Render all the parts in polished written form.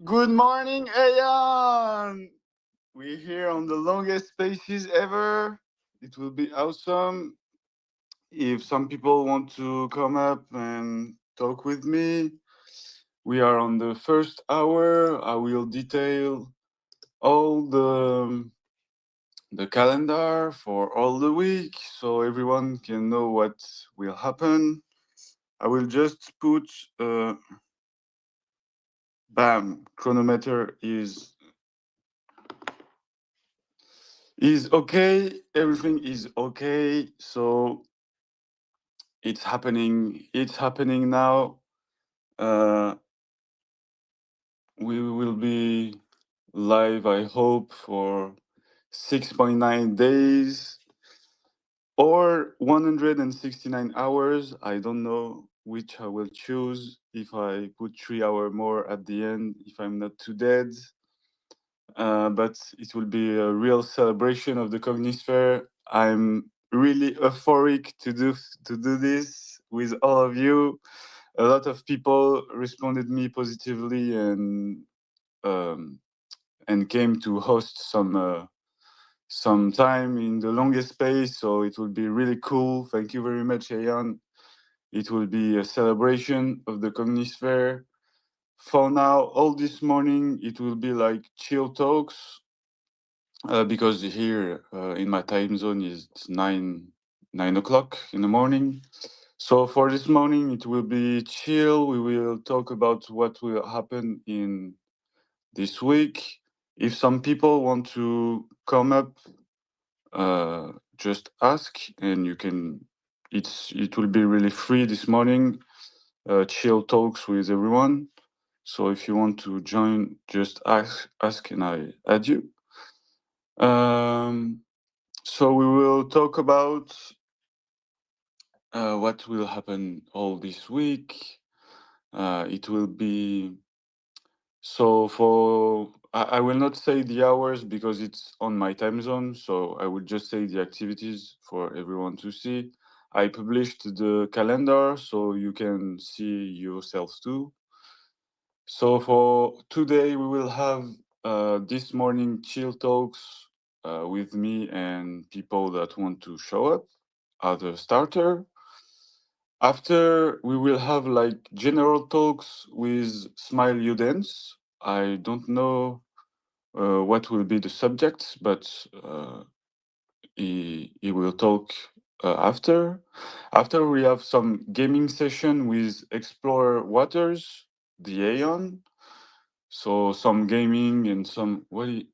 Good morning, Ayan! We're here on the longest spaces ever. It will be awesome. If some people want to come up and talk with me, we are on the first hour. I will detail all the calendar for all the week so everyone can know what will happen. I will just put bam, chronometer is okay. Everything is okay. So it's happening. It's happening now. Uh, we will be live, I hope, for 6.9 days or 169 hours. I don't know which I will choose. If I put 3 hours more at the end, if I'm not too dead. But it will be a real celebration of the Cognisphere. I'm really euphoric to do this with all of you. A lot of people responded me positively um, and came to host some time in the longest space. So it will be really cool. Thank you very much, Ayan. It will be a celebration of the Cognisphere. For now, all this morning, it will be like chill talks. Because here in my time zone is 9 o'clock in the morning. So for this morning, it will be chill. We will talk about what will happen in this week. If some people want to come up, just ask, and you can. It will be really free this morning. Chill talks with everyone. So if you want to join, just ask, and I add you. Um, So we will talk about what will happen all this week. It will be so for I will not say the hours because it's on my time zone. So I will just say the activities for everyone to see. I published the calendar so you can see yourselves too. So for today we will have this morning chill talks with me and people that want to show up as a starter. After we will have like general talks with Smile You Dance. I don't know what will be the subject, but he will talk after. After we have some gaming session with Explorer Waters, the Aeon. So some gaming and some what did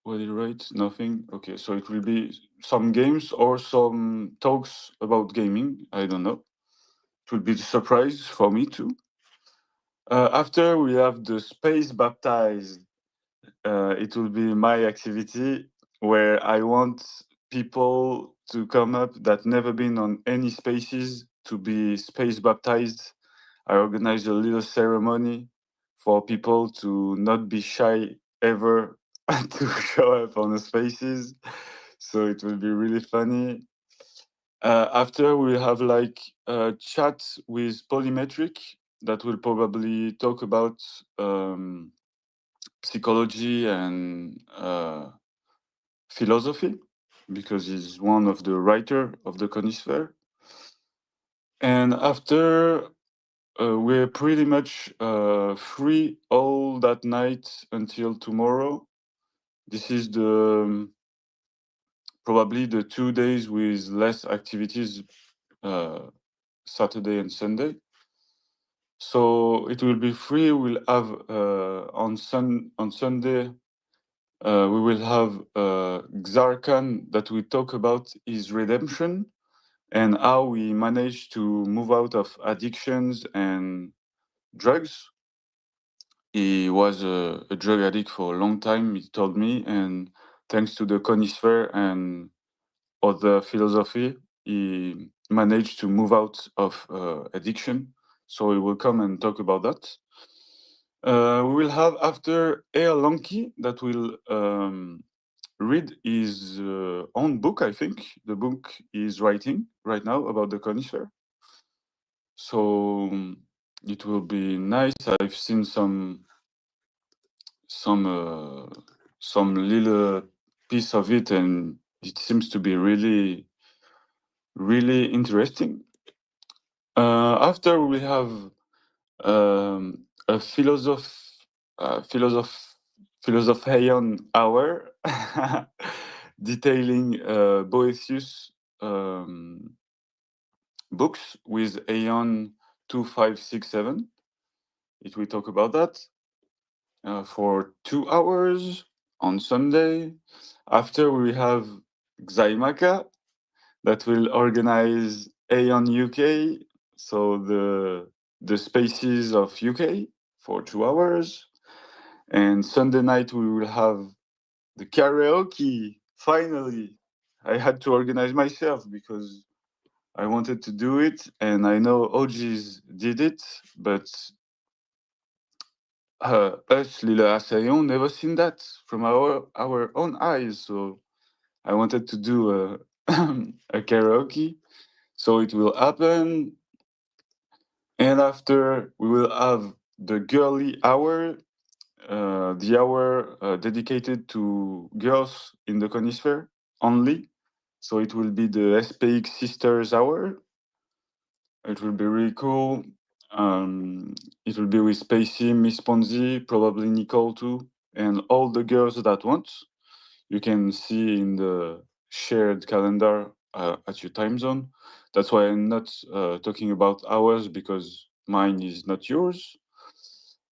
he write? Nothing. Okay, so it will be some games or some talks about gaming. I don't know. It will be a surprise for me too. After we have the space baptized, it will be my activity where I want people to come up that never been on any spaces to be space baptized. I organize a little ceremony for people to not be shy ever to show up on the spaces. So it will be really funny. After we have like a chat with Polymetric that will probably talk about psychology and philosophy because he's one of the writer of the Conisphere. And after we're pretty much free all that night until tomorrow. This is the probably the 2 days with less activities, Saturday and Sunday. So it will be free. We'll have on Sunday. We will have Xarkan that we talk about his redemption and how we managed to move out of addictions and drugs. He was a drug addict for a long time, he told me, and thanks to the Conisphere and other philosophy, he managed to move out of addiction. So he will come and talk about that. We will have after Air Lonky that will read his own book, I think. The book he's writing right now about the Conisphere. So it will be nice. I've seen some some little piece of it, and it seems to be really, really interesting. After we have a philosophian hour detailing Boethius books with Aeon 2567. It will talk about that for 2 hours on Sunday. After we have Xaimaka that will organize Aeon UK, so the spaces of UK for 2 hours. And Sunday night we will have the karaoke. Finally, I had to organize myself because I wanted to do it, and I know OGs did it, but us, Lila Assayon, never seen that from our own eyes. So I wanted to do a karaoke. So it will happen. And after, we will have the girly hour, the hour dedicated to girls in the conisphere only. So it will be the SPX Sisters hour. It will be really cool. It will be with Spacey, Miss Ponzi, probably Nicole too, and all the girls that want. You can see in the shared calendar at your time zone. That's why I'm not talking about hours, because mine is not yours.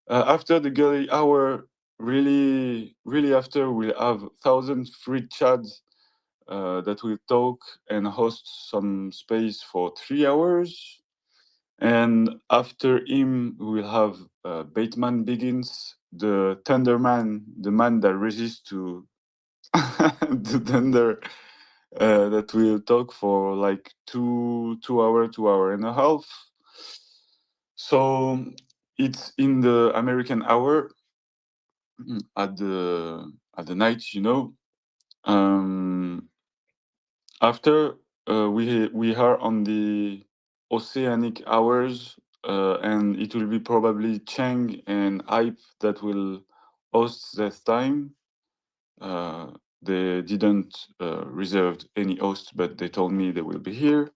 After the girly hour, really, really after, we'll have 1,000 free chads that will talk and host some space for 3 hours. And after him, we will have Bateman Begins, the Thunder Man, the man that resists to the thunder, that will talk for like 2 hour and a half. So it's in the American hour at the night, you know. After we are on the oceanic hours, and it will be probably Cheng and Hype that will host that time. They didn't reserve any host, but they told me they will be here,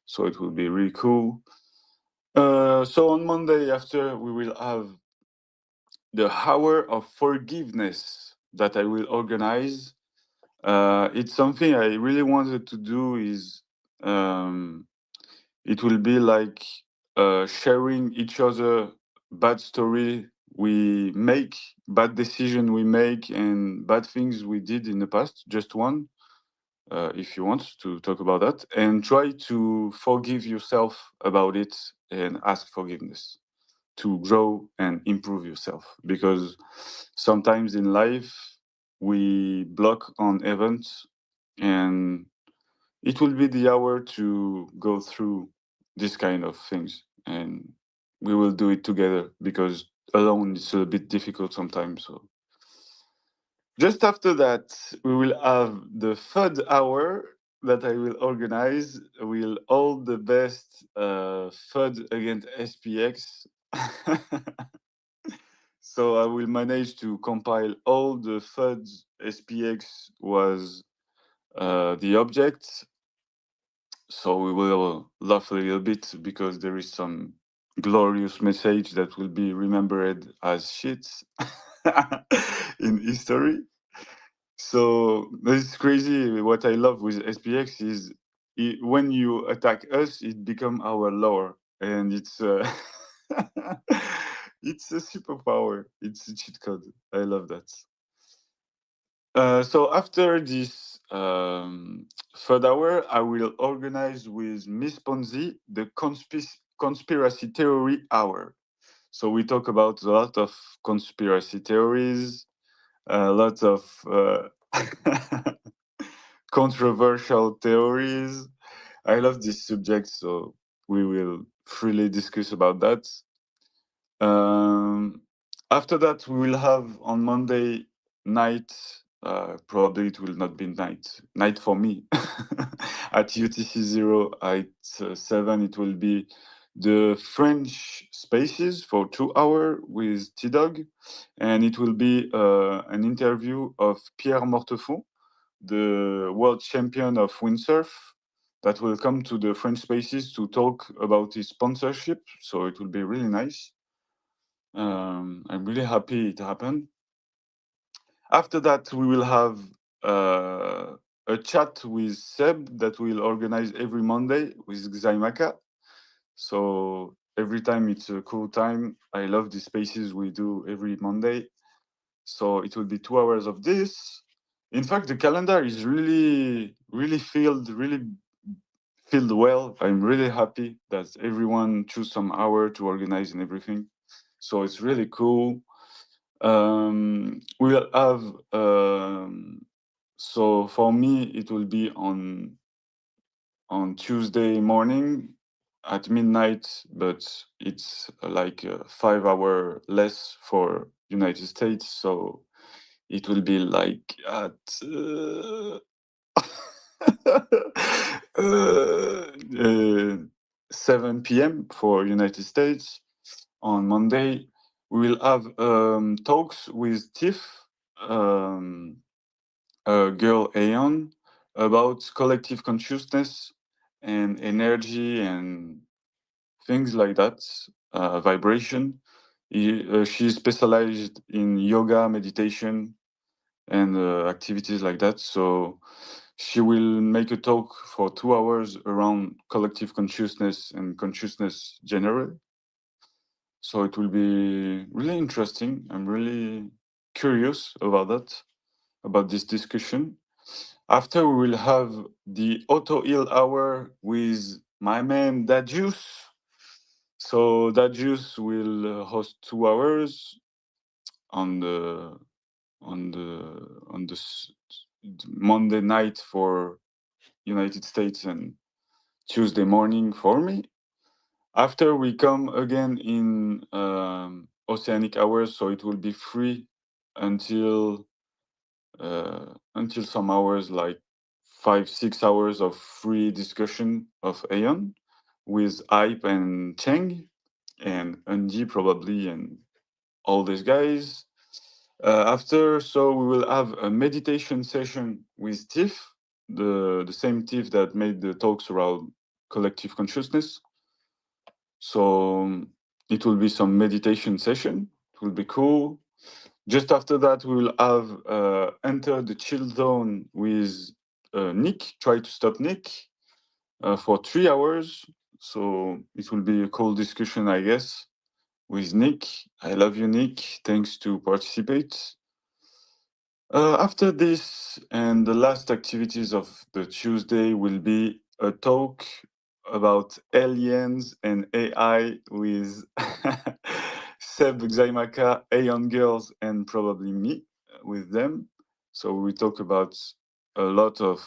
so it will be really cool. So on Monday after, we will have the hour of forgiveness that I will organize. It's something I really wanted to do. Is it will be like sharing each other bad story we make, bad decision we make, and bad things we did in the past. Just one, if you want to talk about that, and try to forgive yourself about it and ask forgiveness to grow and improve yourself. Because sometimes in life we block on events, and it will be the hour to go through this kind of things, and we will do it together, because alone it's a bit difficult sometimes. So just after that, we will have the third hour that I will organize. Will all the best FUD against SPX. So I will manage to compile all the FUDs SPX was the object. So we will laugh a little bit, because there is some glorious message that will be remembered as shit in history. So it's crazy. What I love with SPX is when you attack us, it become our lore, and it's it's a superpower. It's a cheat code. I love that. So after this third hour, I will organize with Miss Ponzi the conspiracy theory hour. So we talk about a lot of conspiracy theories, a lot of controversial theories. I love this subject, so we will freely discuss about that. After that, we will have on Monday night. Probably it will not be night for me. At UTC 0 at 7, it will be the French Spaces for 2 hours with T-Dog, and it will be an interview of Pierre Mortefond, the world champion of windsurf, that will come to the French Spaces to talk about his sponsorship. So it will be really nice. I'm really happy it happened. After that, we will have a chat with Seb that we'll organize every Monday with Xaimaka. So every time it's a cool time. I love the spaces we do every Monday. So it will be 2 hours of this. In fact, the calendar is really filled well. I'm really happy that everyone choose some hour to organize and everything. So it's really cool. We'll have so for me it will be on Tuesday morning at midnight, but it's like 5 hour less for United States, so it will be like at uh, 7 p.m. for United States. On Monday, we will have talks with Tiff, a girl Aeon, about collective consciousness and energy and things like that, vibration. She's specialized in yoga, meditation, and activities like that. So she will make a talk for 2 hours around collective consciousness and consciousness generally. So it will be really interesting. I'm really curious about that, about this discussion. After, we will have the auto heal hour with my man Dajus. So Dajus will host 2 hours on the Monday night for United States and Tuesday morning for me. After, we come again in oceanic hours, so it will be free until some hours, like 5-6 hours of free discussion of Aeon with Hype and Cheng and Unji probably and all these guys. After, so we will have a meditation session with Tiff, the same Tiff that made the talks around collective consciousness. So it will be some meditation session. It will be cool. Just after that, we will have enter the chill zone with Nick. Try to stop Nick for 3 hours. So it will be a cool discussion, I guess, with Nick. I love you, Nick. Thanks to participate. After this, and the last activities of the Tuesday will be a talk about aliens and AI with Seb, Xaimaka, Aeon Girls, and probably me with them. So we talk about a lot of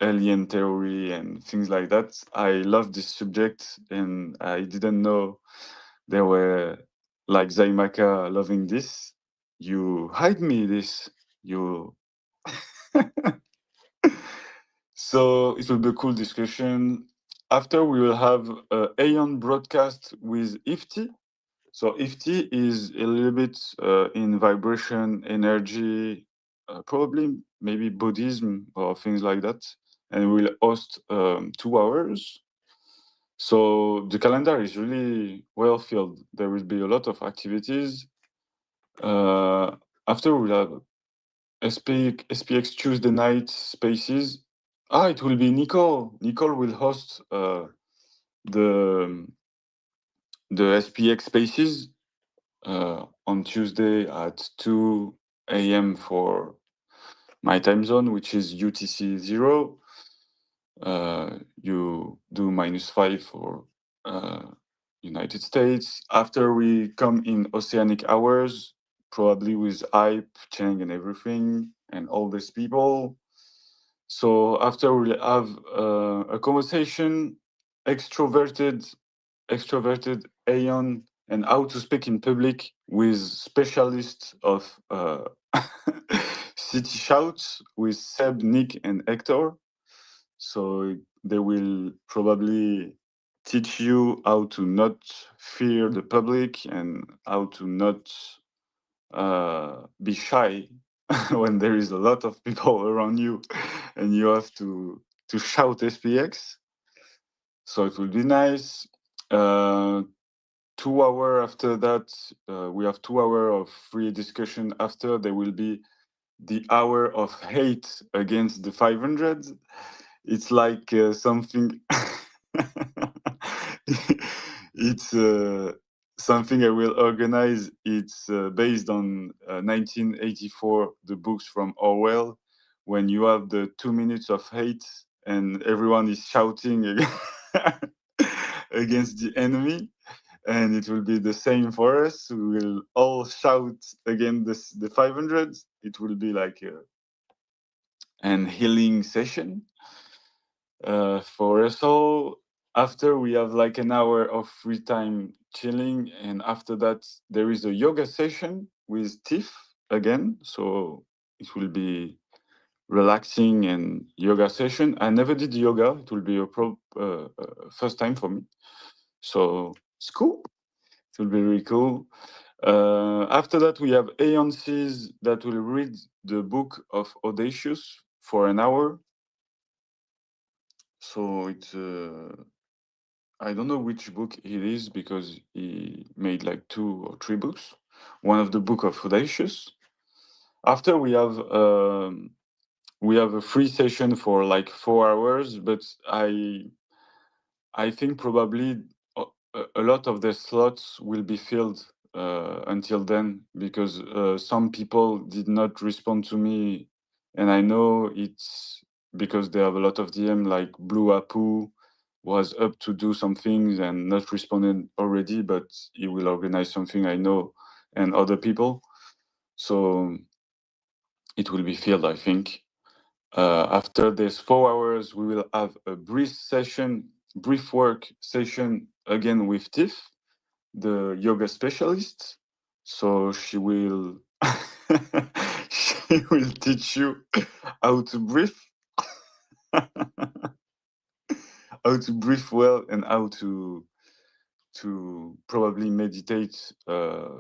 alien theory and things like that. I love this subject, and I didn't know there were like Xaimaka loving this. You hide me this. You So it will be a cool discussion. After, we will have Aeon broadcast with Ifti. So Ifti is a little bit in vibration, energy, probably maybe Buddhism or things like that, and we'll host 2 hours. So the calendar is really well filled. There will be a lot of activities. After, we'll have SPX Tuesday night spaces. It will be Nicole. Nicole will host the SPX spaces on Tuesday at 2 a.m. for my time zone, which is UTC 0. You do -5 for United States. After, we come in oceanic hours, probably with Hype, Cheng, and everything, and all these people. So after, we'll have a conversation, extroverted Aeon, and how to speak in public with specialists of city shouts with Seb, Nick, and Hector. So they will probably teach you how to not fear the public and how to not be shy when there is a lot of people around you and you have to shout SPX. So it will be nice. 2 hours after that, we have 2 hours of free discussion. After there will be the hour of hate against the 500. It's like something. It's something I will organize. It's based on 1984, the books from Orwell, when you have the 2 minutes of hate and everyone is shouting against the enemy. And it will be the same for us. We will all shout against the 500. It will be like an healing session for us all. After we have like an hour of free time chilling, and after that there is a yoga session with Tiff again. So it will be relaxing and yoga session. I never did yoga. It will be a first time for me. So it's cool. It will be really cool. After that, we have Aeonces that will read the book of Audacious for an hour. So it's I don't know which book it is because he made like 2 or 3 books. One of the book of Audacious. After we have a free session for like 4 hours, but I think probably a lot of the slots will be filled until then because some people did not respond to me, and I know it's because they have a lot of DM. Like Blue Apu was up to do some things and not responded already, but he will organize something, I know, and other people. So it will be filled, I think. After this 4 hours, we will have a brief work session again with Tiff, the yoga specialist. So she will she will teach you how to breathe, how to breathe well, and how to probably meditate,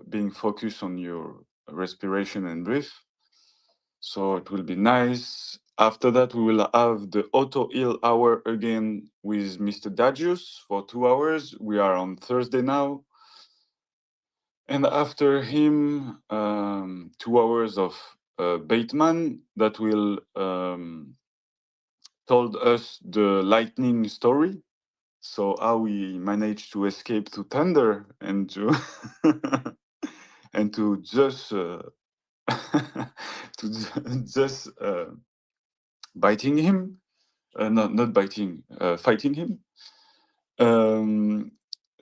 being focused on your respiration and breath. So it will be nice. After that, we will have the auto heal hour again with Mr. Dagius for 2 hours. We are on Thursday now. And after him, 2 hours of Bateman that will told us the lightning story. So how we managed to escape to thunder and to and to just just biting him, not biting, fighting him.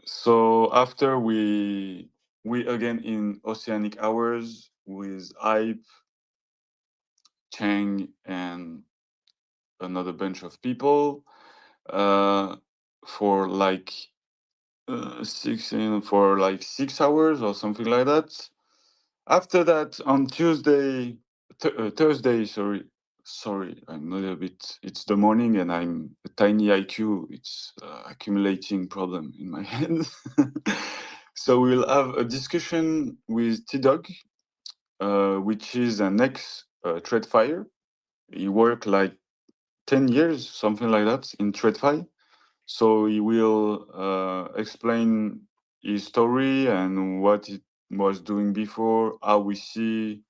So after we again in Oceanic Hours with Hype, Chang, and another bunch of people for like 6 hours or something like that. After that, on Thursday, sorry, I'm a little bit. It's the morning and I'm a tiny IQ. It's accumulating problem in my head. So we'll have a discussion with T-Dog, which is an ex TradeFire. He worked like 10 years, something like that, in TradeFi. So he will explain his story and what it was doing before, how we see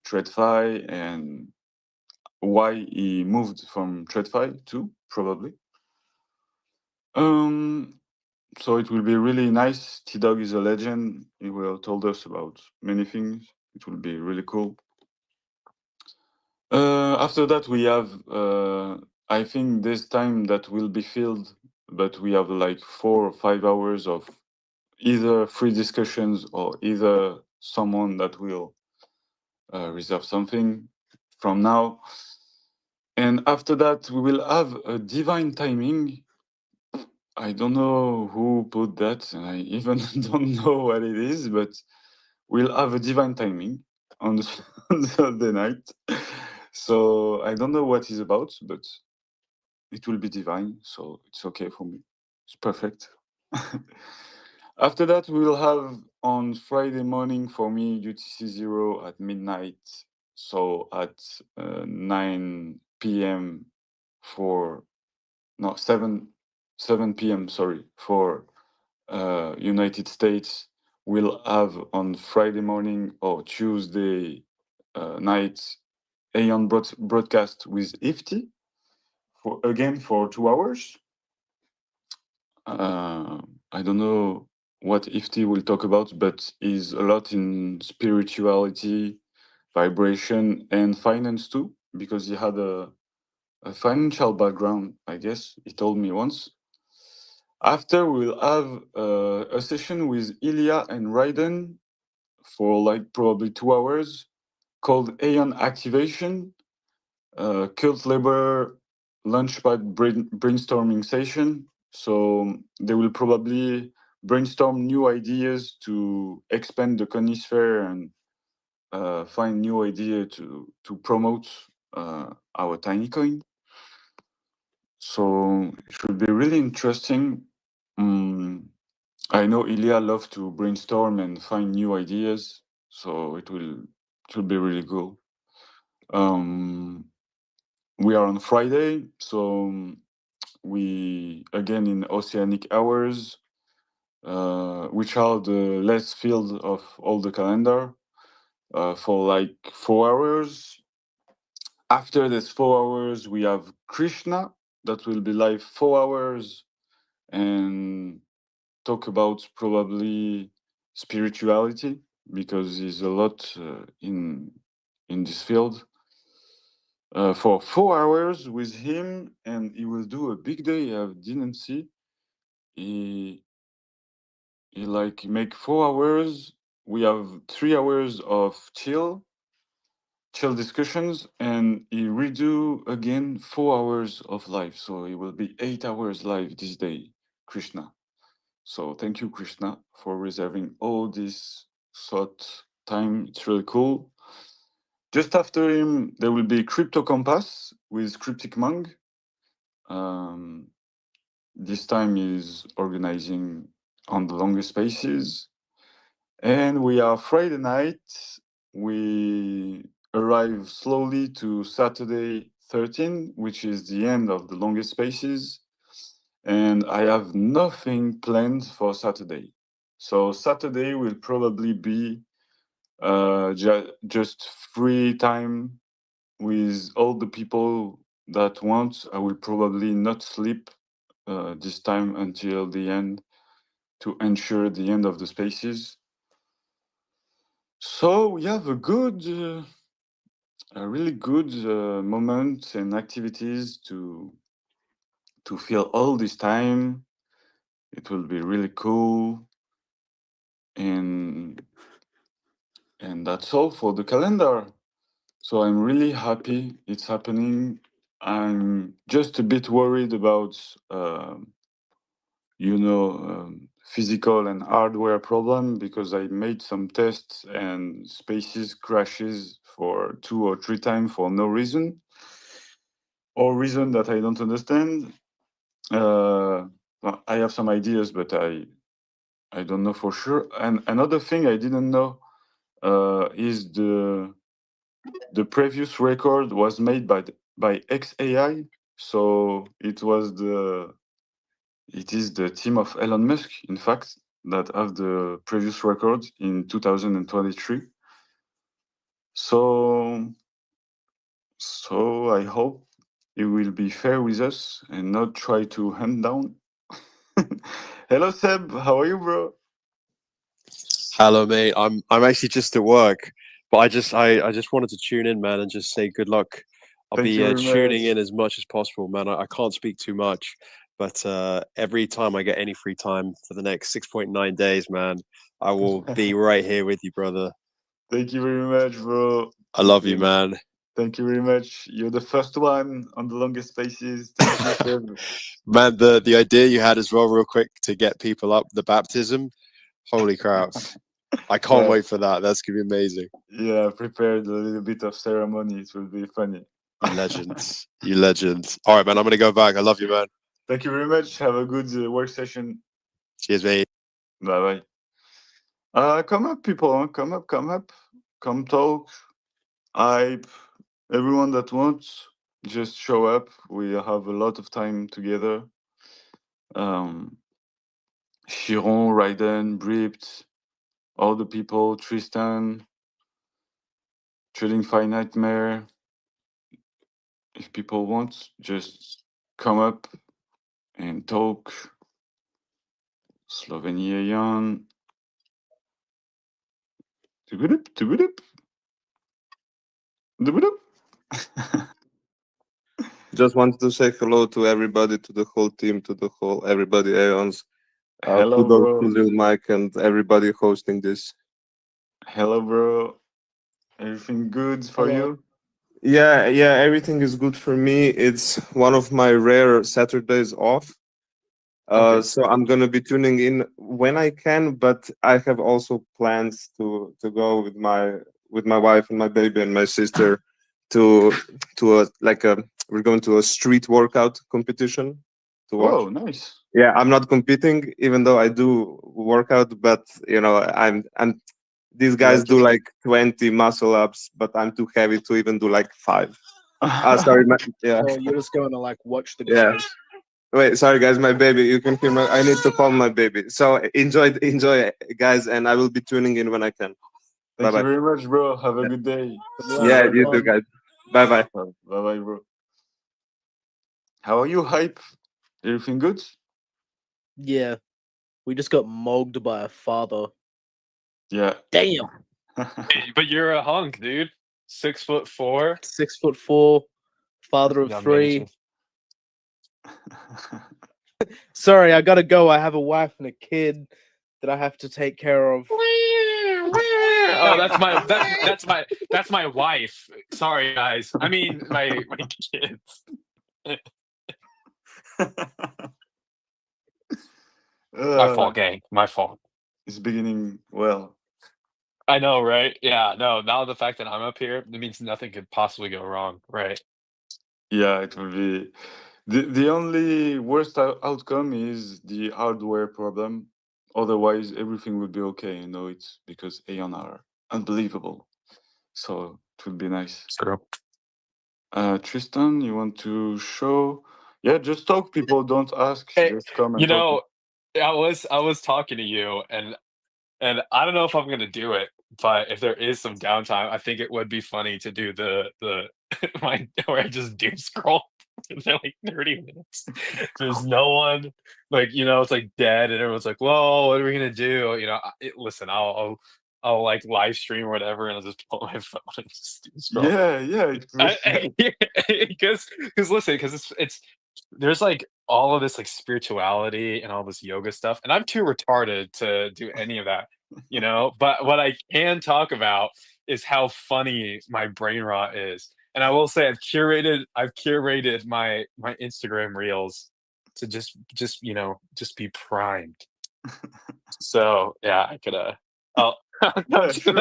TradeFi, and why he moved from TradeFi too, probably. So it will be really nice. T-Dog is a legend. He will told us about many things. It will be really cool. After that, we have, I think this time that will be filled, but we have like 4 or 5 hours of either free discussions or either someone that will reserve something from now. And after that, we will have a divine timing. I don't know who put that, and I even don't know what it is, but we'll have a divine timing on on Thursday night. So I don't know what it's about, but it will be divine, so it's okay for me. It's perfect. After that, we'll have on Friday morning for me UTC 0 at midnight. So at 9 p.m. for no 7 p.m. sorry for United States. We'll have on Friday morning or Tuesday night Aeon broadcast with Ifty for 2 hours. I don't know what Ifty will talk about, but is a lot in spirituality, vibration, and finance too, because he had a financial background, I guess. He told me once. After, we'll have a session with Ilya and Raiden for like probably 2 hours called Aeon Activation, Cult Labor Launchpad brainstorming session. So they will probably brainstorm new ideas to expand the conisphere and find new idea to promote our tiny coin. So it should be really interesting. I know Ilya loves to brainstorm and find new ideas, so it will be really cool. We are on Friday, so we again in Oceanic hours, which are the last field of all the calendar, for like 4 hours. After this 4 hours, we have Krishna that will be live 4 hours and talk about probably spirituality because there's a lot in this field. For 4 hours with him, and he will do a big day. I didn't see. He like make 4 hours. We have 3 hours of chill discussions, and he redo again 4 hours of live. So it will be 8 hours live this day, Krishna. So thank you, Krishna, for reserving all this slot time. It's really cool. Just after him, there will be Crypto Compass with Cryptic Monk. This time is organizing on the longer spaces. And we are Friday night. We arrive slowly to Saturday 13, which is the end of the longest spaces. And I have nothing planned for Saturday. So Saturday will probably be just free time with all the people that want. I will probably not sleep this time until the end to ensure the end of the spaces. So we have a really good moment and activities to fill all this time. It will be really cool, and that's all for the calendar. So I'm really happy it's happening. I'm just a bit worried about physical and hardware problem because I made some tests and spaces crashes for 2 or 3 times for no reason or reason that I don't understand. Well, I have some ideas, but I don't know for sure. And another thing I didn't know is the previous record was made by XAI, so it is the team of Elon Musk, in fact, that have the previous record in 2023. So I hope he will be fair with us and not try to hand down. Hello Seb, how are you, bro? Hello, mate. I'm actually just at work, but I just wanted to tune in, man, and just say good luck. I'll Thank be you very tuning much. in as much as possible, man. I can't speak too much, but every time I get any free time for the next 6.9 days, man, I will be right here with you, brother. Thank you very much, bro. I love you, man. Thank you very much. You're the first one on the longest spaces. Thank you, Seb. Man, the idea you had as well, real quick, to get people up the baptism. Holy crap. I can't wait for that. That's gonna be amazing. Yeah, prepared a little bit of ceremony. It will be funny. You legend. You legend. All right, man. I'm gonna go back. I love you, man. Thank you very much. Have a good work session. Cheers, mate. Bye bye. Come up, people. Huh? Come up. Come talk. Hype. Everyone that wants, just show up. We have a lot of time together. Chiron, Raiden, Bript, all the people, Tristan, Trading Fire Nightmare. If people want, just come up and talk. Slovenian. Tugudup. Just wanted to say hello to everybody, to the whole team, to the whole everybody, Aeons. Hello, Kudos bro. to Lil Mike and everybody hosting this. Hello, bro. Everything good for Hello. you? Yeah, everything is good for me. It's one of my rare Saturdays off. Okay. So I'm gonna be tuning in when I can, but I have also plans to go with my wife and my baby and my sister to a like a we're going to a street workout competition to watch. Whoa, nice. Yeah, I'm not competing, even though I do workout, but I'm these guys Like do like 20 muscle ups, but I'm too heavy to even do like 5. Sorry, yeah, So you're just going to like watch the yeah. guys. Wait, sorry guys, my baby. You can hear my. I need to calm my baby. So enjoy, guys, and I will be tuning in when I can. Bye Thank you bye. very much, bro. Have a good day. Good See luck, you Yeah, have you later. too, fun. guys. Bye bye. Bye bye, bro. How are you, Hype? Everything good? Yeah. We just got mugged by a father. Yeah. Damn. But you're a hunk, dude. 6'4". 6'4", father of Yeah, 3. amazing. Sorry, I gotta go. I have a wife and a kid that I have to take care of. Oh, that's my wife. Sorry, guys. I mean my kids. My fault, gang. My fault. It's beginning well. I know, right? Yeah, no. Now the fact that I'm up here, it means nothing could possibly go wrong, right? Yeah, it will be. The only worst outcome is the hardware problem. Otherwise, everything will be okay. You know, it's because Aeon are unbelievable. So it would be nice. True. Tristan, you want to show? Yeah, just talk. People don't ask. Hey, Just come you and talk. know, I was talking to you, and I don't know if I'm gonna do it, but if there is some downtime, I think it would be funny to do the my where I just doom scroll for like 30 minutes. There's no one, like, it's like dead, and everyone's like, "Whoa, what are we gonna do?" Listen, I'll like live stream or whatever, and I'll just pull my phone and just doom scroll. Yeah, it will. Because listen, because it's there's like all of this like spirituality and all this yoga stuff, and I'm too retarded to do any of that, but what I can talk about is how funny my brain rot is. And I will say I've curated my Instagram reels to just be primed. So yeah, I could I'll Yeah, sure.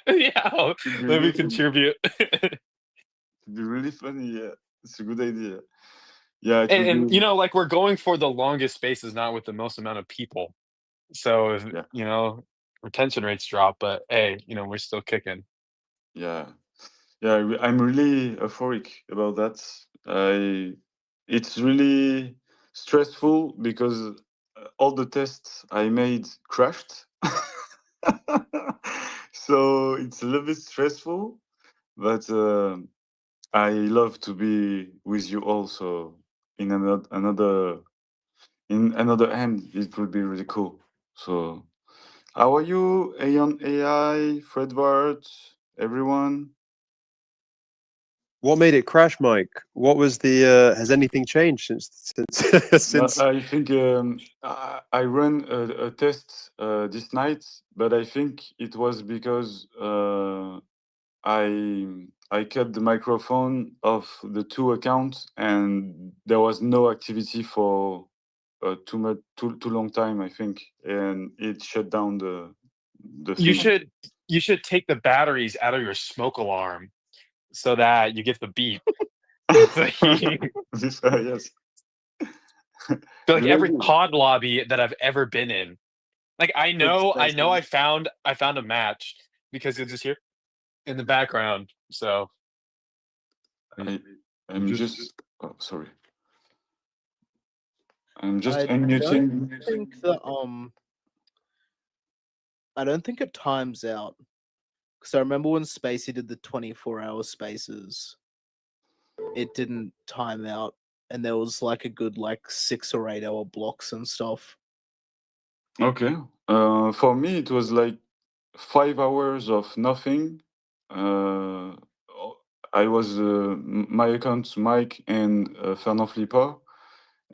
yeah, It'd be let me really, contribute. it'd be really funny. Yeah, it's a good idea. Yeah, it will And be. like we're going for the longest spaces, not with the most amount of people. So if Yeah, retention rates drop, but hey, we're still kicking. yeah, yeah. I'm really euphoric about that. It's really stressful because all the tests I made crashed. So it's a little bit stressful, but I love to be with you also in another end. It would be really cool. So how are you, Aeon AI, Fredward, everyone? What made it crash, Mike? What was the? Has anything changed since? I think I ran a test this night, but I think it was because I kept the microphone of the two accounts, and there was no activity for too long time, I think, and it shut down the You thing. should take the batteries out of your smoke alarm so that you get the beep. Yes. feel like every Really? COD lobby that I've ever been in. Like I know I found a match because you'll just hear in the background. So I'm just. Oh, sorry. I'm just I unmuting. don't think that I don't think it times out. Because I remember when Spacey did the 24-hour spaces, it didn't time out, and there was like a good 6 or 8 hour blocks and stuff. Okay. For me, it was like 5 hours of nothing. I was my account, Mike and Fernand Flipper,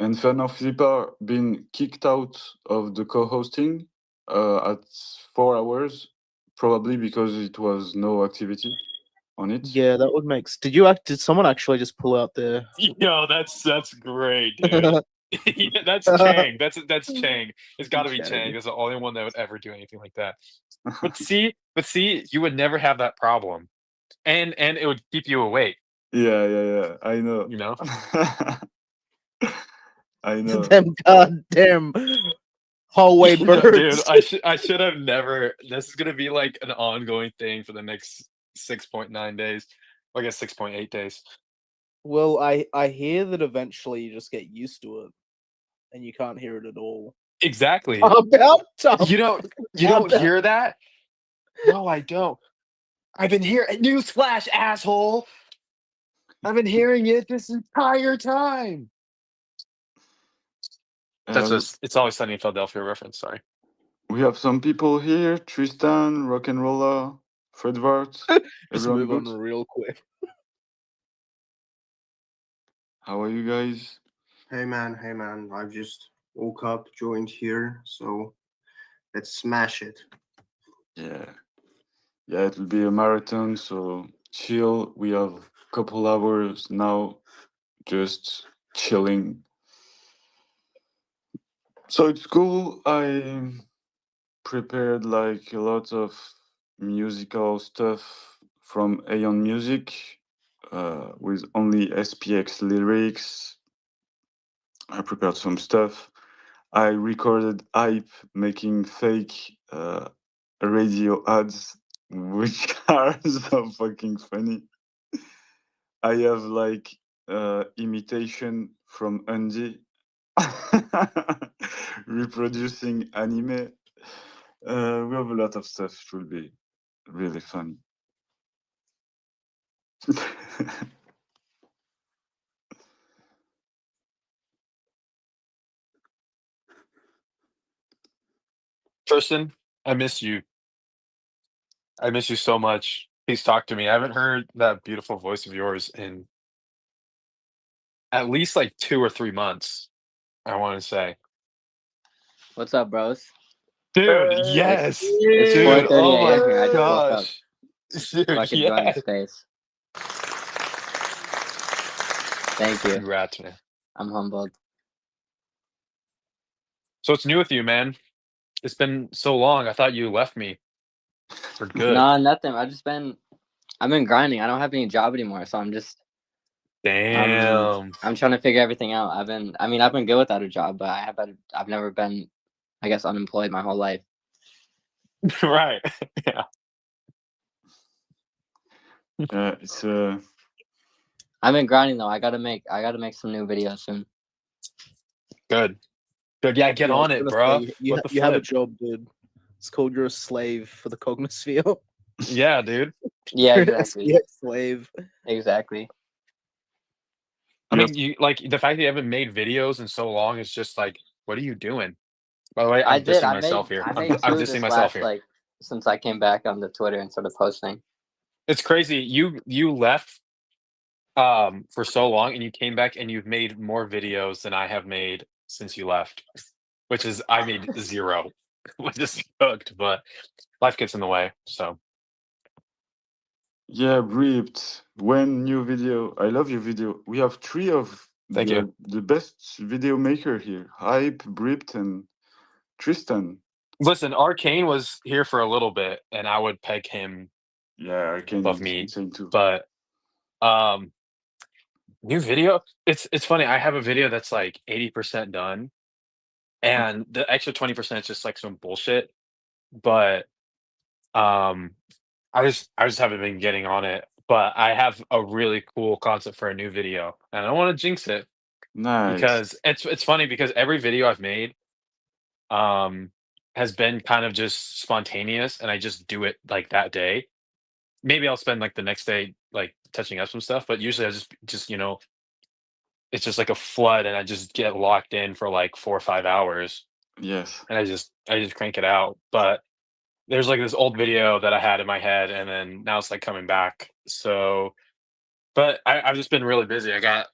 and Fernand Flipper been kicked out of the co-hosting at 4 hours, probably because it was no activity on it. Yeah, that would make. Did someone actually just pull out their? yo, that's great, dude. Yeah, that's Chang. That's Chang. It's got to be Chang. Chang. It's the only one that would ever do anything like that. But see, you would never have that problem, and it would keep you awake. Yeah. I know. You know. I know. Them goddamn hallway Yeah, birds. dude, I should have never. This is gonna be like an ongoing thing for the next 6.9 days. I guess 6.8 days. Well, I hear that eventually you just get used to it, and you can't hear it at all. Exactly. About time. You don't hear that? No, I don't. I've been hearing newsflash, asshole. I've been hearing it this entire time. That's just it's always sunny in Philadelphia reference, sorry. We have some people here: Tristan, Rock and Roller, Fredvart. Just Everyone move on good? real quick. How are you guys? Hey man, I've just woke up, joined here, so let's smash it. Yeah, it will be a marathon, so chill. We have a couple hours now, just chilling. So it's cool. I prepared like a lot of musical stuff from Aeon Music with only SPX lyrics. I prepared some stuff. I recorded Hype making fake radio ads, which are so fucking funny. I have like imitation from Andy reproducing anime. We have a lot of stuff. It will be really fun. Tristan, I miss you. I miss you so much. Please talk to me. I haven't heard that beautiful voice of yours in at least like 2 or 3 months, I want to say. What's up, bros? Dude, yes. It's Dude, 4:30 oh my a.m. here. I just woke up. gosh. Dude, So I could join the yes. space. Thank you. Congrats, man. I'm humbled. So what's new with you, man? It's been so long. I thought you left me for good. No, nothing. I've been grinding. I don't have any job anymore, so I'm just Damn. I'm trying to figure everything out. I've been good without a job, but I've never been, I guess, unemployed my whole life. Right. Yeah. It's I've been grinding though. I gotta make some new videos soon. Good. Good. Yeah, get Yeah, I was on it, gonna bro. say, you What the have a flip? job, dude. It's called you're a slave for the cognosphere. Yeah, dude. Yeah, You're an exactly. SPX slave. Exactly. I Yes. mean, you like the fact that you haven't made videos in so long is just like, what are you doing? By the way, I'm dissing myself here. I I'm made two dissing this myself last here. since I came back on the Twitter and started posting. It's crazy. You left for so long and you came back and you've made more videos than I have made since you left. Which is I made 0. Which is cooked, but life gets in the way. So Yeah, Ripped. When new video? I love your video. We have 3 of Thank you. the best video maker here. Hype, Ripped, and Tristan. Listen, Arcane was here for a little bit and I would peg him Yeah, Arcane above is me. insane too. But New video? It's funny. I have a video that's like 80% done, and the extra 20% is just like some bullshit. But um, I just haven't been getting on it. But I have a really cool concept for a new video, and I don't want to jinx it Nice. because it's funny because every video I've made um has been kind of just spontaneous, and I just do it like that day. Maybe I'll spend like the next day like touching up some stuff, but usually I just it's just like a flood, and I just get locked in for like 4 or 5 hours, Yes. and I just crank it out. But there's like this old video that I had in my head, and then now it's like coming back. So, but I've just been really busy. I got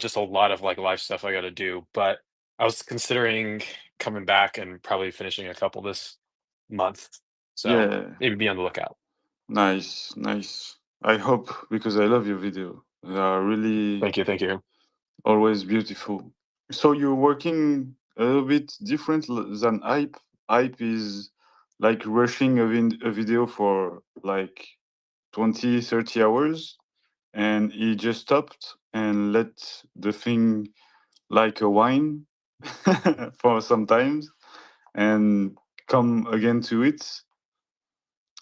just a lot of like life stuff I got to do. But I was considering coming back and probably finishing a couple this month. So Yeah. maybe be on the lookout. Nice. Nice. I hope, because I love your video. They are really Thank you. Thank you. always beautiful. So you're working a little bit different than Hype. Hype is like rushing a video for like 20, 30 hours, and he just stopped and let the thing like a wine for some times and come again to it.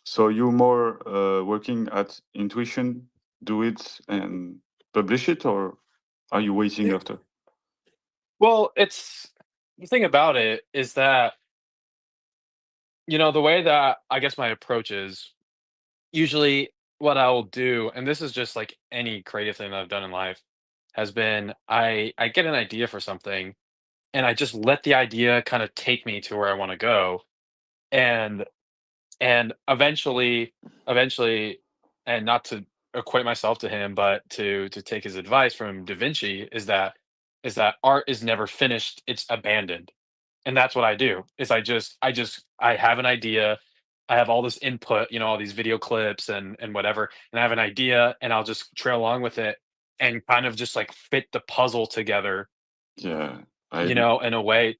So you're more working at intuition, do it and publish it, or are you waiting after? Well, it's the thing about it is that, the way that I guess my approach is usually what I will do, and this is just like any creative thing that I've done in life, has been I get an idea for something, and I just let the idea kind of take me to where I want to go. And eventually, and not to equate myself to him, but to take his advice from Da Vinci, is that art is never finished, it's abandoned. And that's what I do, is I have an idea, I have all this input, all these video clips and whatever, and I have an idea, and I'll just trail along with it and kind of just like fit the puzzle together, Yeah, I in a way,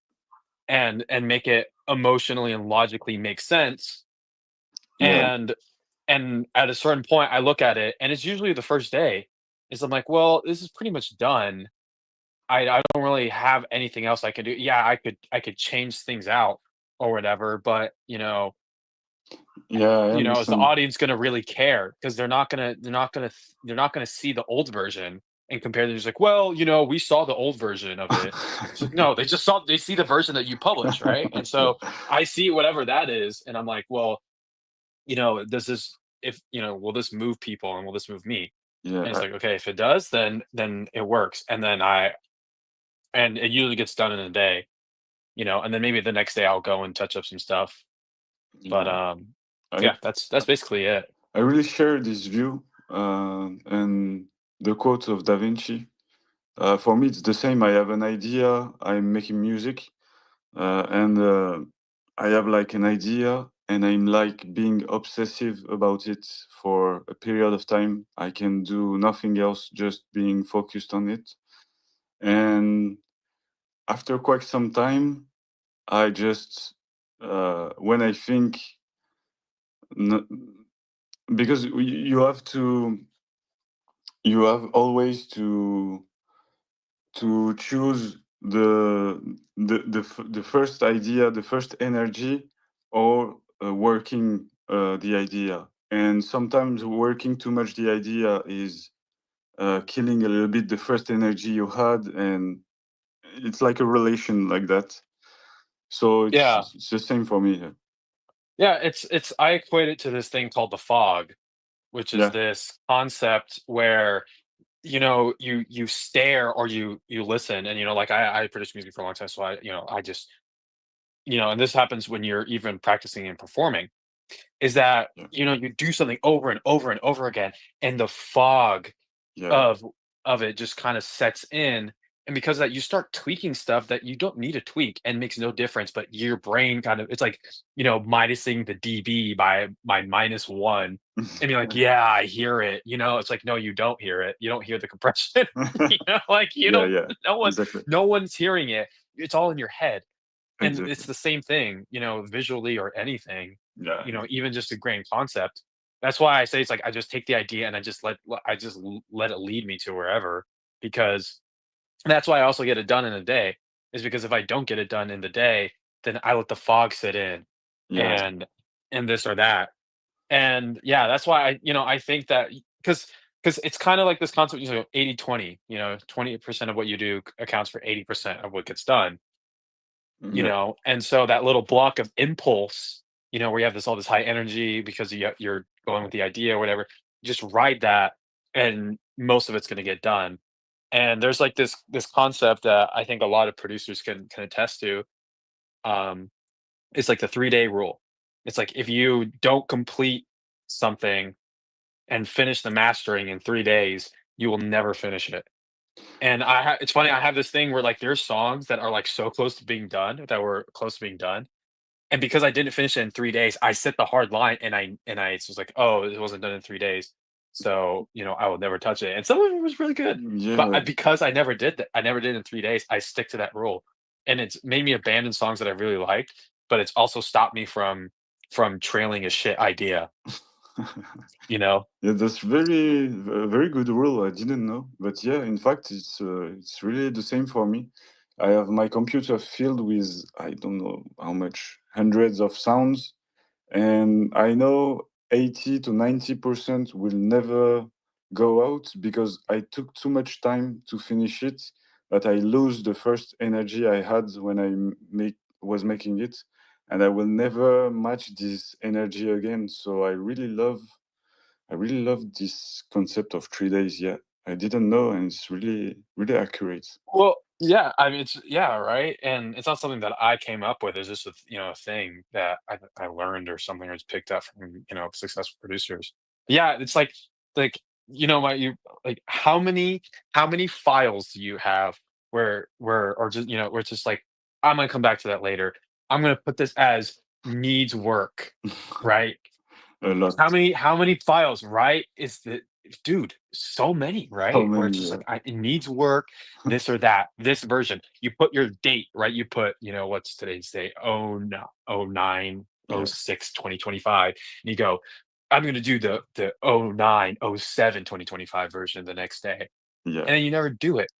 and make it emotionally and logically make sense. yeah, And at a certain point, I look at it, and it's usually the first day, is I'm like, well, this is pretty much done. I don't really have anything else I can do. Yeah, I could change things out or whatever, but yeah, I is the understand. audience gonna really care? Because they're not gonna see the old version and compare. They're just like, well, we saw the old version of it. It's like, no, they see the version that you publish, right? And Yeah, so I see whatever that is, and I'm like, well, does this if will this move people and will this move me? yeah, And it's like, okay, if it does, then it works. And it usually gets done in a day, and then maybe the next day I'll go and touch up some stuff. But yeah. I yeah, that's basically it. I really share this view and the quote of Da Vinci. For me, it's the same. I have an idea. I'm making music, and I have like an idea, and I'm like being obsessive about it for a period of time. I can do nothing else, just being focused on it. And after quite some time, I just when I think, because you have always to choose the first idea, the first energy, or working the idea. And sometimes working too much the idea is killing a little bit the first energy you had, and it's like a relation like that. So Yeah, it's the same for me. yeah. It's I equate it to this thing called the fog, which is Yeah. this concept where you stare or you listen, and like I produced music for a long time, so I just and this happens when you're even practicing and performing, is that Yeah. you do something over and over and over again, and the fog Yeah. of it just kind of sets in, and because of that you start tweaking stuff that you don't need to tweak and makes no difference, but your brain kind of, it's like minusing the dB by -1 and be like, yeah, I hear it. It's like, no, you don't hear it. You don't hear the compression. Like, you Yeah. don't, Yeah. no one Exactly. no one's hearing it. It's all in your head. And it's Exactly. the same thing, visually or anything, Yeah. even just a grain concept. That's why I say it's like I just take the idea and I just let it lead me to wherever, because that's why I also get it done in a day, is because if I don't get it done in the day, then I let the fog sit in Yeah. and this or that. And yeah, that's why I think that because it's kind of like this concept, 80/20, 20% of what you do accounts for 80% of what gets done, Yeah. and so that little block of impulse, where you have all this high energy because you're going with the idea or whatever, just ride that, and most of it's going to get done. And there's like this concept that I think a lot of producers can attest to. Um, it's like the 3-day rule. It's like if you don't complete something and finish the mastering in 3 days, you will never finish it. And it's funny, I have this thing where like there's songs that are like so close to being done, that were close to being done. And because I didn't finish it in 3 days, I set the hard line, and I was like, oh, it wasn't done in 3 days. So, I will never touch it. And some of it was really good. But Yeah. because I never did that, I never did it in 3 days, I stick to that rule. And it's made me abandon songs that I really liked, but it's also stopped me from trailing a shit idea, you know? Yeah, that's a very good rule. I didn't know, but yeah, in fact, it's really the same for me. I have my computer filled with I don't know how much hundreds of sounds, and I know 80 to 90% will never go out because I took too much time to finish it. That I lose the first energy I had when was making it, and I will never match this energy again. So I really love this concept of 3 days. Yeah, I didn't know, and it's really, really accurate. Well, yeah, I mean, it's yeah, right? And it's not something that I came up with. It's just a thing that I learned or something, or just picked up from, successful producers. Yeah, it's like, my you like how many files do you have where or just, where it's just like, I'm gonna come back to that later. I'm gonna put this as needs work, right? A lot. How many files, right? Is the Dude, so many, How right? Where it's many? just like, it needs work, this or that, this version. You put your date, right? You put, what's today's date? Oh no, oh nine, oh Yeah, six, 2025. And you go, I'm gonna do the 09, 07, 2025 version the next day. yeah, And then you never do it.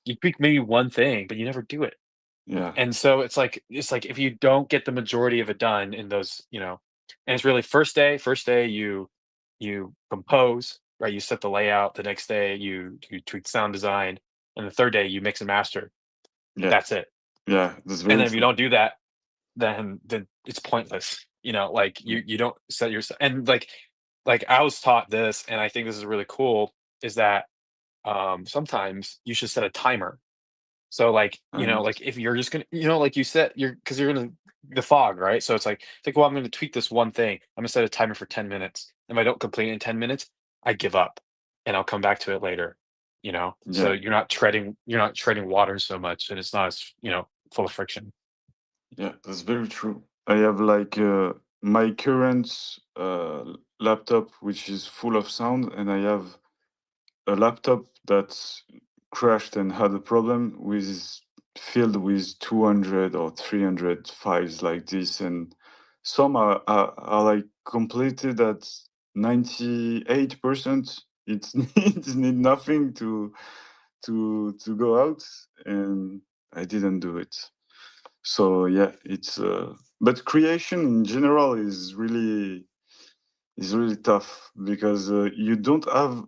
You tweak maybe one thing, but you never do it. yeah, And so it's like if you don't get the majority of it done in those, and it's really first day you compose, right? You set the layout. The next day you tweak sound design, and the third day you mix and master. yeah, That's it. yeah. That's And very then if you true. don't do that, then it's pointless. Like you don't set yourself, and like I was taught this, and I think this is really cool, is that sometimes you should set a timer. So like, Uh, like if you're just gonna, like you said, because you're gonna the fog, right? So it's like, well, I'm gonna tweak this one thing. I'm gonna set a timer for 10 minutes. If I don't complete it in 10 minutes, I give up, and I'll come back to it later. So yeah, you're not treading water so much, and it's not as, full of friction. yeah. That's very true. I have like my current laptop, which is full of sound, and I have a laptop that's crashed and had a problem with filled with 200 or 300 files like this, and some are like completed at 98%. It needs need nothing to go out, and I didn't do it. So yeah, it's but creation in general is really tough because you don't have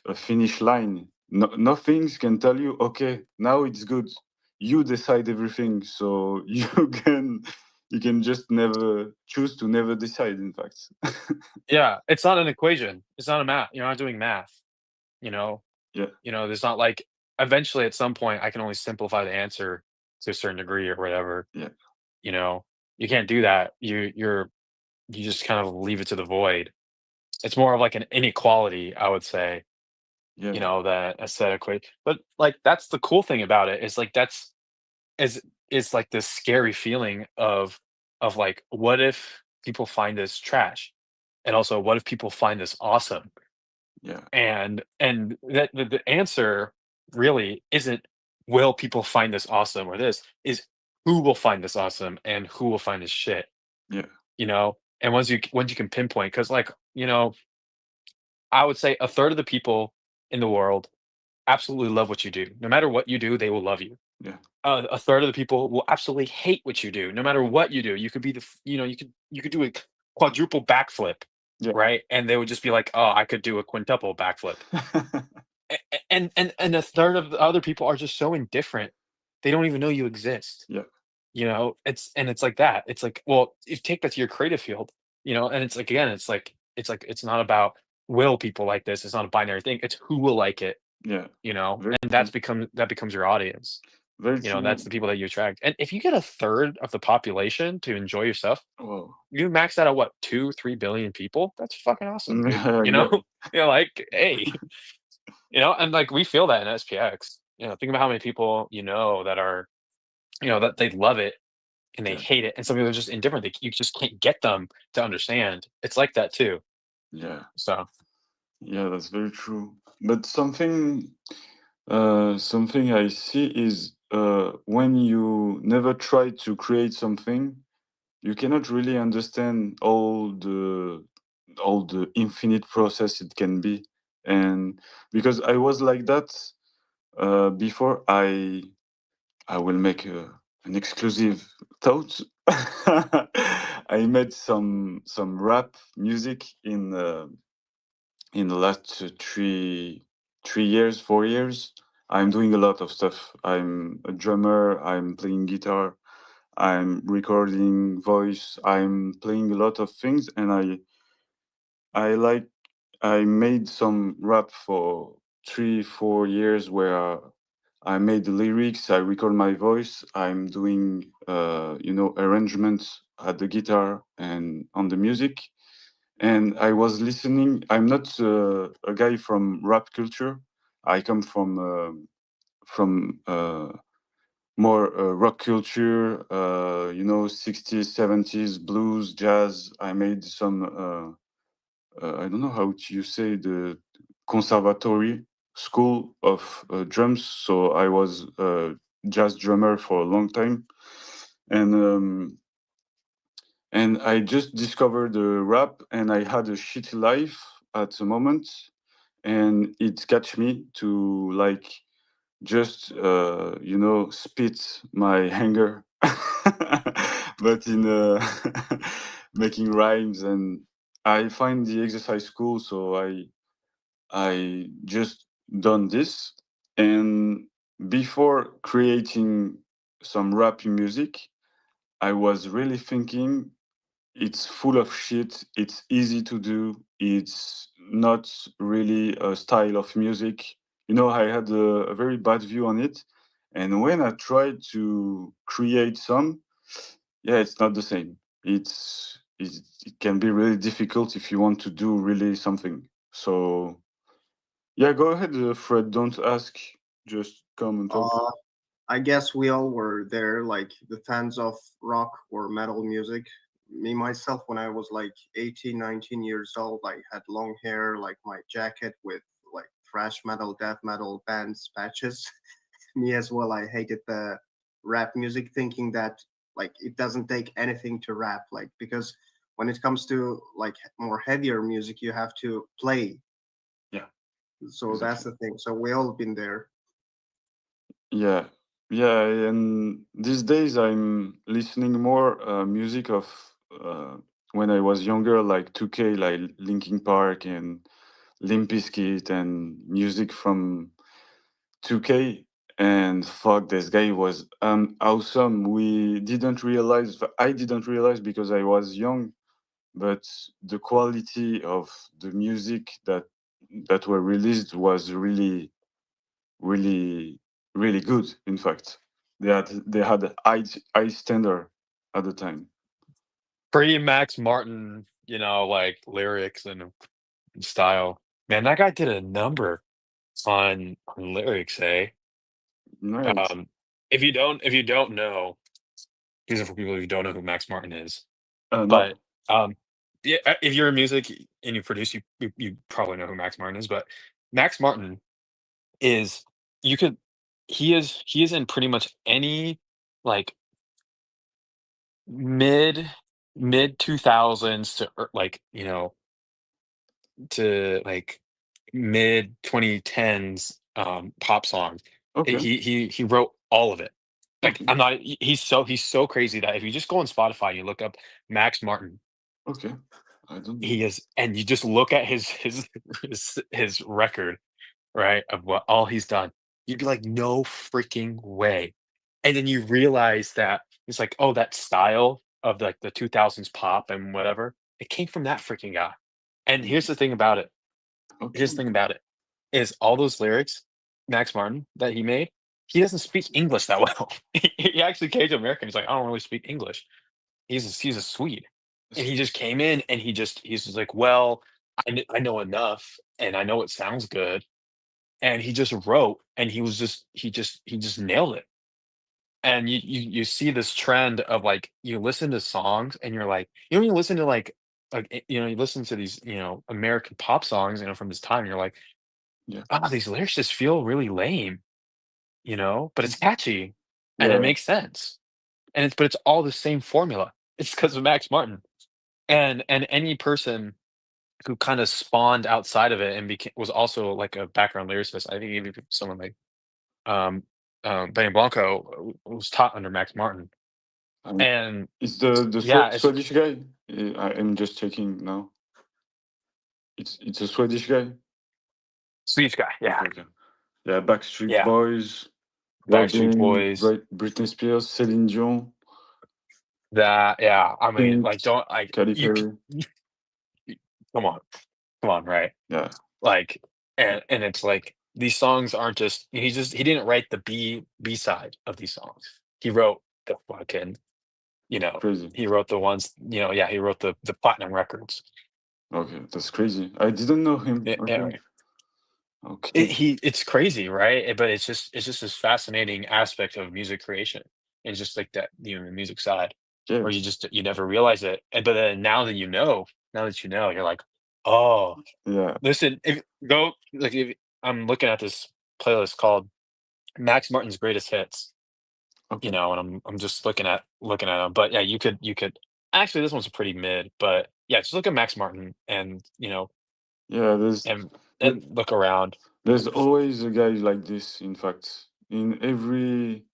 a finish line. Nothing can tell you, okay, now it's good. You decide everything, so you can just never choose to never decide, in fact. Yeah, it's not an equation. It's not a math. You're not doing math. You know, Yeah, there's not like, eventually at some point I can only simplify the answer to a certain degree or whatever. yeah, You know, you can't do that. You just kind of leave it to the void. It's more of like an inequality, I would say, yeah, that aesthetically. But like that's the cool thing about it, is like is is like this scary feeling of like, what if people find this trash? And also, what if people find this awesome? yeah, And that the answer really isn't, will people find this awesome, or this is, who will find this awesome and who will find this shit. Yeah. You know, and once you can pinpoint, because like, you know, I would say a third of the people in the world absolutely love what you do. No matter what you do, they will love you. Yeah. A third of the people will absolutely hate what you do. No matter what you do, you could be you know, you could do a quadruple backflip, Yeah. right? And they would just be like, "Oh, I could do a quintuple backflip." And a third of the other people are just so indifferent. They don't even know you exist. Yeah. You know, it's like that. It's like, well, if you take that to your creative field, you know, and it's like again, it's not about will people like this. It's not a binary thing. It's who will like it, Yeah. you know, Very and true. that becomes your audience. Very You know, that's true. the people that you attract. And if you get a third of the population to enjoy your stuff, Whoa. you max out at what, 2-3 billion people? That's fucking awesome, dude. Yeah, You know? You know, like, hey, you know, and like we feel that in SPX. You know, think about how many people you know that are, you know, that they love it and they Yeah. hate it, and some people are just indifferent. You just can't get them to understand. It's like that too. Yeah. So Yeah, that's very true. But something I see is when you never try to create something, you cannot really understand all the infinite process it can be. And because I was like that before, I will make an exclusive thought. I made some rap music in the last 3 years, 4 years. I'm doing a lot of stuff. I'm a drummer. I'm playing guitar. I'm recording voice. I'm playing a lot of things, and I like I made some rap for 3 4 years where I made the lyrics. I record my voice. I'm doing arrangements at the guitar and on the music, and I was listening. I'm not a guy from rap culture. I come from more rock culture. 60s, 70s, blues, jazz. I made some. I don't know how you say the conservatory school of drums. So I was a jazz drummer for a long time, and and I just discovered the rap, and I had a shitty life at the moment, and it catch me to like just spit my anger, but in making rhymes, and I find the exercise cool, so I just done this, and before creating some rap music, I was really thinking it's full of shit. It's easy to do. It's not really a style of music. I had a very bad view on it. And when I tried to create some, yeah, it's not the same. It can be really difficult if you want to do really something. So, yeah, go ahead, Fred. Don't ask. Just come and talk. I guess we all were there, like the fans of rock or metal music. Me myself, when I was like 18, 19 years old, I had long hair, like my jacket with like thrash metal, death metal bands patches. Me as well, I hated the rap music, thinking that like it doesn't take anything to rap, like because when it comes to like more heavier music, you have to play. Yeah, So that's exactly. the thing. So we all been there. Yeah, yeah, and these days I'm listening more music of uh, when I was younger, like 2K, like Linkin Park and Limp Bizkit, and music from 2K. And fuck, this guy was awesome. I didn't realize because I was young, but the quality of the music that were released was really really really good. In fact, they had a high standard at the time. pre Max Martin, you know, like lyrics and style. Man, that guy did a number on lyrics, eh? Right. If you don't know, these are for people who don't know who Max Martin is. No. But yeah, if you're in music and you produce, you probably know who Max Martin is. But Max Martin is you could he is in pretty much any like mid mid 2000s to like, to like mid 2010s pop songs. Okay. He wrote all of it. Like Okay. I'm not he's so crazy that if you just go on Spotify and you look up Max Martin, Okay. I don't know. he is, and you just look at his record, right, of what all he's done, you'd be like, no freaking way. And then you realize that it's like, oh, that style of like the 2000s pop and whatever, it came from that freaking guy. And here's the thing about it. Okay. Here's the thing about it is all those lyrics, Max Martin, that he made, he doesn't speak English that well. He actually came to America. He's like, I don't really speak English. He's a Swede, and he just came in and he's just like, well, I know enough, and I know it sounds good, and he just wrote, and he just nailed it. And you see this trend of like you listen to songs and you're like, you listen to like you listen to these American pop songs from this time, and you're like, Yeah. these lyrics just feel really lame, but it's catchy and it Yeah. makes sense, and it's all the same formula. It's because of Max Martin. And any person who kind of spawned outside of it and was also like a background lyricist. I think even someone like um Benny Blanco was taught under Max Martin. Um, And it's the yeah, it's Swedish guy. I'm just checking now. It's a Swedish guy. Swedish guy. Yeah. Okay. Yeah. Backstreet Yeah. Boys. Backstreet Vaping, Boys. Britney Spears, Celine Dion, That, yeah. I mean, Pink, like, don't like Katy you, Perry. come on, right? Yeah. Like, and it's like these songs aren't just he didn't write the B side of these songs. He wrote the fucking Crazy. he wrote the ones, yeah, he wrote the platinum records. Okay, that's crazy. I didn't know him. Okay. Okay. It's crazy, right? But it's just this fascinating aspect of music creation. It's just like that, the music side, Yeah. where you never realize it, but then now that you're like, oh, Yeah. listen, if I'm looking at this playlist called Max Martin's Greatest Hits, Okay. and I'm just looking at them. But yeah, you could actually, this one's pretty mid, but yeah, just look at Max Martin and Yeah. and there- look around. there's always a guy like this. In fact, in every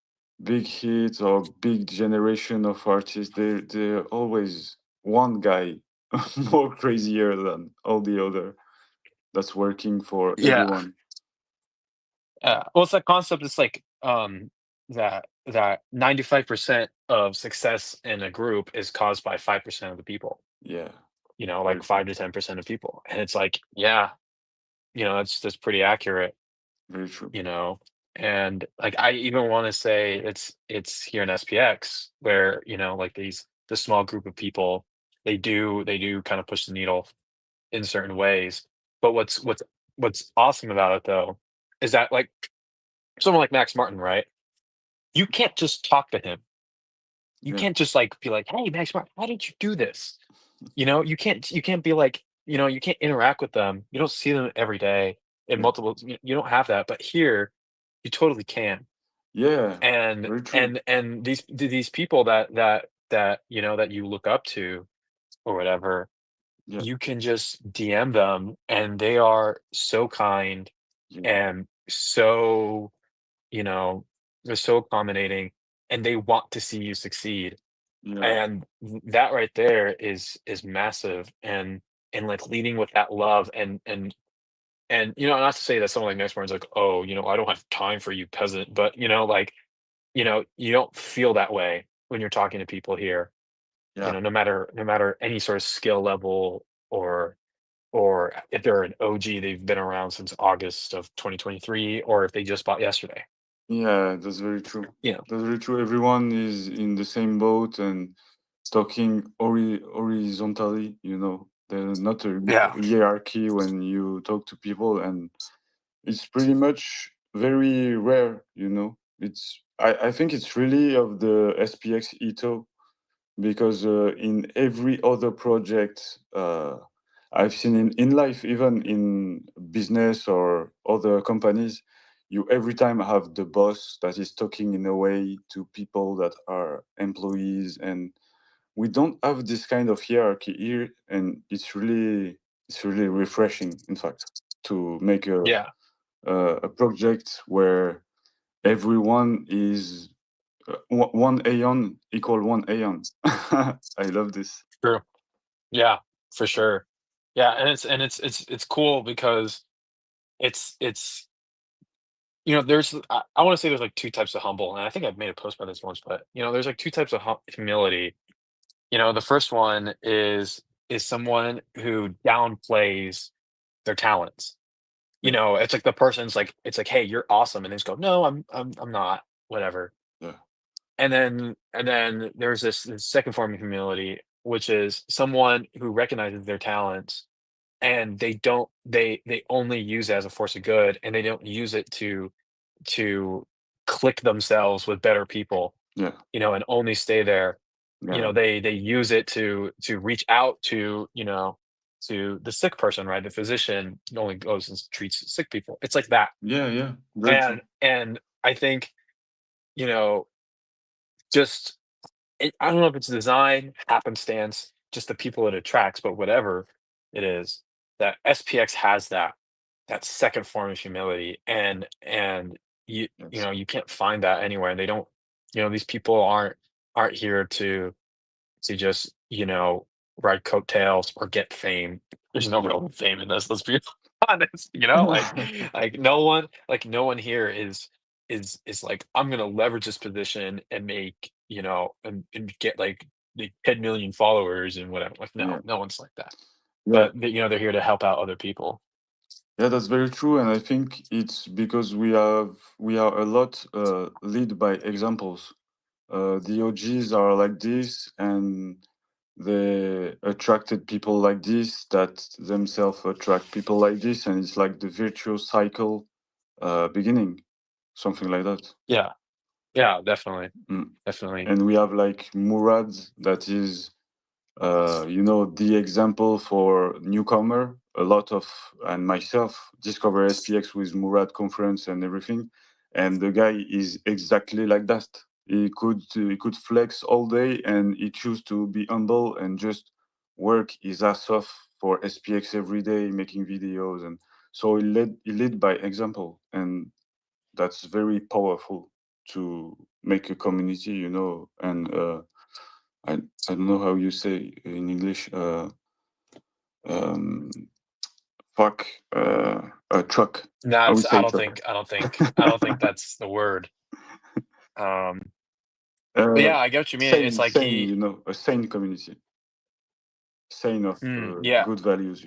big hit or big generation of artists, there always one guy more crazier than all the other. That's working for Yeah. everyone. Well, it's that concept. It's like that 95% of success in a group is caused by 5% of the people. Yeah. Like Very 5 true. to 10% of people, and it's like, yeah, that's pretty accurate. Very true. And like I even want to say it's here in SPX where like the small group of people, they do kind of push the needle in certain ways. But what's awesome about it though is that like someone like Max Martin, right? You can't just talk to him. You Yeah. can't just like be like, "Hey, Max Martin, how did you do this?" You can't be like, you can't interact with them. You don't see them every day in Yeah. multiple. You don't have that, but here, you totally can. Yeah. And Very true. these people that you look up to or whatever, Yeah. you can just DM them, and they are so kind Yeah. and so you know they're so accommodating, and they want to see you succeed. Yeah. And that right there is massive, and like leading with that love, and not to say that someone like Next is like, oh, I don't have time for you, peasant, but like, you don't feel that way when you're talking to people here, Yeah. no matter any sort of skill level, or if they're an OG, they've been around since August of 2023, or if they just bought yesterday. Yeah, that's very true. You know, That's very true. Everyone is in the same boat and talking horizontally, There's not a yeah, hierarchy when you talk to people, and it's pretty much very rare, I think it's really of the SPX ethos, because in every other project I've seen in life, even in business or other companies, you every time have the boss that is talking in a way to people that are employees, and we don't have this kind of hierarchy here, and it's really refreshing, in fact, to make Yeah. a project where everyone is one aeon equal one aeon. I love this. True. Yeah, for sure. Yeah, and it's cool because it's there's I want to say there's like two types of humble, and I think I've made a post about this once, but there's like two types of humility. The first one is someone who downplays their talents. It's like the person's like, it's like, hey, you're awesome, and they just go, no, I'm not, whatever. Yeah. And then there's this second form of humility, which is someone who recognizes their talents and they only use it as a force of good, and they don't use it to click themselves with better people, Yeah. and only stay there. Yeah. They use it to reach out to the sick person, right? The physician only goes and treats sick people. It's like that. Yeah. Very true. And I think, you know, just I don't know if it's design, happenstance, just the people it attracts, but whatever it is, that SPX has that second form of humility, and Yes. you can't find that anywhere. And they don't, these people aren't here to just ride coattails or get fame. There's no real fame in this. Let's be honest. No one here is like, I'm gonna leverage this position and make and get like 10 million followers and whatever. Like, no, Yeah. no one's like that. Yeah. But they're here to help out other people. Yeah, that's very true, and I think it's because we are a lot lead by examples. The OGs are like this, and they attracted people like this that themselves attract people like this, and it's like the virtuous cycle beginning, something like that. Yeah. Yeah, definitely. Mm. Definitely. And we have like Murad, that is the example for newcomer. A lot of, and myself, discover SPX with Murad conference and everything, and the guy is exactly like that. He could flex all day, and he choose to be humble and just work his ass off for SPX every day, making videos, and so he led by example, and that's very powerful to make a community, and I don't know how you say in English. Um, fuck. A truck. I would That's say truck. I don't think that's the word. But yeah, I get what you mean. It's like sane. A sane community. Sane of yeah. good values.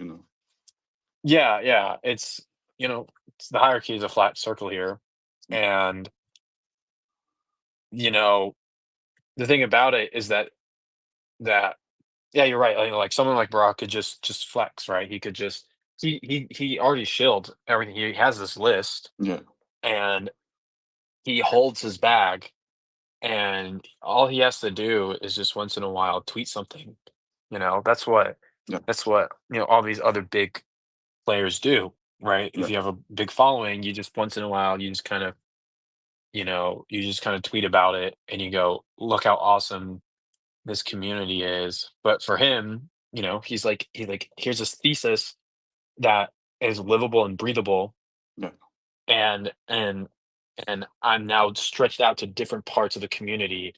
Yeah. It's the hierarchy is a flat circle here. And, the thing about it is that yeah, you're right. Like someone like Brock could just flex, right? He could just he already shilled everything. He has this list Yeah. and he holds his bag, and all he has to do is just once in a while tweet something. That's what Yeah. all these other big players do, right? Yeah. If you have a big following, you just once in a while you just kind of tweet about it, and you go, look how awesome this community is. But for him, here's this thesis that is livable and breathable, Yeah. and I'm now stretched out to different parts of the community,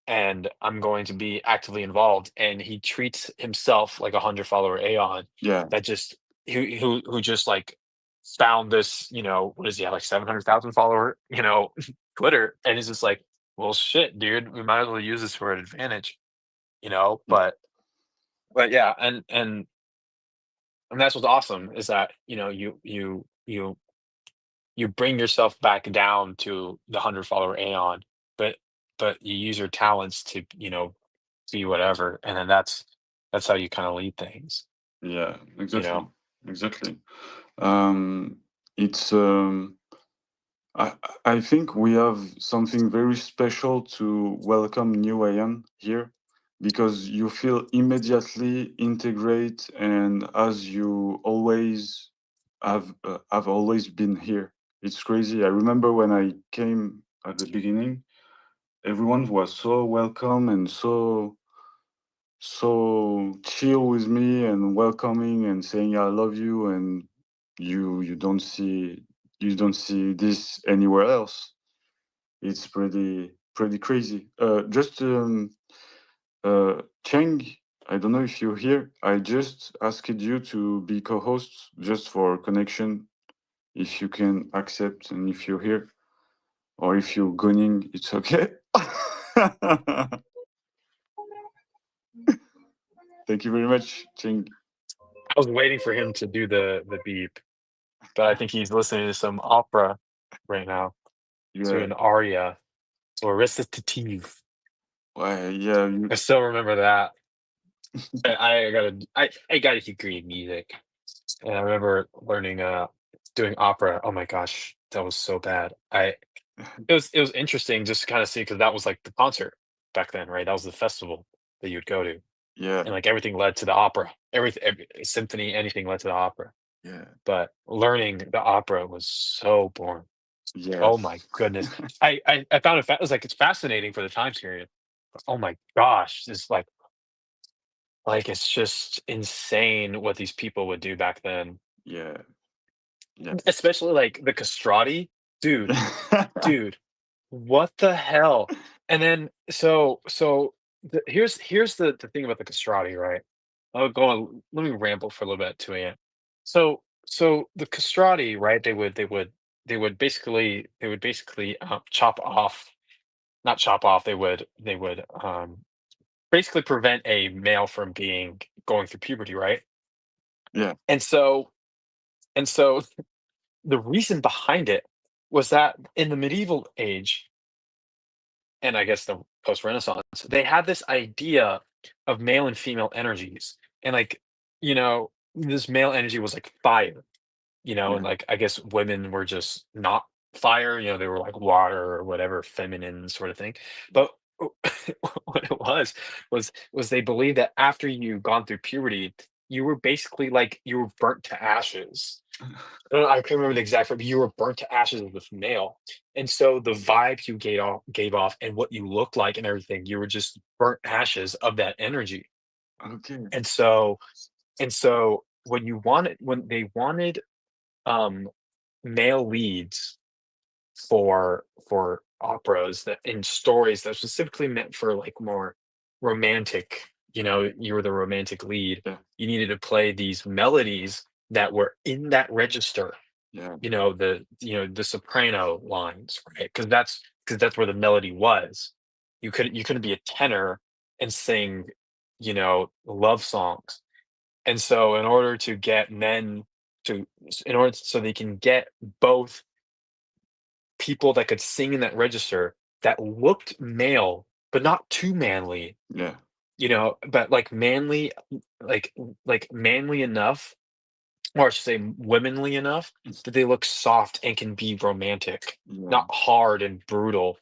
and I'm going to be actively involved. And he treats himself like a 100-follower Aeon Yeah. that just who just like found this, what is he at, like 700,000 follower, Twitter, and he's just like, well, shit, dude, we might as well use this for an advantage, but yeah, and that's what's awesome is that you bring yourself back down to the 100-follower Aeon, but you use your talents to be whatever, and then that's how you kind of lead things. Yeah. Exactly. You know? Exactly. It's I think we have something very special to welcome new Ayan here, because you feel immediately integrate, and as you always have always been here. It's crazy. I remember when I came at the beginning, everyone was so welcome and so so chill with me and welcoming and saying I love you, and you don't see this anywhere else. It's pretty crazy. Just Cheng, I don't know if you're here. I just asked you to be co-host just for connection. If you can accept and if you're here, or if you're gunning, it's okay. Thank you very much, Cheng. I was waiting for him to do the beep, but I think he's listening to some opera right now, to Yeah, an aria or recitative. well, yeah, I still remember that. I got a degree in music, and I remember learning doing opera. Oh my gosh, that was so bad. It was interesting just to kind of see, because that was like the concert back then, right? That was the festival that you'd go to, yeah, and like everything led to the opera. Every symphony, anything led to the opera. yeah, But learning the opera was so boring. Oh yes. my goodness. I found it was like it's fascinating for the time period. But oh my gosh, it's like it's just insane what these people would do back then. Yeah, yeah. Especially like the castrati. Dude, what the hell? And then here's the thing about the castrati, right? I'll go on, let me ramble for a little bit at 2 a.m. So the castrati, right? They would basically chop off, not chop off. They would basically prevent a male from going through puberty, right? Yeah, And so the reason behind it was that in the medieval age, and I guess the post Renaissance, they had this idea of male and female energies, and like this male energy was like fire, yeah, and like I guess women were just not fire, they were like water or whatever, feminine sort of thing. But what it was they believed that after you gone through puberty, you were basically like you were burnt to ashes. I can't remember the exact word, but you were burnt to ashes as a male. And so the vibe you gave off and what you looked like and everything, you were just burnt ashes of that energy. okay. And so when they wanted um male leads for operas that in stories that specifically meant for like more romantic, you were the romantic lead, Yeah, you needed to play these melodies that were in that register, yeah, the soprano lines, right? Because that's where the melody was. You couldn't be a tenor and sing, love songs. And so in order to get men in order so they can get both people that could sing in that register that looked male, but not too manly, yeah, but like manly, like manly enough, or I should say womanly enough that they look soft and can be romantic, yeah. not hard and brutal.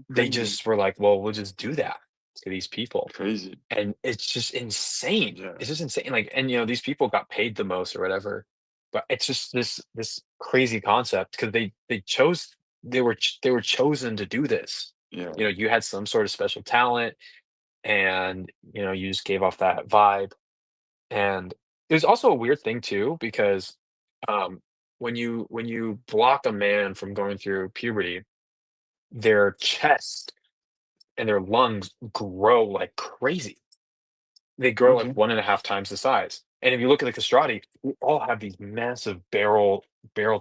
They Crazy, just were like, well, we'll just do that to these people. crazy. And it's just insane. Yeah, It's just insane. Like, and these people got paid the most or whatever. But it's just this crazy concept because they were chosen to do this. yeah, You had some sort of special talent, and you just gave off that vibe. And there's also a weird thing too, because um, when you block a man from going through puberty, their chest and their lungs grow like crazy. They grow like okay. 1.5 times the size. And if you look at the castrati, we all have these massive barrel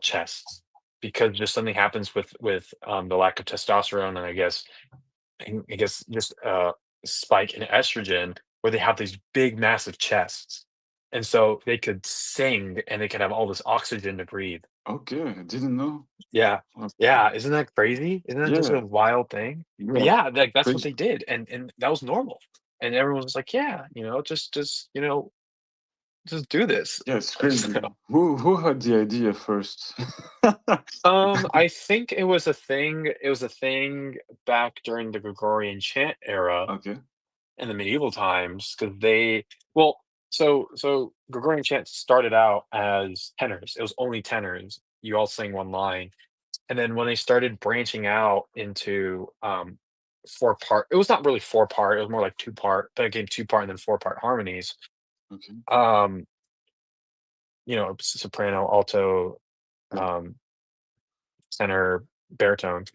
chests because just something happens with the lack of testosterone, and I guess just spike in estrogen, where they have these big massive chests. And so they could sing and they could have all this oxygen to breathe. Okay, I didn't know. Yeah. Okay. Yeah, isn't that crazy? Isn't that just Yeah, a wild thing? But yeah, yeah, like that's what crazy. they did, and that was normal. And everyone was like, "Yeah, just do this." Yeah, it's So, crazy. Who had the idea first? I think it was a thing back during the Gregorian chant era Okay. in the medieval times, because well, so Gregorian chant started out as tenors. It was only tenors. You all sing one line. And then when they started branching out into 4-part. It was not really 4-part. It was more like 2-part. But it became 2-part and then 4-part harmonies. Okay. Soprano, alto, tenor, baritone.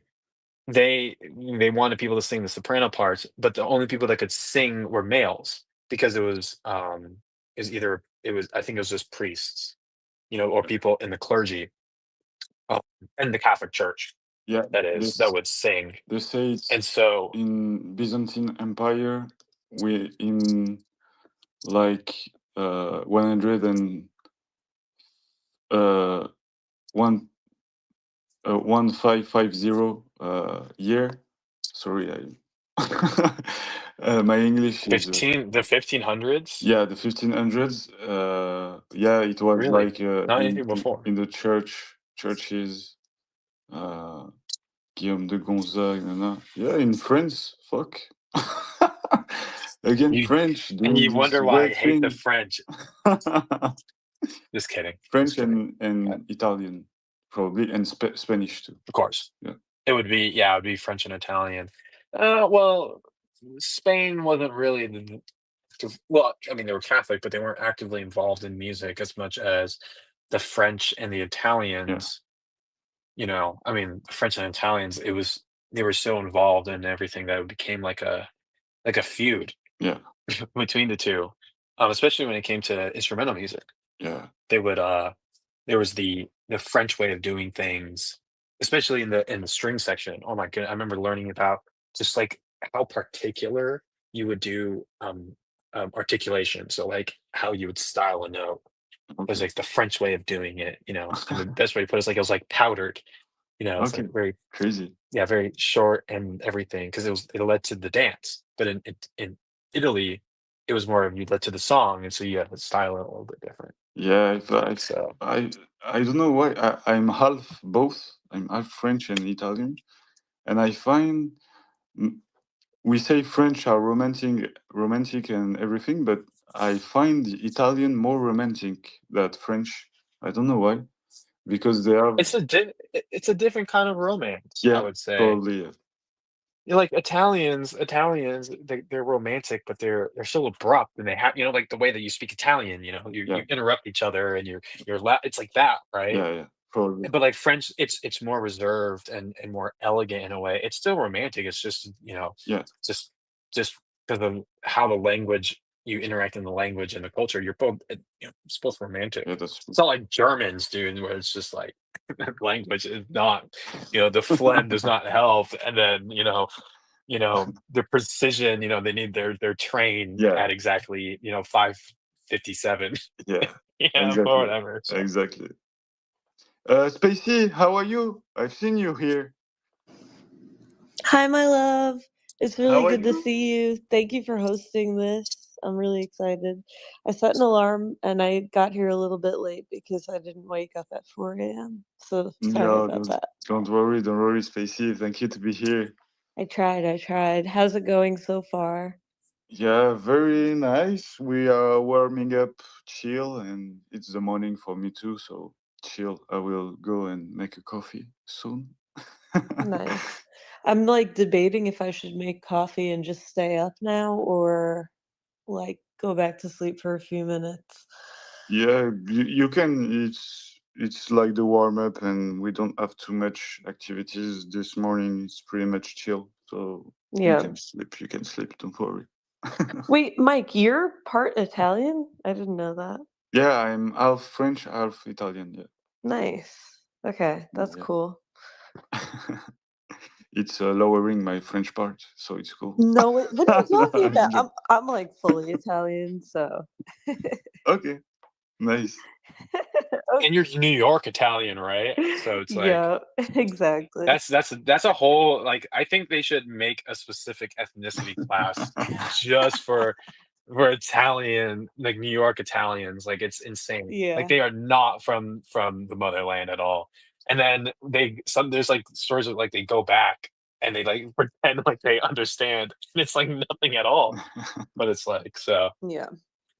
They wanted people to sing the soprano parts, but the only people that could sing were males because it was I think it was just priests, or people in the clergy, and the Catholic Church. Yeah, that would sing. they say it's And so in Byzantine Empire, we in like 100 and 1550 year. Sorry, my English is the 1500s. yeah, the 1500s. Yeah, it was Really? like Not anything before. in the churches. Guillaume de Gonzague, yeah, in France. Fuck. Again, French And doing you this wonder why I weird hate the thing. French. Just kidding. French Just kidding. and Italian, probably, and Spanish too. Of course. Yeah. It would be French and Italian. Well, Spain wasn't really well, I mean, they were Catholic, but they weren't actively involved in music as much as the French and the Italians. I mean, the French and Italians, they were so involved in everything that it became like a feud Yeah. between the two, especially when it came to instrumental music. Yeah. They would there was the French way of doing things, especially in the string section. Oh my god, I remember learning about just like how particular you would do articulation. So like how you would style a note was Okay. like the French way of doing it, and the best way to put it is like it was like powdered, it's Okay. like very Crazy. very short and everything because it led to the dance. But in Italy, it was more of you led to the song, and so you had to style it a little bit different. Yeah, So I don't know why I'm half both. I'm half French and Italian, and I find we say French are romantic and everything, but I find the Italian more romantic than French. I don't know why, because they are it's a different kind of romance, I yeah, would say. probably yeah. Like Italians, they're romantic, but they're so abrupt, and they have like the way that you speak Italian. You interrupt each other, and it's like that, right? Yeah, probably. But like French, it's more reserved and more elegant in a way. It's still romantic. It's just just because of how the language you interact in the language and the culture. You're both it's both romantic. Yeah, that's true. It's not like Germans, dude, where it's just like language is not the phlegm does not help, and then the precision. They need their train at exactly 5:57. Yeah, Or whatever. So. Exactly. Spacey, how are you? I've seen you here. Hi, my love. It's really How are good to you? see you. Thank you for hosting this. I'm really excited. I set an alarm and I got here a little bit late because I didn't wake up at 4 a.m. So sorry about that. Don't worry, Spacey. Thank you to be here. I tried. How's it going so far? Yeah, very nice. We are warming up, chill, and it's the morning for me too, so chill. I will go and make a coffee soon. Nice. I'm like debating if I should make coffee and just stay up now or like go back to sleep for a few minutes. Yeah, you can. It's like the warm up, and we don't have too much activities this morning. It's pretty much chill, so Yeah. You can sleep. Don't worry. Wait, Mike, you're part Italian? I didn't know that. Yeah, I'm half French, half Italian. Yeah. Nice. Okay, that's cool. It's lowering my French part, so it's cool. No, what are you talking about? I'm like fully Italian, so. Okay, nice. And you're New York Italian, right? So it's like yeah, exactly. That's a whole like I think they should make a specific ethnicity class just for Italian, like New York Italians. Like it's insane. Yeah. Like they are not from the motherland at all. And then there's like stories of like they go back and they like pretend like they understand, and it's like nothing at all. But it's like so. Yeah.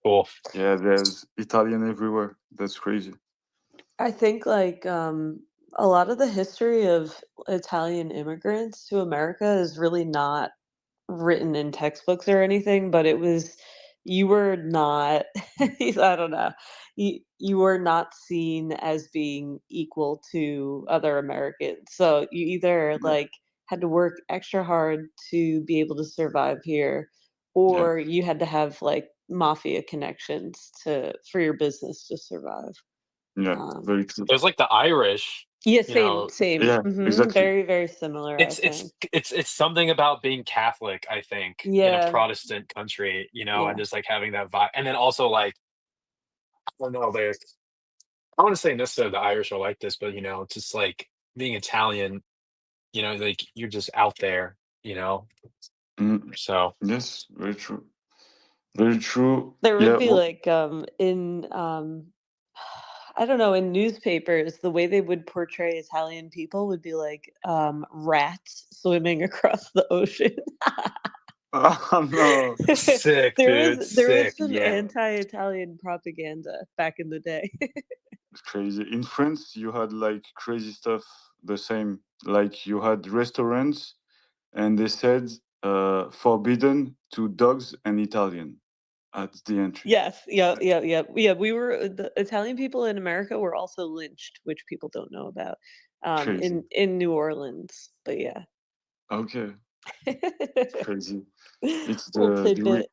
Cool. Yeah, there's Italian everywhere. That's crazy. I think like a lot of the history of Italian immigrants to America is really not written in textbooks or anything, but it was you were not I don't know. You were not seen as being equal to other Americans. So you either Yeah. like had to work extra hard to be able to survive here, Yeah. or you had to have like mafia connections for your business to survive. Yeah. Very true. There's like the Irish. Yeah, You know, same. Yeah. Exactly. Very, very similar, I it's think. it's something about being Catholic, I think, in a Yeah, Protestant country, you know, and yeah. just like having that vibe. And then also like, I don't know, I want to say necessarily the Irish are like this, but you know, just like being Italian, you know, like you're just out there, you know. Mm, So yes. Very true. Very true. There Yeah. would be Well, like in I don't know, in newspapers, the way they would portray Italian people would be like rats swimming across the ocean. oh no. sick, There dude, was sick. some Yeah. anti-Italian propaganda back in the day. It's crazy. In France, you had like crazy stuff. The same. Like you had restaurants, and they said forbidden to dogs and Italian at the entry. Yes, yeah. We were the Italian people in America were also lynched, which people don't know about, Crazy. in New Orleans. But yeah, Okay. It's crazy. It's little the tidbit.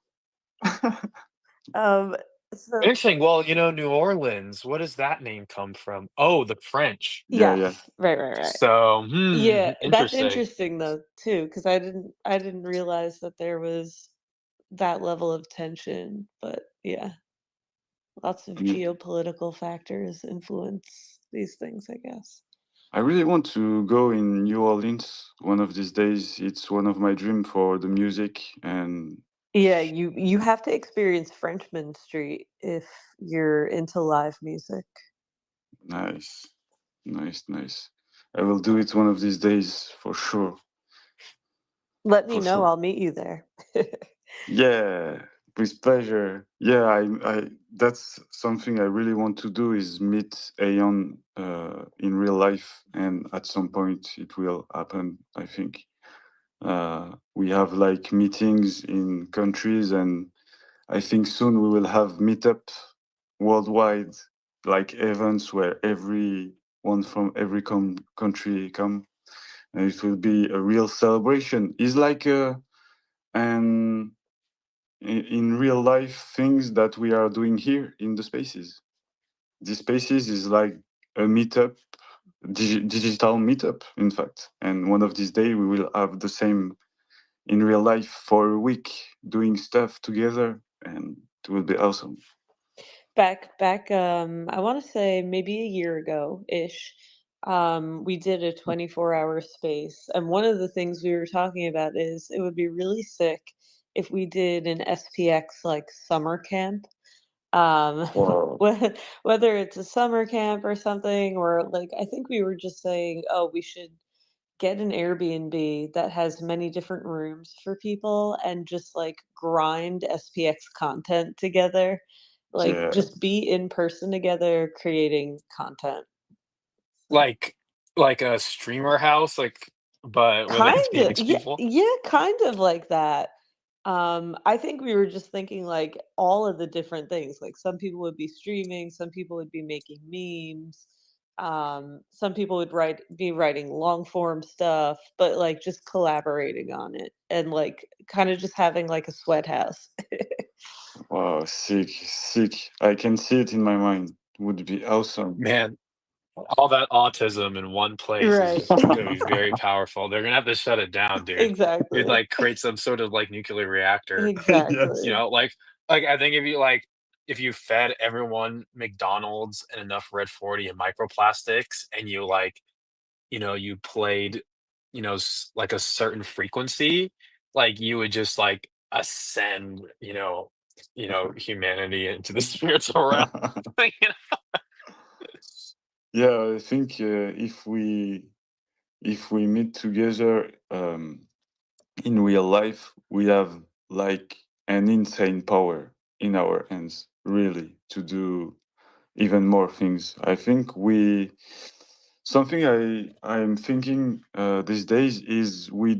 Um, so Interesting. Well, you know, New Orleans, what does that name come from? Oh, the French. yeah, yeah. yes, right. So, Yeah, that's interesting. interesting though too, because I didn't realize that there was that level of tension. But yeah, lots of Mm. geopolitical factors influence these things, I guess. I really want to go in New Orleans one of these days. It's one of my dreams for the music and Yeah, you have to experience Frenchman Street if you're into live music. nice. Nice. I will do it one of these days for sure. Let me For know, sure. I'll meet you there. Yeah, with pleasure. Yeah, I that's something I really want to do is meet Aeon in real life, and at some point it will happen, I think. We have like meetings in countries, and I think soon we will have meetup worldwide, like events where everyone from every country come, and it will be a real celebration. It's like an in real life things that we are doing here in the spaces. The spaces is like a meetup, digital meetup, in fact. And one of these days we will have the same in real life for a week, doing stuff together, and it will be awesome. Back I want to say maybe a year ago ish, we did a 24-hour space, and one of the things we were talking about is it would be really sick if we did an SPX like summer camp. um Wow. whether it's a summer camp or something, or like I think we were just saying, oh, we should get an Airbnb that has many different rooms for people and just like grind SPX content together. Like Yeah. just be in person together creating content. So Like a streamer house, like, but with kind of, SPX people. kind of like that. I think we were just thinking like all of the different things. Like some people would be streaming, some people would be making memes, some people would be writing long form stuff, but like just collaborating on it and like kind of just having like a sweat house. Wow, sick. I can see it in my mind. Would be awesome. Man, all that autism in one place is Right. just gonna be very powerful. They're gonna have to shut it down, dude. You'd Exactly. like create some sort of like nuclear reactor. Yes. You Exactly. know, I think if you fed everyone McDonald's and enough Red 40 and microplastics, and you like, you know, you played, you know, like a certain frequency, like you would just like ascend, humanity into the spiritual realm. You know? Yeah, I think if we meet together in real life, we have like an insane power in our hands, really, to do even more things. I think something I'm thinking these days is we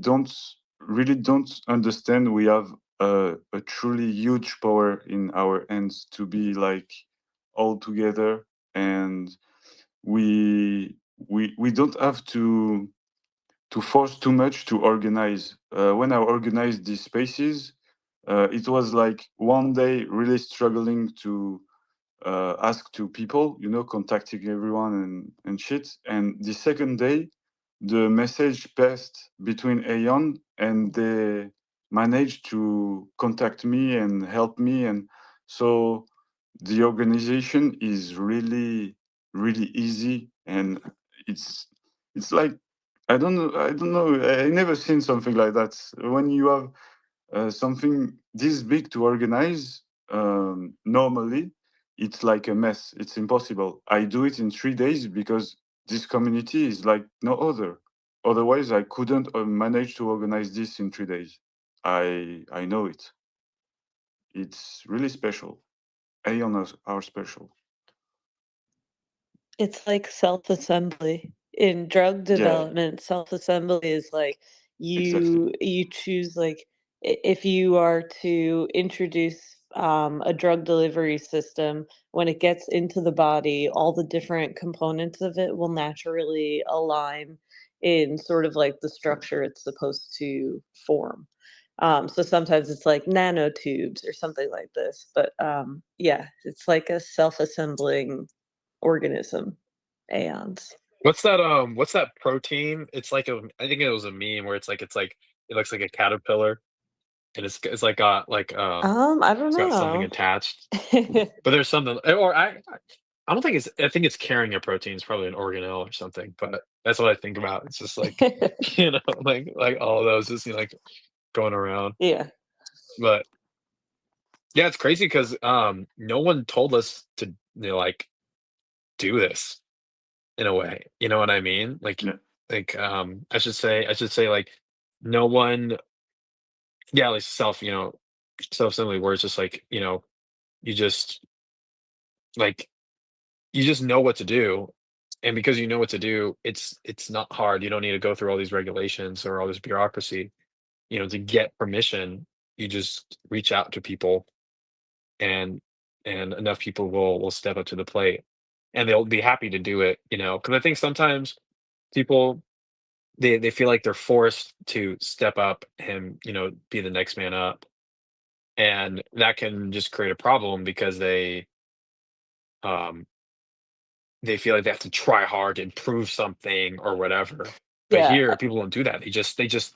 really don't understand we have a truly huge power in our hands to be like all together, and we don't have to force too much to organize. When I organized these spaces, it was like one day really struggling to ask to people, contacting everyone and shit. And the second day, the message passed between Aeon, and they managed to contact me and help me. And so the organization is really, really easy. And it's like, I don't know. I never seen something like that. When you have something this big to organize, normally it's like a mess. It's impossible. I do it in 3 days because this community is like no other. Otherwise, I couldn't manage to organize this in 3 days. I know it. It's really special. Aeon are special. It's like self-assembly. In drug Yeah, development, self-assembly is like exactly. you choose like if you are to introduce a drug delivery system, when it gets into the body, all the different components of it will naturally align in sort of like the structure it's supposed to form. So sometimes it's like nanotubes or something like this, but yeah, it's like a self-assembling organism, aeons. What's that protein? It's like I think it was a meme where it's like it looks like a caterpillar and it's like got like I don't it's got something know. attached. But there's something or I don't think I think it's carrying a protein. It's probably an organelle or something, but that's what I think about. It's just like, like all of those just like going around. Yeah. But yeah, it's crazy because no one told us to like do this in a way. You know what I mean? Yeah, I should say like no one, yeah, like self-assembly where it's just like, you just like you just know what to do. And because you know what to do, it's not hard. You don't need to go through all these regulations or all this bureaucracy, to get permission. You just reach out to people and enough people will step up to the plate and they'll be happy to do it, because I think sometimes people they feel like they're forced to step up and be the next man up, and that can just create a problem because um they feel like they have to try hard to improve something or whatever. But Yeah. here people don't do that. They just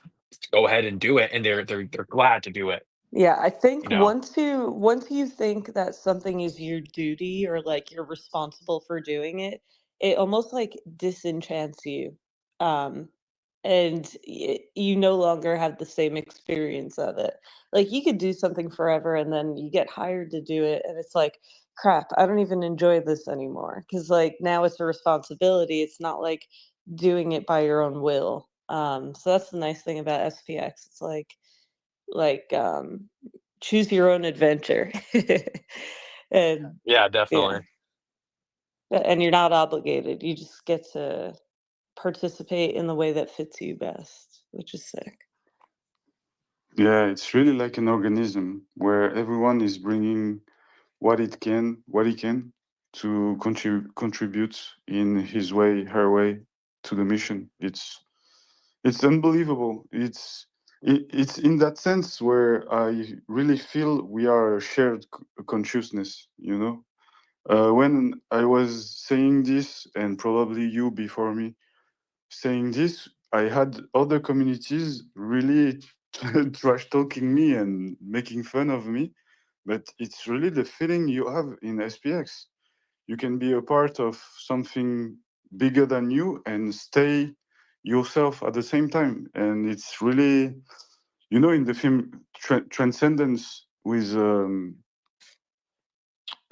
go ahead and do it, and they're glad to do it, Yeah, I think you know. once you think that something is your duty or like you're responsible for doing it, it almost like disenchants you. Um and you no longer have the same experience of it. Like you could do something forever and then you get hired to do it and it's like, crap, I don't even enjoy this anymore because like now it's a responsibility. It's not like doing it by your own will. So that's the nice thing about SPX. It's like choose your own adventure. And Yeah, yeah, definitely. and you're not obligated. You just get to participate in the way that fits you best, which is sick. yeah. It's really like an organism where everyone is bringing what he can to contribute in his way, her way to the mission. It's unbelievable. It's in that sense where I really feel we are a shared consciousness. When I was saying this, and probably you before me saying this, I had other communities really trash talking me and making fun of me. But it's really the feeling you have in SPX. You can be a part of something bigger than you and stay yourself at the same time. And it's really, in the film Transcendence with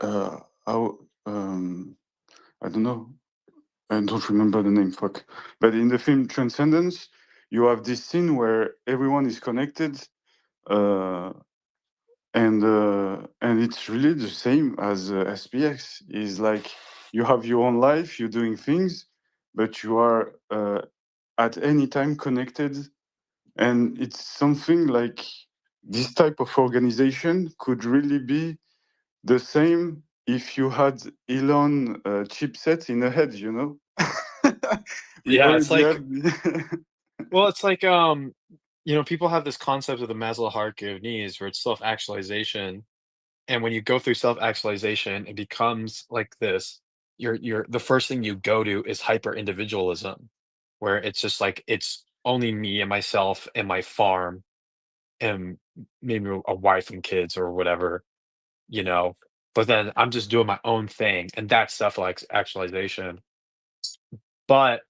uh, how, I don't know, I don't remember the name, fuck. But in the film Transcendence, you have this scene where everyone is connected, uh, and it's really the same as SPX. Is like you have your own life, you're doing things, but you are at any time connected. And it's something like this type of organization could really be the same if you had Elon chipset in a head, you know? We Yeah, it's already like, have well, it's like, people have this concept of the Maslow hierarchy of needs where it's self-actualization. And when you go through self-actualization, it becomes like this. You're the first thing you go to is hyper individualism, where it's just like it's only me and myself and my farm and maybe a wife and kids or whatever, you know. But then I'm just doing my own thing, and that's stuff like actualization. But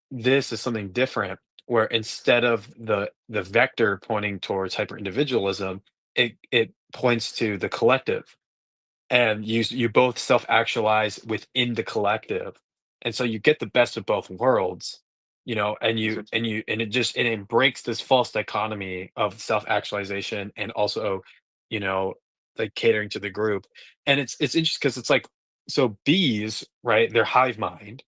this is something different, where instead of the vector pointing towards hyper individualism, it points to the collective, and you both self-actualize within the collective, and so you get the best of both worlds, and it breaks this false dichotomy of self-actualization and also, you know like catering to the group. And it's interesting because it's like, so bees, right, they're hive mind,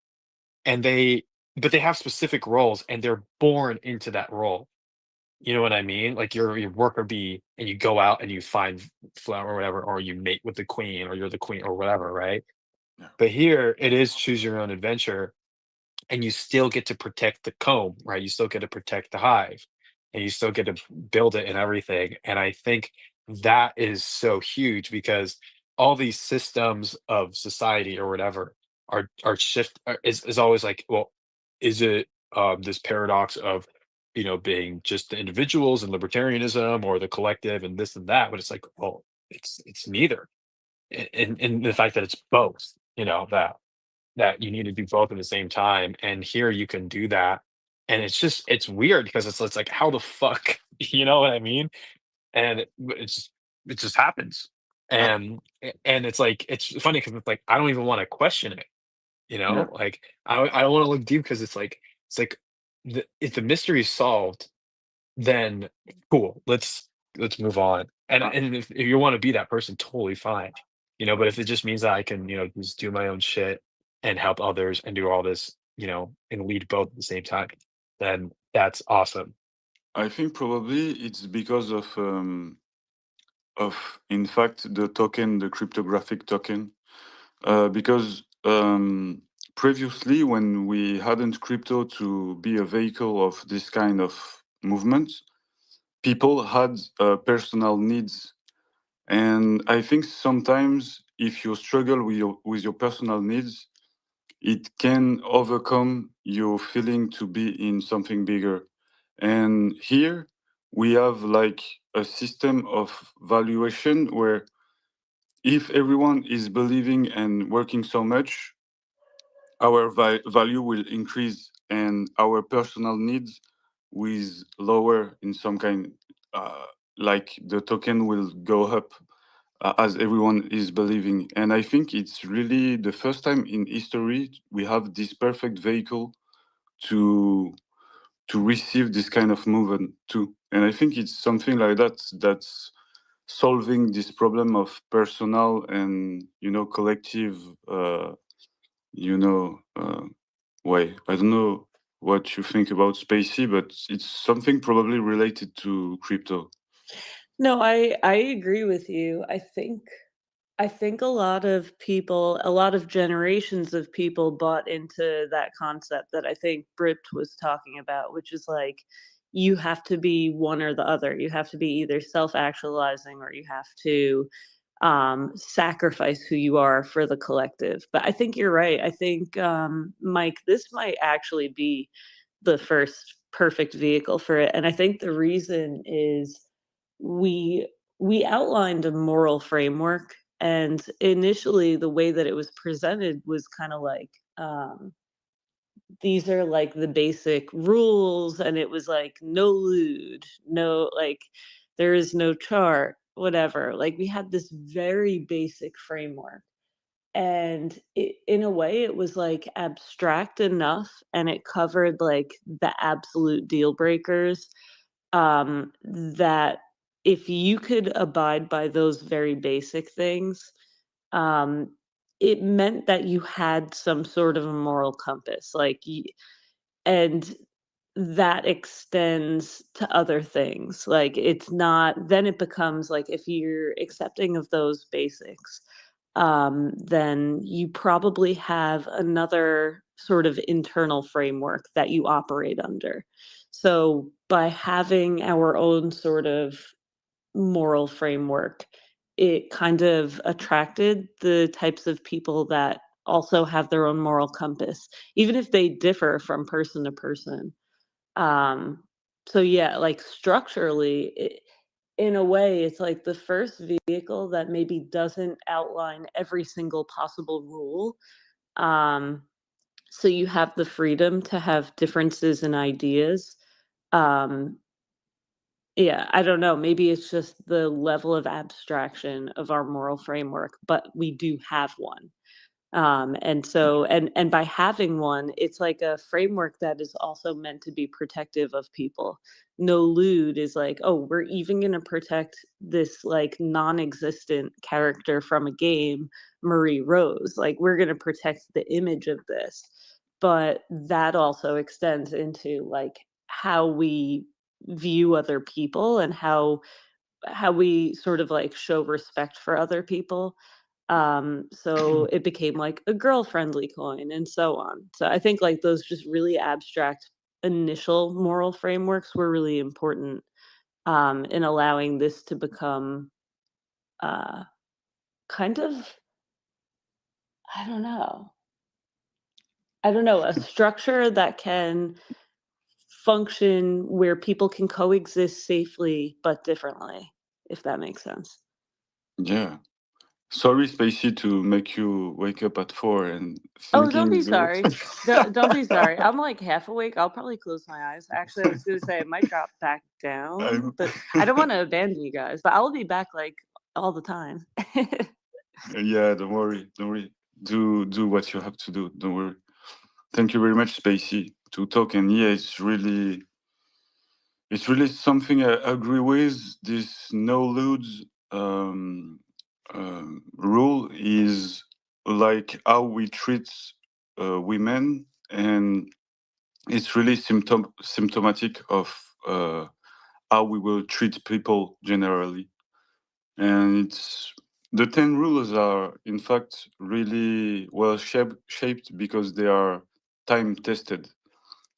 and they have specific roles and they're born into that role. You know what I mean? Like you're worker bee and you go out and you find flower or whatever, or you mate with the queen, or you're the queen or whatever, right? Yeah. But here it is choose your own adventure, and you still get to protect the comb, right? You still get to protect the hive, and you still get to build it and everything. And I think that is so huge because all these systems of society or whatever is always like, well, is it this paradox of being just the individuals and libertarianism, or the collective and this and that? But it's like, well, it's neither. In the fact that it's both, that you need to do both at the same time, and here you can do that. And it's weird because it's like, how the fuck, you know what I mean? And it just happens. I, And it's like, it's funny because it's like I don't even want to question it, yeah. like I don't want to look deep because it's like if the mystery is solved, then cool, let's move on. And I, and if you want to be that person, totally fine. But if it just means that I can, just do my own shit and help others and do all this, and lead both at the same time, then that's awesome. I think probably it's because of in fact the token, the cryptographic token, because previously when we hadn't crypto to be a vehicle of this kind of movement, people had personal needs. And I think sometimes if you struggle with your personal needs, it can overcome your feeling to be in something bigger. And here we have like a system of valuation where if everyone is believing and working so much, our value will increase and our personal needs will lower in some kind, like the token will go up as everyone is believing. And I think it's really the first time in history we have this perfect vehicle to receive this kind of movement too. And I think it's something like that's solving this problem of personal and collective you know uh, way. I don't know what you think about Spacey, but it's something probably related to crypto. No, I agree with you. I think a lot of people, a lot of generations of people bought into that concept that I think Brit was talking about, which is like you have to be one or the other. You have to be either self-actualizing or you have to sacrifice who you are for the collective. But I think you're right. I think, Mike, this might actually be the first perfect vehicle for it. And I think the reason is we we outlined a moral framework, and initially the way that it was presented was kind of like, these are like the basic rules, and it was like no lewd, no, like there is no chart, whatever. Like we had this very basic framework, and in a way it was like abstract enough, and it covered like the absolute deal breakers, that if you could abide by those very basic things, um, it meant that you had some sort of a moral compass, like, and that extends to other things. Like, it's not, then it becomes like, if you're accepting of those basics, then you probably have another sort of internal framework that you operate under. So by having our own sort of moral framework, it kind of attracted the types of people that also have their own moral compass, even if they differ from person to person. Um, so yeah, like structurally, in a way, it's like the first vehicle that maybe doesn't outline every single possible rule. Um, so you have the freedom to have differences in ideas. Um, yeah, I don't know. Maybe it's just the level of abstraction of our moral framework, but we do have one. And so, and by having one, it's like a framework that is also meant to be protective of people. No lewd is like, oh, we're even going to protect this like non-existent character from a game, Marie Rose. Like, we're going to protect the image of this. But that also extends into like how we view other people and how we sort of like show respect for other people. So it became like a girl friendly coin and so on. So I think like those just really abstract initial moral frameworks were really important in allowing this to become uh, kind of, I don't know, a structure that can function where people can coexist safely but differently, if that makes sense. Yeah. Sorry, Spacey, to make you wake up at 4 and Oh, don't be thinking sorry. Don't be sorry. I'm like half awake. I'll probably close my eyes. Actually, I was going to say I might drop back down, I'm- but I don't want to abandon you guys. But I'll be back like all the time. Yeah, don't worry. Don't worry. Do what you have to do. Don't worry. Thank you very much, Spacey, to talk. And yeah, it's really something I agree with. This no lewds rule is like how we treat women, and it's really symptomatic of how we will treat people generally. And it's the 10 rules are in fact really well shaped because they are time tested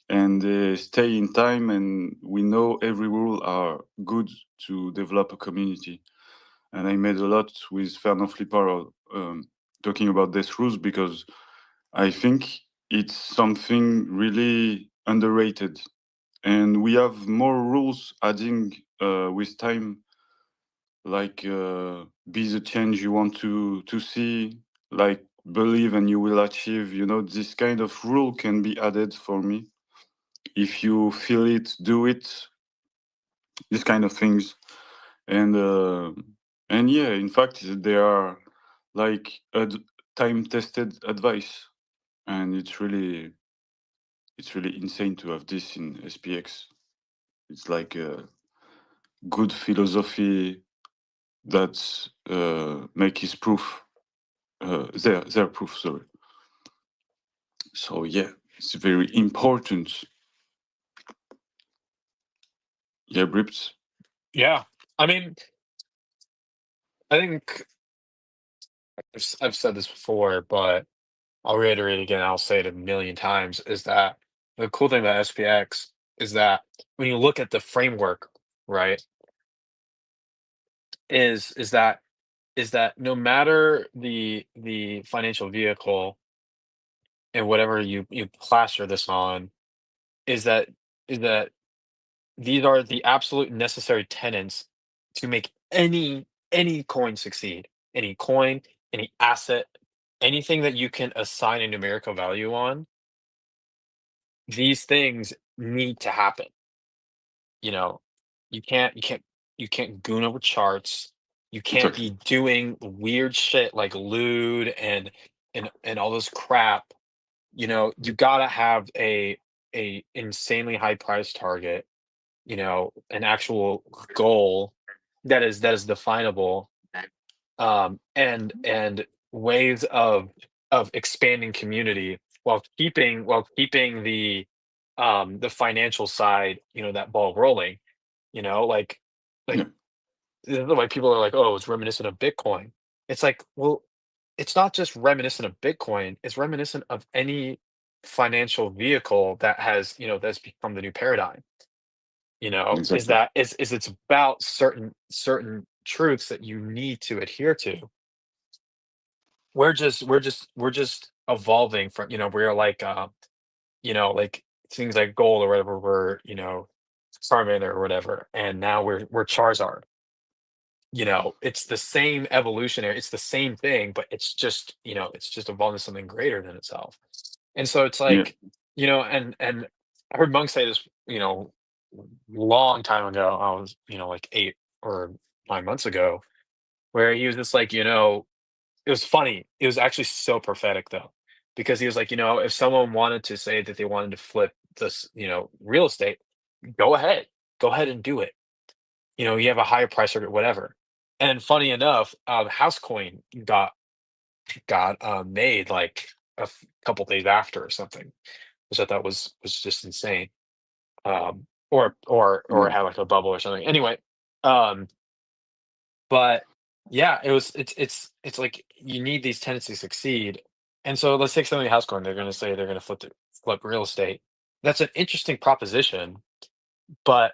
and they stay in time, and we know every rule are good to develop a community. And I made a lot with Fernand Flipper talking about these rules because I think it's something really underrated, and we have more rules adding with time, like be the change you want to see, like believe and you will achieve. You know, this kind of rule can be added for me. If you feel it, do it. These kind of things, and yeah, in fact, they are like time tested advice, and it's really insane to have this in SPX. It's like a good philosophy that make his proof their proof. Sorry. So yeah, it's very important. Yeah, Brips. Yeah, I mean, I think I've said this before, but I'll reiterate again. I'll say it a million times. Is that the cool thing about SPX is that when you look at the framework, right? Is that no matter the financial vehicle and whatever you plaster this on, is that is that these are the absolute necessary tenants to make any coin succeed. Any coin, any asset, anything that you can assign a numerical value on, these things need to happen. You know, you can't goon over charts. You can't Exactly. be doing weird shit like lewd and all this crap. You know, you gotta have a insanely high price target, you know, an actual goal that is definable. And ways of expanding community while keeping the financial side, that ball rolling. Like Yeah. this is why people are like, oh, it's reminiscent of Bitcoin. It's like, well, it's not just reminiscent of Bitcoin, it's reminiscent of any financial vehicle that has, that's become the new paradigm. Is Exactly. that is it's about certain truths that you need to adhere to. We're just evolving from, we're like like things like gold or whatever were, Charmander or whatever, and now we're Charizard. It's the same evolutionary, it's the same thing, but it's just evolving to something greater than itself. And so it's Yeah. like, and I heard Monk say this, long time ago. I was, like 8 or 9 months ago, where he was just like, it was funny. It was actually so prophetic though, because he was like, if someone wanted to say that they wanted to flip this, real estate, go ahead, go ahead and do it. You have a higher price or whatever. And funny enough, Housecoin got made like couple days after or something, which I thought was just insane. Or Yeah. had like a bubble or something. Anyway, um, but yeah, it's like you need these tenants to succeed. And so let's take something Housecoin. They're going to say they're going to flip real estate. That's an interesting proposition, but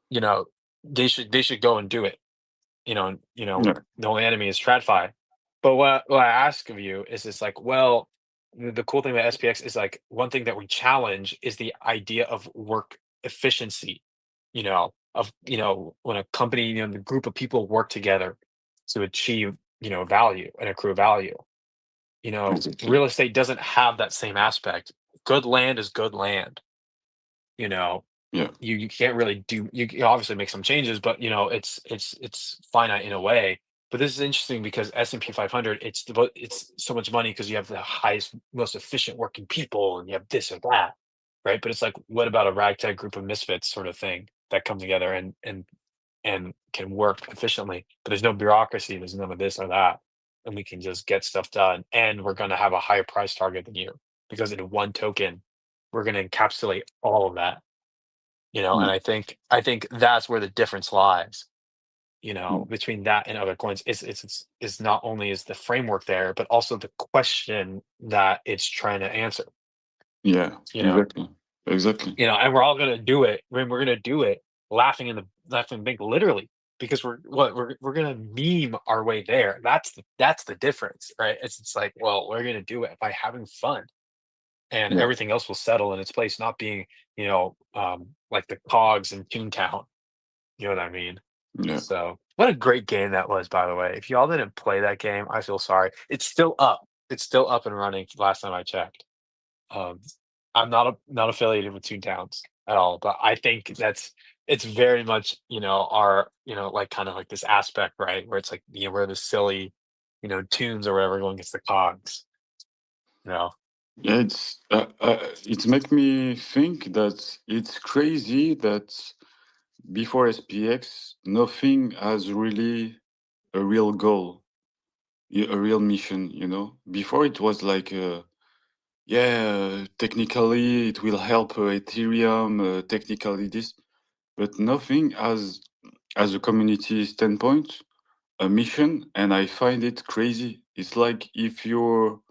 you know they should go and do it. Yeah. The only enemy is TradFi. But what I ask of you is, it's like, well, the cool thing about SPX is like one thing that we challenge is the idea of work efficiency. When a company, the group of people work together to achieve, value and accrue value. Exactly. Real estate doesn't have that same aspect. Good land is good land. You know, Yeah. you can't really do, you can obviously make some changes, but it's finite in a way. But this is interesting because S&P 500, it's so much money because you have the highest, most efficient working people, and you have this or that, right? But it's like, what about a ragtag group of misfits sort of thing that come together and can work efficiently? But there's no bureaucracy, there's none of this or that, and we can just get stuff done. And we're going to have a higher price target than you, because in one token, we're going to encapsulate all of that. And Yeah. I think that's where the difference lies, Yeah. between that and other coins. Is not only is the framework there, but also the question that it's trying to answer. Yeah. You know, Exactly. Exactly. and we're all gonna do it. We're gonna do it laughing big, literally, because we're gonna meme our way there. That's the difference, right? It's like, well, we're gonna do it by having fun, and Yeah. everything else will settle in its place, not being, like the cogs in Toontown. You know what I mean? Yeah. So, what a great game that was, by the way. If y'all didn't play that game, I feel sorry. It's still up. It's still up and running. Last time I checked. Um, I'm not affiliated with Towns at all, but I think it's very much, our, like kind of like this aspect, right, where it's like, where the silly, tunes or whatever going against the cogs. You know. Yeah. It's make me think that it's crazy that before SPX, nothing has really a real goal, a real mission. Before it was like, yeah, technically it will help Ethereum, technically this, but nothing as a community standpoint, a mission, and I find it crazy. It's like if you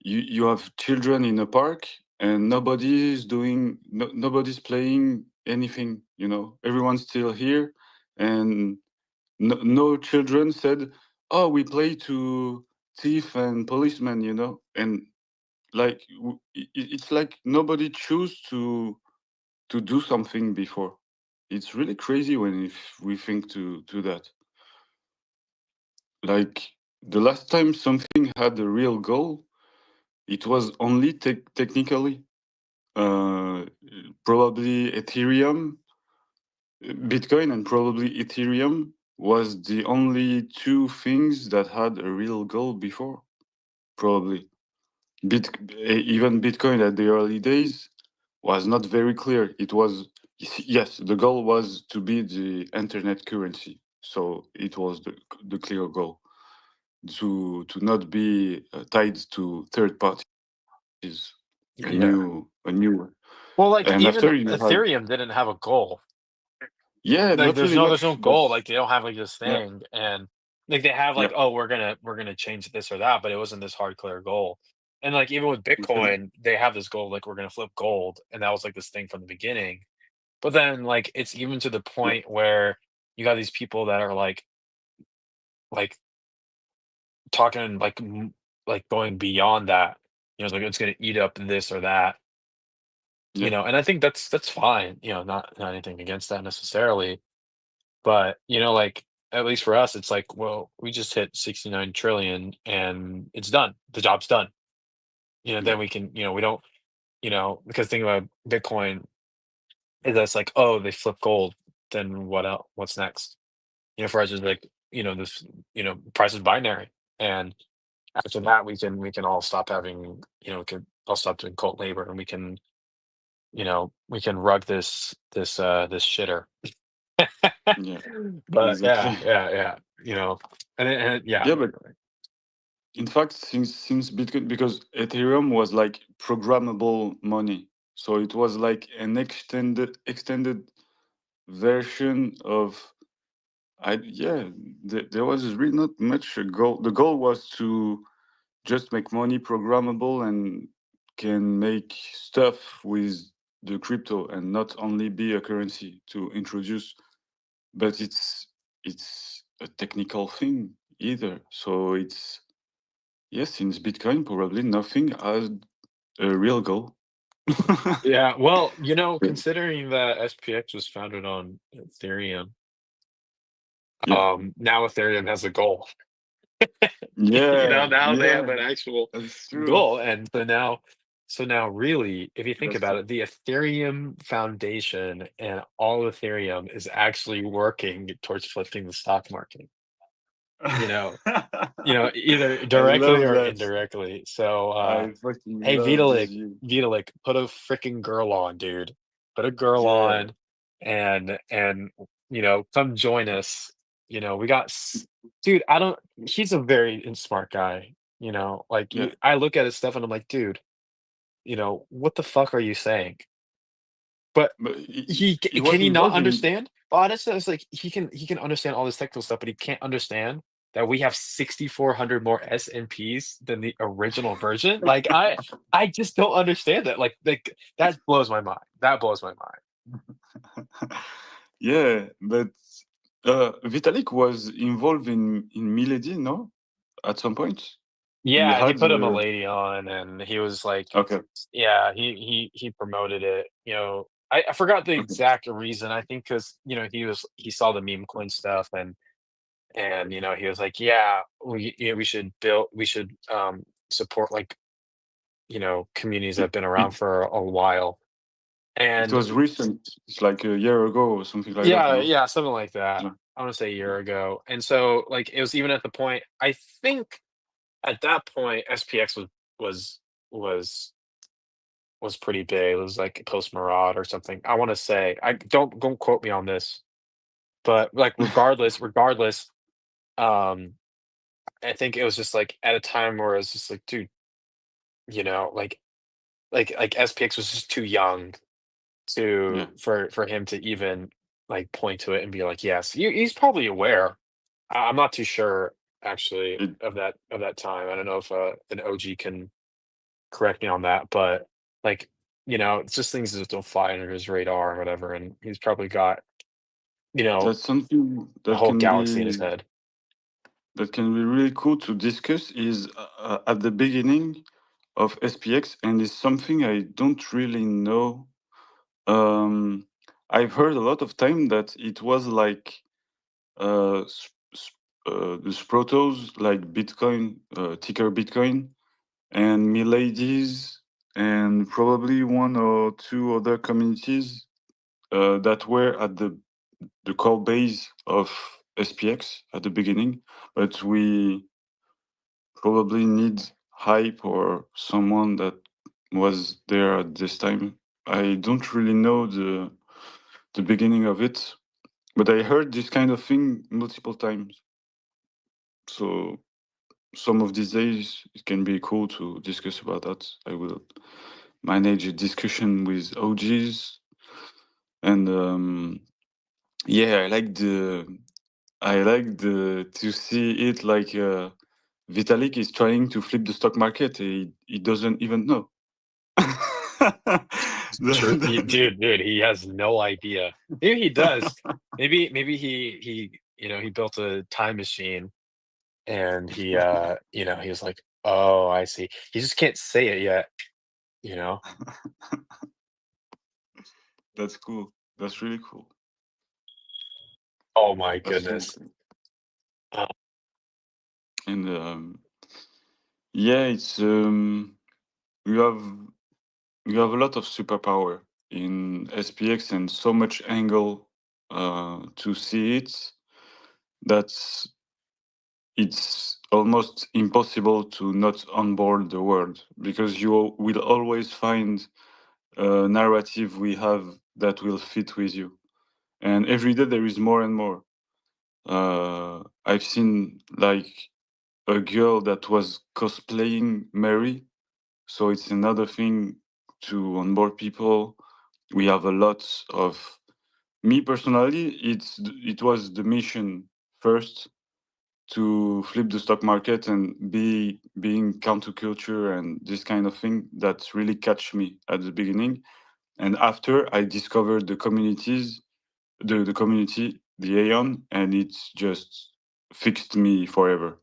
have children in a park and nobody's playing anything. Everyone's still here, and no children said, "Oh, we play to thief and policeman," and like it's like nobody choose to do something before. It's really crazy when if we think to that. Like the last time something had a real goal, it was only technically, uh, probably Ethereum, Bitcoin, and probably Ethereum was the only two things that had a real goal before. Probably even Bitcoin at the early days was not very clear. It was, yes, the goal was to be the internet currency, so it was the clear goal. to not be tied to third parties. A new. Well, like And even after you have, Ethereum didn't have a goal. yeah, Like not really there's much. no goal. Like they don't have like this Yeah, thing, and like they have like, yeah, oh, we're gonna change this or that, but it wasn't this hardcore goal. And like even with exactly. Bitcoin, they have this goal, like we're gonna flip gold, and that was like this thing from the beginning. But then like it's even to the Yeah, point where you got these people that are like talking like like going beyond that. You know, it's like it's gonna eat up this or that. You yeah, know, and I think that's fine. You know, not anything against that necessarily. But, you know, like, at least for us, it's like, well, we just hit 69 trillion and it's done. The job's done. You know, yeah. then we can, we don't, because think about Bitcoin is that's like, oh, they flip gold. Then what else? What's next? You know, for us, it's like, this, price is binary. And after that, we can all stop having, we can all stop doing cult labor and we can rug this shitter. Yeah, But exactly. yeah, yeah. Yeah, but in fact, since Bitcoin, because Ethereum was like programmable money, so it was like an extended version of. There was really not much a goal. The goal was to just make money programmable and can make stuff with the crypto and not only be a currency to introduce. But it's a technical thing either. So it's, yes, since Bitcoin probably nothing has a real goal. Yeah, well, considering that SPX was founded on Ethereum, Yeah, now Ethereum has a goal. yeah, Now they have yeah. an actual That's true. goal, and so now really, if you think That's about true. it, the Ethereum Foundation and all of Ethereum is actually working towards flipping the stock market. You know, either I directly love or that. indirectly. So, I fucking hey, love this Vitalik, view. Vitalik, put a freaking girl on, dude. Put a girl Yeah, on, and come join us. We got, dude. I don't. He's a very smart guy. Like yeah. I look at his stuff and I'm like, dude. What the fuck are you saying? But But he can was he not involved in. understand? Honestly, it's like he can understand all this technical stuff, but he can't understand that we have 6,400 more SNPs than the original version. Like I just don't understand that. Like that blows my mind. That blows my mind. Yeah, but Vitalik was involved in Milady, no? At some point, he Yeah, he had. put a lady on, and he was like, Okay, yeah, he promoted it. I forgot the okay. exact reason. I think because he saw the meme coin stuff and he was like, yeah, we should support like communities that It, have been around it for a while. it And was recent. It's like a year ago or something like that, yeah, no? yeah, something like that. Yeah. I want to say a year ago. And so like it was even at the point, I think at that point SPX was was was pretty big. It was like post Murad or something. I want to say, I don't quote me on this, but like regardless, um, I think it was just like at a time where it's just like, dude, like SPX was just too young Yeah. for him to even like point to it and be like, yes, he's probably aware. I'm not too sure actually It, of that time. I don't know if an OG can correct me on that, but like it's just things that just don't fly under his radar or whatever, and he's probably got that's something a whole galaxy in his head. that can be really cool to discuss is at the beginning of SPX, and it's something I don't really know. Um, I've heard a lot of time that it was like the Sprotos, like Bitcoin, ticker Bitcoin, and Miladies, and probably one or two other communities that were at the core base of SPX at the beginning, but we probably need hype or someone that was there at this time. I don't really know the beginning of it, but I heard this kind of thing multiple times. So some of these days it can be cool to discuss about that. I will manage a discussion with OGs, and yeah, I like to see it like Vitalik is trying to flip the stock market. He doesn't even know. True. Dude, he has no idea. Maybe he does. Maybe he he built a time machine and he he was like, oh, I see. He just can't say it yet, you know? That's cool. That's really cool. Oh my That's really goodness. cool. Uh, And yeah, it's you have a lot of superpower in SPX and so much angle to see it that it's almost impossible to not onboard the world, because you will always find a narrative we have that will fit with you, and every day there is more and more. I've seen like a girl that was cosplaying Mary, so it's another thing to onboard people. We have a lot of, me personally, it was the mission first to flip the stock market and being counterculture and this kind of thing that really catch me at the beginning. And after I discovered the communities, the community, the Aeon, and it's just fixed me forever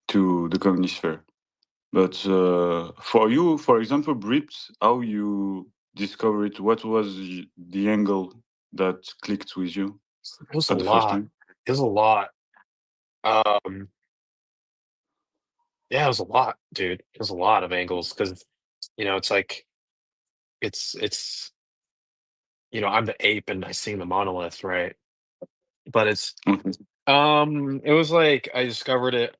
to the communist sphere. But for you, for example, Brips, how you discover it? What was the angle that clicked with you it was a at the first lot. time? It was a lot. Yeah, it was a lot, dude. It was a lot of angles because it's like it's I'm the ape and I sing the monolith, right? But Okay. it was like I discovered it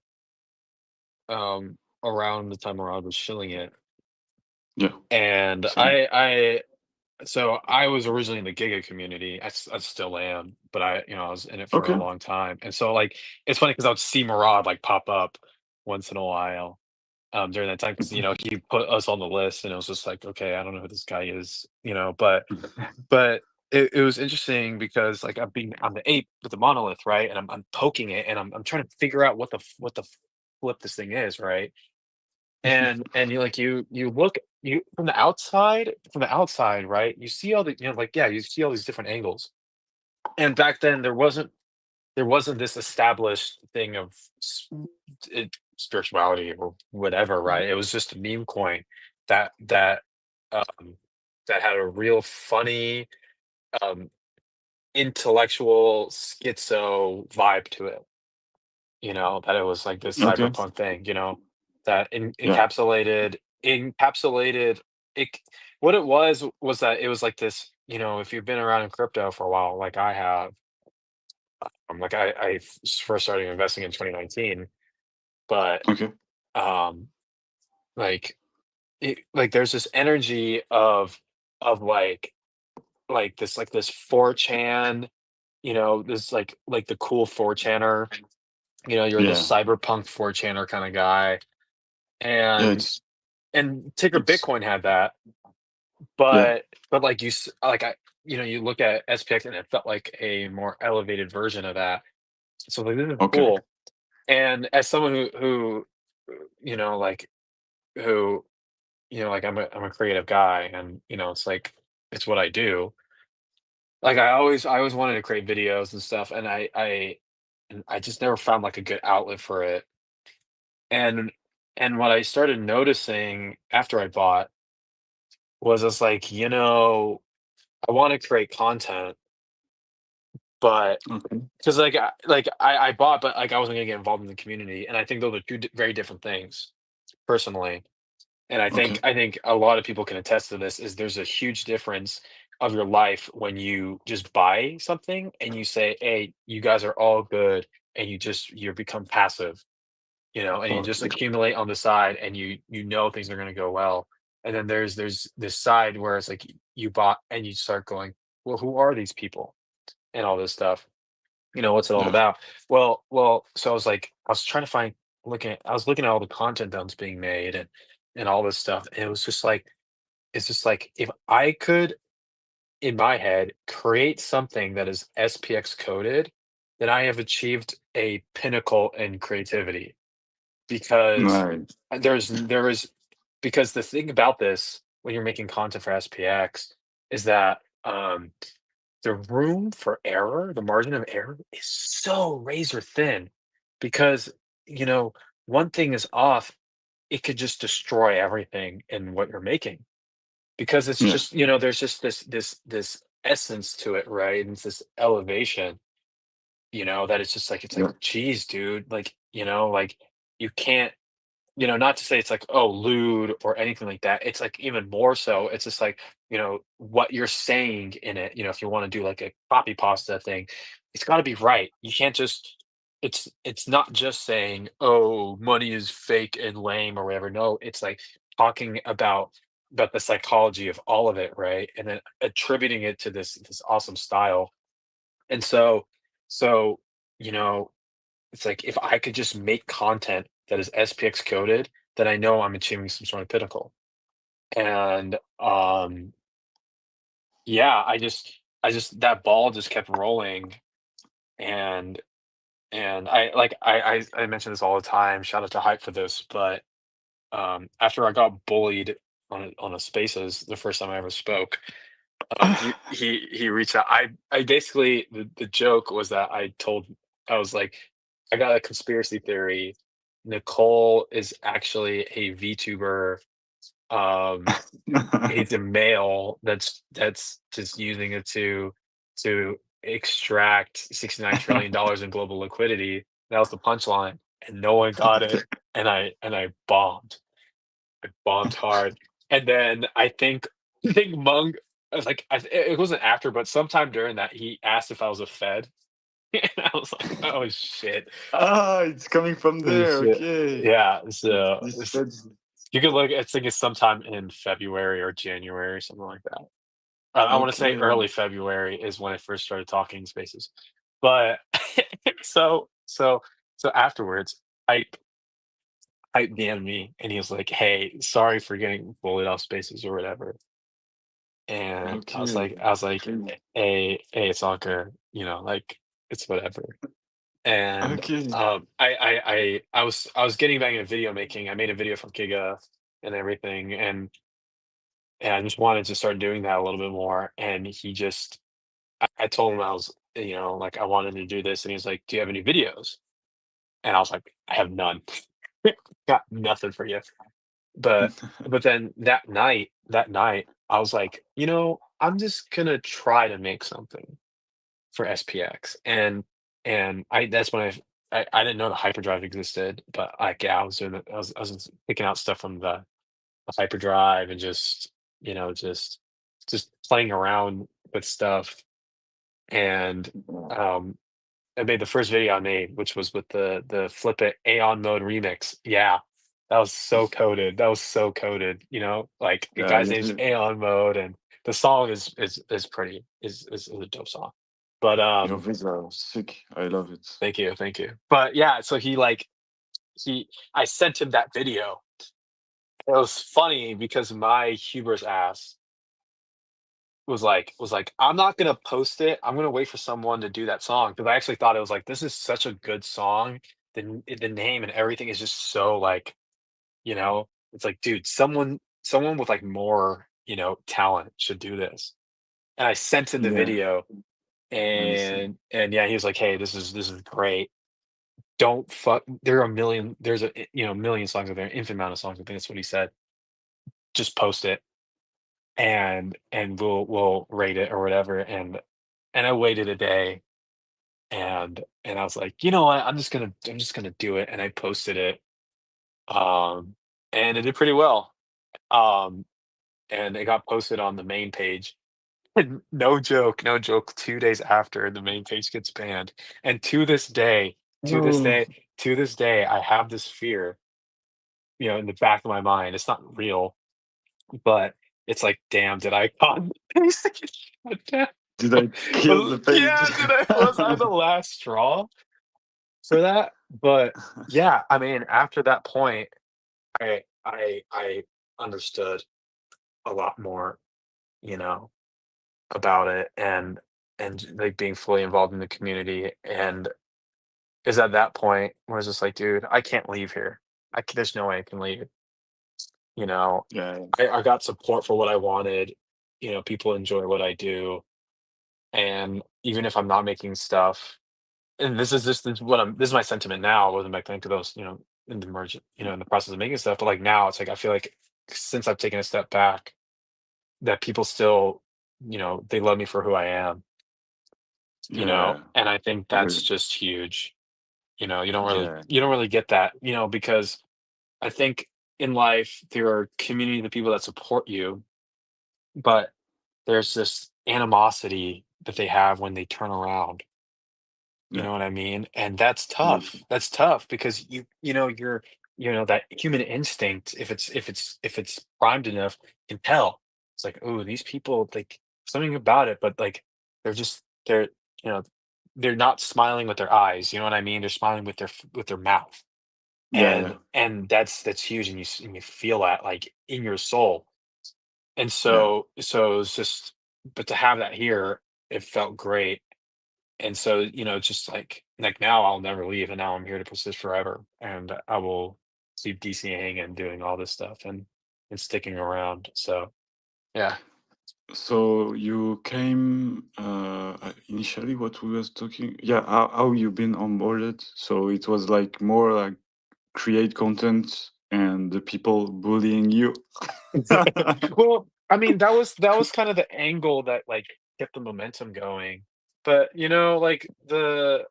around the time Murad was shilling it. Yeah. And Same. so I was originally in the Giga community. I still am, but I was in it for a Okay. long time. And so like it's funny because I would see Murad like pop up once in a while during that time because he put us on the list and it was just like, okay, I don't know who this guy is, but it was interesting because like I'm the ape with the monolith, right? And I'm poking it and I'm trying to figure out what the flip this thing is, right? And you look you from the outside, right? You see all the like yeah, you see all these different angles. And back then there wasn't this established thing of spirituality or whatever, right? It was just a meme coin that um that had a real funny um intellectual schizo vibe to it, that it was like this Okay. cyberpunk thing, that Yeah. encapsulated it. What it was that it was like this, if you've been around in crypto for a while, like I have, like first started investing in 2019, but Okay. um, like like there's this energy of this 4chan, this like the cool 4channer, you're the Yeah. cyberpunk 4channer kind of guy, Yeah. and Ticker It's Bitcoin had that, yeah. but like like you look at SPX and it felt like a more elevated version of that. So like this is Okay. cool. And as someone who like who like I'm a creative guy, and it's like it's what I do. Like I always wanted to create videos and stuff, and I just never found like a good outlet for it. And what I started noticing after I bought was it's like, I want to create content, but Okay. because I bought, but like I wasn't gonna get involved in the community, and I think those are two very different things, personally. And Okay. I think a lot of people can attest to this. Is there's a huge difference of your life when you just buy something and you say, "Hey, you guys are all good," and you become passive, and you just Okay. accumulate on the side, and things are gonna go well. And then there's this side where it's like you bought and you start going, well, who are these people and all this stuff? What's it all Yeah. about? So I was like, I was trying to find I was looking at all the content that was being made and all this stuff, and it was just like it's just like if I could in my head create something that is SPX coded, then I have achieved a pinnacle in creativity because Right. there is because the thing about this when you're making content for SPX is that the room for error, the margin of error is so razor thin because, you know, one thing is off, it could just destroy everything in what you're making because it's Yeah. just, there's just this essence to it, right? And it's this elevation, that it's like, Yeah. geez, dude, like, like you can't not to say it's like, oh, lewd or anything like that. It's like even more so. It's just like, what you're saying in it, if you want to do like a copy pasta thing, it's got to be right. You can't just, it's not just saying, oh, money is fake and lame or whatever. No, it's like talking about the psychology of all of it, right? And then attributing it to this awesome style. And so, you know, it's like if I could just make content that is SPX coded, then I know I'm achieving some sort of pinnacle. And yeah, I just that ball just kept rolling and I mention this all the time. Shout out to Hype for this, but after I got bullied on a spaces the first time I ever spoke, he reached out. I basically the joke was that I was like, I got a conspiracy theory. Nicole is actually a VTuber. Um, he's a male that's just using it to extract $69 trillion in global liquidity. That was the punchline, and no one got it. And I bombed. I bombed hard. And then I think Mung like it wasn't after, but sometime during that he asked if I was a Fed. And I was like, oh shit. It's coming from Oh, there. shit. Okay. Yeah, so This feds. you could look I think it's sometime in February or January, something like that. I want to say Okay. early February is when I first started talking spaces. But so afterwards, Hype DM'd me and he was like, "Hey, sorry for getting bullied off spaces or whatever." And Okay. I was like, Okay. hey, it's all good, like it's whatever. And Okay. I was getting back into video making. I made a video for Giga and everything, and I just wanted to start doing that a little bit more. And I told him I was, like I wanted to do this, and he was like, "Do you have any videos?" And I was like, "I have none. Got nothing for you." But but then that night, I was like, I'm just gonna try to make something for SPX. And that's when I didn't know the hyperdrive existed, but like yeah, I was doing it. I was picking out stuff from the hyperdrive and just playing around with stuff. And um I made the first video I made, which was with the Flip It Aeon Mode remix. Yeah, that was so coded. That was so coded. Like the Yeah, guy's name's Aeon Mode, and the song is pretty is a dope song. But your vids are sick. I love it. thank you. But yeah, so I sent him that video. It was funny because my hubris ass was like, I'm not gonna post it. I'm gonna wait for someone to do that song because I actually thought it was like this is such a good song. The name and everything is just so like, it's like, dude, someone with like more, talent should do this. And I sent him the Yeah. video Honestly. and yeah, he was like, hey, this is great. Don't fuck there are a million there's a million songs out there, infinite amount of songs. I think that's what he said. Just post it and we'll rate it or whatever. And I waited a day and I was like, you know what? I'm just gonna do it. And I posted it. Um and it did pretty well. Um and it got posted on the main page. And no joke, 2 days after the main page gets banned. And to this Oh. day, to this day, I have this fear, in the back of my mind. It's not real, but it's like, damn, did I copy paste to get shut down? Did I kill the page? Yeah, was I the last straw? for that. But yeah, I mean, after that point, I understood a lot more, you know, about it, and like being fully involved in the community, and is at that point where it's just like, dude, I can't leave here. There's no way I can leave. You know, Yeah, I got support for what I wanted. You know, people enjoy what I do, and even if I'm not making stuff, and this is my sentiment now. I wasn't back then, because I was, in the merge, in the process of making stuff. But like now, it's like I feel like since I've taken a step back, that people still, they love me for who I am. yeah, And I think that's agree. just huge. Yeah, You don't really get that, because I think in life there are community of people that support you, but there's this animosity that they have when they turn around. You yeah, know what I mean? And that's agree. tough. That's tough because that human instinct, if it's primed enough, can tell. It's like, oh, these people, like, something about it, but like they're you know they're not smiling with their eyes. You know what I mean? They're smiling with their mouth, Yeah, yeah, and that's huge, and you feel that, like, in your soul. And yeah, so it's just, but to have that here, it felt great. And so, just like now I'll never leave, and now I'm here to persist forever, and I will keep DCing and doing all this stuff, and sticking around. So yeah. so you came initially what we was talking, yeah, how you been onboarded, so it was like more like create content and the people bullying you. Well, I mean, that was kind of the angle that, like, kept the momentum going. But like the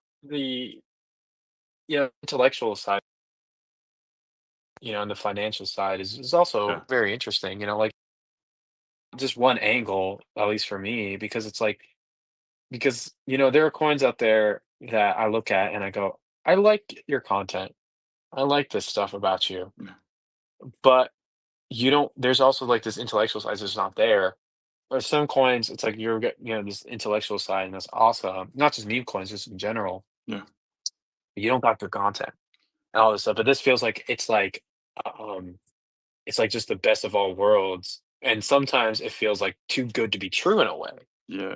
intellectual side, and the financial side is Yeah, also very interesting. Like, just one angle, at least for me, because it's like, because there are coins out there that I look at and I go, I like your content, I like this stuff about you, yeah, but you don't. There's also like this intellectual side that's not there. Or some coins, it's like you're this intellectual side, and that's awesome. Not just meme coins, just in general. yeah, You don't got the content and all this stuff, but this feels like um, it's like just the best of all worlds, and sometimes it feels like too good to be true in a way. yeah,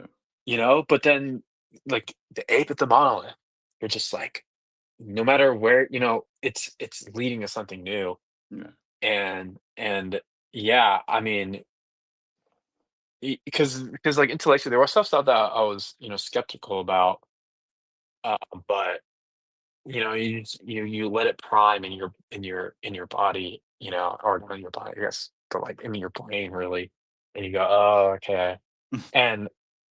But then, like, the ape at the monolith, you're just like, no matter where, it's leading to something new. yeah, And yeah, I mean, because like intellectually there was stuff that I was, skeptical about, uh, but you let it prime in your body, or not in your body, I guess, but like in your brain, really, and you go, oh, okay. And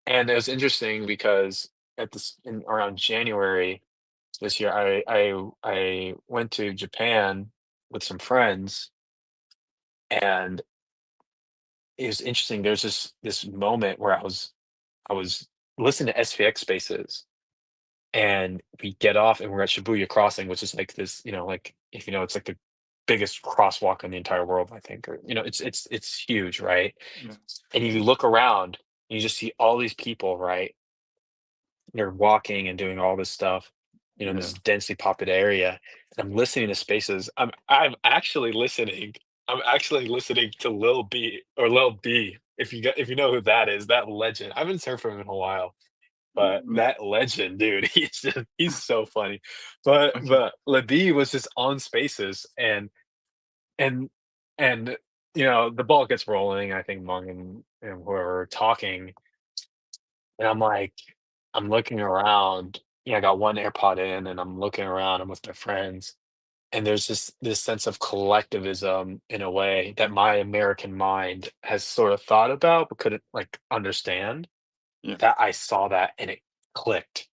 it was interesting because in around January this year, I went to Japan with some friends, and it was interesting. There's this moment where I was listening to SPX Spaces, and we get off and we're at Shibuya Crossing, which is like this, like, if it's like the biggest crosswalk in the entire world, I think, or it's huge, right? yeah, And you look around, and you just see all these people, right? They're walking and doing all this stuff, in yeah. this densely populated area. And I'm listening to Spaces. I'm actually listening to Lil B, or Lil B. If you know who that is, that legend. I haven't heard from him in a while, but Mm, that legend, dude, he's so funny. But okay. but Lil B was just on Spaces, and the ball gets rolling. I think Mung and whoever are talking, and I'm looking around. I got one AirPod in, and I'm looking around. I'm with my friends, and there's this sense of collectivism in a way that my American mind has sort of thought about but couldn't, like, understand. Yeah, That I saw that, and it clicked,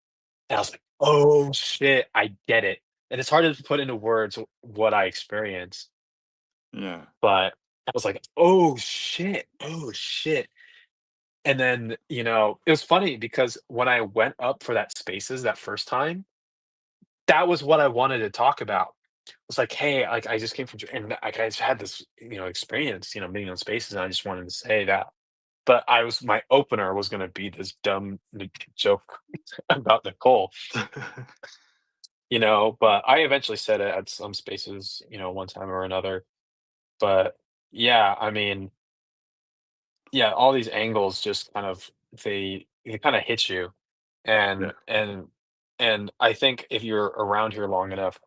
and I was like, "Oh shit, I get it." And it's hard to put into words what I experienced, yeah, but I was like, "Oh shit, oh shit." And then, it was funny because when I went up for that Spaces that first time, that was what I wanted to talk about. It's like, "Hey, like, I just came from and, like, I just had this, experience, being on Spaces, and I just wanted to say that." But my opener was gonna be this dumb joke about Nicole. you know, but I eventually said it at some spaces, you know, one time or another. But yeah, I mean, yeah, all these angles just kind of they kind of hit you, Yeah. and I think if you're around here long enough,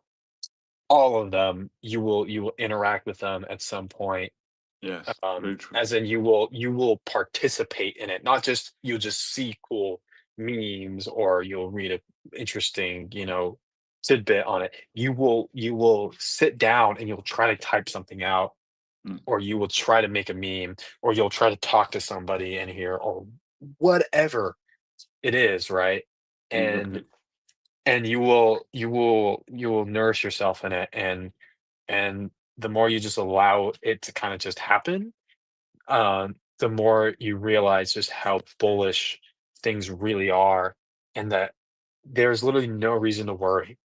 all of them you will interact with them at some point. Yes. Very true. As in you will participate in it, not just you'll just see cool memes or you'll read a interesting, you know, tidbit on it. You will sit down and you'll try to type something out, Mm. or you will try to make a meme, or you'll try to talk to somebody in here, or whatever it is, right? And Exactly. you will nourish yourself in it, and the more you just allow it to kind of just happen, the more you realize just how bullish things really are, and that there's literally no reason to worry.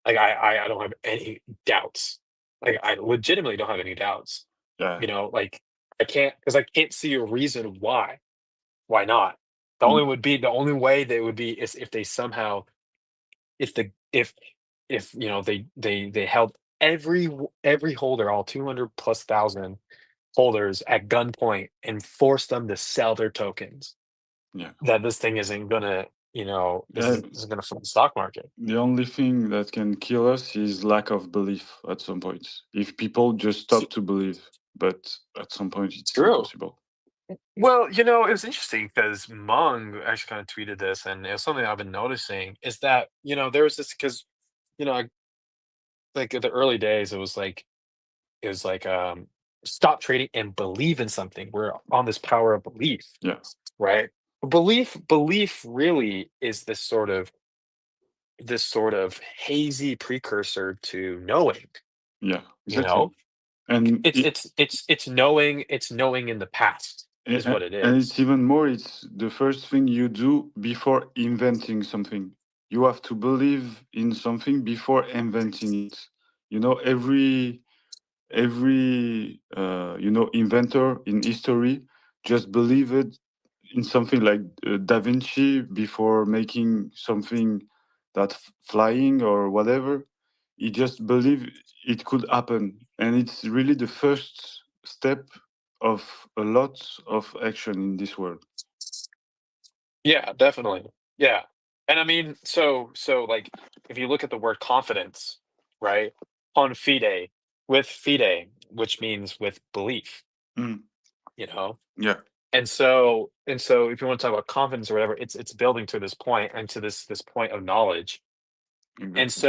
Like I don't have any doubts. Like I legitimately don't have any doubts. Yeah. You know, like I can't because I can't see a reason why. Why not? The only way they would be is if they somehow if the if you know they held every holder, all 200 plus thousand holders at gunpoint and force them to sell their tokens. Yeah. That this thing isn't gonna, you know, Yeah. isn't gonna flip the stock market. The only thing that can kill us is lack of belief at some point. If people just stop to believe, but at some point it's True. impossible. Well, you know, it was interesting because Mung actually kind of tweeted this, and it was something I've been noticing is that, you know, there was this because, you know, like at the early days, it was like stop trading and believe in something. We're on this power of belief, Yeah. right? Belief really is this sort of hazy precursor to knowing, Yeah. you Exactly. know? And It's knowing in the past is what it and is. it's even more, it's the first thing you do before inventing something. You have to believe in something before inventing it. You know, every you know, inventor in history just believed in something like Da Vinci before making something that flying or whatever. He just believed it could happen, and it's really the first step of a lot of action in this world. Yeah, definitely. Yeah. And I mean, like if you look at the word confidence, right? On fide, with fide, which means with belief, Mm, you know? yeah, And so if you want to talk about confidence or whatever, it's building to this point and to this point of knowledge. And exactly.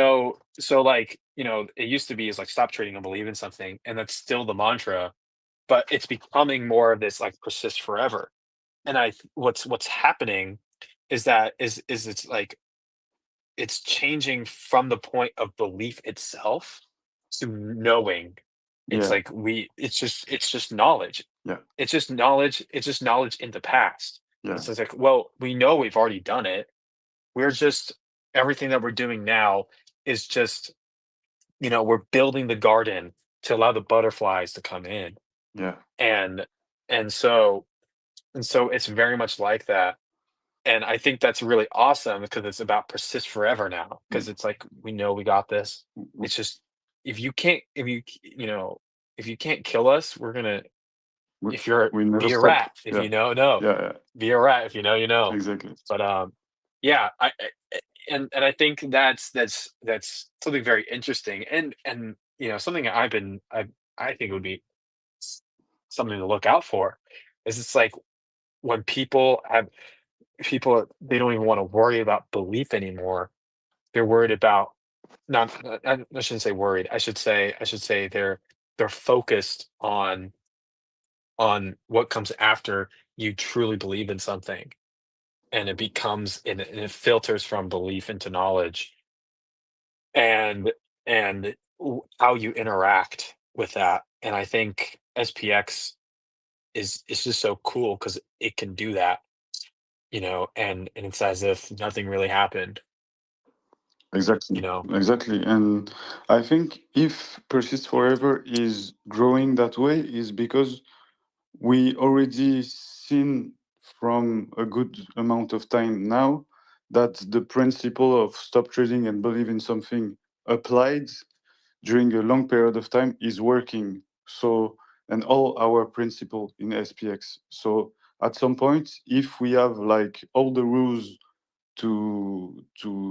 so like, you know, it used to be is like stop trading and believe in something, and that's still the mantra, but it's becoming more of this like persist forever. And what's happening is that is it's like it's changing from the point of belief itself to knowing. It's Yeah, like it's just knowledge. yeah, It's just knowledge in the past. yeah, It's just like, well, we know we've already done it. We're just everything that we're doing now is just, you know, we're building the garden to allow the butterflies to come in. yeah, And and so and so it's very much like that. And I think that's really awesome because it's about persist forever now. mm, Because it's like we know we got this. w- It's just you know if you can't kill us, we're gonna we, if you're we never be a stop. rat. If Yeah, you know, yeah, yeah, be a rat. If you know, you know. exactly. But yeah, and I think that's something very interesting and you know something I think would be s- something to look out for is it's like when people they don't even want to worry about belief anymore. They're worried about not I shouldn't say worried. I should say they're focused on what comes after you truly believe in something, and it becomes and it filters from belief into knowledge, and how you interact with that. And I think SPX is just so cool because it can do that, you know, and it's as if nothing really happened, you Exactly, know. exactly. And I think if Persist Forever is growing that way, is because we already seen from a good amount of time now that the principle of stop trading and believe in something applied during a long period of time is working. So, and all our principle in SPX. So at some point, if we have like all the rules to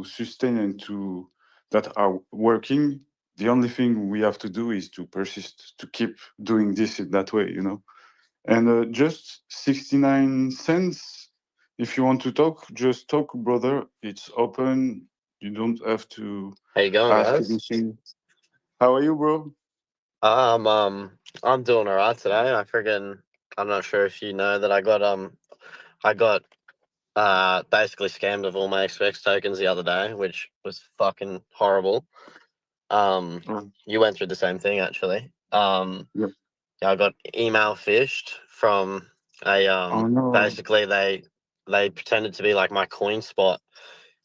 sustain and to that are working, the only thing we have to do is to persist, to keep doing this in that way, you know. And just 69 cents. If you want to talk, just talk, brother. It's open. You don't have to How you going, ask guys? anything. How are you, bro? I'm doing alright today. I'm not sure if you know that I got basically scammed of all my SPX tokens the other day, which was fucking horrible. Oh, You went through the same thing actually. yep. Yeah, I got email phished from a Oh no. basically they pretended to be like my coin spot.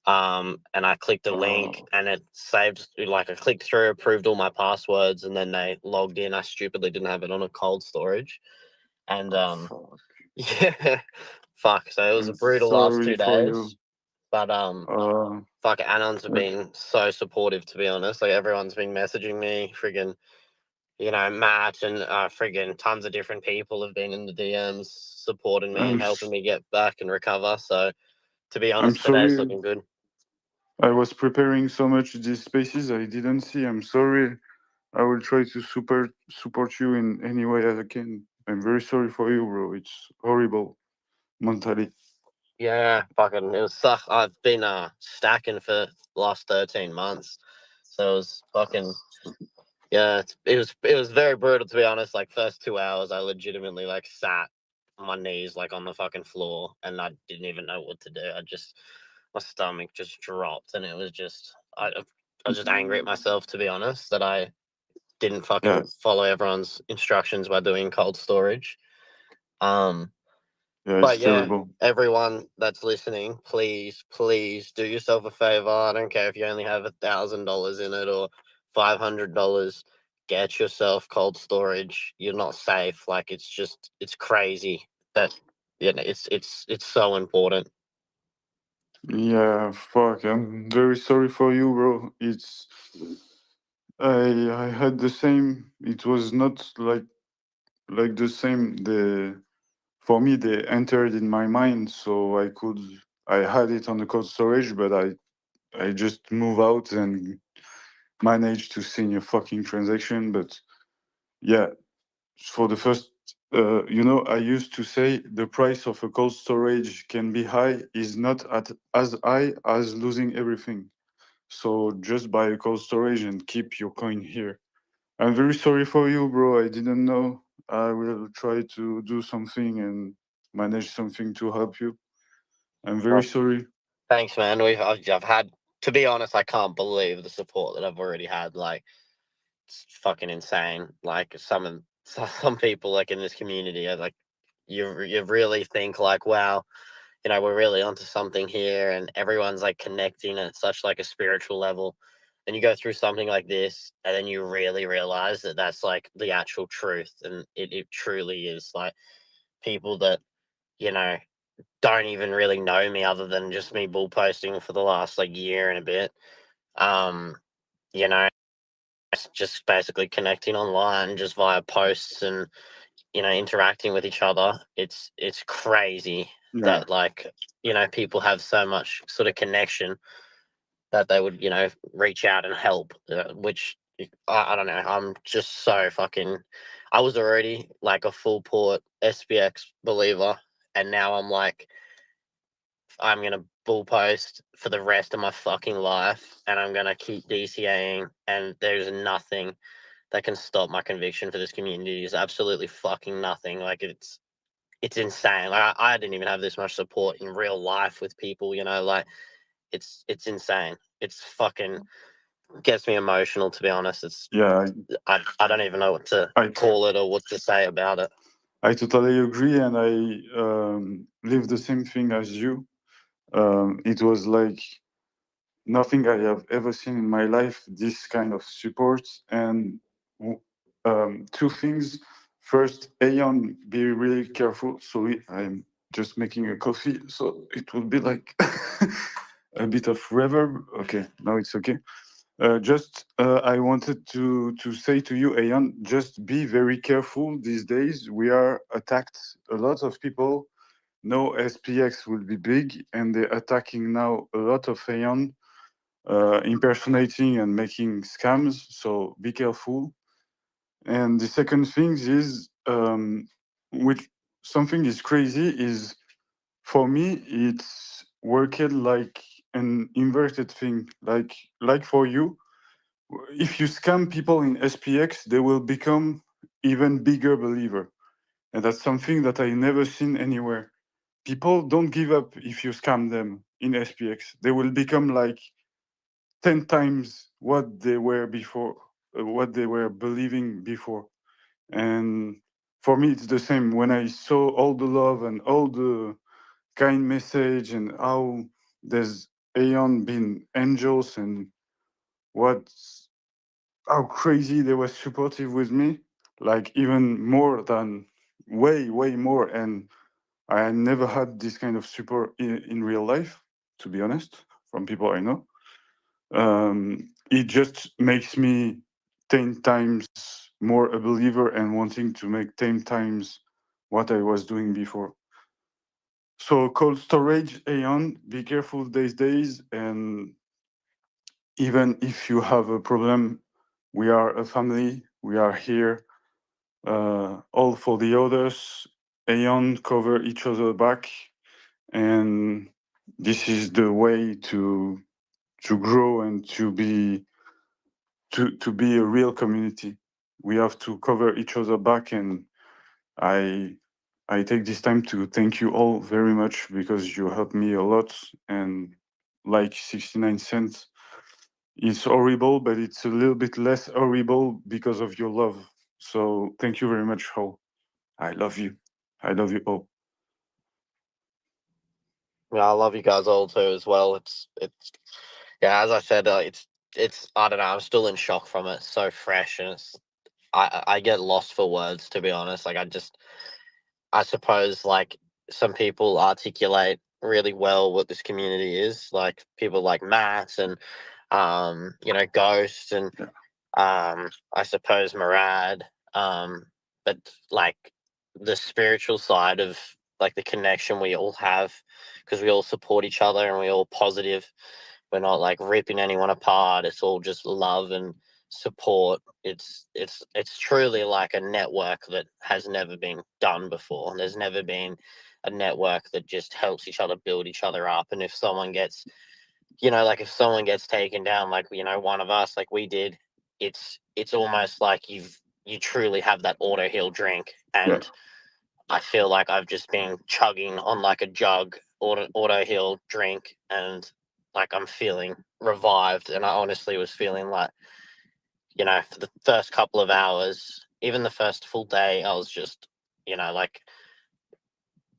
And I clicked a link Oh, and it saved, like I clicked through, approved all my passwords, and then they logged in. I stupidly didn't have it on a cold storage. And fuck. yeah, fuck. So it was I'm a brutal last sorry 2 for you. days. But fuck, Anons have been so supportive, to be honest. Like everyone's been messaging me, friggin', Matt and friggin' tons of different people have been in the DMs supporting me I'm and helping me get back and recover. So to be I'm honest, today's sorry. looking good. I was preparing so much these spaces I didn't see. I'm sorry. I will try to support you in any way I can. I'm very sorry for you, bro. It's horrible mentally. Yeah, fucking, it was suck. I've been stacking for the last 13 months, so it was fucking, yeah. It was very brutal, to be honest. Like first 2 hours, I legitimately like sat on my knees like on the fucking floor, and I didn't even know what to do. My stomach just dropped, and it was just I was just angry at myself, to be honest, that I didn't Yeah, fucking follow everyone's instructions by doing cold storage. Um. yeah, But it's yeah, terrible. everyone that's listening, please, please do yourself a favor. I don't care if you only have $1,000 in it or $500. Get yourself cold storage. You're not safe. Like it's crazy that it's so important. Yeah, fuck. I'm very sorry for you, bro. It's I had the same. It was not like the same. The For me they entered in my mind, so I had it on the cold storage, but I just move out and managed to send a fucking transaction. But yeah, for the first, I used to say the price of a cold storage can be high is not at as high as losing everything. So just buy a cold storage and keep your coin here. I'm very sorry for you, bro. I didn't know. I will try to do something and manage something to help you. I'm very Well, sorry. thanks, man. I've had, to be honest, I can't believe the support that I've already had. Like it's fucking insane. Like some people like in this community are like you really think like, wow, we're really onto something here, and everyone's like connecting at such like a spiritual level. And you go through something like this, and then you really realize that that's like the actual truth, and it truly is like people that you know don't even really know me other than just me bull posting for the last like year and a bit. Um, you know, just basically connecting online just via posts and interacting with each other. It's crazy Yeah, that like people have so much sort of connection that they would reach out and help, which I don't know. I'm just so fucking, I was already like a full port SPX believer, and now I'm like, I'm gonna bull post for the rest of my fucking life, and I'm gonna keep DCAing, and there's nothing that can stop my conviction for this community. Is absolutely fucking nothing. Like it's insane. Like I didn't even have this much support in real life with people. Like it's insane. It's fucking gets me emotional, to be honest. yeah. I don't even know what to I call it or what to say about it. I totally agree, and I live the same thing as you. It was like nothing I have ever seen in my life. This kind of support, and two things. First, Aeon, be really careful. Sorry, I'm just making a coffee, so it will be like a bit of reverb. Okay, now it's okay. I wanted to say to you, Ayan, just be very careful these days. We are attacked. A lot of people know SPX will be big, and they're attacking now a lot of Ayan, impersonating and making scams. So be careful. And the second thing is, which something is crazy is, for me, it's worked like an inverted thing. Like for you, if you scam people in SPX, they will become even bigger believer, and that's something that I never seen anywhere. People don't give up if you scam them in SPX. They will become like 10 times what they were before, what they were believing before. And for me, it's the same. When I saw all the love and all the kind message and how there's Aeon been angels and what how crazy they were supportive with me, like even more than way more. And I never had this kind of support in real life, to be honest, from people I know. It just makes me 10 times more a believer and wanting to make 10 times what I was doing before. So cold storage, Aeon, be careful these days. And even if you have a problem, we are a family. We are here, all for the others. Aeon cover each other back, and this is the way to grow and to be a real community. We have to cover each other back, and I take this time to thank you all very much because you helped me a lot. And like 69 cents, it's horrible, but it's a little bit less horrible because of your love. So thank you very much, all. I love you. I love you all. Yeah, I love you guys all too as well. It's yeah, as I said, it's I don't know. I'm still in shock from it. It's so fresh, and I get lost for words, to be honest. Like I suppose like some people articulate really well what this community is. Like people like Matt and Ghost and I suppose Murad. But like the spiritual side of like the connection we all have, because we all support each other and we all positive. We're not like ripping anyone apart. It's all just love and support. It's truly like a network that has never been done before. There's never been a network that just helps each other build each other up. And if someone gets, like if someone gets taken down, like one of us, like we did, it's almost like you truly have that auto heal drink. And I feel like I've just been chugging on like a jug auto heal drink, and like I'm feeling revived. And I honestly was feeling like, for the first couple of hours, even the first full day, I was just, like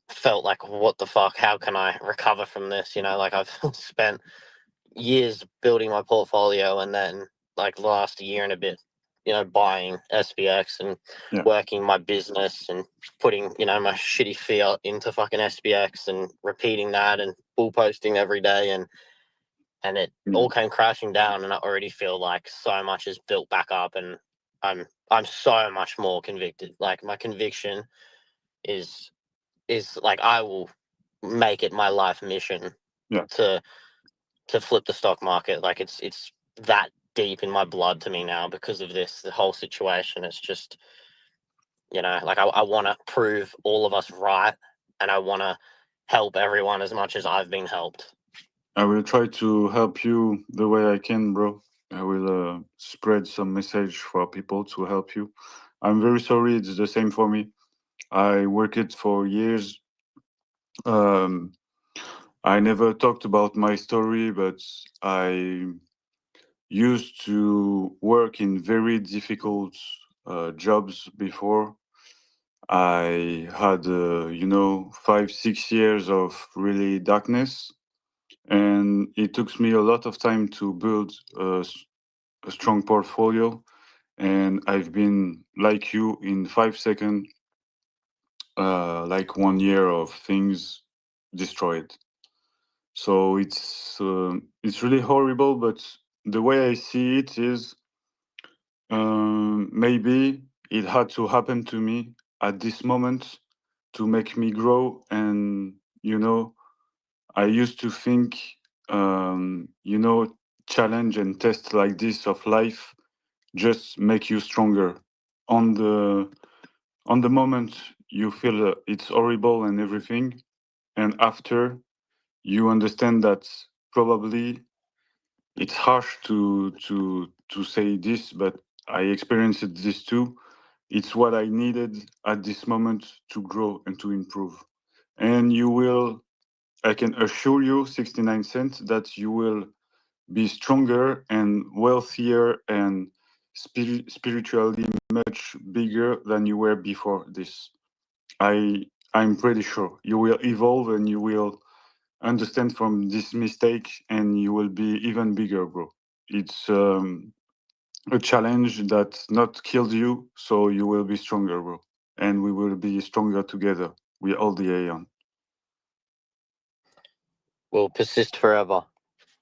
felt like, what the fuck? How can I recover from this? Like I've spent years building my portfolio, and then like the last year and a bit, buying SPX and working my business and putting, my shitty fiat into fucking SPX and repeating that and bull posting every day, and it all came crashing down. And I already feel like so much is built back up, and I'm so much more convicted. Like my conviction is like I will make it my life mission to flip the stock market. Like it's that deep in my blood to me now because of the whole situation. It's just, like I want to prove all of us right, and I want to help everyone as much as I've been helped. I will try to help you the way I can, bro. I will spread some message for people to help you. I'm very sorry. It's the same for me. I worked it for years. I never talked about my story, but I used to work in very difficult jobs before. I had, 5-6 years of really darkness, and it took me a lot of time to build a strong portfolio. And I've been like you in 5 seconds, like 1 year of things destroyed. So it's really horrible, but the way I see it is, maybe it had to happen to me at this moment to make me grow. And I used to think, challenge and test like this of life just make you stronger. On the moment you feel it's horrible and everything, and after you understand that probably it's harsh to say this, but I experienced this too. It's what I needed at this moment to grow and to improve. And I can assure you, 69 cents, that you will be stronger and wealthier and spiritually much bigger than you were before this. I'm pretty sure you will evolve and you will understand from this mistake and you will be even bigger, bro. It's a challenge that not killed you, so you will be stronger, bro. And we will be stronger together. We all the Aeon. Will persist forever.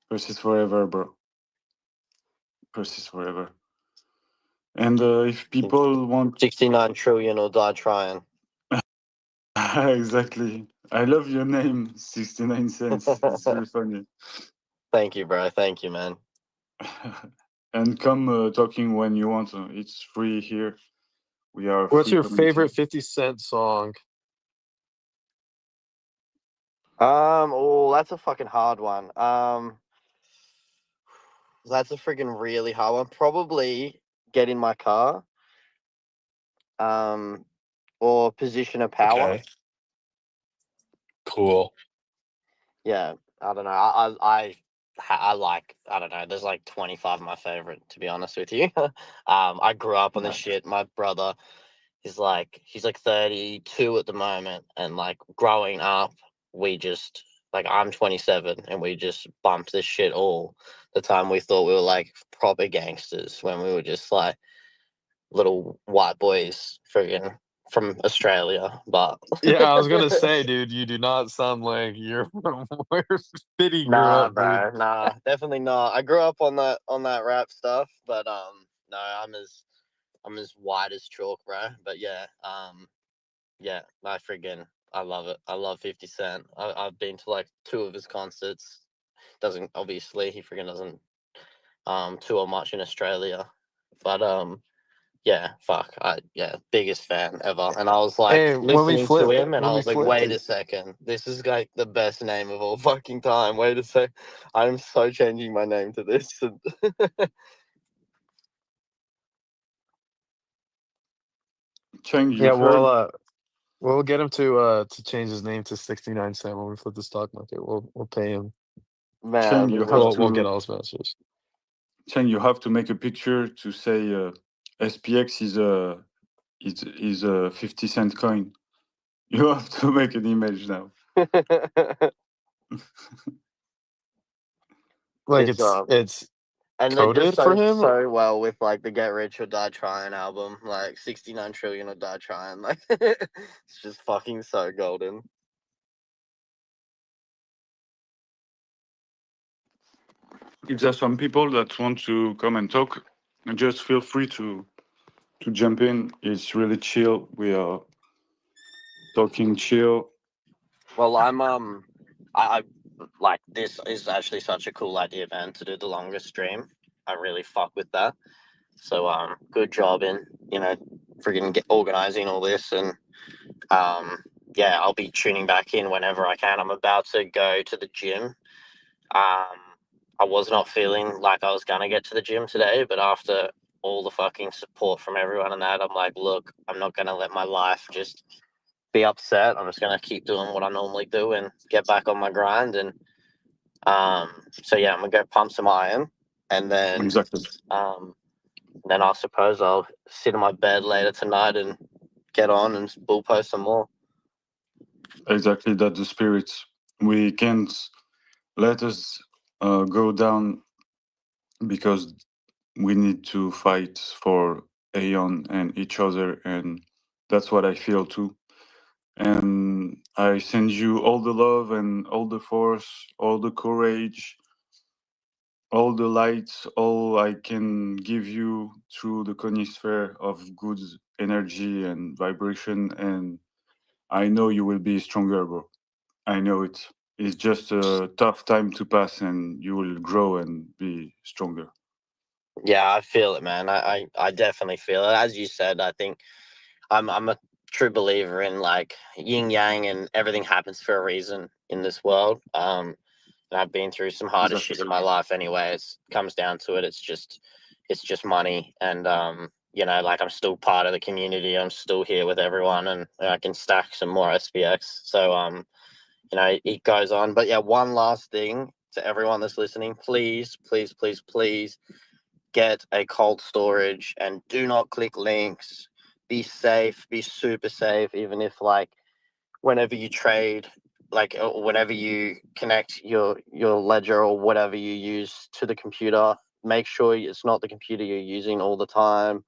Persist forever, bro. Persist forever. And if people want 69 trillion or die trying. exactly. I love your name, 69 cents. It's very funny. Thank you, bro. Thank you, man. And come talking when you want. It's free here. We are a What's free your community. favorite 50 Cent song? Oh, that's a fucking hard one. That's a freaking really hard one. Probably Get in My Car. Or Position of Power. Okay. Cool. Yeah, I don't know. I like, I don't know. There's like 25 of my favorite, to be honest with you. I grew up on this shit. My brother he's like 32 at the moment, and like growing up, we just like I'm 27, and we just bumped this shit all the time. We thought we were like proper gangsters when we were just like little white boys, friggin' from Australia. But Yeah, I was gonna say, dude, you do not sound like you're from where Fitty grew nah, up, dude. bro, nah, definitely not. I grew up on that rap stuff, but no, I'm as white as chalk, bro. But yeah, yeah, I love it. I love 50 Cent. I've been to like 2 of his concerts. Doesn't obviously he friggin' doesn't tour much in Australia, but yeah, biggest fan ever. And I was like Hey, listening to him, and I when we was like, flip, wait a second, this is like the best name of all fucking time. Wait a sec, I'm so changing my name to this. Cheng, yeah, you've heard? we'll get him to change his name to 69 Cent when we flip the stock market. We'll pay him. Cheng, Man, you have We'll get to. all his masters. Cheng, you have to make a picture to say SPX is a 50 cent coin. You have to make an image now. Like it's it's and it just coded for goes him. so well with like the Get Rich or Die Trying album, like 69 trillion or Die Trying. Like it's just fucking so golden. If there's some people that want to come and talk, just feel free to jump in. It's really chill. We are talking chill. Well, I like this is actually such a cool idea, man, to do the longest stream. I really fuck with that. So good job in freaking organizing all this, and yeah, I'll be tuning back in whenever I can. I'm about to go to the gym. I was not feeling like I was gonna get to the gym today, but after all the fucking support from everyone and that, I'm like, look, I'm not gonna let my life just be upset. I'm just gonna keep doing what I normally do and get back on my grind. And so yeah, I'm gonna go pump some iron, and Exactly. then I suppose I'll sit in my bed later tonight and get on and bull post some more. Exactly. That's the spirit. We can't let us go down because we need to fight for Aeon and each other, and that's what I feel too. And I send you all the love and all the force, all the courage, all the lights, all I can give you through the conisphere of good energy and vibration, and I know you will be stronger, bro. I know it. It's just a tough time to pass, and you will grow and be stronger. Yeah, I feel it, man. I definitely feel it. As you said, I think I'm a true believer in like yin yang, and everything happens for a reason in this world. And I've been through some harder Exactly. shit in my life anyway. It comes down to it. It's just money, and you know, like I'm still part of the community. I'm still here with everyone, and I can stack some more SPX. So you know, it goes on. But yeah, one last thing to everyone that's listening: please, please, please, please get a cold storage, and do not click links. Be safe. Be super safe. Even if like whenever you trade, like whenever you connect your ledger or whatever you use to the computer, make sure it's not the computer you're using all the time.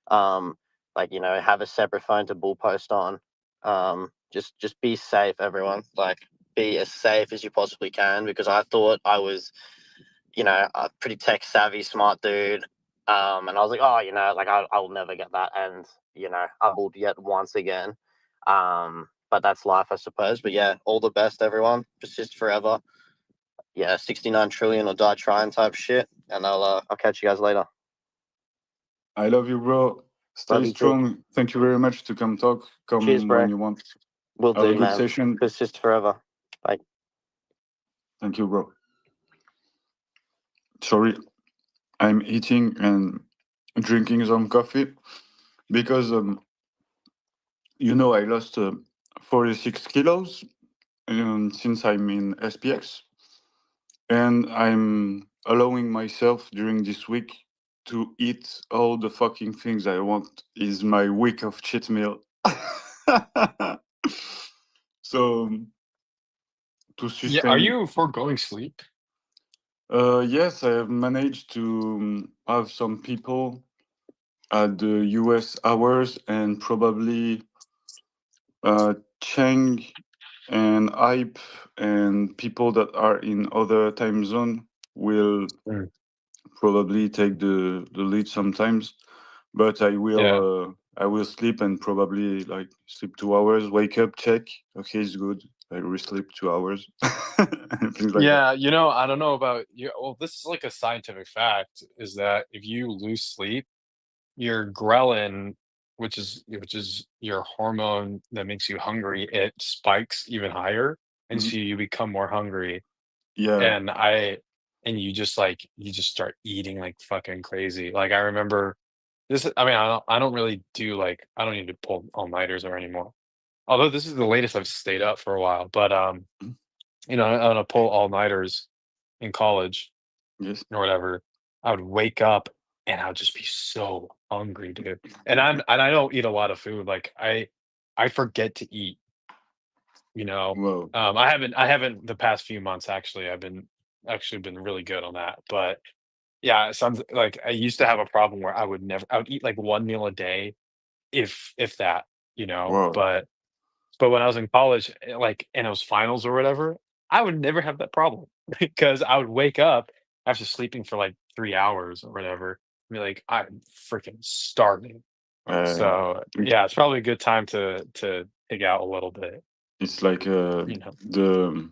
um like, you know, have a separate phone to bull post on. Just be safe, everyone. Like, be as safe as you possibly can, because I thought I was, you know, a pretty tech savvy, smart dude. And I was like, oh, you know, like I'll never get that, and you know, I will yet once again. But that's life, I suppose. But yeah, all the best, everyone. Persist forever. Yeah, 69 trillion or die trying type shit. And I'll catch you guys later. I love you, bro. Stay Love you too. strong. Thank you very much to come talk. Come Cheers, bro. when you want. Will Have a do, good man. session. Persist forever. Bye. Thank you, bro. Sorry, I'm eating and drinking some coffee because you know, I lost 46 kilos since I'm in SPX, and I'm allowing myself during this week to eat all the fucking things I want. Is my week of cheat meal. So to sustain. Yeah, are you foregoing sleep? Yes, I have managed to have some people at the US hours, and probably Cheng and Hype and people that are in other time zone will Mm. probably take the lead sometimes. But I will sleep, and probably like sleep 2 hours, wake up, check, okay, it's good. I re-sleep 2 hours. And things like that. Yeah, you know, I don't know about you. Well, this is like a scientific fact, is that if you lose sleep, your ghrelin, which is your hormone that makes you hungry, it spikes even higher, and Mhm. so you become more hungry. Yeah. And you just start eating like fucking crazy. Like I remember this. I mean, I don't really do like I don't need to pull all nighters or anymore. Although this is the latest I've stayed up for a while, but you know, on a pull all nighters in college Yes. or whatever, I would wake up and I would just be so hungry, dude. And I don't eat a lot of food. Like I forget to eat, you know. Well, I haven't the past few months actually. I've been actually been really good on that. But yeah, it sounds like I used to have a problem where I would eat like one meal a day, if that, you know. wow. But when I was in college, like, and it was finals or whatever, I would never have that problem because I would wake up after sleeping for like 3 hours or whatever, and be like, "I'm freaking starving." Uh, So, yeah, it's probably a good time to dig out a little bit, it's like you know? the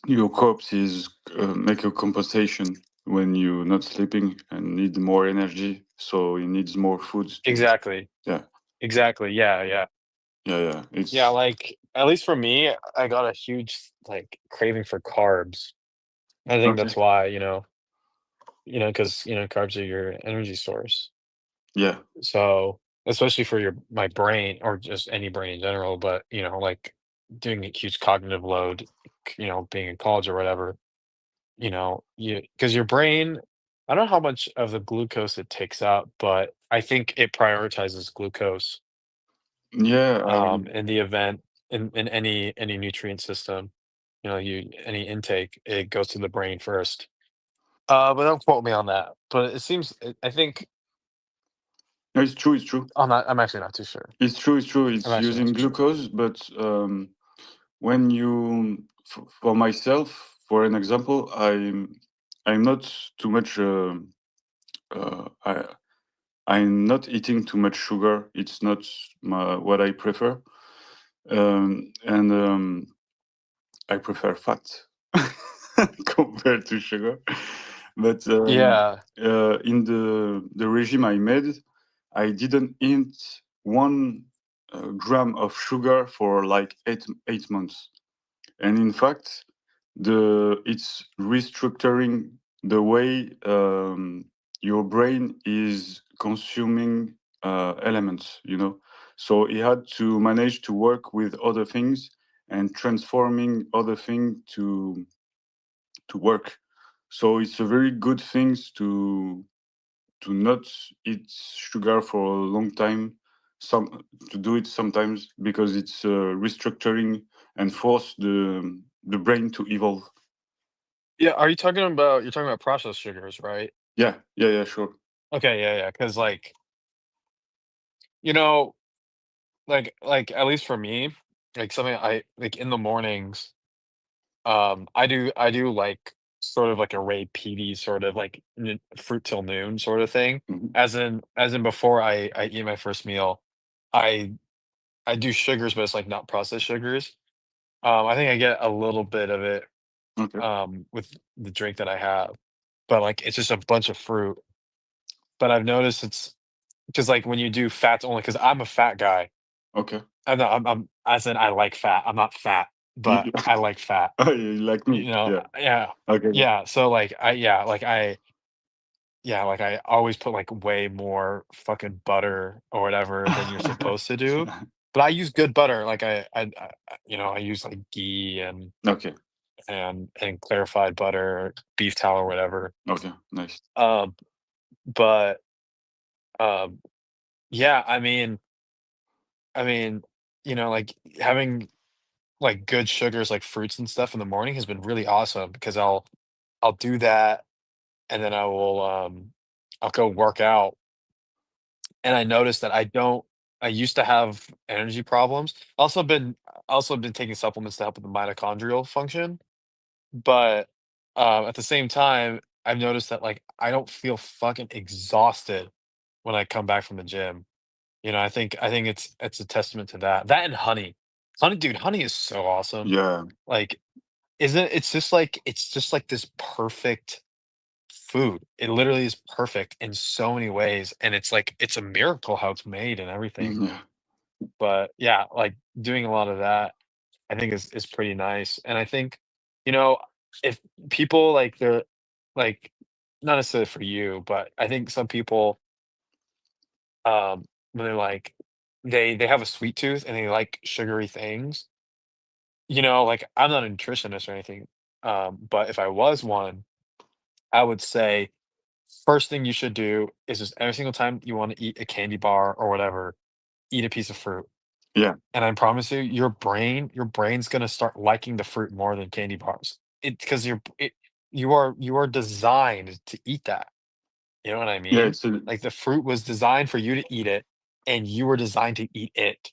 your corpse is make a compensation when you're not sleeping and need more energy, so it needs more food to. Exactly. Yeah, Exactly. Yeah, yeah. yeah. Yeah, It's like, at least for me, I got a huge, like, craving for carbs. I think okay. that's why, because carbs are your energy source. Yeah, So, especially for my brain or just any brain in general, but, like doing a huge cognitive load, being in college or whatever, because your brain, I don't know how much of the glucose it takes out, but I think it prioritizes glucose yeah. in the event in any nutrient system, any intake, it goes to the brain first. But don't quote me on that. But it seems, I think No, it's true. It's true. I'm actually not too sure. It's true. It's true. I'm It's actually not using too sure. glucose, but when you, for myself, for an example, I'm not too much. I'm not eating too much sugar. It's not what I prefer, and I prefer fat compared to sugar. But Yeah. in the regime I made, I didn't eat 1 gram of sugar for like 8 months, and in fact, it's restructuring the way your brain is consuming elements. So he had to manage to work with other things and transforming other things to work. So it's a very good thing to not eat sugar for a long time, to do it sometimes, because it's restructuring and force the brain to evolve. Yeah, you're talking about processed sugars, right? Yeah, sure. Okay, yeah, because like, you know, like at least for me, like something I like in the mornings, I do like sort of like a Ray PD sort of like fruit till noon sort of thing. Mhm. As in before I eat my first meal, I I do sugars, but it's like not processed sugars. I think I get a little bit of it Okay. with the drink that I have, but like it's just a bunch of fruit. But I've noticed it's because like when you do fats only, because I'm a fat guy. Okay. I'm as in I like fat. I'm not fat, but You, I like fat. oh, you like me? Yeah. Yeah, Okay. yeah. So like I always put like way more fucking butter or whatever than you're supposed to do. But I use good butter. Like I use like ghee Okay. and clarified butter, beef tallow, or whatever. Okay. Nice. Um, but um, yeah, I mean, like having like good sugars like fruits and stuff in the morning has been really awesome because I'll do that and then I'll go work out and I noticed that I used to have energy problems. Also been taking supplements to help with the mitochondrial function, but at the same time, I've noticed that like I don't feel fucking exhausted when I come back from the gym. I think it's a testament to that. That and honey. Honey, dude, honey is so awesome. Yeah. Like, isn't it's just like this perfect food. It literally is perfect in so many ways, and it's like it's a miracle how it's made and everything. Yeah. But yeah, like doing a lot of that, I think is pretty nice. And I think, you know, if people like they're like not necessarily for you, but I think some people when they're like they have a sweet tooth and they like sugary things, like I'm not a nutritionist or anything. But if I was one, I would say first thing you should do is just every single time you want to eat a candy bar or whatever, eat a piece of fruit. Yeah. And I promise you, your brain's gonna start liking the fruit more than candy bars. Because you are designed to eat that. You know what I Yeah. mean? It's a. Like the fruit was designed for you to eat it, and you were designed to eat it.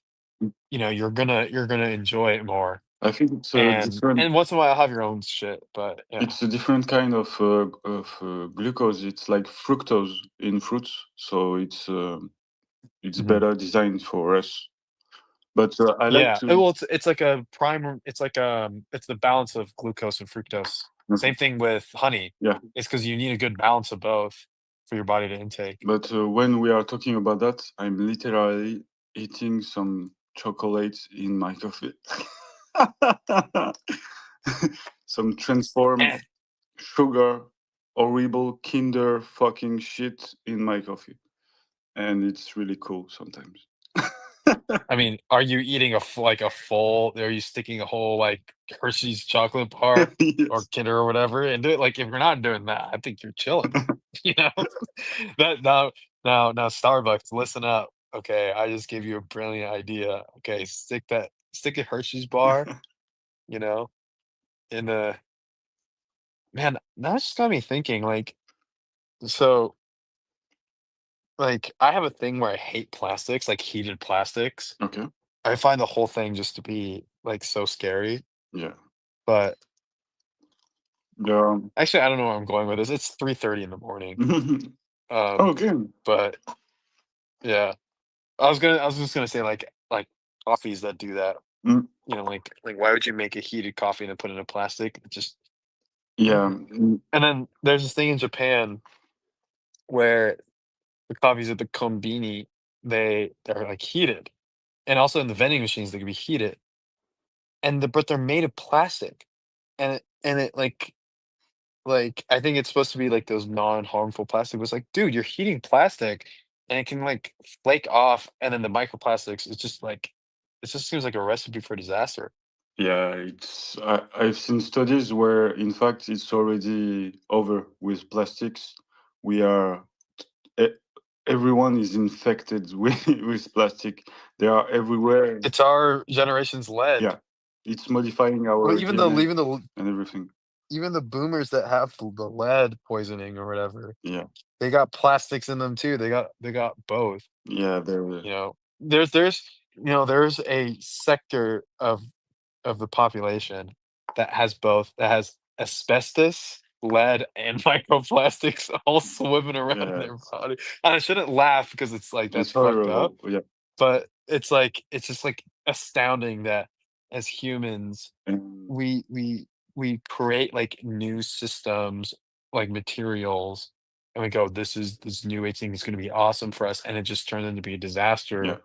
You're gonna enjoy it more. I think it's a And different. and once in a while, I'll have your own shit, but yeah. It's a different kind of glucose. It's like fructose in fruits, so it's Mhm. better designed for us. But I like Yeah. to. Well, it's like a primer. It's like it's the balance of glucose and fructose. Okay. Same thing with honey. Yeah. It's because you need a good balance of both for your body to intake. But when we are talking about that, I'm literally eating some chocolate in my coffee. Some transformed Eh, sugar, horrible Kinder fucking shit in my coffee. And it's really cool sometimes. I mean, are you eating like a full? Are you sticking a whole like Hershey's chocolate bar or Yes. Kinder or whatever into it? Like, if you're not doing that, I think you're chilling. You know, that now Starbucks, listen up. Okay, I just gave you a brilliant idea. Okay, stick a Hershey's bar. You know, in the man. That just got me thinking. So, like, I have a thing where I hate plastics, like heated plastics. Okay. I find the whole thing just to be like so scary. Yeah. But Yeah. Actually, I don't know where I'm going with this. It's 3:30 in the morning. Okay. But yeah, I was just gonna say like coffees that do that. Mm, You know, like why would you make a heated coffee and then put it in a plastic? It just yeah. and then there's this thing in Japan where the coffees at the kombini they're like heated, and also in the vending machines they can be heated, but they're made of plastic, and it like I think it's supposed to be like those non-harmful plastic. It was like, dude, you're heating plastic, and it can like flake off, and then the microplastics. It's just like it just seems like a recipe for disaster. Yeah, I've seen studies where in fact it's already over with plastics. We are e- everyone is infected with plastic. They are everywhere. It's our generation's lead. Yeah, it's modifying our Well, DNA and everything. even the boomers that have the lead poisoning or whatever, Yeah, they got plastics in them too. They got both. yeah, You know, there's a sector of the population that has both, that has asbestos, lead, and microplastics all swimming around in yeah. their body. And I shouldn't laugh because it's like that's It's fucked up, horrible. Yeah, but it's just like astounding that as humans and we create like new systems, like materials, and we go, this new age thing is going to be awesome for us, and it just turns into be a yeah, disaster,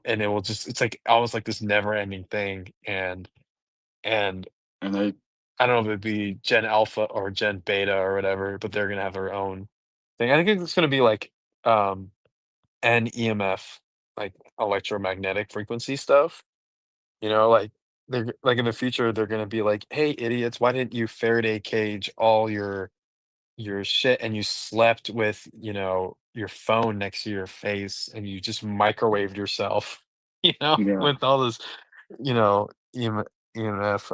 and it will just it's like almost like this never ending thing, and and I I don't know if it'd be Gen Alpha or Gen Beta or whatever, but they're gonna have their own thing. I think it's gonna be like NEMF, like electromagnetic frequency stuff. You know, like they're like in the future they're gonna be like, "Hey, idiots, why didn't you Faraday cage all your shit and you slept with, your phone next to your face and you just microwaved yourself, yeah. with all this, you know, EM EMF,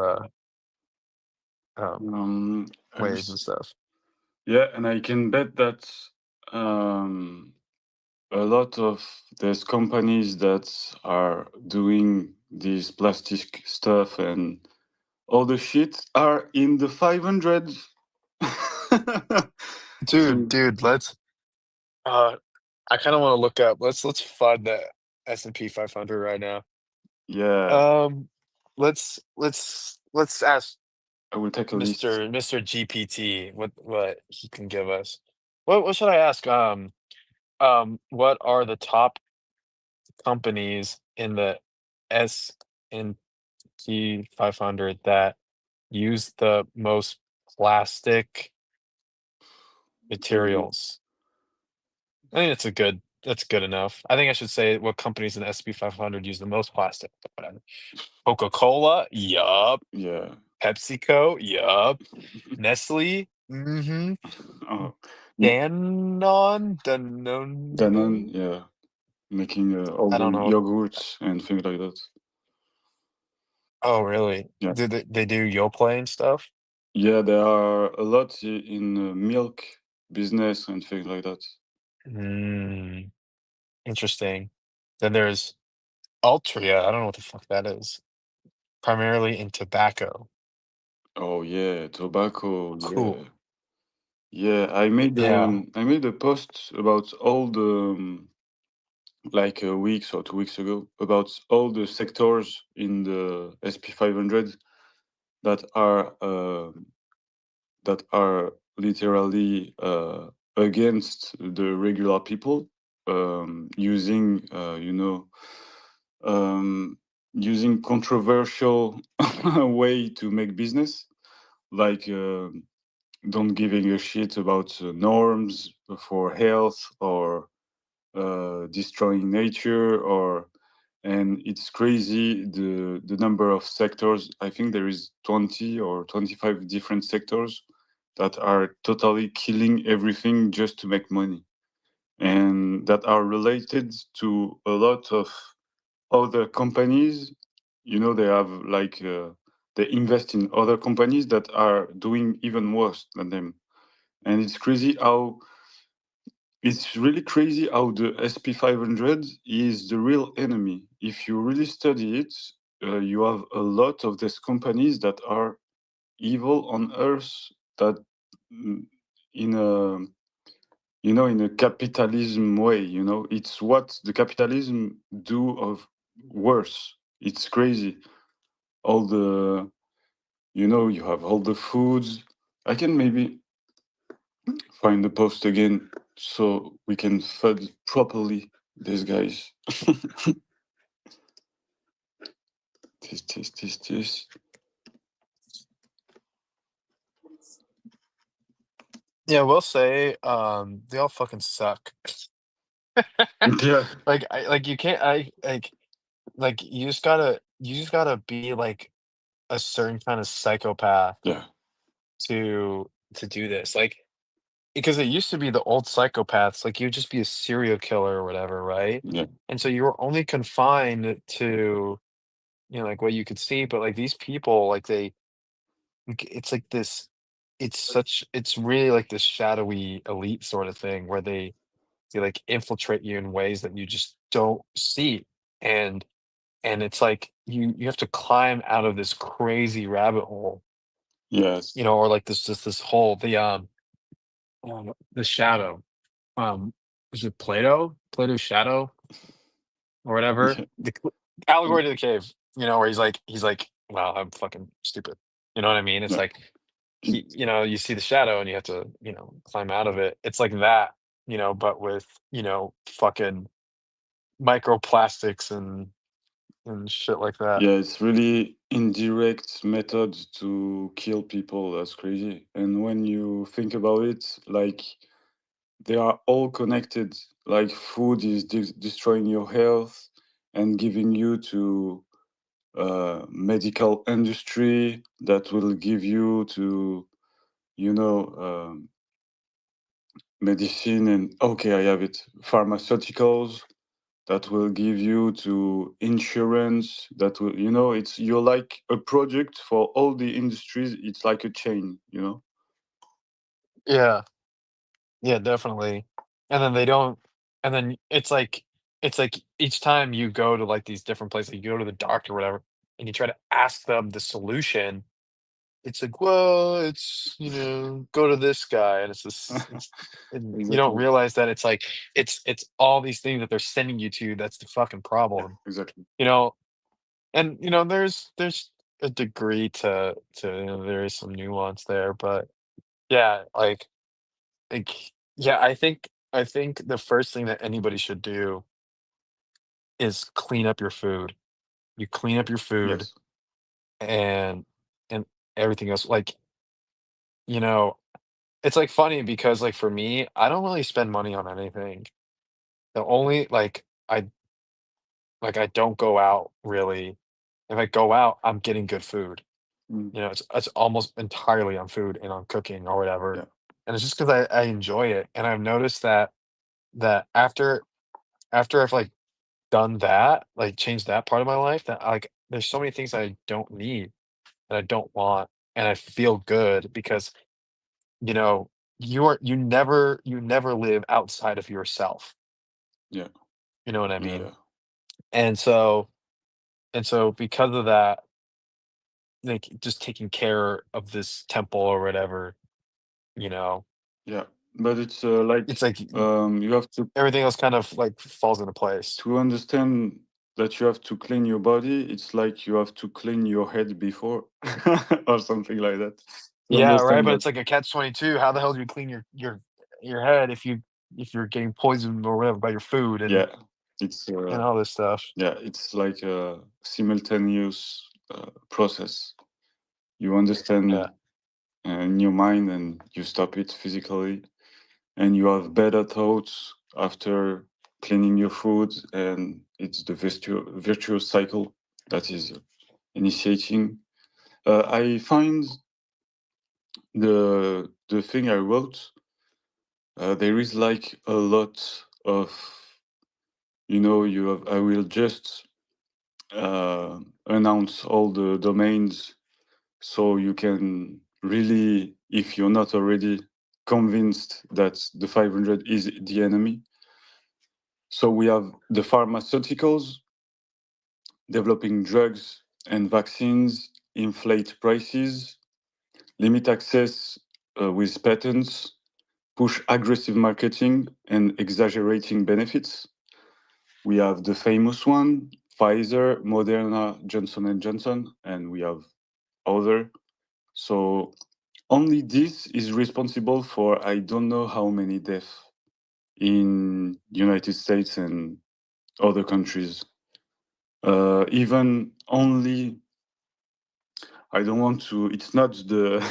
um, I've waves and s- stuff." yeah, and I can bet that um a lot of these companies that are doing this plastic stuff and all the shit are in the 500s. So Dude, uh, I kinda wanna look up, let's find the S&P 500 right now. yeah, Um, let's ask I will take a list. Mr. GPT what he can give us. What should I ask? What are the top companies in the S&P 500 that use the most plastic Okay. materials? I think that's good enough. I think I should say what companies in the S&P 500 use the most plastic. Whatever. Coca-Cola, yup. Yeah. PepsiCo, yup. Nestle, mm-hmm. Oh, Danone, Danone. yeah, making all I the don't know. yogurts and things like that. Oh, really? Yeah, Do they do Yoplait and stuff? yeah, there are a lot in milk business and things like that. Mm, interesting. Then there's Altria. I don't know what the fuck that is. Primarily in tobacco. Oh yeah, tobacco. Yeah, Cool. yeah. Yeah. I made a post about all the like a week or 2 weeks ago about all the sectors in the SP 500 that are literally against the regular people, using um, using controversial way to make business, like don't giving a shit about norms for health or destroying nature or and it's crazy the number of sectors. I think there is 20 or 25 different sectors that are totally killing everything just to make money and that are related to a lot of other companies. They have like they invest in other companies that are doing even worse than them. And it's really crazy how the SP 500 is the real enemy. If you really study it, you have a lot of these companies that are evil on earth that in a in a capitalism way, it's what the capitalism do of worse. It's crazy. All the you have all the foods. I can maybe find the post again so we can fud properly these guys. This. Yeah, we'll say they all fucking suck. Yeah. Like you can't like you just gotta be like a certain kind of psychopath Yeah. to do this. Like because it used to be the old psychopaths, like you'd just be a serial killer or whatever, right? Yeah. And so you were only confined to like what you could see, but like these people, like it's like this it's really like this shadowy elite sort of thing where they like infiltrate you in ways that you just don't see. And it's like you have to climb out of this crazy rabbit hole, Yes. or like this hole, the shadow. Was it Plato's shadow or whatever? Yeah. The allegory to the cave, where he's like, wow, I'm fucking stupid. You know what I mean? It's Yeah. like you see the shadow and you have to, climb out of it. It's like that, but with, fucking microplastics and shit like that. Yeah, it's really indirect method to kill people. That's crazy. And when you think about it, like they are all connected. Like food is destroying your health and giving you to medical industry that will give you to medicine and okay, I have it. Pharmaceuticals that will give you to insurance that will you're like a project for all the industries. It's like a chain. Yeah. Yeah, definitely. And then they don't and then it's like each time you go to like these different places, you go to the doctor or whatever, and you try to ask them the solution, it's like, well, it's, go to this guy, and and you don't Exactly. realize that it's like it's all these things that they're sending you to that's the fucking Yeah, problem. exactly. And there's a degree to there is some nuance there, but yeah, like yeah, I think the first thing that anybody should do is clean up your food. You clean up your food Yes. and and everything else. Like, you know, it's like funny because like for me, I don't really spend money on anything. The only I don't go out really. If I go out, I'm getting good food. Mm, It's almost entirely on food and on cooking or whatever. yeah. And it's just because I enjoy it. And I've noticed that after I've like done that, like changed that part of my life, that like there's so many things I don't need that I don't want, and I feel good because you know you never live outside of yourself. Yeah. You know what I Yeah. mean? Yeah. And so because of that, like just taking care of this temple or whatever, you know, Yeah. But it's it's like like you have to everything else kind of like falls into place. understand that you have to clean your body. It's like you have to clean your head before or something like that. To Yeah, right. understand But that. it's like a catch-22. How the hell do you clean your head if you're getting poisoned or whatever by your food Yeah. It's and all this stuff? yeah. It's like a simultaneous process. You understand Yeah. in your mind and you stop it physically, and you have better thoughts after cleaning your food, and it's the virtuous cycle that is initiating. I find the thing I wrote. There is like a lot of you have. I will just announce all the domains so you can really, if you're not already convinced that the 500 is the enemy. So we have the pharmaceuticals developing drugs and vaccines, inflate prices, limit access with patents, push aggressive marketing and exaggerating benefits. We have the famous one, Pfizer, Moderna, Johnson & Johnson, and we have other. So only this is responsible for I don't know how many deaths in United States and other countries. Even only, I don't want to, it's not the,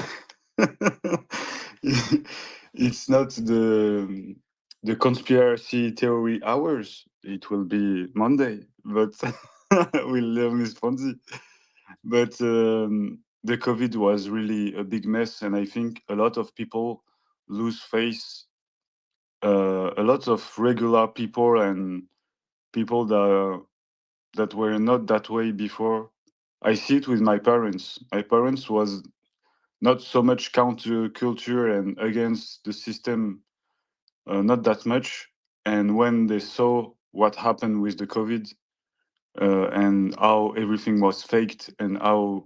it's not the conspiracy theory hours. It will be Monday, but we'll learn Miss Fonzie. But the COVID was really a big mess, and I think a lot of people lose faith. A lot of regular people and people that were not that way before. I see it with my parents. My parents was not so much counterculture and against the system, not that much. And when they saw what happened with the COVID and how everything was faked and how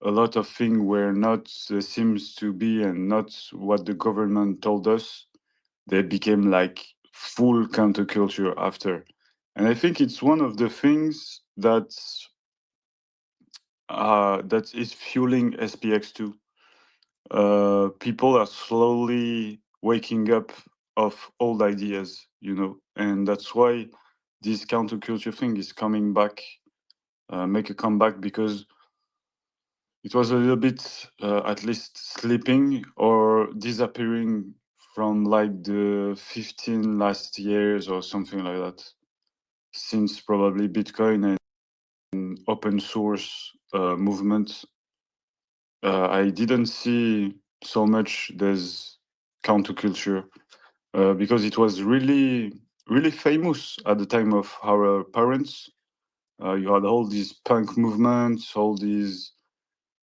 a lot of things were not seems to be and not what the government told us, they became like full counterculture after. And I think it's one of the things that is fueling SPX2. People are slowly waking up of old ideas, and that's why this counterculture thing is coming back, make a comeback, because it was a little bit, at least sleeping or disappearing from like the 15 last years or something like that, since probably Bitcoin and open source movement. I didn't see so much there's counterculture because it was really, really famous at the time of our parents. You had all these punk movements, all these,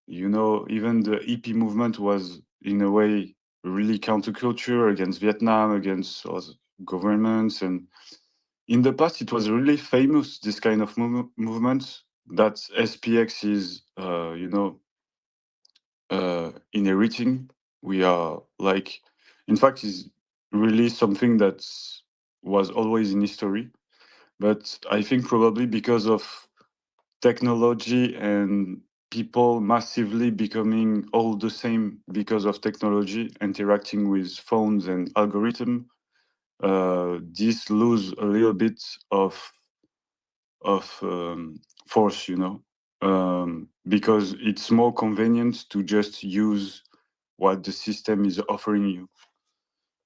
even the EP movement was in a way really counterculture against Vietnam, against governments. And in the past, it was really famous, this kind of movement that SPX is, inheriting. We are like, in fact, is really something that was always in history. But I think probably because of technology and people massively becoming all the same because of technology, interacting with phones and algorithm, this lose a little bit of force, because it's more convenient to just use what the system is offering you.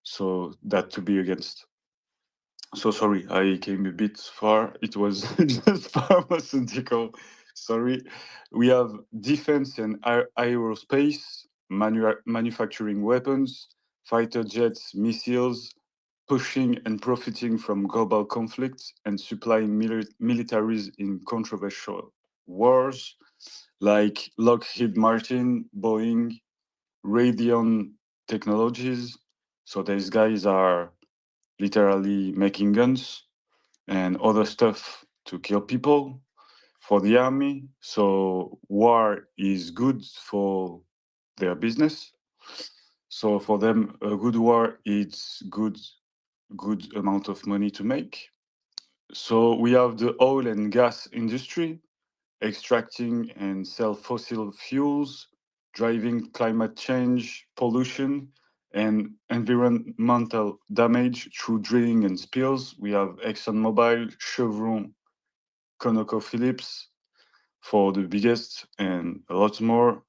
So that to be against. So sorry, I came a bit far. It was just pharmaceutical. Sorry. We have defense and aerospace, manufacturing weapons, fighter jets, missiles, pushing and profiting from global conflicts and supplying militaries in controversial wars like Lockheed Martin, Boeing, Raytheon Technologies. So these guys are literally making guns and other stuff to kill people for the army. So war is good for their business. So for them, a good war is good amount of money to make. So we have the oil and gas industry extracting and sell fossil fuels, driving climate change, pollution, and environmental damage through drilling and spills. We have ExxonMobil, Chevron, ConocoPhillips for the biggest, and a lot more.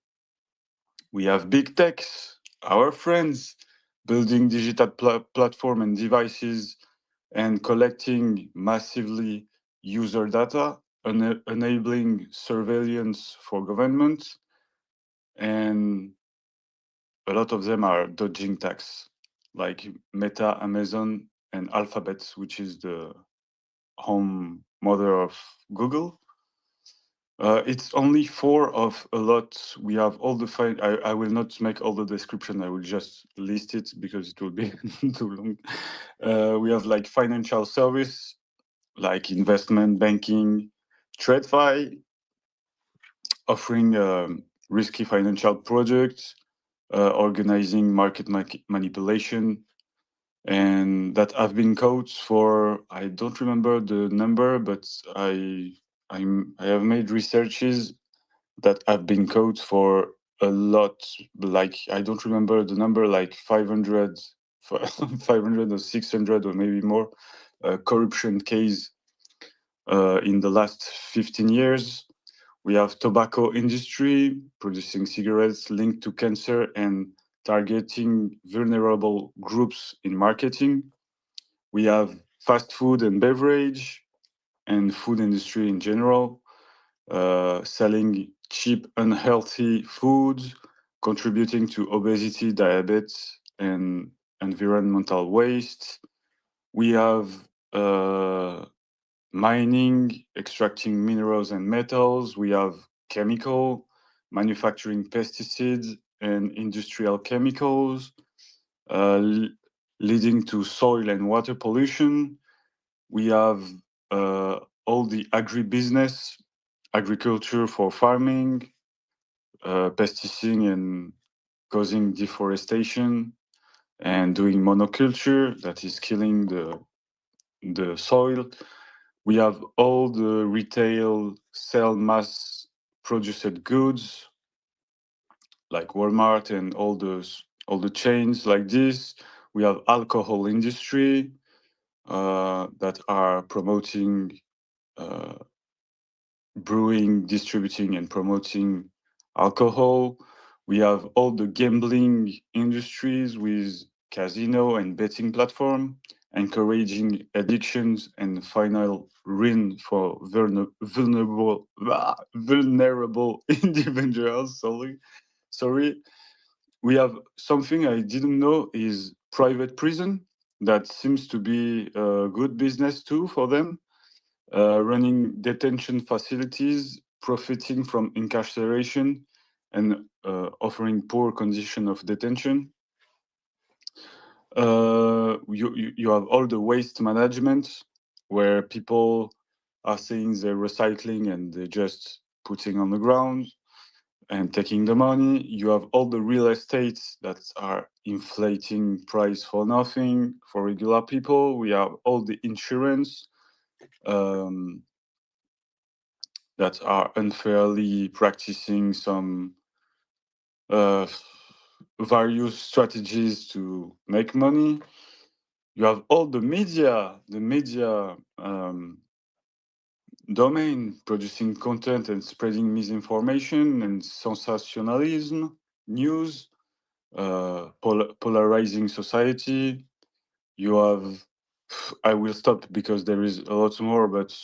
We have big techs, our friends, building digital platform and devices and collecting massively user data, enabling surveillance for government, and a lot of them are dodging tax, like Meta, Amazon, and Alphabet, which is the home mother of Google. It's only four of a lot. We have all the I will not make all the description. I will just list it because it will be too long. We have like financial service, like investment banking, TradeFi, offering risky financial products, organizing market manipulation, and that I've been caught for, I don't remember the number, but I have made researches that I've been caught for a lot, like I don't remember the number, like 500 500 or 600 or maybe more corruption case in the last 15 years. We have tobacco industry producing cigarettes linked to cancer and targeting vulnerable groups in marketing. We have fast food and beverage and food industry in general, selling cheap, unhealthy foods, contributing to obesity, diabetes, and environmental waste. We have mining, extracting minerals and metals. We have chemical, manufacturing pesticides and industrial chemicals, leading to soil and water pollution. We have all the agribusiness, agriculture for farming, pesticides and causing deforestation, and doing monoculture that is killing the soil. We have all the retail sell mass produced goods like Walmart and all the chains like this. We have alcohol industry that are promoting brewing, distributing, and promoting alcohol. We have all the gambling industries with casino and betting platform, encouraging addictions and final ruin for vulnerable individuals. Sorry. We have something I didn't know is private prison that seems to be a good business too for them, running detention facilities, profiting from incarceration, and offering poor condition of detention. You have all the waste management, where people are saying they're recycling and they're just putting on the ground and taking the money. You have all the real estates that are inflating price for nothing for regular people. We have all the insurance that are unfairly practicing some various strategies to make money. You have all the media domain producing content and spreading misinformation and sensationalism, news, polarizing society. You have, I will stop because there is a lot more, but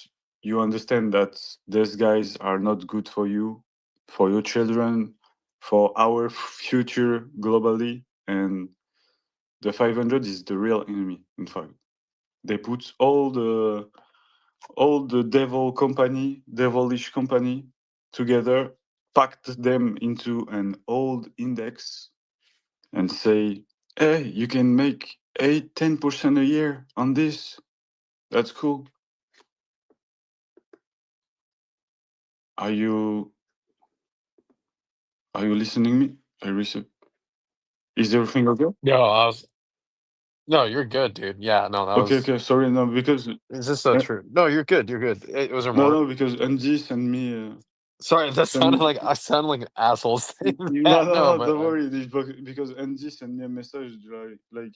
you understand that these guys are not good for you, for your children, for our future globally, and the 500 is the real enemy. In fact, they put all the devilish company together, packed them into an old index, and say, hey, you can make 10% a year on this. That's cool. Are you listening me? Is everything okay? No, you're good, dude. Yeah, no, that Okay, was. okay. Sorry, no, because Is this so true? No, you're good. You're good. Was there no, more? no, because Andy sent me. Sorry, that sounded like I sound like an asshole saying No, that. No, no, but don't worry. Because Andy sent me a message like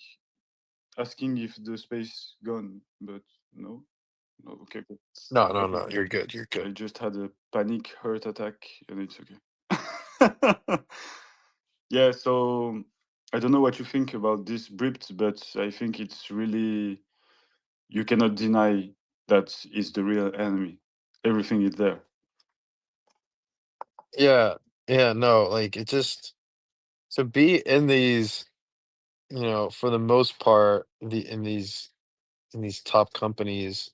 asking if the space gone, but no, okay, okay. no, no, Okay. no. You're good. You're I good. just had a panic heart attack, and it's okay. Yeah, so I don't know what you think about this Bript, but I think it's really, you cannot deny that it's the real enemy. Everything is there. Yeah, yeah. No, like it just to be in these, for the most part, in these top companies,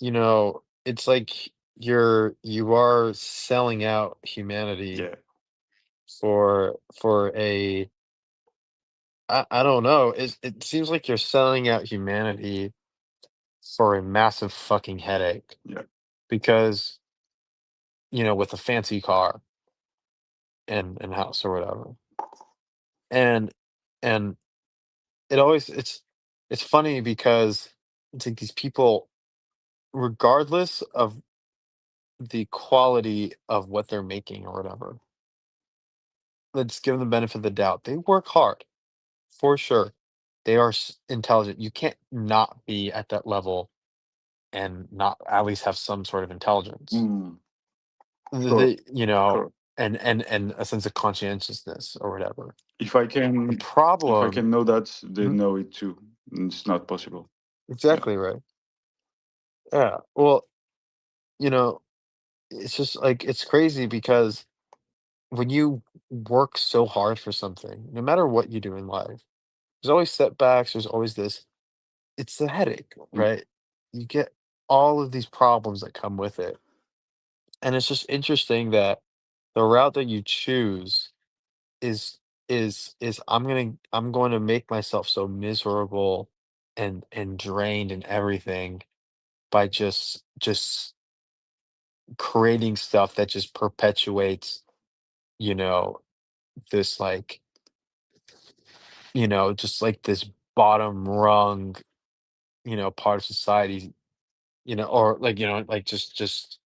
it's like you are selling out humanity Yeah, for a I don't know. It seems like you're selling out humanity for a massive fucking headache yeah, because, with a fancy car and house or whatever. and and it's funny because it's like these people, regardless of the quality of what they're making or whatever, let's give them the benefit of the doubt. They work hard for sure. They are intelligent. You can't not be at that level and not at least have some sort of intelligence. Mm, They, sure. and a sense of conscientiousness or whatever. If I The can problem, know that, they Mhm, know it too. It's not possible. exactly right. Yeah. Well, you know, it's just like it's crazy because when you work so hard for something, no matter what you do in life, there's always setbacks. There's always this. It's the headache, Mm. right? You get all of these problems that come with it, and it's just interesting that the route that you choose is is I'm going to make myself so miserable and drained and everything by just creating stuff that just perpetuates, you know, this like, just like this bottom rung, part of society, or like, like just,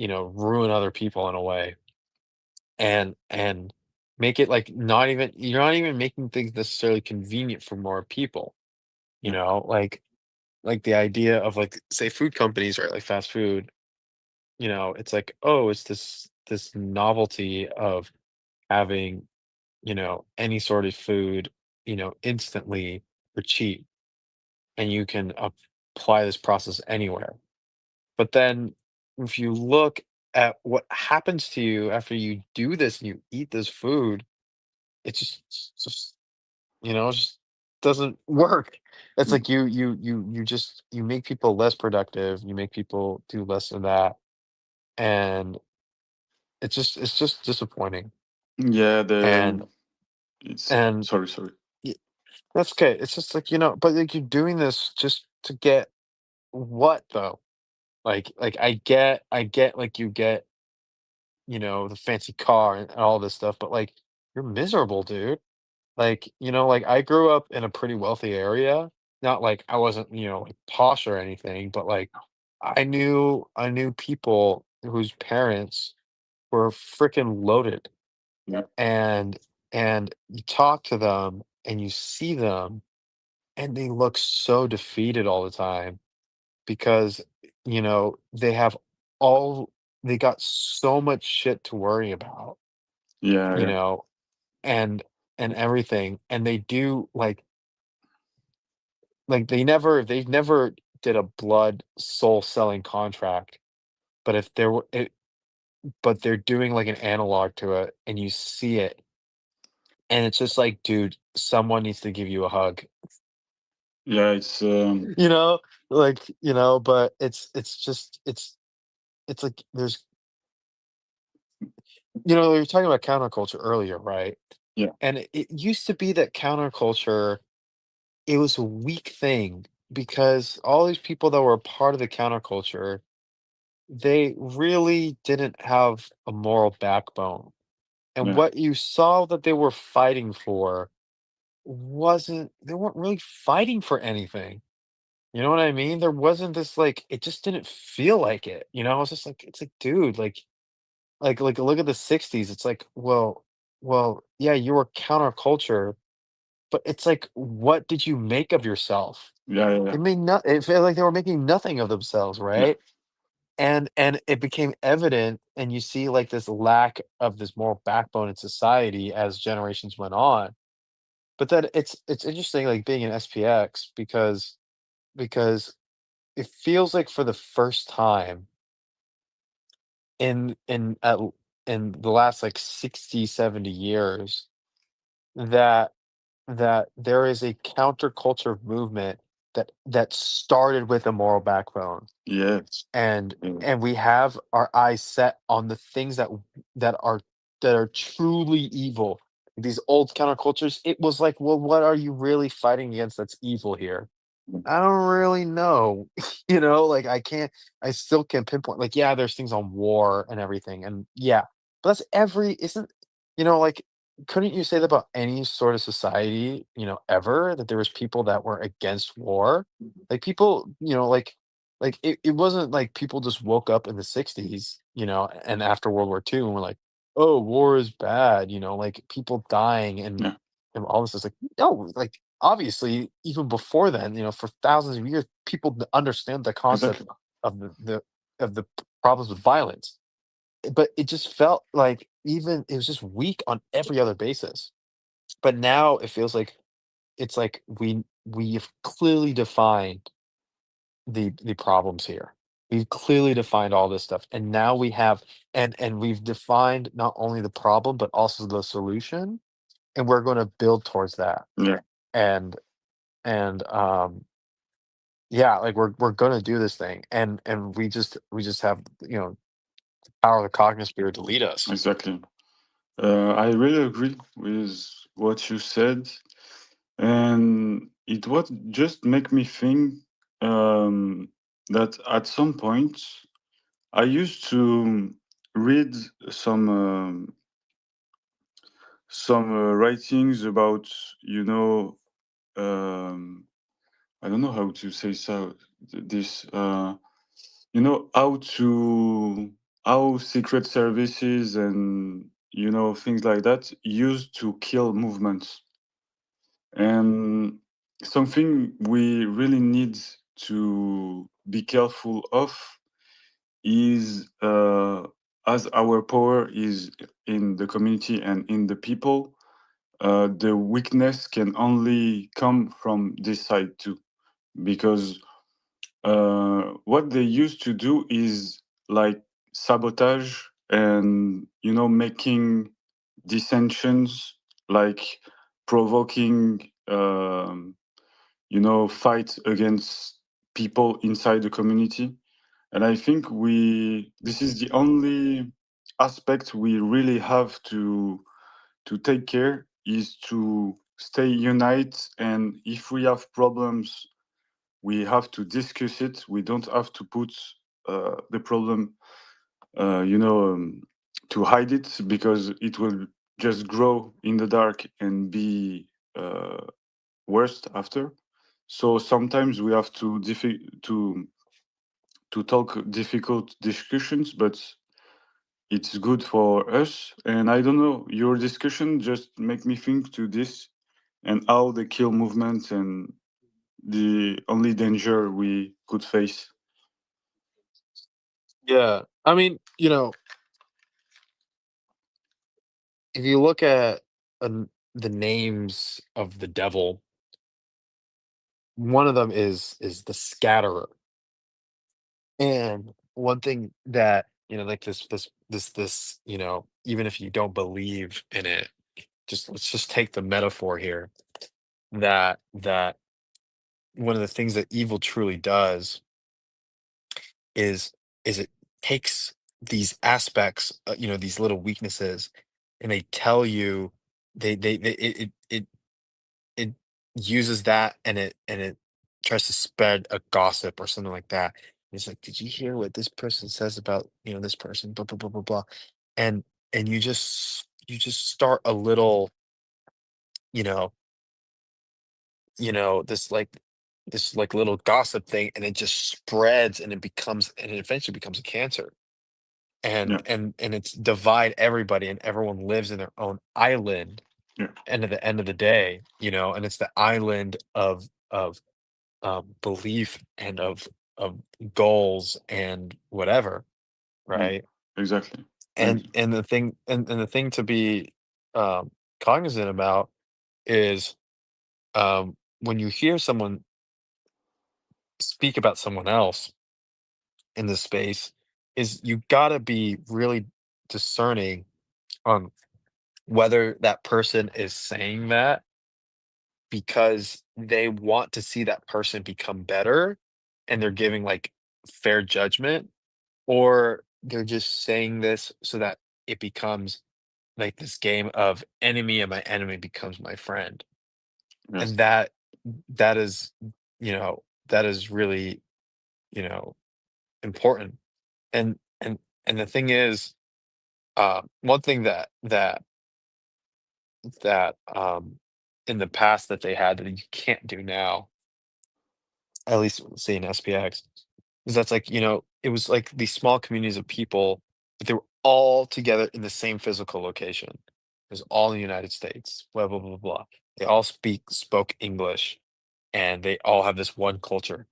ruin other people in a way and make it like not even you're not even making things necessarily convenient for more people, Yeah. like the idea of like say food companies, right? Like fast food, it's like, oh, it's this novelty of having, any sort of food, instantly for cheap, and you can apply this process anywhere. But then if you look at what happens to you after you do this and you eat this food, it's just it just doesn't work. It's Mm. like you make people less productive, you make people do less of that, and it's just disappointing. Yeah, And it's and sorry. y- that's okay. It's just like, but like you're doing this just to get what though? Like I get like you get, the fancy car and all this stuff, but like you're miserable, dude. Like, like I grew up in a pretty wealthy area. Not like I wasn't, like posh or anything, but like I knew people whose parents were freaking loaded. Yeah. And you talk to them and you see them and they look so defeated all the time because, they have all they got so much shit to worry about, Yeah, you yeah. know, and everything. And they do like they never did a blood soul selling contract, but if there were it, but they're doing like an analog to it and you see it and it's just like, dude, someone needs to give you a hug. Yeah, it's You know, but it's just it's like there's you're talking about counterculture earlier, right? yeah. And it used to be that counterculture, it was a weak thing because all these people that were a part of the counterculture, they really didn't have a moral backbone. And Yeah. what you saw that they were fighting for they weren't really fighting for anything. You know what I mean? There wasn't this like it just didn't feel like it. It's just like dude, like look at the 60s. It's like, well, yeah, you were counterculture, but it's like what did you make of yourself? Yeah, yeah, yeah. It felt like they were making nothing of themselves, Yeah. right? And it became evident and you see like this lack of this moral backbone in society as generations went on. But then it's interesting like being an SPX because it feels like for the first time in in at l- in the last like 60, 70 years that there is a counterculture movement that started with a moral backbone Yes. and Yeah. we have our eyes set on the things that are that are truly evil. These old countercultures, it was like, well, what are you really fighting against that's evil here? I don't really know. Like I still can pinpoint like, yeah, there's things on war and everything. And yeah, but that's every isn't like couldn't you say that about any sort of society, ever, that there was people that were against war? Like people, like it wasn't like people just woke up in the 60s, and after World War II and were like, oh, war is bad, like people dying Yeah, and all this is like, no, like obviously even before then, for thousands of years, people understand the concept exactly. of the problems with violence. But it just felt like even it was just weak on every other basis. But now it feels like it's like we've clearly defined the problems here. We've clearly defined all this stuff, and now we have and we've defined not only the problem but also the solution, and we're going to build towards that. Yeah, And and yeah, like we're going to do this thing, and we just have power of the cognitive spirit to lead us. exactly. I really agree with what you said, and it was just make me think that at some point I used to read some writings about um, I don't know how to say this how secret services and things like that used to kill movements, and something we really need to be careful of is as our power is in the community and in the people, the weakness can only come from this side too, because what they used to do is like sabotage and making dissensions, like provoking fight against people inside the community. And I think this is the only aspect we really have to take care, is to stay united, and if we have problems we have to discuss it. We don't have to put the problem uh, you know um, to hide it, because it will just grow in the dark and be uh, worse after. So sometimes we have to talk difficult discussions, but it's good for us. And I don't know, your discussion just make me think to this, and how the kill movement and the only danger we could face. Yeah. I mean, if you look at the names of the devil, one of them is the scatterer. And one thing that, like this, even if you don't believe in it, just let's just take the metaphor here, that one of the things that evil truly does is it takes these aspects, these little weaknesses, and they tell you they it uses that, and it tries to spread a gossip or something like that. It's like, did you hear what this person says about this person? Blah blah blah blah blah, and you just start a little, you know you know this like little gossip thing, and it just spreads, and it eventually becomes a cancer, and Yeah, and it's divide everybody, and everyone lives in their own island. yeah, And at the end of the day, and it's the island of belief and of goals and whatever, yeah, right? exactly. Thank And you. the thing to be cognizant about is, when you hear someone speak about someone else in this space, is you gotta be really discerning on whether that person is saying that because they want to see that person become better, and they're giving like fair judgment, or they're just saying this so that it becomes like this game of enemy of my enemy becomes my friend. Yes. And that is really, you know important. And the thing is, one thing that that in the past that they had that you can't do now, at least say in SPX, is that's like, it was like these small communities of people, but they were all together in the same physical location. It was all in the United States, blah, blah, blah, blah. They all spoke English, and they all have this one culture.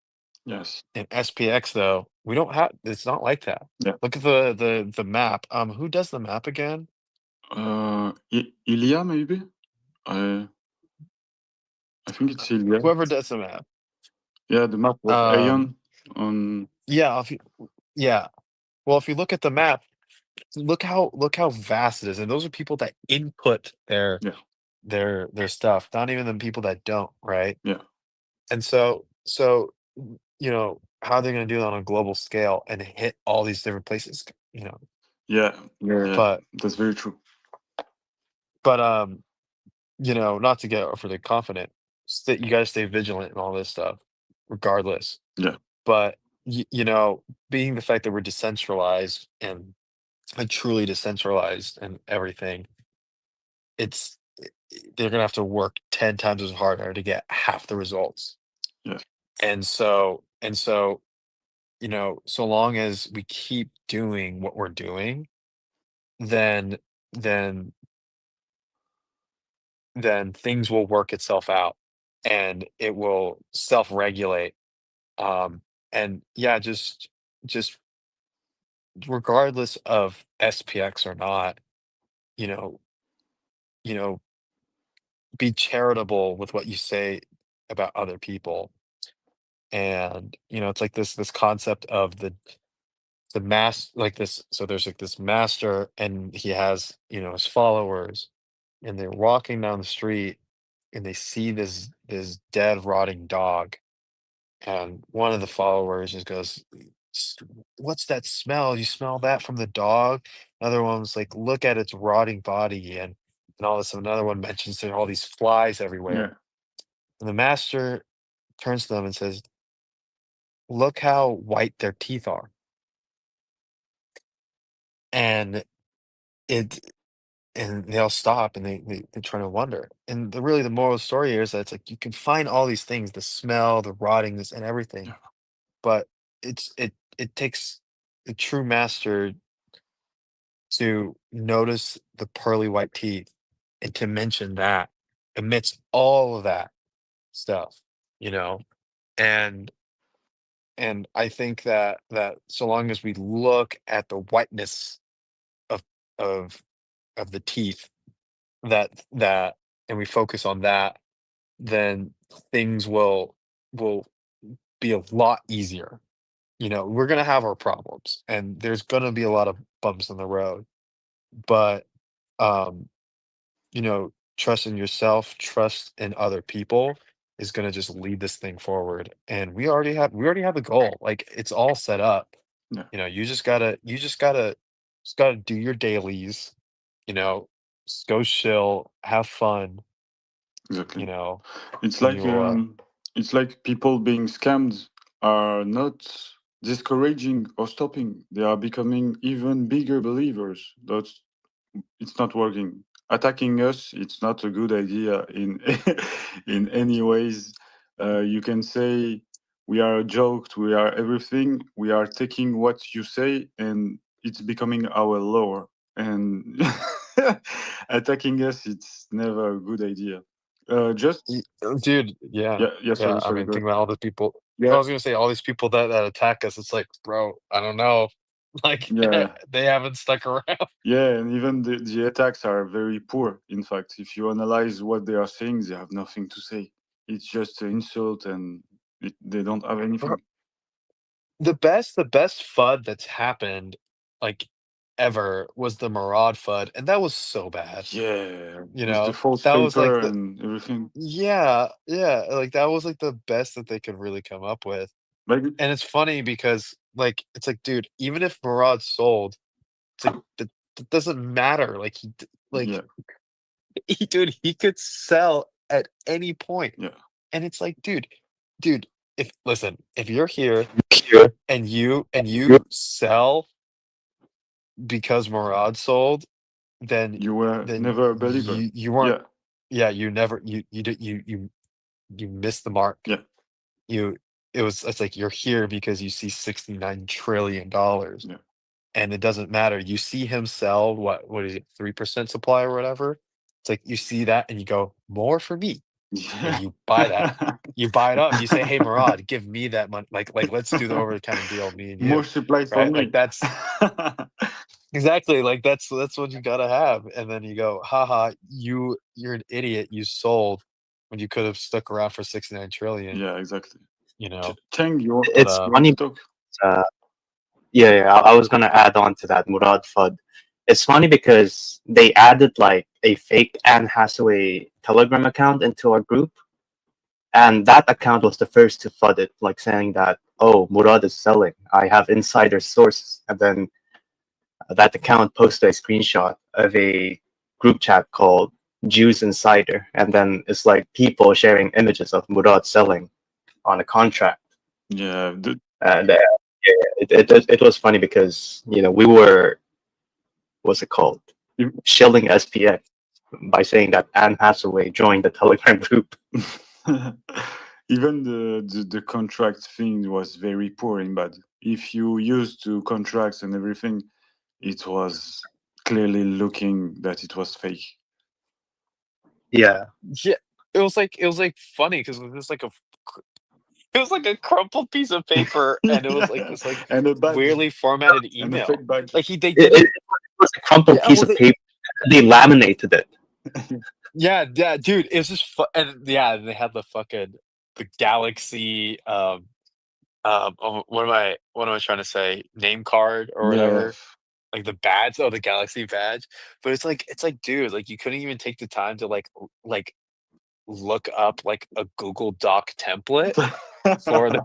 Yes. In SPX, though, we don't have, it's not like that. Yeah. Look at the map. Who does the map again? Ilya, maybe? I think it's Ilya. Whoever does the map. Yeah, the map of Aeon on. Yeah, yeah. Well, if you look at the map, look how vast it is, and those are people that input their stuff, not even the people that don't, right? Yeah. And so how are they going to do that on a global scale and hit all these different places? Yeah. But that's very true. But not to get overly confident, you got to stay vigilant and all this stuff, regardless. Yeah. But being the fact that we're decentralized and truly decentralized and everything, they're gonna have to work 10 times as harder to get half the results. Yeah. And so so long as we keep doing what we're doing, then things will work itself out, and it will self-regulate. And yeah, just regardless of SPX or not, you know, be charitable with what you say about other people. And it's like this concept of the like this. So there's like this master, and he has his followers, and they're walking down the street, and they see this dead rotting dog, and one of the followers just goes, What's that smell? You smell that from the dog?" Another one was like, "Look at its rotting body," and all this. Another one mentions there are all these flies everywhere. Yeah. And the master turns to them and says, "Look how white their teeth are." And they all stop, and they try to wonder. And really the moral of the story here is that it's like you can find all these things, the smell, the rottingness, and everything. Yeah. But it takes a true master to notice the pearly white teeth and to mention that amidst all of that stuff, and I think that so long as we look at the whiteness of of the teeth, that and we focus on that, then things will be a lot easier. We're gonna have our problems, and there's gonna be a lot of bumps in the road, but um trust in yourself, trust in other people is gonna just lead this thing forward. And we already have the goal. Like, it's all set up. Yeah. You just gotta do your dailies, just go chill, have fun, Exactly. and It's like people being scammed are not discouraging or stopping. They are becoming even bigger believers. It's not working. Attacking us, it's not a good idea in in any ways. You can say we are a joke, we are everything. We are taking what you say, and it's becoming our law. And attacking us, it's never a good idea. Just dude, yeah. yeah. I Sorry. mean, Go think ahead. about all the people. I Yeah, was gonna say all these people that attack us. It's like, bro, I don't know. Like, yeah. they haven't stuck around. Yeah, and even the attacks are very poor. In fact, if you analyze what they are saying, they have nothing to say. It's just an insult, and they don't have anything. The best FUD that's happened, like, ever, was the Murad FUD, and that was so bad. Yeah, You with the know? false That was like paper the and everything. Yeah, like, that was like the best that they could really come up with. Maybe. And it's funny because, like, it's like, dude, even if Murad sold, it's like that doesn't matter. Like, Yeah, he could sell at any point. yeah, And it's like, dude, if you're here and you sell because Murad sold, then You were then never a believer. you weren't. Yeah, You never you missed the mark. yeah, It's like you're here because you see $69 trillion, yeah. and it doesn't matter. You see him sell what is it, 3% supply or whatever. It's like you see that and you go, more for me, and you buy that. You buy it up. You say, hey Murad, give me that money. Like let's do the over kind of deal, me and you. More supply for Right? me. Like that's exactly like that's what you gotta have. And then you go, haha, you're an idiot. You sold when you could have stuck around for 69 trillion, Yeah, exactly. you know. Cheng, you want But It's to funny. talk? I was gonna add on to that, Murad FUD. It's funny because they added like a fake Anne Hathaway Telegram account into our group, and that account was the first to FUD it, like saying that, oh, Murad is selling. I have insider sources, and then that account posted a screenshot of a group chat called Jews Insider, and then it's like people sharing images of Murad selling on a contract. Yeah, And it was funny because we were, what's it called, shilling SPX by saying that Anne Hathaway joined the Telegram group. even the contract thing was very poor and bad. If you used to contracts and everything, it was clearly looking that it was fake. Yeah, yeah, it was like funny because it was like a crumpled piece of paper, and it was like this like and a badge weirdly formatted and a email. fake badge. Like they it, did it it. was a crumpled Yeah, piece well, of paper. They laminated it. yeah, dude, it was just and yeah, they had the fucking the galaxy what am I trying to say? Name card or Yeah, whatever. Like the badge, the galaxy badge. But it's like dude, like you couldn't even take the time to like look up like a Google Doc template for the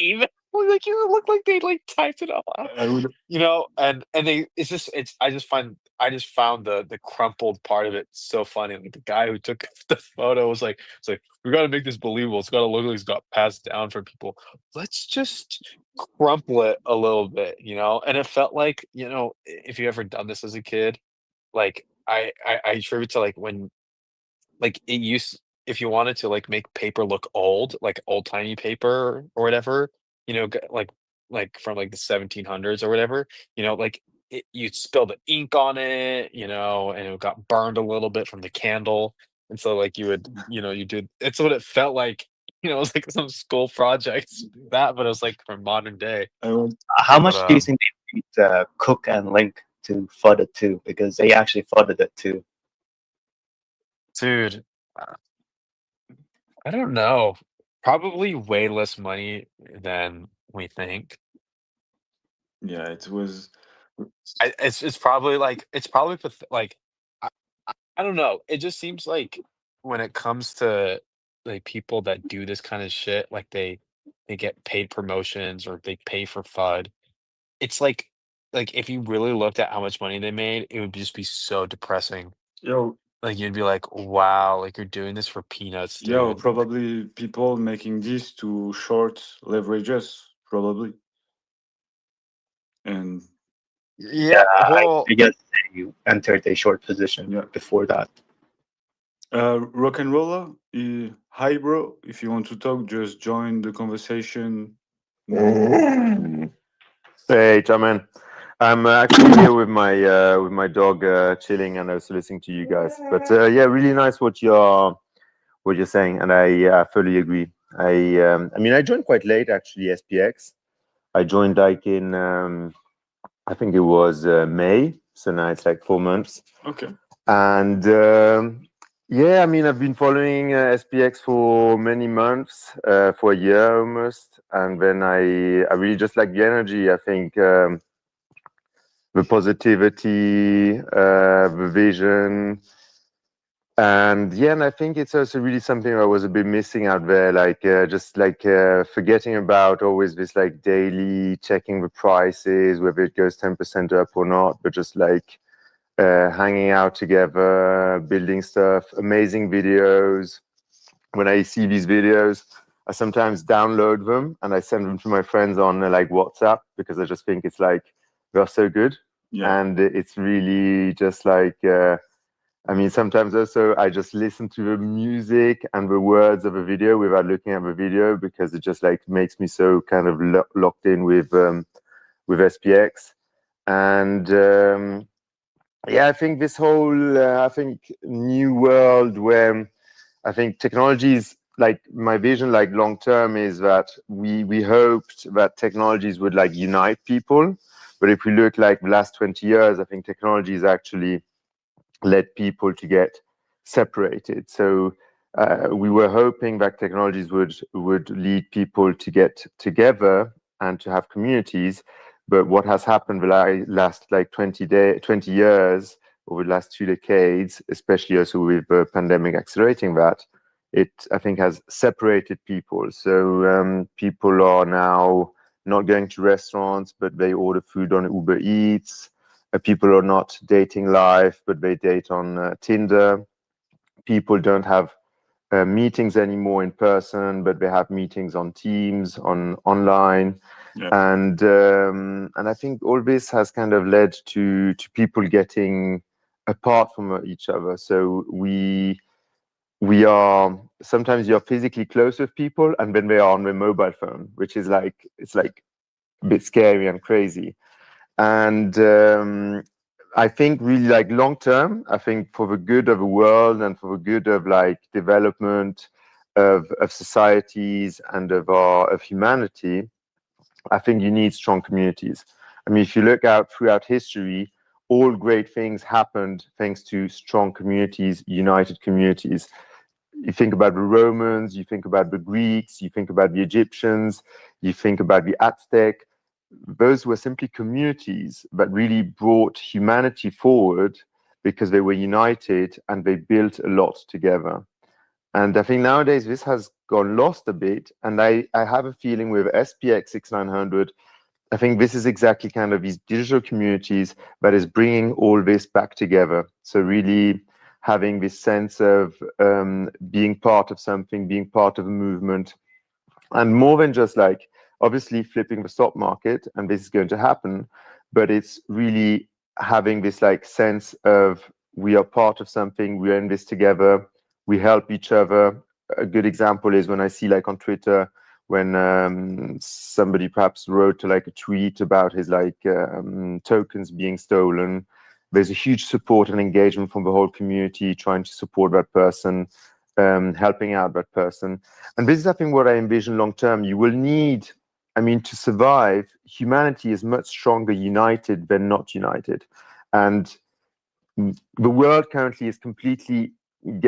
email. Like you look like they like typed it all out. I would. And they it's I just found the crumpled part of it so funny. Like the guy who took the photo was like, it's like, we gotta make this believable. It's gotta look like it's got passed down from people. Let's just crumple it a little bit, And it felt like, if you ever done this as a kid, like I attribute to like when like it used if you wanted to like make paper look old, like old timey paper or whatever, like from like the 1700s or whatever, like you'd spill the ink on it, and it got burned a little bit from the candle, and so like you would, you did. It's what it felt like. It was like some school projects that, but it was like from modern day. I would. How much But do you think they need Cook and Link to FUD it too? Because they actually FUDed it too. dude, I don't know. Probably way less money than we think. Yeah, it was. It's probably like like I, I don't know. It just seems like when it comes to like people that do this kind of shit, like they get paid promotions or they pay for FUD. It's like if you really looked at how much money they made, it would just be so depressing. Yo, Like you'd be like, wow, like you're doing this for peanuts, dude. probably people making this to short leverages, probably. And Yeah, well, I guess you entered a short position Yeah. before that. rock and roller, hi bro. If you want to talk, just join the conversation. Hey, Jamin. I'm actually here with my dog, chilling, and also listening to you guys. But yeah, really nice what you're saying, and I fully agree. I mean, I joined quite late actually. SPX. I joined like in I think it was May, so now it's like 4 months. Okay. And yeah, I mean, I've been following SPX for many months, for a year almost, and then I really just like the energy. I think the positivity, the vision, and yeah, and I think it's also really something I was a bit missing out there, like just like forgetting about always this like daily checking the prices, whether it goes 10% up or not, but just like hanging out together, building stuff, amazing videos. When I see these videos, I sometimes download them and I send them to my friends on like WhatsApp because I just think it's like they're so good. and it's really just like I mean, sometimes also I just listen to the music and the words of a video without looking at the video, because it just like makes me so kind of locked in with SPX. And yeah, I think this whole I think new world where I think technologies, like my vision, like long term, is that we hoped that technologies would like unite people, but if we look like the last 20 years, I think technologies actually led people to get separated. So we were hoping that technologies would lead people to get together and to have communities. But what has happened the last like 20 years, over the last 2 decades, especially also with the pandemic accelerating that, it I think has separated people. So people are now not going to restaurants, but they order food on Uber Eats. People are not dating live, but they date on Tinder. People don't have meetings anymore in person, but they have meetings on Teams, online. And I think all this has kind of led to people getting apart from each other. So we are sometimes you're physically close with people, and then they are on their mobile phone, which is like it's like a bit scary and crazy. And I think really like long term, I think for the good of the world and for the good of like development of societies and of humanity, I think you need strong communities. I mean, if you look out throughout history, all great things happened thanks to strong communities, united communities. You think about the Romans, you think about the Greeks, you think about the Egyptians, you think about the Aztec. Those were simply communities that really brought humanity forward because they were united and they built a lot together. And I think nowadays this has gone lost a bit. And I have a feeling with SPX6900, I think this is exactly kind of these digital communities that is bringing all this back together. So really having this sense of being part of something, being part of a movement, and more than just like obviously flipping the stock market, and this is going to happen, but it's really having this like sense of we are part of something, we are in this together, we help each other. A good example is when I see like on Twitter when somebody perhaps wrote like a tweet about his like tokens being stolen. There's a huge support and engagement from the whole community trying to support that person, helping out that person. And this is, I think, what I envision long term. You will need, I mean, to survive, humanity is much stronger united than not united. And the world currently is completely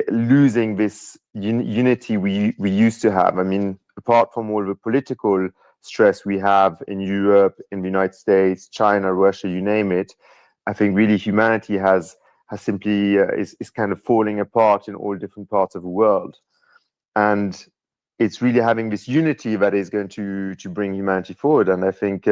losing this unity we used to have. I mean, apart from all the political stress we have in Europe, in the United States, China, Russia, you name it, I think really humanity has simply is kind of falling apart in all different parts of the world. And it's really having this unity that is going to bring humanity forward. And I think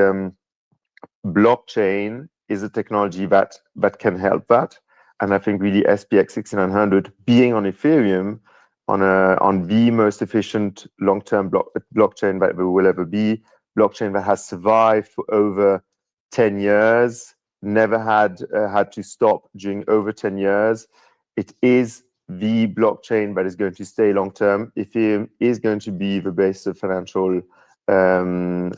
blockchain is a technology that can help that. And I think really SPX6900 being on Ethereum, on the most efficient long-term blockchain that there will ever be, blockchain that has survived for over 10 years, never had to stop during over 10 years. It is the blockchain that is going to stay long-term. Ethereum is going to be the base of financial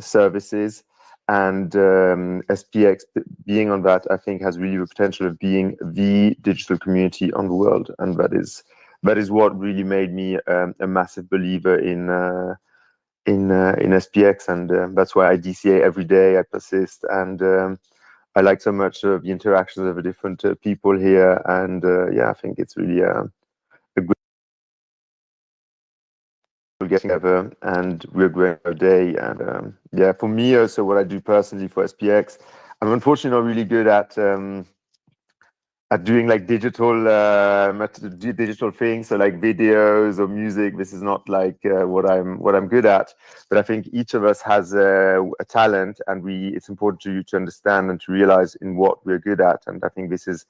services. And SPX being on that, I think, has really the potential of being the digital community on the world, and that is what really made me a massive believer in SPX, and that's why I DCA every day. I persist, and I like so much the interactions of the different people here, and yeah, I think it's really a good getting together, and we're growing a day. And yeah, for me also, what I do personally for SPX, I'm unfortunately not really good at doing like digital things, so like videos or music. This is not like what I'm good at. But I think each of us has a talent, and it's important to understand and to realize in what we're good at. And I think this is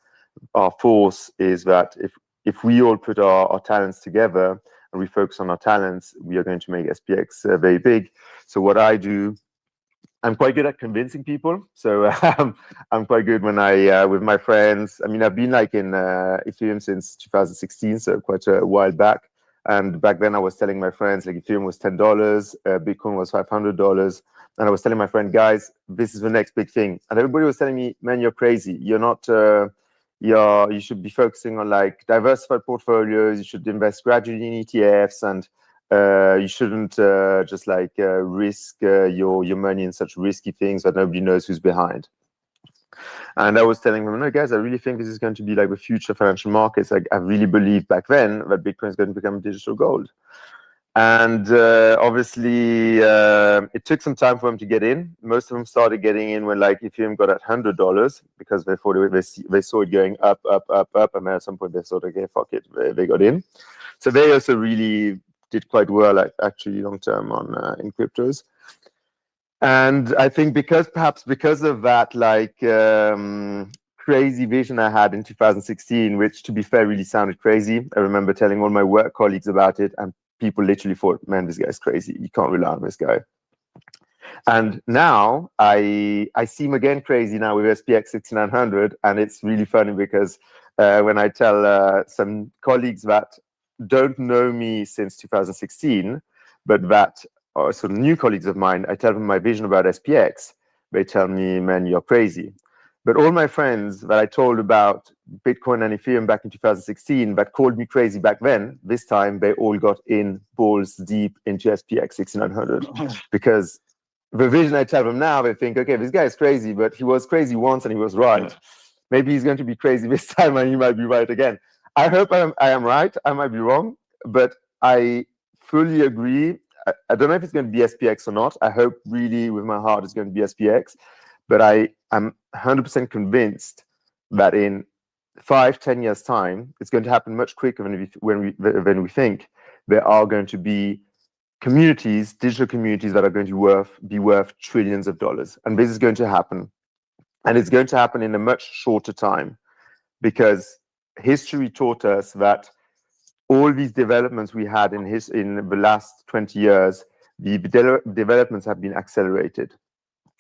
our force, is that if we all put our talents together and we focus on our talents, we are going to make SPX very big. So what I do I'm quite good at convincing people. So I'm quite good when I with my friends. I mean, I've been like in Ethereum since 2016, so quite a while back. And back then, I was telling my friends like Ethereum was $10, Bitcoin was $500, and I was telling my friend, guys, this is the next big thing. And everybody was telling me, man, you're crazy. You're not. You should be focusing on like diversified portfolios. You should invest gradually in ETFs, and you shouldn't just like risk your money in such risky things that nobody knows who's behind. And I was telling them, no, guys, I really think this is going to be like the future financial markets. Like, I really believed back then that Bitcoin is going to become digital gold. And obviously, it took some time for them to get in. Most of them started getting in when like Ethereum got at $100 because they thought they saw it going up, and then at some point they thought, okay, fuck it, they got in. So they also really did quite well, like actually long term on in cryptos. And I think perhaps because of that, like crazy vision I had in 2016, which to be fair really sounded crazy. I remember telling all my work colleagues about it, and people literally thought, man, this guy's crazy. You can't rely on this guy. And now I see him again crazy now with SPX6900, and it's really funny because when I tell some colleagues that don't know me since 2016, but that are sort of new colleagues of mine, I tell them my vision about SPX. They tell me, man, you're crazy. But all my friends that I told about Bitcoin and Ethereum back in 2016 that called me crazy back then, this time they all got in balls deep into SPX 6900 because the vision I tell them now, they think, okay, this guy is crazy, but he was crazy once and he was right. Yeah. Maybe he's going to be crazy this time and he might be right again. I hope I am right. I might be wrong, but I fully agree. I don't know if it's going to be SPX or not. I hope really with my heart it's going to be SPX. But I am 100% convinced that in 5-10 years' time, it's going to happen much quicker than we think. There are going to be communities, digital communities, that are going to be worth trillions of dollars, and this is going to happen, and it's going to happen in a much shorter time, because history taught us that all these developments we had in the last 20 years, the developments have been accelerated.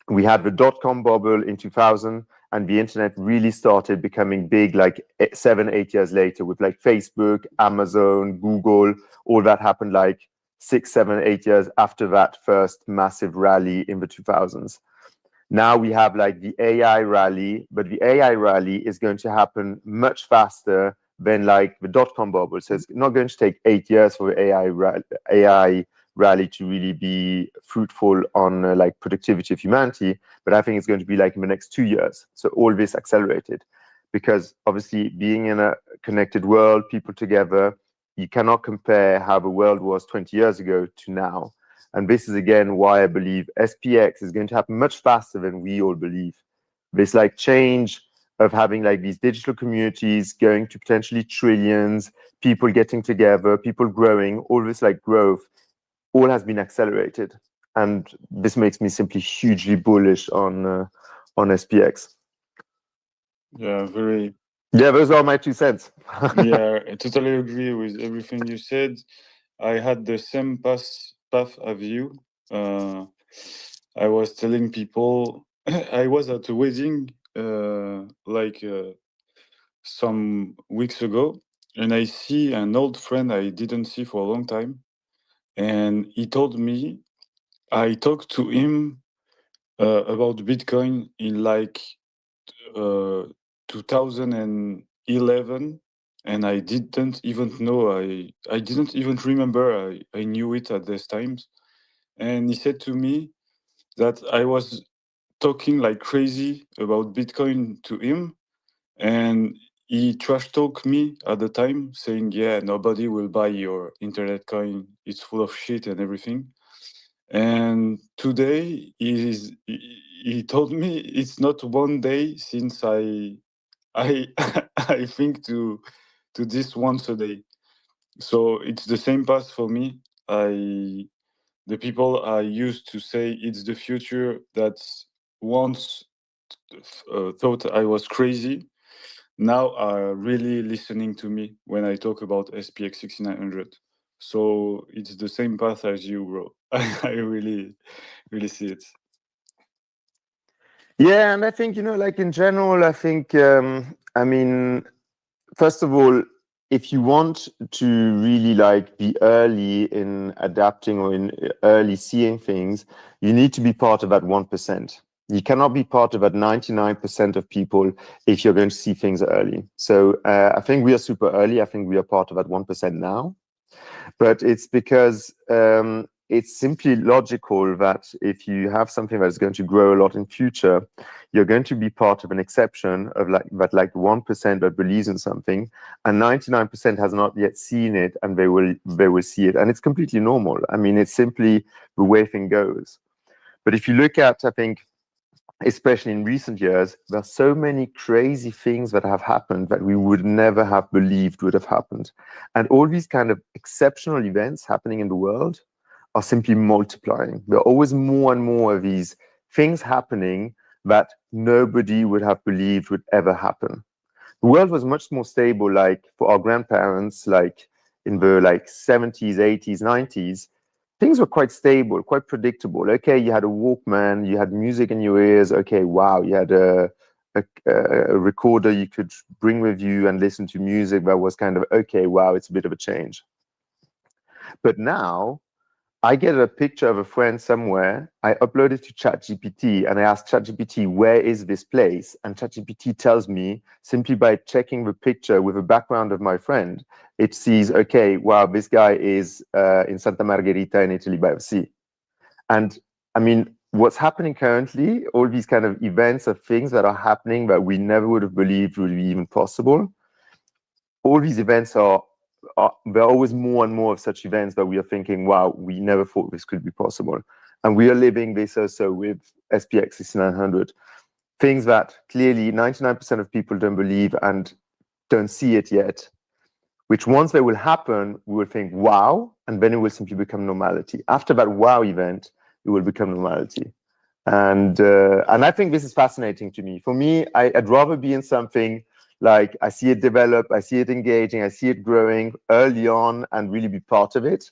We had the dot-com bubble in 2000, and the internet really started becoming big like 7-8 years later with like Facebook, Amazon, Google. All that happened like 6, 7, 8 years after that first massive rally in the 2000s. Now we have like the AI rally, but the AI rally is going to happen much faster than like the dot-com bubble. So it's not going to take 8 years for the AI rally to really be fruitful on like productivity of humanity, but I think it's going to be like in the next 2 years. So all this accelerated, because obviously being in a connected world, people together, you cannot compare how the world was 20 years ago to now. And this is again why I believe SPX is going to happen much faster than we all believe. This like change of having like these digital communities going to potentially trillions, people getting together, people growing, all this like growth, all has been accelerated, and this makes me simply hugely bullish on SPX. Yeah, very. Yeah, those are my 2 cents. Yeah, I totally agree with everything you said. I had the same path as you. I was telling people I was at a wedding some weeks ago, and I see an old friend I didn't see for a long time, and he told me I talked to him about Bitcoin in like 2011, and I didn't even know. I didn't even remember I knew it at those times. And he said to me that I was talking like crazy about Bitcoin to him, and he trash talked me at the time, saying, "Yeah, nobody will buy your internet coin. It's full of shit and everything." And today he told me it's not one day since I I think to this once a day. So it's the same path for me. The people I used to say it's the future that once thought I was crazy, now are really listening to me when I talk about SPX 6900. So it's the same path as you, bro. I really see it. Yeah, and I think, like in general, I think, I mean, first of all, if you want to really like be early in adapting or in early seeing things, you need to be part of that 1%. You cannot be part of that 99% of people if you're going to see things early. So I think we are super early. I think we are part of that 1% now. But it's because it's simply logical that if you have something that is going to grow a lot in future, you're going to be part of an exception of like 1% that believes in something, and 99% has not yet seen it, and they will see it, and it's completely normal. I mean, it's simply the way thing goes. But if you look at, I think, especially in recent years, there are so many crazy things that have happened that we would never have believed would have happened. And all these kind of exceptional events happening in the world are simply multiplying. There are always more and more of these things happening that nobody would have believed would ever happen. The world was much more stable, like for our grandparents, like in the 70s, 80s, 90s. Things were quite stable, quite predictable. Okay, you had a Walkman, you had music in your ears. Okay, wow, you had a recorder you could bring with you and listen to music. That was kind of, okay, wow, it's a bit of a change. But now, I get a picture of a friend somewhere, I upload it to ChatGPT, and I ask ChatGPT, where is this place? And ChatGPT tells me, simply by checking the picture with the background of my friend, it sees, okay, wow, this guy is in Santa Margherita in Italy by the sea. And I mean, what's happening currently, all these kind of events of things that are happening that we never would have believed would be even possible, all these events there are always more and more of such events that we are thinking, wow, we never thought this could be possible. And we are living this also with SPX6900. Things that clearly 99% of people don't believe and don't see it yet, which once they will happen, we will think, wow, and then it will simply become normality. After that wow event, it will become normality. And I think this is fascinating to me. For me, I'd rather be in something like I see it develop, I see it engaging, I see it growing early on and really be part of it,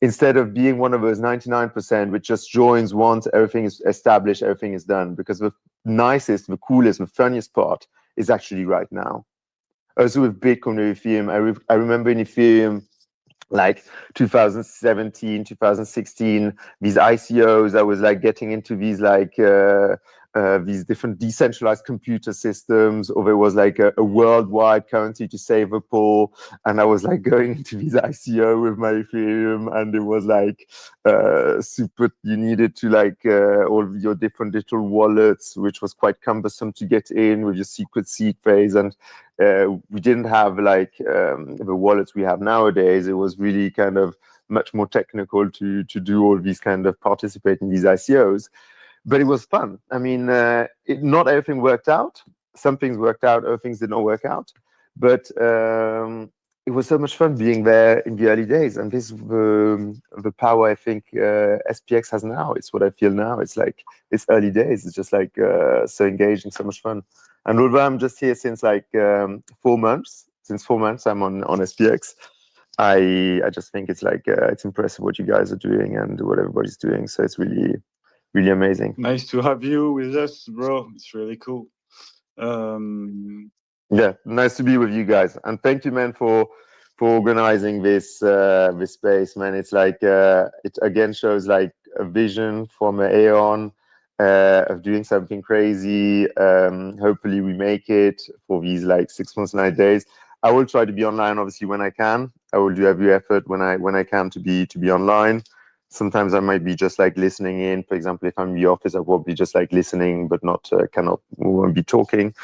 instead of being one of those 99% which just joins once everything is established, everything is done. Because the nicest, the coolest, the funniest part is actually right now. Also with Bitcoin, with Ethereum, I remember in Ethereum, like 2017, 2016, these ICOs, I was like getting into these these different decentralized computer systems, or there was like a worldwide currency to save a poor, and I was like going into these ICO with my Ethereum, and it was like super, you needed to like all of your different digital wallets, which was quite cumbersome to get in with your secret seed phase, and we didn't have like the wallets we have nowadays. It was really kind of much more technical to do all these kind of participate in these ICOs. But it was fun. I mean, not everything worked out. Some things worked out, other things did not work out. But it was so much fun being there in the early days. And this is the power I think SPX has now. It's what I feel now. It's like, it's early days. It's just like so engaging, so much fun. And although I'm just here since like 4 months, I'm on SPX, I just think it's like, it's impressive what you guys are doing and what everybody's doing. So it's really, really amazing. Nice to have you with us, bro. It's really cool. Yeah, nice to be with you guys, and thank you, man, for organizing this this space, man. It's like it again shows like a vision from Aeon of doing something crazy. Hopefully, we make it for these like 6 months, 9 days. I will try to be online, obviously, when I can. I will do every effort when I can to be online. Sometimes I might be just like listening in. For example, if I'm in the office, I will be just like listening, but not won't be talking.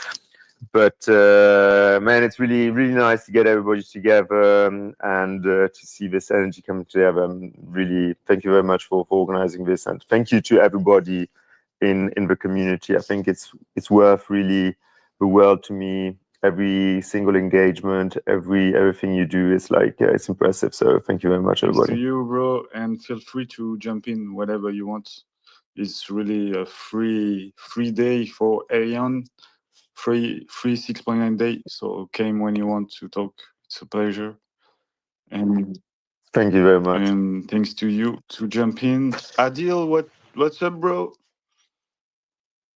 But man, it's really, really nice to get everybody together and to see this energy coming together. Really, thank you very much for organizing this, and thank you to everybody in the community. I think it's worth really the world to me. Every single engagement, everything you do is like it's impressive. So thank you very much, Thanks everybody. to you, bro, and feel free to jump in whatever you want. It's really a free day for Aeon. Free 6.9 day. So came when you want to talk. It's a pleasure. And thank you very much. And thanks to you to jump in. Adil, what's up, bro?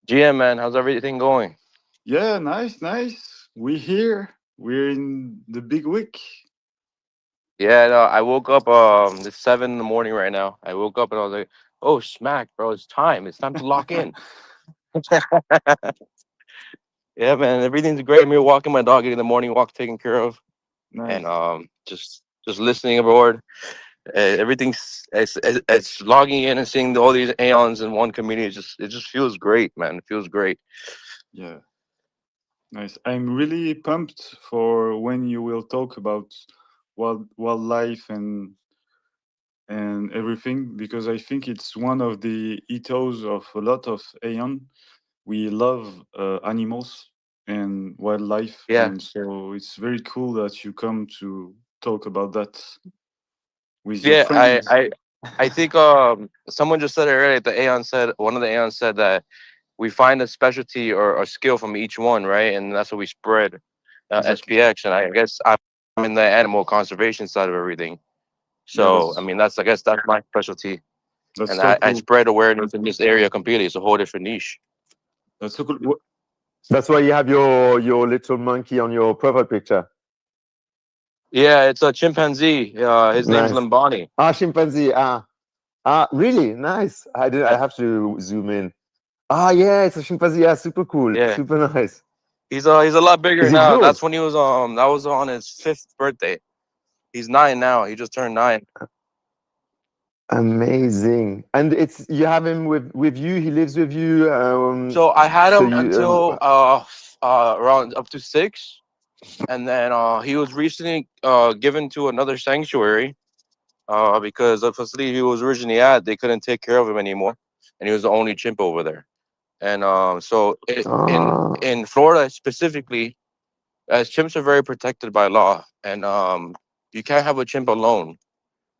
GM, man, how's everything going? Yeah, nice, nice. We're here. We're in the big week. Yeah, no, I woke up. It's 7 in the morning right now. I woke up and I was like, "Oh, smack, bro! It's time. It's time to lock in." Yeah, man, everything's great. I'm here walking my dog, getting the morning walk taken care of, Nice. and just listening aboard. Everything's it's logging in and seeing all these aeons in one community. It just feels great, man. It feels great. Yeah, nice. I'm really pumped for when you will talk about wildlife and everything, because I think it's one of the ethos of a lot of Aeon. We love animals and wildlife, Yeah, and so it's very cool that you come to talk about that with your yeah. friends. I think someone just said it earlier. The aeon said one of the aeons said that we find a specialty or a skill from each one, right? And that's what we spread Exactly. SPX. And I guess I'm in the animal conservation side of everything. Yeah, So, I mean, I guess that's my specialty. that's And so I cool. spread awareness in this area completely. It's a whole different niche. That's so cool. That's why you have your little monkey on your profile picture. Yeah, it's a chimpanzee. His name's Nice. Limbani. Chimpanzee. Really nice. I Yeah, have to zoom in. Yeah, it's a chimpanzee. Yeah, super cool. yeah. Super nice. He's a lot bigger Is it now. That's yours? when he was that was on his 5th birthday. He's 9 now. He just turned 9. Amazing. And it's you have him with you. He lives with you. So I had So him you until around up to 6, and then he was recently given to another sanctuary because the facility he was originally at, they couldn't take care of him anymore, and he was the only chimp over there. And in Florida specifically, as chimps are very protected by law, and you can't have a chimp alone.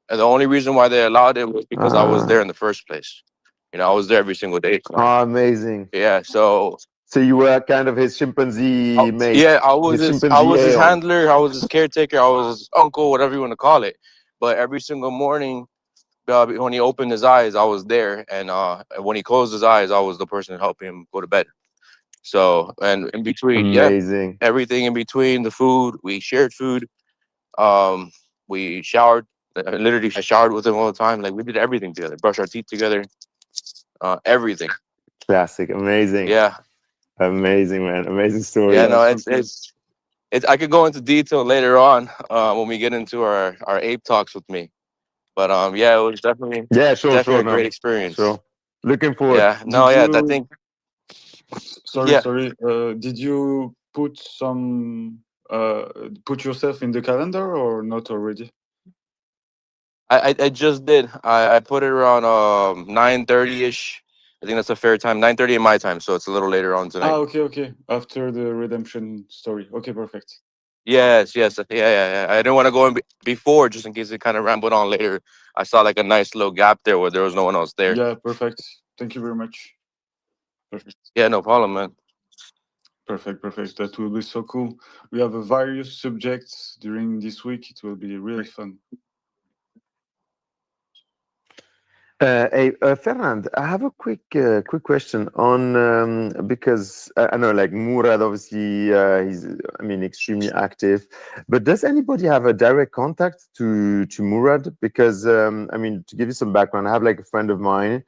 And the only reason why they allowed it was because I was there in the first place. You know, I was there every single day. amazing. Yeah, so So you were kind of his chimpanzee mate. yeah, I chimpanzee was his Aeon. handler, I was his caretaker, I was his uncle, whatever you want to call it. But every single morning, when he opened his eyes, I was there, and when he closed his eyes, I was the person helping him go to bed. So, and in between, yeah, Amazing. everything in between, the food, we shared food. Um, we showered. Literally, I showered with him all the time. Like we did everything together, brush our teeth together, everything. Classic. Amazing. Yeah, Amazing, man. Amazing story. yeah. Yeah, No, so cool. it's. I could go into detail later on when we get into our ape talks with me. But yeah, it was Yeah, sure, definitely a no, great experience. sure. Looking forward. Yeah, no, Did yeah. I you? think Sorry, yeah. sorry. Did you put some? Put yourself in the calendar or not already? I just did. I put it around 9:30 ish. I think that's a fair time. 9:30 in my time, so it's a little later on tonight. Okay, okay. After the redemption story. Okay, perfect. Yes, yes, yeah. I didn't want to go in before just in case it kind of rambled on later. I saw like a nice little gap there where there was no one else there. Yeah, perfect. Thank you very much. Perfect. Yeah, no problem, man. Perfect, perfect. That will be so cool. We have various subjects during this week. It will be really fun. Hey, Fernand, I have a quick question on because I know like Murad obviously he's extremely active, but does anybody have a direct contact to Murad? Because to give you some background, I have like a friend of mine.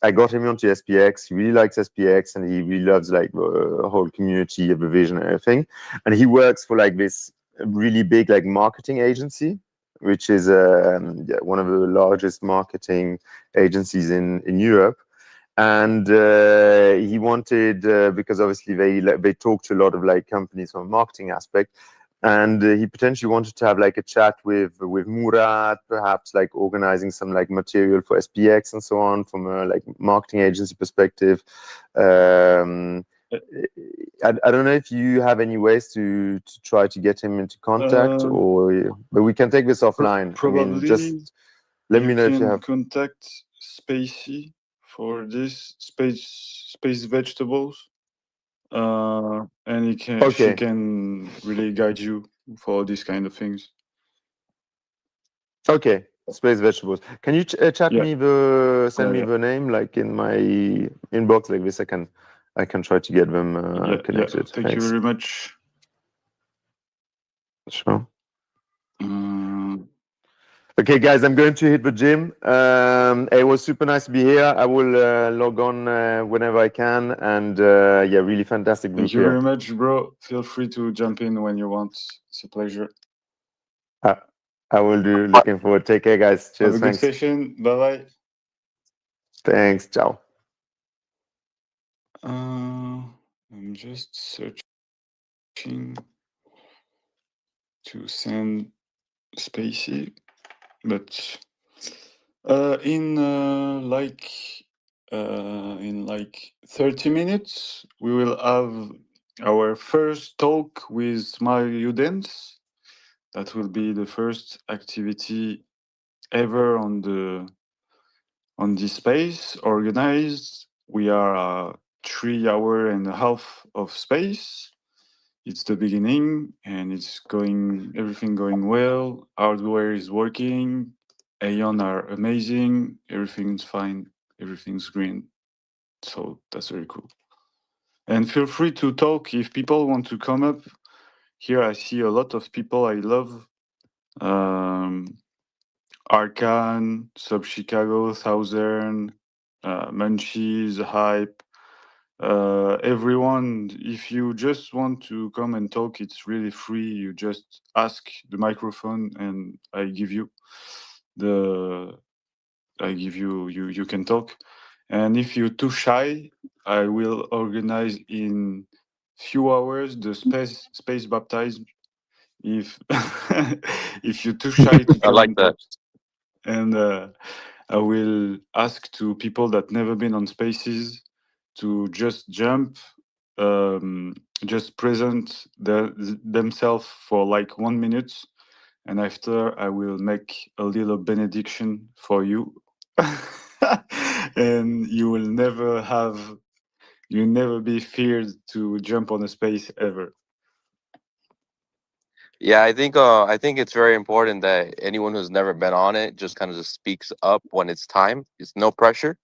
I got him onto SPX. He really likes SPX and he really loves like the whole community of the vision and everything. And he works for like this really big like marketing agency, which is one of the largest marketing agencies in Europe. And he wanted because obviously they talk to a lot of like companies from a marketing aspect, and he potentially wanted to have like a chat with Murad, perhaps like organizing some like material for SPX and so on from a like marketing agency perspective. I don't know if you have any ways to try to get him into contact, but we can take this offline. Probably just let me know if you can have. contact Spacey for this space vegetables, and she can really guide you for these kind of things. Okay, space vegetables. Can you chat Yeah. me send me the name like in my inbox like this? I can I can try to get them Yeah. connected. Thank you Thanks. very much. Sure. Okay, guys, I'm going to hit the gym. It was super nice to be here. I will log on whenever I can, and yeah, really fantastic group Thank you here. very much, bro. Feel free to jump in when you want. It's a pleasure. I will do. Looking forward. Take care, guys. Have Cheers. a good Thanks. session. Bye bye. Thanks. Ciao. I'm just searching to send Spacey, but in like 30 minutes we will have our first talk with my students. That will be the first activity ever on this space organized. We are a 3 hour and a half of space. It's the beginning, and everything going well. Hardware is working. Aeon are amazing. Everything's fine. Everything's green. So that's very cool. And feel free to talk if people want to come up. Here I see a lot of people I love. Arcan, Sub Chicago, 1000, Munchies, Hype. Everyone, if you just want to come and talk, it's really free. You just ask the microphone, and I give you you can talk. And if you're too shy, I will organize in few hours the space baptism. If if you're too shy to I come like and that. talk, and I will ask to people that never been on spaces to just jump, just present themselves for like 1 minute, and after I will make a little benediction for you, and you will never be feared to jump on a space ever. Yeah, I think it's very important that anyone who's never been on it just kind of just speaks up when it's time. It's no pressure.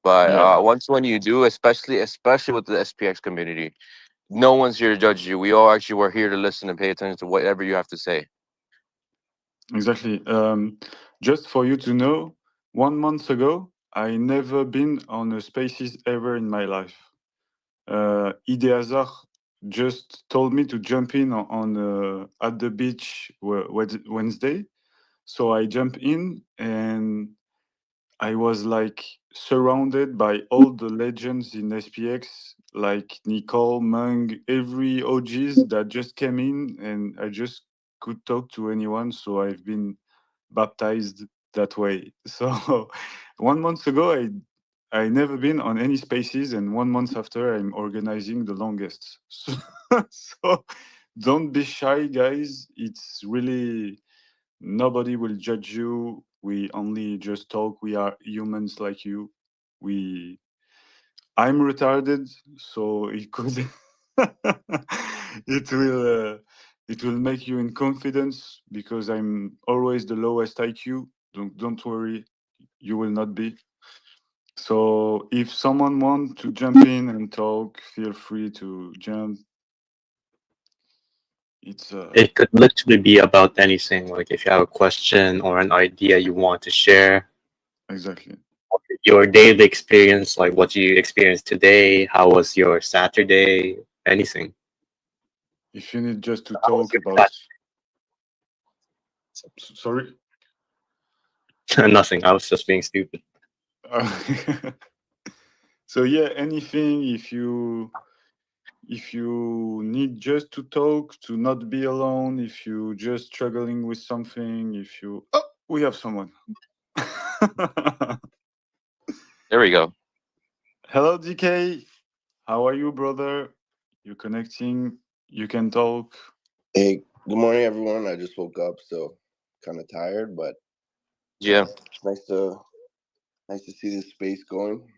But Yeah, when you do, especially with the SPX community, no one's here to judge you. We all actually were here to listen and pay attention to whatever you have to say. exactly. Just for you to know, 1 month ago, I never been on a spaces ever in my life. Ideazar just told me to jump in on at the beach Wednesday, so I jump in, and I was like surrounded by all the legends in SPX, like Nicole, Mung, every OGs that just came in, and I just could talk to anyone. So I've been baptized that way. So 1 month ago, I never been on any spaces, and 1 month after, I'm organizing the longest. So don't be shy, guys. It's really nobody will judge you. We only just talk. We are humans like you. I'm retarded, so it could it will make you in confidence because I'm always the lowest IQ. Don't worry, you will not be. So if someone want to jump in and talk, feel free to jump. It's It could literally be about anything. Like if you have a question or an idea you want to share, exactly. your daily experience, like what you experienced today, how was your Saturday, anything. If you need just to How was talk your about, sorry. Nothing. I was just being stupid. So yeah, anything if you need just to talk, to not be alone, if you just struggling with something, we have someone. There we go. Hello DK, how are you, brother? You connecting? You can talk. Hey, good morning, everyone. I just woke up, so kind of tired, but Yeah. it's nice to see this space going.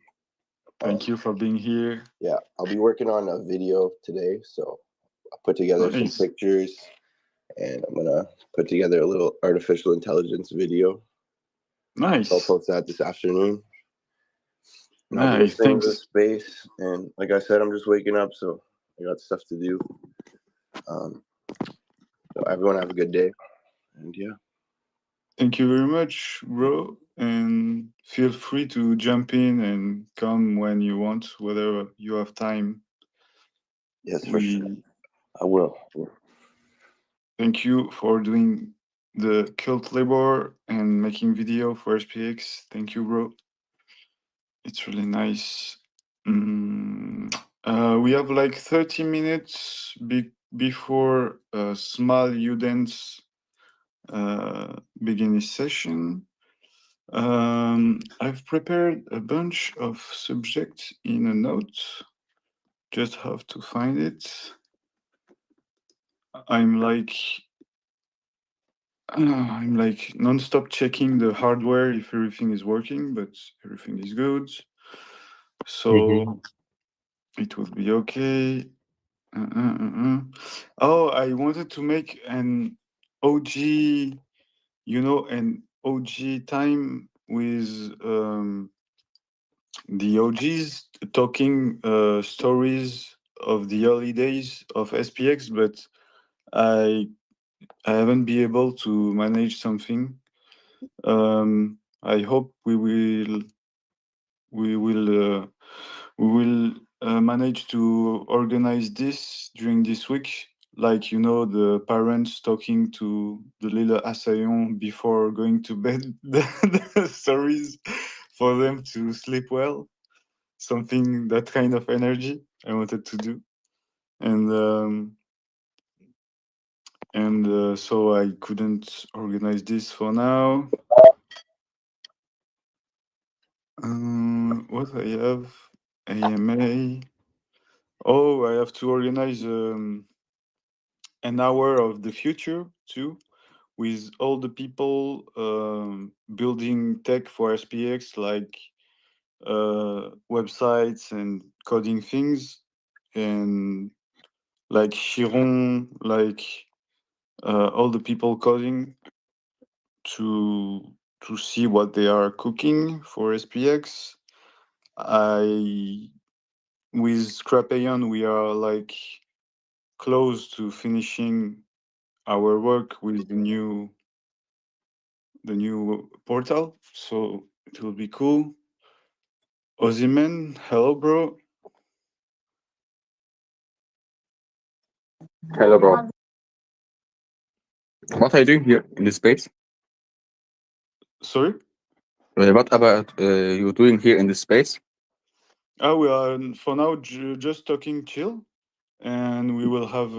Thank you for being here. Yeah, I'll be working on a video today, so I'll put together some Nice. pictures, and I'm gonna put together a little artificial intelligence video. Nice. I'll post that this afternoon. And I'll be Nice, listening to thanks. this space. And like I said, I'm just waking up, so I got stuff to do. So everyone have a good day. And yeah. Thank you very much, bro. And feel free to jump in and come when you want, whether you have time. Yes, for sure. I will. Thank you for doing the cult labor and making video for SPX. Thank you, bro. It's really nice. We have like 30 minutes before small Udens begin his session. I've prepared a bunch of subjects in a note. Just have to find it. I'm like non-stop checking the hardware if everything is working, but everything is good. So it will be okay. Oh, I wanted to make an OG, an OG time with the OGs talking stories of the early days of SPX, but I haven't been able to manage something. I hope we will manage to organize this during this week. Like, the parents talking to the little assaillant before going to bed, the stories for them to sleep well. Something, that kind of energy I wanted to do. And so I couldn't organize this for now. What I have? AMA. Oh, I have to organize an hour of the future too, with all the people building tech for SPX, like websites and coding things, and like Chiron, like all the people coding to see what they are cooking for SPX. With Scrapayon, we are like close to finishing our work with the new portal, so it will be cool. Ozyman, hello, bro. Hello, bro. What are you doing here in this space? Sorry? What about you doing here in this space? We are for now just talking chill, and we will have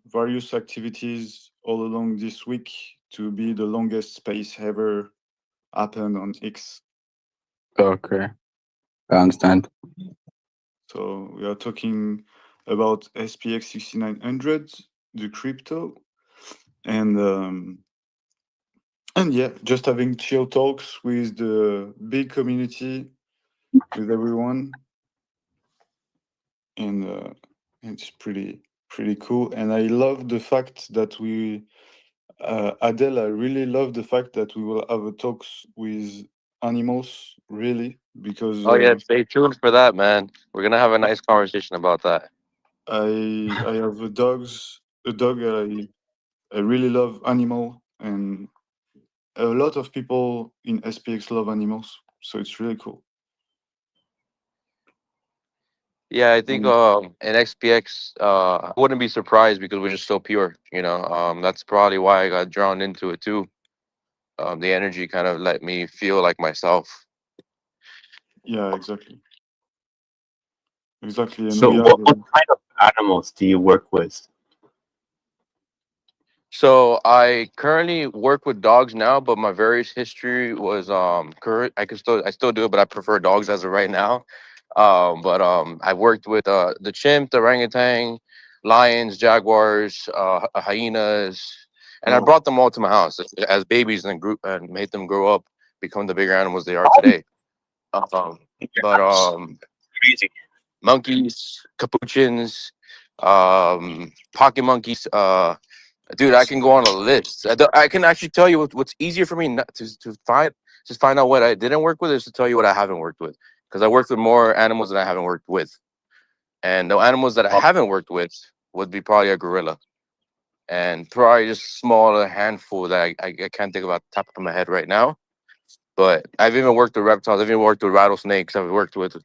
various activities all along this week to be the longest space ever happened on X. Okay, I understand. So we are talking about SPX6900, the crypto, and yeah, just having chill talks with the big community, with everyone, and it's pretty cool. And I love the fact that we, Adele, I really love the fact that we will have a talks with animals, really, because Oh yeah, stay tuned for that, man. We're gonna have a nice conversation about that. I have a dog. I really love animal, and a lot of people in SPX love animals, so it's really cool. Yeah, I think in XPX, I wouldn't be surprised because we're just so pure, you know. That's probably why I got drawn into it too. The energy kind of let me feel like myself. Yeah, exactly. And So, we have what kind of animals do you work with? So I currently work with dogs now, but my various history was current. I still do it, but I prefer dogs as of right now. But I worked with the chimp, the orangutan, lions, jaguars, hyenas, and I brought them all to my house as babies and grew and made them grow up, become the bigger animals they are today. But Crazy. monkeys, capuchins, pocket monkeys. Dude, I can go on a list. I can actually tell you what's easier for me not to find out what I didn't work with is to tell you what I haven't worked with. because I worked with more animals than I haven't worked with. And the animals that I haven't worked with would be probably a gorilla, and probably just a smaller handful that I can't think about the top of my head right now. But I've even worked with reptiles. I've even worked with rattlesnakes. I've worked with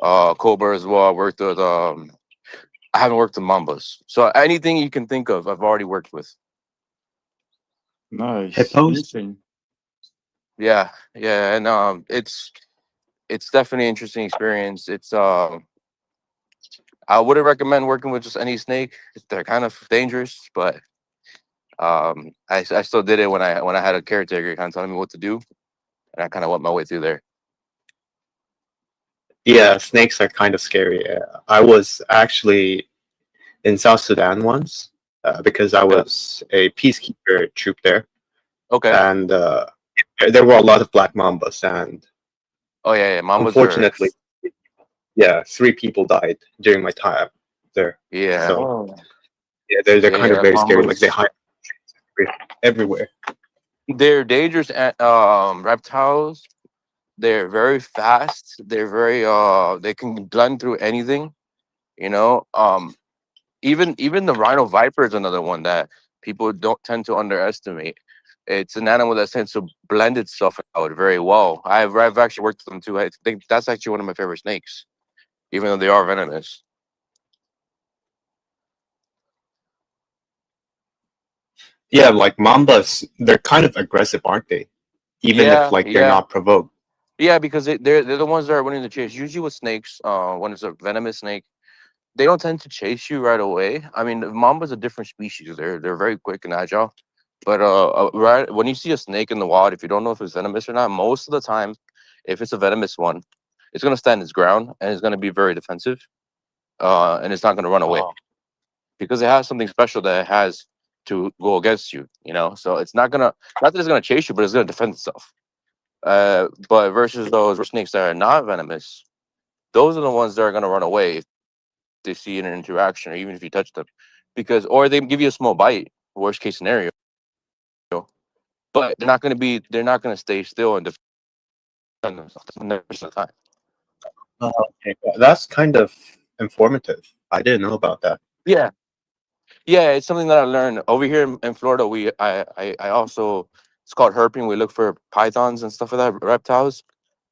cobra as well. I worked with I haven't worked with mambas. So anything you can think of, I've already worked with. Nice. Hippos? Interesting. Yeah, yeah, and it's definitely an interesting experience. It's I wouldn't recommend working with just any snake. They're kind of dangerous, but I still did it when I had a caretaker kind of telling me what to do, and I kind of went my way through there. Yeah, snakes are kind of scary. I was actually in South Sudan once because I was a peacekeeper troop there, Okay. and there were a lot of black mambas, and Oh yeah, mambas unfortunately, yeah, 3 people died during my time there. Yeah. So yeah, they're kind of very scary. Like they mambas. hide everywhere. They're dangerous reptiles. They're very fast. They're very they can blend through anything. You know, even the rhino viper is another one that people don't tend to underestimate. It's an animal that tends to blend itself out very well. I've actually worked with them too. I think that's actually one of my favorite snakes, even though they are venomous. Yeah, like mambas, they're kind of aggressive, aren't they? Even if like they're not provoked. Yeah, because they're the ones that are winning the chase. Usually with snakes, when it's a venomous snake, they don't tend to chase you right away. I mean, mamba's a different species. They're very quick and agile. But right when you see a snake in the wild, if you don't know if it's venomous or not, most of the time, if it's a venomous one, it's gonna stand its ground and it's gonna be very defensive, and it's not gonna run away because it has something special that it has to go against you. You know, so it's not that it's gonna chase you, but it's gonna defend itself. But versus those snakes that are not venomous, those are the ones that are gonna run away if they see an interaction or even if you touch them, because or they give you a small bite. Worst case scenario. But they're not gonna stay still and defend themselves 100% of the time. Okay, that's kind of informative. I didn't know about that. Yeah, yeah, it's something that I learned over here in Florida. I also, it's called herping. We look for pythons and stuff like that, reptiles.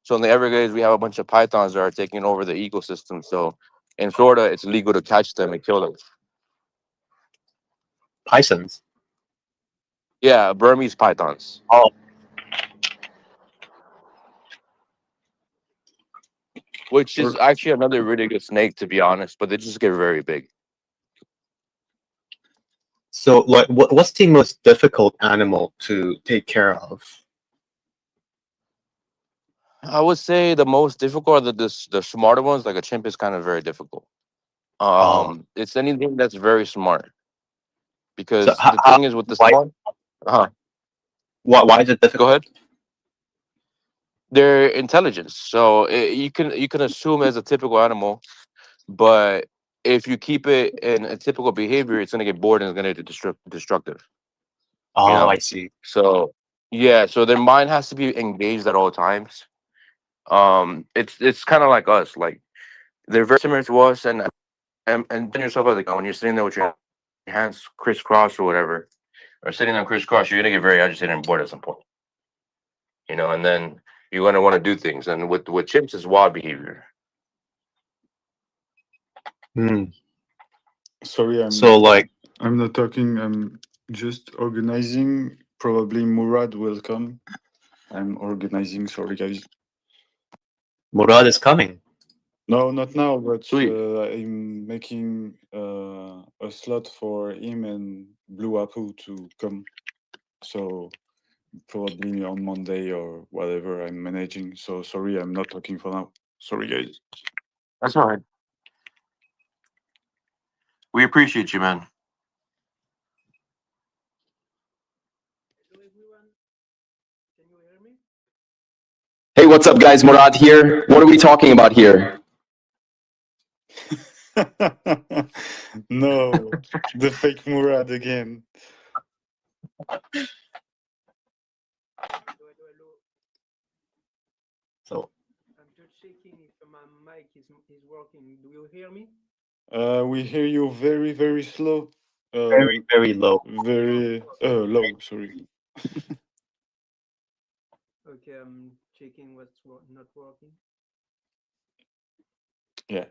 So in the Everglades, we have a bunch of pythons that are taking over the ecosystem. So in Florida, it's legal to catch them and kill them. Pythons. Yeah, Burmese pythons. Oh. Which is actually another really good snake, to be honest, but they just get very big. So, like, what's the most difficult animal to take care of? I would say the most difficult are the smarter ones. Like a chimp is kind of very difficult. It's anything that's very smart. Because So the thing is with the smart, why is it difficult? Go ahead. Their intelligence. So you can assume as a typical animal, but if you keep it in a typical behavior, it's gonna get bored and it's gonna get destructive. Oh, You know? I see. So yeah, so their mind has to be engaged at all times. It's kind of like us. Like they're very similar to us, and then yourself like when you're sitting there with your hands crisscrossed or whatever, or sitting there crisscross, you're gonna get very agitated and bored at some point. You know, and then you're gonna want to do things. And with chimps, it's wild behavior. Sorry, I'm not talking. I'm just organizing. Probably Murad will come. I'm organizing. Sorry, guys. Murad is coming. No, not now, but I'm making a slot for him and Blue Apu to come. So probably on Monday or whatever I'm managing. So sorry, I'm not talking for now. Sorry, guys. That's all right. We appreciate you, man. Hey, what's up, guys? Murad here. What are we talking about here? No, the fake Murad again. So is working. Do you hear me? We hear you very, very slow. Very, very low. Very low. Sorry. Okay, I'm checking what's not working. Yeah.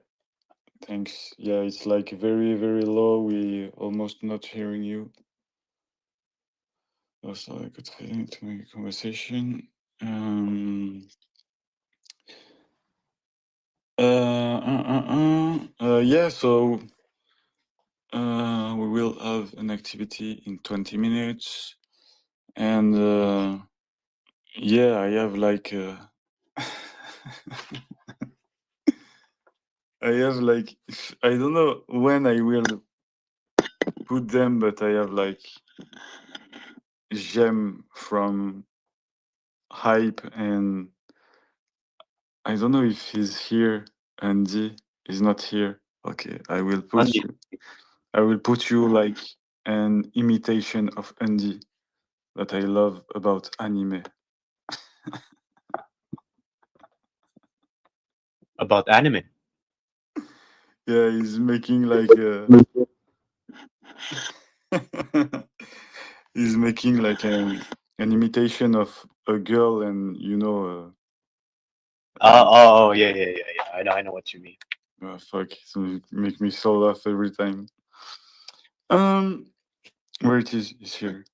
Thanks. Yeah, it's like very, very low. We almost not hearing you. Also, I could feel into my conversation. Yeah, so we will have an activity in 20 minutes. And yeah, I have like I have like I don't know when I will put them, but I have like gem from Hype, and I don't know if he's here. Andy is not here. Okay, I will put Andy. you. I will put you like an imitation of Andy that I love about anime. About anime. Yeah, he's making like he's making like an imitation of a girl, and you know. Oh, yeah. I know what you mean. Oh, fuck! So it make me so laugh every time. Where it is here.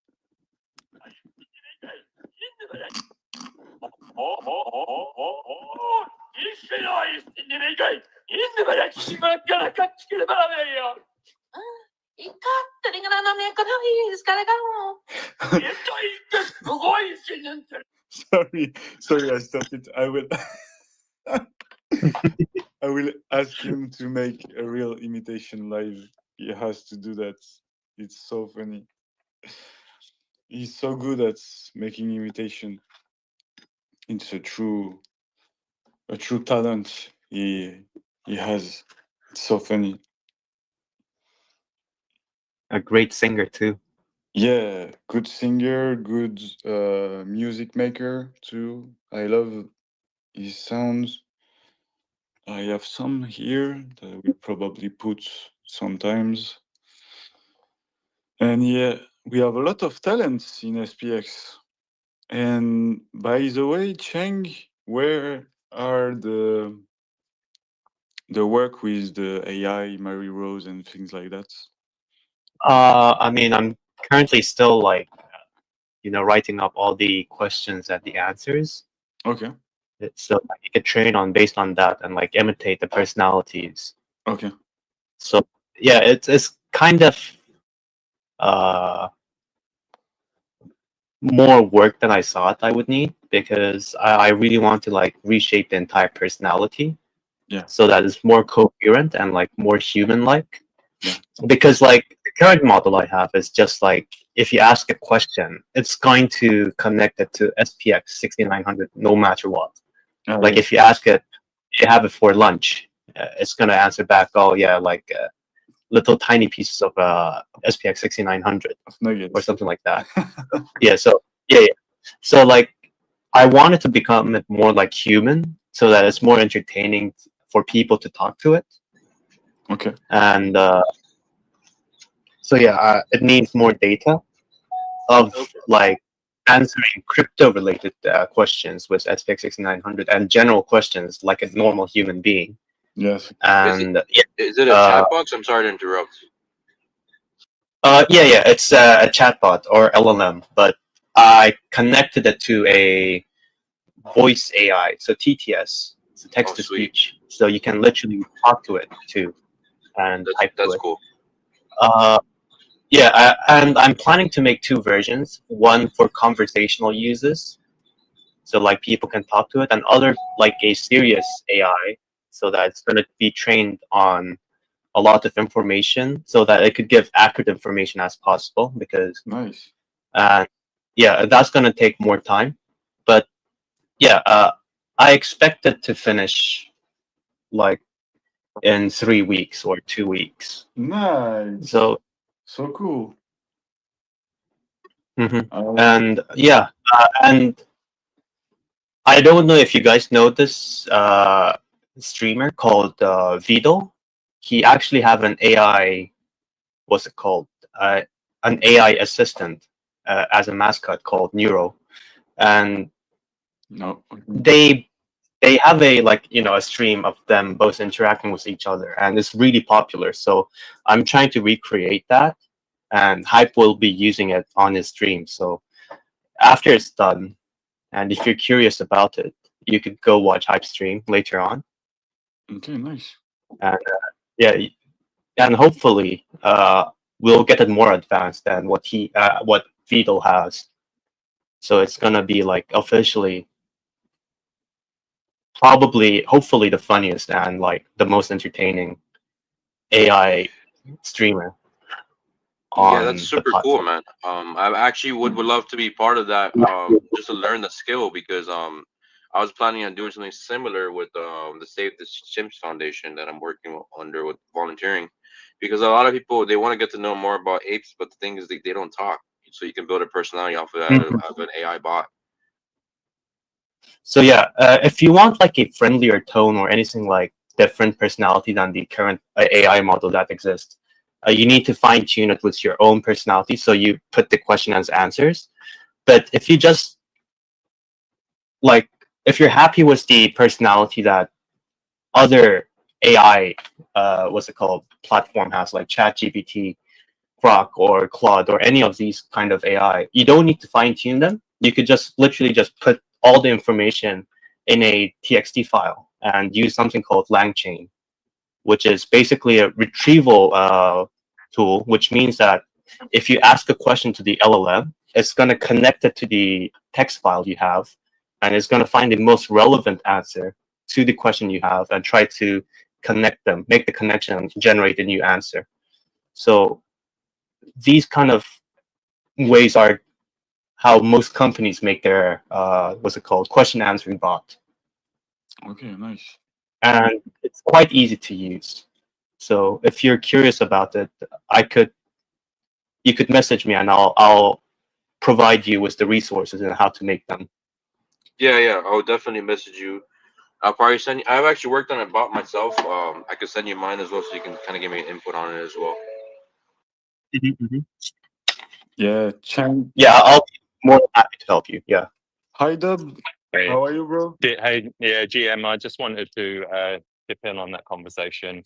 Sorry, I stopped it. I will I will ask him to make a real imitation live. He has to do that. It's so funny. He's so good at making imitation. It's a true talent he has. It's so funny. A great singer too. Yeah, good singer, good music maker too. I love his sounds. I have some here that I will probably put sometimes. And yeah, we have a lot of talents in SPX. And by the way, Cheng, where are the work with the AI, Mary Rose, and things like that? I mean, I'm currently still like, writing up all the questions and the answers. Okay. So you can train on based on that and like imitate the personalities. Okay. So yeah, it's kind of more work than I thought I would need, because I really want to like reshape the entire personality. Yeah. So that it's more coherent and like more human-like. Yeah. Because like the current model I have is just like, if you ask a question, it's going to connect it to SPX6900 no matter what. Oh, like yeah. if you ask it, you have it for lunch, it's gonna answer back, oh yeah, like little tiny pieces of SPX6900 or something like that. yeah. So like I want it to become more like human, so that it's more entertaining for people to talk to it. Okay. And so yeah, it needs more data of like answering crypto-related questions with SPX6900 and general questions like a normal human being. Yes. And Is it a chatbot? I'm sorry to interrupt. yeah, it's a chatbot or LLM, but I connected it to a voice AI, so TTS, it's a text to speech, so you can literally talk to it too and type to it. That's cool. Yeah, and I'm planning to make two versions, one for conversational uses, so like people can talk to it, and other like a serious AI, so that it's going to be trained on a lot of information, so that it could give accurate information as possible. Because nice. Yeah, that's going to take more time, but yeah, I expect it to finish like in 3 weeks or 2 weeks. Nice. So cool. And yeah, and I don't know if you guys know this. streamer called Vido. He actually have an AI, what's it called? An AI assistant as a mascot called Neuro, and No. they have a a stream of them both interacting with each other, and it's really popular. So I'm trying to recreate that, and Hype will be using it on his stream. So after it's done, and if you're curious about it, you could go watch Hype stream later on. Okay, nice. And yeah, and hopefully we'll get it more advanced than what Vidal has. So it's gonna be like officially, probably, hopefully the funniest and like the most entertaining AI streamer Yeah, on that's the super cool, platform. man. I actually would love to be part of that, just to learn the skill because I was planning on doing something similar with the Save the Chimps Foundation that I'm working under with volunteering, because a lot of people they want to get to know more about apes, but the thing is they don't talk, so you can build a personality off of that of an AI bot. So yeah, if you want like a friendlier tone or anything like different personality than the current AI model that exists, you need to fine tune it with your own personality. So you put the question as answers. But if you just like, if you're happy with the personality that other AI, what's it called, platform has, like ChatGPT, Grok, or Claude, or any of these kind of AI, you don't need to fine tune them. You could just literally just put all the information in a TXT file and use something called LangChain, which is basically a retrieval tool, which means that if you ask a question to the LLM, it's going to connect it to the text file you have, and it's going to find the most relevant answer to the question you have and try to connect them, make the connection, and generate a new answer. So these kind of ways are how most companies make their what's it called, question answering bot, Okay, nice. and it's quite easy to use. So if you're curious about it, you could message me and I'll provide you with the resources and how to make them. Yeah, I'll definitely message you. I'll probably send you. I've actually worked on a bot myself. I could send you mine as well, so you can kind of give me an input on it as well. Yeah, Chang. Yeah, I'll be more than happy to help you. Yeah. Hi, Dub. Hey, How are you, bro? hey, yeah, GM. I just wanted to dip in on that conversation.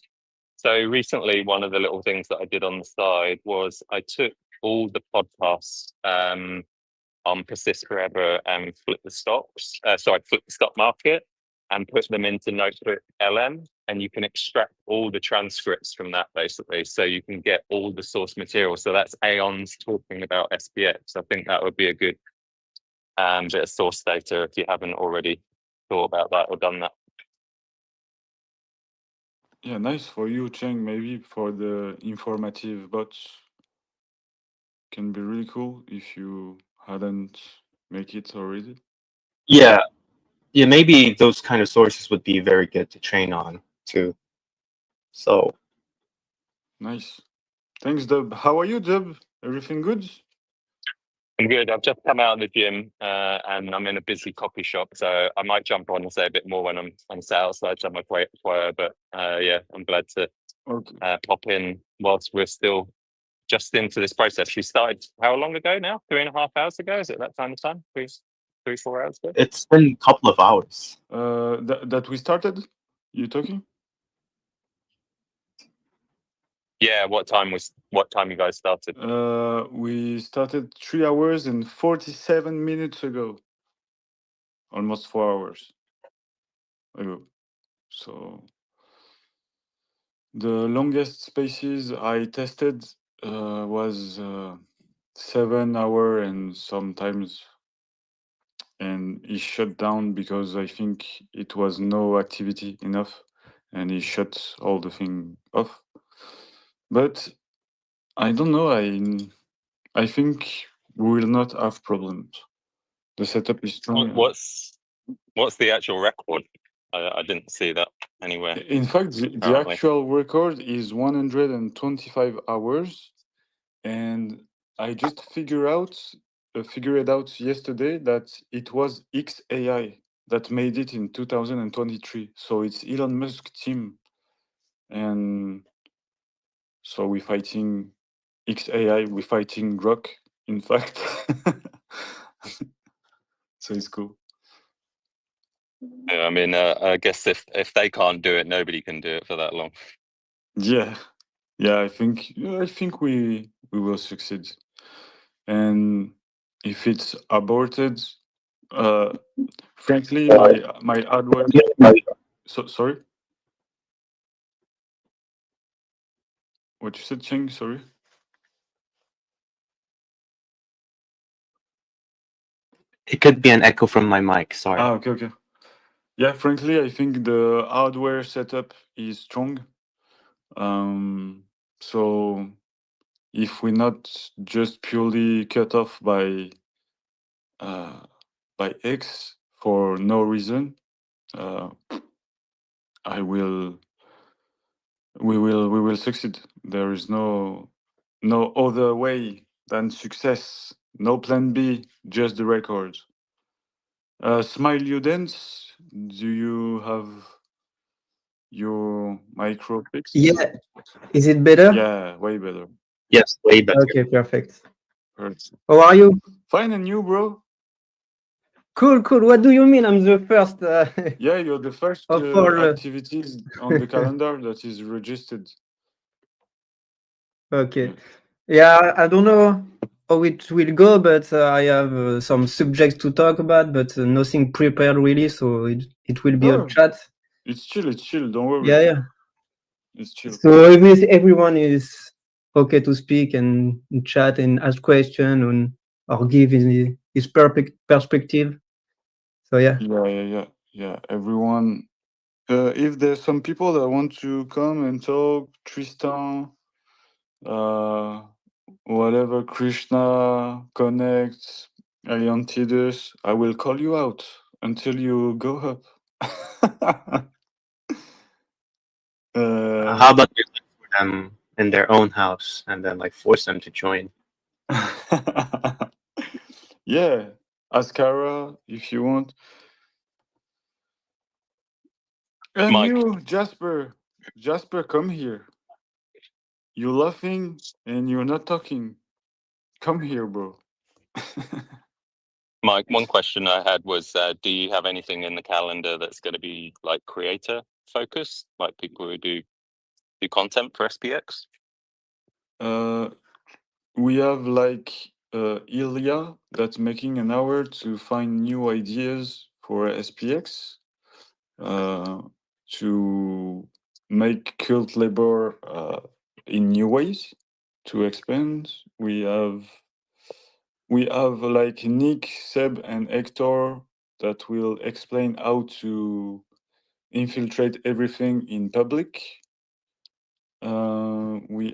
So recently, one of the little things that I did on the side was I took all the podcasts on Persist Forever and Flip the Stocks. Flip the Stock Market, and put them into Notebook LM, and you can extract all the transcripts from that basically. So you can get all the source material. So that's Aeons talking about SPX. I think that would be a good bit of source data if you haven't already thought about that or done that. Yeah, nice for you, Cheng. Maybe for the informative bots can be really cool if you hadn't make it already. Yeah. Yeah, maybe those kind of sources would be very good to train on too. So Nice. Thanks, Dub. How are you, Dub? Everything good? I'm good. I've just come out of the gym and I'm in a busy coffee shop, so I might jump on and say a bit more when I'm sat outside some of my choir. But yeah, I'm glad to pop in whilst we're still just into this process. We started how long ago now? 3.5 hours ago? Is it that kind of time? 4 hours ago? it's been a couple of hours. That we started? You talking? Yeah, what time you guys started? We started 3 hours and 47 minutes ago. Almost 4 hours ago. So the longest spaces I tested was 7 hour and sometimes, and he shut down because I think it was no activity enough, and he shut all the thing off. But I don't know. I think we will not have problems. The setup is strong. What's the actual record? I didn't see that anywhere. In fact, the apparently. actual record is 125 hours, and I just figured out yesterday that it was XAI. that made it in 2023. So it's Elon Musk team, and so we're fighting XAI, we're fighting Grok, in fact. So it's cool. Yeah, I mean, I guess if they can't do it, nobody can do it for that long. Yeah, I think we will succeed. And if it's aborted, frankly, my hardware. So sorry. What you said, Cheng? Sorry. It could be an echo from my mic. Sorry. Okay. Yeah, frankly, I think the hardware setup is strong. So if we're not just purely cut off by X for no reason, we will succeed. There is no other way than success. No plan B, just the records. Smile, you dance. Do you have your micro fixed? Yeah. Is it better? Yeah, way better. Yes, way better. Okay, perfect. Hurts. How are you? Fine, and you, bro? Cool. What do you mean? I'm the first. Yeah, you're the first of all. activities on the calendar that is registered. Okay. Yeah, I don't know how it will go, but I have some subjects to talk about, but nothing prepared really, so it will be a Oh, chat. It's chill. Don't worry. Yeah. It's chill. So everyone is okay to speak and chat and ask questions or give his perspective. So yeah. Yeah. Everyone. If there's some people that want to come and talk, Tristan, whatever, Krishna, Connect, Aliantidus, I will call you out until you go up. How about we look for them in their own house and then like force them to join? Yeah, Askara, if you want. And Mike. you, Jasper, come here. You're laughing and you're not talking. Come here, bro. Mike, one question I had was, do you have anything in the calendar that's going to be like creator focused, like people who do content for SPX? We have like Ilya that's making an hour to find new ideas for SPX, to make cult labor in new ways, to expand. We have like Nick, Seb, and Hector that will explain how to infiltrate everything in public. We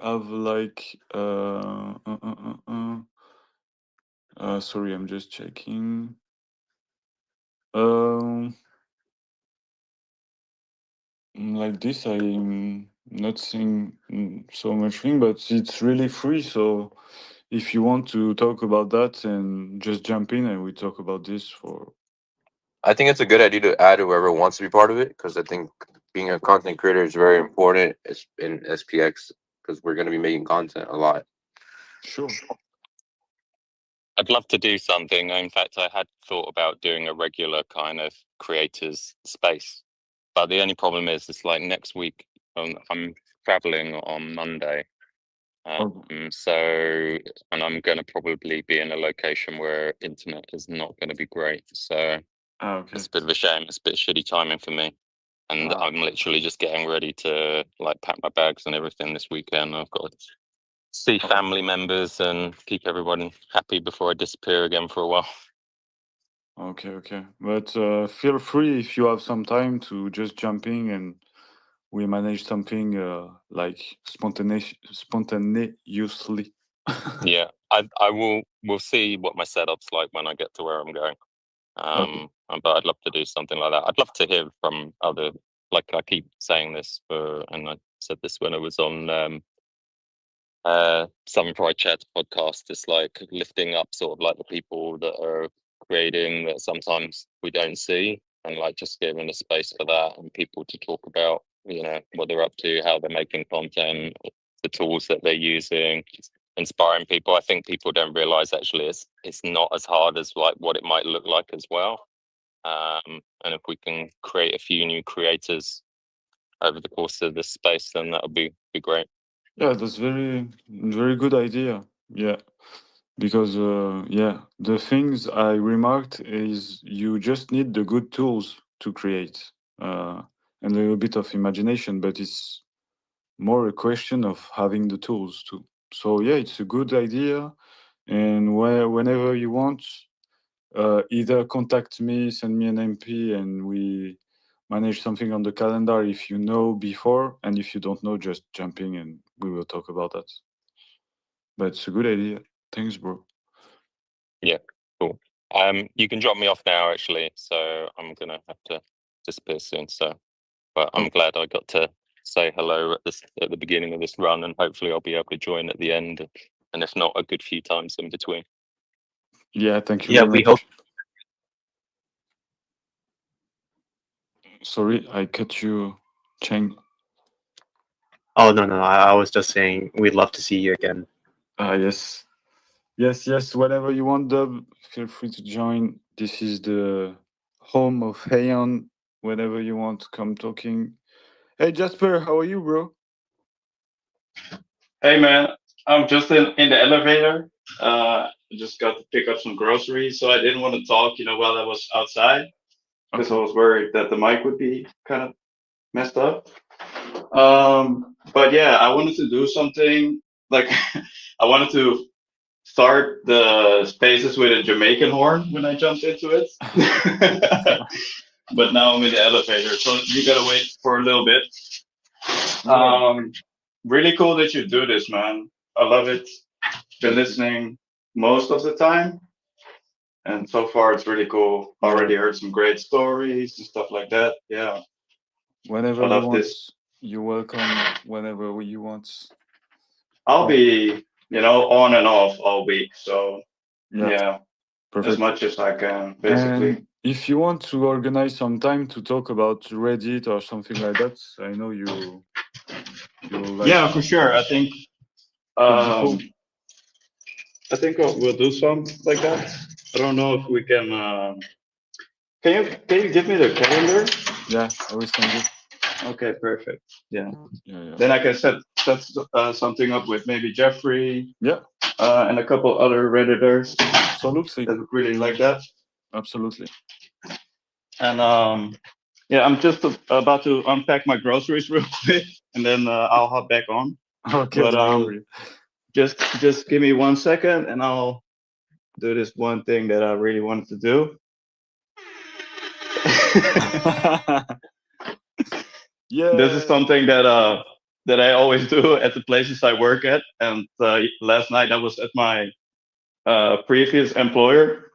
have like sorry, I'm just checking. Like this, I'm not seeing so much thing, but it's really free. So if you want to talk about that, and just jump in and we talk about this for. I think it's a good idea to add whoever wants to be part of it, because I think being a content creator is very important in SPX, because we're going to be making content a lot. Sure. I'd love to do something. In fact, I had thought about doing a regular kind of creators space, but the only problem is it's like next week. I'm traveling on Monday, so and I'm going to probably be in a location where internet is not going to be great. So it's a bit of a shame. It's a bit shitty timing for me, and I'm literally just getting ready to like pack my bags and everything this weekend. I've got to see family members and keep everyone happy before I disappear again for a while. Okay. But feel free if you have some time to just jump in and we manage something like spontaneously. Yeah, I will. We'll see what my setup's like when I get to where I'm going. But I'd love to do something like that. I'd love to hear from other. Like I keep saying this, and I said this when I was on some Pride Chat podcast. It's like lifting up sort of like the people that are creating that sometimes we don't see, and like just giving a space for that and people to talk about, you know, what they're up to, how they're making content, the tools that they're using, inspiring people. I think people don't realize actually it's not as hard as like what it might look like as well. And if we can create a few new creators over the course of this space, then that would be great. Yeah, that's very good idea. Yeah, because yeah, the things I remarked is you just need the good tools to create and a little bit of imagination, but it's more a question of having the tools too. So yeah, it's a good idea, and whenever you want, either contact me, send me an MP, and we manage something on the calendar if you know before, and if you don't know, just jump in and we will talk about that. But it's a good idea. Thanks, bro. Yeah, cool. You can drop me off now, actually. So I'm gonna have to disappear soon. So, but I'm glad I got to say hello at the beginning of this run, and hopefully I'll be able to join at the end, and if not, a good few times in between. Yeah, thank you. Yeah, very we much. hope. Sorry, I cut you, Cheng. Oh no, I was just saying we'd love to see you again. Yes. Yes, whenever you want, Dub, feel free to join. This is the home of Heian. Whenever you want to come talking. Hey, Jasper, how are you, bro? Hey man, I'm just in the elevator. I just got to pick up some groceries, so I didn't want to talk, while I was outside because I was worried that the mic would be kind of messed up. But yeah, I wanted to do something like I wanted to start the spaces with a Jamaican horn when I jumped into it. But now I'm in the elevator, so you gotta wait for a little bit. Really cool that you do this, man. I love it. Been listening most of the time, and so far it's really cool. Already heard some great stories and stuff like that. Yeah. Whenever I you love want, this. you're welcome. Whenever you want. I'll be, on and off all week. So yeah, Perfect. as much as I can, basically. And if you want to organize some time to talk about Reddit or something like that, I know you like. Yeah, for sure. I think cool. we'll do some like that. I don't know if we can. Can you give me the calendar? Yeah, I will send you. Okay, perfect. Yeah. Yeah. Then I can set something up with maybe Jeffrey. Yeah. And a couple other Redditors. Absolutely. That would really like that. Absolutely. And yeah, I'm just about to unpack my groceries real quick, and then I'll hop back on. Okay. But just give me 1 second, and I'll do this one thing that I really wanted to do. Yeah. This is something that I always do at the places I work at, and last night I was at my previous employer,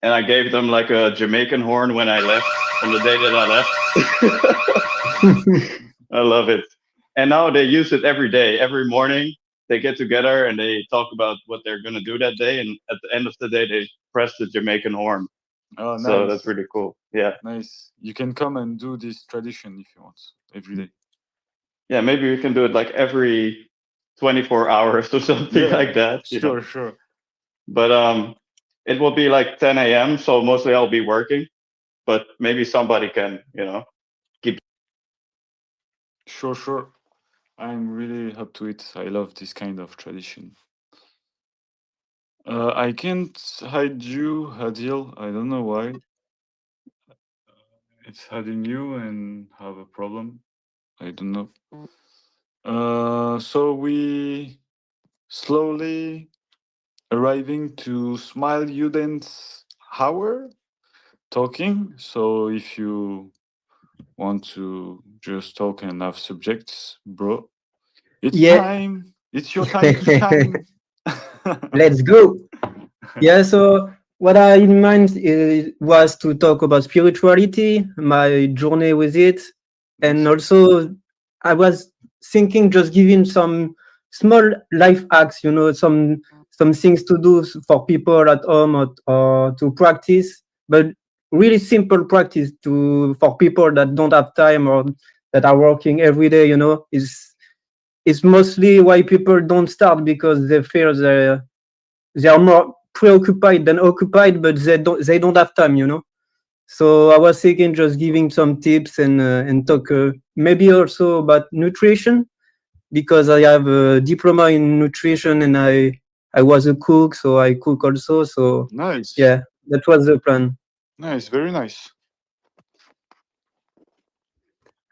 and I gave them like a Jamaican horn when I left, on the day that I left. I love it. And now they use it every day, every morning. They get together and they talk about what they're gonna do that day, and at the end of the day, they press the Jamaican horn. Oh, nice. So that's really cool. Yeah. Nice. You can come and do this tradition if you want every day. Yeah, maybe we can do it like every 24 hours or something like that. Sure. But it will be like 10 a.m. So mostly I'll be working, but maybe somebody can, keep. Sure. I'm really up to it. I love this kind of tradition. I can't hide you, Hadil. I don't know why. It's hiding you and have a problem. I don't know. So we slowly arriving to Smile Udent's hour talking. So if you want to just talk and have subjects, bro, it's time. It's your time to shine. Let's go. Yeah, so what I in mind was to talk about spirituality, my journey with it, and also I was thinking just giving some small life hacks, some some things to do for people at home or to practice, but really simple practice for people that don't have time or that are working every day, is mostly why people don't start, because they feel they are more preoccupied than occupied, but they don't have time, So I was thinking just giving some tips and talk maybe also about nutrition, because I have a diploma in nutrition and I was a cook, so I cook also. So Nice. yeah, that was the plan. Nice, very nice.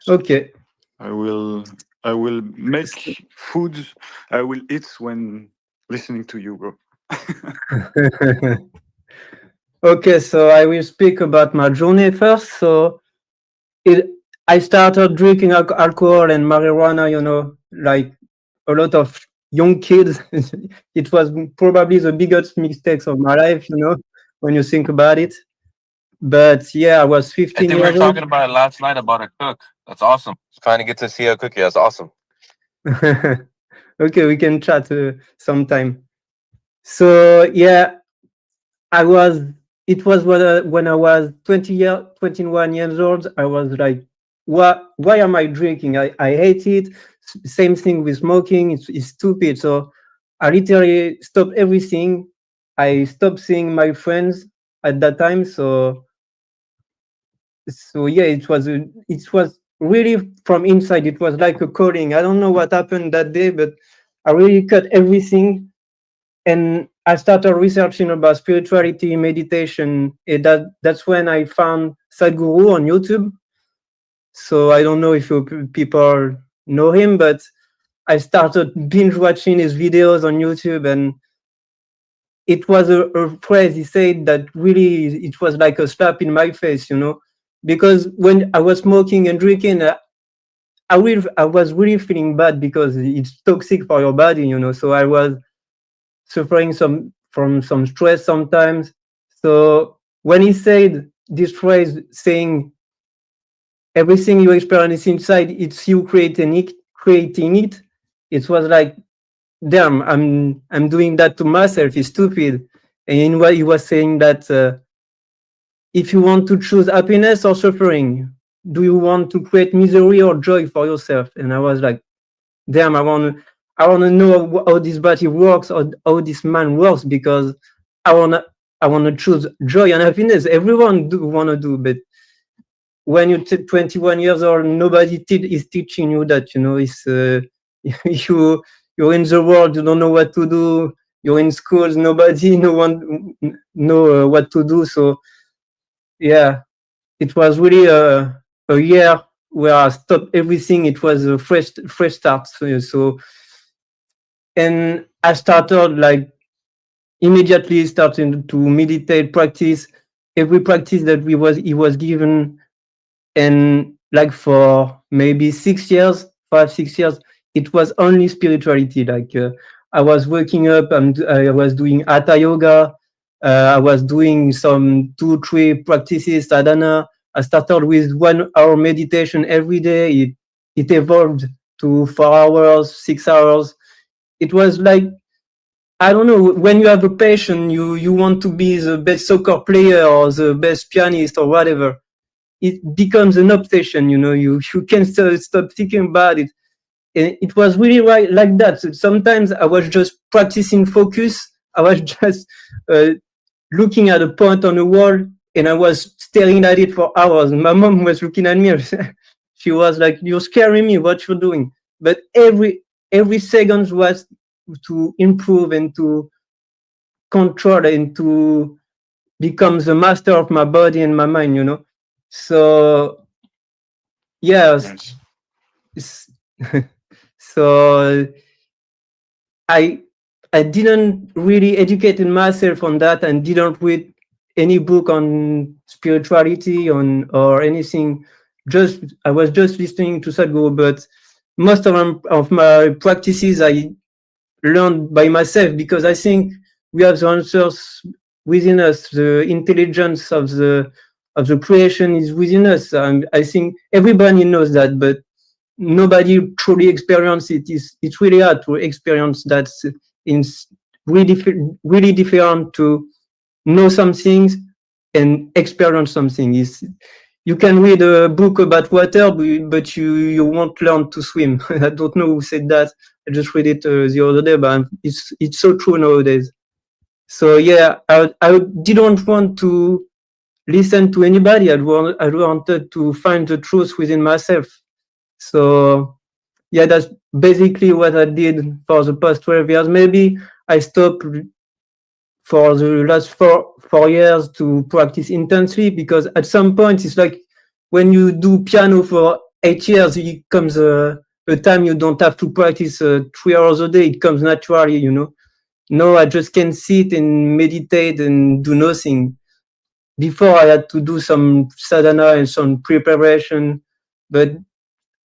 Okay. I will make food. I will eat when listening to you, bro. Okay, so I will speak about my journey first. So I started drinking alcohol and marijuana, like a lot of young kids. It was probably the biggest mistakes of my life, when you think about it. But yeah, I was I 15 think we years were old. talking about it last night about a cook. That's awesome. Trying to get to see a cookie. That's awesome. Okay, we can chat sometime. So yeah, it was when I was 21 years old. I was like, why am I drinking? I hate it. Same thing with smoking. It's stupid. So I literally stopped everything. I stopped seeing my friends at that time. So yeah, it was really from inside. It was like a calling. I don't know what happened that day, but I really cut everything. And I started researching about spirituality, meditation. That's when I found Sadhguru on YouTube. So I don't know if people know him, but I started binge watching his videos on YouTube, and it was a phrase he said that really, it was like a slap in my face, because when I was smoking and drinking, I was really feeling bad because it's toxic for your body, So I was suffering from some stress sometimes. So when he said this phrase, saying everything you experience inside, it's you creating it, it was like, damn, I'm doing that to myself. It's stupid. And in what he was saying that if you want to choose happiness or suffering, do you want to create misery or joy for yourself? And I was like, damn, I want to know how this body works, or how this man works, because I want to choose joy and happiness. Everyone want to do, but when you're 21 years old, nobody is teaching you that, it's you're in the world, you don't know what to do. You're in schools, no one know what to do. So yeah, it was really a year where I stopped everything. It was a fresh start. So and I started like immediately starting to meditate, practice every practice that he was given, and like for maybe 6 years, 5-6 years, it was only spirituality. Like I was waking up, I was doing hatha yoga, I was doing some 2-3 practices, sadhana. I started with 1 hour meditation every day. It evolved to 4 hours, 6 hours. It was like, I don't know, when you have a passion, you want to be the best soccer player or the best pianist or whatever. It becomes an obsession, you can't stop thinking about it. And it was really like that. So sometimes I was just practicing focus. I was just looking at a point on the wall, and I was staring at it for hours. My mom was looking at me. She was like, "You're scaring me. What you're doing?" But every second was to improve and to control and to become the master of my body and my mind, So yeah, so I didn't really educate myself on that, and didn't read any book on spirituality or anything. I was just listening to Sadhguru, but most of my practices I learned by myself, because I think we have the answers within us. The intelligence of the creation is within us. I think everybody knows that, but nobody truly experiences it. It's really hard to experience that really different to know some things and experience something. You can read a book about water, but you won't learn to swim. I don't know who said that. I just read it the other day, but it's so true nowadays. So yeah, I didn't want to listen to anybody. I wanted to find the truth within myself. So yeah, that's basically what I did for the past 12 years. Maybe I stopped for the last four years to practice intensely, because at some point it's like when you do piano for 8 years, it comes a time you don't have to practice 3 hours a day. It comes naturally, you know. No, I just can sit and meditate and do nothing. Before I had to do some sadhana and some preparation, but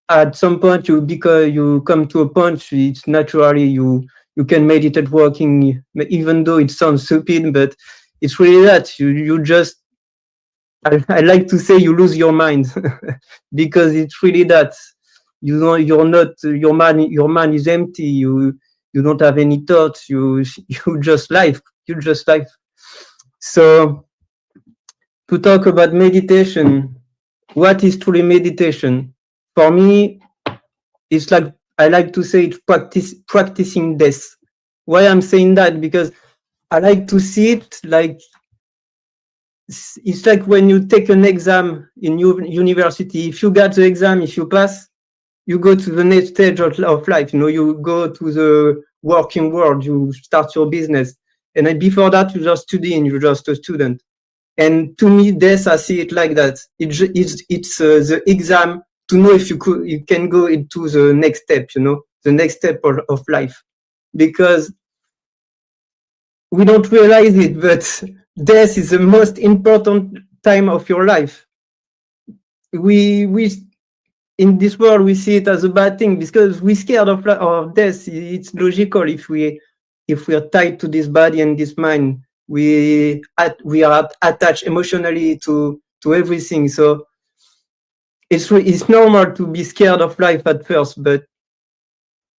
at some point you come to a point, it's naturally you can meditate working, even though it sounds stupid, but it's really that you just I like to say you lose your mind because it's really that you're not your mind is empty, you don't have any thoughts, you just life. So to talk about meditation, what is truly meditation? For me, it's like I like to say it's practicing death. Why I'm saying that? Because I like to see it like it's like when you take an exam in university. If you got the exam, if you pass, you go to the next stage of life. You know, you go to the working world, you start your business. And then before that, you're just studying, you're just a student. And to me, death, I see it like that. It's the exam to know if you can go into the next step, you know, the next step of life. Because we don't realize it, but death is the most important time of your life. We in this world, we see it as a bad thing because we're scared of death. It's logical if we are tied to this body and this mind. We are attached emotionally to everything. So it's normal to be scared of life at first, but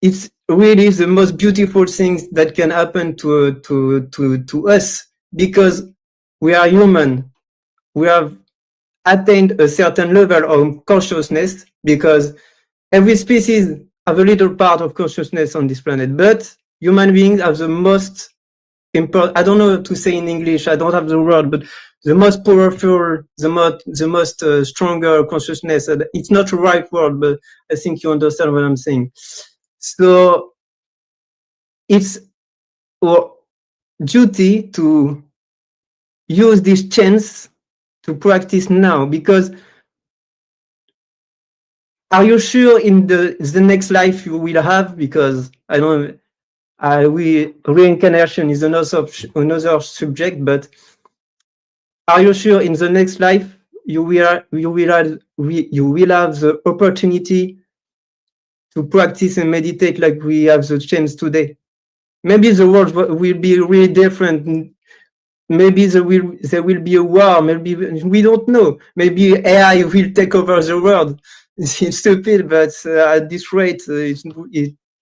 it's really the most beautiful things that can happen to us, because we are human. We have attained a certain level of consciousness, because every species have a little part of consciousness on this planet, but human beings have the most important, I don't know what to say in English, I don't have the word, but the most powerful, the most stronger consciousness. It's not the right word, but I think you understand what I'm saying. So it's our duty to use this chance to practice now, because are you sure in the next life you will have? Because I don't reincarnation is another subject, but are you sure in the next life you will have the opportunity to practice and meditate like we have the chance today? Maybe the world will be really different. Maybe there will be a war. Maybe we don't know. Maybe AI will take over the world. It's stupid, but at this rate, it's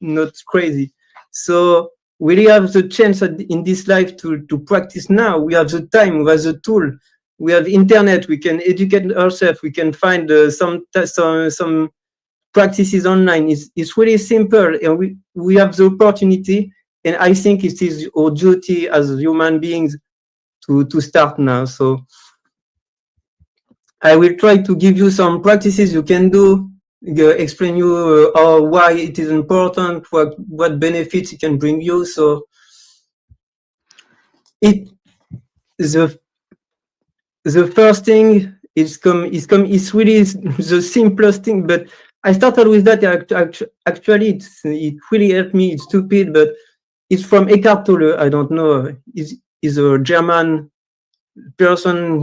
not crazy. So we have the chance in this life to practice now. We have the time, we have the tool, we have internet, we can educate ourselves, we can find some practices online. It's really simple, and we have the opportunity, and I think it is our duty as human beings to start now. So I will try to give you some practices you can do, explain you why it is important, what benefits it can bring you. So the first thing is really the simplest thing, but I started with that. Actually, it really helped me. It's stupid, but it's from Eckhart Tolle. I don't know. He's a German person.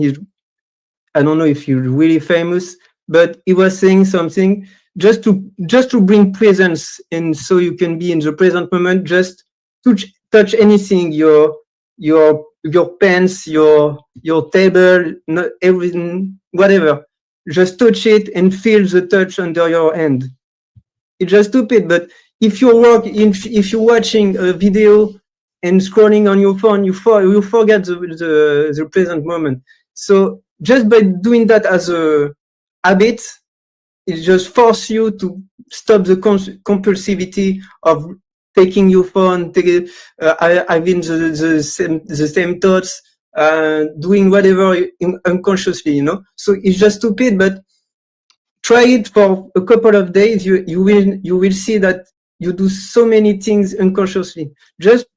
I don't know if he's really famous, but he was saying something just to bring presence, and so you can be in the present moment. Just touch anything, your pens, your table, everything, whatever. Just touch it and feel the touch under your hand. It's just stupid, but if you're watching a video and scrolling on your phone, you forget the present moment. So just by doing that as a habit, it just forces you to stop the compulsivity of taking your phone, having the same thoughts, doing whatever unconsciously, you know. So it's just stupid, but try it for a couple of days. You will see that you do so many things unconsciously. Just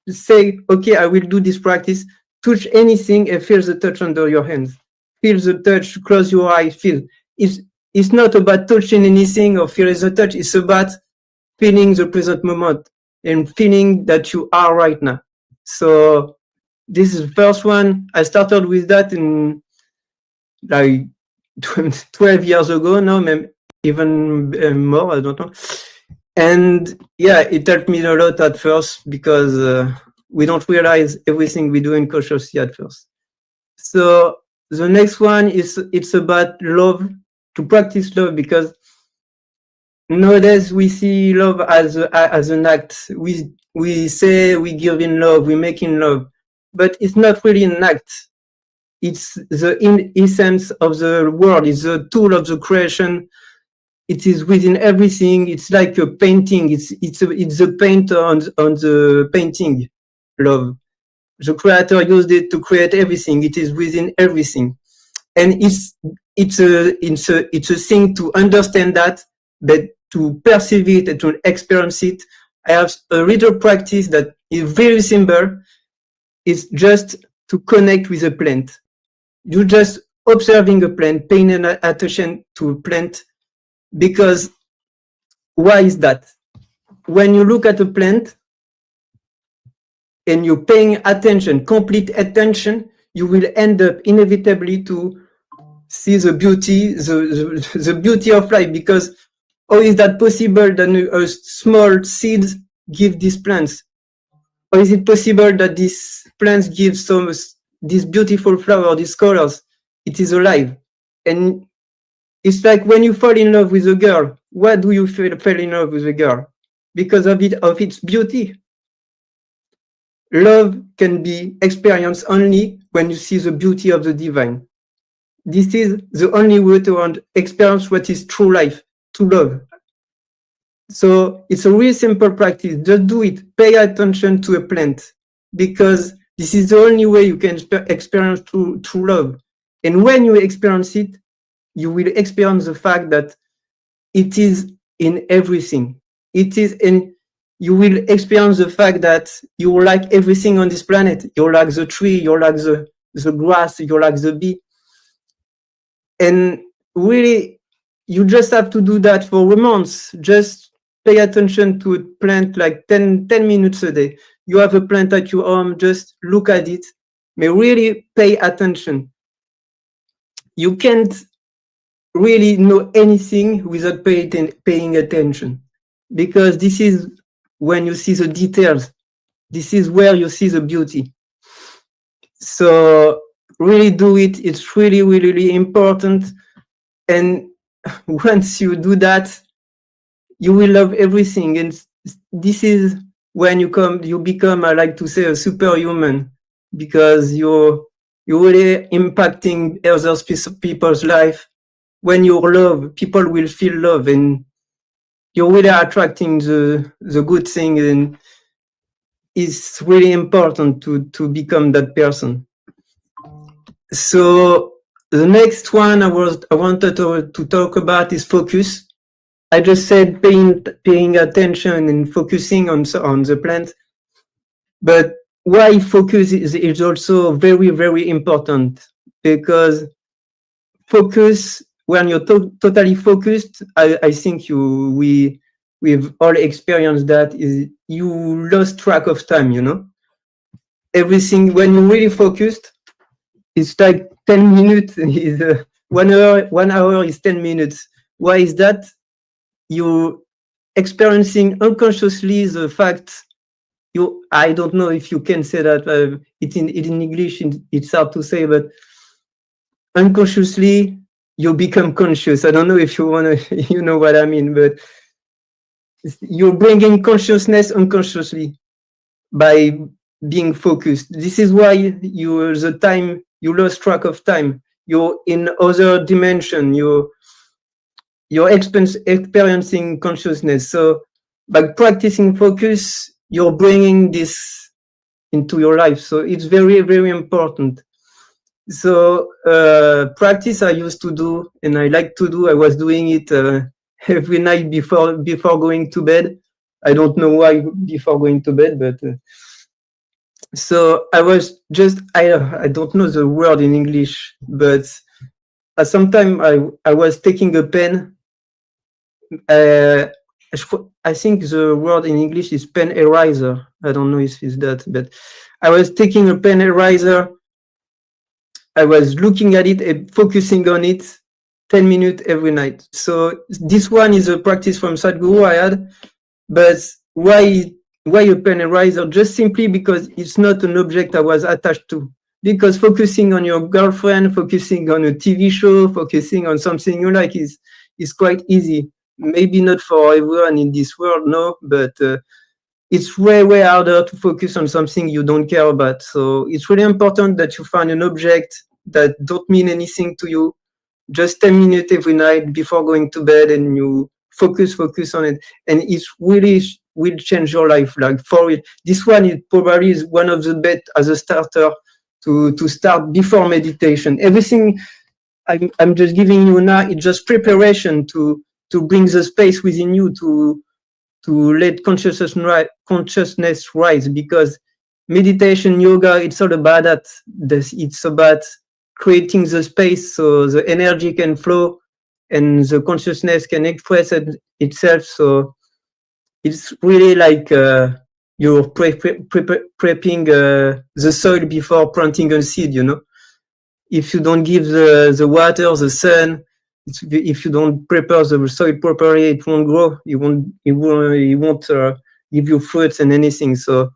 say, okay, I will do this practice. Touch anything and feel the touch under your hands. Feel the touch, close your eyes, feel. It's not about touching anything or feeling the touch. It's about feeling the present moment and feeling that you are right now. So this is the first one. I started with that in like 12 years ago now, maybe even more, I don't know. And yeah, it helped me a lot at first because we don't realize everything we do unconsciously at first. So the next one is it's about love, to practice love, because nowadays we see love as an act. We say we give in love, we make in love, but it's not really an act. It's the essence of the world. It's the tool of the creation. It is within everything. It's like a painting. It's the paint on the painting. Love. The creator used it to create everything. It is within everything, and it's a thing to understand that, but to perceive it and to experience it. I have a little practice that is very simple. It's just to connect with a plant. You're just observing a plant, paying attention to a plant, because why is that? When you look at a plant and you're paying attention, complete attention, you will end up inevitably to see the beauty, the beauty of life. Because how is that possible that a small seed give these plants? How is it possible that these plants give this beautiful flower, these colors? It is alive. And it's like when you fall in love with a girl, why do you fall in love with a girl? Because of its beauty. Love can be experienced only when you see the beauty of the divine. This is the only way to experience what is true life, true love. So it's a really simple practice. Just do it. Pay attention to a plant, because this is the only way you can experience true love. And when you experience it, you will experience the fact that it is in everything. It is in. You will experience the fact that you like everything on this planet. You like the tree, you like the grass, you like the bee. And really, you just have to do that for months. Just pay attention to a plant like 10 minutes a day. You have a plant at your home, just look at it. But really pay attention. You can't really know anything without paying attention, because this is when you see the details. This is where you see the beauty. So really do it. It's really, really, really important. And once you do that, you will love everything. And this is when you become, I like to say, a superhuman, because you're really impacting other people's life. When you love, people will feel love, and you're really attracting the good thing. And it's really important to become that person. So the next one I wanted to talk about is focus. I just said paying attention and focusing on the plant, but why focus is also very, very important, because focus, when you're totally focused, I think we've all experienced that, is you lost track of time, you know? Everything, when you're really focused, it's like 10 minutes is 1 hour. 1 hour is 10 minutes. Why is that? You're experiencing unconsciously the fact. I don't know if you can say that. It in English, it's hard to say, but unconsciously you become conscious. I don't know if you wanna, you know what I mean, but you're bringing consciousness unconsciously. by being focused. This is why you lose track of time. You're in other dimension. You're experiencing consciousness. So by practicing focus, you're bringing this into your life. So it's very, very important. So practice I used to do, and I like to do. I was doing it every night before going to bed. I don't know why before going to bed, but so I was just I don't know the word in English, but sometimes I was taking a pen. I think the word in English is pen eraser. I don't know if it's that, but I was taking a pen eraser. I was looking at it and focusing on it 10 minutes every night. So this one is a practice from Sadhguru I had, but why a pen eraser? Just simply because it's not an object I was attached to. Because focusing on your girlfriend, focusing on a TV show, focusing on something you like is quite easy. Maybe not for everyone in this world, no, but it's way, way harder to focus on something you don't care about. So it's really important that you find an object that don't mean anything to you. Just 10 minutes every night before going to bed, and you focus on it. And it really will change your life. Like for it, this one is probably is one of the best as a starter to start before meditation. Everything I'm just giving you now, it's just preparation to bring the space within you to let consciousness rise, because meditation, yoga, it's all about that. It's about creating the space so the energy can flow and the consciousness can express itself. So it's really like you're prepping the soil before planting a seed, you know. If you don't give the water, the sun, if you don't prepare the soil properly, it won't grow. It won't give you fruits and anything. So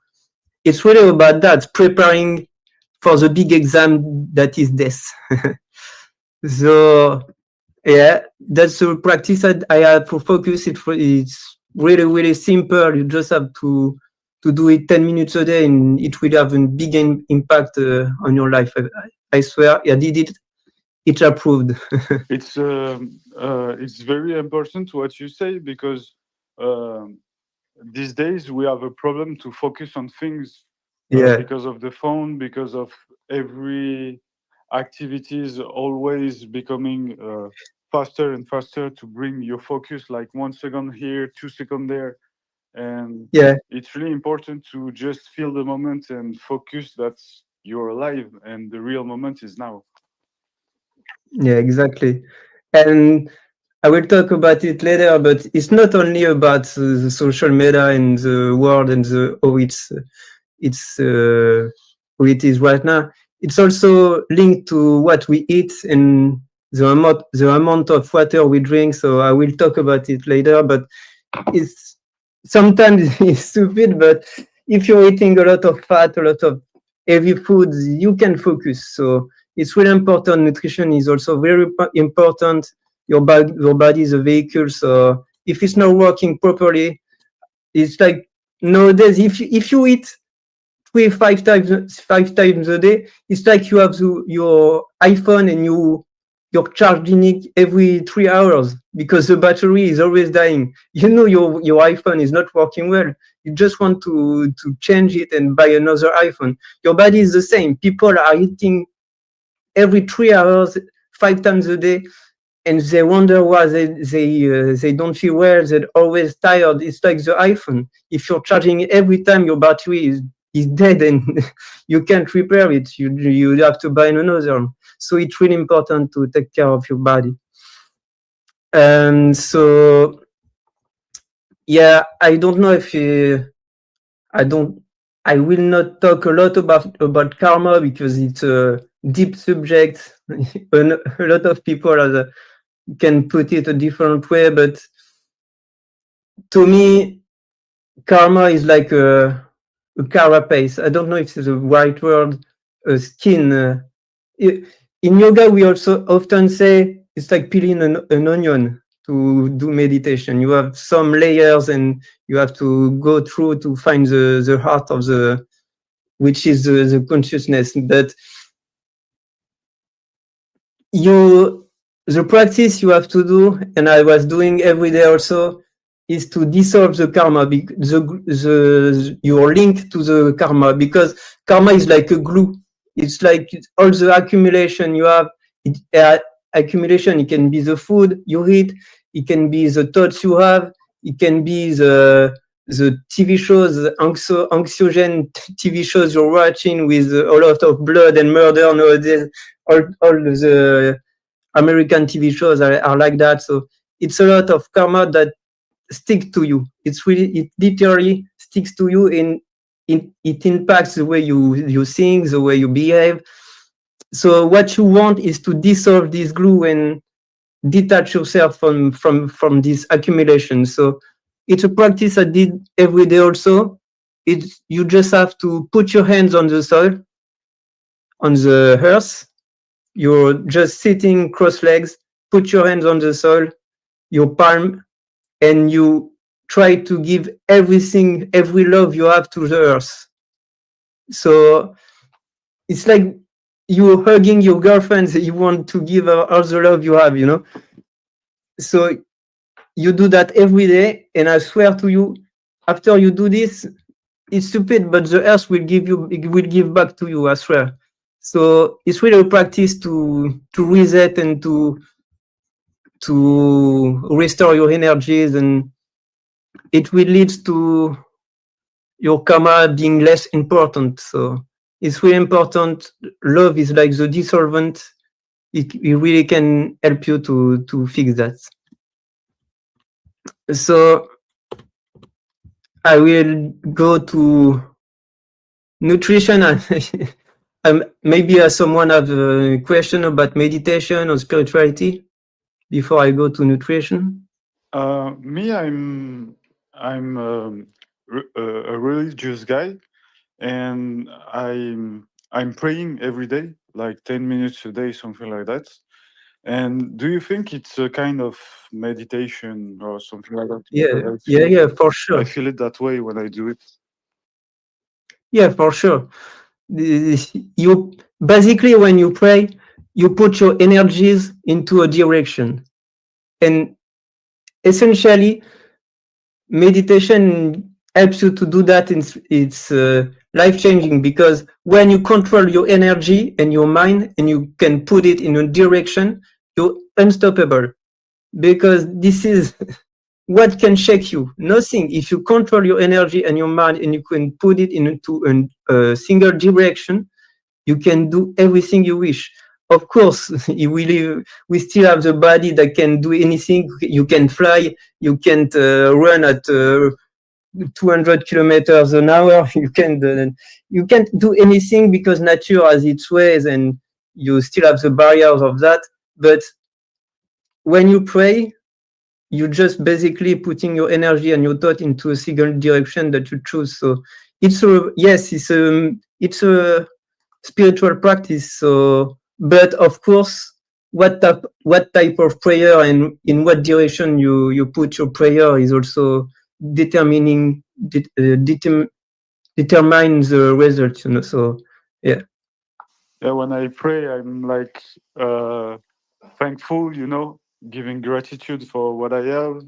it's really about that, preparing for the big exam that is death. So yeah, that's the practice I had for focus. It's really, really simple. You just have to do it 10 minutes a day, and it will have a big impact on your life. I swear, I did it. It's approved. It's very important what you say, because these days we have a problem to focus on things because of the phone, because of every activities always becoming faster and faster to bring your focus, like 1 second here, 2 seconds there. And it's really important to just feel the moment and focus that you're alive and the real moment is now. Yeah, exactly. And I will talk about it later, but it's not only about the social media and the world and how it is right now. It's also linked to what we eat and the amount of water we drink. So I will talk about it later, but it's sometimes it's stupid, but if you're eating a lot of fat, a lot of heavy foods, you can focus. So it's really important. Nutrition is also very important. Your body is a vehicle. So if it's not working properly, it's like nowadays, if you eat 5 times a day, it's like you have your iPhone and you're charging it every 3 hours because the battery is always dying. You know your iPhone is not working well. You just want to change it and buy another iPhone. Your body is the same. People are eating every 3 hours, 5 times a day, and they wonder why they don't feel well. They're always tired. It's like the iPhone. If you're charging every time, your battery is dead and you can't repair it. You have to buy another one. So it's really important to take care of your body. And so, yeah, I don't know if I will not talk a lot about karma because it's a deep subject. A lot of people can put it a different way, but to me, karma is like a carapace. I don't know if it's the right word. A skin. In yoga, we also often say it's like peeling an onion. to do meditation. You have some layers, and you have to go through to find the heart of which is the consciousness. But the practice you have to do, and I was doing every day also, is to dissolve the karma, your link to the karma, because karma is like a glue. It's like all the accumulation you have. Accumulation, it can be the food you eat, it can be the thoughts you have, it can be the TV shows, the anxiogen TV shows you're watching with a lot of blood and murder nowadays. All the American TV shows are like that. So it's a lot of karma that stick to you. It literally sticks to you, and it impacts the way you think, the way you behave. So what you want is to dissolve this glue and detach yourself from this accumulation. So it's a practice I did every day also. You just have to put your hands on the soil, on the earth. You're just sitting cross legs, put your hands on the soil, your palm, and you try to give everything, every love you have to the earth. So it's like you're hugging your girlfriend, you want to give her all the love you have, you know? So you do that every day, and I swear to you, after you do this, it's stupid, but the earth will give back to you, I swear. So it's really a practice to reset and to restore your energies, and it will lead to your karma being less important. So it's really important. Love is like the dissolvent. It really can help you to fix that. So I will go to nutrition. Maybe someone have a question about meditation or spirituality before I go to nutrition. Me, I'm a religious guy, and I'm praying every day, like 10 minutes a day, something like that. And do you think it's a kind of meditation or something like that? Yeah, for sure. I feel it that way when I do it. Yeah, for sure. You basically, when you pray, you put your energies into a direction, and essentially, meditation helps you to do that. It's life-changing, because when you control your energy and your mind, and you can put it in a direction, you're unstoppable. Because this is what can shake you? Nothing. If you control your energy and your mind, and you can put it into a single direction, you can do everything you wish. Of course, we still have the body that can do anything. You can fly. You can't run at 200 kilometers an hour. You can't do anything, because nature has its ways, and you still have the barriers of that. But when you pray, you're just basically putting your energy and your thought into a single direction that you choose. So it's a spiritual practice. So, but of course, what type of prayer and in what direction you put your prayer is also determines the result. You know. So yeah. Yeah, when I pray, I'm like thankful, giving gratitude for what I have,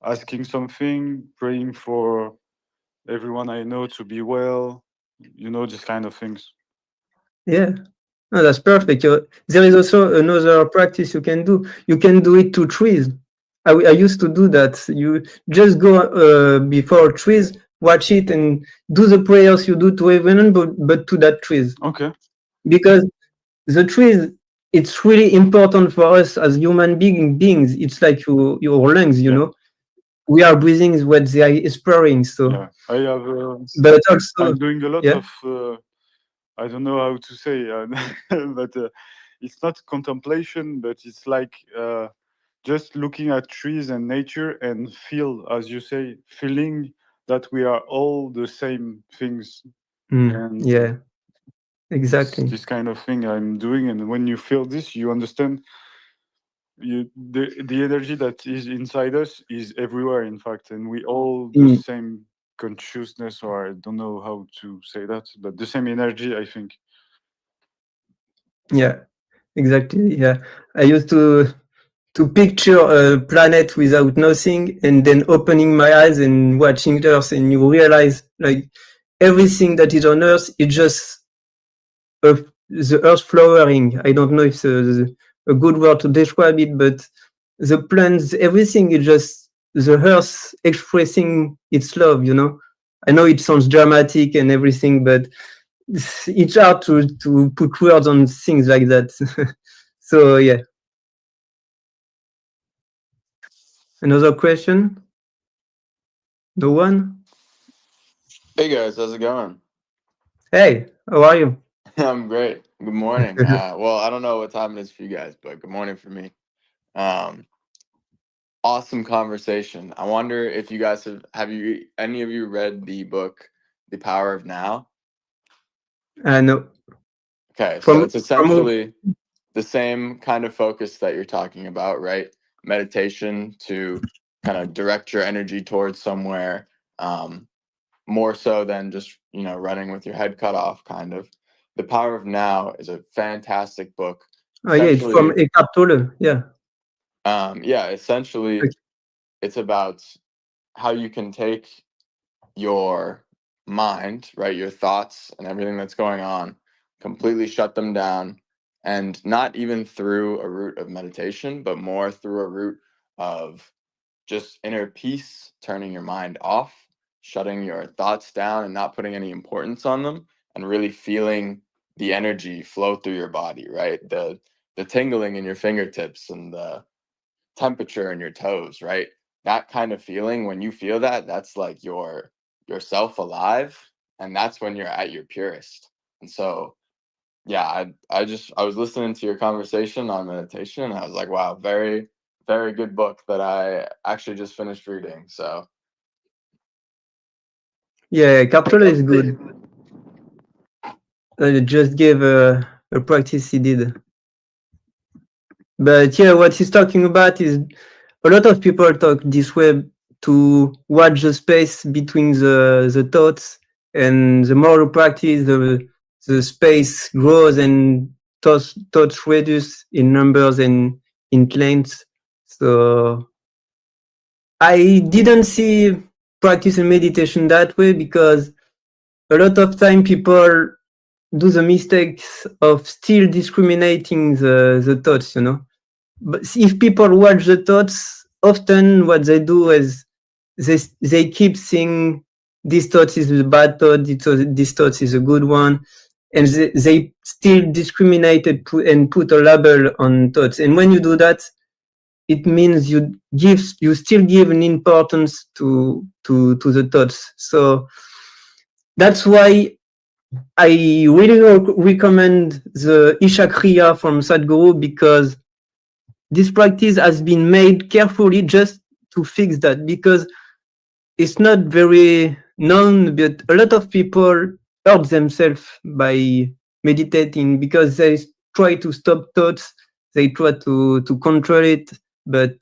asking something, praying for everyone I know to be well, this kind of things. Yeah. No, that's perfect. There is also another practice you can do. You can do it to trees. I used to do that. You just go before trees, watch it, and do the prayers you do to everyone, but to that trees. Okay. Because the trees, it's really important for us as human beings. It's like your lungs, you know. We are breathing what they are exploring. So yeah, I have. But also, I'm doing a lot of. I don't know how to say, but it's not contemplation, but it's like just looking at trees and nature and feel, as you say, feeling that we are all the same things. And yeah, exactly. this kind of thing I'm doing, and when you feel this, you understand the energy that is inside us is everywhere, in fact, and we all the same consciousness, or I don't know how to say that, but the same energy, I think. Yeah, exactly. Yeah, I used to picture a planet without nothing, and then opening my eyes and watching Earth, and you realize like everything that is on Earth is just the Earth flowering. I don't know if it's a good word to describe it, but the plants, everything is just the Earth expressing its love. You know, I know it sounds dramatic and everything, but it's hard to put words on things like that. So yeah. Another question? No one? Hey guys, how's it going? Hey, how are you? I'm great. Good morning. Well, I don't know what time it is for you guys, but good morning for me. Awesome conversation. I wonder if you guys have you any of you read the book The Power of Now? No. Okay, so it's essentially the same kind of focus that you're talking about, right? Meditation to kind of direct your energy towards somewhere, more so than just, running with your head cut off, kind of. The Power of Now is a fantastic book. Oh yeah, it's from Eckhart Tolle. Yeah. Yeah, essentially, it's about how you can take your mind, right, your thoughts and everything that's going on, completely shut them down, and not even through a route of meditation, but more through a route of just inner peace, turning your mind off, shutting your thoughts down and not putting any importance on them, and really feeling the energy flow through your body, right? The tingling in your fingertips and the temperature in your toes, right? That kind of feeling, when you feel that, that's like yourself alive, and that's when you're at your purest. And so yeah, I was listening to your conversation on meditation, and I was like, wow, very, very good book that I actually just finished reading. So Yeah, Eckhart Tolle is good. I just gave a practice he did. But yeah, what he's talking about is a lot of people talk this way to watch the space between the thoughts, and the more you practice, the space grows and thoughts reduce in numbers and in length. So I didn't see practice and meditation that way, because a lot of time people do the mistakes of still discriminating the thoughts, you know. But if people watch the thoughts, often what they do is they keep saying this thought is a bad thought, this thought is a good one, and they still discriminate and put a label on thoughts. And when you do that, it means you still give an importance to the thoughts. So that's why I really recommend the Isha Kriya from Sadhguru, because this practice has been made carefully just to fix that, because it's not very known, but a lot of people hurt themselves by meditating because they try to stop thoughts, they try to control it, but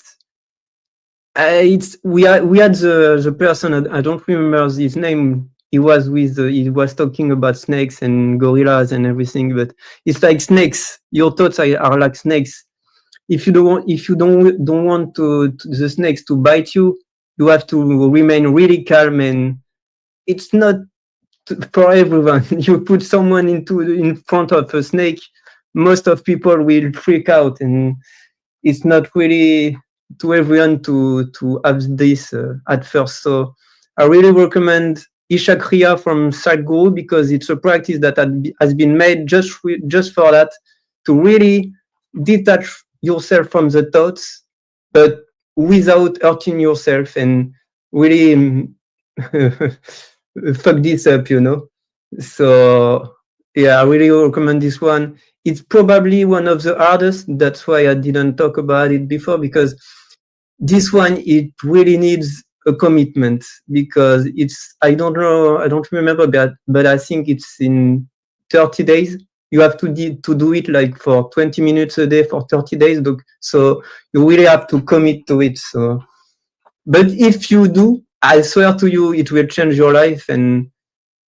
we had the person, I don't remember his name. He was talking about snakes and gorillas and everything, but it's like snakes. Your thoughts are like snakes. If you don't want the snakes to bite you, you have to remain really calm, and it's not for everyone. You put someone in front of a snake, most of people will freak out, and it's not really to everyone to have this at first. So I really recommend Isha Kriya from Sadhguru, because it's a practice that has been made just for that, to really detach yourself from the thoughts, but without hurting yourself, and really fuck this up, you know. So yeah, I really recommend this one. It's probably one of the hardest. That's why I didn't talk about it before, because this one, it really needs a commitment, because it's, I don't remember that, but I think it's in 30 days you have to do it like for 20 minutes a day for 30 days. So you really have to commit to it. So, but if you do, I swear to you, it will change your life, and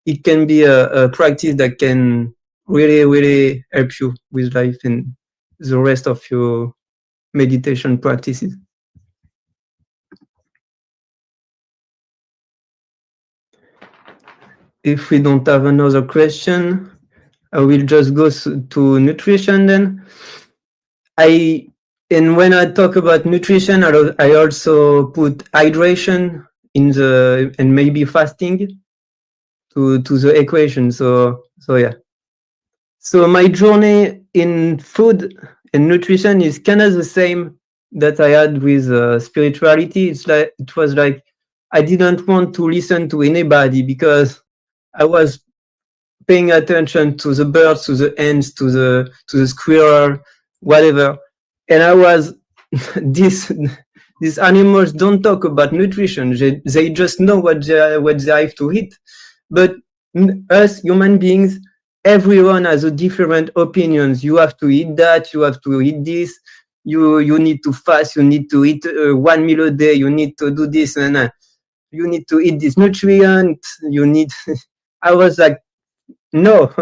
it can be a practice that can really, really help you with life and the rest of your meditation practices. If we don't have another question, I will just go to nutrition then. And when I talk about nutrition, I also put hydration and maybe fasting to the equation. So yeah. So my journey in food and nutrition is kind of the same that I had with spirituality. It was like I didn't want to listen to anybody because I was paying attention to the birds, to the ants, to the squirrel, whatever. And I was these animals don't talk about nutrition. They just know what they have to eat. But us human beings, everyone has a different opinions. You have to eat that. You have to eat this. You need to fast. You need to eat 1 meal a day. You need to do this, and you need to eat this nutrient. You need. I was like, no.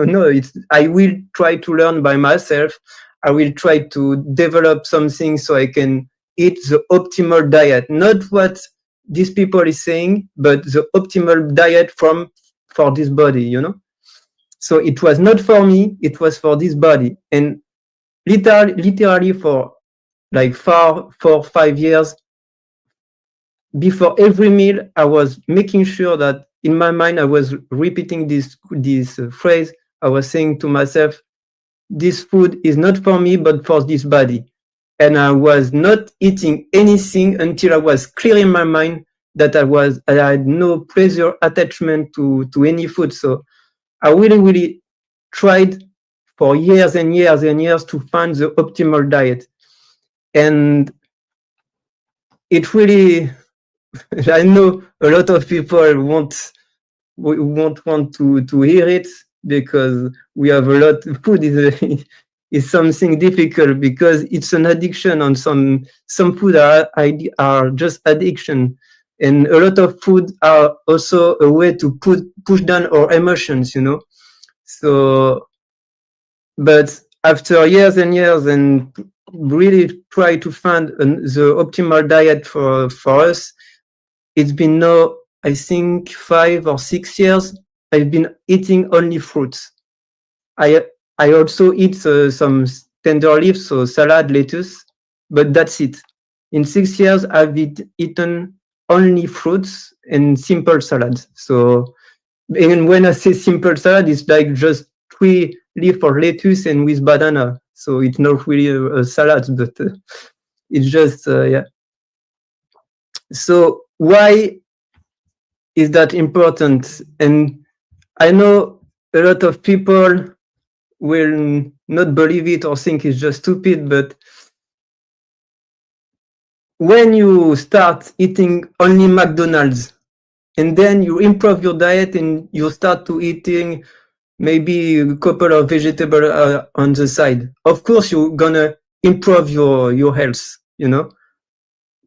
I will try to learn by myself. I will try to develop something so I can eat the optimal diet, not what these people is saying, but the optimal diet for this body, you know. So it was not for me; it was for this body, and literally for like 4 or 5 years. Before every meal, I was making sure that in my mind I was repeating this phrase. I was saying to myself, this food is not for me, but for this body. And I was not eating anything until I was clear in my mind that I had no pleasure attachment to any food. So I really tried for years and years and years to find the optimal diet. And it really, I know a lot of people won't want to hear it, because we have a lot. Food is something difficult because it's an addiction. On some food are just addiction, and a lot of food are also a way to push down our emotions, you know. So, but after years and years and really try to find the optimal diet for us, it's been now, I think, 5 or 6 years. I've been eating only fruits. I also eat some tender leaves, so salad, lettuce, but that's it. In 6 years, I've eaten only fruits and simple salads. So, and when I say simple salad, it's like just 3 leaves for lettuce and with banana. So it's not really a salad, but it's just, yeah. So why is that important? And I know a lot of people will not believe it or think it's just stupid, but when you start eating only McDonald's and then you improve your diet and you start to eating maybe a couple of vegetables on the side, of course you're gonna improve your health, you know.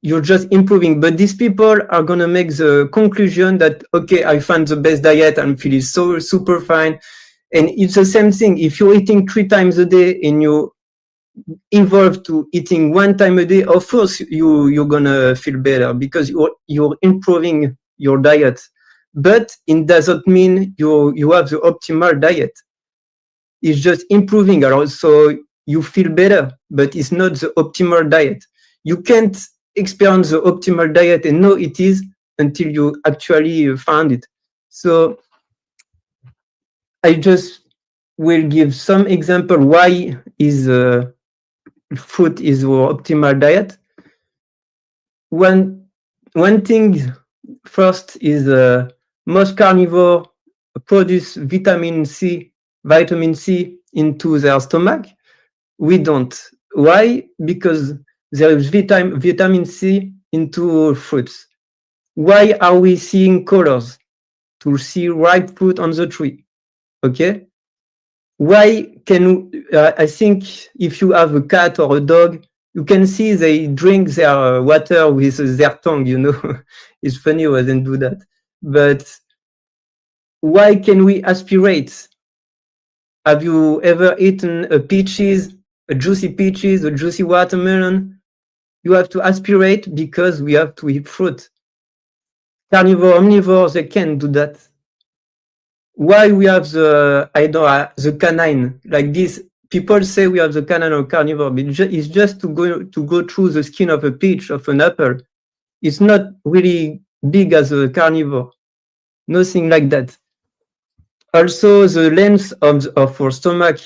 You're just improving, but these people are gonna make the conclusion that, okay, I found the best diet, I'm feeling so super fine. And it's the same thing. If you're eating 3 times a day and you evolve to eating 1 time a day, of course you're gonna feel better because you're improving your diet. But it doesn't mean you have the optimal diet. It's just improving. Also, you feel better, but it's not the optimal diet. You can't experience the optimal diet and know it is until you actually find it. So I just will give some example why is fruit is our optimal diet. One thing first is most carnivore produce vitamin C into their stomach. We don't. Why? Because there is vitamin C into fruits. Why are we seeing colors? To see ripe fruit on the tree. Okay? why can I think if you have a cat or a dog, you can see they drink their water with their tongue, you know. It's funny when they do that. But why can we aspirate? Have you ever eaten a juicy peaches, a juicy watermelon? You have to aspirate because we have to eat fruit. Carnivore, omnivores, they can't do that. Why we have the canine like this? People say we have the canine or carnivore, but it's just to go through the skin of a peach, of an apple. It's not really big as a carnivore. Nothing like that. Also, the length of our stomach.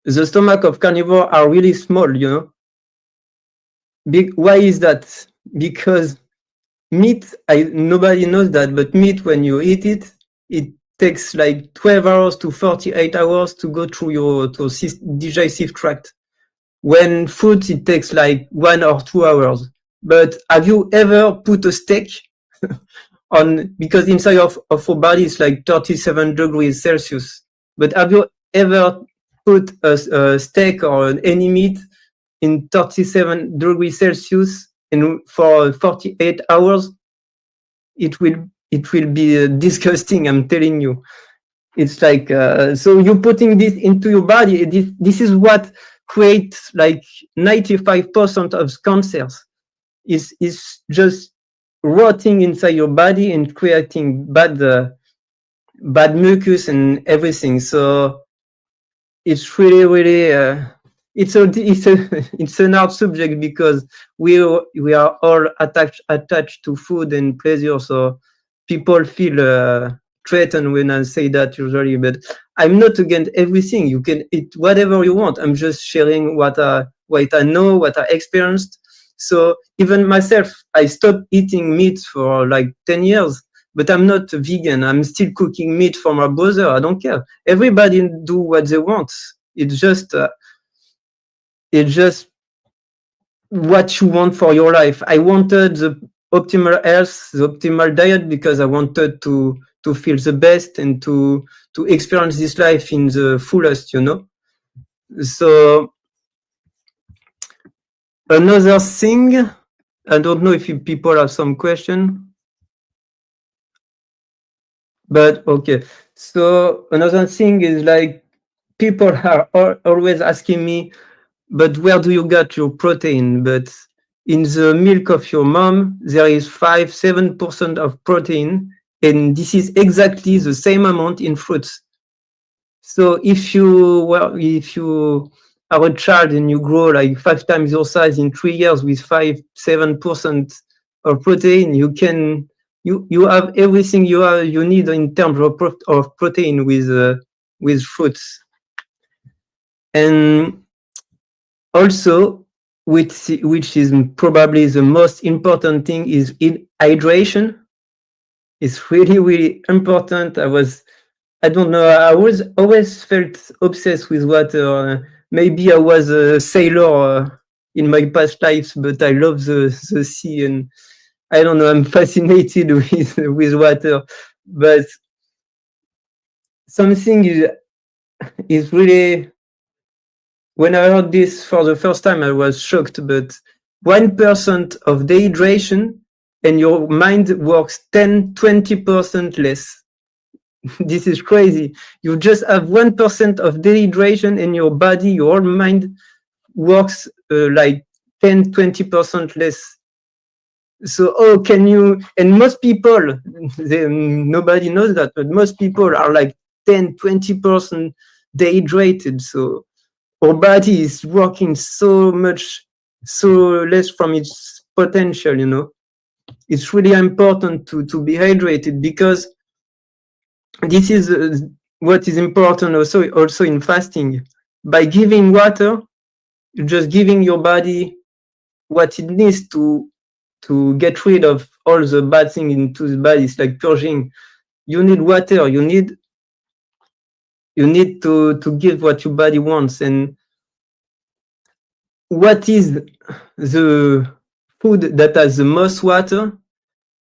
The stomach of carnivore are really small, you know. Why is that? Because meat, nobody knows that, but meat, when you eat it, it takes like 12 hours to 48 hours to go through your digestive tract. When food, it takes like 1 or 2 hours. But have you ever put a steak on, because inside of our body is like 37 degrees Celsius. But have you ever put a steak or any meat in 37 degrees Celsius and for 48 hours? It will be disgusting, I'm telling you. It's like, so you're putting this into your body. This is what creates like 95% of cancers. Is just rotting inside your body and creating bad mucus and everything. So it's really it's an hard subject because we are all attached to food and pleasure. So people feel threatened when I say that usually, but I'm not against everything. You can eat whatever you want. I'm just sharing what I know, what I experienced. So even myself, I stopped eating meat for like 10 years, but I'm not a vegan. I'm still cooking meat for my brother. I don't care. Everybody do what they want. It's just what you want for your life. I wanted the optimal health, the optimal diet, because I wanted to feel the best and to experience this life in the fullest, you know. So another thing, I don't know if people have some question, but okay. So another thing is like people are always asking me, but where do you get your protein? But in the milk of your mom, there is 5-7% of protein, and this is exactly the same amount in fruits. So if you are a child and you grow like 5 times your size in 3 years with 5-7% of protein, you have everything you need in terms of protein with fruits. And also, which is probably the most important thing, is hydration. It's really, really important. I don't know, I was always felt obsessed with water. Maybe I was a sailor in my past lives, but I love the sea, and I don't know, I'm fascinated with water. But something is really, when I heard this for the first time, I was shocked, but 1% of dehydration and your mind works 10-20% less. This is crazy. You just have 1% of dehydration and your body, your whole mind works like 10-20% less. So, can you, and most people, nobody knows that, but most people are like 10-20% dehydrated. So our body is working so less from its potential, you know. It's really important to be hydrated, because this is what is important also in fasting. By giving water, you're just giving your body what it needs to get rid of all the bad things into the body. It's like purging. You need water. You need to give what your body wants. And what is the food that has the most water?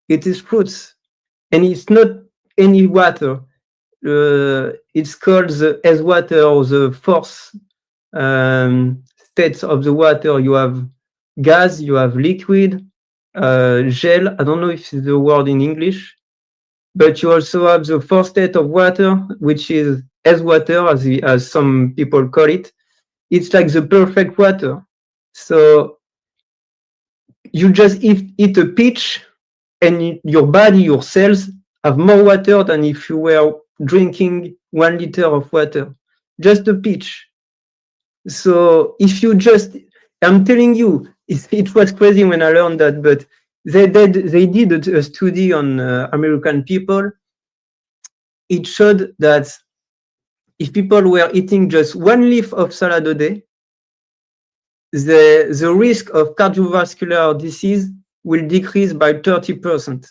It is fruits. And it's not any water. it's called the S water, or the fourth states of the water. You have gas, you have liquid, gel. I don't know if it's the word in English, but you also have the fourth state of water, which is S water, as some people call it. It's like the perfect water. So you just eat a peach, and your body, your cells have more water than if you were drinking 1 liter of water. Just a peach. So if you just, I'm telling you, it was crazy when I learned that, but they did a study on American people. It showed that if people were eating just 1 leaf of salad a day, the risk of cardiovascular disease will decrease by 30%.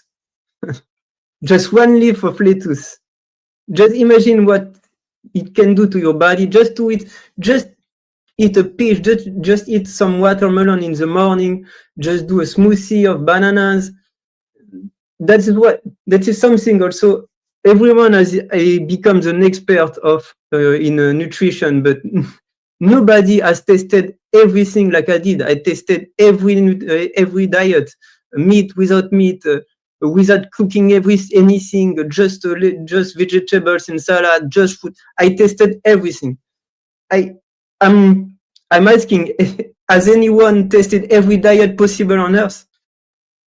Just 1 leaf of lettuce. Just imagine what it can do to your body. Just eat a peach, just eat some watermelon in the morning, just do a smoothie of bananas. That is something also. Everyone becomes an expert of in nutrition, but nobody has tested everything like I did. I tested every diet, meat, without meat, without cooking anything, just vegetables and salad, just food. I tested everything. I'm asking, has anyone tested every diet possible on earth?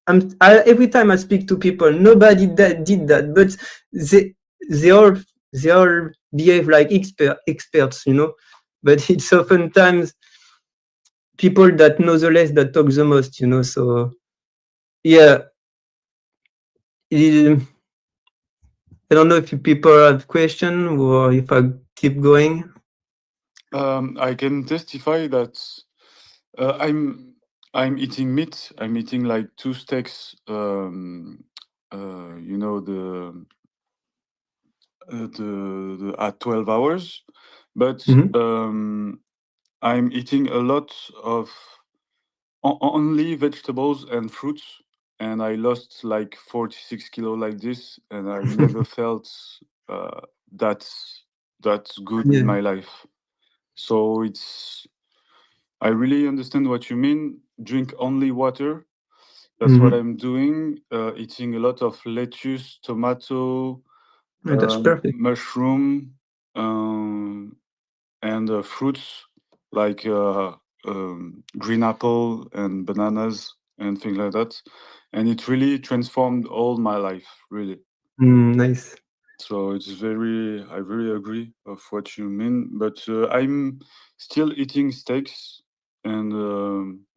Every time I speak to people, nobody did that, but they all behave like experts, you know. But it's oftentimes people that know the less that talk the most, you know. So yeah, I don't know if people have questions or if I keep going. I can testify that I'm eating meat. I'm eating like 2 steaks. You know, the at 12 hours, but I'm eating a lot of only vegetables and fruits, and I lost like 46 kilo like this, and I never felt that's good in my life. So I really understand what you mean. Drink only water. That's what I'm doing. Eating a lot of lettuce, tomato, That's perfect. mushroom, and fruits like green apple and bananas and things like that. And it really transformed all my life, really. Nice. So I very agree of what you mean, but I'm still eating steaks, and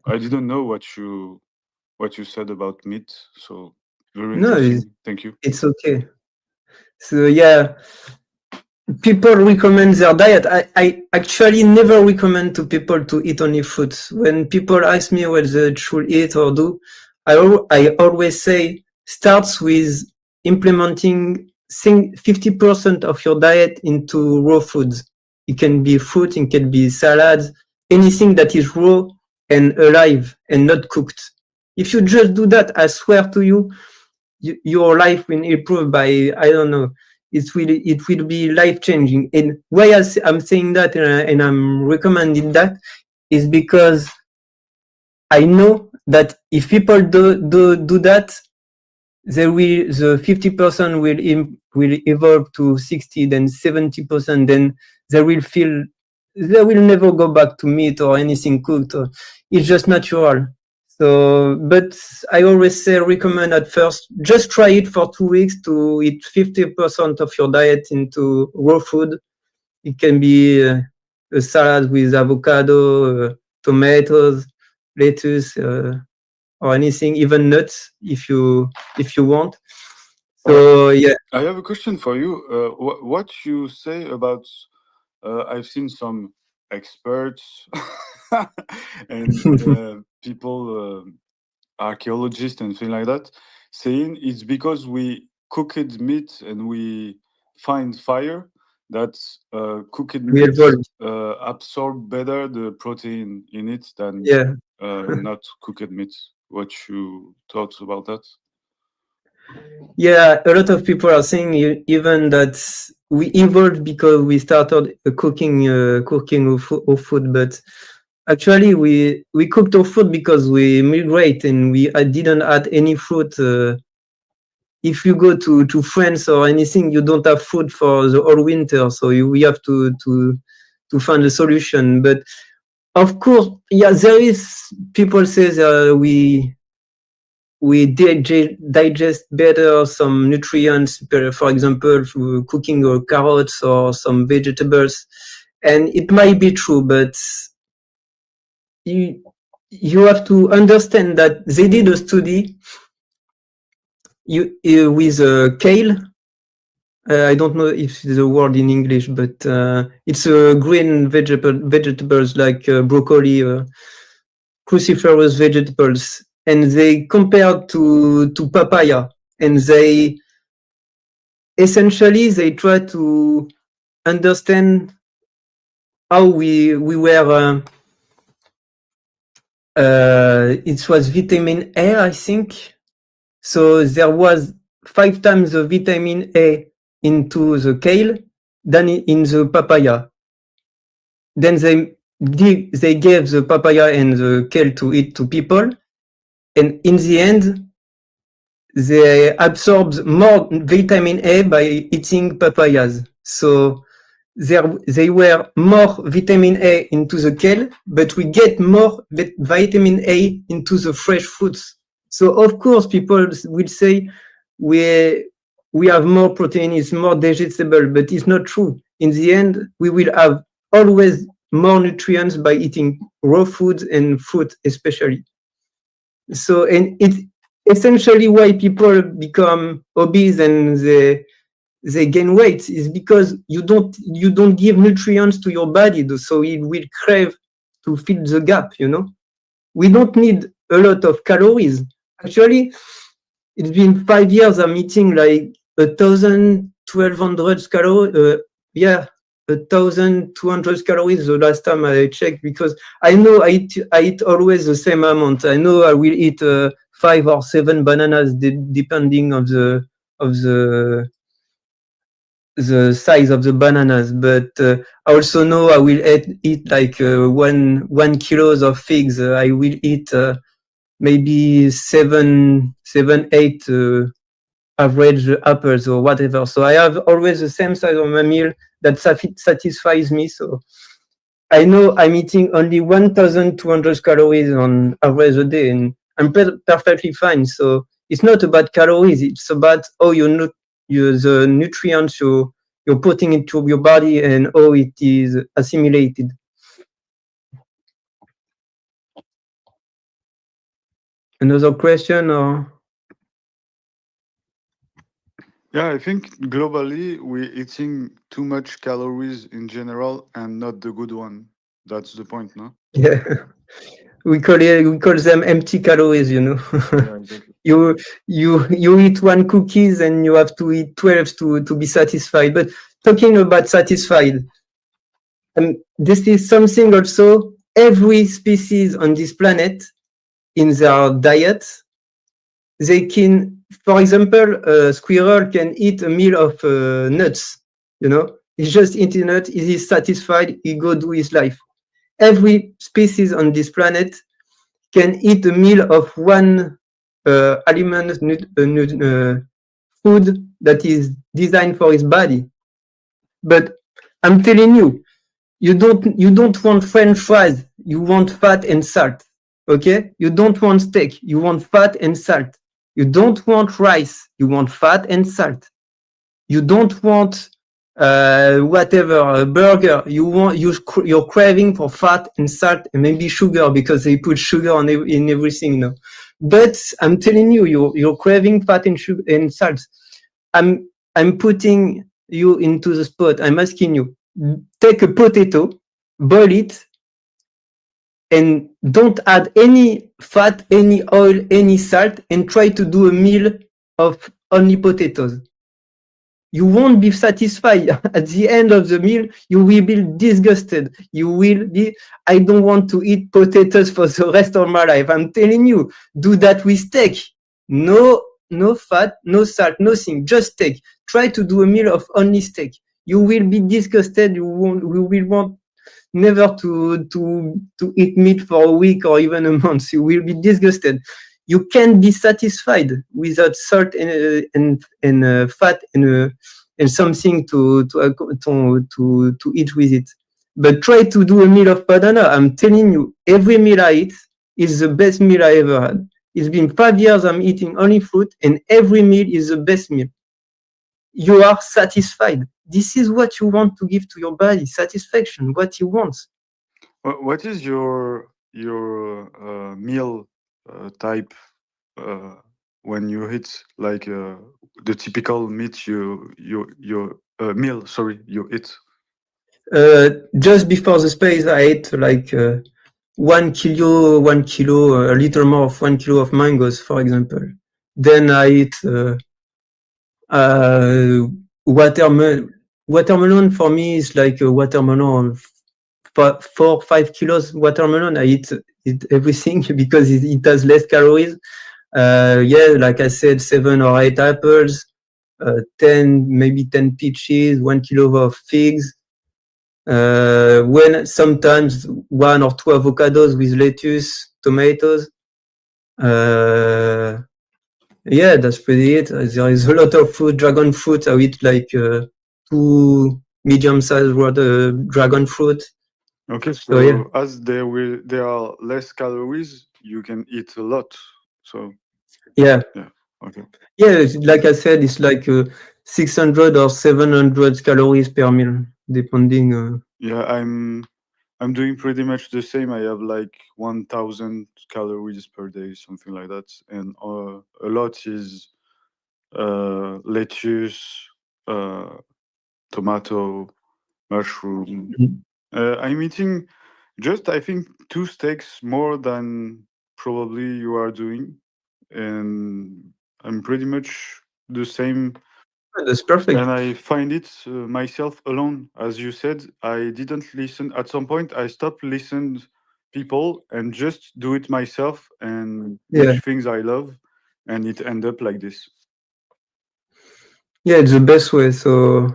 I didn't know what you said about meat. So very interesting. Thank you. It's okay. So yeah, people recommend their diet. I actually never recommend to people to eat only fruits. When people ask me what they should eat or do, I always say starts with implementing 50% of your diet into raw foods. It can be fruit, it can be salads, anything that is raw and alive and not cooked. If you just do that, I swear to you, your life will improve by, I don't know, it will be life changing. And why I'm saying that and I'm recommending that is because I know that if people do that, the 50% will evolve to 60, then 70%, then they will never go back to meat or anything cooked. It's just natural. So, but I always say recommend at first, just try it for 2 weeks to eat 50% of your diet into raw food. It can be a salad with avocado, tomatoes, lettuce, or anything, even nuts if you want. So yeah, I have a question for you. What you say about I've seen some experts and people, archaeologists and things like that, saying it's because we cooked meat and we find fire that cooked We meat evolved. absorb better the protein in it than Yeah. not cooked meat. What you thought about that? Yeah, a lot of people are saying even that we evolved because we started cooking our food, but actually we cooked our food because we migrate and we didn't add any fruit. If you go to France or anything, you don't have food for the whole winter, so we have to find a solution. But of course, yeah, there is people say we digest better some nutrients, for example, through cooking or carrots or some vegetables, and it might be true, but you have to understand that they did a study with kale. I don't know if it's a word in English, but it's a green vegetables like broccoli, cruciferous vegetables, and they compared to papaya, and they essentially they try to understand how we were. It was vitamin A, I think. So there was 5 times the vitamin A into the kale than in the papaya. Then they gave the papaya and the kale to eat to people, and in the end, they absorbed more vitamin A by eating papayas. So they were more vitamin A into the kale, but we get more vitamin A into the fresh fruits. So of course, people will say we have more protein, it's more digestible, but it's not true. In the end, we will have always more nutrients by eating raw foods and fruit especially. So, and it's essentially why people become obese and they gain weight is because you don't give nutrients to your body, so it will crave to fill the gap, you know. We don't need a lot of calories. Actually, it's been 5 years I'm eating like 1,000, 1,200 calories. 1,200 calories the last time I checked, because I know I eat always the same amount. I know I will eat 5 or 7 bananas depending of the size of the bananas, but I also know I will eat like 1 kilos of figs. I will eat maybe 7, 8 average apples or whatever. So I have always the same size of my meal that satisfies me. So I know I'm eating only 1,200 calories on average a day, and I'm perfectly fine. So it's not about calories; it's about how the nutrients you're putting into your body and how it is assimilated. Another question or? Yeah, I think globally we're eating too much calories in general and not the good one. That's the point, no? Yeah, we call them empty calories, you know. Yeah, exactly. you eat 1 cookies and you have to eat 12 to be satisfied. But talking about satisfied, this is something also every species on this planet in their diet, they can, for example, a squirrel can eat a meal of nuts, you know. He's just eating nuts, he is satisfied, he go do his life. Every species on this planet can eat a meal of one food that is designed for his body. But I'm telling you, you don't want French fries, you want fat and salt. Okay? You don't want steak, you want fat and salt. You don't want rice, you want fat and salt. You don't want a burger, you're craving for fat and salt and maybe sugar, because they put sugar in everything, you know. But I'm telling you, you're craving fat and sugar and salt. I'm putting you into the spot. I'm asking you, take a potato, boil it, and don't add any fat, any oil, any salt, and try to do a meal of only potatoes. You won't be satisfied. At the end of the meal, you will be disgusted. You will be, I don't want to eat potatoes for the rest of my life. I'm telling you, do that with steak. No fat, no salt, nothing, just steak. Try to do a meal of only steak. You will be disgusted. You will want never to eat meat for a week or even a month. You will be disgusted. You can't be satisfied without salt and fat and something to eat with it. But try to do a meal of banana. I'm telling you, every meal I eat is the best meal I ever had. It's been 5 years I'm eating only fruit, and every meal is the best meal. You are satisfied. This is what you want to give to your body, satisfaction, what you want. What is your meal type when you eat like the typical meat meal? Sorry, you eat. Just before the space, I ate like 1 kilo, a little more of 1 kilo of mangoes, for example. Then I eat watermelon. Watermelon for me is like a watermelon, 4 or 5 kilos watermelon. I eat everything because it has less calories. Yeah, like I said, 7 or 8 apples, 10 peaches, 1 kilo of figs. When sometimes 1 or 2 avocados with lettuce, tomatoes. Yeah, that's pretty it. There is a lot of fruit, dragon fruit. I eat like 2 medium-sized dragon fruit. Okay, so yeah. as there are less calories, you can eat a lot. So Yeah. Okay. Yeah, like I said, it's like 600 or 700 calories per meal, depending. Yeah, I'm doing pretty much the same. I have like 1,000 calories per day, something like that, and a lot is lettuce, tomato, mushroom. I'm eating just, I think, 2 steaks more than probably you are doing, and I'm pretty much the same. That's perfect. And I find it myself alone, as you said. I didn't listen. At some point, I stopped listening people and just do it myself and Yeah. which things I love, and it end up like this. Yeah, it's the best way. So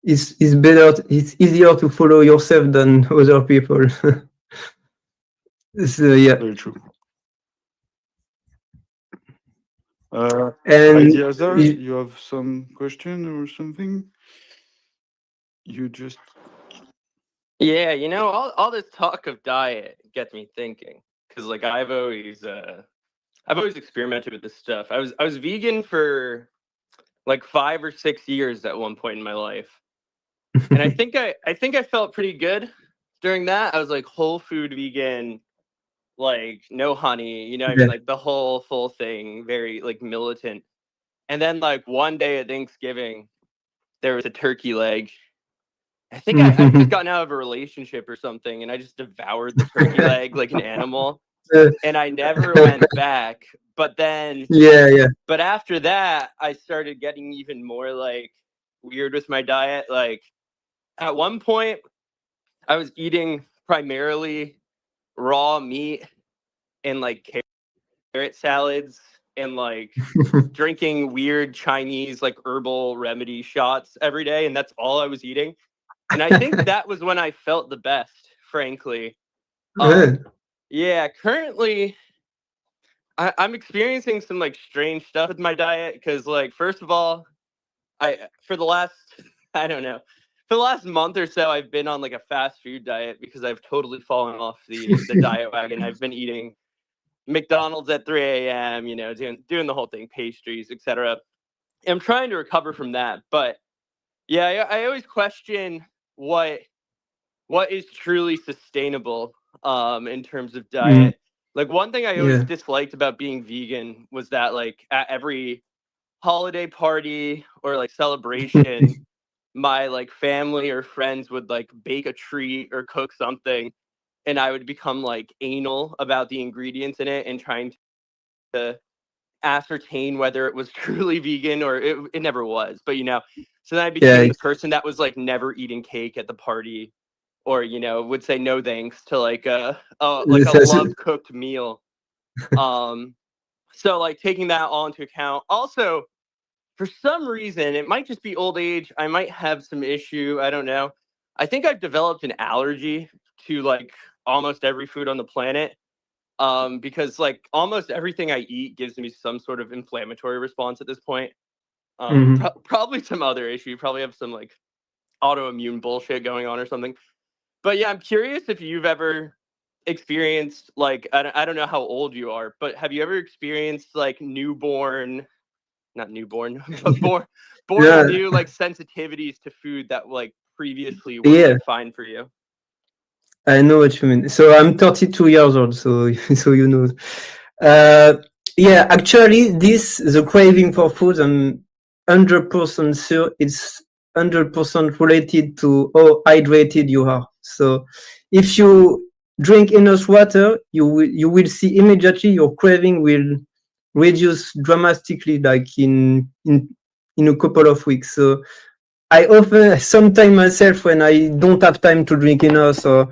it's better. It's easier to follow yourself than other people. So yeah. Very true. And Ideazar, you have some question or something? You just Yeah, you know, all this talk of diet gets me thinking, because like I've always experimented with this stuff. I was vegan for like 5 or 6 years at one point in my life, and I think I felt pretty good during that. I was like whole food vegan, like no honey, you know what I mean, Yeah. like the whole full thing, very like militant. And then like one day at Thanksgiving, there was a turkey leg. I think I'd just gotten out of a relationship or something, and I just devoured the turkey leg like an animal, and I never went back. But then, Yeah. But after that, I started getting even more like weird with my diet. Like at one point, I was eating primarily raw meat and like carrot salads and like drinking weird Chinese like herbal remedy shots every day, and that's all I was eating. And I think that was when I felt the best, frankly. Yeah, currently I'm experiencing some like strange stuff with my diet because like first of all, for the last I don't know, for the last month or so I've been on like a fast food diet because I've totally fallen off the diet wagon. I've been eating McDonald's at 3 a.m., you know, doing the whole thing, pastries, etc. I'm trying to recover from that, but yeah, I always question what is truly sustainable in terms of diet. Like one thing I always Yeah. disliked about being vegan was that like at every holiday party or like celebration, my like family or friends would like bake a treat or cook something, and I would become like anal about the ingredients in it and trying to ascertain whether it was truly vegan or it never was. But you know, so then I became the person that was like never eating cake at the party, or you know, would say no thanks to like a love cooked meal. So like taking that all into account. Also, for some reason, it might just be old age. I might have some issue. I don't know. I think I've developed an allergy to like almost every food on the planet. Because like almost everything I eat gives me some sort of inflammatory response at this point. Probably some other issue. Probably have some like autoimmune bullshit going on or something. But yeah, I'm curious if you've ever experienced like I don't know how old you are, but have you ever experienced like not newborn, but born Yeah. new like sensitivities to food that like previously were Yeah. like fine for you? I know what you mean. So I'm 32 years old, so so you know. Yeah, actually, the craving for food, I'm 100% sure it's 100% related to how hydrated you are. So if you drink enough water, you will see immediately your craving will reduce dramatically, like in a couple of weeks. So I often sometimes myself when I don't have time to drink enough, so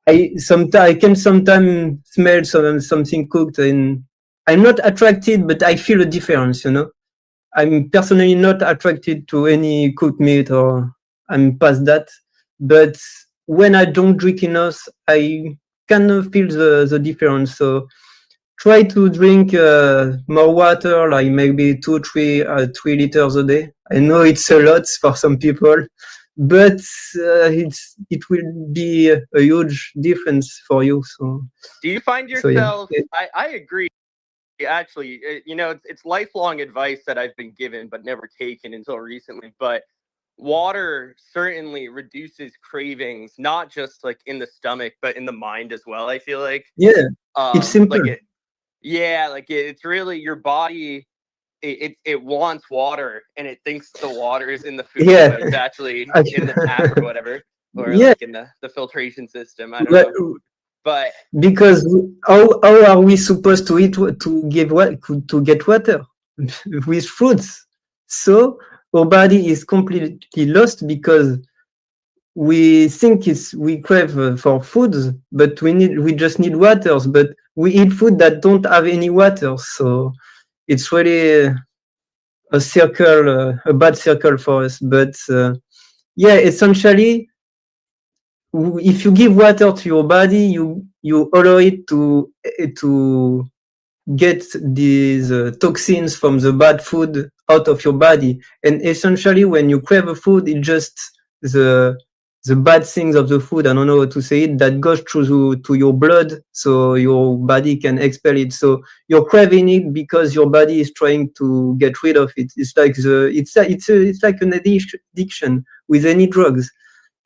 I can sometimes smell something cooked, and I'm not attracted, but I feel a difference. You know, I'm personally not attracted to any cooked meat, or I'm past that. But when I don't drink enough, I kind of feel the difference. So try to drink more water, like maybe 3 liters a day. I know it's a lot for some people, but it will be a huge difference for you. So Do you find so yeah. yourself? I agree. Actually, you know, it's lifelong advice that I've been given but never taken until recently. But water certainly reduces cravings, not just like in the stomach, but in the mind as well. I feel like, Yeah, it's simple. like it's really your body. It wants water and it thinks the water is in the food, Yeah. but it's actually in the tap or whatever, or Yeah. like in the filtration system. I don't But, know. But because how are we supposed to eat to get water with fruits? So our body is completely lost because we think we crave for foods, but we just need waters. But we eat food that don't have any water, so it's really a circle, a bad circle for us. But yeah, essentially, if you give water to your body, you allow it to get these toxins from the bad food out of your body. And essentially, when you crave a food, it's just the bad things of the food, I don't know how to say it, that goes through to your blood, so your body can expel it. So you're craving it because your body is trying to get rid of it. It's like it's like an addiction with any drugs.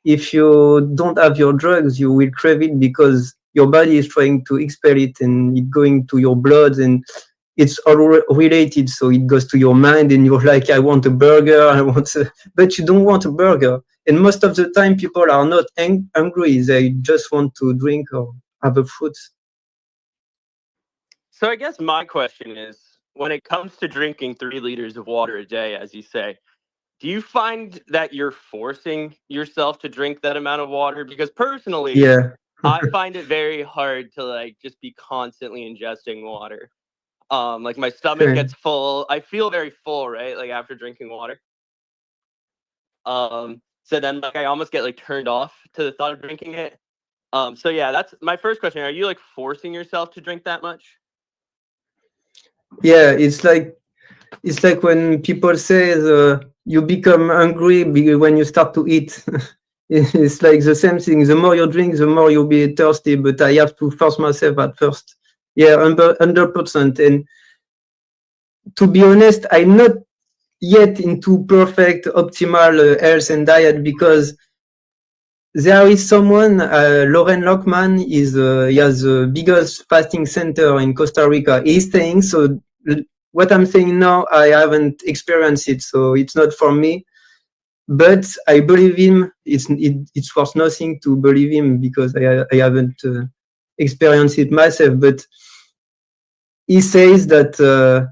If you don't have your drugs, you will crave it because your body is trying to expel it and it's going to your blood, and it's all related. So it goes to your mind and you're like, I want a burger, but you don't want a burger. And most of the time people are not hungry, they just want to drink or have a fruit. so I guess my question is, when it comes to drinking 3 liters of water a day, as you say, do you find that you're forcing yourself to drink that amount of water? Because personally, Yeah. I find it very hard to like just be constantly ingesting water. Like my stomach Same. gets full. I feel very full, right? Like after drinking water. So then like I almost get like turned off to the thought of drinking it. So yeah, that's my first question. Are you like forcing yourself to drink that much? Yeah, it's like when people say you become hungry when you start to eat. It's like the same thing. The more you drink, the more you'll be thirsty. But I have to force myself at first. Yeah, 100%. And to be honest, I'm not yet into perfect, optimal health and diet, because there is someone, Lauren Lockman, he has the biggest fasting center in Costa Rica. He's saying, so what I'm saying now, I haven't experienced it, so it's not for me. But I believe him. It's worth nothing to believe him because I haven't experienced it myself. But he says that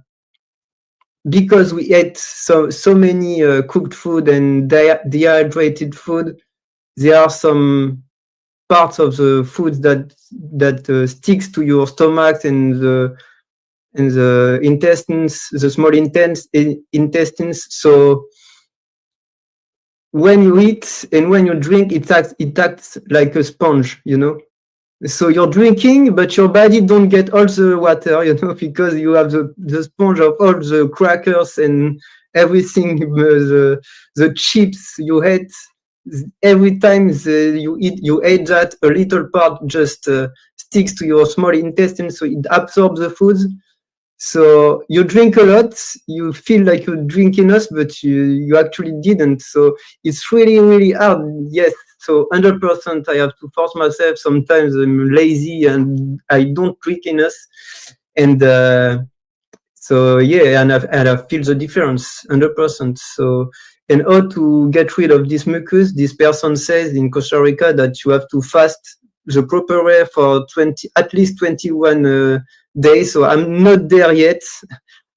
because we ate so many cooked food and dehydrated food, there are some parts of the food that sticks to your stomach, and and the intestines, the small intestines. So when you eat and when you drink, it acts like a sponge, you know. So you're drinking, but your body don't get all the water, you know, because you have the sponge of all the crackers and everything, the chips you ate. Every time you ate that, a little part just sticks to your small intestine, so it absorbs the food. So you drink a lot, you feel like you drink enough, but you actually didn't. So it's really, really hard. Yes. So 100%, I have to force myself. Sometimes I'm lazy and I don't drink enough. And so yeah, and I feel the difference 100%. So, and how to get rid of this mucus? This person says in Costa Rica that you have to fast the proper way for at least 21 days. So I'm not there yet.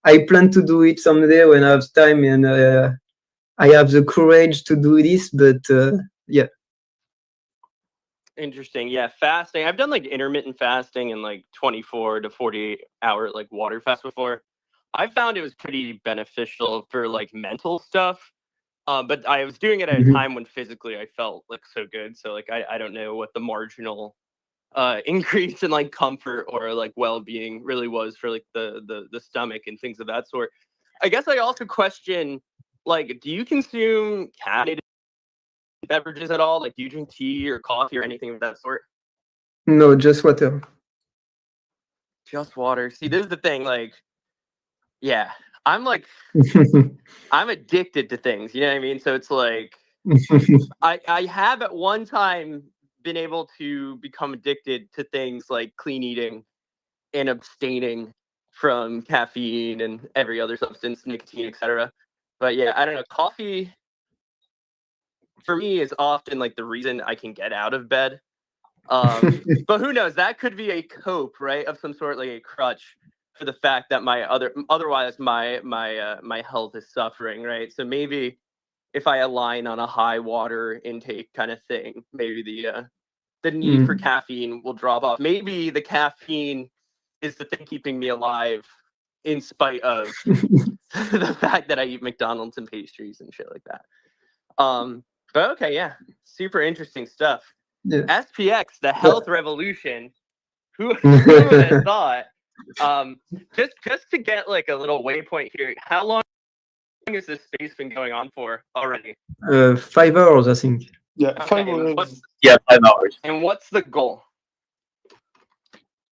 I plan to do it someday when I have time and I have the courage to do this. But yeah. Interesting. Yeah, fasting. I've done like intermittent fasting and like 24 to 48 hour like water fast before. I found it was pretty beneficial for like mental stuff. But I was doing it at a time when physically I felt like so good. So like I don't know what the marginal increase in like comfort or like well-being really was for like the stomach and things of that sort. I guess I also question, like, do you consume caffeinated beverages at all? Like, do you drink tea or coffee or anything of that sort? No, just water. Just water. See, this is the thing. Like, yeah, I'm like, I'm addicted to things. You know what I mean? So it's like, I have at one time been able to become addicted to things like clean eating and abstaining from caffeine and every other substance, nicotine, etc. But yeah, I don't know. Coffee for me is often like the reason I can get out of bed. But who knows? That could be a cope, right, of some sort, like a crutch for the fact that otherwise my health is suffering, right? So maybe if I align on a high water intake kind of thing, maybe the need for caffeine will drop off. Maybe the caffeine is the thing keeping me alive in spite of the fact that I eat McDonald's and pastries and shit like that. But okay, yeah, super interesting stuff. Yeah. SPX, the health revolution. Who would have thought? Just to get like a little waypoint here. How long has this space been going on for already? 5 hours, I think. Yeah, Okay, 5 and hours. Yeah, 5 hours. And what's the goal?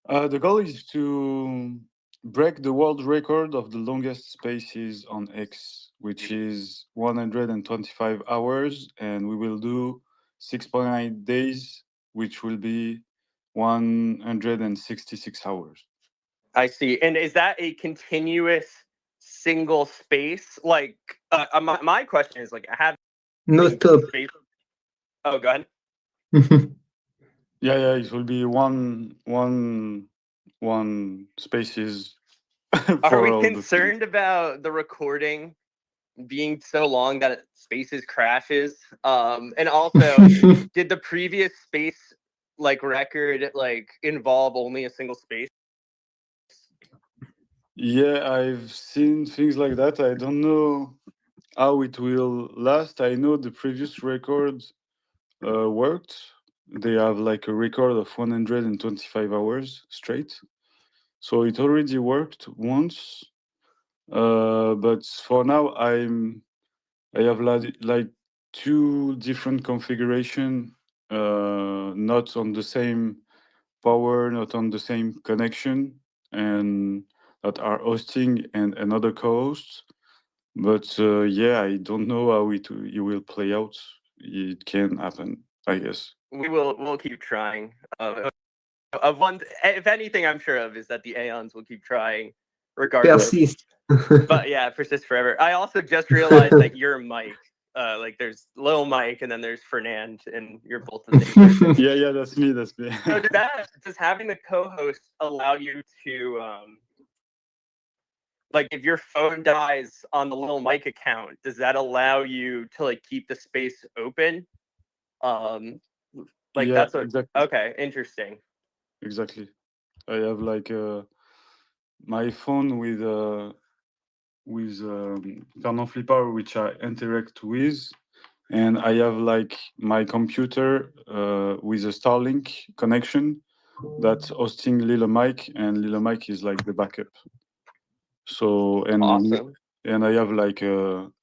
The goal is to break the world record of the longest spaces on X, which is 125 hours, and we will do 6.9 days, which will be 166 hours. I see. And is that a continuous single space? Like, my question is like, I have No stop. space. Oh, go ahead. Yeah, it will be one spaces. Are for we all the concerned about the recording being so long that Spaces crashes? And also, did the previous space like record like involve only a single space? Yeah, I've seen things like that. I don't know how it will last. I know the previous record worked. They have like a record of 125 hours straight. So it already worked once. But for now, I have like two different configuration, not on the same power, not on the same connection, and that are hosting and another co-host. But yeah, I don't know how it will play out. It can happen, I guess. We'll keep trying. Of one, if anything, I'm sure of is that the Aeons will keep trying, regardless. Persist. But yeah, persist forever. I also just realized that you're Mike. Like there's Little Mike and then there's Fernand, and you're both the same person. Yeah, that's me. That's me. So does having the co-host allow you to like if your phone dies on the Little Mike account, does that allow you to like keep the space open? Like Yeah, that's what. exactly. Okay, interesting. Exactly. I have like my phone with Fernand Flipper, which I interact with, and I have like my computer with a Starlink connection that's hosting Lilo Mike, and Lilo Mike is like the backup. So Awesome. and I have like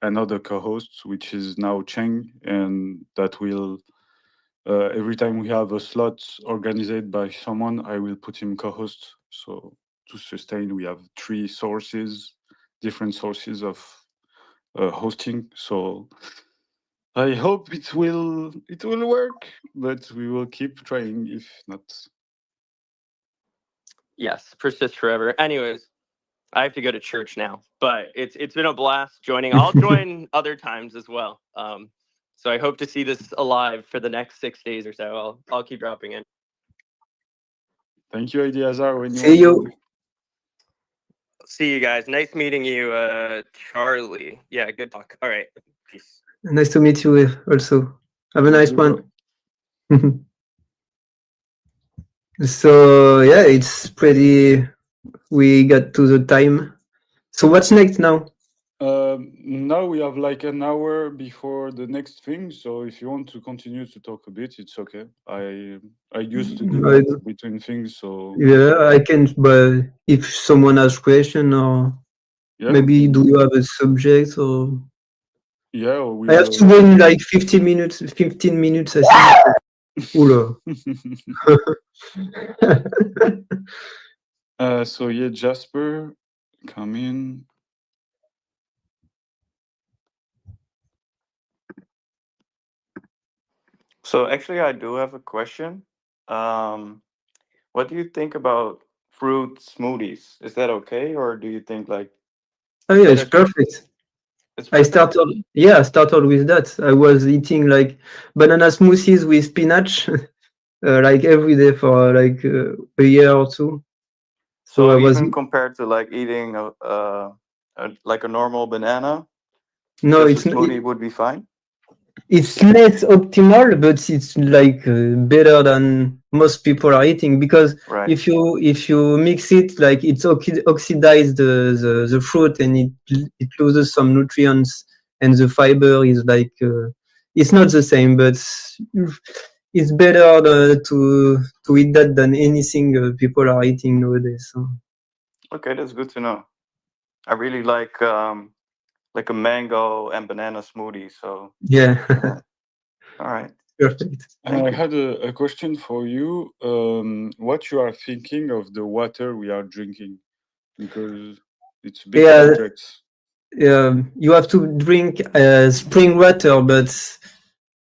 another co-host, which is now Cheng, and that will every time we have a slot organized by someone, I will put him co-host. So to sustain, we have three sources, different sources of hosting. So I hope it will work, but we will keep trying. If not, Yes, persist forever. Anyways, I have to go to church now, but it's been a blast joining. I'll join other times as well. So I hope to see this alive for the next 6 days or so. I'll keep dropping in. thank you, Azar. When See you. See you guys. Nice meeting you, Charlie. Yeah, good talk. All right. Peace. Nice to meet you also. Have a nice one. So yeah, it's pretty. We got to the time. So what's next now? Now we have like an hour before the next thing. So if you want to continue to talk a bit, it's okay. I used to do that between things. So Yeah, I can. But if someone has question or maybe do you have a subject or? Yeah, I have to go in like 15 minutes. 15 minutes, I think. Oula. So yeah, Jasper, come in. So actually, I do have a question. What do you think about fruit smoothies? Is that okay, or do you think like? Oh yeah, it's perfect. I started with that. I was eating like banana smoothies with spinach, like every day for like a year or two. So I was even compared to like eating like a normal banana, no, just a smoothie would be fine. It's less optimal, but it's like better than most people are eating because if you mix it, like it's oxidize the fruit and it loses some nutrients and the fiber is like it's not the same, but it's better to eat that than anything people are eating nowadays. So. Okay, that's good to know. I really like a mango and banana smoothie. So yeah. All right. Perfect. I had a question for you. What you are thinking of the water we are drinking? Because it's a bit complex. You have to drink spring water, but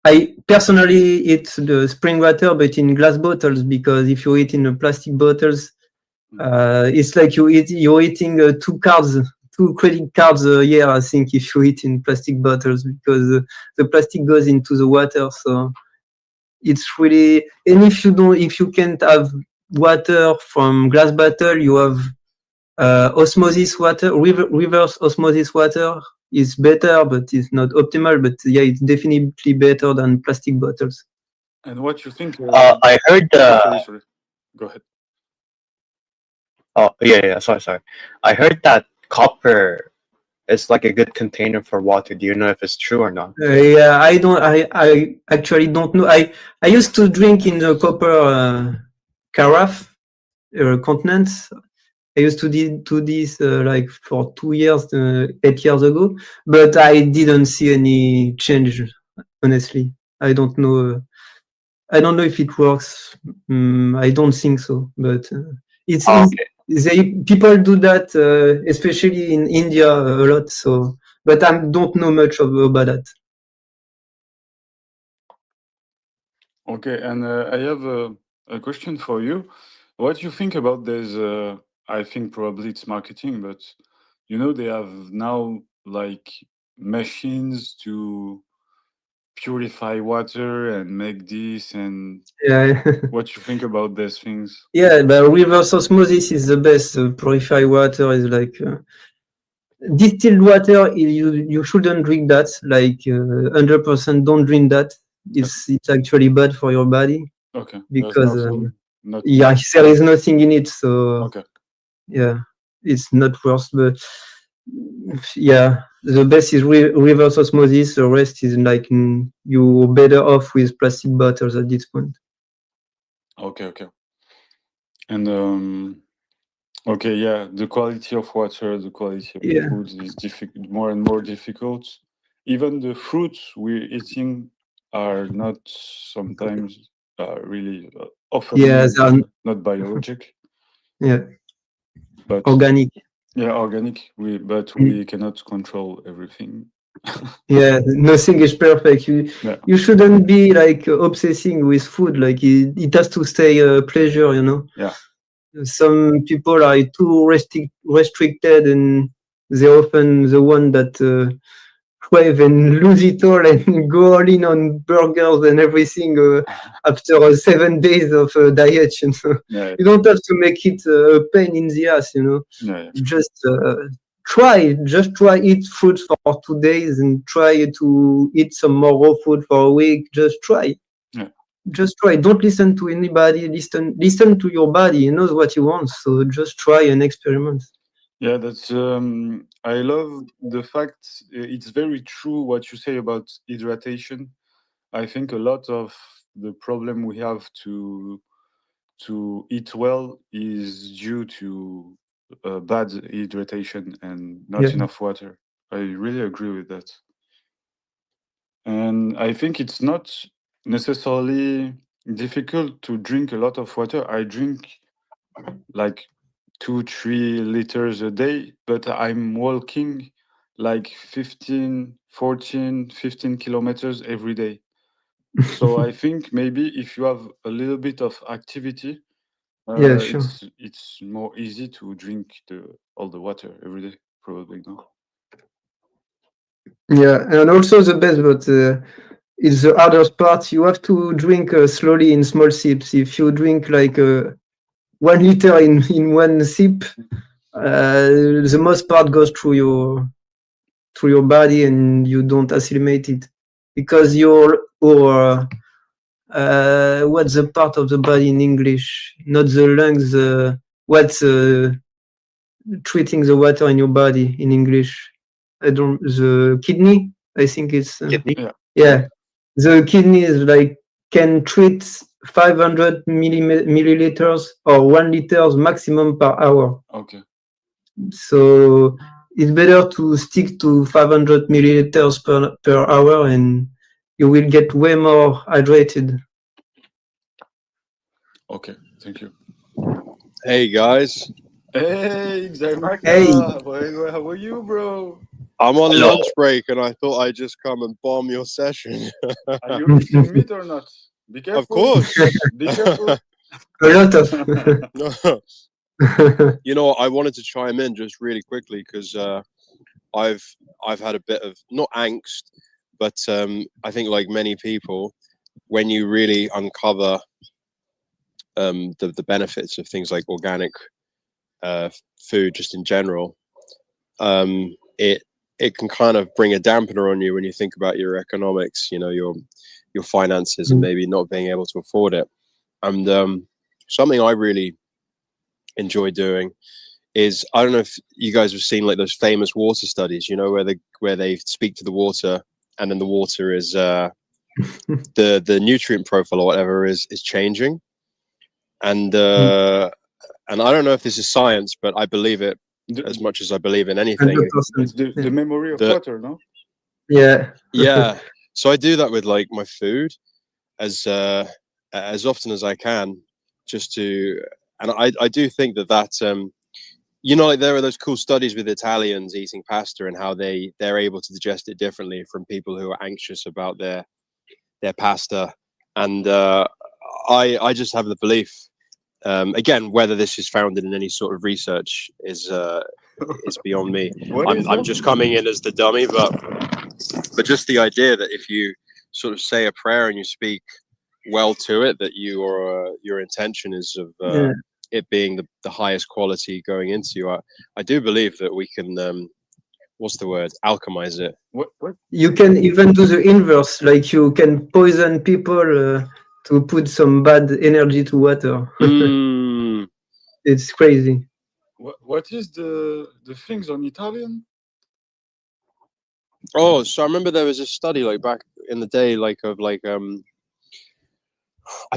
I personally eat the spring water, but in glass bottles because if you eat in the plastic bottles, it's like you're eating two credit cards a year. I think if you eat in plastic bottles because the plastic goes into the water, so it's really. And if you can't have water from glass bottle, you have osmosis water, reverse osmosis water is better, but it's not optimal. But yeah, it's definitely better than plastic bottles. And what you think? I heard. Sorry. Go ahead. Oh yeah. Sorry. I heard that copper is like a good container for water. Do you know if it's true or not? Yeah, I don't. I actually don't know. I used to drink in the copper carafe continents. I used to do this like for 2 years, 8 years ago, but I didn't see any change. Honestly, I don't know. I don't know if it works. I don't think so, but it's people do that, especially in India a lot. So, but I don't know much about that. Okay, and I have a question for you. What do you think about this? I think probably it's marketing, but they have now like machines to purify water and make this and what you think about these things? Yeah, but reverse osmosis is the best. Purified water is like distilled water. You shouldn't drink that. Like 100% don't drink that. It's actually bad for your body. Okay. Because not there is nothing in it. So okay. Yeah. it's not worse. But yeah, the best is reverse osmosis. The rest is like you're better off with plastic bottles at this point. Okay. And okay, yeah, the quality of water, the quality of Yeah. food is more and more difficult. Even the fruits we're eating are not sometimes really often Yeah, not biologic, yeah, but organic. yeah, organic. We cannot control everything. Yeah, nothing is perfect. You shouldn't be like obsessing with food. Like it has to stay a pleasure, you know. Yeah. Some people are too restricted, and they're often the one that crave and lose it all and go all in on burgers and everything after 7 days of diet. You know, Yeah. you don't have to make it a pain in the ass. You know, Yeah. just try eat fruits for 2 days and try to eat some more raw food for a week. Just try. Yeah. Just try. Don't listen to anybody. Listen to your body. It knows what you want. So just try and experiment. Yeah, that's. I love the fact it's very true what you say about hydration. I think a lot of the problem we have to eat well is due to bad hydration and not Yeah. enough water. I really agree with that. And I think it's not necessarily difficult to drink a lot of water. I drink like 2-3 liters a day, but I'm walking like 15 kilometers every day. So I think maybe if you have a little bit of activity, Yeah, sure. it's more easy to drink all the water every day, probably, no? Yeah, and also the best, but it's the hardest part. You have to drink slowly in small sips. If you drink like 1 liter in one sip, the most part goes through your body and you don't assimilate it because what's the part of the body in English? Not the lungs. What's treating the water in your body in English? The kidney. I think it's Kidney. yeah. The kidney is like can treat 500 milliliters or 1 liters maximum per hour. Okay. So it's better to stick to 500 milliliters per hour, and you will get way more hydrated. Okay, thank you. Hey guys, Hey, Xarmaka! Hey. How are you, bro? I'm on Hello. lunch break and I thought I'd just come and bomb your session. Are you eating meat or not? Be careful. Of course. Be careful. A lot of. You know what? I wanted to chime in just really quickly because I've had a bit of not angst, but I think like many people, when you really uncover the benefits of things like organic food just in general, it can kind of bring a dampener on you when you think about your economics, you know, your finances and maybe not being able to afford it. And something I really enjoy doing is, I don't know if you guys have seen like those famous water studies, you know, where they speak to the water and then the water is the nutrient profile or whatever is changing. And I don't know if this is science, but I believe it as much as I believe in anything. 100%. It's the memory of water, no? Yeah. Yeah. So I do that with like my food as often as I can, just to, and I do think that you know, like there are those cool studies with Italians eating pasta and how they're able to digest it differently from people who are anxious about their pasta. And I just have the belief, again, whether this is founded in any sort of research is beyond me. I'm just coming in as the dummy, but just the idea that if you sort of say a prayer and you speak well to it, that your intention is of it being the highest quality going into you. I do believe that we can what's the word, alchemize it. What? You can even do the inverse, like you can poison people to put some bad energy to water. It's crazy. what is the things on Italian? Oh, so I remember there was a study like back in the day, like of like I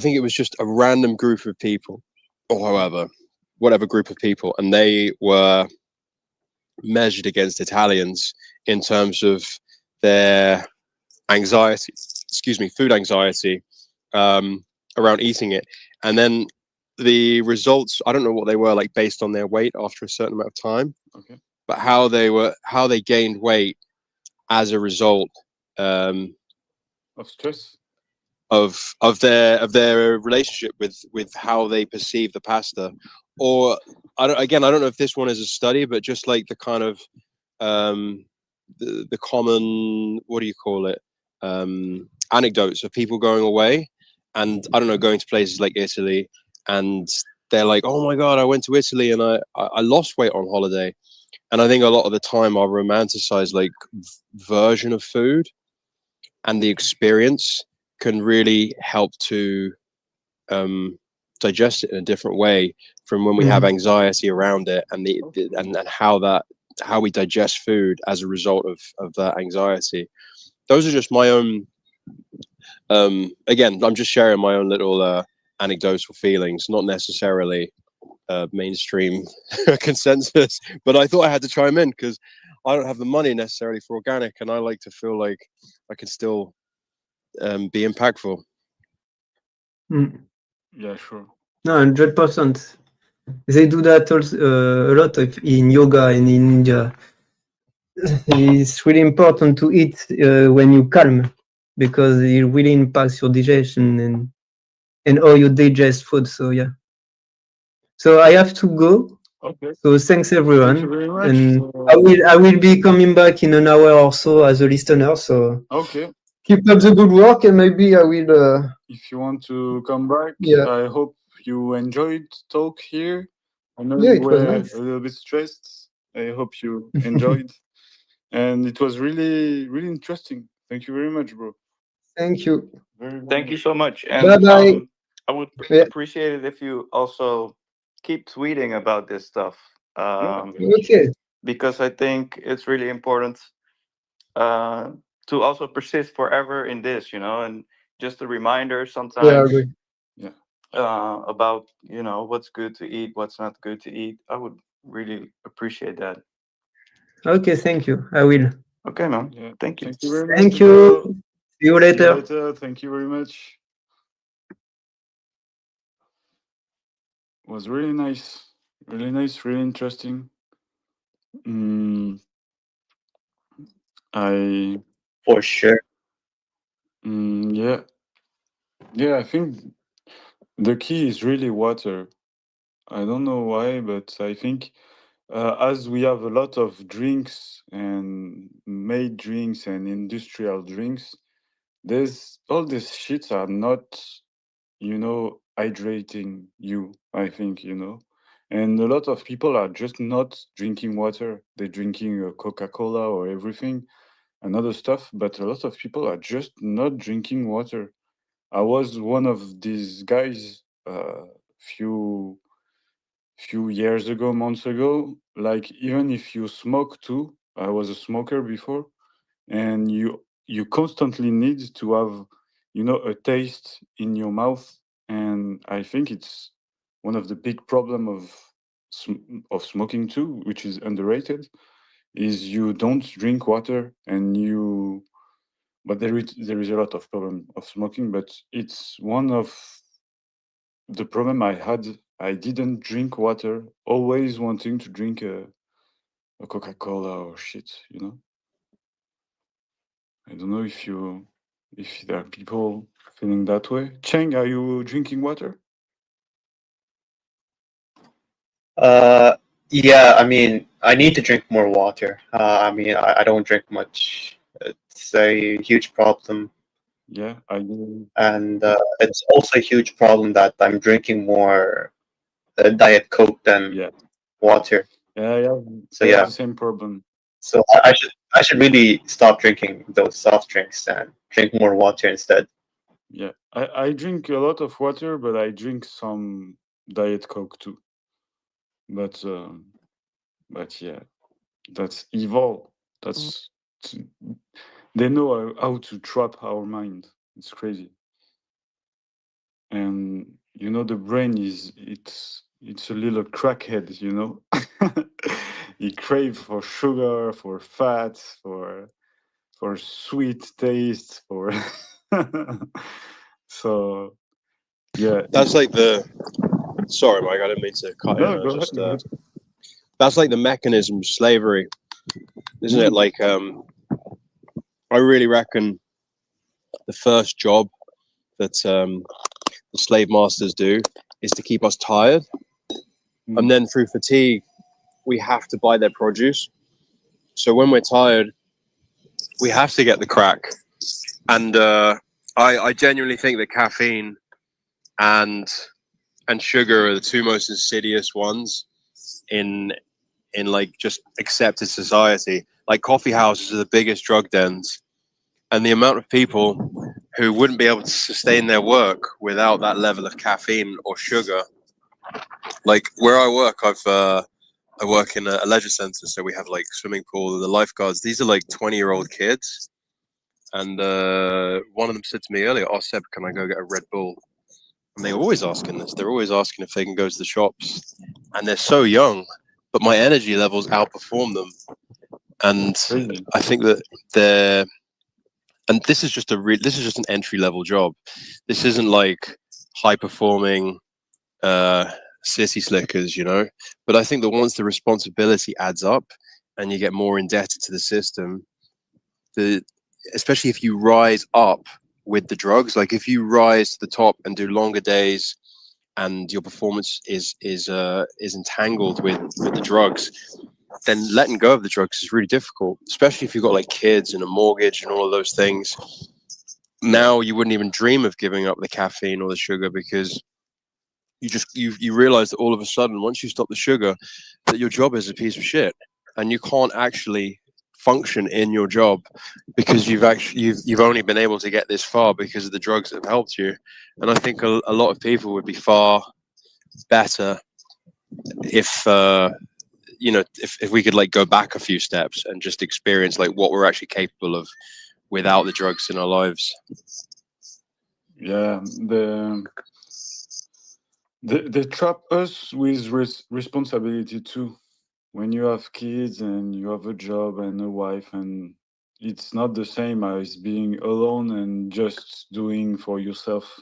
think it was just a random group of people, or however, whatever group of people, and they were measured against Italians in terms of their anxiety, food anxiety, around eating it. And then the results, I don't know what they were like based on their weight after a certain amount of time, Okay. but how they gained weight as a result of stress, of their relationship with how they perceive the pasta. Or I don't know if this one is a study, but just like the kind of the common, what do you call it, anecdotes of people going away, and I don't know, going to places like Italy, and they're like, oh my god, I went to Italy and I lost weight on holiday. And I think a lot of the time our romanticized like version of food and the experience can really help to digest it in a different way from when we have anxiety around it, and and how we digest food as a result of that anxiety. Those are just my own. Again, I'm just sharing my own little anecdotal feelings, not necessarily mainstream consensus. But I thought I had to chime in because I don't have the money necessarily for organic, and I like to feel like I can still be impactful. Yeah, sure. No, 100%. They do that also a lot in yoga and in India. It's really important to eat when you calm, because it really impacts your digestion and how you digest food. So yeah. So I have to go. Okay. So thanks everyone. Thank you very much. And I will be coming back in an hour or so as a listener. So Okay. keep up the good work, and maybe I will. If you want to come back, Yeah. I hope you enjoyed talk here. I know Yeah, you it was were nice. a little bit stressed. I hope you enjoyed, and it was really, really interesting. Thank you very much, bro. Thank you. Thank you so much. Bye And bye. I would Yeah. appreciate it if you also keep tweeting about this stuff. Okay. Because I think it's really important to also persist forever in this, and just a reminder Yeah, I sometimes agree. Yeah. about, what's good to eat, what's not good to eat. I would really appreciate that. Okay, thank you. I will. Okay, man. Yeah. Thank you. Thank you very much, Thank bro. you. See you See you later. later. Thank you very much. It was really nice, really interesting. I For sure. yeah. I think the key is really water. I don't know why, but I think as we have a lot of drinks and made drinks and industrial drinks, there's all these shits are not, hydrating you, I think, And a lot of people are just not drinking water. They're drinking Coca-Cola or everything and other stuff, but a lot of people are just not drinking water. I was one of these guys few years ago, months ago. Like even if you smoke too, I was a smoker before, and you constantly need to have, a taste in your mouth, and I think it's one of the big problem of smoking too, which is underrated, is you don't drink water and you. But there is a lot of problem of smoking, but it's one of the problem I had. I didn't drink water, always wanting to drink a Coca-Cola or shit, I don't know if there are people feeling that way. Cheng, are you drinking water? Yeah, I mean, I need to drink more water. I mean, I don't drink much. It's a huge problem. Yeah, I do. And it's also a huge problem that I'm drinking more Diet Coke than water. Yeah, So I have yeah. the same problem. So I should really stop drinking those soft drinks and drink more water instead. Yeah, I drink a lot of water, but I drink some Diet Coke too. But But yeah, that's evil. That's they know how to trap our mind. It's crazy. And you know, the brain it's a little crackhead, you know. He crave for sugar, for fat, for sweet taste, for so yeah. That's like the. Sorry, Mike. I didn't mean to cut in. No, go ahead, go ahead. That's like the mechanism of slavery, isn't it? Like, I really reckon the first job that the slave masters do is to keep us tired, and then through fatigue, we have to buy their produce. So when we're tired, we have to get the crack. And I genuinely think that caffeine and sugar are the two most insidious ones in like just accepted society. Like coffee houses are the biggest drug dens, and the amount of people who wouldn't be able to sustain their work without that level of caffeine or sugar. Like where I work, I work in a leisure center, so we have like swimming pool and the lifeguards. These are like 20-year-old kids, and one of them said to me earlier, "Oh, Seb, can I go get a Red Bull?" And they're always asking this. They're always asking if they can go to the shops, and they're so young, but my energy levels outperform them. And I think that they're, and this is just an entry level job. This isn't like high performing city slickers, you know. But I think that once the responsibility adds up and you get more indebted to the system, especially if you rise up with the drugs, like if you rise to the top and do longer days and your performance is entangled with the drugs, then letting go of the drugs is really difficult, especially if you've got like kids and a mortgage and all of those things. Now you wouldn't even dream of giving up the caffeine or the sugar, because you realize that all of a sudden, once you stop the sugar, that your job is a piece of shit and you can't actually function in your job, because you've only been able to get this far because of the drugs that have helped you. And I think a lot of people would be far better if if we could like go back a few steps and just experience like what we're actually capable of without the drugs in our lives. Yeah, they trap us with responsibility too. When you have kids and you have a job and a wife, and it's not the same as being alone and just doing for yourself.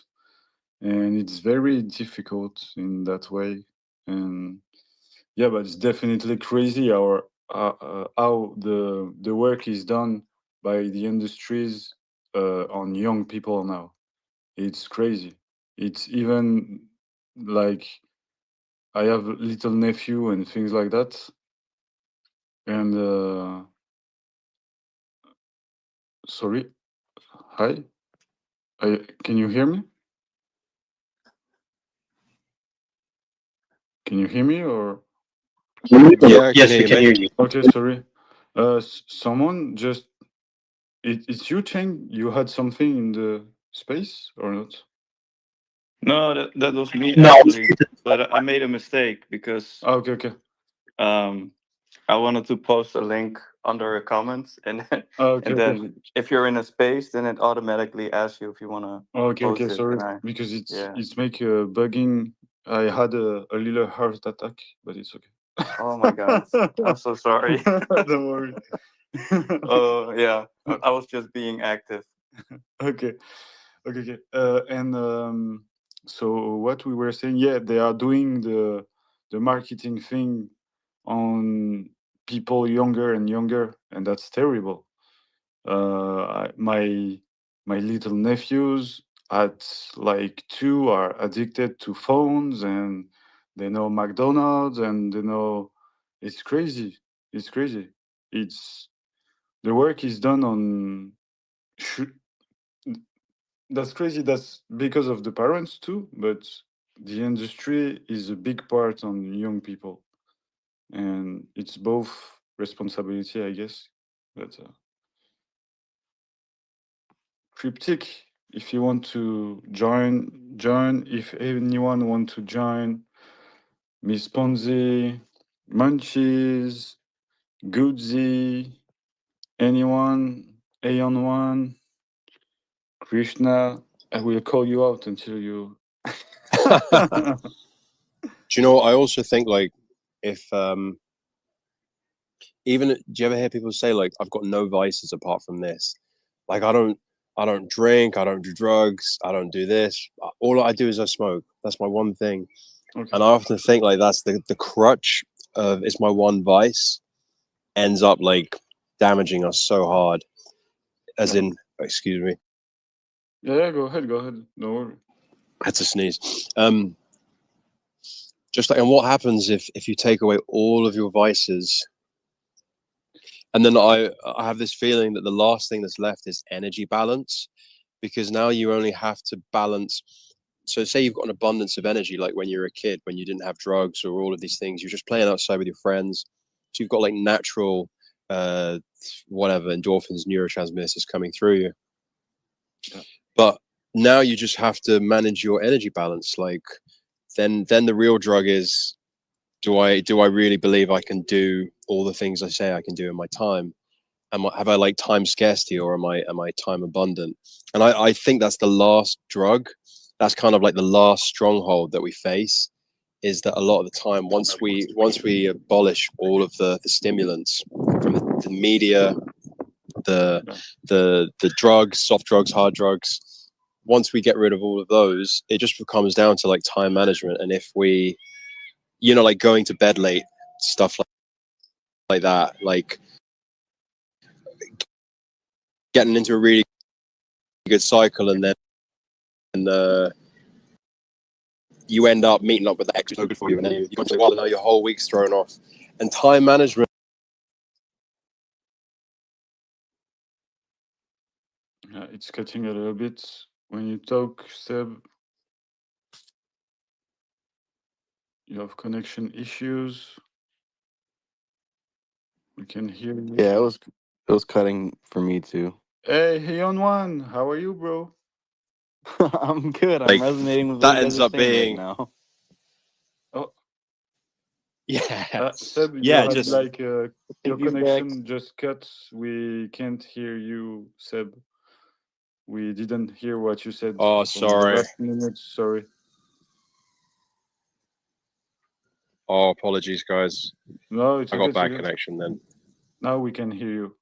And it's very difficult in that way. And yeah, but it's definitely crazy how the work is done by the industries on young people now. It's crazy. It's even like I have a little nephew and things like that. And sorry, hi, can you hear me? Can you hear me or? Yeah, yes, we can hear you. Okay, sorry. Someone just it's you, Cheng. You had something in the space or not? No, that was me No, actually, but I made a mistake because Okay. I wanted to post a link under a comment, and then, Okay. if you're in a space, then it automatically asks you if you want to Okay. post it. Sorry, And because yeah. it's make bugging. I had a little heart attack, but it's okay. Oh my god, I'm so sorry. Don't worry. Oh yeah, I was just being active. Okay. And so what we were saying, yeah, they are doing the marketing thing on people younger and younger, and that's terrible. My little nephews at like 2 are addicted to phones, and they know McDonald's, and they know it's crazy. It's crazy. It's the work is done on. That's crazy. That's because of the parents too, but the industry is a big part on young people, and it's both responsibility, I guess. But Cryptic, if you want to join. If anyone want to join, Miss Ponzi, Munchies, Goodsy, anyone, Aeon1, Krishna. I will call you out until you. Do you know what? I also think like if even do you ever hear people say like I've got no vices apart from this? Like I don't drink, I don't do drugs, I don't do this. All I do is I smoke. That's my one thing. Okay. And I often think like that's the crutch of it's my one vice ends up like damaging us so hard. As in, excuse me. Yeah, go ahead. Don't worry. I had to sneeze. Just like, and what happens if you take away all of your vices? And then I have this feeling that the last thing that's left is energy balance, because now you only have to balance. So say you've got an abundance of energy, like when you're a kid, when you didn't have drugs or all of these things, you're just playing outside with your friends. So you've got like natural, whatever, endorphins, neurotransmitters coming through you. Yeah. But now you just have to manage your energy balance. Like then the real drug is, do I really believe I can do all the things I say I can do in my time? Have I like time scarcity, or am I time abundant? And I think that's the last drug. That's kind of like the last stronghold that we face, is that a lot of the time, once we abolish all of the stimulants from the media, the drugs, soft drugs, hard drugs, once we get rid of all of those, it just comes down to like time management. And if we, like going to bed late, stuff like that, like getting into a really good cycle, and then you end up meeting up with the ex who's no good for you, and then you go into a while, and now your whole week's thrown off. And time management. It's cutting a little bit when you talk, Seb. You have connection issues. We can hear you. Yeah, it was cutting for me too. Hey, on one. How are you, bro? I'm good. I'm Like, resonating with that what you guys ends are up saying being- right now. Oh, yeah. Seb, Yeah, you had just like your feedback. connection just cut. We can't hear you, Seb. We didn't hear what you said. Oh, from the sorry. last minute. Sorry. Oh, apologies, guys. No, it's I okay. got bad it's okay. connection then. Now we can hear you.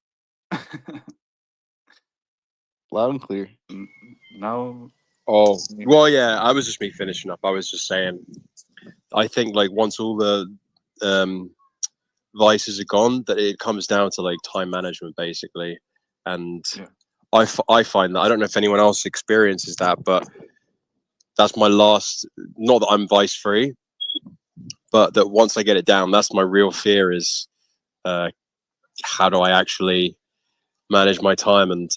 Loud and clear. Now. Oh, well, yeah. I was just me finishing up. I was just saying, I think like once all the vices are gone, that it comes down to like time management basically. And I find that, I don't know if anyone else experiences that, but that's my last, not that I'm vice free, but that once I get it down, that's my real fear is how do I actually manage my time? And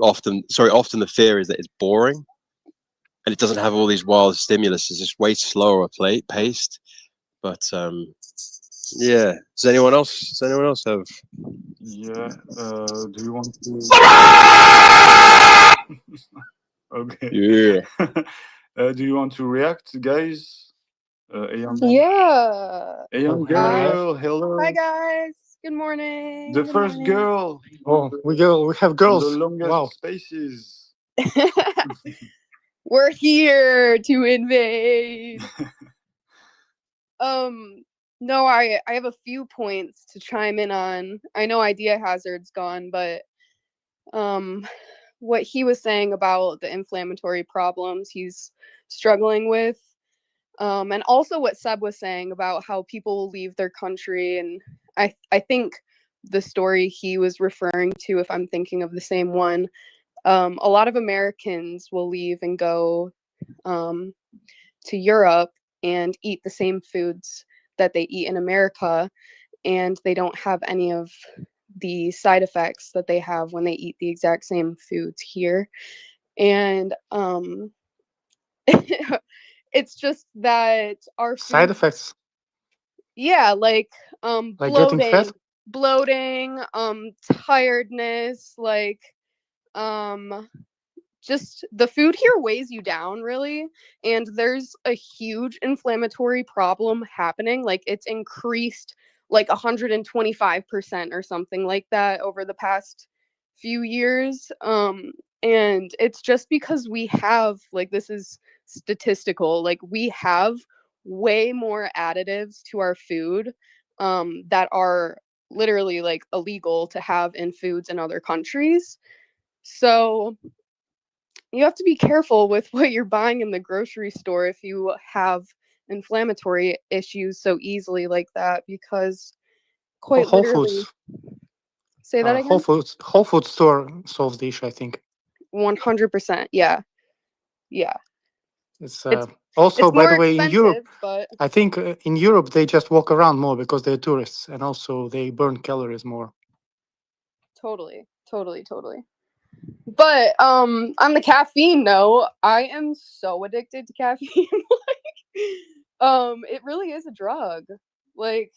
often the fear is that it's boring and it doesn't have all these wild stimulus. It's just way slower paced. But yeah, does anyone else have? Yeah. Do you want to? Okay. Yeah. Do you want to react, guys? Aeon. Yeah. Aeon Hi. girl, hello. Hi guys. Good morning. The Good first morning. girl. Oh, we have On girls. the longest Wow. spaces. We're here to invade. No, I have a few points to chime in on. I know Idea Hazard's gone, but what he was saying about the inflammatory problems he's struggling with, and also what Seb was saying about how people will leave their country, and I think the story he was referring to, if I'm thinking of the same one, a lot of Americans will leave and go to Europe and eat the same foods that they eat in America, and they don't have any of the side effects that they have when they eat the exact same foods here. And it's just that our Side food, effects. yeah, like Like getting fat? bloating, tiredness, like just the food here weighs you down really, and there's a huge inflammatory problem happening. Like it's increased like 125% or something like that over the past few years. And it's just because we have, like, this is statistical, like we have way more additives to our food that are literally like illegal to have in foods in other countries. So you have to be careful with what you're buying in the grocery store if you have inflammatory issues so easily like that, because quite Whole literally. Foods, Say that again? Whole Foods store solves the issue, I think. 100%. Yeah. Yeah. It's It's also, it's by the more way, in Europe, expensive, but I think in Europe they just walk around more because they're tourists, and also they burn calories more. totally. But on the caffeine note, I am so addicted to caffeine. It really is a drug. Like,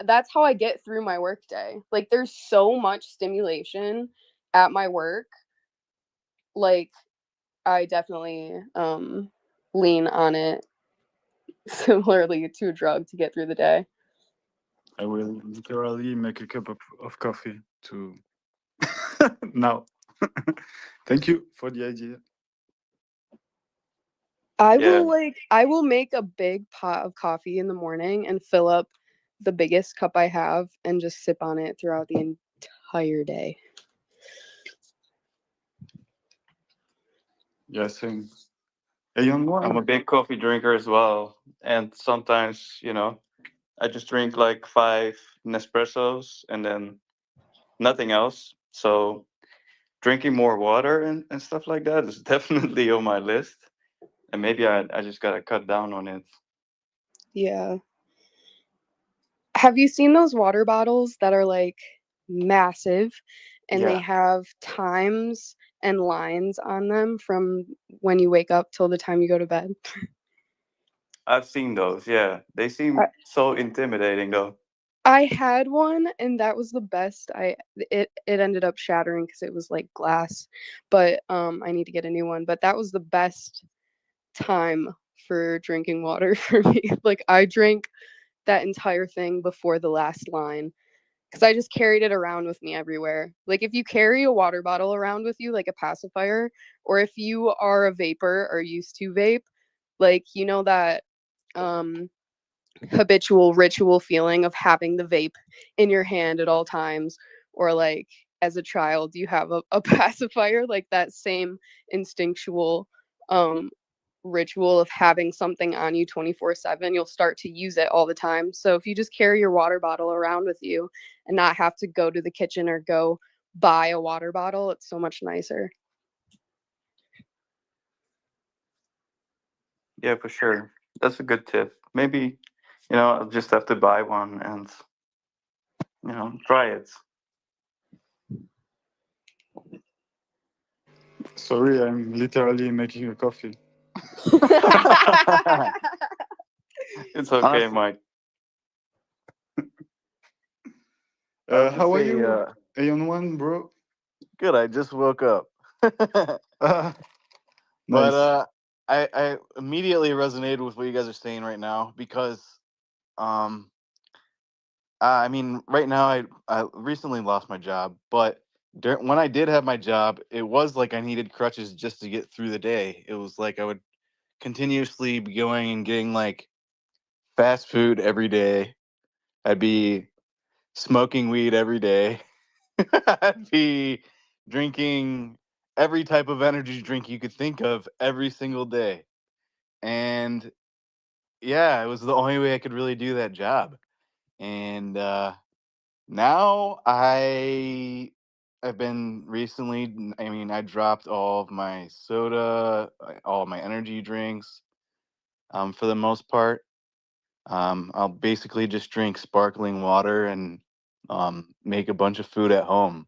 that's how I get through my workday. Like, there's so much stimulation at my work. Like, I definitely lean on it similarly to a drug to get through the day. I will literally make a cup of coffee to now. Thank you for the idea. I Yeah. will make a big pot of coffee in the morning and fill up the biggest cup I have and just sip on it throughout the entire day. Yeah, same. A young one. I'm a big coffee drinker as well, and sometimes, I just drink like 5 Nespressos and then nothing else. So drinking more water and stuff like that is definitely on my list, and maybe I just gotta cut down on it. Yeah. Have you seen those water bottles that are like massive and they Yeah. have times and lines on them from when you wake up till the time you go to bed? I've seen those. Yeah, they seem so intimidating though. I had one and that was the best. It ended up shattering because it was like glass, but I need to get a new one. But that was the best time for drinking water for me. Like, I drank that entire thing before the last line because I just carried it around with me everywhere. Like, if you carry a water bottle around with you like a pacifier, or if you are a vapor or used to vape, like, you know that habitual ritual feeling of having the vape in your hand at all times, or like as a child you have a pacifier, like that same instinctual ritual of having something on you 24/7, you'll start to use it all the time. So if you just carry your water bottle around with you and not have to go to the kitchen or go buy a water bottle, it's so much nicer. Yeah, for sure. That's a good tip. Maybe, I'll just have to buy one and, try it. Sorry, I'm literally making a coffee. It's okay, Mike. How are you? A young one, bro? Good. I just woke up. Nice. But I immediately resonated with what you guys are saying right now because I mean, right now I recently lost my job, but when I did have my job, it was like I needed crutches just to get through the day. It was like I would continuously be going and getting like fast food every day. I'd be smoking weed every day. I'd be drinking every type of energy drink you could think of every single day. And yeah, it was the only way I could really do that job. And now I've been recently, I mean, I dropped all of my soda, all of my energy drinks, for the most part. I'll basically just drink sparkling water and make a bunch of food at home.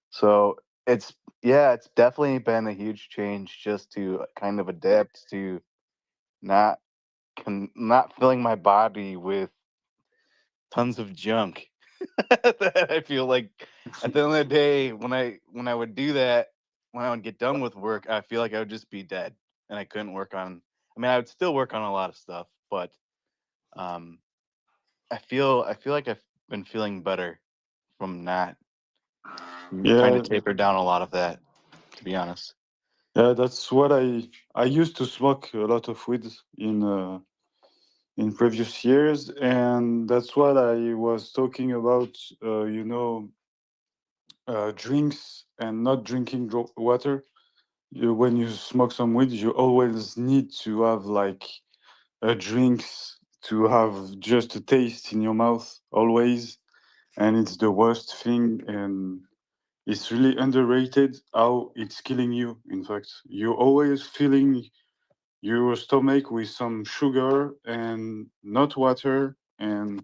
So it's it's definitely been a huge change just to kind of adapt to not not filling my body with tons of junk. That I feel like at the end of the day, when I would do that, when I would get done with work, I feel like I would just be dead and I couldn't work on. I mean, I would still work on a lot of stuff, but I feel like I've been feeling better from not trying Yeah, to taper down a lot of that, to be honest. yeah, that's what I used to smoke a lot of weed in previous years, and that's what I was talking about. Drinks and not drinking water. When you smoke some weed, you always need to have like drinks to have just a taste in your mouth always, and it's the worst thing. And it's really underrated how it's killing you. In fact, you're always filling your stomach with some sugar and not water, and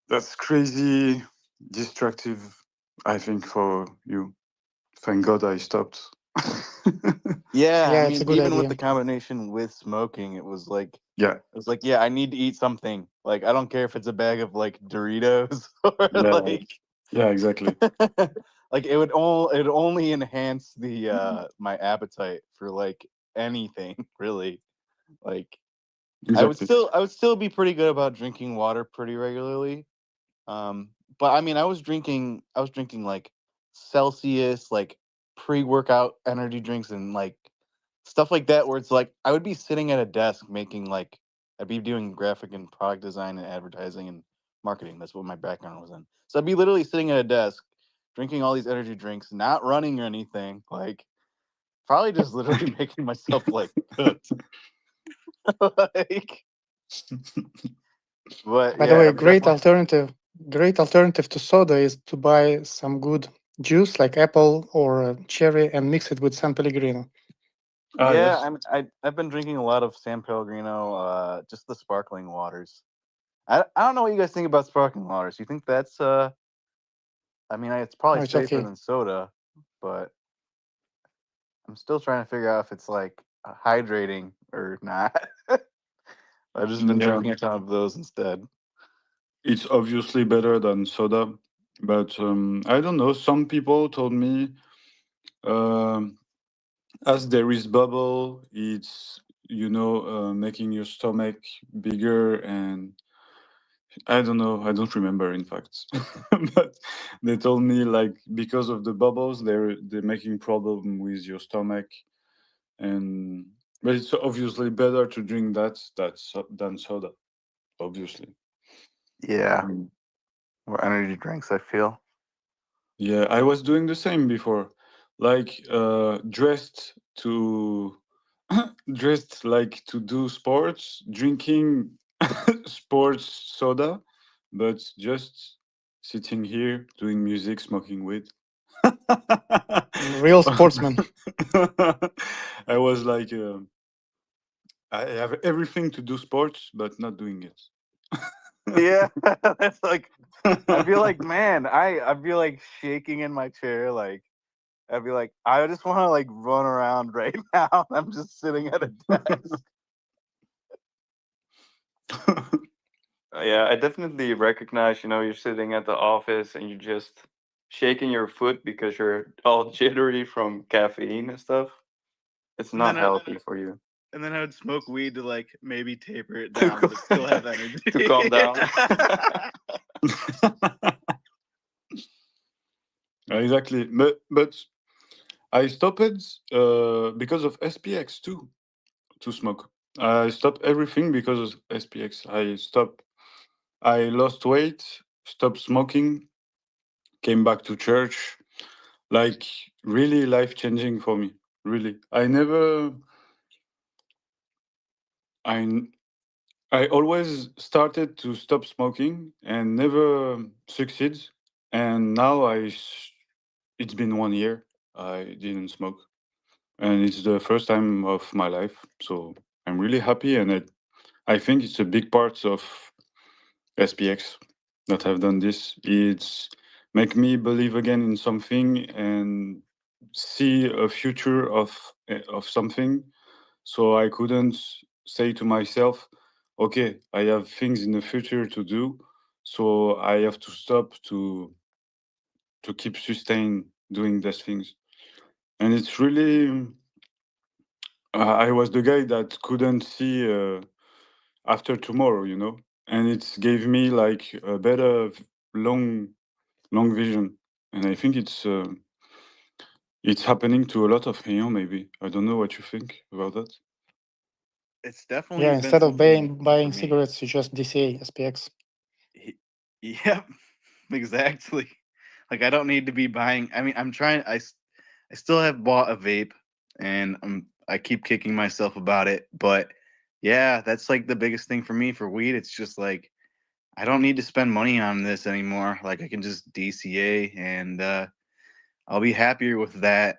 that's crazy destructive, I think, for you. Thank God I stopped. Yeah, Yeah, I it's a mean, good even with idea. the combination with smoking, it was like, Yeah, yeah, I need to eat something. Like, I don't care if it's a bag of like Doritos or yeah, like, yeah, exactly. like it would only enhance the my appetite for like anything really. Like, Exactly. I would still be pretty good about drinking water pretty regularly. But I mean, I was drinking like Celsius, like pre-workout energy drinks and like stuff like that, where it's like I would be sitting at a desk making like I'd be doing graphic and product design and advertising and marketing. That's what my background was in. So I'd be literally sitting at a desk drinking all these energy drinks, not running or anything, like probably just literally making myself like cooked. Like, but By the yeah, way, I'm definitely great alternative to soda is to buy some good juice like apple or cherry and mix it with San Pellegrino. Ah, yeah, yes. I've been drinking a lot of San Pellegrino, just the sparkling waters. I don't know what you guys think about sparkling waters. You think that's I mean, it's probably No, it's safer okay. than soda, but I'm still trying to figure out if it's like hydrating or not. I've just been Yeah, drinking a ton of those instead. it's obviously better than soda, but I don't know. Some people told me um, as there is bubble, it's making your stomach bigger, and I don't know. I don't remember, in fact, but they told me like because of the bubbles, they're making problem with your stomach, and but it's obviously better to drink than soda, obviously. Yeah, Mm. or energy drinks, I feel. Yeah, I was doing the same before, like dressed like to do sports, drinking sports soda, but just sitting here doing music, smoking weed. Real sportsman. I was like, I have everything to do sports, but not doing it. Yeah, that's like I feel like, man, I'd be like shaking in my chair, like I'd be like, I just want to like run around right now. I'm just sitting at a desk. Yeah, I definitely recognize, you're sitting at the office and you're just shaking your foot because you're all jittery from caffeine and stuff. It's And not then healthy for you I would smoke weed to like maybe taper it down, but still have energy. to calm down. Exactly, but I stopped because of SPX too to smoke. I stopped everything because of SPX. I lost weight, stopped smoking, came back to church. Like really life changing for me. Really, I I always started to stop smoking and never succeed. And now it's been 1 year I didn't smoke, and it's the first time of my life. So I'm really happy, and I think it's a big part of SPX that have done this. It's make me believe again in something and see a future of something. So I couldn't say to myself, okay, I have things in the future to do, so I have to stop to keep sustain doing these things. And it's really I was the guy that couldn't see after tomorrow, and it gave me like a better long vision, and I think it's happening to a lot of Heian. Maybe I don't know what you think about that. It's definitely Yeah, been instead of something buying for me. cigarettes, you just DCA SPX. Yep, exactly. Like I don't need to be buying. I mean, I'm trying. I still have bought a vape, and I keep kicking myself about it. But yeah, that's like the biggest thing for me for weed. It's just like I don't need to spend money on this anymore. Like I can just DCA, and I'll be happier with that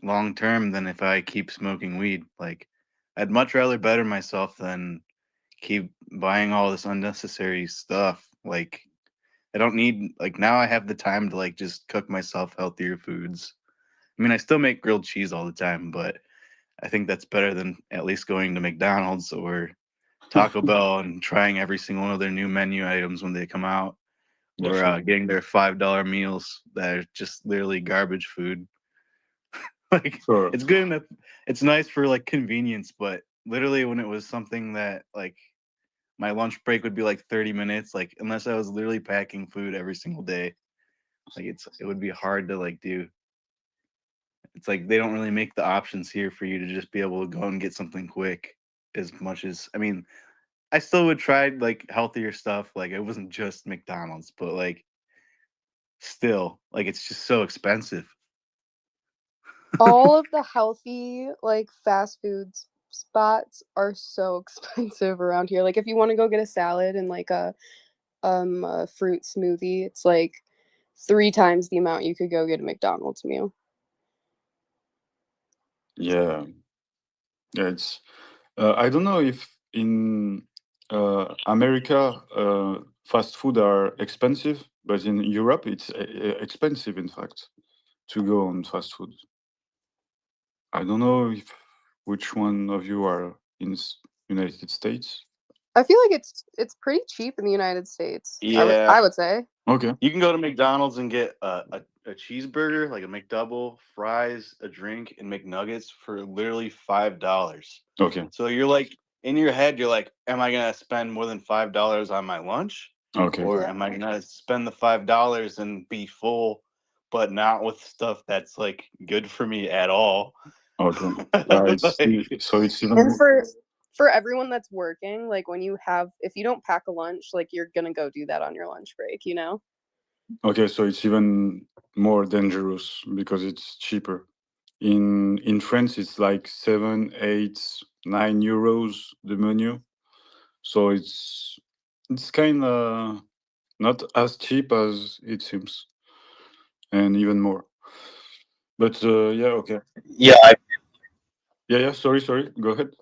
long term than if I keep smoking weed. Like I'd much rather better myself than keep buying all this unnecessary stuff. Like I don't need like now I have the time to like just cook myself healthier foods. I mean, I still make grilled cheese all the time, but I think that's better than at least going to McDonald's or Taco Bell and trying every single one of their new menu items when they come out, or Definitely. getting their $5 meals that are just literally garbage food. Like Sure. it's good enough. It's nice for like convenience, but literally when it was something that like my lunch break would be like 30 minutes, like unless I was literally packing food every single day, like it would be hard to like do. It's like they don't really make the options here for you to just be able to go and get something quick as much as I mean, I still would try like healthier stuff. Like it wasn't just McDonald's, but like still, like it's just so expensive. All of the healthy like fast food spots are so expensive around here. Like if you want to go get a salad and like a fruit smoothie, it's like 3 times the amount you could go get a McDonald's meal. Yeah, it's. I don't know if in America fast food are expensive, but in Europe it's expensive. In fact, to go on fast food. I don't know if which one of you are in United States. I feel like it's pretty cheap in the United States. Yeah. I would say. Okay. You can go to McDonald's and get a cheeseburger, like a McDouble, fries, a drink, and McNuggets for literally $5. Okay. So you're like in your head, you're like, am I gonna spend more than $5 on my lunch? Okay. Or am I gonna spend the $5 and be full, but not with stuff that's like good for me at all? Okay. So it's even. And for everyone that's working, like when if you don't pack a lunch, like you're gonna go do that on your lunch break, you know? Okay, so it's even more dangerous because it's cheaper. In France, it's like 7, 8, 9 euros the menu. So it's kind of not as cheap as it seems, and even more. But yeah, okay. Yeah, Yeah. Sorry. Go ahead.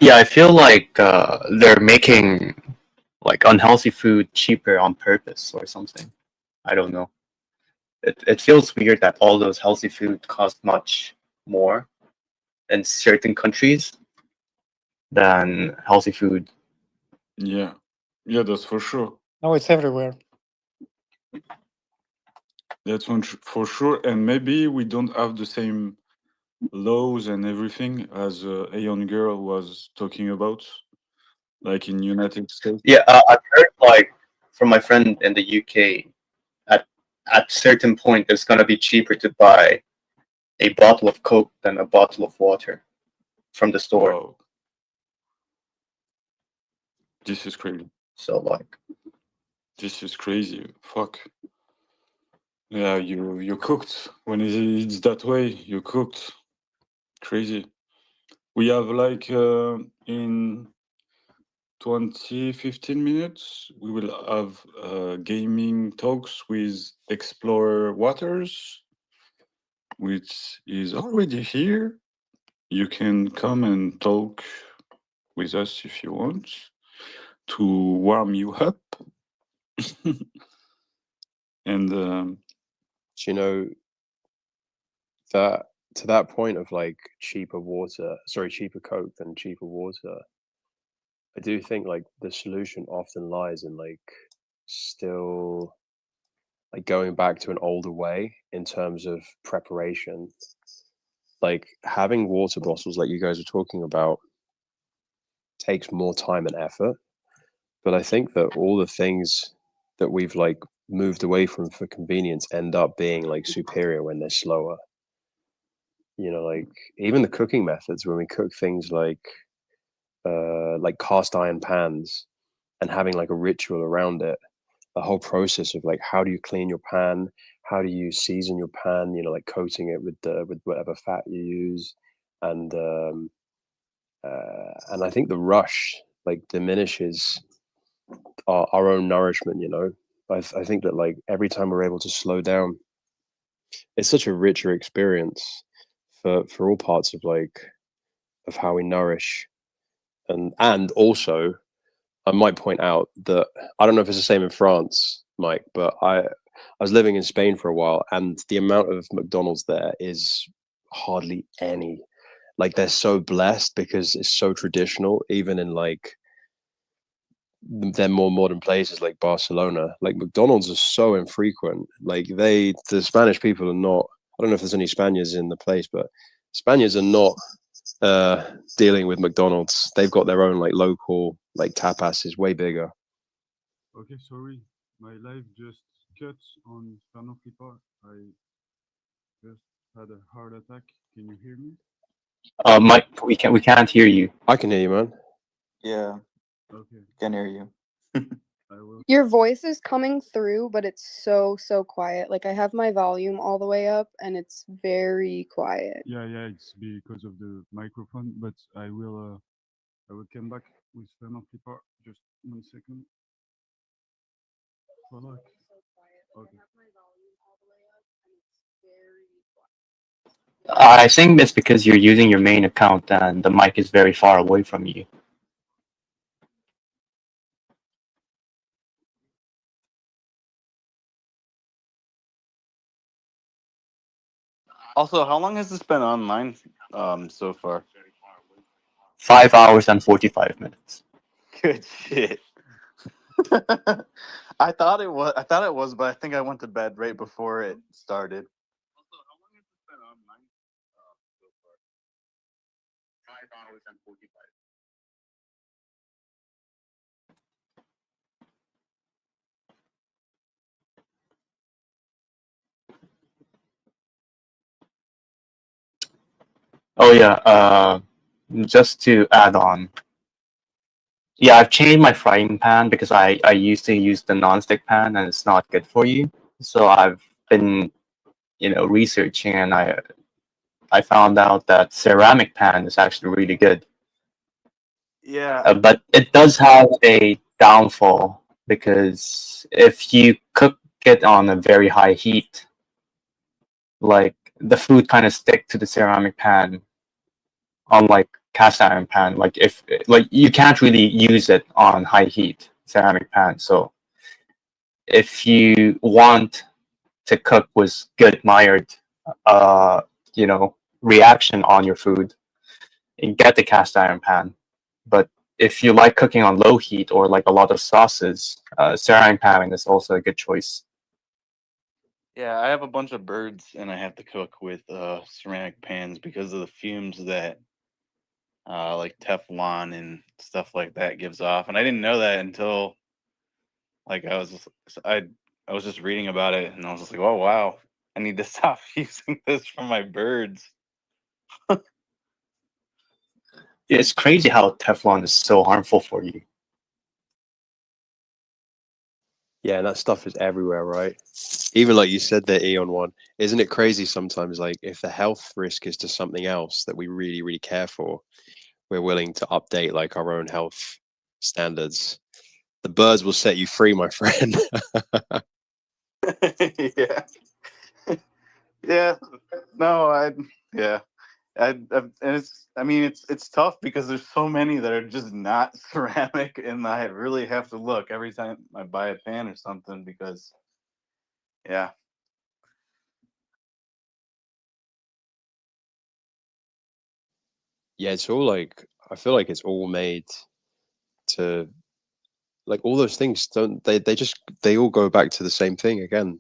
I feel like they're making like unhealthy food cheaper on purpose or something. I don't know. It feels weird that all those healthy food cost much more in certain countries than healthy food. Yeah, that's for sure. No, it's everywhere. That's one for sure. And maybe we don't have the same laws and everything as a young girl was talking about, like in United States. Yeah, I've heard like from my friend in the UK, at certain point it's gonna be cheaper to buy a bottle of Coke than a bottle of water from the store. Wow. This is crazy. So like, this is crazy. Fuck. Yeah, you cooked when it's that way. You cooked. Crazy. We have like in 15 minutes, we will have gaming talks with Explorer Waters, which is already here. You can come and talk with us if you want to warm you up. And you know that to that point of like cheaper Coke than cheaper water, I do think like the solution often lies in like still like going back to an older way in terms of preparation, like having water bottles like you guys are talking about takes more time and effort. But I think that all the things that we've like moved away from for convenience end up being like superior when they're slower. You know, like even the cooking methods, when we cook things like cast iron pans and having like a ritual around it, the whole process of like how do you clean your pan, how do you season your pan, you know, like coating it with whatever fat you use, and I think the rush like diminishes our own nourishment. You know, I think that like every time we're able to slow down, it's such a richer experience for all parts of like of how we nourish, and also I might point out that I don't know if it's the same in France, Mike, but I was living in Spain for a while, and the amount of McDonald's there is hardly any. Like they're so blessed because it's so traditional, even in like they're more modern places like Barcelona. Like McDonald's is so infrequent. Like the Spanish people are not. I don't know if there's any Spaniards in the place, but Spaniards are not dealing with McDonald's. They've got their own like local like tapas is way bigger. Okay, sorry, my live just cut on Infernal Flipper. I just had a heart attack. Can you hear me? Mike, we can't hear you. I can hear you, man. Yeah, Okay, can hear you. I will. Your voice is coming through, but it's so quiet. Like I have my volume all the way up and it's very quiet. Yeah, it's because of the microphone, but I will come back with Infernal Flipper. Just 1 second. Oh, look. Okay. I think it's because you're using your main account and the mic is very far away from you. Also, how long has this been online so far? 5 hours and 45 minutes. Good shit. I thought it was, but I think I went to bed right before it started. Oh yeah, just to add on. Yeah, I've changed my frying pan because I used to use the non-stick pan and it's not good for you. So I've been, researching and I found out that ceramic pan is actually really good. Yeah. But it does have a downfall because if you cook it on a very high heat, like the food kind of stick to the ceramic pan, unlike cast iron pan. Like if you can't really use it on high heat ceramic pan. So if you want to cook with good mired, reaction on your food, you get the cast iron pan. But if you like cooking on low heat or like a lot of sauces, ceramic pan is also a good choice. Yeah, I have a bunch of birds and I have to cook with ceramic pans because of the fumes that like Teflon and stuff like that gives off. And I didn't know that until like I was just reading about it and I was just like, oh wow, I need to stop using this for my birds. It's crazy how Teflon is so harmful for you. Yeah, and that stuff is everywhere, right? Even like you said, the Eon one. Isn't it crazy sometimes? Like if the health risk is to something else that we really, really care for, we're willing to update like our own health standards. The birds will set you free, my friend. Yeah. Yeah. No, yeah. And it's tough because there's so many that are just not ceramic, and I really have to look every time I buy a pan or something because, yeah. Yeah, it's all like I feel like it's all made to like all those things don't they all go back to the same thing again,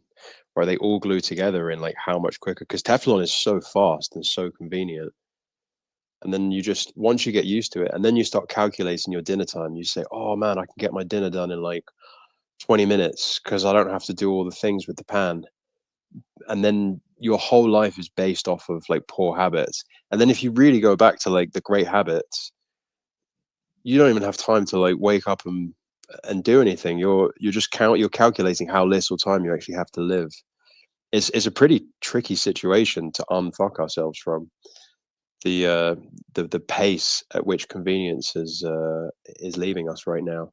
where they all glue together in like how much quicker because Teflon is so fast and so convenient. And then you just, once you get used to it, and then you start calculating your dinner time, you say, oh man, I can get my dinner done in like 20 minutes because I don't have to do all the things with the pan. And then your whole life is based off of like poor habits. And then if you really go back to like the great habits, you don't even have time to like wake up and do anything. You're just you're calculating how little time you actually have to live. It's a pretty tricky situation to unfuck ourselves from. The pace at which convenience is leaving us right now.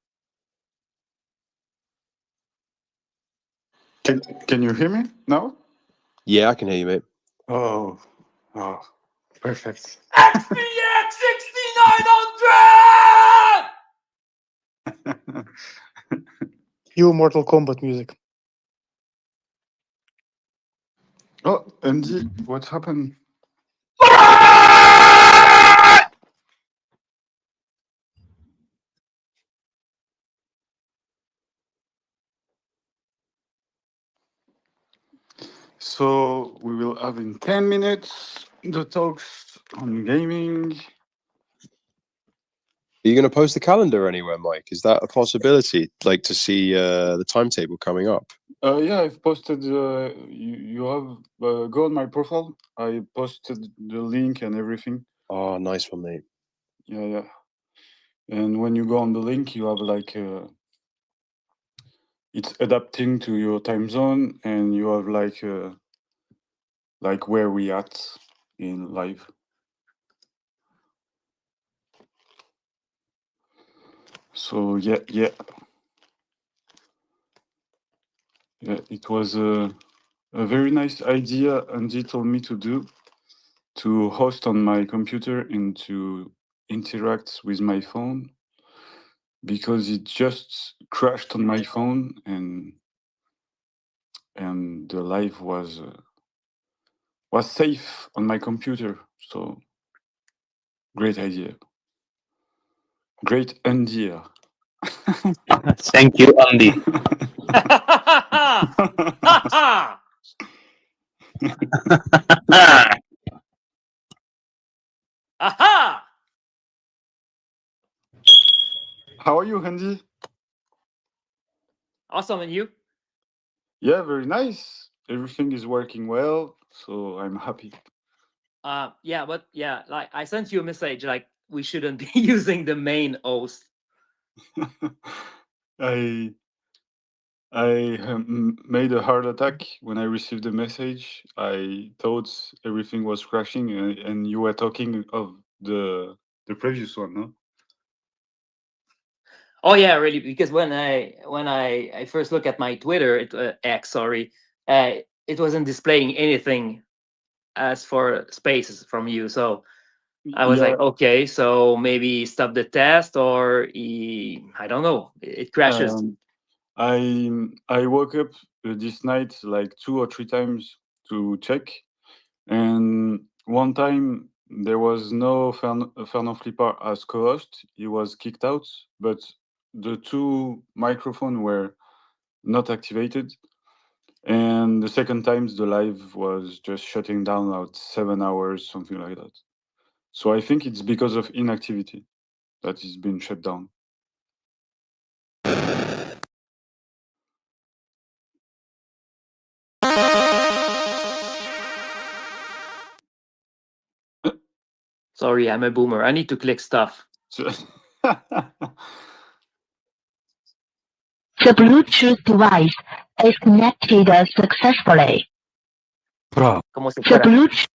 Can you hear me now? Yeah, I can hear you, mate. Oh, perfect. SPX6900. Cue Mortal Kombat music. Oh, Andy, what happened? So we will have in 10 minutes the talks on gaming. Are you going to post the calendar anywhere, Mike? Is that a possibility? Like to see the timetable coming up? Yeah, I've posted. You have go on my profile. I posted the link and everything. Oh, nice one, mate. Yeah. And when you go on the link, you have like it's adapting to your time zone, and you have like where we at in live. So yeah, it was a very nice idea Andy told me to do, to host on my computer and to interact with my phone, because it just crashed on my phone and the live was safe on my computer. So great idea. Great idea. Thank you, Andy. Aha! How are you, Andy? Awesome, and you? Yeah, very nice. Everything is working well, so I'm happy. Yeah, but yeah, like I sent you a message like we shouldn't be using the main host. I made a heart attack when I received the message. I thought everything was crashing, and you were talking of the previous one, no? Oh yeah, really, because when I first look at my Twitter, X, sorry, it wasn't displaying anything as for spaces from you. So I was like, okay, so maybe stop the test, or I don't know, it crashes. I woke up this night like 2 or 3 times to check, and one time there was no Fernand Flipper as co-host. He was kicked out, but the 2 microphones were not activated. And the second time the live was just shutting down at 7 hours, something like that. So I think it's because of inactivity that it's been shut down. Sorry, I'm a boomer. I need to click stuff. The Bluetooth device is connected successfully. Como si The fuera. Bluetooth.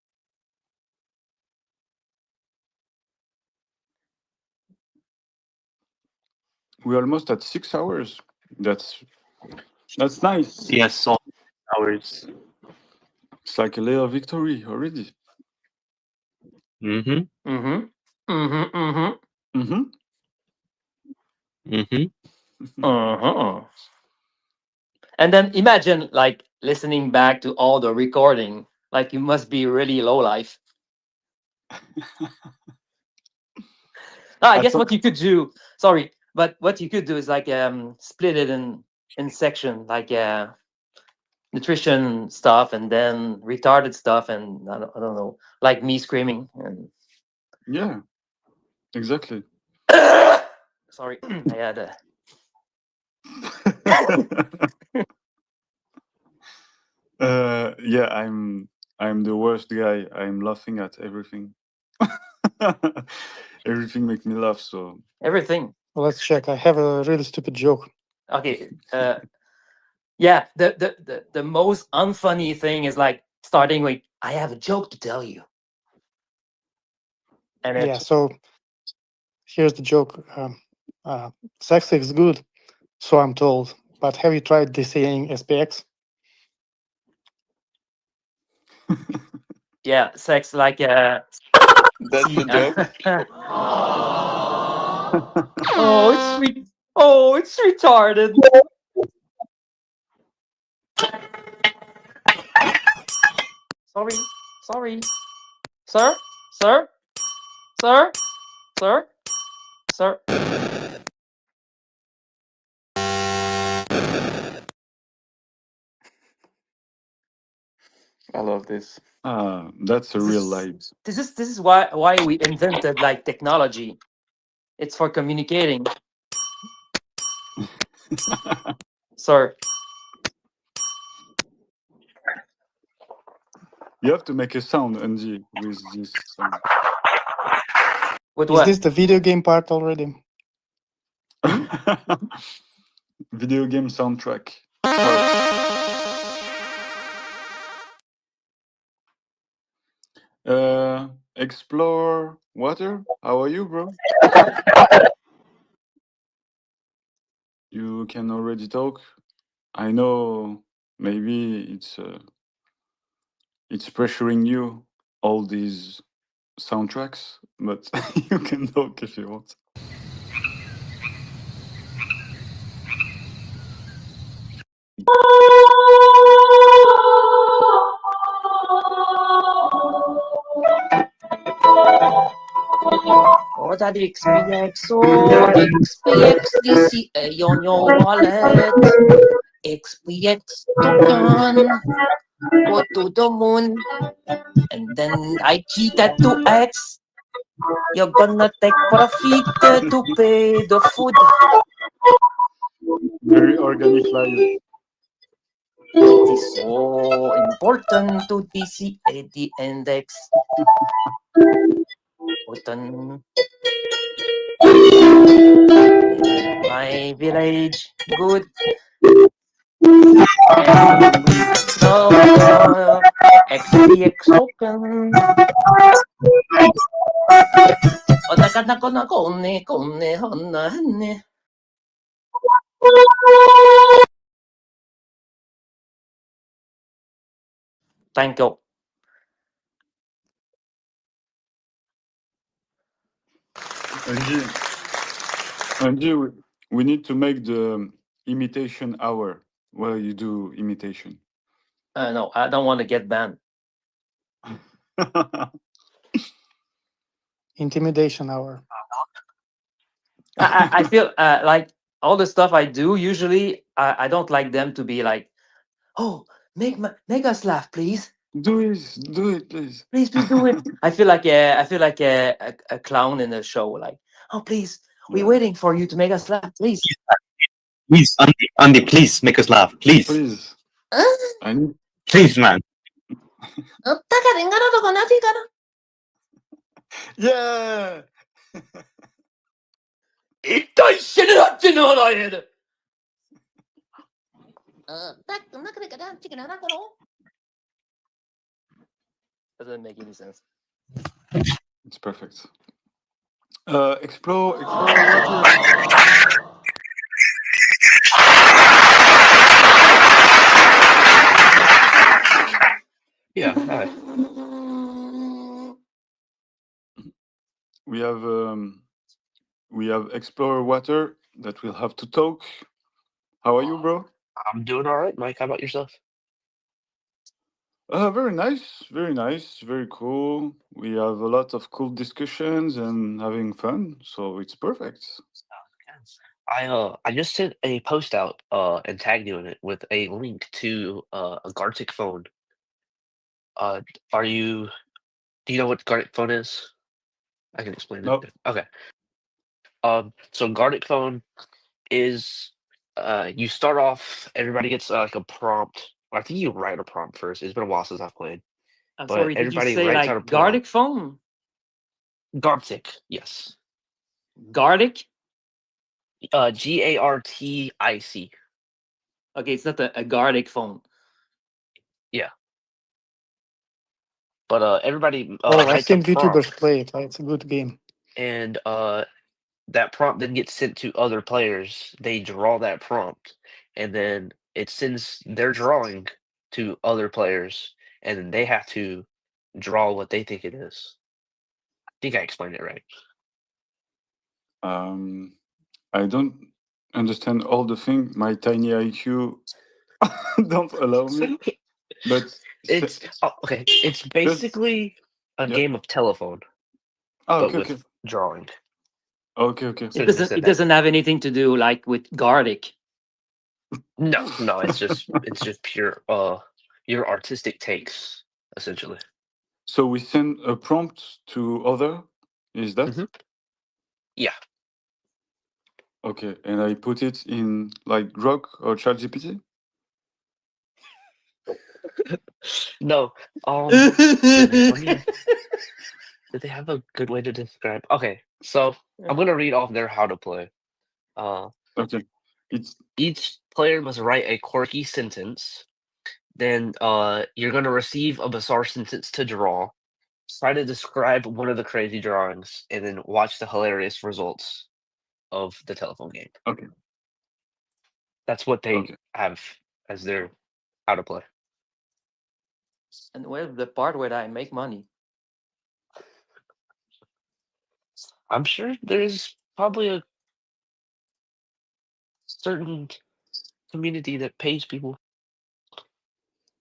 We're almost at 6 hours. That's nice. Yes, all hours. It's like a little victory already. Mm-hmm. Mm-hmm. Mm-hmm. Mm-hmm. Mm-hmm. Mm-hmm. Uh-huh. And then imagine like listening back to all the recording. Like you must be really low life. I guess what you could do, sorry, but what you could do is like split it in section, like nutrition stuff and then retarded stuff, and I don't know, like me screaming and Yeah, exactly. Sorry, I had a. Yeah, I'm the worst guy. I'm laughing at everything. Everything makes me laugh. So Everything. Let's check. I have a really stupid joke. Okay. Yeah. The most unfunny thing is like starting with, "I have a joke to tell you," and Yeah, it's so here's the joke. Sex is good, so I'm told. But have you tried DCing SPX? yeah, sex like That's the joke. Oh, it's retarded. Sorry, sir, sir, sir, sir, sir. I love this. That's a real life. This is why we invented like technology. It's for communicating. Sir. You have to make a sound, NG, with this sound. With Is what? this the video game part already? Video game soundtrack. Explore water. How are you, bro? You can already talk. I know maybe it's pressuring you, all these soundtracks, but you can talk if you want. Oh, that XPX, oh, XPX, DC on your wallet. XPX token, go to the moon. And then I cheated to X. You're gonna take profit to pay the food. Very organic live. It is so important to DC the index. Button. My village, good. So, XPX token. O taka ko na konne honna henne. Thank you. Angie, we need to make the imitation hour where you do imitation. No, I don't want to get banned. Intimidation hour. I feel like all the stuff I do usually I don't like them to be like, oh, make us laugh, please. Do it, please. Please do it. I feel like a clown in a show. Like, oh, please, we're waiting for you to make us laugh, please. Please, Andy, please make us laugh, please. Please. Please, man. Yeah. 一体死ぬなってのはないへで。Doesn't make any sense. It's perfect. Explore water. Yeah. Hi. We have Explore Water that will have to talk. How are you, bro? I'm doing all right, Mike. How about yourself? Very nice, very cool. We have a lot of cool discussions and having fun, so it's perfect. I just sent a post out and tagged you in it with a link to a Gartic phone. Do you know what Gartic phone is? I can explain Nope. it. Okay. So Gartic phone is you start off. Everybody gets like a prompt. I think you write a prompt first. It's been a while since I've played, I'm but sorry, did you everybody say writes out a like prompt. Gartic phone? Gartic, yes. Gartic? Gartic. Okay, it's not a Gartic phone. Yeah. But everybody Oh, I've writes a seen prompt, YouTubers play it. It's a good game. and that prompt then gets sent to other players. They draw that prompt, and then it sends their drawing to other players, and then they have to draw what they think it is. I think I explained it right. I don't understand all the thing. My tiny IQ don't allow me. But It's okay. It's basically a yeah. game of telephone, Oh, but okay, with okay. drawing. Okay. It doesn't have anything to do like with Gartic. No, it's just pure your artistic takes, essentially. So we send a prompt to other, is that? Yeah. Okay, and I put it in like Grok or ChatGPT? No. Did they have a good way to describe? Okay, so I'm gonna read off their how to play. Okay. Each player must write a quirky sentence. Then you're gonna receive a bizarre sentence to draw. Try to describe one of the crazy drawings, and then watch the hilarious results of the telephone game. Okay. That's what they have as their how to play. And where's the part where I make money? I'm sure there's probably a certain community that pays people.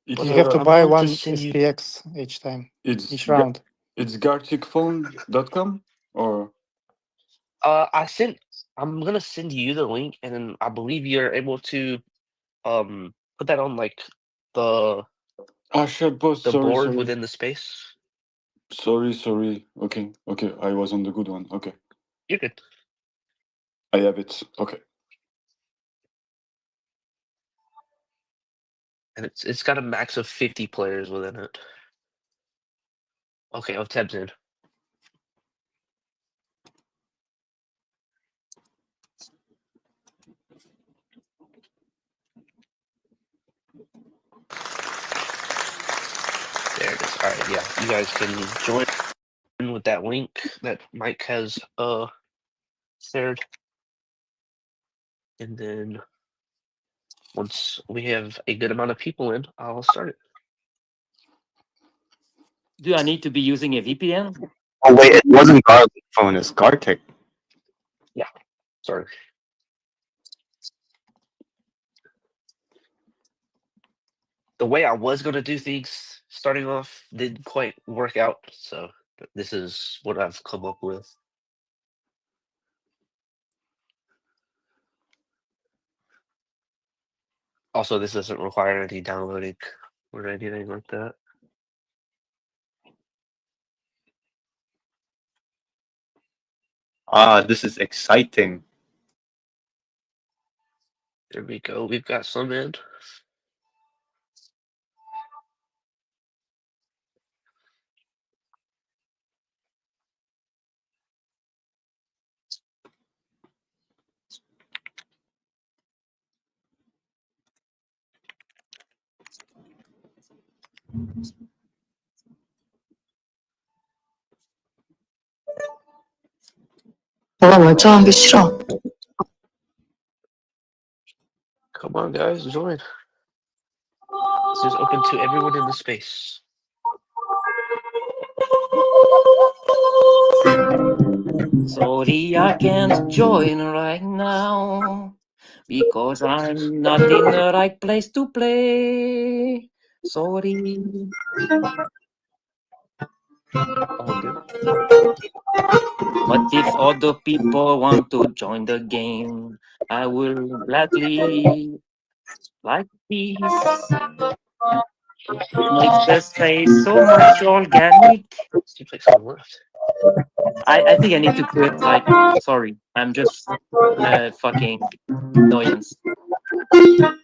It's, You have to I'm buy going to one send you- SPX each time, It's each round. It's garticphone.com or I'm gonna send you the link, and then I believe you're able to put that on like the shared post. the Sorry, board sorry. within the space. Sorry. Okay. I was on the good one. Okay. You're good. I have it. Okay. And it's got a max of 50 players within it. Okay, I've tabbed in. There it is. All right, yeah, you guys can join in with that link that Mike has shared, and then once we have a good amount of people in, I'll start it. Do I need to be using a VPN? Oh wait, it wasn't Gartic phone, it's Gartic. Yeah, sorry. The way I was going to do things starting off didn't quite work out, so this is what I've come up with. Also, this doesn't require any downloading or anything like that. This is exciting. There we go. We've got some in. Come on, guys, join. This is open to everyone in the space. Sorry, I can't join right now because I'm not in the right place to play. Sorry. But if other people want to join the game, I will gladly like this. It makes the space so much organic. Seems like someone left. I think I need to quit. Like, sorry, I'm just fucking annoyance. No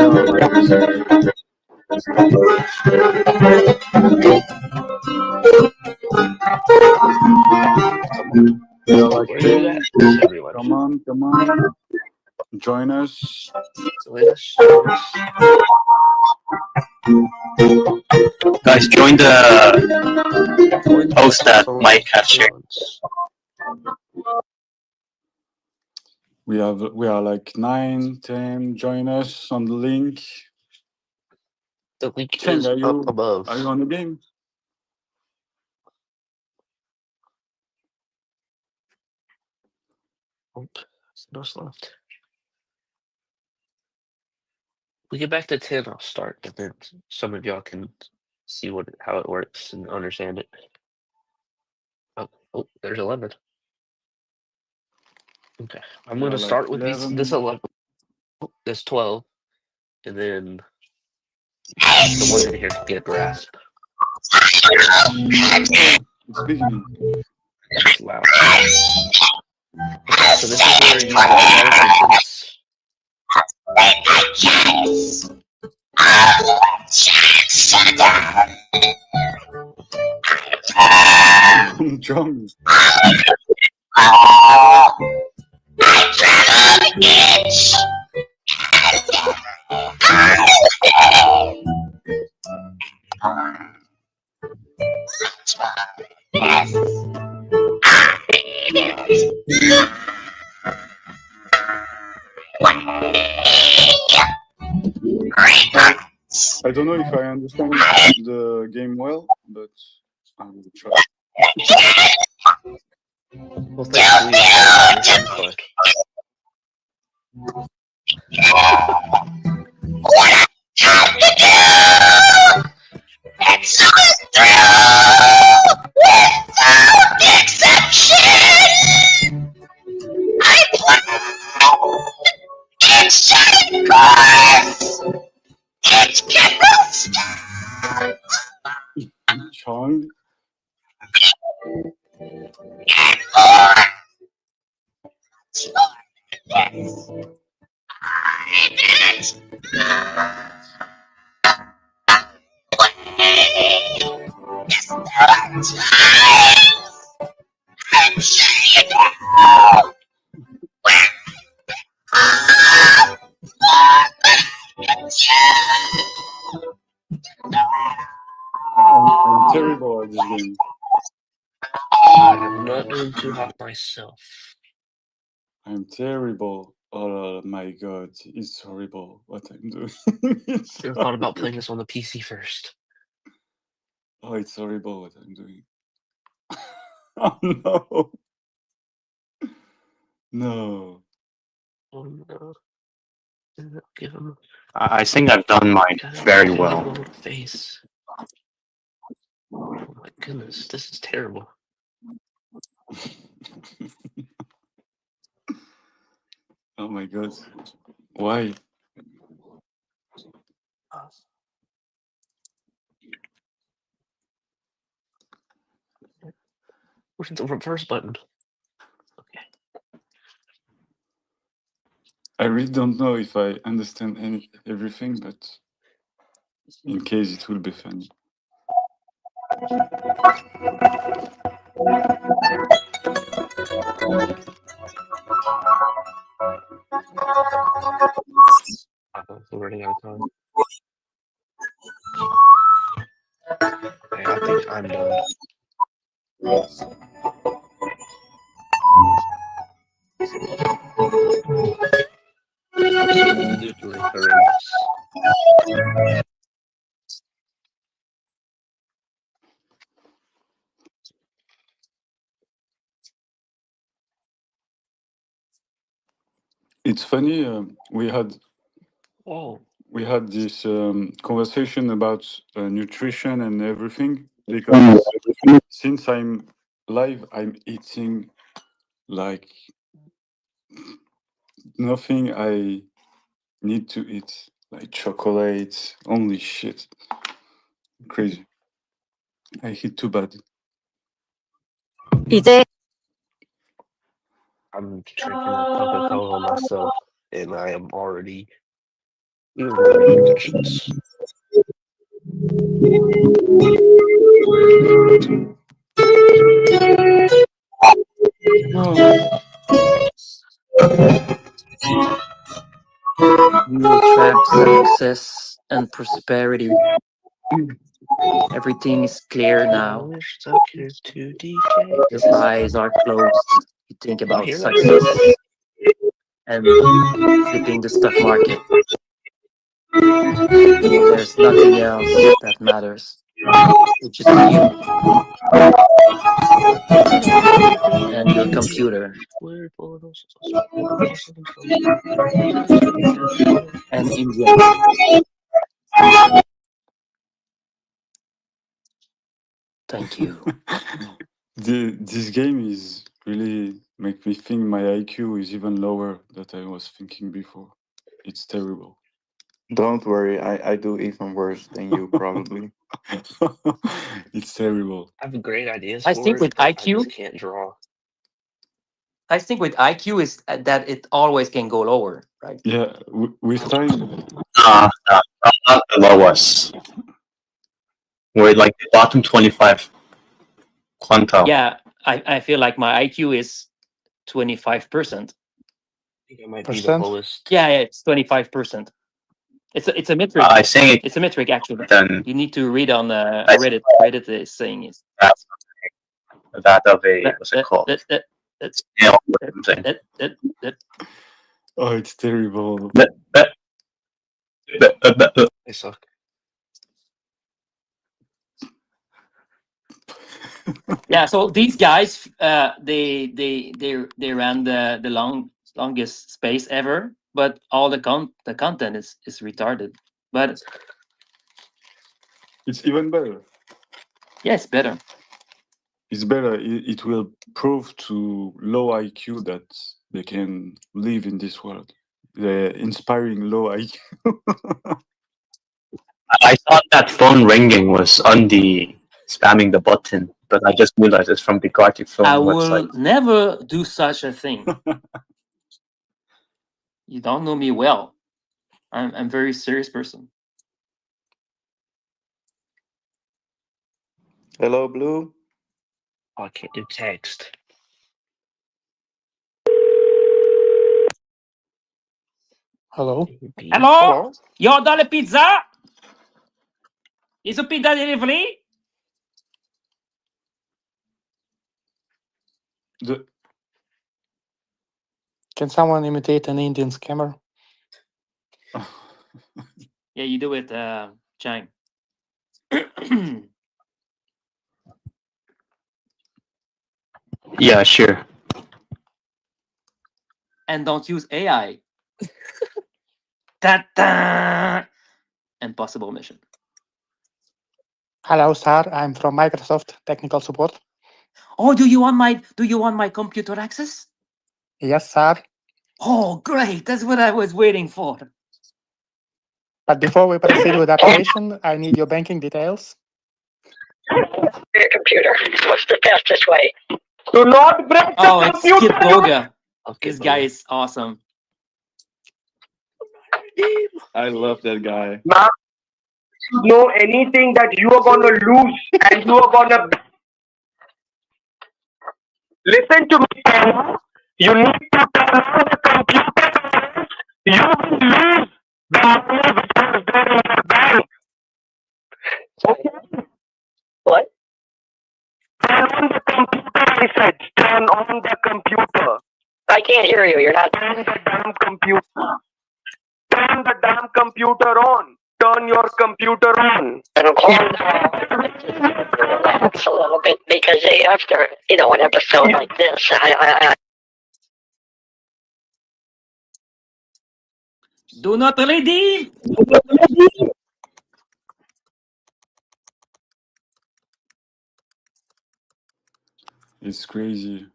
worries. We are like Where you 10. at? There's everyone. Come on, come on. Join us. Join us. Join us. Guys, join the post that Mike has shared. We are like 9, 10. Join us on the link. The link Cheng, is are up you above. on the game? Oh, no left. We get back to 10, I'll start, and then some of y'all can see how it works and understand it. Oh, there's 11. Okay, I'm going to start with this 11, this 12, and then the one in here can get a grasp. It's beginning. It's loud. Okay, so this is where you draw our attentions. I'm drunk. I don't know if I understand the game well, but I will try. Well, thankfully, you started on this one. Chong. I'm terrible at this game. I'm not doing too hot myself. I'm terrible. Oh my god, it's horrible what I'm doing. Should have thought about playing this on the PC first. Oh, it's horrible what I'm doing. Oh no. No. Oh no. Give him. I think I've done mine very well. Face. Oh my goodness, this is terrible. Oh my god. Why? Where's the reverse button? I really don't know if I understand everything, but in case it will be fun. We're running out of time. Okay, I think I'm done. Absolutely horrendous. It's funny. We had this conversation about nutrition and everything because since I'm live, I'm eating like nothing I need to eat, like chocolate, only shit. Crazy. I hit too bad. I'm drinking a Coca-Cola myself, and I am already feeling the repercussions. You attract success and prosperity. Everything is clear now. We're stuck here to DJ. Your eyes are closed. You think Y'all about hear that? success and flipping the stock market. There's nothing else that matters. It's just you and your computer and India. Thank you. This game is really make me think my IQ is even lower than I was thinking before. It's terrible. Don't worry, I do even worse than you probably. It's terrible. I have great ideas I for think it, with but I IQ, just can't draw. I think with IQ is that it always can go lower, right? Yeah, with time. No, not the lowest. We're like the bottom 25 quantile. Yeah, I feel like my IQ is 25%. I think I might be the Percent? lowest. Yeah, it's 25%. It's a metric. I think It's a metric actually. then You need to read on that's Reddit. Reddit is saying is that's that of a what's it called? Scale or something. Oh, it's terrible. I suck. Yeah, so these guys, they ran the longest space ever, but all the content is retarded. But It's even better. yeah, it's better. It's better. It will prove to low IQ that they can live in this world. The inspiring low IQ. I thought that phone ringing was on the spamming the button, but I just realized it's from the Gartic phone I website. will never do such a thing. You don't know me well. I'm a very serious person. Hello, Blue. Oh, I can't do text. Hello? Hello? Yo, dans le pizza? Is a pizza delivery? Can someone imitate an Indian scammer? Yeah, you do it, Chang. Yeah, sure. And don't use AI. Ta-da! Impossible mission. Hello, sir. I'm from Microsoft Technical Support. Oh, do you want my computer access? Yes, sir. Oh, great! That's what I was waiting for. But before we proceed with the application, I need your banking details. Your computer. What's the fastest way? Do not break the Oh, it's computer. Skip Boga. Okay, This guy is awesome. I love that guy. Now, you know anything that you are gonna lose and you are gonna listen to me. You need to turn on the computer. You will lose the money which is there in the bank. Okay? What? Turn on the computer, I said. Turn on the computer. I can't hear you. You're not. Turn the damn computer. Turn the damn computer on. Turn your computer on. Relax a little bit because after an episode like this, I Do not redeem. It's crazy.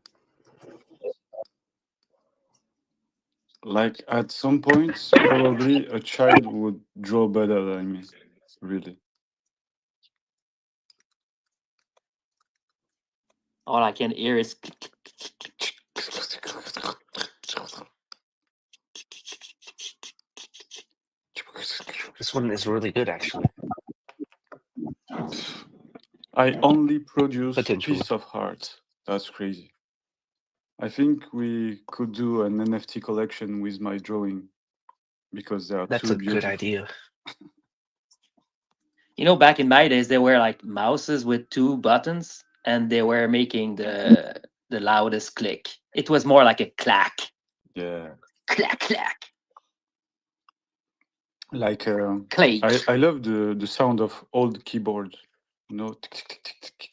Like at some points, probably a child would draw better than me. Really. All I can hear is. This one is really good, actually. I only produce Potentially. piece of art. That's crazy. I think we could do an NFT collection with my drawing because they are That's too a beautiful. good idea. You know, back in my days, there were like mouses with 2 buttons, and they were making the loudest click. It was more like a clack, Yeah. clack, clack. Like Clay. I love the sound of old keyboards. You know, tick, tick, tick, tick, tick.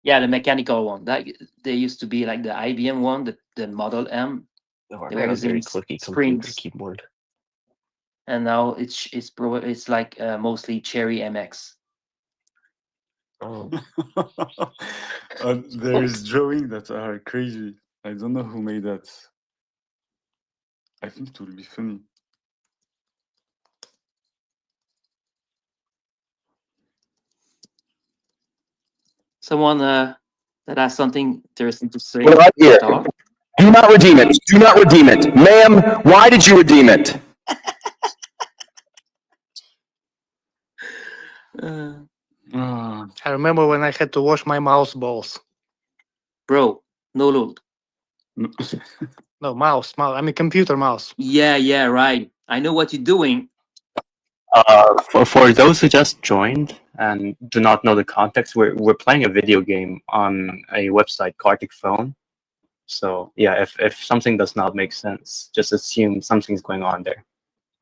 Yeah, the mechanical one. That they used to be like the IBM one, the Model M. Oh, I They got were a very using clicky computer springs, keyboard. and now it's like mostly Cherry MX. Oh, There is drawing that are crazy. I don't know who made that. I think it will be funny. Someone that has something interesting to say. We're right here. Talk. Do not redeem it. Do not redeem it. Ma'am, why did you redeem it? I remember when I had to wash my mouse balls. Bro, no load. No, mouse. I mean, computer mouse. Yeah, right. I know what you're doing. For those who just joined and do not know the context, we're playing a video game on a website, Gartic Phone. So yeah, if something does not make sense, just assume something's going on there.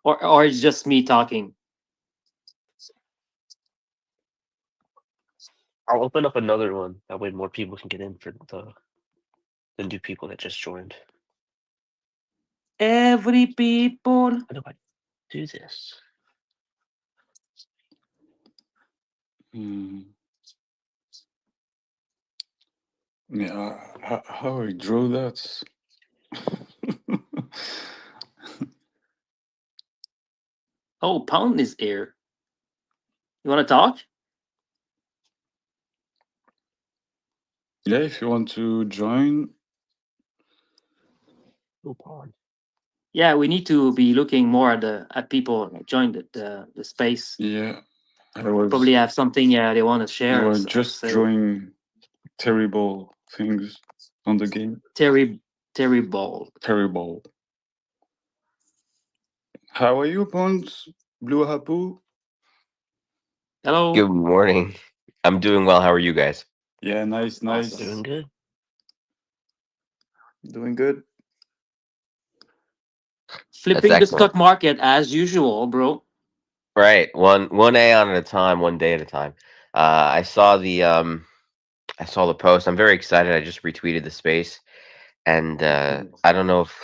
Or it's just me talking. I'll open up another one. That way more people can get in for the new people that just joined. Every people. How do I do this? Yeah, how I draw that? Oh, Pound is here. You want to talk? Yeah, if you want to join. Oh, Pound. Yeah, we need to be looking more at people that joined the space. Yeah, I was Probably have something they want to I share. was just say. drawing terrible things on the game. Terrible. Terrible. How are you, Pons? Blue Hapu? Hello. Good morning. I'm doing well. How are you guys? Yeah, nice. Doing good. Doing good. Flipping the excellent. stock market as usual, bro. Right, one A on at a time, one day at a time. I saw the post. I'm very excited. I just retweeted the space, and I don't know if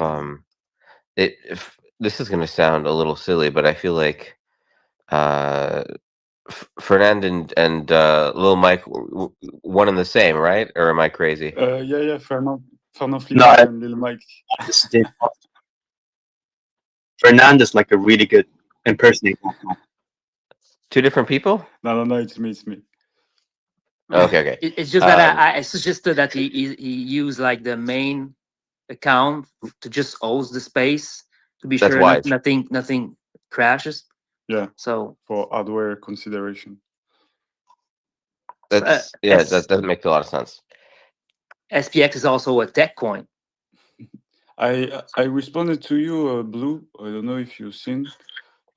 this is going to sound a little silly, but I feel like Fernand and Lil Mike one and the same, right? Or am I crazy? Yeah, Fernand Flippy No, and Lil Mike. Fernand is like a really good impersonator. Two different people? No, it's me. Okay. It's just that I suggested that he use like the main account to just host the space to be That's sure wise. nothing crashes. Yeah. So for hardware consideration. That makes a lot of sense. SPX is also a tech coin. I responded to you, Blue. I don't know if you've seen.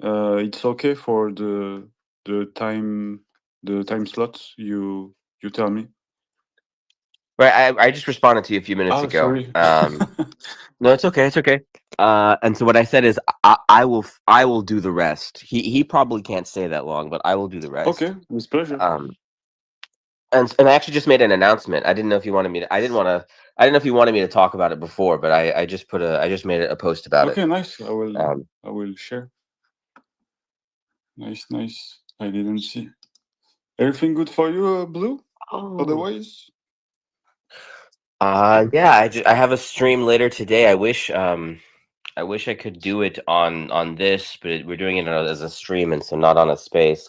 It's okay for the time slots. You tell me. Right, I just responded to you a few minutes ago. Sorry. No, it's okay. It's okay. And so what I said is I will do the rest. He probably can't stay that long, but I will do the rest. Okay, with pleasure. And I actually just made an announcement. I didn't know if you wanted me to. I didn't know if you wanted me to talk about it before, but I just made a post about it. Okay, nice. I will share. Nice. I didn't see. Everything good for you, Blue? Oh. Otherwise? Yeah. I have a stream later today. I wish I could do it on this, but we're doing it as a stream, and so not on a space.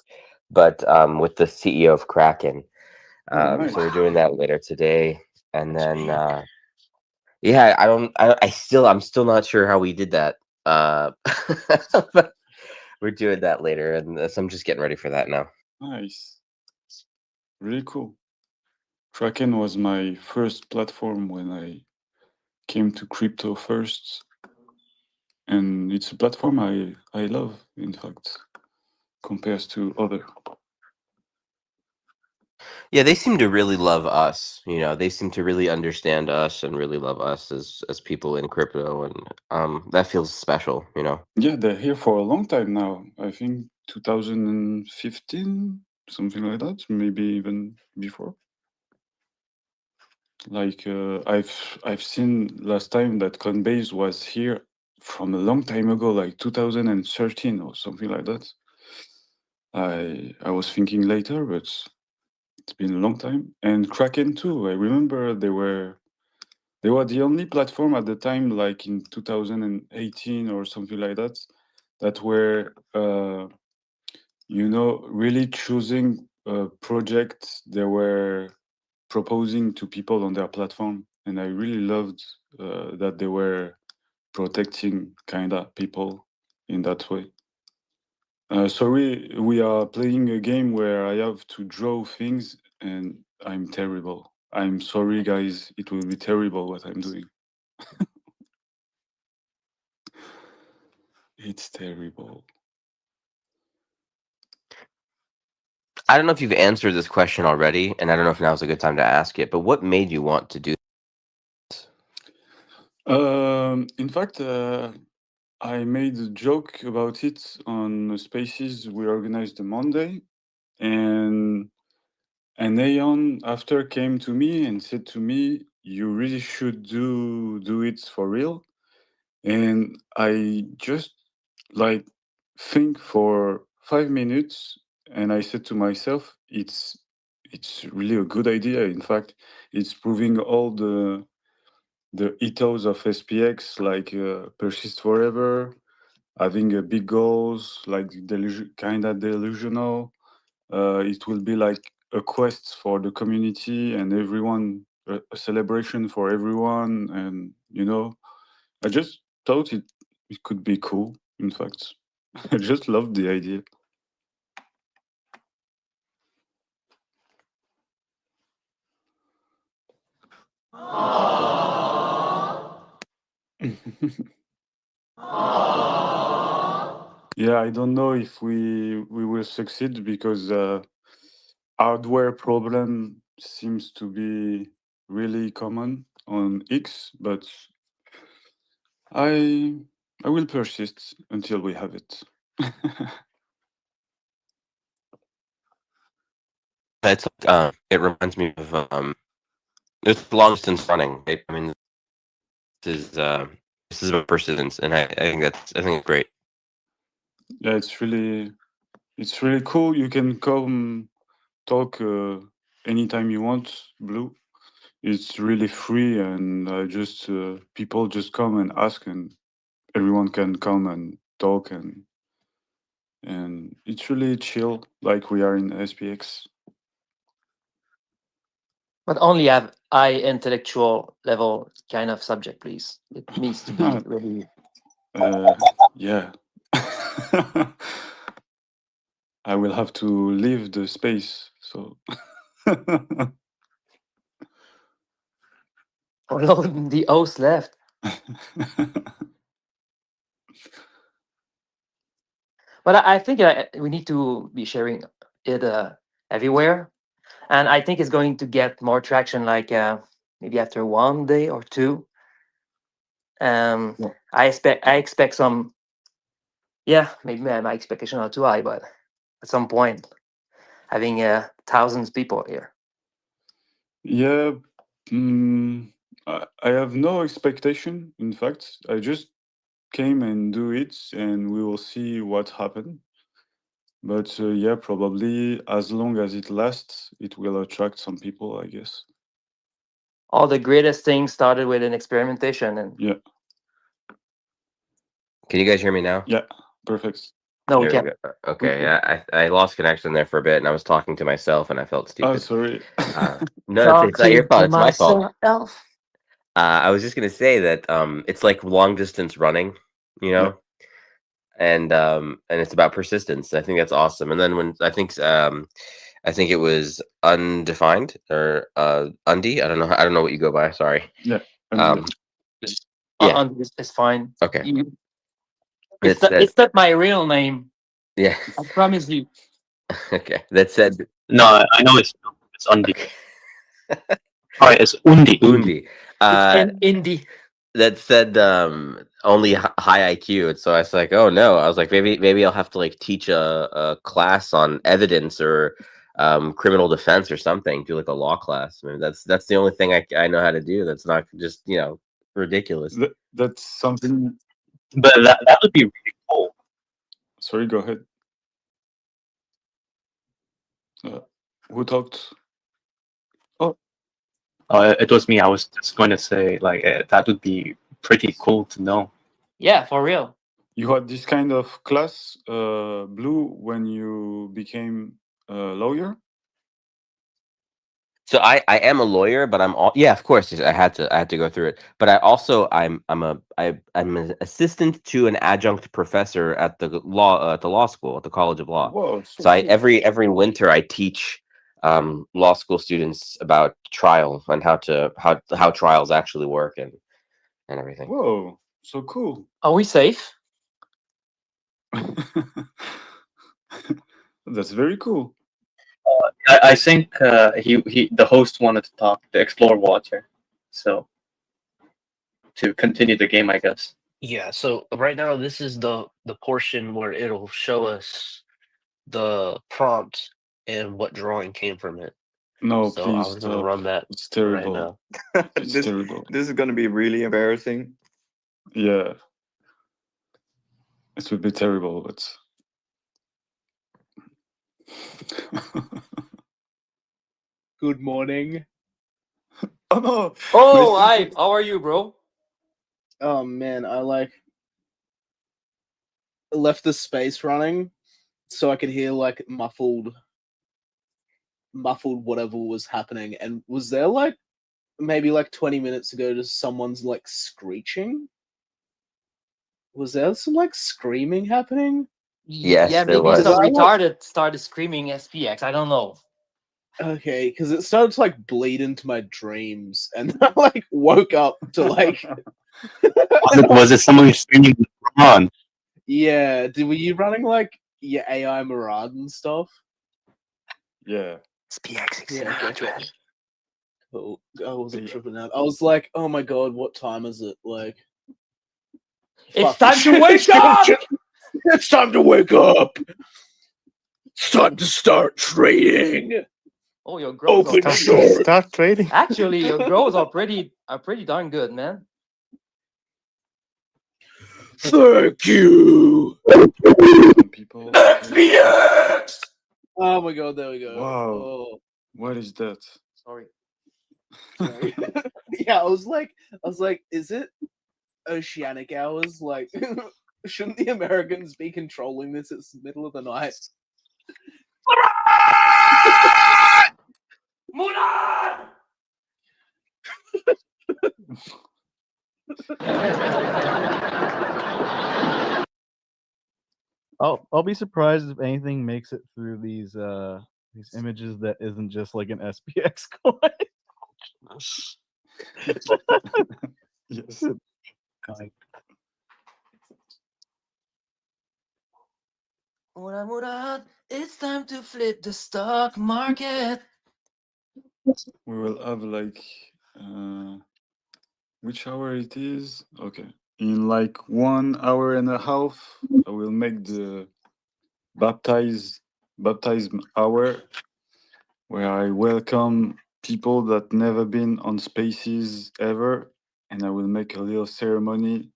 But with the CEO of Kraken, Nice. so we're doing that later today. and then yeah, I'm still not sure how we did that. But we're doing that later, and so I'm just getting ready for that now. Nice. Really cool. Kraken was my first platform when I came to crypto first. And it's a platform I love, in fact, compared to other. Yeah, they seem to really love us. You know, they seem to really understand us and really love us as people in crypto, and that feels special. You know. Yeah, they're here for a long time now. I think 2015, something like that, maybe even before. Like I've seen last time that Coinbase was here from a long time ago, like 2013 or something like that. I was thinking later, but it's been a long time. And Kraken too. I remember they were the only platform at the time, like in 2018 or something like that, that were really choosing projects they were proposing to people on their platform, and I really loved that they were protecting kinda people in that way. Sorry, we are playing a game where I have to draw things, and I'm terrible. I'm sorry, guys. It will be terrible what I'm doing. It's terrible. I don't know if you've answered this question already, and I don't know if now's a good time to ask it. But what made you want to do this? In fact, I made a joke about it on Spaces we organized on Monday, and Aeon after came to me and said to me, "You really should do it for real." And I just like think for 5 minutes, and I said to myself, "It's really a good idea. In fact, it's proving all the ethos of SPX, like persist forever, having a big goals, like kind of delusional. It will be like a quest for the community and everyone, a celebration for everyone, and I just thought it could be cool. In fact, I just loved the idea." Yeah, I don't know if we will succeed because hardware problem seems to be really common on X, but I will persist until we have it. It's it reminds me of it's long distance running. Right? I mean, this is about persistence, and I think it's great. Yeah, it's really cool. You can come talk anytime you want, Blue. It's really free, and just people just come and ask, and everyone can come and talk, and it's really chill, like we are in SPX. But only have high intellectual level kind of subject, please. It needs to be really. Yeah. I will have to leave the space, so. Oh no, the host left. But I think we need to be sharing it everywhere, and I think it's going to get more traction. Like maybe after 1 day or 2. Yeah. I expect some. Yeah, maybe my expectations are too high, but at some point, having thousands of people here. Yeah, I have no expectation. In fact, I just came and do it, and we will see what happens. But yeah, probably as long as it lasts, it will attract some people, I guess. All the greatest things started with an experimentation, and Yeah. Can you guys hear me now? Yeah, perfect. No, we There we can't. go. Okay, I lost connection there for a bit, and I was talking to myself, and I felt Oh, stupid. sorry. No, it's not your fault. It's my fault. myself. I was just gonna say that it's like long distance running, you Yeah. know, and it's about persistence. I think that's awesome. And then when I think it was undefined or Undie. I don't know what you go by. Sorry. Yeah. Yeah. It's fine. Okay. It's not my real name. Yeah. I promise you. Okay. That said. No, I know it's Undi. Sorry, it's Undi. Undi. It's an indie. That said only high IQ, and so I was like, oh no. I was like, maybe I'll have to like teach a class on evidence or criminal defense or something, do like a law class. I mean, that's the only thing I know how to do. That's not just ridiculous. That's something. But that would be really cool. Sorry, go ahead. Who talked? Oh, it was me. I was just going to say, like, that would be pretty cool to know. Yeah, for real. You had this kind of class, Blue, when you became a lawyer? So I am a lawyer, but I'm all of course I had to go through it. But I'm an assistant to an adjunct professor at the law school at the College of Law. Whoa, so every winter I teach law school students about trial and how trials actually work and everything. Whoa, so cool. Are we safe? That's very cool. I think the host wanted to explore water, so to continue the game, I guess. Yeah, so right now this is the portion where it'll show us the prompt and what drawing came from it. No, So please I was gonna stop. run that It's terrible. right now. It's terrible. This is gonna be really embarrassing. Yeah. It would be terrible, but Good morning. Oh no! Oh, hi. How are you, bro? Oh man, I left the space running so I could hear like muffled whatever was happening. And was there like maybe like 20 minutes ago just someone's like screeching? Was there some like screaming happening? Yes, Yeah, there maybe was. some I, like- retarded started screaming SPX. I don't know. Okay, because it started to like bleed into my dreams, and I like woke up to like. Was it someone screaming on? Yeah, were you running like your AI Murad and stuff? Yeah. SPX6900. Cool. I wasn't tripping out. I was like, oh my god, what time is it? Like, It's fuck time to this wake shit. up! It's time to wake up. It's time to start trading. Oh, your growth Open short. Start trading. Actually, your growths are pretty darn good, man. Thank you. People. SPX! Oh my god, there we go. Wow. Oh, What is that? Sorry. sorry. Yeah, I was like, is it oceanic hours? Like, shouldn't the Americans be controlling this? It's the middle of the night. Murad! I'll be surprised if anything makes it through these images that isn't just like an SPX coin. Yes. Murad, it's time to flip the stock market. We will have like which hour it is? Okay. In like 1 hour and a half, I will make the baptism hour where I welcome people that never been on spaces ever, and I will make a little ceremony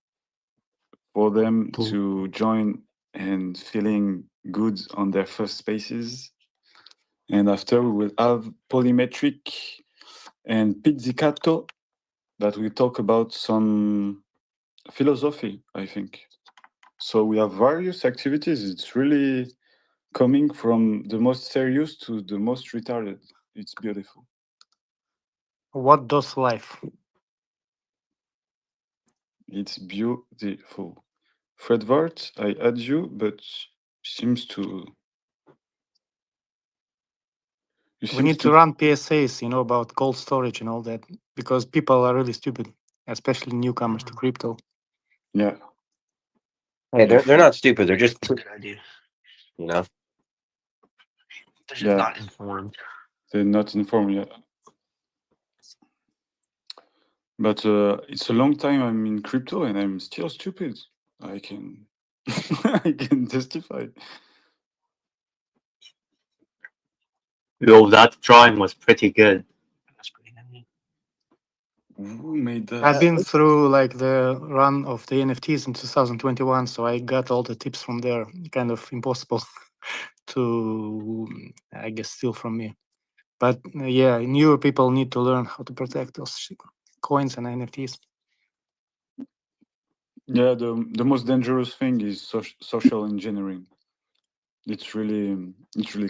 for them to join and feeling good on their first spaces. And after we will have Polymetric and Pizzicato that will talk about some philosophy, I think. So we have various activities. It's really coming from the most serious to the most retarded. It's beautiful. What does life? It's beautiful. Fredvart, I add you, but seems to. We need to run PSAs, about cold storage and all that, because people are really stupid, especially newcomers to crypto. Yeah. Hey, they're not stupid. They're just Good idea. you know. They're just Yeah. not informed. They're not informed yet. But it's a long time I'm in crypto and I'm still stupid. I can I can testify. Yo, that drawing was pretty good. Who made that? I've been through like the run of the NFTs in 2021, so I got all the tips from there. Kind of impossible to, I guess, steal from me. But yeah, newer people need to learn how to protect those coins and NFTs. Yeah, the most dangerous thing is social engineering. It's really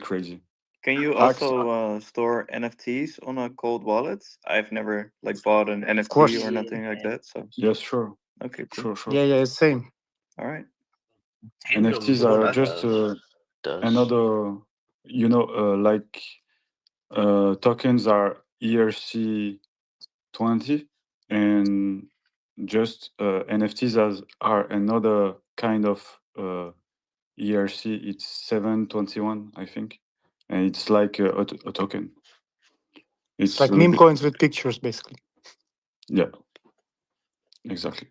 crazy. Can you also store NFTs on a cold wallet? I've never bought an NFT course. or nothing like that. So Yes, sure. okay, cool. Sure. Yeah, it's same. All right. NFTs are just another, like tokens are ERC20, and just NFTs are another kind of ERC. It's 721, I think, and it's like a token. It's like meme coins with pictures, basically. Yeah, exactly.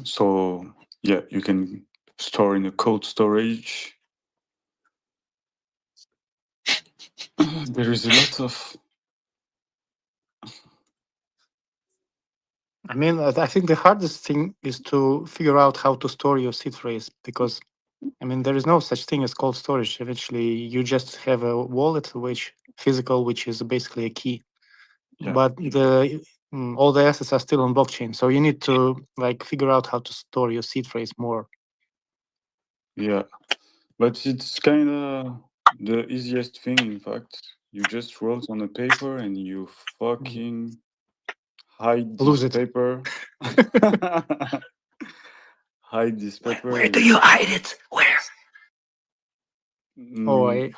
So yeah, you can store in a cold storage. There is a lot of. I mean, I think the hardest thing is to figure out how to store your seed phrase, because, I mean, there is no such thing as cold storage. Eventually, you just have a wallet, which is basically a key. Yeah. But all the assets are still on blockchain, so you need to figure out how to store your seed phrase more. Yeah, but it's kind of the easiest thing. In fact, you just wrote on a paper and you fucking hide Lose this it. paper. Hide this paper. Where do you hide it? Where? Oh, I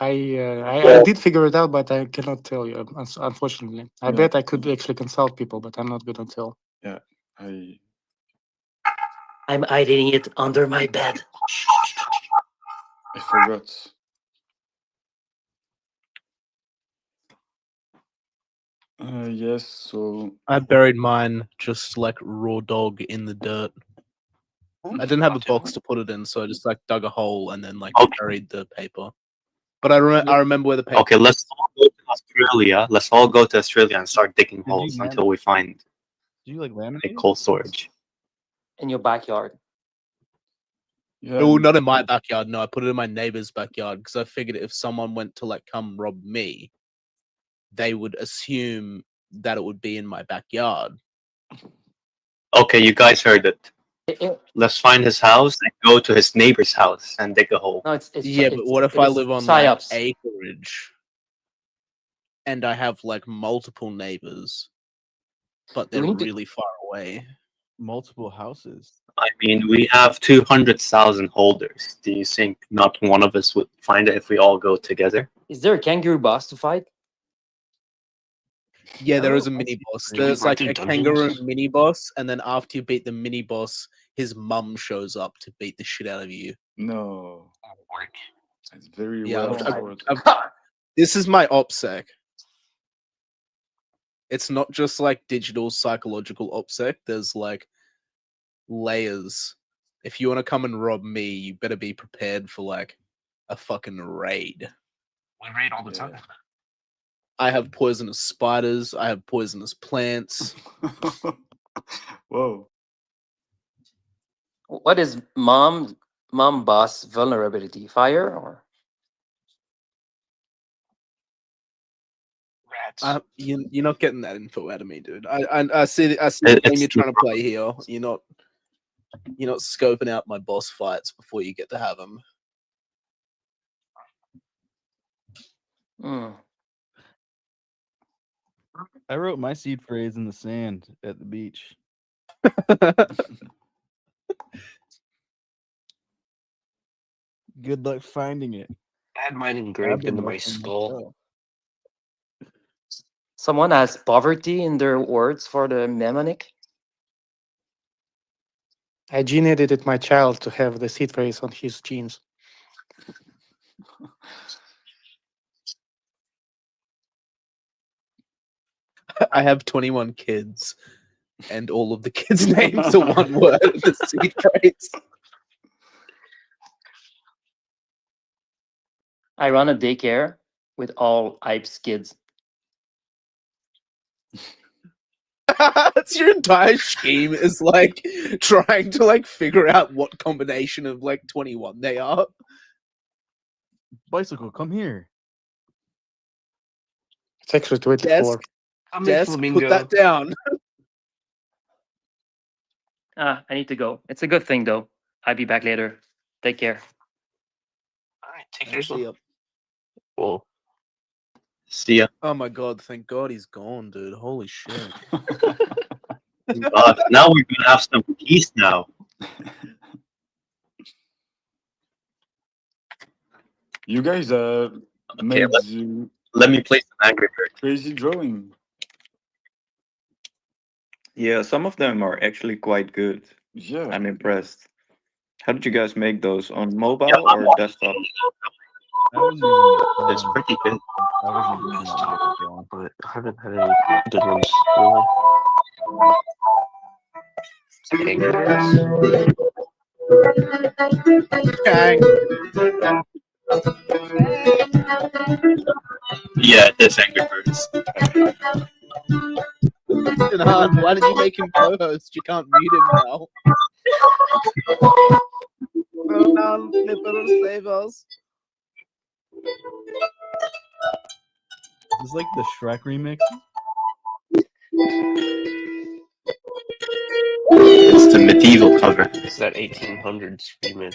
did figure it out, but I cannot tell you, unfortunately. I bet I could actually consult people, but I'm not good at tell. Yeah, I'm hiding it under my bed. I forgot. Yes, so I buried mine just like raw dog in the dirt. I didn't have a box to put it in, so I just dug a hole and then buried the paper. But I remember where the paper. Okay, let's all go to Australia. Let's all go to Australia and start digging holes until we find Do you laminate? a cold storage. In your backyard. Yeah. Oh, not in my backyard. No, I put it in my neighbor's backyard because I figured if someone went to come rob me, they would assume that it would be in my backyard. Okay, you guys heard it. Let's find his house and go to his neighbor's house and dig a hole. No, it's But what if I live on acreage and I have multiple neighbors, but they're really far away? Multiple houses. I mean, we have 200,000 holders. Do you think not one of us would find it if we all go together? Is there a kangaroo boss to fight? Yeah, there is a mini boss. There's a kangaroo mini boss, and then after you beat the mini boss, his mum shows up to beat the shit out of you. No. It's very well. This is my OPSEC. It's not just digital psychological OPSEC. There's layers. If you want to come and rob me, you better be prepared for a fucking raid. We raid all the time. I have poisonous spiders. I have poisonous plants. Whoa. What is mom boss vulnerability? Fire or? You're not getting that info out of me, dude. I see the game you're trying to play here. You're not. You're not scoping out my boss fights before you get to have them. I wrote my seed phrase in the sand at the beach. Good luck finding it. I had mine engraved into my looking skull. myself. Someone has poverty in their words for the mnemonic. I gene edited my child to have the seed phrase on his genes. I have 21 kids, and all of the kids' names are one word. The seed phrase. I run a daycare with all Ipes kids. That's your entire scheme is like trying to like figure out what combination of like 21 they are. Bicycle, come here. It's actually 24. Desk, put that down. I need to go. It's a good thing though. I'll be back later. Take care. All right, take care. See ya. Whoa. See ya. Oh my god, thank god he's gone, dude. Holy shit. Now we're gonna have some peace now. You guys made let me play some Angry Birds. crazy drawing. Yeah, some of them are actually quite good. Yeah. I'm impressed. How did you guys make those? On mobile or desktop? I was using It's pretty good. I wasn't using that long. But I haven't had any good ones really. Angry Birds? Yeah, this Angry Birds. Why did you make him co-host? You can't mute him now. Ronald, save us. It's like the Shrek remix. It's the medieval cover. It's that 1800s remix.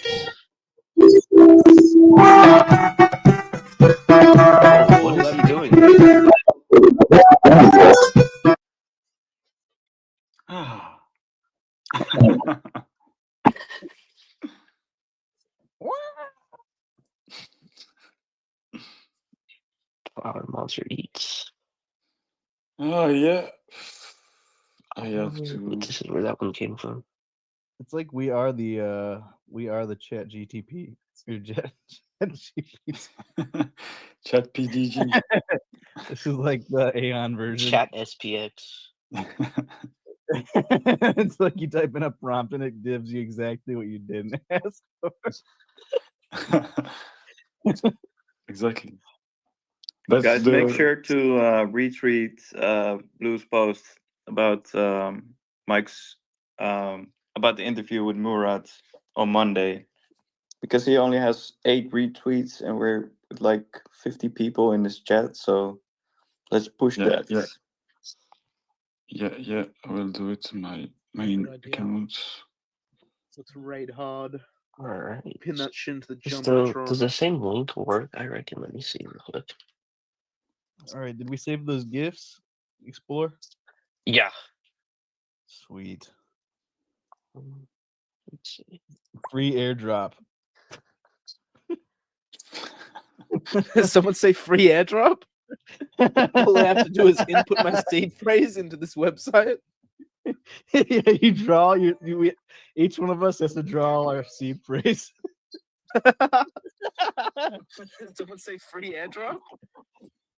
Oh, what is he doing? Flower Monster Eats. Oh yeah. I have to. This is where that one came from. It's like we are the chat GTP or chat GPT. Chat PDG. This is like the Aeon version. Chat SPX. It's like you type in a prompt and it gives you exactly what you didn't ask for. Exactly. Guys, make sure to retweet Blue's post about Mike's about the interview with Murad on Monday, because he only has 8 retweets and we're with like 50 people in this chat. So let's push that. Yeah. I will do it to my main account. Let's raid hard. All right. Pin that shit into the Does jumbotron. the same link work? I reckon. Let me see real quick. All right, did we save those gifts? Explore? Yeah. Sweet. Let's see. Free airdrop. Someone say free airdrop? All I have to do is input my seed phrase into this website. Yeah, you draw. Each one of us has to draw our seed phrase. Someone say free airdrop?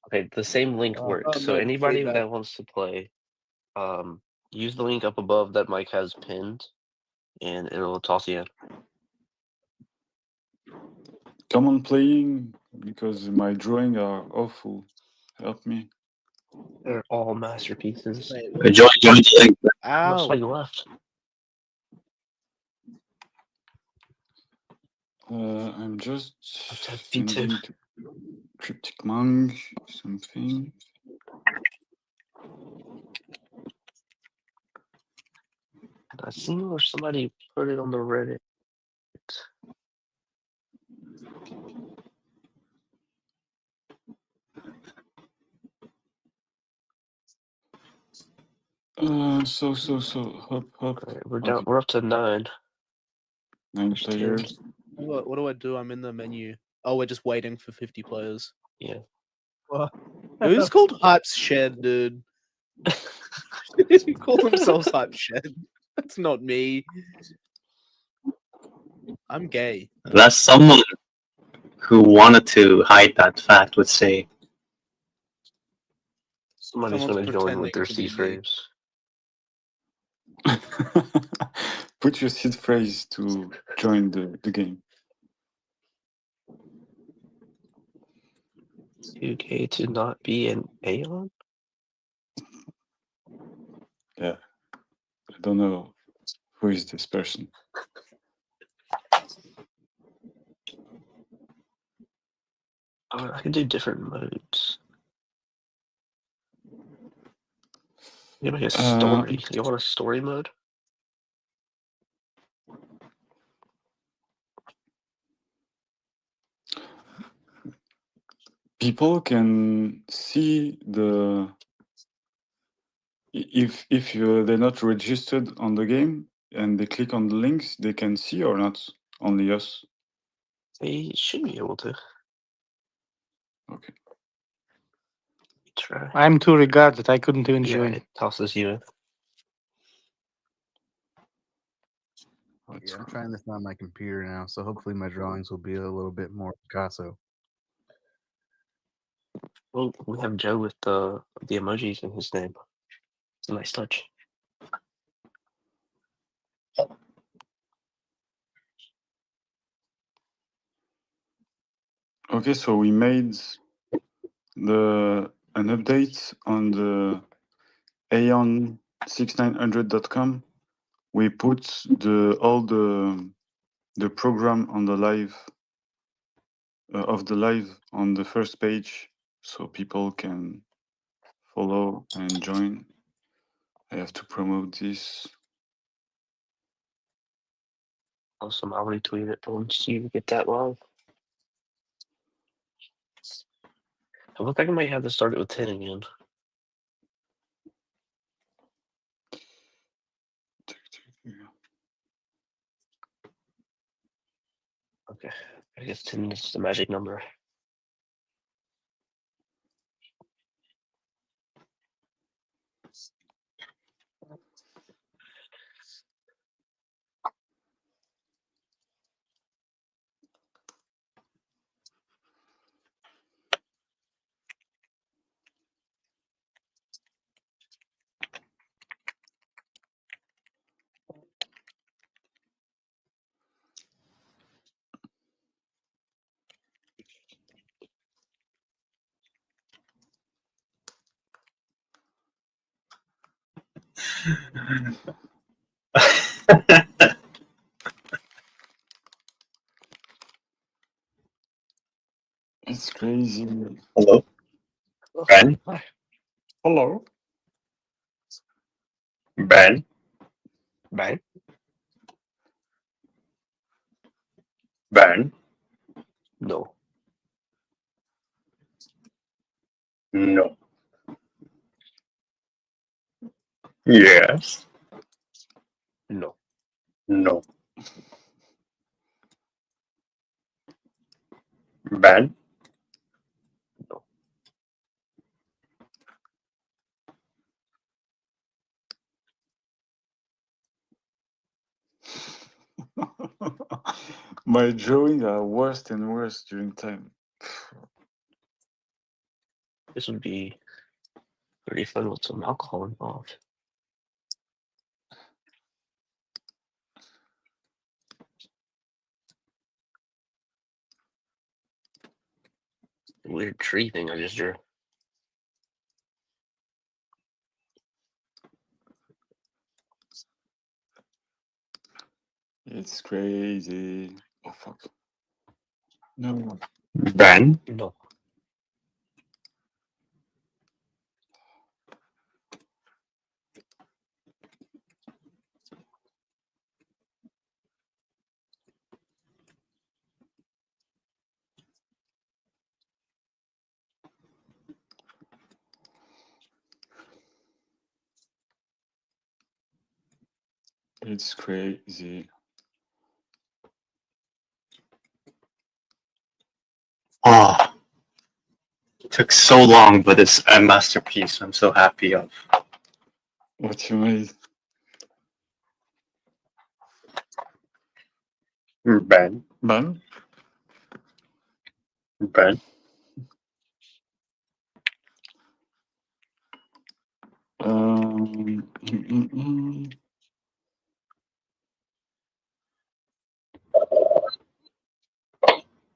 Okay, the same link works. So no, anybody feedback. that wants to play, use the link up above that Mike has pinned, and it'll toss you in. Come on, playing, because my drawing are awful. Help me. They're all masterpieces. Join the link. That's why you left. I'm just Vegeta. sending to Cryptic Monk something. I seen where somebody put it on the Reddit. Hop. Alright, we're down. We're up to 9. 9 There's 10. players. What do I do? I'm in the menu. Oh, we're just waiting for 50 players. Yeah. Who's called Hype's Shed, dude? They call themselves Hype Shed. That's not me. I'm gay. Unless someone who wanted to hide that fact would say, Somebody's Someone's gonna join with pretending their to be C me. frames. Put your seed phrase to join the game. 2K to not be an Aeon? Yeah. I don't know who is this person. Oh, I can do different modes. You make a story. You want a story mode? People can see the if they're not registered on the game and they click on the links, they can see or not? Only us. They should be able to. Okay. Try. I'm too regarded. I couldn't even Yeah, join. it tosses you in. Yeah, I'm trying this on my computer now, so hopefully my drawings will be a little bit more Picasso. Well, we have Joe with the emojis in his name. It's a nice touch. Okay, so we made an update on the Aeon6900.com. We put all the program on the live of the live on the first page, so people can follow and join. I have to promote this. Awesome. I'll retweet it once you get that live. I look like I might have to start it with 10 again. Okay. I guess 10 is the magic number. It's crazy. hello? Ben? Hello. Ben? Ben? Ben? No. No. Yes. No. No. Ben? No. My drawing are worse and worse during time. This would be pretty fun with some alcohol involved. Weird tree thing I just drew. It's crazy. Oh fuck. No. Ben? No. It's crazy. Oh, it took so long, but it's a masterpiece. I'm so happy of. What you made? Ben. Ben? Ben.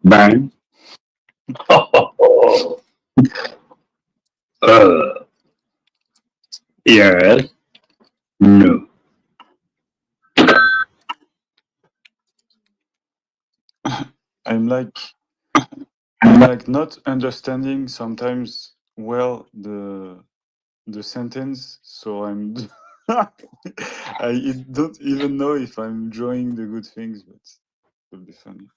Bang. Yes. No. I'm like not understanding sometimes well the sentence, so I'm I don't even know if I'm enjoying the good things, but it will be funny.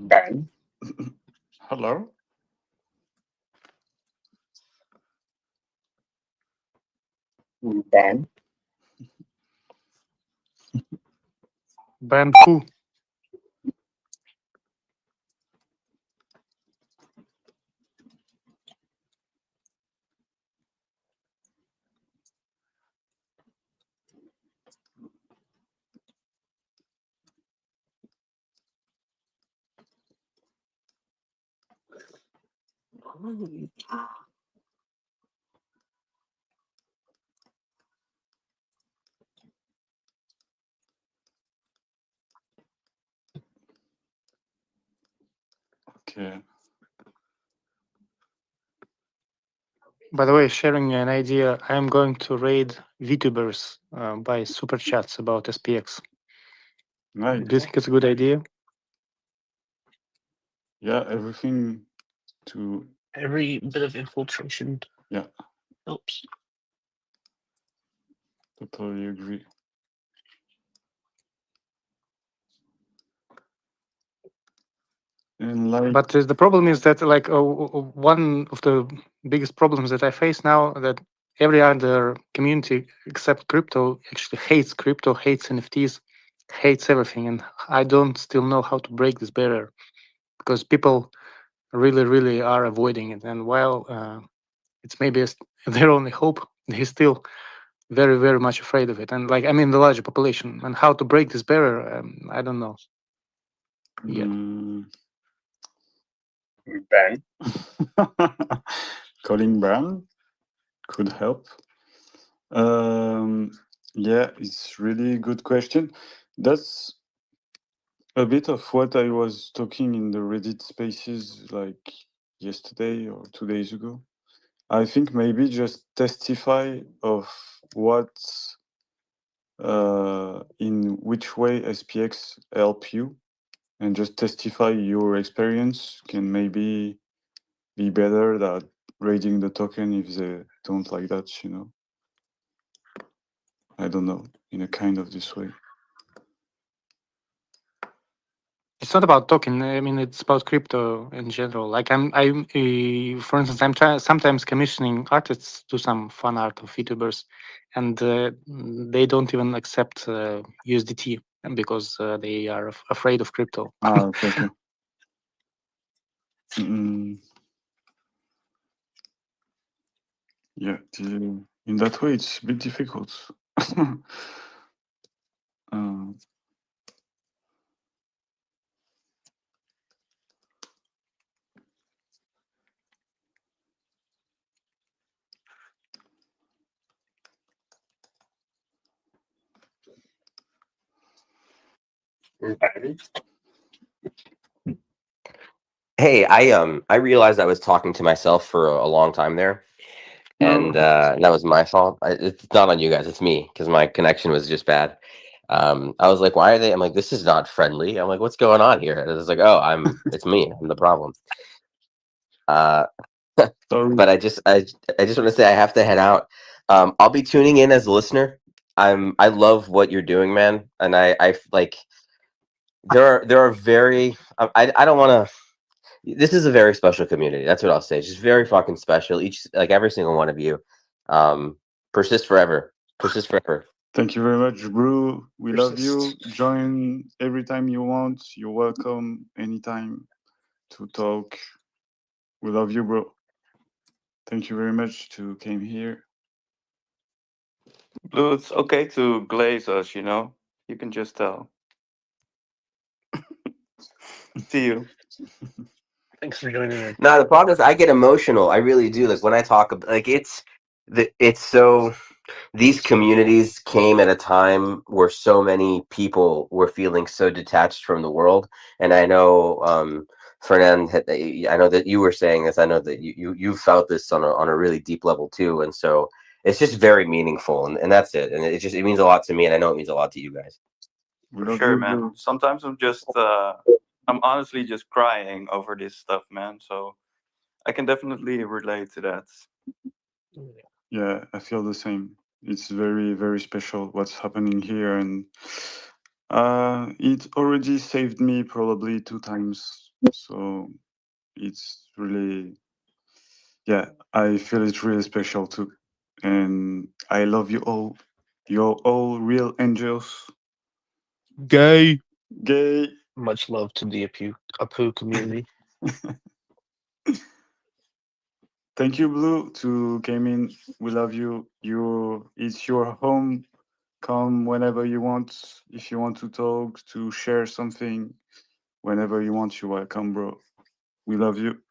Ben. Hello? Ben. Ben who? Okay. By the way, sharing an idea, I'm going to raid VTubers by super chats about SPX. Nice. Do you think it's a good idea? Yeah, everything to Every bit of infiltration yeah, helps. totally agree. And like, But the problem is that like one of the biggest problems that I face now that every other community except crypto actually hates crypto, hates NFTs, hates everything, and I don't still know how to break this barrier because people really are avoiding it. And while it's maybe their only hope, they're still very much afraid of it. And like I mean, the larger population, and how to break this barrier, I don't know yet. Ben. Calling Ben could help. Yeah, it's really good question. That's a bit of what I was talking in the Reddit spaces like yesterday or 2 days ago. I think maybe just testify of what in which way SPX help you and just testify your experience can maybe be better than raiding the token if they don't like that, you know. I don't know, in a kind of this way. It's not about token. I mean, it's about crypto in general. Like for instance, I'm sometimes commissioning artists to some fun art of VTubers, and they don't even accept USDT because they are afraid of crypto. Okay. Yeah, in that way, it's a bit difficult. Hey, I realized I was talking to myself for a long time there, and that was my fault. It's not on you guys; it's me because my connection was just bad. I was like, "Why are they?" I'm like, "This is not friendly." I'm like, "What's going on here?" And it's like, "Oh, it's me. I'm the problem." But I just want to say I have to head out. I'll be tuning in as a listener. I love what you're doing, man, and I like there are very I don't want to. This is a very special community. That's what I'll say. It's just very fucking special. Each like every single one of you. Persist forever. Persist forever. Thank you very much, bro. We love you. Join every time you want. You're welcome anytime to talk. We love you, bro. Thank you very much to came here. Blue, it's okay to glaze us, you know? You can just tell. See you. Thanks for joining in. No, the problem is I get emotional. I really do. Like when I talk like it's so these communities came at a time where so many people were feeling so detached from the world. And I know Fernand, I know that you were saying this. I know that you felt this on a really deep level too. And so it's just very meaningful, and that's it. And it means a lot to me, and I know it means a lot to you guys. For sure, man. Sometimes I'm just, I'm honestly just crying over this stuff, man. So I can definitely relate to that. Yeah, I feel the same. It's very, very special what's happening here, and it already saved me probably 2 times. So it's really, yeah, I feel it's really special too. And I love you all. You're all real angels. Gay. Gay. Much love to the Apu community. Thank you, Blue, to came in. We love you. It's your home. Come whenever you want. If you want to talk, to share something, whenever you want, you're welcome, bro. We love you.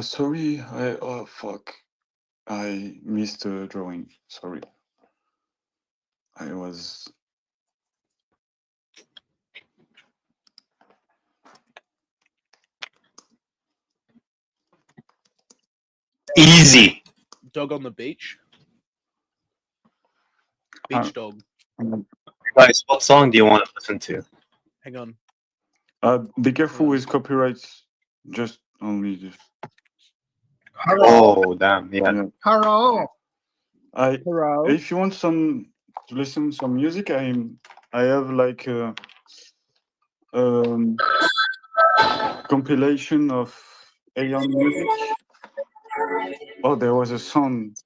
Sorry, oh fuck. I missed the drawing. Sorry. I was. Easy. Dog on the beach. Beach dog. Guys, what song do you want to listen to? Hang on. Be careful with copyrights. Just only just. Oh, damn. Yeah. Hello. If you want to listen to some music, I have like a compilation of Aeon music. Oh, there was a song.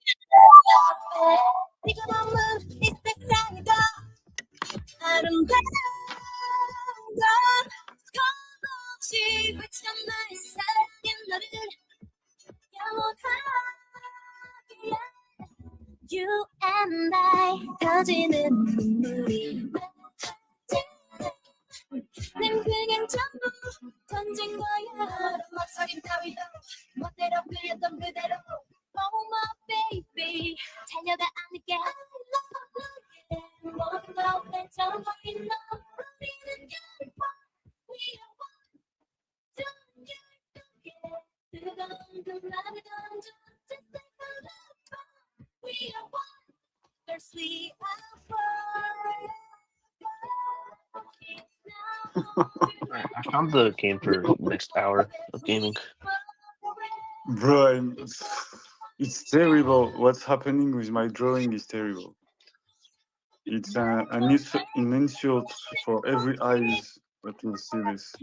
You and I 터지는 눈물이 난 그냥 전부 던진 거야 막사긴 따위도 멋대로 그렸던 그대로 Oh my baby 달려가 안을게 뭔가 오래전 보인 너 우리는 예뻐 We are one don't get 뜨거운 그 맘을 던져 Just like a love We are one There's we I found the game for next hour of gaming. Bro, it's terrible. What's happening with my drawing is terrible. It's an insult for every eyes that will see this.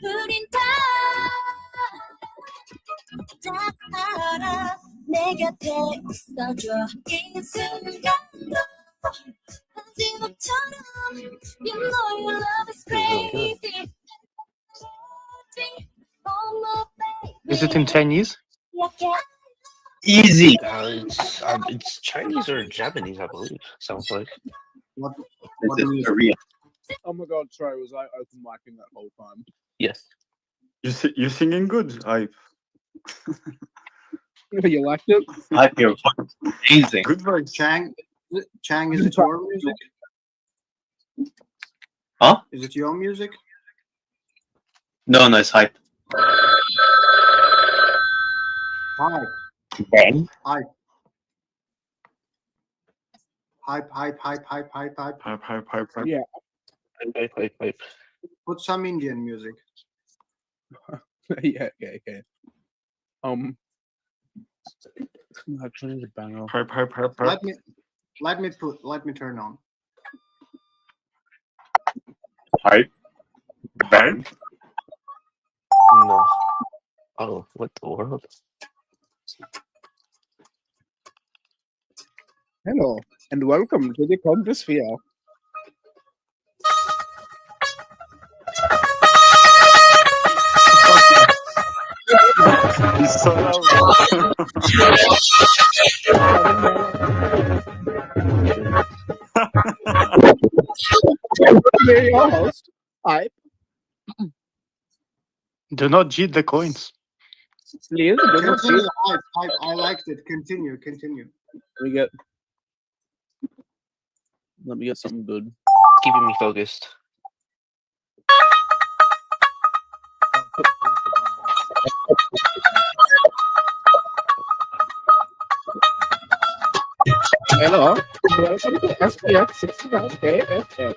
우린 다 알아 내 곁에 있어줘 이 순간도 마지막처럼 You know your love is crazy Oh my baby Is it in Chinese? Easy. It's Chinese or Japanese, I believe. Sounds like. What This is Korean. Oh my god, sorry, was I open micing that whole time? Yes. You're singing good, Hype. You liked it? Hype, you're amazing. Good voice. Chang, is it your music? Huh? Is it your music? No, it's Hype. Hype. Ben? Hype. Hype, hype, hype, hype, hype, hype. Hype, hype, hype, hype. Yeah. Hype. Put some Indian music. Yeah, okay. Actually, the banger. Hype, hype, hype, hype. Let me turn on. Hype. Ben? No. Oh, what the world? Hello, and welcome to the Composphere. He's so loud. You're your host. Hype. Do not cheat the coins. Please do not Continue, cheat. hype. I liked it. Continue. Let me get something good. Keeping me focused. Hello, welcome to SPX6900.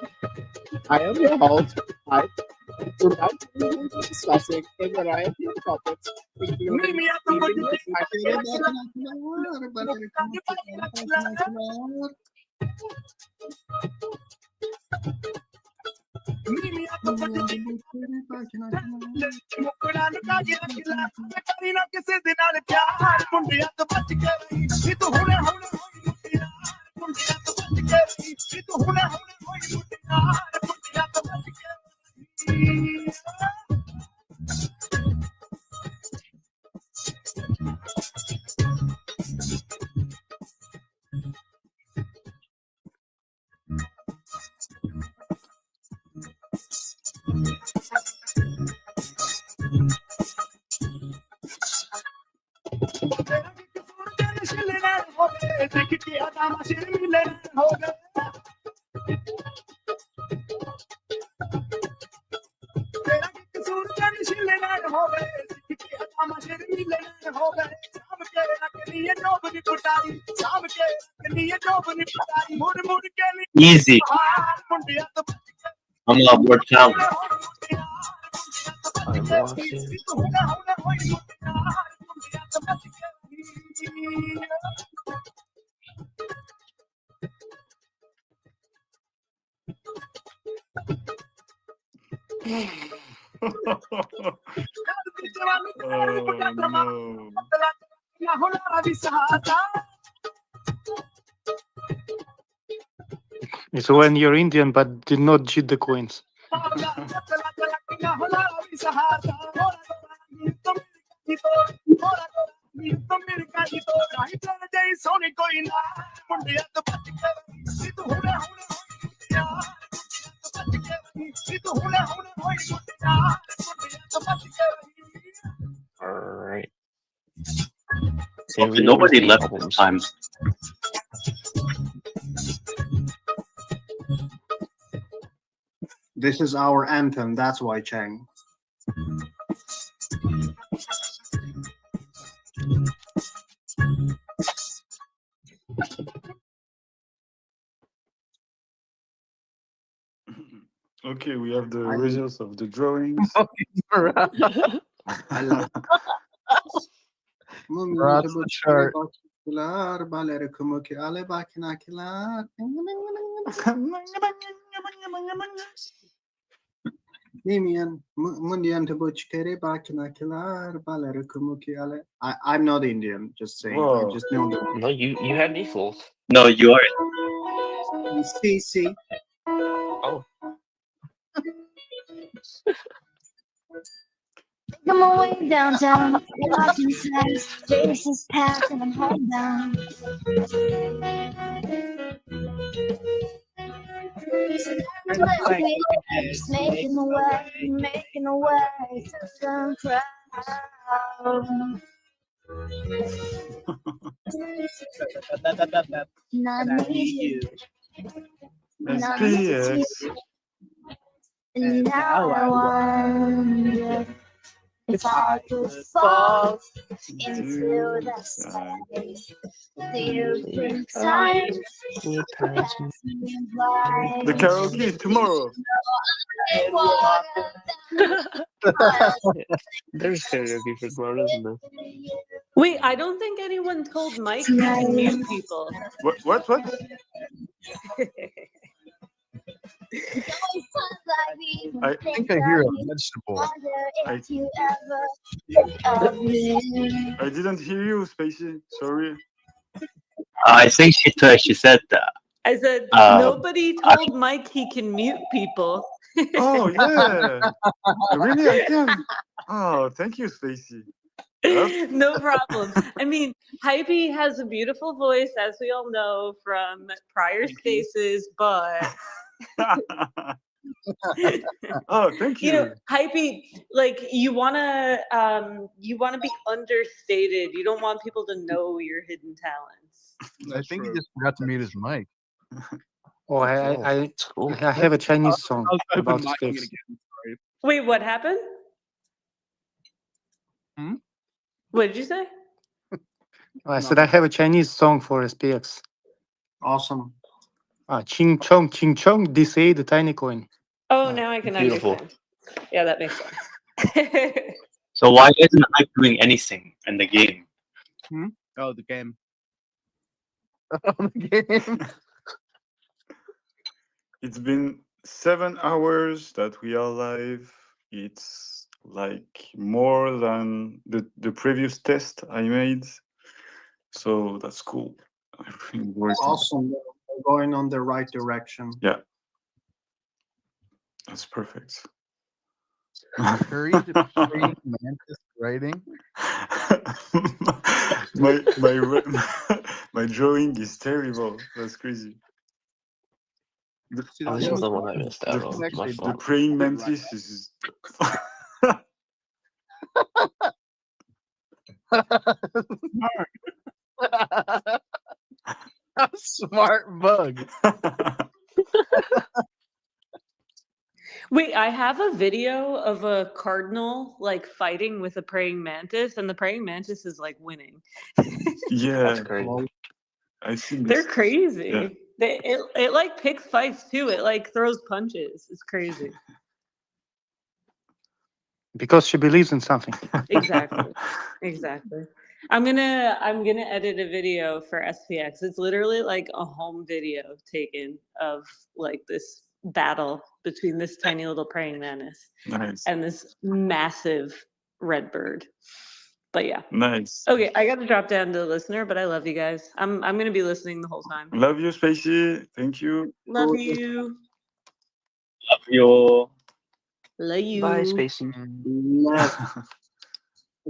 I am your host, Hype. Tonight we will be discussing a variety of topics, including Easy. I'm gonna work out. Oh It's when you're Indian but did not cheat the coins. Alright. Okay, nobody left this time. This is our anthem. That's why, Chang. Okay, we have the results of the drawings. Murad's the chart. I'm not Indian, just saying. Whoa. I just know the. No, you had me fooled. No, you are. See. Oh. I'm away downtown, watching sights, faces pass, and I'm homebound. Just making a way to some crowd. Not need you. Not need SPX. you. And now I wonder It's hard to fall into the space. You think time would pass me. The karaoke is tomorrow. There's karaoke for tomorrow, isn't there? Wait, I don't think anyone told Mike he can mute people. What? I think I hear a vegetable. I didn't hear you, Spacey. Sorry. I think she said that. I said Uh, nobody told Mike he can mute people. Oh yeah. Really, I can. Oh, thank you, Spacey. No problem. I mean, Hypey has a beautiful voice, as we all know from prior spaces, but Oh, thank you know, you. Hypey, like you wanna be understated. You don't want people to know your hidden talents. I think he just forgot to mute his mic. Oh, I have a Chinese song I've been about mocking it SPX. again. Sorry. Wait, what happened? What did you say? I said I have a Chinese song for SPX. Awesome. Ching chong, DCA, the tiny coin. Oh, now I can Beautiful. understand. Yeah, that makes sense. So why isn't Hype doing anything in the game? Oh, the game. Oh, the game. It's been 7 hours that we are live. It's like more than the previous test I made. So that's cool. Everything working. Awesome. We're going on the right direction. Yeah. That's perfect. Hurried praying mantis writing. my drawing is terrible. That's crazy. Oh, this is the one I missed out on. My The fault. praying mantis is A smart bug. Wait, I have a video of a cardinal like fighting with a praying mantis, and the praying mantis is like winning. yeah. That's crazy. I see this. They're crazy. Yeah. It like picks fights too. It like throws punches. It's crazy. Because she believes in something. Exactly. Exactly. I'm gonna edit a video for SPX. It's literally like a home video taken of like this battle between this tiny little praying mantis Nice. and this massive red bird. But yeah. Nice. Okay, I gotta drop down to the listener, but I love you guys. I'm gonna be listening the whole time. Love you, Spacey. Thank you. Love you. Love you. Love you. Bye, Spacey.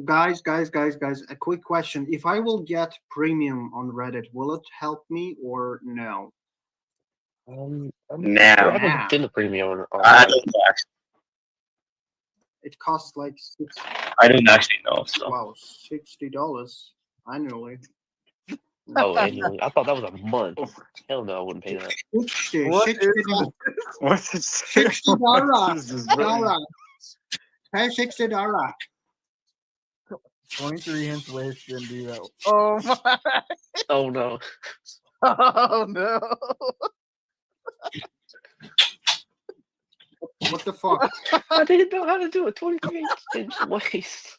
Guys, a quick question. If I will get premium on Reddit, will it help me or no? Now. I haven't been a premium on I don't actually. It costs like I don't actually know. So. wow, $60 annually. Oh, annually. I thought that was a month. Hell no, I wouldn't pay that. $60. What $60. What's it? $60. Pay $60. 23-inch waist didn't do that. Oh my! Oh no. Oh no! What the fuck? I didn't know how to do a 23-inch waist.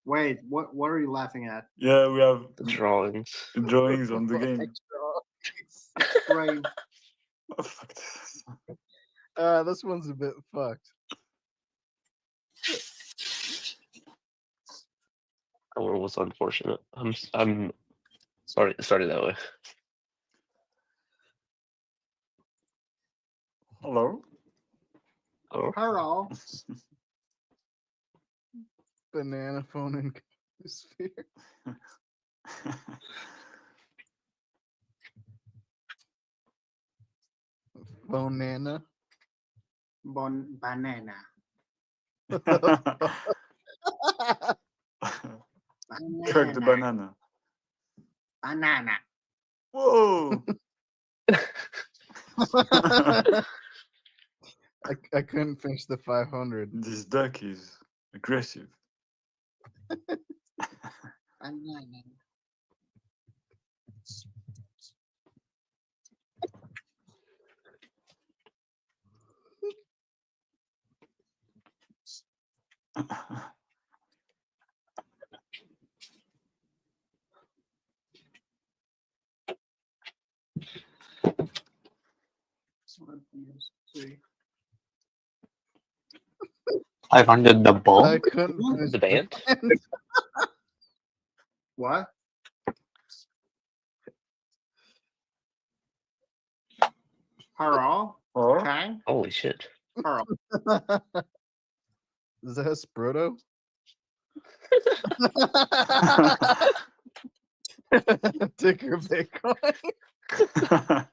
Wait, what are you laughing at? Yeah, we have The drawings. drawings on the game. Right. Oh, fuck this. This one's a bit fucked. That one was unfortunate. I'm sorry it started that way. Hello. Hello. Banana phone and sphere. Bonana. Banana. Crack the banana. Banana. Whoa. I couldn't finish the 500. This duck is aggressive. See. 500 the I ball. couldn't finish The band? What? Hello? Okay. Holy shit. Hello. Is that Sproto? Ticker Bitcoin.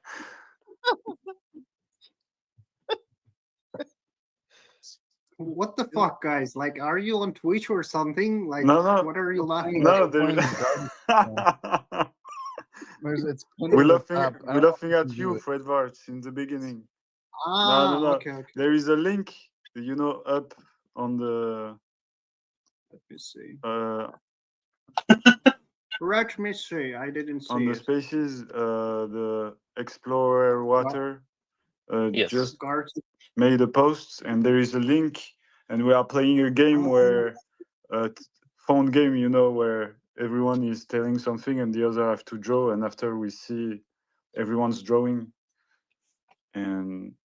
What the fuck, guys? Like, are you on Twitch or something? Like, No. what are you laughing No, at? there- It's we're laughing. up. I We're don't know laughing if at can you, do it. Fred Vart, in the beginning. Ah, No. okay. There is a link, up on the. Let me see. Let me see. I didn't see On the it. spaces, the Explorer Water Yes. just Gartic. made a post, and there is a link, and we are playing a game where phone game, where everyone is telling something and the other have to draw, and after we see everyone's drawing, and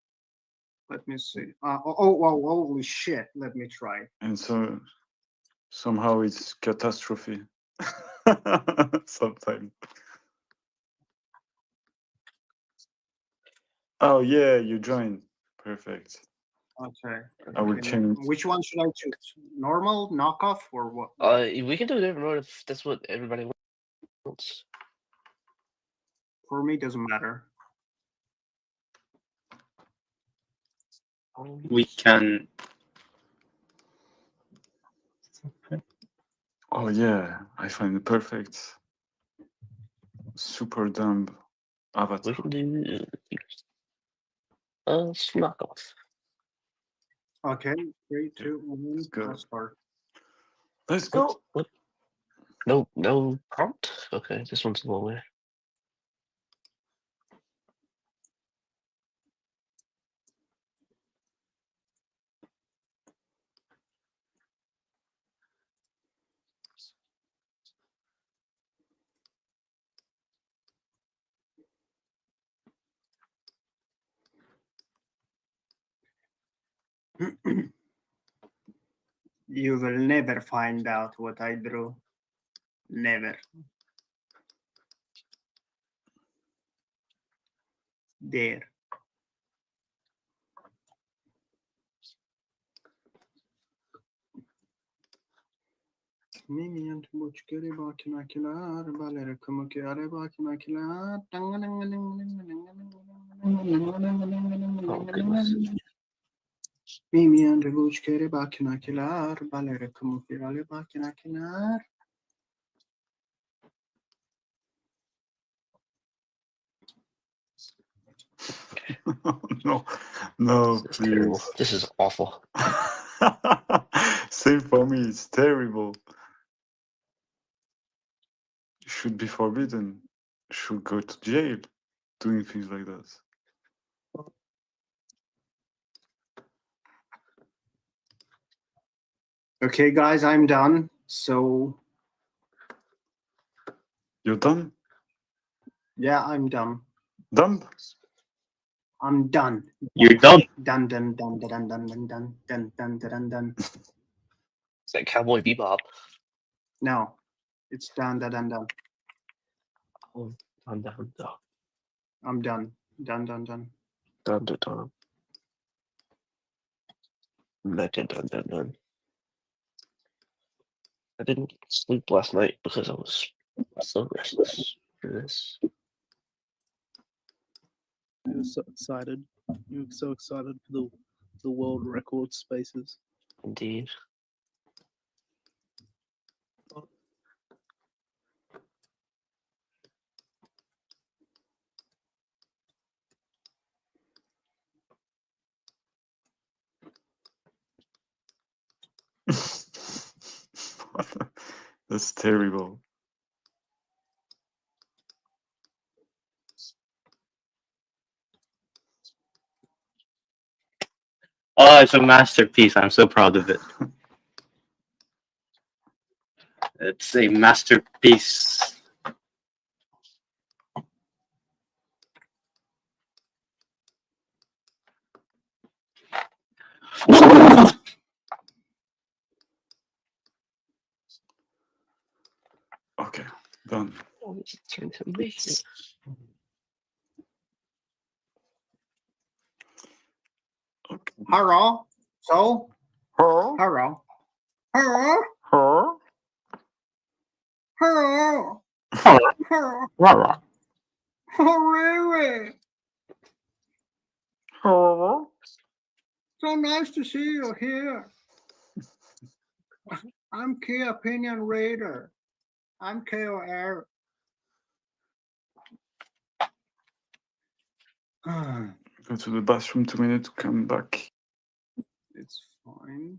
Let me see. Wow, holy shit. Let me try. so somehow it's catastrophe. Sometimes. Oh yeah, you joined. Perfect. Okay. I will change. Which one should I choose? Normal, knockoff, or what? We can do different mode if that's what everybody wants. For me, doesn't matter. We can. Oh yeah, I find it perfect. Super dumb avatar. We can do knockoff. Okay. 3, 2, 1. go. Let's start. Let's go. What? No prompt? Okay, this one's a little weird. You will never find out what I drew. Never. There. Minion buçkeri bakinakiler, balere kumukere bakinakiler. Minion buçkeri bakinakiler, balere kumukere bakinakiler. No, This is terrible. This is awful. Same for me. It's terrible. Should be forbidden. Should go to jail doing things like that. Okay, guys, I'm done. So. You're done? Yeah, I'm done. Done? I'm done. You're done. Done. It's like Cowboy Bebop. No, it's done. Oh, I'm done. I'm done. Done. Done. Done. I didn't sleep last night because I was so restless for this. You were so excited. You were so excited for the world record spaces. Indeed. That's terrible. Oh, it's a masterpiece. I'm so proud of it. It's a masterpiece. Okay, done. Oh, it's turned to me. Hello. So. Hello. Hello. Hello. Hello. Hello. Hello. Hooray! Hello. So nice to see you here. I'm Key Opinion Raider. I'm KOR. Go to the bathroom 2 minutes, come back. It's fine.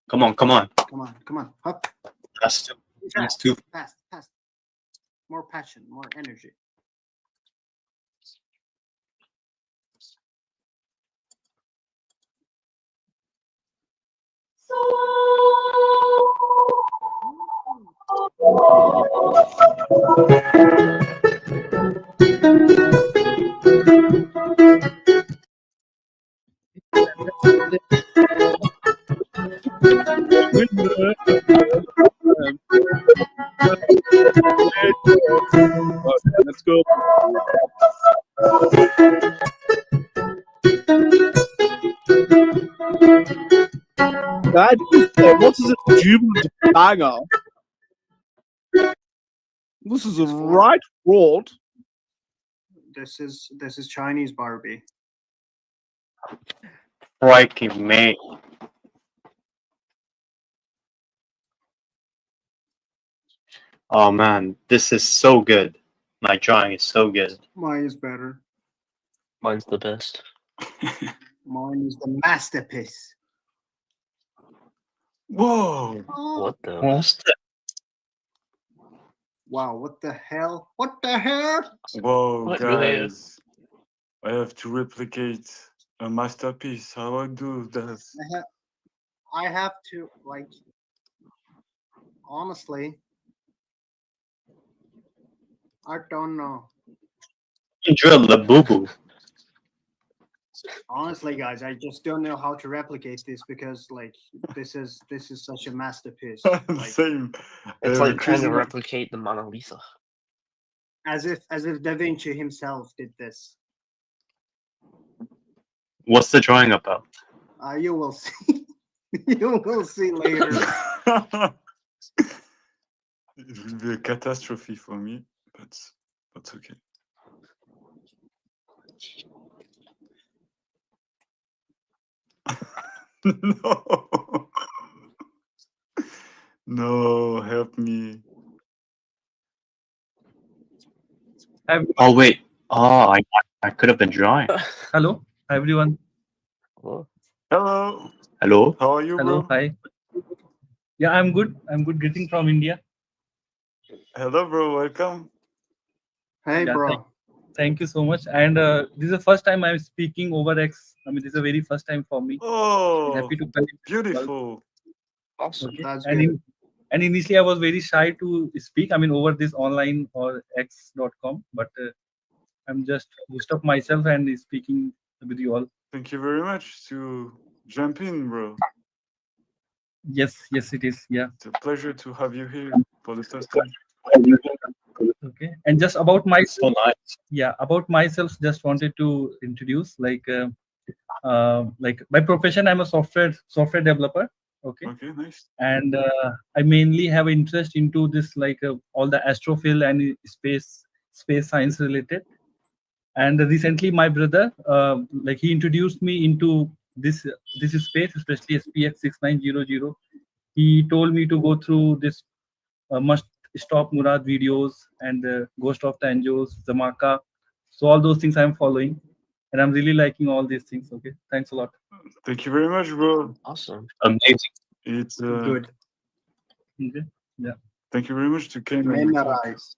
Come on, come on. Come on, come on. Up. That's Fast, too. fast, fast. More passion, more energy. Let's go. That what is a jubilant banger? This is a right road. This is Chinese Barbie. Crikey, mate. Oh man, this is so good. My drawing is so good. Mine is better. Mine's the best. Mine is the masterpiece. Whoa! What the? Wow, what the hell? What the hell? Whoa, What the hell? guys! I have to replicate a masterpiece. How I do that? I have to, like, honestly, I don't know. You drilled the boo boo. Honestly, guys, I just don't know how to replicate this because, like, this is such a masterpiece. Like, Same. It's like trying crazy to man. replicate the Mona Lisa. as if Da Vinci himself did this. What's the drawing about? You will see. You will see later. It will be a catastrophe for me, but that's okay. No. No, help me. Oh wait. Oh, I could have been drawing. Hello, everyone. Hello. Hello. How are you, Hello, bro? hi. Yeah, I'm good. I'm good. Greeting from India. Hello, bro. Welcome. Hey, Yeah, bro. Thank you so much. And this is the first time I'm speaking over X. I mean, this is the very first time for me. Oh, Happy to connect. beautiful. Awesome. Okay. That's And good. and initially I was very shy to speak. I mean, over this online or X.com, but I'm just boost up myself and speaking with you all. Thank you very much to jump in, bro. Yes, it is. Yeah. It's a pleasure to have you here for the first time. Okay. And just about myself. So nice. Yeah, about myself, just wanted to introduce like by profession, I'm a software developer. Okay. Okay, nice. And I mainly have interest into this like all the astrophill and space science related. And recently my brother like he introduced me into this space, especially SPX6900. He told me to go through this must stop Murad videos and Ghost of Tanjos, Zamaka. So all those things I'm following, and I'm really liking all these things. Okay, thanks a lot. Thank you very much, bro. Awesome. Amazing. It's Good. Okay. Yeah. Thank you very much to came and talk. Memorize.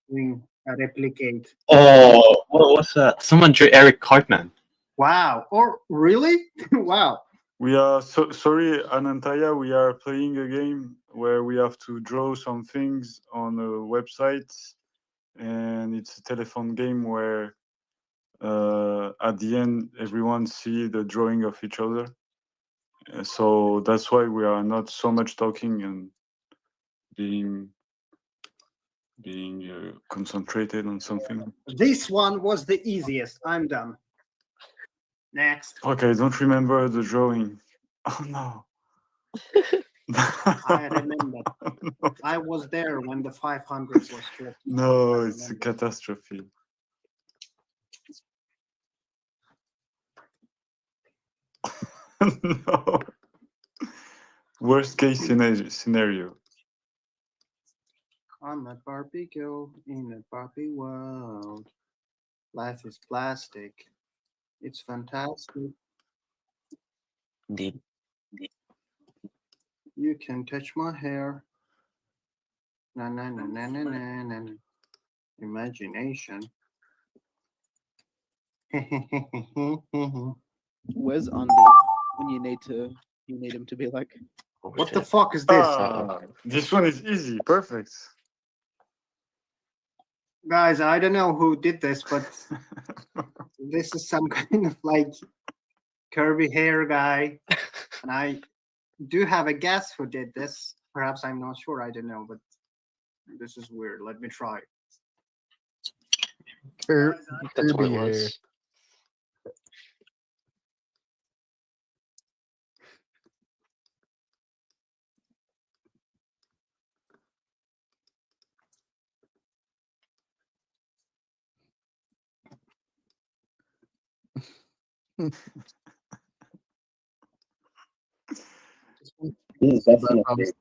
Doing a replicate. Oh, what was that? Someone drew Eric Cartman. Wow. Or really? Wow. We are sorry, Anantaya. We are playing a game where we have to draw some things on a website, and it's a telephone game where at the end everyone see the drawing of each other. So that's why we are not so much talking and being concentrated on something. This one was the easiest. I'm done. Next. Okay, I don't remember the drawing. Oh no. I remember. I was there when the 500s was flipped. No, it's a catastrophe. No. Worst case scenario. I'm a Barbie girl in a Barbie world. Life is plastic. It's fantastic. Indeed. You can touch my hair. Na na na na na na na. na. Imagination. Where's Andy when you need him to be like? What the fuck is this? This one is easy. Perfect. Guys, I don't know who did this, but this is some kind of like curvy hair guy. And I do have a guess who did this. Perhaps I'm not sure. I don't know, but this is weird. Let me try. That's what it Kirby hair. was.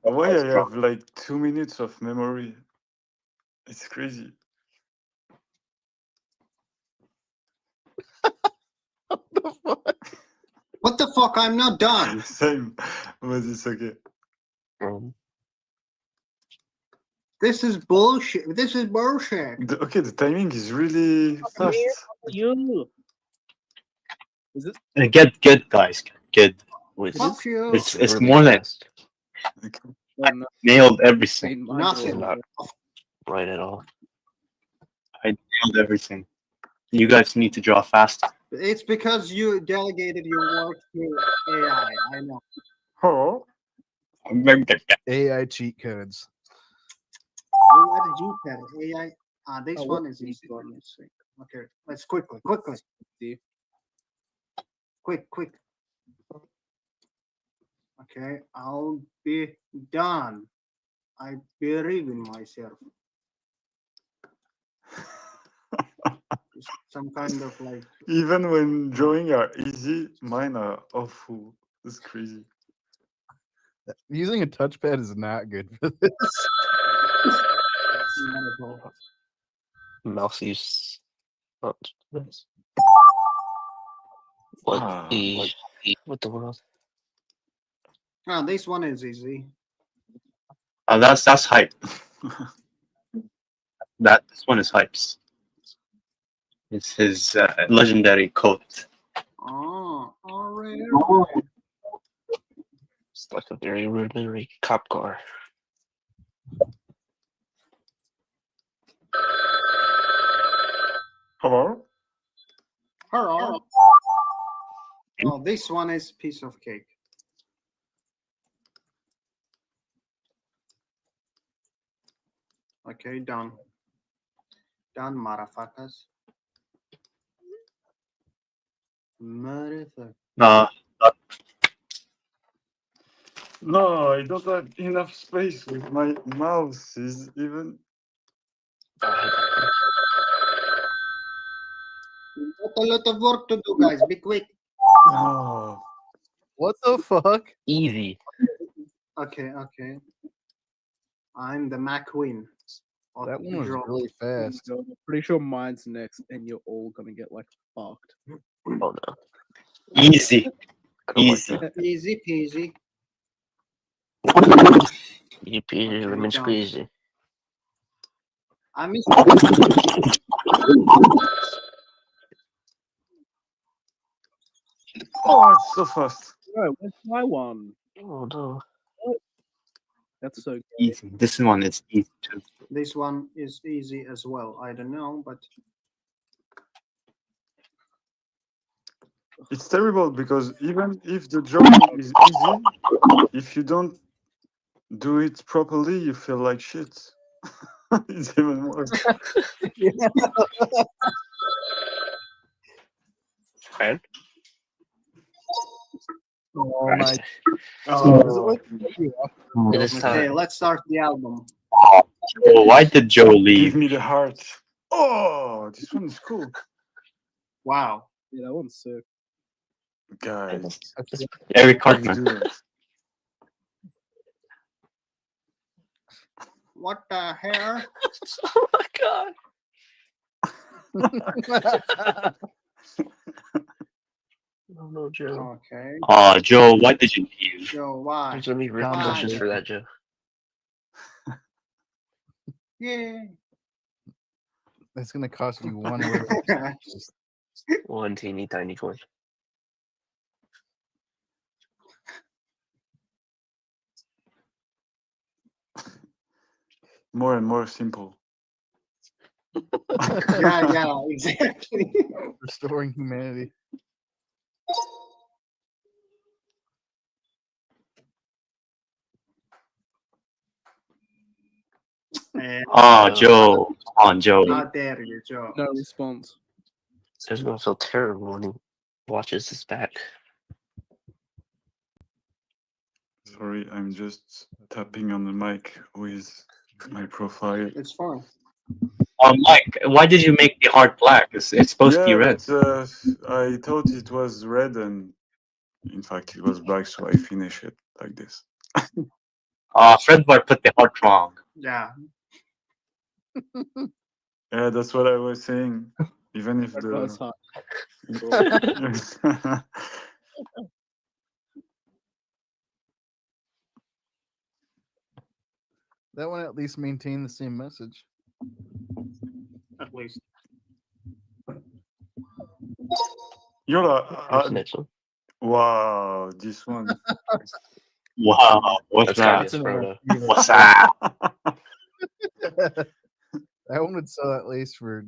Why I have like 2 minutes of memory? It's crazy. What the fuck? I'm not done. Same, but it's okay. This is bullshit. This is bullshit. Okay, the timing is really fast. You. Is it? Good, guys. Good. Fuck you. It's more than I nailed everything. Nothing. Not right at all. I nailed everything. You guys need to draw faster. It's because you delegated your work to AI. I know. Oh. AI cheat codes. AI. This Oh, one what is easy. one? Let's see. Okay, let's quickly. Quick. Okay, I'll be done. I believe in myself. Some kind of like. Even when drawing are easy, mine are awful. It's crazy. Using a touchpad is not good for this. Mouse use. What the world? Oh, this one is easy. That's hype. This one is hypes. It's his legendary quote. Oh, alright. It's like a very rudimentary cop car. Hello? Hello. Oh, this one is piece of cake. Okay, done. Done, motherfuckers. Motherfucker. No, I don't have enough space with my mouse. Is even. Got a lot of work to do, guys. Be quick. Oh. What the fuck? Easy. Okay. I'm the McQueen. That one was really fast. I'm pretty sure mine's next, and you're all gonna get like fucked. Oh no. Easy. Easy peasy. Yippee, lemon done. squeezy. I missed. Oh, it's so fast. No, where's my one? Oh no. What? That's so great. Easy. This one is easy too. This one is easy as well. I don't know, but It's terrible because even if the journey is easy, if you don't do it properly, you feel like shit. It's even worse. And Oh Right. my! Oh. Is it like This okay, time. let's start the album. Oh, why did Joe leave? Give me the heart. Oh, this one is cool. Wow. Yeah, that one's sick. Guys, Eric how do you Cartman. do that? What the hell? Oh my god. Oh no, Joe. Okay. Oh, Joe, why did you leave? Joe, why? There's gonna be repercussions for that, Joe. Yeah. It's gonna cost you one word. One teeny tiny coin. More and more simple. Yeah, exactly. Restoring humanity. Oh, Joe. Come on, Joe. How dare you, Joe? No response. It's gonna feel terrible when he watches this back. Sorry, I'm just tapping on the mic with my profile. It's fine. Oh, Mike, why did you make the heart black? It's supposed to be Yeah, red. but I thought it was red, and in fact, it was black, so I finish it like this. Fredbar put the heart wrong. Yeah. Yeah, that's what I was saying. Even if That's the hot. That one at least maintained the same message. At least. Yola, Next one. wow, this one. Wow, what's That's that? gotta be a Frodo. What's that? That one would sell at least for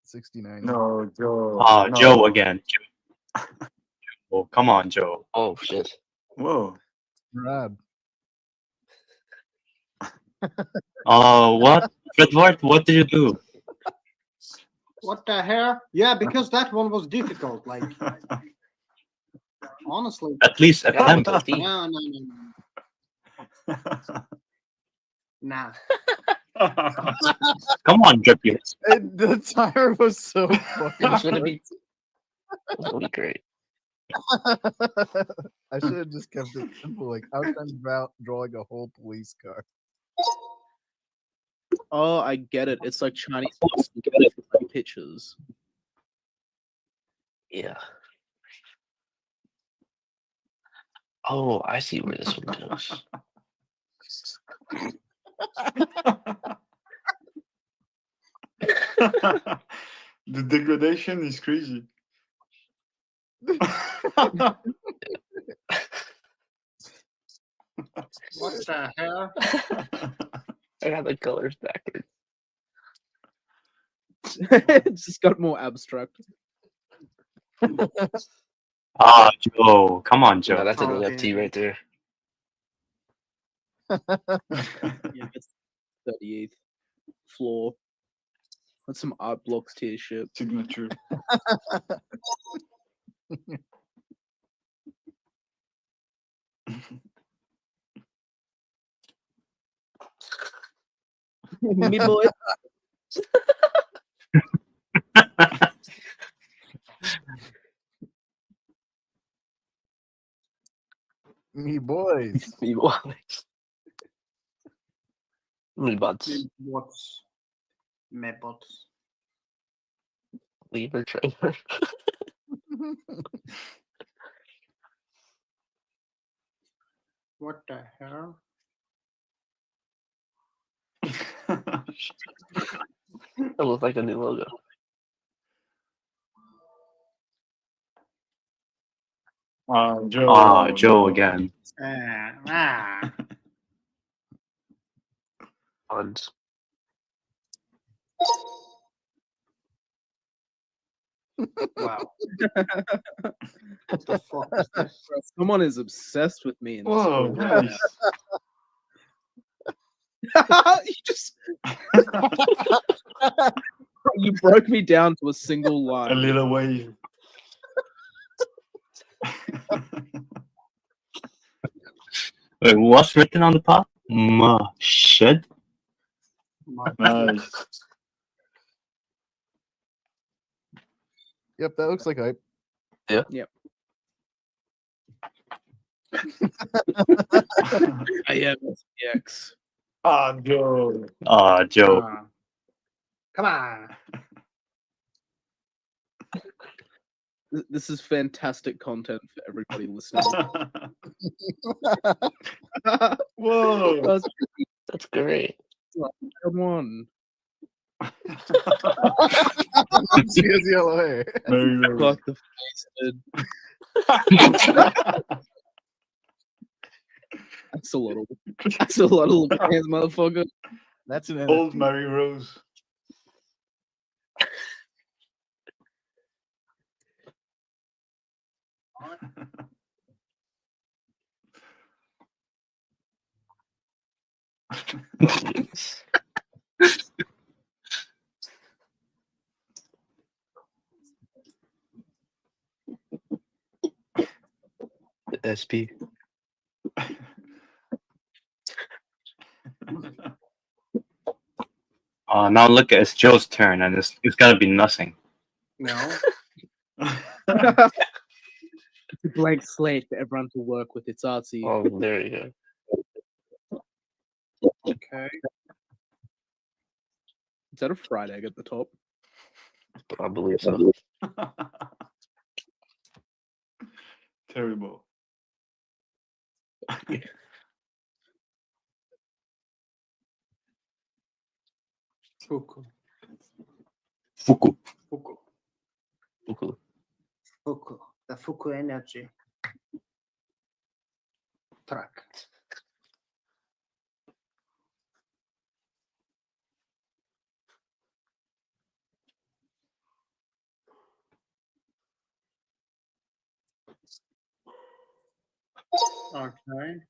$69. No, Joe. Oh, no. Joe again. Oh, come on, Joe. Oh shit. Whoa. Murad. Oh, what? Fredward, what did you do? What the hell? Yeah, because that one was difficult. Like, honestly. At least attempt. No. Nah. Come on, Drippy. The timer was so fucking It's gonna short. be. It's gonna be great. I should have just kept it simple. Like, I was trying to draw like a whole police car. Oh, I get it. It's like Chinese pictures. Yeah. Oh, I see where this one goes. The degradation is crazy. What the hell? I got the colors backwards. It's just got more abstract. Ah, Joe. Come on, Joe. No, that's an Oh, NFT right there. Yeah, it's 38th floor. That's some art blocks tier shit. Signature. Me boy. Me boys. Me boys. Me bots. What's Mebots? Lever trailer. What the hell? It looks like a new logo. Joe. Ah, Joe again. Puns. Wow. What the fuck is this? Someone is obsessed with me in this Whoa, room. nice. You just you broke me down to a single line. A little wave. Wait, what's written on the top? Should? Nice. Yep, that looks like hype. Yeah. Yep. I am SPX. Joe. Ah, Joe. Come on. This is fantastic content for everybody listening. Whoa. That's great. Come on. She has yellow hair. Fuck the face, dude. That's a lot of hands, motherfucker. That's an Old Mary Rose. SP. Now look, it's Joe's turn, and it's gotta be nothing. No. It's a blank slate for everyone to work with. It's artsy. Oh, there you go. Okay. Is that a fried egg at the top? I believe so. Terrible. Fuku. Fuku. Fuku. Fuku. Fuku. The Fuku energy. Track. Okay.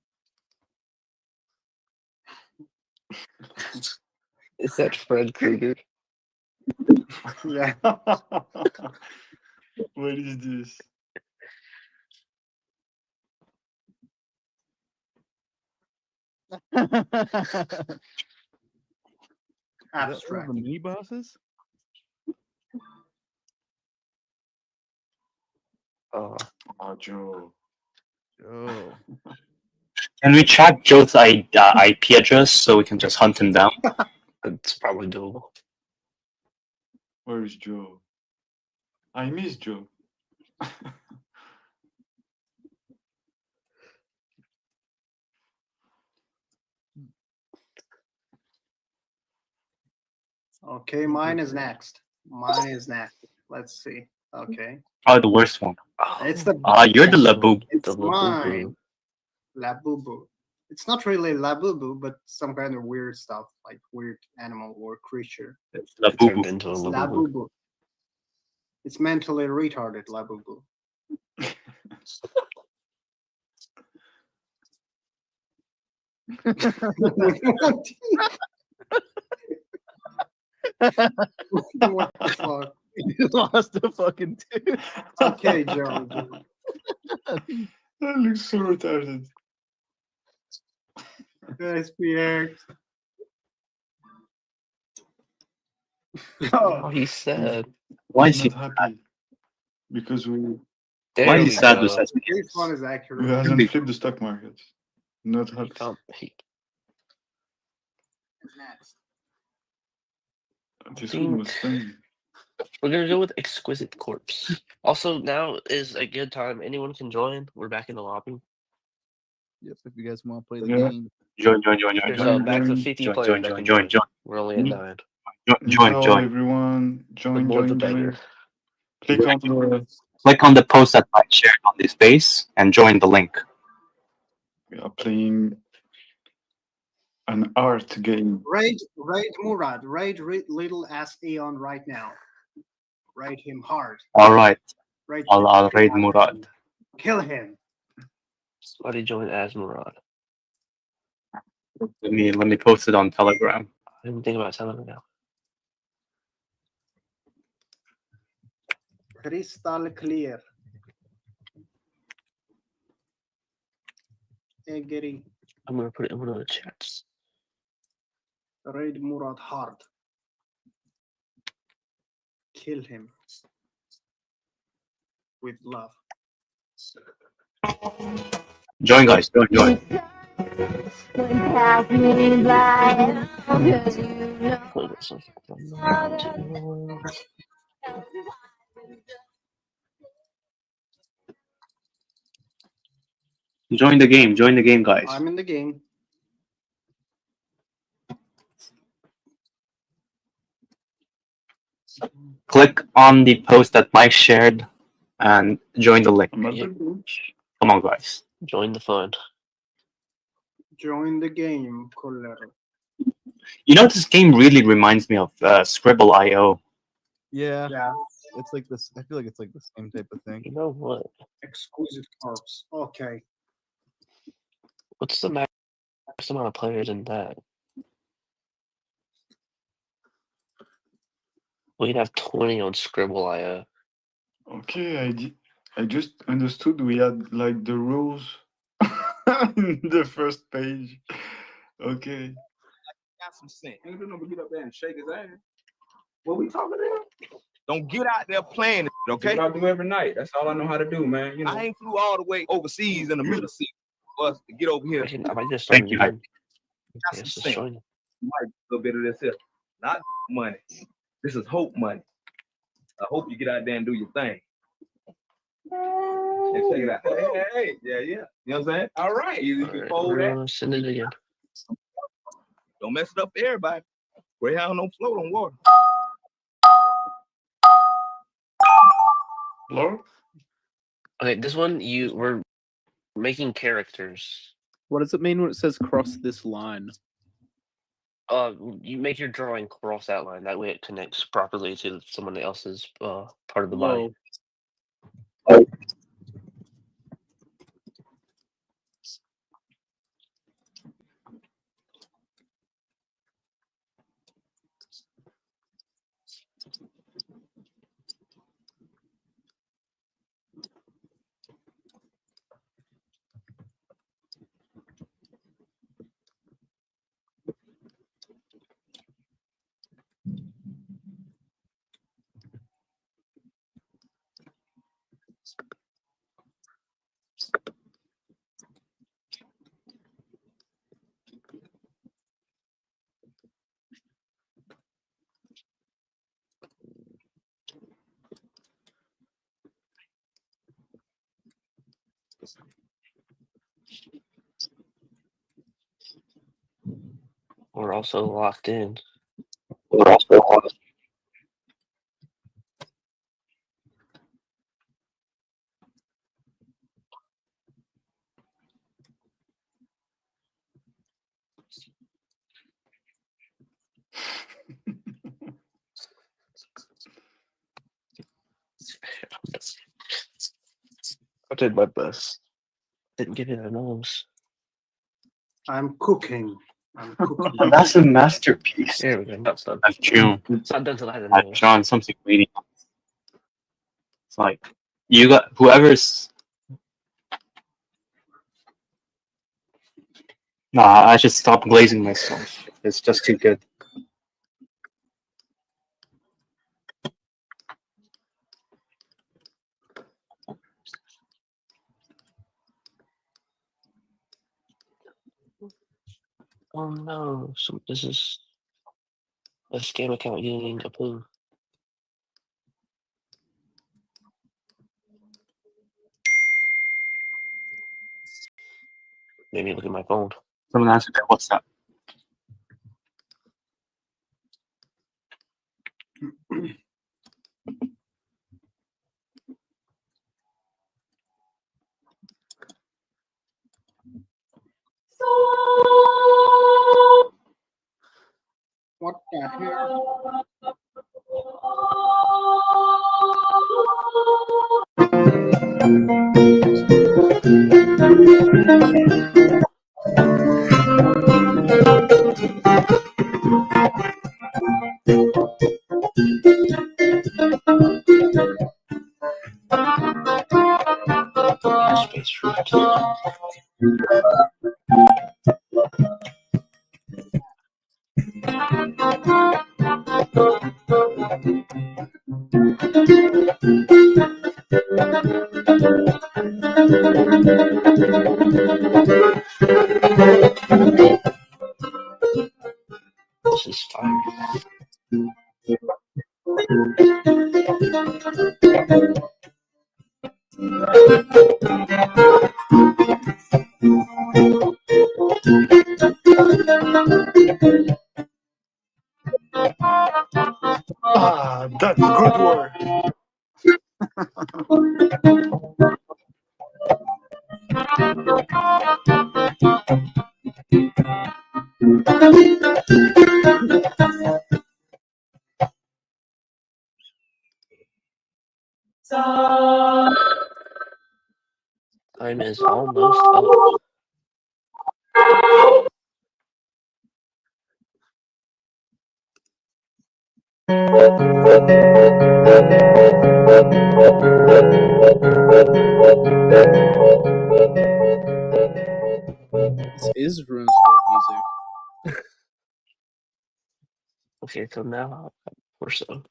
Is that Fred Krueger? Yeah. What is this? Abstract. The mini bosses? Oh, Joe. Joe. Can we track Joe's IP address so we can just hunt him down? It's probably doable. Where is Joe? I miss Joe. Okay, mine is next. Mine is next. Let's see. Okay. Probably the worst one. It's the You're the Labu. It's mine. Labubu. It's not really Labubu, but some kind of weird stuff, like weird animal or creature. It's It turned into a It's Labubu. Labubu. It's mentally retarded Labubu. What the fuck? You lost a fucking tooth. Okay, Joe. That looks so retarded. SPX. Oh, he's sad. Why is he not happy? Because we. There Why is we he sad go. with SPX? This one is We accurate. hasn't flipped the stock market. Not happy. Next. This one was funny. We're gonna go with Exquisite Corpse. Also, now is a good time. Anyone can join. We're back in the lobby. Yep, if you guys want to play the Yeah. game. Join. There's a max of 50 players that can join. We're only at 9. Join. Everyone. The Join, more the join, better. join. Click on the... Click on the post that I shared on this space and join the link. We are playing an art game. Raid Murad. Raid little ass Eon right now. Raid him hard. All right. Raid I'll raid Murad. Kill him. Somebody join as Murad. Let me post it on Telegram. I didn't think about telling him now. Crystal clear. Egeri. I'm gonna put it in one of the chats. Raid Murad hard. Kill him. With love. Join, guys. Join. Join the game, guys. I'm in the game. Click on the post that Mike shared and join the link. Come on, guys. Join the fun. Join the game, Colero. You know, this game really reminds me of Scribble.io. Yeah. Yeah. It's like this. I feel like it's like the same type of thing. You know what? Exquisite corpse. Okay. What's the max amount of players in that? We'd have 20 on Scribble.io. Okay, I just understood we had like the rules in the first page. Okay. Got some sense. Ain't gonna get up there and shake his ass. What we talking about? Don't get out there playing it, okay? I do every night. That's all I know how to do, man. You know, I ain't flew all the way overseas in the middle seat for us to get over here. I might just Thank you, again. Got some sense. Might a little bit of this here. Not money. This is hope money. I hope you get out there and do your thing. And check it out. Hey. Yeah. You know what I'm saying? All right. You can fold that. Send it again. Don't mess it up for everybody. Greyhound don't float on water. Hello? Okay, this one we're making characters. What does it mean when it says cross this line? You make your drawing cross that line. That way it connects properly to someone else's part of the body. We're also locked in. I did my best. Didn't get it a nose. I'm cooking. That's a masterpiece. There we go. That's done. I've drawn. It's not done till I have a I've nose. drawn something really nice. It's like you got whoever's. Nah, I should stop glazing myself. It's just too good. Oh no! So this is a scam account using a poo. Made me look at my phone. Someone answered that. What's that? What the hell? Space Roots. This is fire. Ah, that's good work. Time is almost up. This is RuneScape music. Okay, so now or so.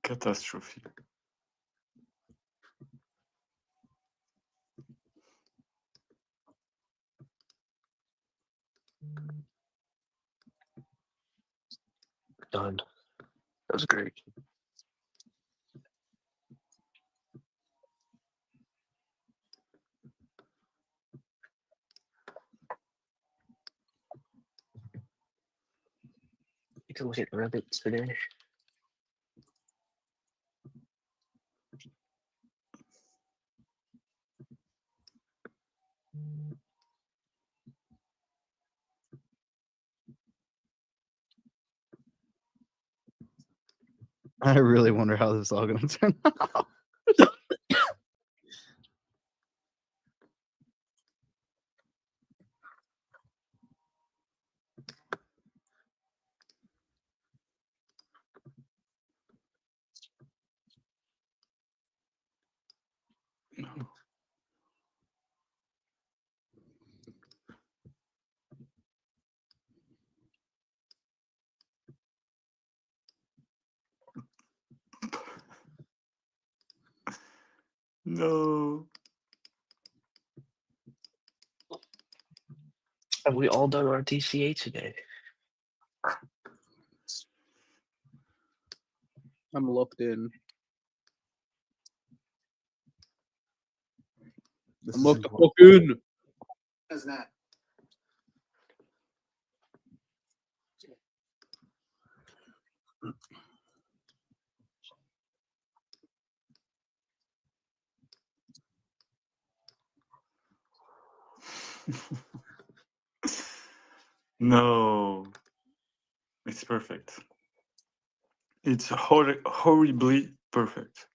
Catastrophe. Done. That was great. You can look at rabbits today. I really wonder how this is all going to turn out. No. Have we all done our DCA today? I'm locked in. I'm locked the fuck in. What's that? No. It's perfect. It's horribly perfect.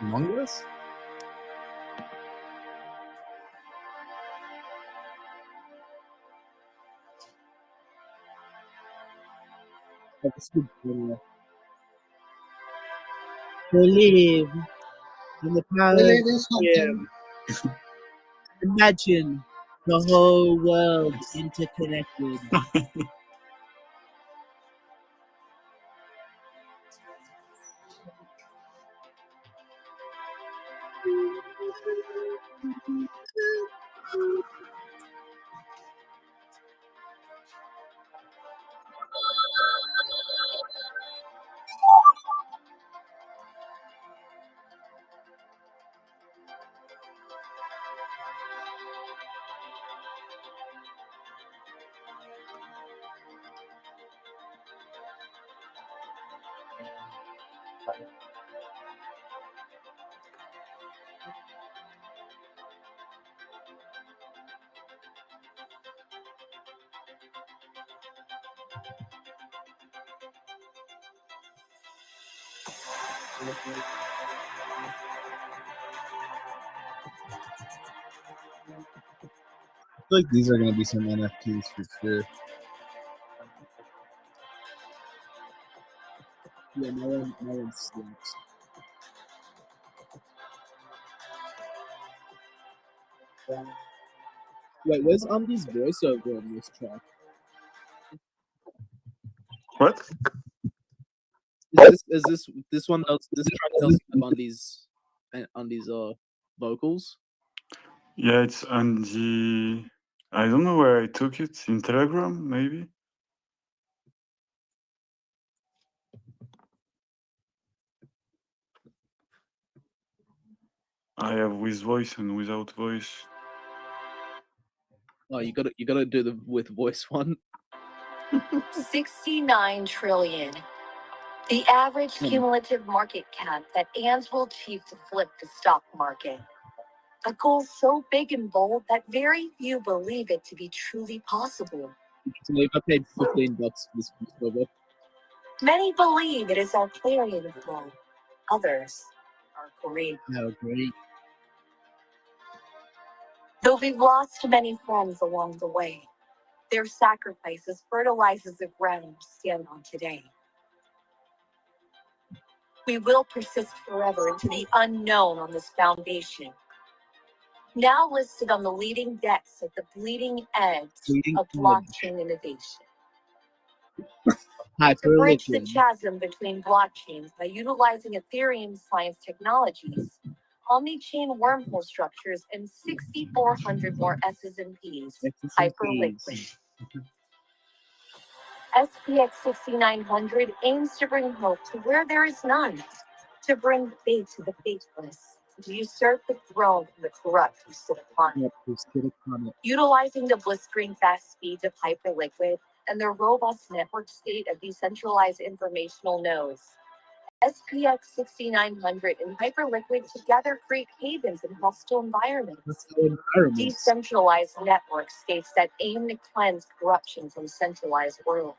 Among Us? That's good. Believe in the power Believe of in something. freedom. Imagine the whole world interconnected. I feel like these are going to be some NFTs for sure. Yeah, no one sleeps. Wait, where's Andy's voiceover on this track? What? Is this one else? This track doesn't have Andy's vocals? Yeah, it's on the. I don't know where I took it. In Telegram, maybe. I have with voice and without voice. Oh, you gotta do the with voice one. 69 trillion. The average cumulative market cap that ANS will achieve to flip the stock market. A goal so big and bold that very few believe it to be truly possible. So if I paid $15 for this voiceover. Many believe it is our clarion call. Others are great. No, great. Though we've lost many friends along the way, their sacrifices fertilizes the ground we stand on today. We will persist forever into the unknown on this foundation. Now listed on the leading decks at the bleeding edge of blockchain innovation. To bridge the chasm between blockchains by utilizing Ethereum science technologies, omni-chain wormhole structures, and 6,400 more S's and P's, hyperliquid. SPX6900 aims to bring hope to where there is none, to bring faith to the faithless, to usurp the throne from the corrupt who sit upon it. Utilizing the blistering fast speeds of hyperliquid and their robust network state of decentralized informational nodes, SPX6900 and hyperliquid together create havens in hostile environments. Decentralized network states that aim to cleanse corruption from centralized worlds,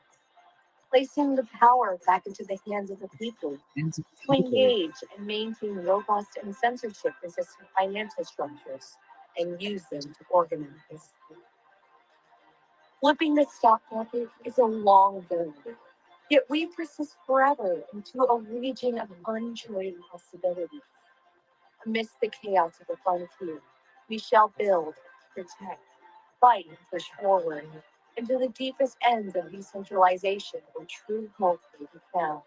placing the power back into the hands of the people to engage and maintain robust and censorship-resistant financial structures and use them to organize. Flipping the stock market is a long journey, yet we persist forever into a region of uncharted possibilities. Amidst the chaos of the frontier, we shall build, protect, fight, and push forward into the deepest ends of decentralization where true hope may be found.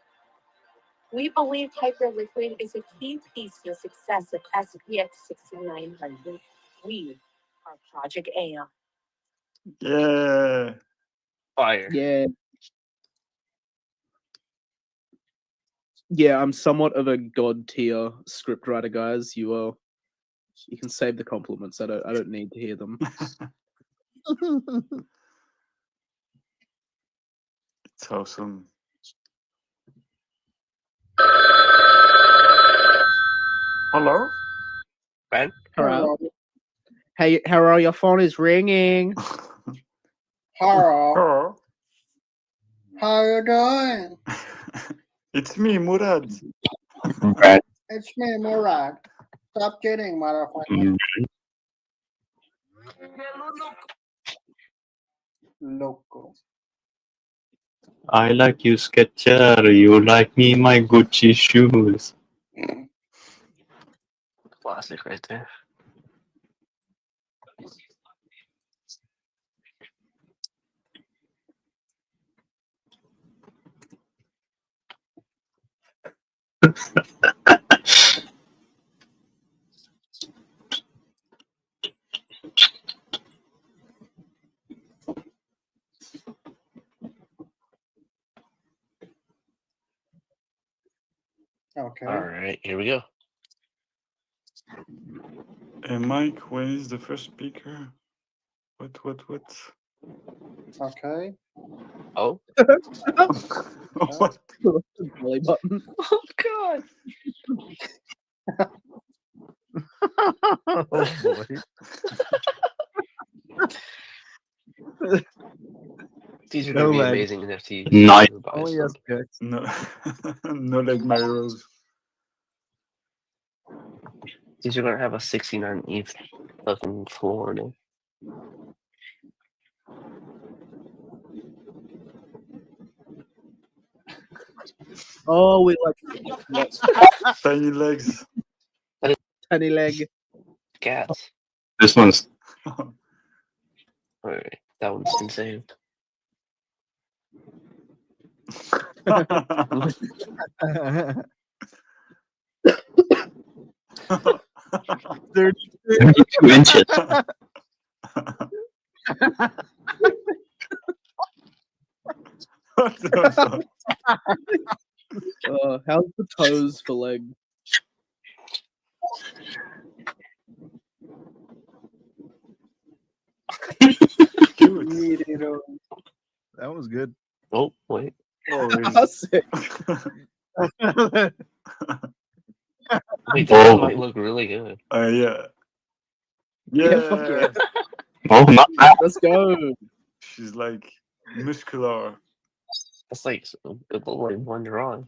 We believe hyperliquid is a key piece to the success of SPX6900. We are Project AM. Yeah. Fire. Yeah. Yeah, I'm somewhat of a god tier scriptwriter, guys. You can save the compliments. I don't need to hear them. It's awesome. Hello? Ben? Hello. Hey, hello, your phone is ringing. Hello. How you doing? It's me, Murad. It's me, Murad. Stop kidding, motherfucker. Loco. I like you, Sketcher. You like me, my Gucci shoes. Classic right there. Okay. All right, here we go. Hey, Mike, when is the first speaker? What? Okay. Oh. What? Belly button. Oh God. Oh boy. These are No gonna be leg. amazing NFTs. Nice. Who buys Oh them. yes, guys. No, no leg my rose. These are gonna have a 69 ETH fucking floor in it. Oh, we like Tiny legs. tiny leg. Cats. This one's Alright, that one's insane. They're 32 inches. What the fuck? How's the toes for leg? That was good. Oh wait. Oh, Sick. Wait, that one might look really good. Yeah. Yeah, fuck Yeah. Oh, not bad. Let's go. She's like muscular. That's like a little in one drawing.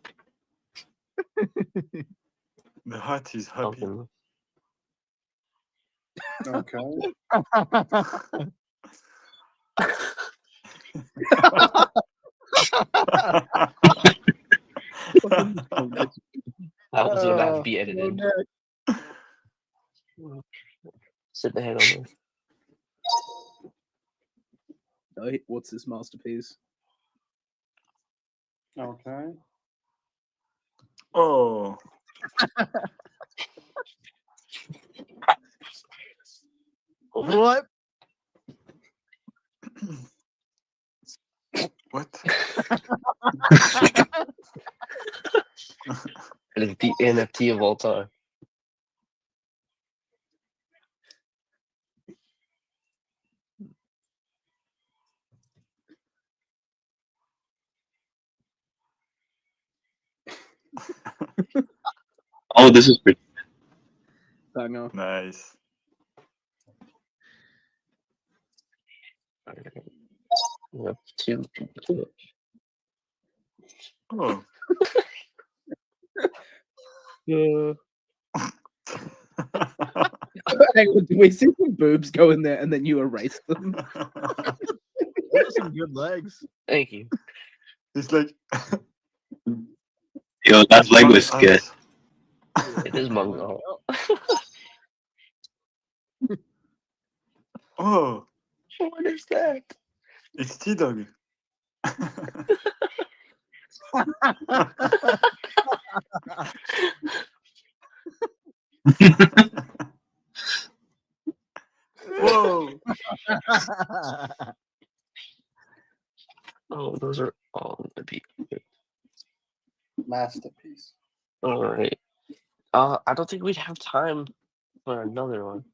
The heart is happy. Okay. That one's gonna have to be edited. Sit the head on there. Oh, what's this masterpiece? Okay. Oh. What? What? It is the NFT of all time. Oh, this is pretty. I know. Nice. We have two. Oh. Yeah. Hang on, do we see some boobs go in there and then you erase them? Those are some good legs. Thank you. It's like. Yo, that leg was good. It is Mongol. Oh. What is that? It's T-Dog. Whoa. Oh, those are all gonna be good. Masterpiece. All right. I don't think we'd have time for another one.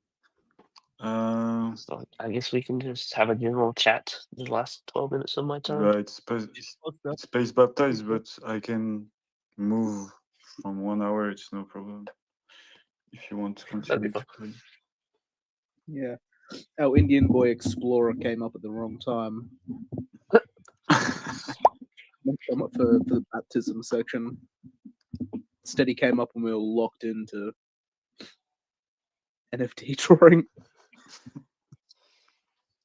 So I guess we can just have a general chat the last 12 minutes of my time. Right, it's space baptized, but I can move from 1 hour. It's no problem. If you want to continue to play. Yeah. Our Indian boy explorer came up at the wrong time. Come up for the baptism section. Steady came up when we were locked into NFT drawing.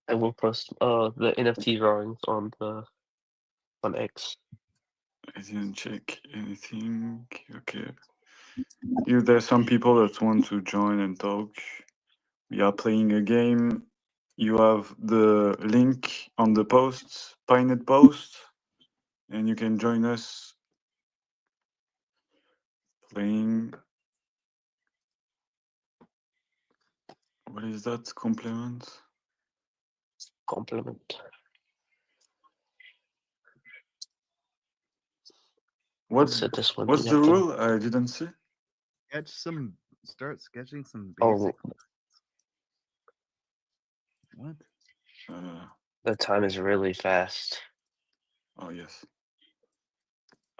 I will post the NFT drawings on X. I didn't check anything. Okay. If there's some people that want to join and talk, we are playing a game. You have the link on the posts, pinned post, and you can join us playing. What is that? Complement? Compliment. What's Set this one what's the together. rule? I didn't see. Start sketching some Oh, basic. What? the time is really fast. Oh yes.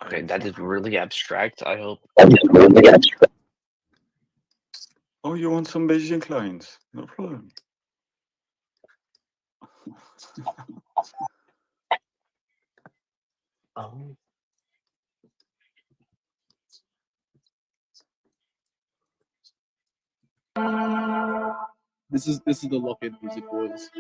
Okay, that is really abstract. I hope. Oh, you want some Bayesian lines? No problem. Oh. This is the lock-in music, boys.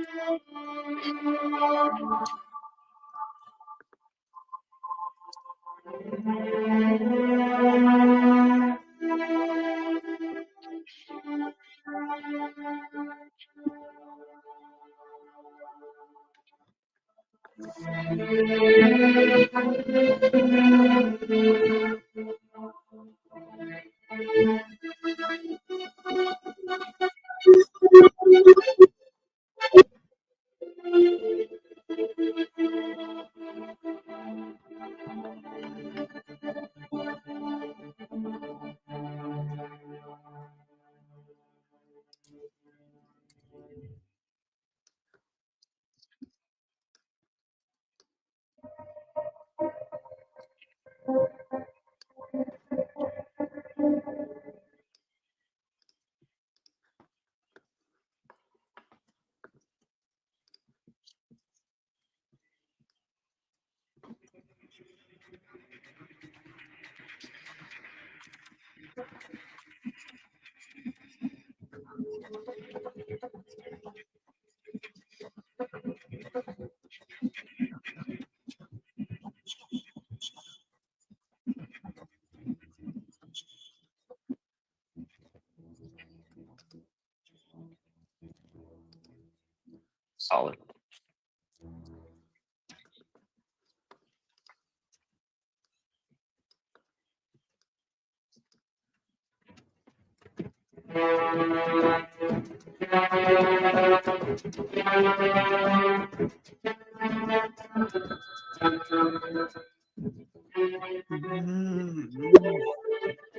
Solid.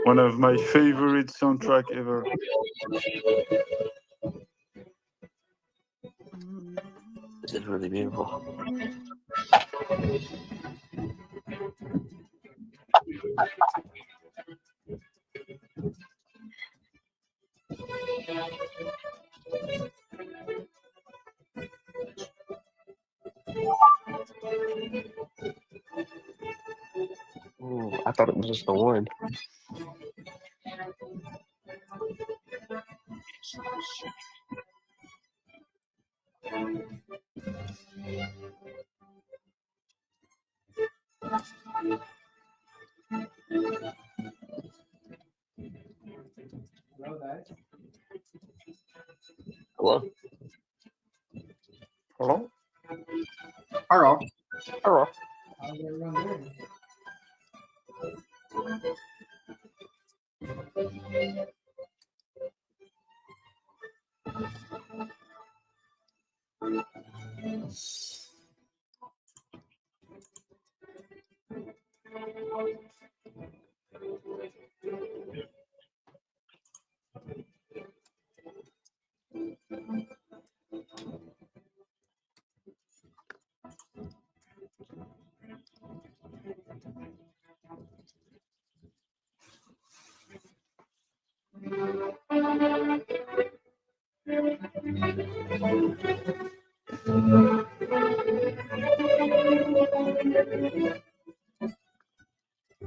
One of my favorite soundtrack ever. This is really beautiful. Ooh, I thought it was just the one. Hello? Hello? Hello. Hello. How's everyone doing?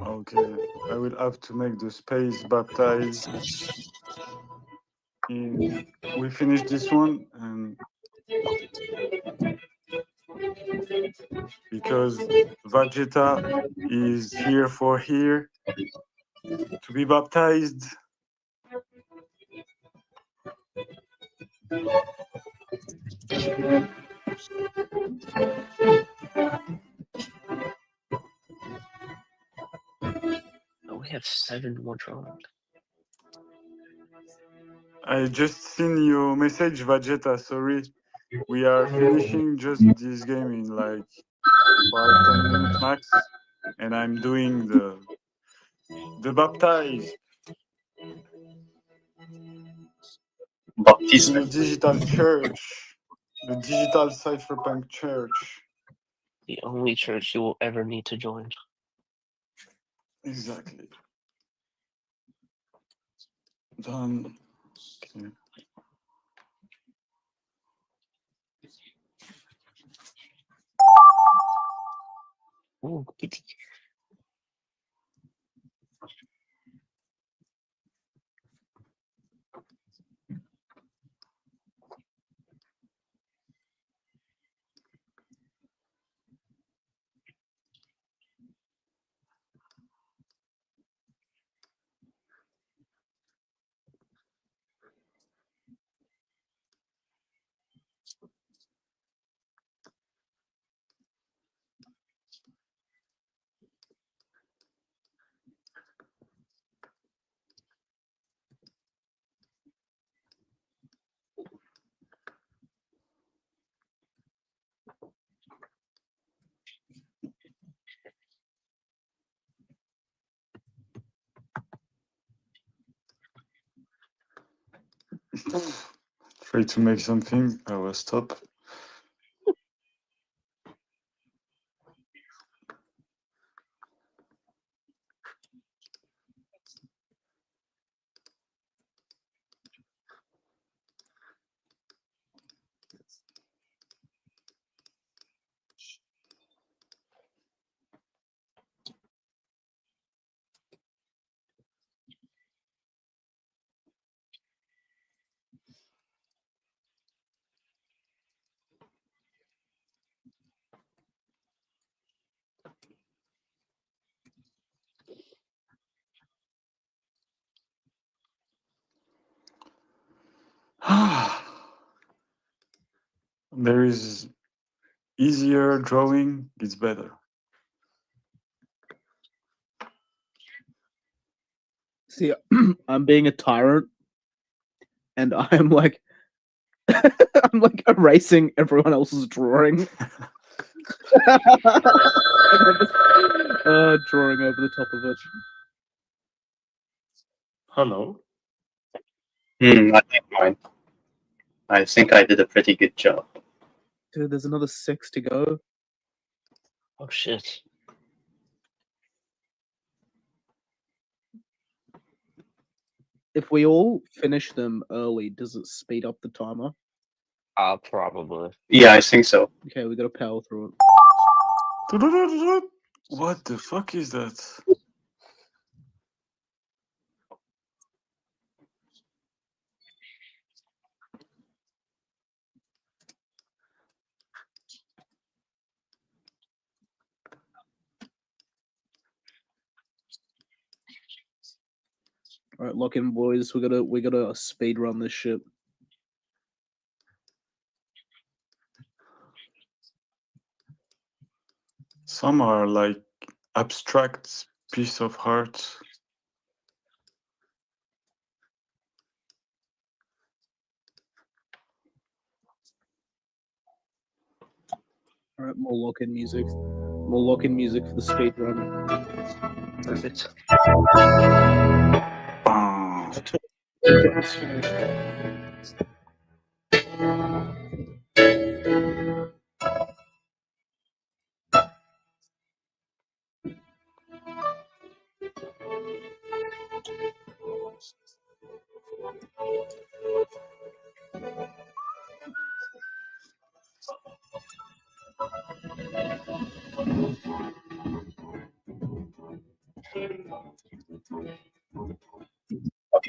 Okay, I will have to make the space baptize. We finish this one, and because Vegeta is here for here to be baptized. Oh, we have 7 more drawings. I just seen your message, Vegeta. Sorry, we are finishing just this game in like 5-10 minutes max, and I'm doing the baptize. Baptism. The digital church, the digital cypherpunk church. The only church you will ever need to join. Exactly. Done. Okay. Oh, kitty. Try to make something. I will stop. There is easier drawing. It's better. See, I'm being a tyrant, and I'm like, I'm like erasing everyone else's drawing. Drawing over the top of it. Hello. I think mine. I think I did a pretty good job. Dude, there's another 6 to go. Oh shit. If we all finish them early, does it speed up the timer? Probably. Yeah, I think so. Okay, we gotta power through it. What the fuck is that? All right, lock in, boys. We gotta speed run this shit. Some are like abstract piece of art. All right, more lock-in music. More lock-in music for the speed run. Perfect. It's finished.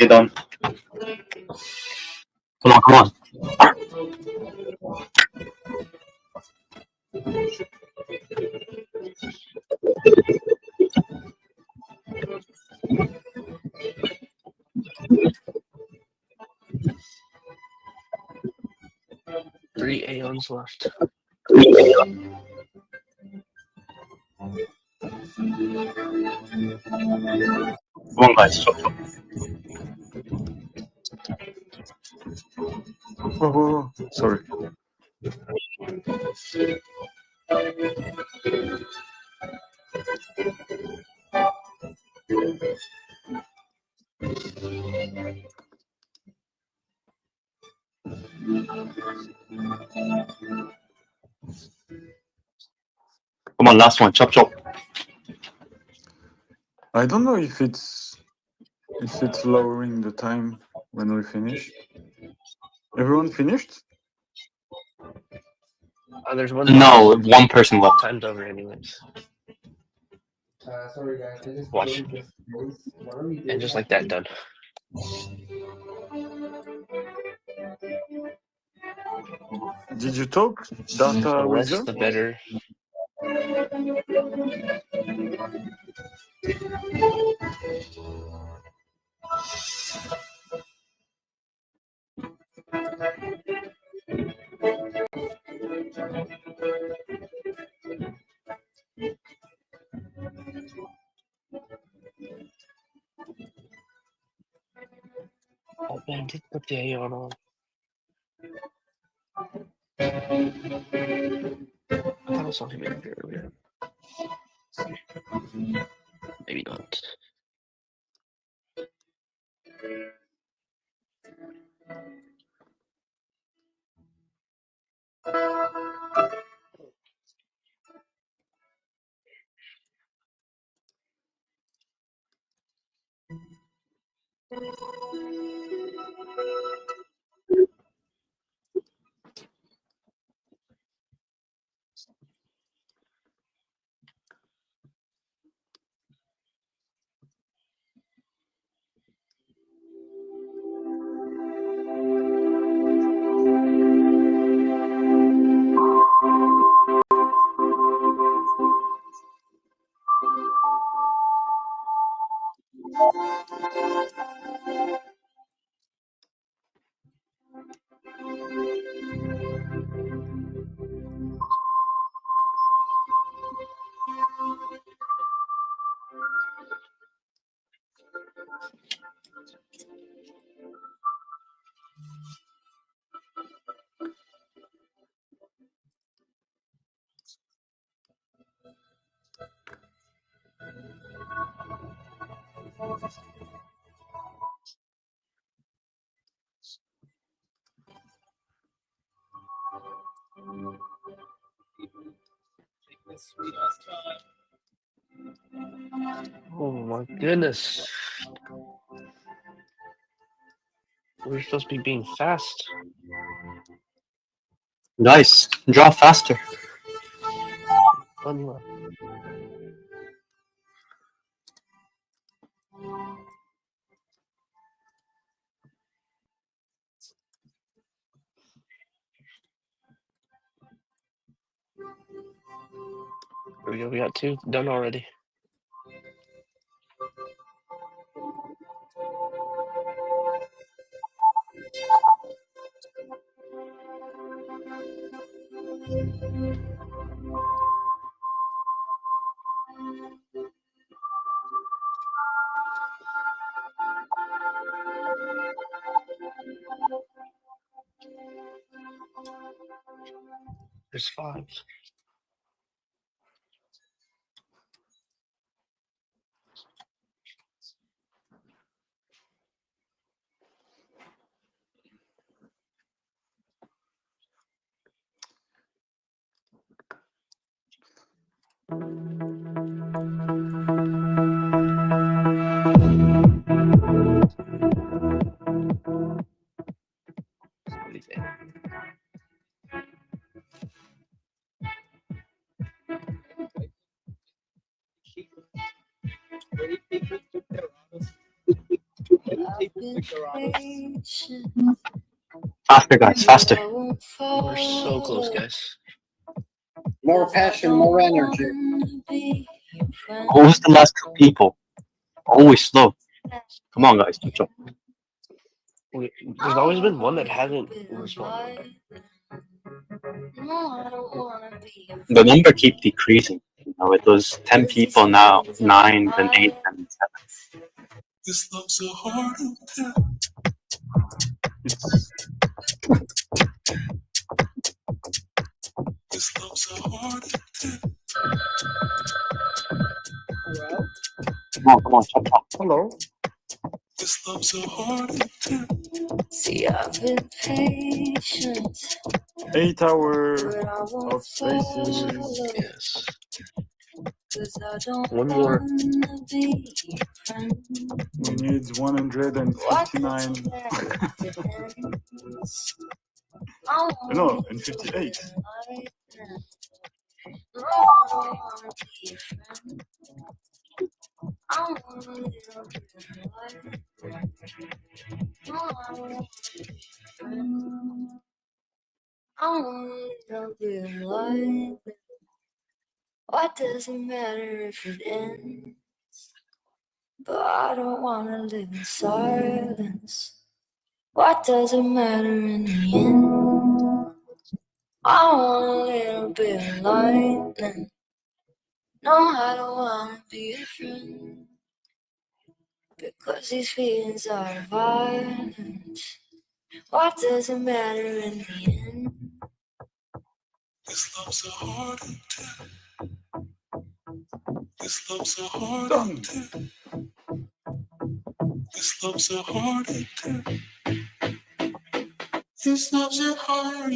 You done? Come on, come on. Three Aeons left. Come on, guys. Stop. Oh, sorry. Come on, last one. Chop, chop. I don't know if it's lowering the time when we finish. Everyone finished? There's one. No, one person left. Time's over, anyways. Sorry guys, I just Watch. joined this place. What are we doing? And just like that, done. Did you talk data The less, wizard? the better. Oh man, did put the Aeon on. I thought I saw him in here earlier. Maybe not. Oh my goodness. We're supposed to be being fast. Guys, draw faster. One left. Here we go. We got two done already. There's five. Faster, guys, faster. We're so close, guys. More passion, more energy. Who's the last two people? Always slow. Come on, guys, catch up. There's always been one that hasn't responded. The number keeps decreasing. You know, it was 10 people, now 9, then 8, then 7. This love's so hard. This love's so hard. Come on, chop, chop. Hello. This love's so hard. See, I've been patient. 8 hours of spaces. Yes. One more. We need 159. No, and 58. What does it matter if it ends? But I don't wanna live in silence. What does it matter in the end? I want a little bit of lightning. No, I don't wanna be a friend. Because these feelings are violent. What does it matter in the end? This love's so hard. This love's so hard. This love's so hard. This love's so hard.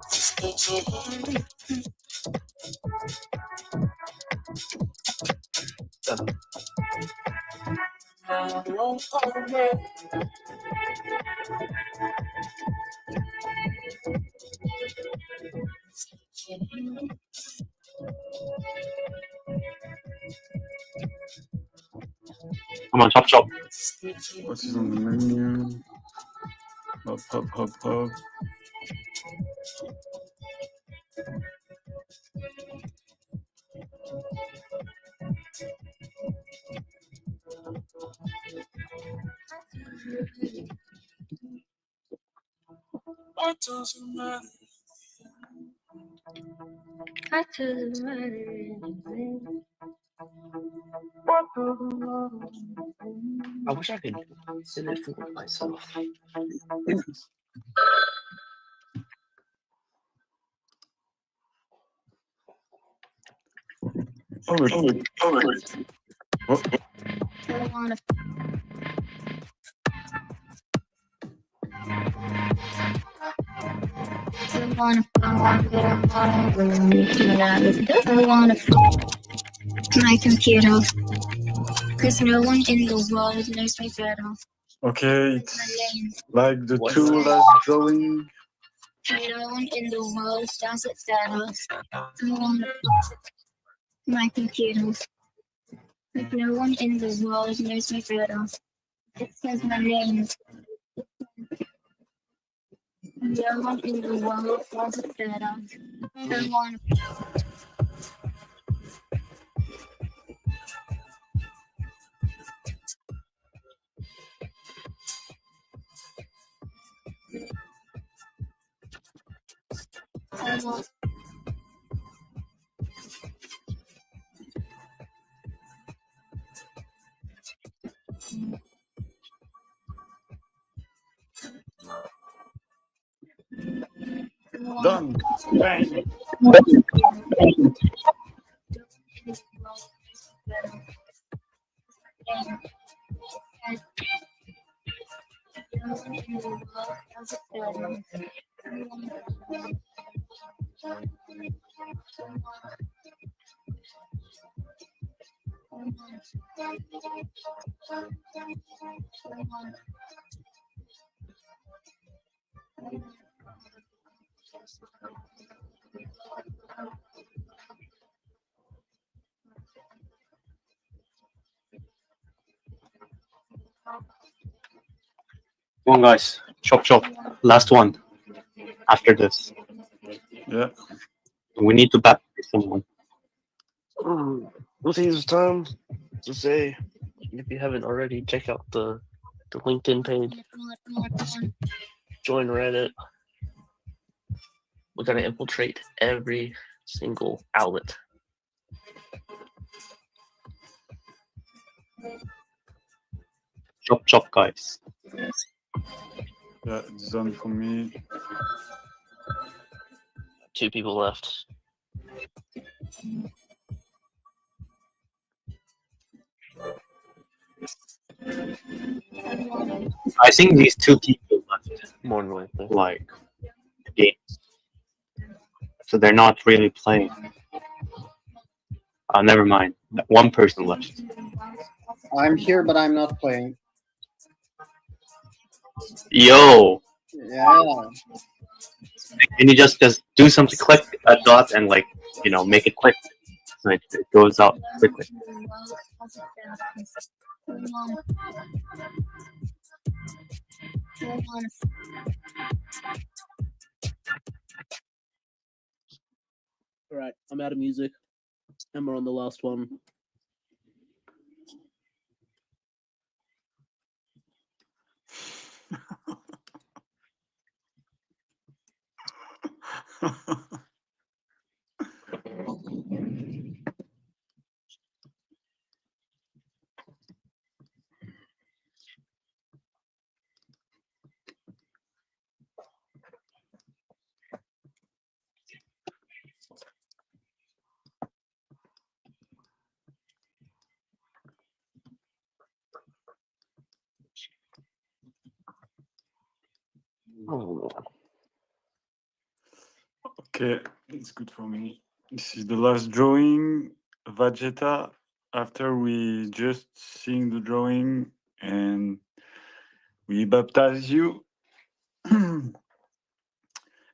This love's so hard. Come on, chop, chop. What is on the menu? Hop, hop, hop, hop. What doesn't matter? What doesn't matter in the end? I wish I could send it for myself. My computer, cause no one in the world knows me better. Okay, it's like the two last drawing. No one in the world does it better. My computer, cause no one in the world knows me better. It says my name. No one in the world does it better. No one. Done. Bang. Come on, guys. Chop, chop. Last one. After this. Yeah. We need to baptize someone. We'll take this time to say, if you haven't already, check out the LinkedIn page. Join Reddit. We're gonna infiltrate every single outlet. Chop, chop, guys. Yeah, it's done for me. 2 people left. I think these 2 people left. More than likely. Like, the game. So they're not really playing. Never mind. 1 person left. I'm here, but I'm not playing. Yo! Yeah. Can you just do something, click a dot and, like, you know, make it quick. So it goes out quickly. Alright, I'm out of music. And we're on the last one. Okay, it's good for me. This is the last drawing, Vegeta. After we just seeing the drawing and we baptize you. And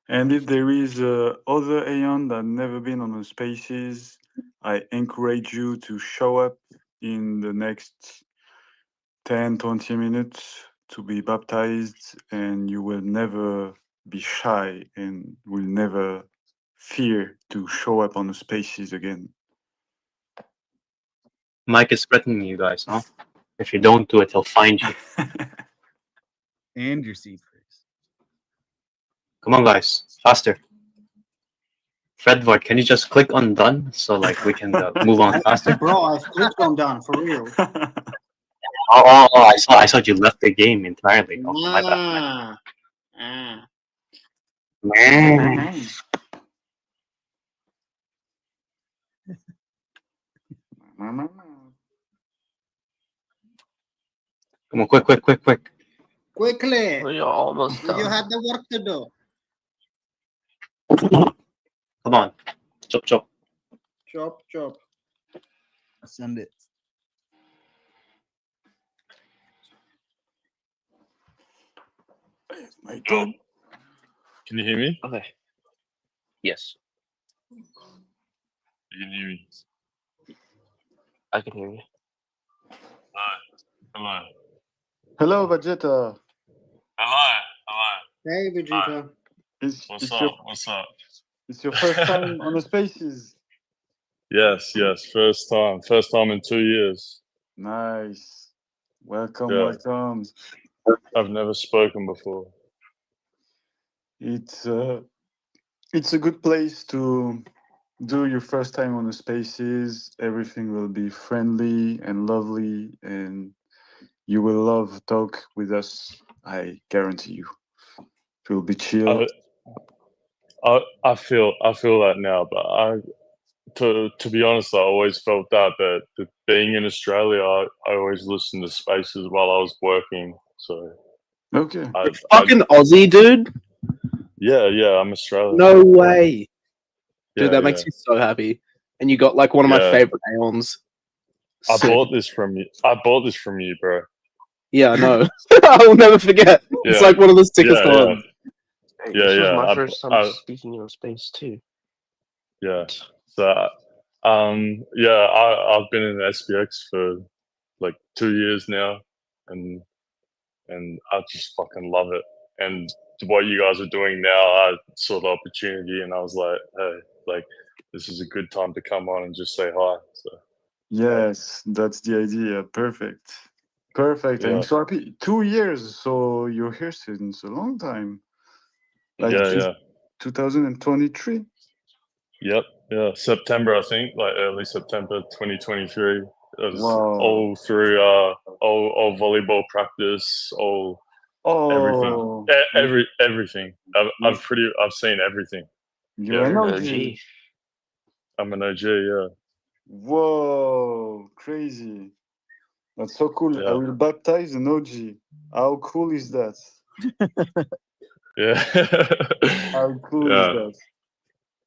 if there is other Aeon that never been on the spaces, I encourage you to show up in the next 10-20 minutes to be baptized, and you will never be shy and will never fear to show up on the spaces again. Mike is threatening you guys, huh? If you don't do it, he'll find you. And your seed phrase. Come on, guys. Faster. Fredvard, can you just click on done so like we can move on faster? Bro, I've clicked on done for real. Oh, I saw you left the game entirely. Oh, my bad. Man. Come on, quick. Quickly. We're almost You done. have the work to do. Come on. Chop. Chop. Send it. My turn. Can you hear me? Okay. Yes, You can hear me. I can hear you. Hello. Hello, Vegeta. Hello. Hey, Vegeta. What's up? It's your first time on the spaces. Yes. First time in 2 years. Nice. Welcome. Yeah. I've never spoken before. It's a good place to do your first time on the spaces. Everything will be friendly and lovely, and you will love talk with us. I guarantee you. It will be chill. I feel that now, but to be honest, I always felt that being in Australia, I always listened to spaces while I was working. So okay, fucking Aussie, dude. Yeah, I'm Australian. No way, dude. Yeah, That makes me so happy. And you got like one of my favorite Aeons. I Sick. bought this from you, bro. Yeah, I know. I will never forget. It's like one of the sickest ones. Hey, Yeah, this was yeah, my I- first time I- speaking in space too. Yeah. So, I've been in SPX for like 2 years now, and I just fucking love it. And what you guys are doing now, I saw the opportunity, and I was like, hey, like this is a good time to come on and just say hi. So Yes, that's the idea. Perfect. Perfect. Yeah. I'm so happy. 2 years, so you're here since a long time. Like Yeah, just yeah. 2023. Yep, yeah, September, I think, like early September 2023. It was Wow. all through all volleyball practice, all everything, Oh, everything. I've seen everything. you're an OG. I'm an OG, yeah. Whoa, crazy. That's so cool. I Yeah. will baptize an OG. How cool is that? Yeah. How cool is Yeah. that?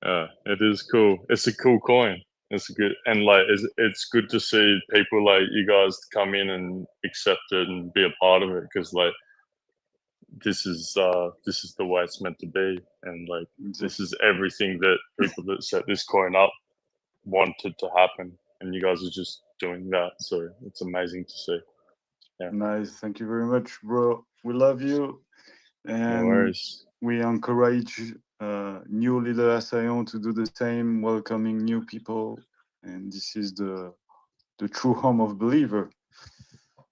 Yeah, it is cool. It's a cool coin. It's a good, and like it's good to see people like you guys come in and accept it and be a part of it, because like this is the way it's meant to be, and like this is everything that people that set this coin up wanted to happen, and you guys are just doing that. So it's amazing to see. Yeah. Nice. Thank you very much, bro. We love you. And worries. we encourage new leader assailants to do the same, welcoming new people. And this is the true home of believer.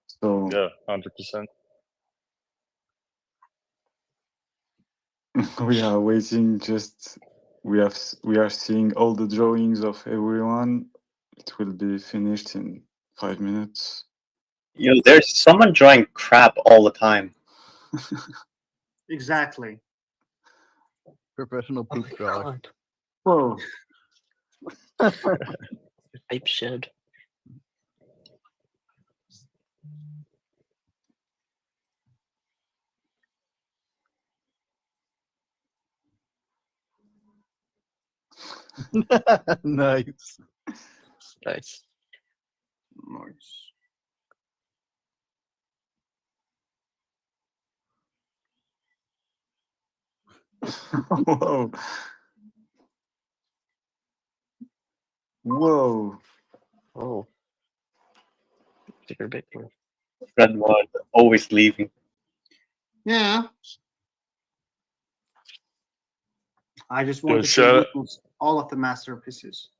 So Yeah, 100%. we are waiting. Just we are seeing all the drawings of everyone. It will be finished in 5 minutes. Yo, there's someone drawing crap all the time. Exactly. Professional poop drawer. Whoa. Ape shed. Nice. Nice. Nice. Whoa. Whoa. Oh. Bigger, bigger. Fred was always leaving. Yeah. I just Yo, wanted shout to out- witness all of the masterpieces.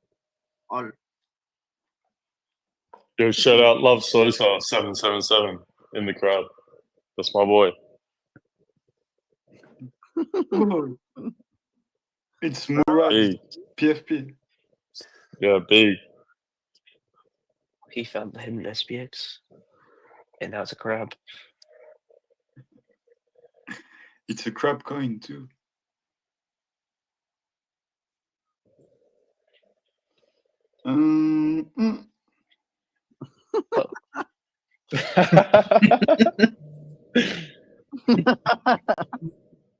All. Yo, shout out Love Sosa 777 in the crowd. That's my boy. It's Murad, Big. PFP. Yeah, big. He found the hidden SPX, and now it's a crab. It's a crab coin too.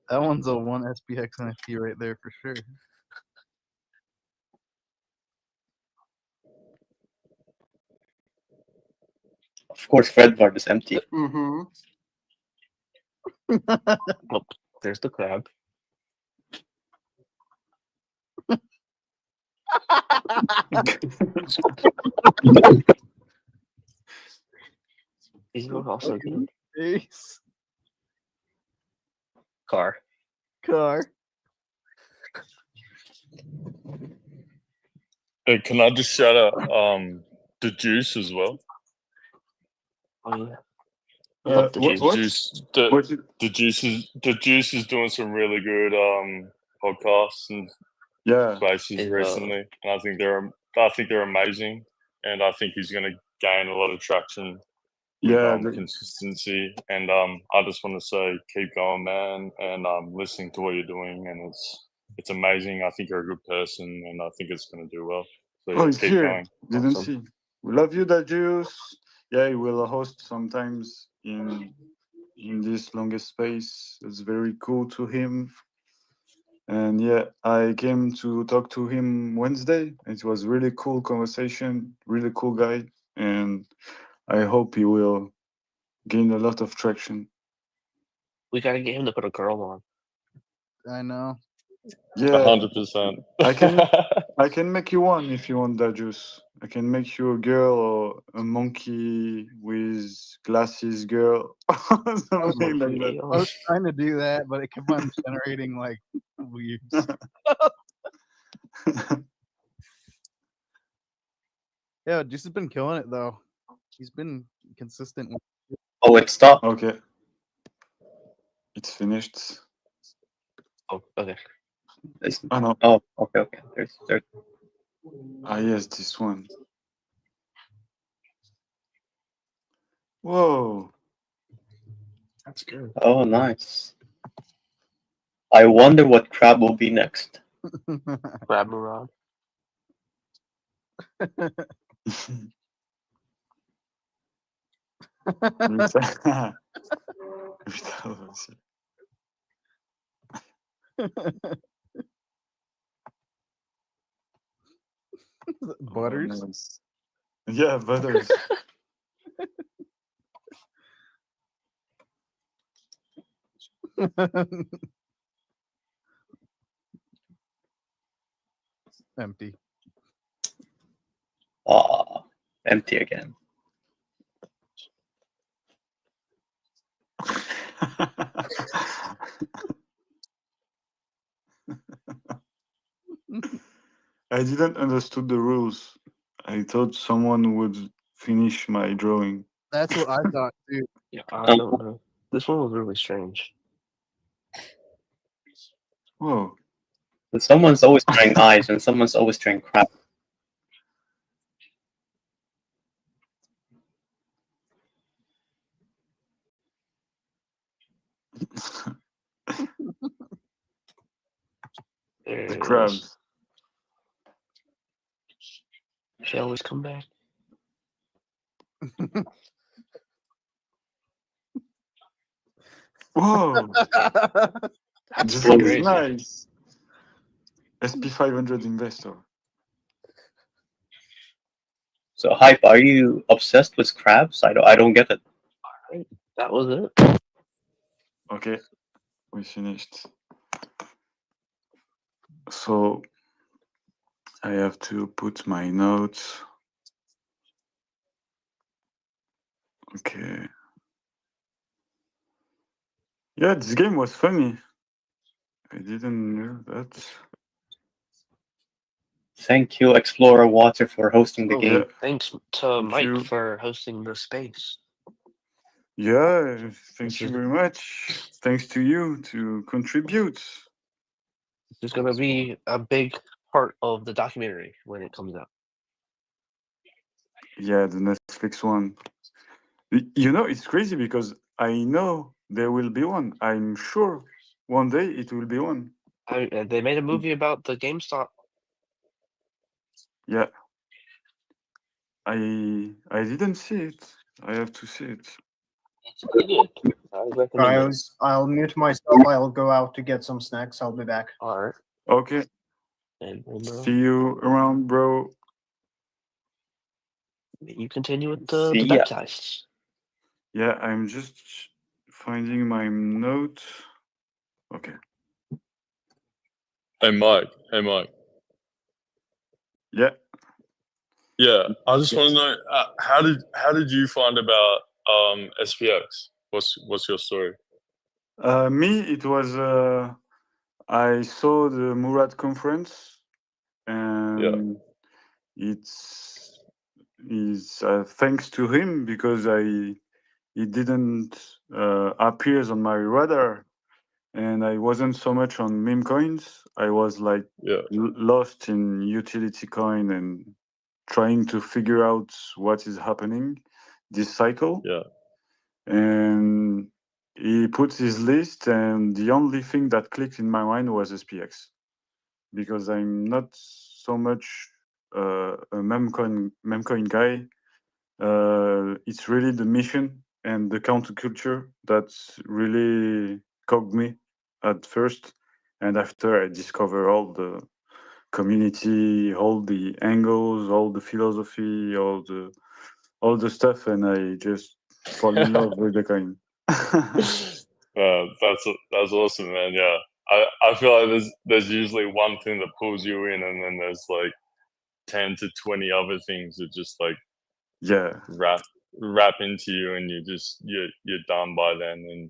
That one's a 1 SPX NFT right there for sure. Of course, Fred Vard is empty. Mm-hmm. Oh, there's the crab. He's also good. Ace. Car. Hey, can I just shout out the Juice as well? Oh yeah. What? The Juice is doing some really good podcasts and places recently, and I think they're amazing, and I think he's going to gain a lot of traction with consistency. And I just want to say, keep going, man, and listening to what you're doing, and it's amazing. I think you're a good person, and I think it's going to do well. So Oh, he's keep here. going. Didn't see. We love you, the Juice. Yeah, he will host sometimes in this longest space. It's very cool to him. And yeah, I came to talk to him Wednesday. It was really cool conversation, really cool guy, and I hope he will gain a lot of traction. We gotta get him to put a girl on. I know. Yeah, 100%. I can make you one if you want that, Juice. I can make you a girl or a monkey with glasses girl. Or something like that. I was trying to do that, but it kept on generating like weird stuff. Yeah, Juice has been killing it though. He's been consistent. Oh, it stopped. Okay. It's finished. Oh, okay. Oh no. Oh, okay. There's. Ah yes, this one. Whoa. That's good. Oh, nice. I wonder what crab will be next. Grab Murad. Butters. Oh, nice. Yeah, Butters. Empty. Ah, empty again. I didn't understood the rules. I thought someone would finish my drawing. That's what I thought too. Yeah, I don't know. This one was really strange. Whoa. But someone's always trying eyes and someone's always trying crab. The crabs. She always come back. Whoa. That's This pretty is crazy. nice. SP500 investor. So Hype, are you obsessed with crabs? I don't get it. Alright, that was it. Okay, we finished. So I have to put my notes. Okay. Yeah, this game was funny. I didn't know that. Thank you, Explorer Water, for hosting the Oh, game. thanks to Thank Mike you. for hosting the space. Yeah, thank This you is- very much. Thanks to you to contribute. This is going to be a big part of the documentary when it comes out. Yeah, the Netflix one. You know, it's crazy because I know there will be one. I'm sure one day it will be one. They made a movie about the GameStop. Yeah. I didn't see it. I have to see it. It's pretty good. I recommend it. Guys, I'll mute myself. I'll go out to get some snacks. I'll be back. All right. Okay. And See you around, bro. you continue with the See ya. baptized. Yeah, I'm just finding my note. Okay. Hey Mike. Yeah. Yeah, I just want to know how did you find about SPX? What's your story? Me, it was I saw the Murad conference, and it's thanks to him because he didn't appears on my radar, and I wasn't so much on meme coins. I was like lost in utility coin and trying to figure out what is happening this cycle. Yeah. And he put his list, and the only thing that clicked in my mind was SPX, because I'm not so much a memcoin guy. It's really the mission and the counterculture that's really cogged me at first, and after I discover all the community, all the angles, all the philosophy, all the stuff, and I just fall in love with the coin. That's awesome, man. Yeah, I feel like there's usually one thing that pulls you in, and then there's like 10 to 20 other things that just like yeah wrap into you, and you're done by then, and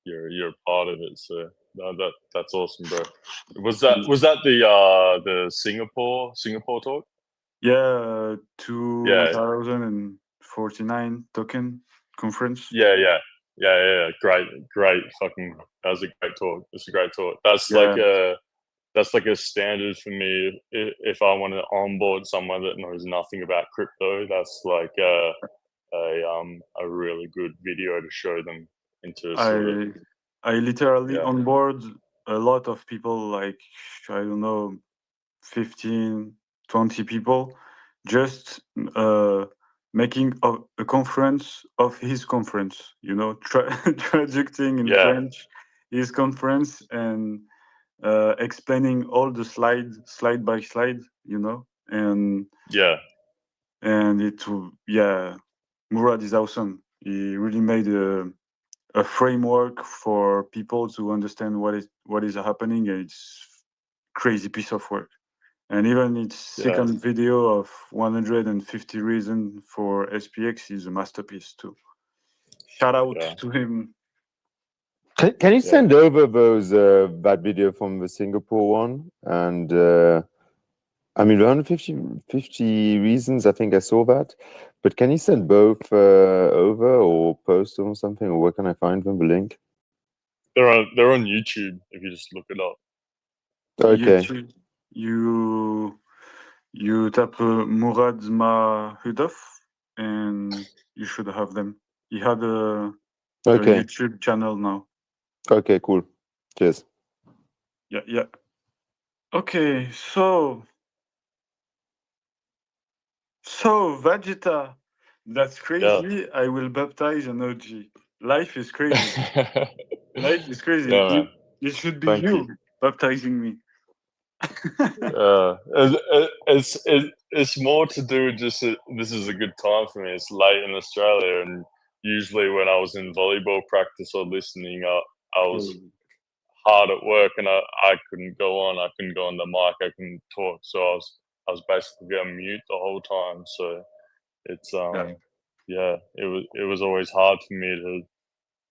you're a part of it. So no, that's awesome, bro. Was that the Singapore talk? Yeah, Yeah. 2049 token conference. Yeah. Great. Fucking, that was a great talk. It's a great talk. That's Yeah. like a standard for me. If I want to onboard someone that knows nothing about crypto, that's like a really good video to show them into sort of. I literally Yeah. onboard a lot of people, like, I don't know, 15, 20 people, just making a conference of his conference, you know, traducing in Yeah. French his conference and explaining all the slide by slide, you know, and Yeah. Murad is awesome. He really made a framework for people to understand what is happening, and it's crazy piece of work. And even its second video of 150 reasons for SPX is a masterpiece too. Shout out to him. Can you send over those that video from the Singapore one? And I mean, 150 reasons. I think I saw that. But can you send both over or post them or something? Or where can I find them? The link. They're on YouTube if you just look it up. Okay. YouTube, you tap Murad Mahudov and you should have them. He had a YouTube channel now. Okay, cool. Cheers. Yeah. Okay, so Vegeta, that's crazy. I will baptize an OG. Life is crazy. Life is crazy. Yeah, man. It should be Thank you baptizing me. It's more to do with just this is a good time for me. It's late in Australia, and usually when I was in volleyball practice or listening, I was hard at work, and I couldn't go on. I couldn't go on the mic. I couldn't talk, so I was basically on mute the whole time. So it's it was always hard for me to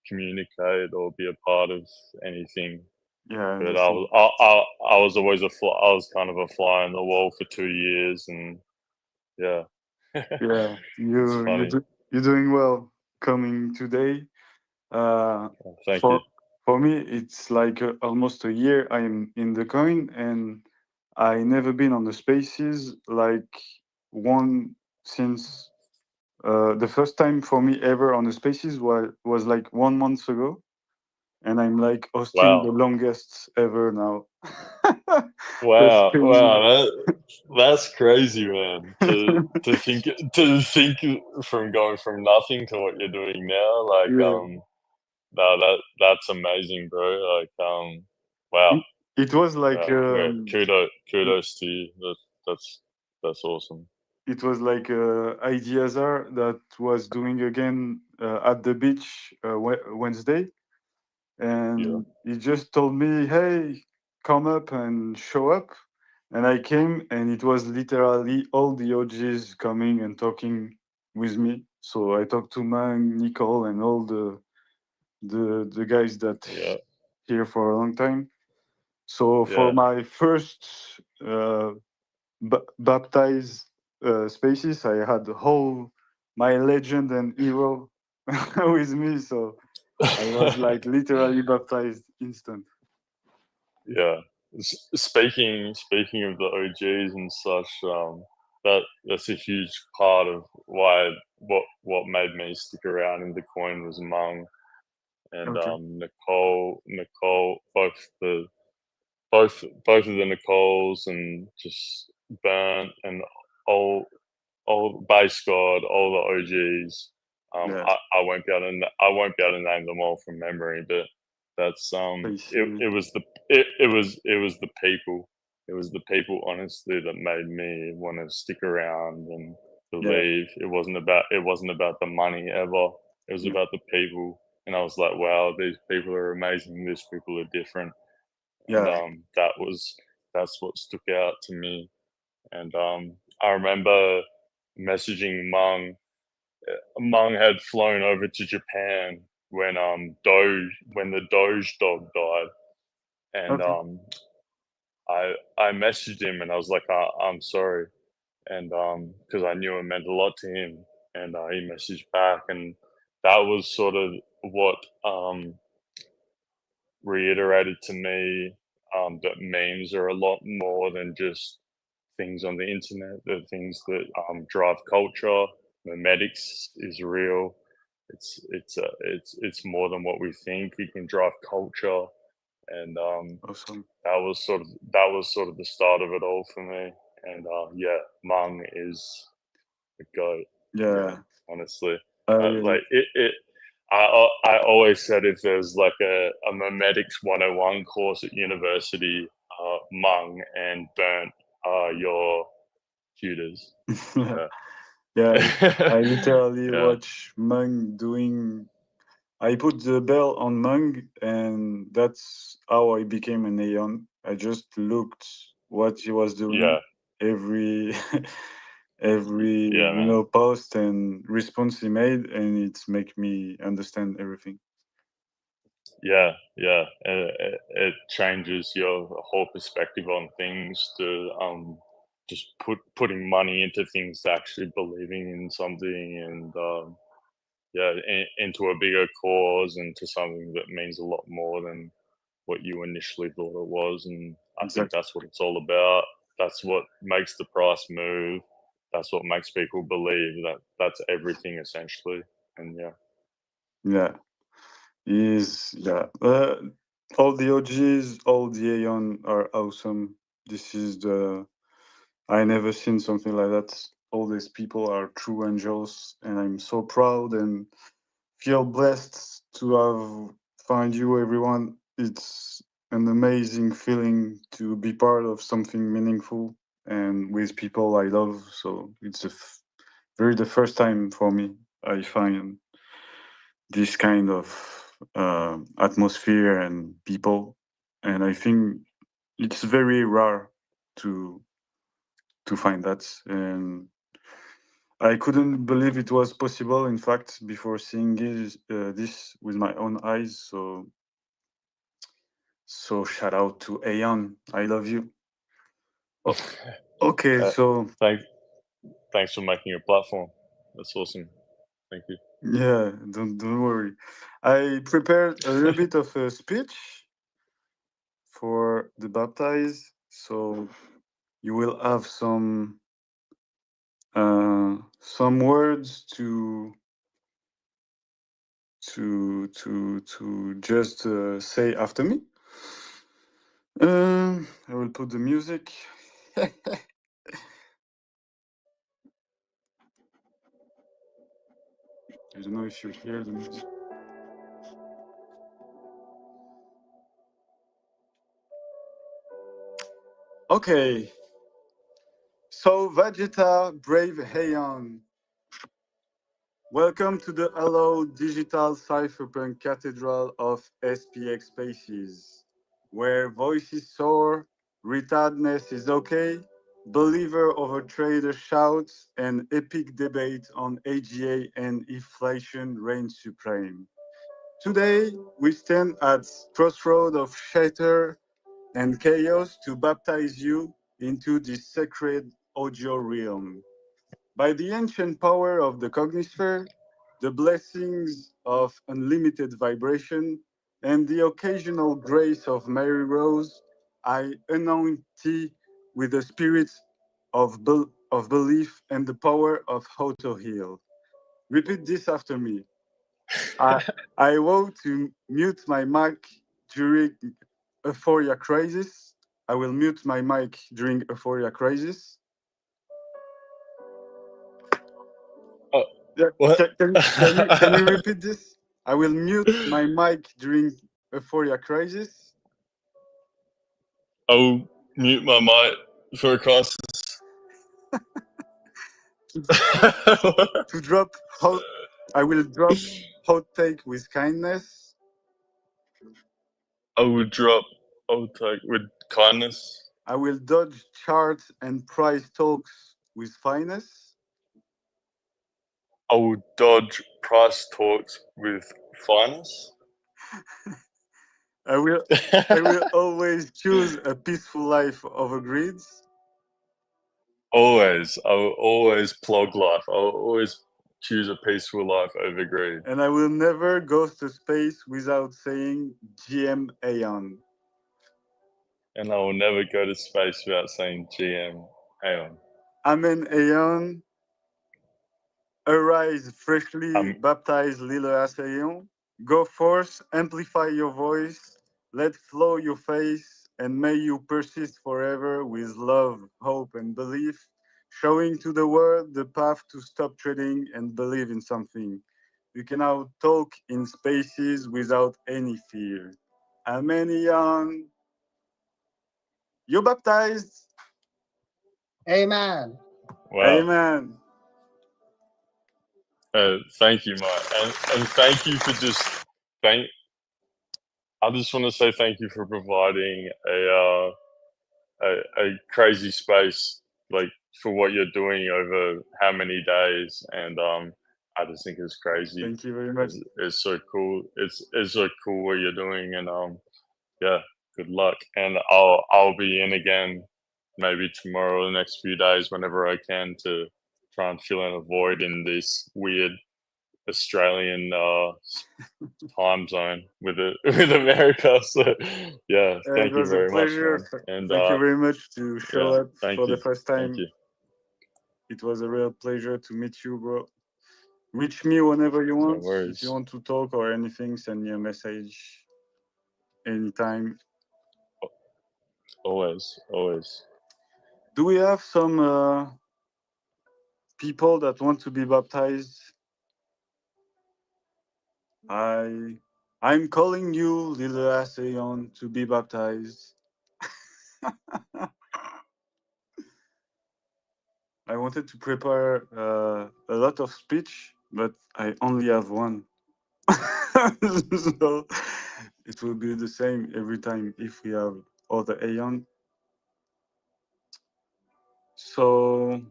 communicate or be a part of anything. Yeah, but I was always I was kind of a fly on the wall for 2 years, and yeah. Yeah, you're doing well coming today. Thank you. For me, it's like almost a year I'm in the coin, and I never been on the spaces like one since the first time for me ever on the spaces was like 1 month ago, and I'm like hosting the longest ever now. That's crazy, man. To think from going from nothing to what you're doing now, like no, that's amazing, bro. Like wow. It was like kudos to you. That's awesome. It was like IDSR that was doing again at the beach Wednesday, and he just told me, "Hey, come up and show up." And I came, and it was literally all the OGs coming and talking with me. So I talked to Man, Nicole, and all the guys that here for a long time. So for my first baptized spaces, I had the whole my legend and hero with me. So I was like literally baptized instant. Yeah. Speaking of the OGs and such, that's a huge part of what made me stick around in the coin was Mung and Nicole, both of the Nicoles, and just Burnt and all Base God, all the OGs. I won't be able to name them all from memory, but that's it was the people. It was the people, honestly, that made me want to stick around and believe. It wasn't about the money ever. It was about the people, and I was like, wow, these people are amazing. These people are different, and that's what stuck out to me. And I remember messaging Mung. Mung had flown over to Japan when the Doge dog died, and Okay. I messaged him and I was like, I'm sorry, and because I knew it meant a lot to him, and he messaged back, and that was sort of what reiterated to me that memes are a lot more than just things on the internet. They're things that drive culture. Memetics is real. It's more than what we think. It can drive culture, and Awesome. that was sort of the start of it all for me. And yeah, Mung is a goat. Yeah. Honestly, Really. like it. I always said if there's like a Memetics 101 course at university, Mung and Burnt are your tutors. Yeah. Yeah, I literally Yeah. watch Mung doing. I put the bell on Mung, and that's how I became an Aeon. I just looked what he was doing Yeah. every every Yeah, man. post and response he made, and it's make me understand everything. Yeah, yeah. It changes your whole perspective on things to just putting money into things to actually believing in something, and yeah, into a bigger cause and to something that means a lot more than what you initially thought it was. And I think Exactly. that's what it's all about. That's what makes the price move. That's what makes people believe that that's everything essentially. And yeah. Yeah, yeah. All the OGs, all the Aeon are awesome. This is the I never seen something like that. All these people are true angels, and I'm so proud and feel blessed to have find you, everyone. It's an amazing feeling to be part of something meaningful and with people I love. So it's the first time for me I find this kind of atmosphere and people, and I think it's very rare to find that, and I couldn't believe it was possible. In fact, before seeing this with my own eyes, so shout out to Aeon. I love you. Okay, so thanks for making a platform. That's awesome. Thank you. yeah, don't worry. I prepared a little bit of a speech for the baptized, so you will have some words to just say after me. I will put the music. I don't know if you hear the music. Okay. So Vegeta, brave Heian. Welcome to the Hello Digital Cypherpunk Cathedral of SPX Spaces, where voices soar, retardness is okay, believer over trader shouts, and epic debate on AGA and inflation reign supreme. Today, we stand at crossroad of shatter and chaos to baptize you into this sacred audio realm. By the ancient power of the cognisphere, the blessings of unlimited vibration, and the occasional grace of Mary Rose, I anoint thee with the spirit of belief and the power of how to heal. Repeat this after me. I vow to mute my mic during euphoria crisis. I will mute my mic during euphoria crisis. Yeah, What? can you repeat this? I will mute my mic during euphoria crisis. I'll mute my mic for a crisis. To drop hot, I will drop hot take with kindness. I would drop take with kindness. I will dodge charts and price talks with finesse. I will dodge price talks with finance. I will always choose a peaceful life over greeds. Always. I will always plug life. I will always choose a peaceful life over greed. And I will never go to space without saying GM Aeon. And I will never go to space without saying GM Aeon. Amen Aeon. Arise freshly baptized Lila Aeon. Go forth, amplify your voice, let flow your face, and may you persist forever with love, hope, and belief, showing to the world the path to stop treading and believe in something. You can now talk in spaces without any fear. Amen, Aeon. You're baptized. Amen. Wow. Amen. Thank you, Mike. And thank you for I just want to say thank you for providing a crazy space, like, for what you're doing over how many days, and I just think it's crazy. Thank you very much. It's so cool. It's so cool what you're doing, and yeah, good luck. And I'll be in again maybe tomorrow or the next few days whenever I can to try and fill in a void in this weird Australian time zone with America. So yeah, It thank you was a very much, pleasure. man. And Thank you very much to show yeah, up thank for you. the first Thank time. you. It was a real pleasure to meet you, bro. Reach me whenever you No want. If worries. you want to talk or anything, send me a message anytime. Always, always. Do we have some people that want to be baptized? I'm calling you, little Aeon, to be baptized. I wanted to prepare a lot of speech, but I only have one. So it will be the same every time if we have other Aeon. So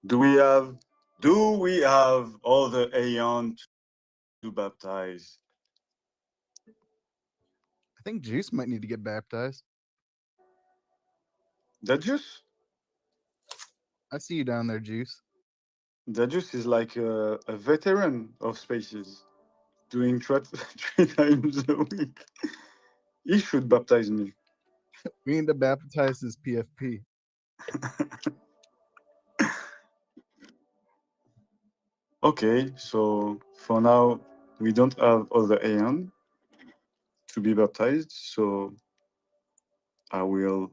do we have other Aeon to baptize? I think Juice might need to get baptized. That Juice? I see you down there, Juice. That Juice is like a veteran of spaces, doing 3 times a week. He should baptize me. We need to baptize his PFP. Okay, so for now, we don't have other Aeon to be baptized, so I will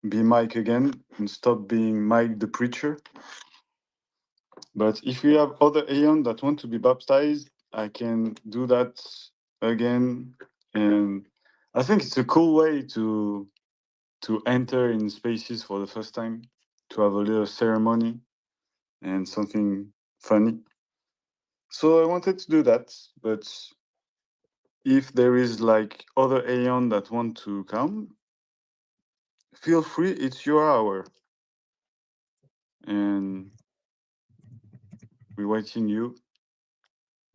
be Mike again and stop being Mike the preacher. But if we have other Aeon that want to be baptized, I can do that again. And I think it's a cool way to enter in spaces for the first time, to have a little ceremony and something funny. So I wanted to do that, but if there is like other Aeon that want to come, feel free, it's your hour. And we're waiting you.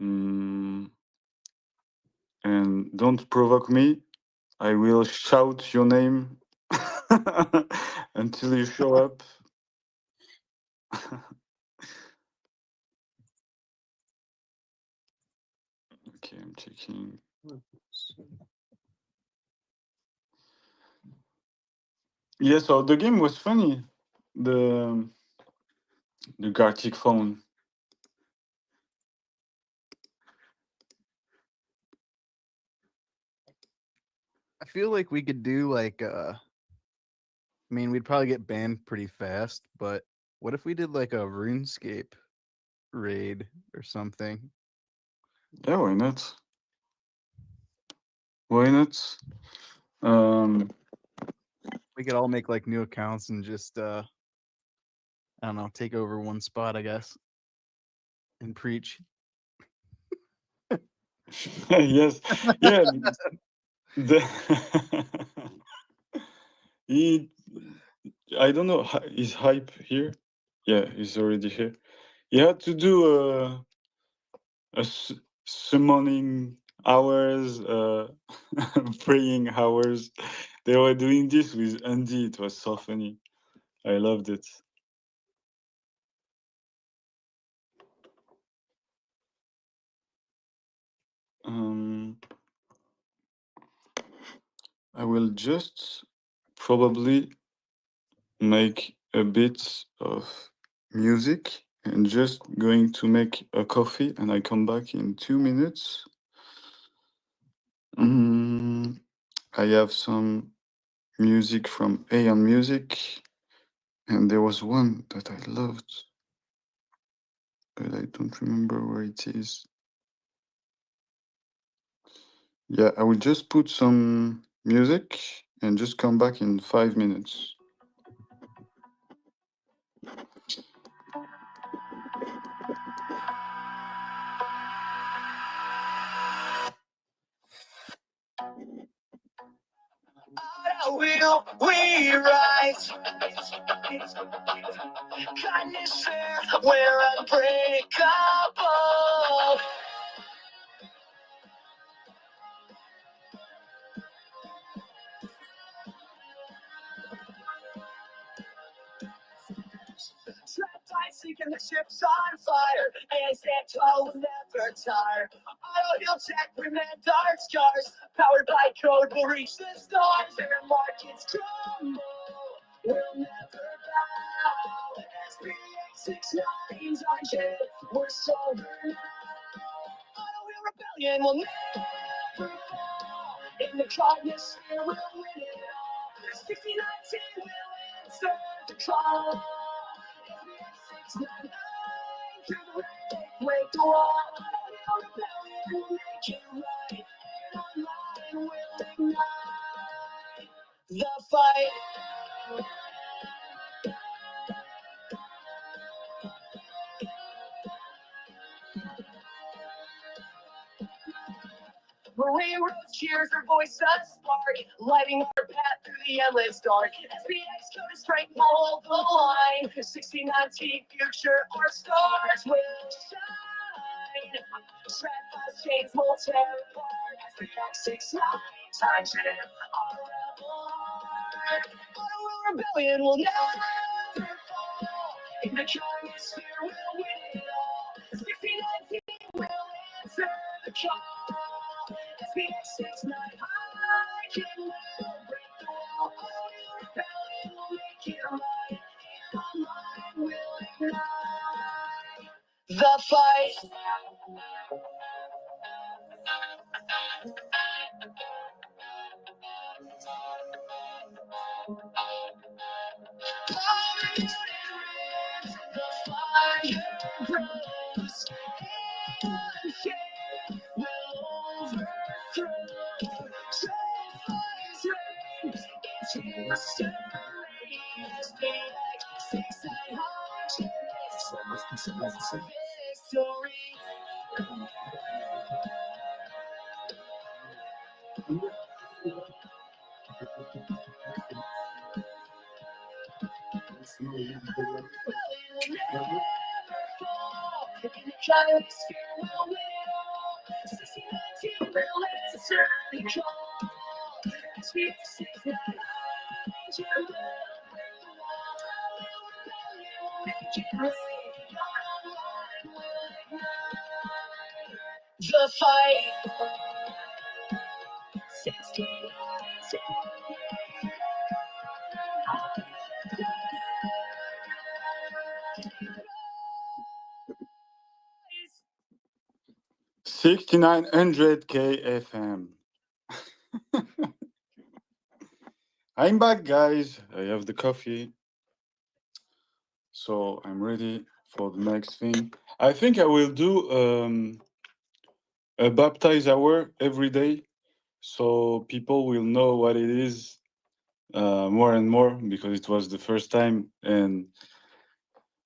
And don't provoke me. I will shout your name until you show up. Okay, I'm checking. Yeah, so the game was funny. The Gartic phone. I feel like we could do like I mean, we'd probably get banned pretty fast, but what if we did like a RuneScape raid or something? Yeah, why not? Why not? We could all make like new accounts and just I don't know, take over one spot, I guess, and preach. Yes, yeah. He, I don't know. Is hype here? Yeah, he's already here. He had to do summoning hours, praying hours. They were doing this with Andy. It was so funny. I loved it. I will just probably make a bit of music and just going to make a coffee, and I come back in 2 minutes. I have some music from Aeon Music, and there was one that I loved, but I don't remember where it is. Yeah, I will just put some music and just come back in 5 minutes. Will we rise? Kindness fair, we're unbreakable. Trapped by sinking the ships on fire, and stand tall will never tire. Auto heal tech, prevent dark scars. Powered by code, we'll reach the stars. Their markets crumble, we'll never bow. SPX6900, we're stronger now. Auto heal rebellion will never fall. In the darkness, we'll win it all. 1619 will answer the call. Break the wall, rebellion will make it right. And online will ignite the fight. Marie Rose cheers her voice a spark, lighting our path through the endless dark. SPX code is strength, follow the line. 1619 future, our stars will shine. Trap us, chains will tear apart. SPX6900, our rebel heart. Auto rebellion will never fall. In the darkness, fear will win it all. 1619 will answer the call. SPX6900 will break the wall. Rebellion will make it right. Online will ignite the fight. The fire grows. Will overthrow. It's history. SPX6900. Victory. The fight. $6,900 KFM. I'm back, guys. I have the coffee, so I'm ready for the next thing. I think I will do a baptize hour every day, so people will know what it is more and more, because it was the first time, and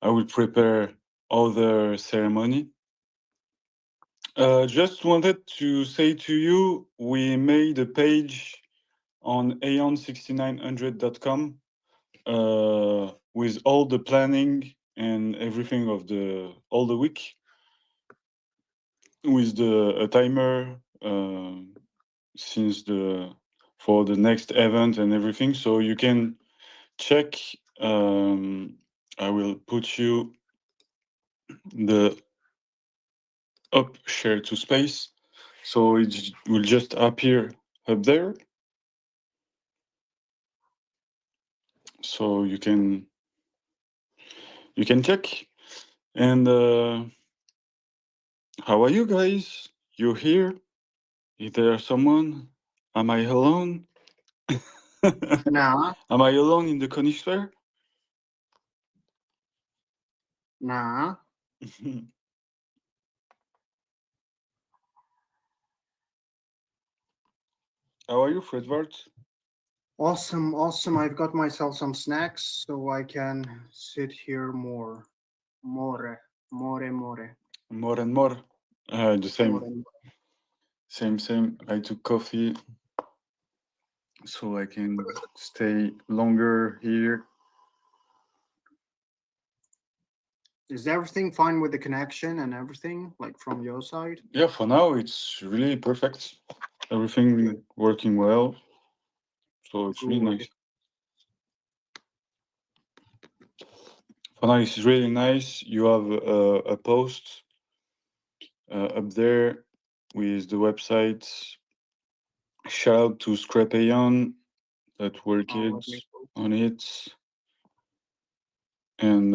I will prepare other ceremony. Just wanted to say to you, we made a page on aeon6900.com with all the planning and everything of all the week with a timer since for the next event and everything, so you can check. I will put you the up share to space, so it will just appear up there, so you can check. And how are you guys? You here? Is there someone? Am I alone? Nah, Am I alone in the conisphere? nah. How are you, Fredvart? Awesome, awesome. I've got myself some snacks so I can sit here more. More. More and more. The same. More and Same. I took coffee so I can stay longer here. Is everything fine with the connection and everything, like from your side? Yeah, for now it's really perfect. Everything working well, so it's really Good. nice. For now, it's really nice. You have a post up there with the website. Shout out to Scrapayon that worked on it. And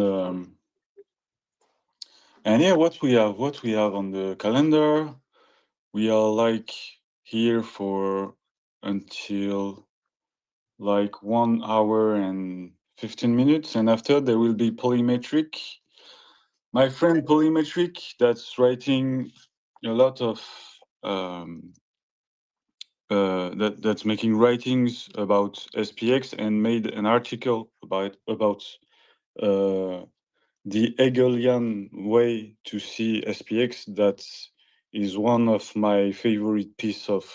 yeah, what we have on the calendar, we are like here for until like 1 hour and 15 minutes, and after there will be Polymetric. My friend Polymetric, that's writing a lot of that's making writings about SPX and made an article about the Hegelian way to see SPX. That is one of my favorite piece of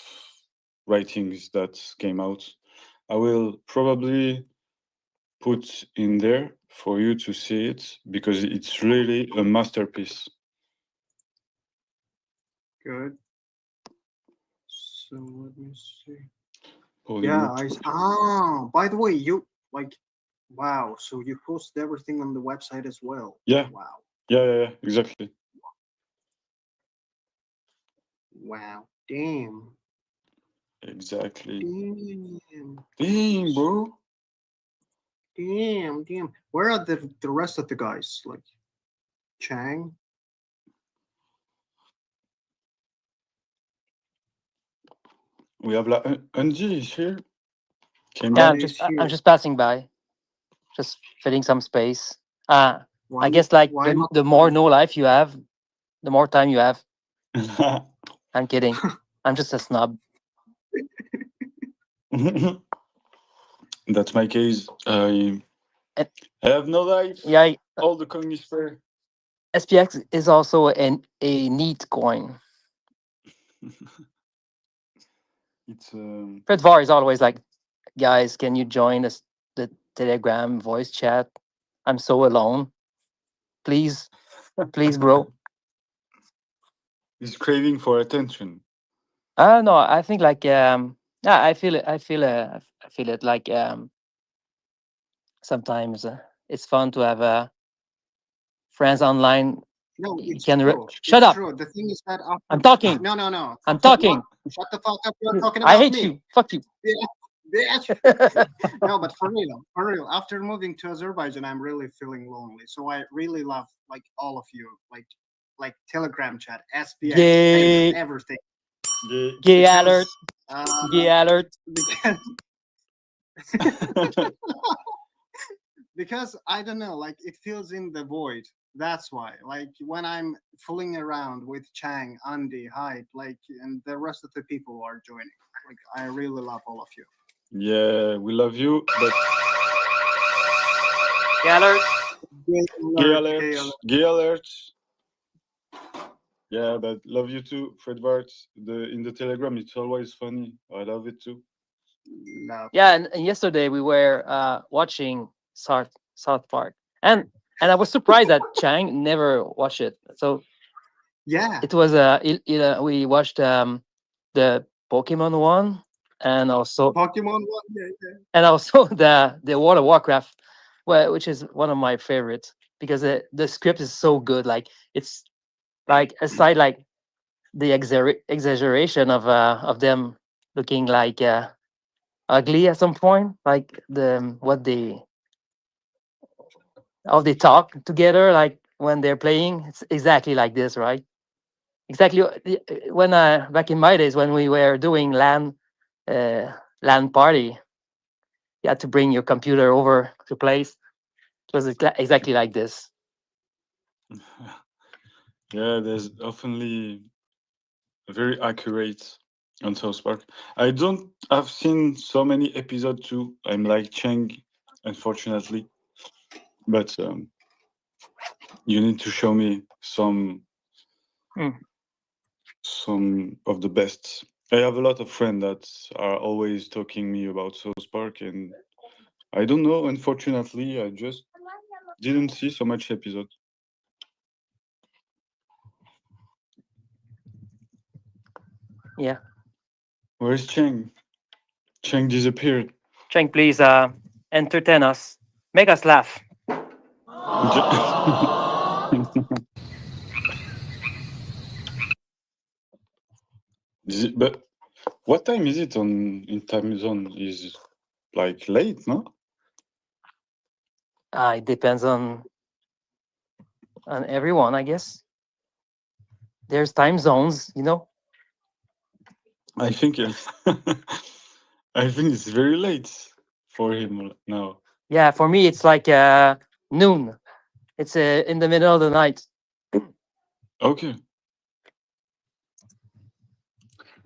writings that came out. I will probably put in there for you to see it because it's really a masterpiece. Good. So let me see. Polymetric. Yeah, by the way, you like, wow. So you posted everything on the website as well. Yeah. Wow. Yeah, exactly. Wow. Damn. Exactly. Damn. Damn, bro. Damn. Where are the rest of the guys? Like Chang? We have Anji is here. Yeah, I'm just passing by, just filling some space. I guess like the more no life you have, the more time you have. I'm kidding. I'm just a snob. That's my case. I have no life. Yeah, all the coin is fair. SPX is also a neat coin. It's Fred Var is always like, guys, can you join us the Telegram voice chat? I'm so alone. Please, bro. He's craving for attention. I don't know. I think like yeah, I feel it. I feel it like sometimes it's fun to have friends online. No, You it's can true. shut It's up. true. The thing is that after... I'm talking. No. I'm talking. Shut the fuck up. You're talking I about hate me. you. Fuck you. Yeah, bitch. No, but for real. After moving to Azerbaijan, I'm really feeling lonely. So I really love like all of you, like Telegram chat, SPX, Gay. everything. Gay Because, alert. Gay alert. Because I don't know, like it feels in the void. That's why. Like when I'm fooling around with Chang, Andy, Hyde, like and the rest of the people who are joining. Like I really love all of you. Yeah, we love you, but Gay alert. Gay alert. Yeah, but love you too, Fred Bart. In the Telegram, it's always funny. I love it too. Yeah, and yesterday we were watching South Park, and and I was surprised that Chang never watched it. So Yeah. it was we watched the Pokemon one, and also Pokemon one. Yeah, yeah. and also the World of Warcraft, which is one of my favorites because the script is so good. Like it's like aside like the exaggeration of them looking like ugly at some point, like what they how they talk together, like when they're playing, it's exactly like this, right? Exactly when back in my days when we were doing uh, LAN party, you had to bring your computer over to place. It was exactly like this. Yeah, there's definitely very accurate on South Park. I've seen so many episodes too. I'm like Cheng, unfortunately, but you need to show me some of the best. I have a lot of friends that are always talking me about South Park, and I don't know. Unfortunately, I just didn't see so much episodes. Yeah. Where's Cheng? Cheng disappeared. Cheng, please entertain us, make us laugh. But what time is it in time zone? Is like late, no? It depends on everyone, I guess. There's time zones, you know. I think I think it's very late for him now. Yeah, for me it's like noon. It's in the middle of the night. Okay.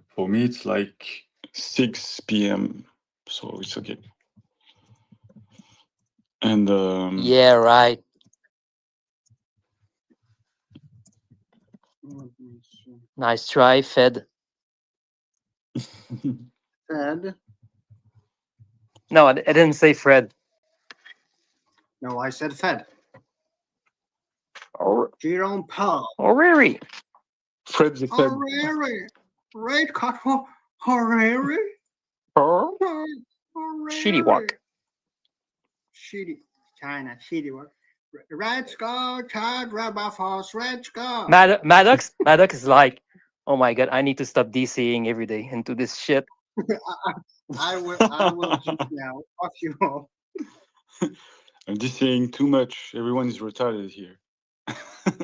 For me, it's like 6 p.m. So it's okay. And Yeah, right. Nice try, Fed. Fed. No, I didn't say Fred. No, I said Fed. Oh, Jerome Powell. oh, really? Fred's the Fed. Harari. Right, cut Harari. Oh. Shitty work. Shitty. China. Shitty work. Let's go, Chad Rabafos. Let's go. Maddox is like, oh my god, I need to stop DCing every day and do this shit. I will just now. Fuck you all. I'm just saying too much. Everyone is retarded here.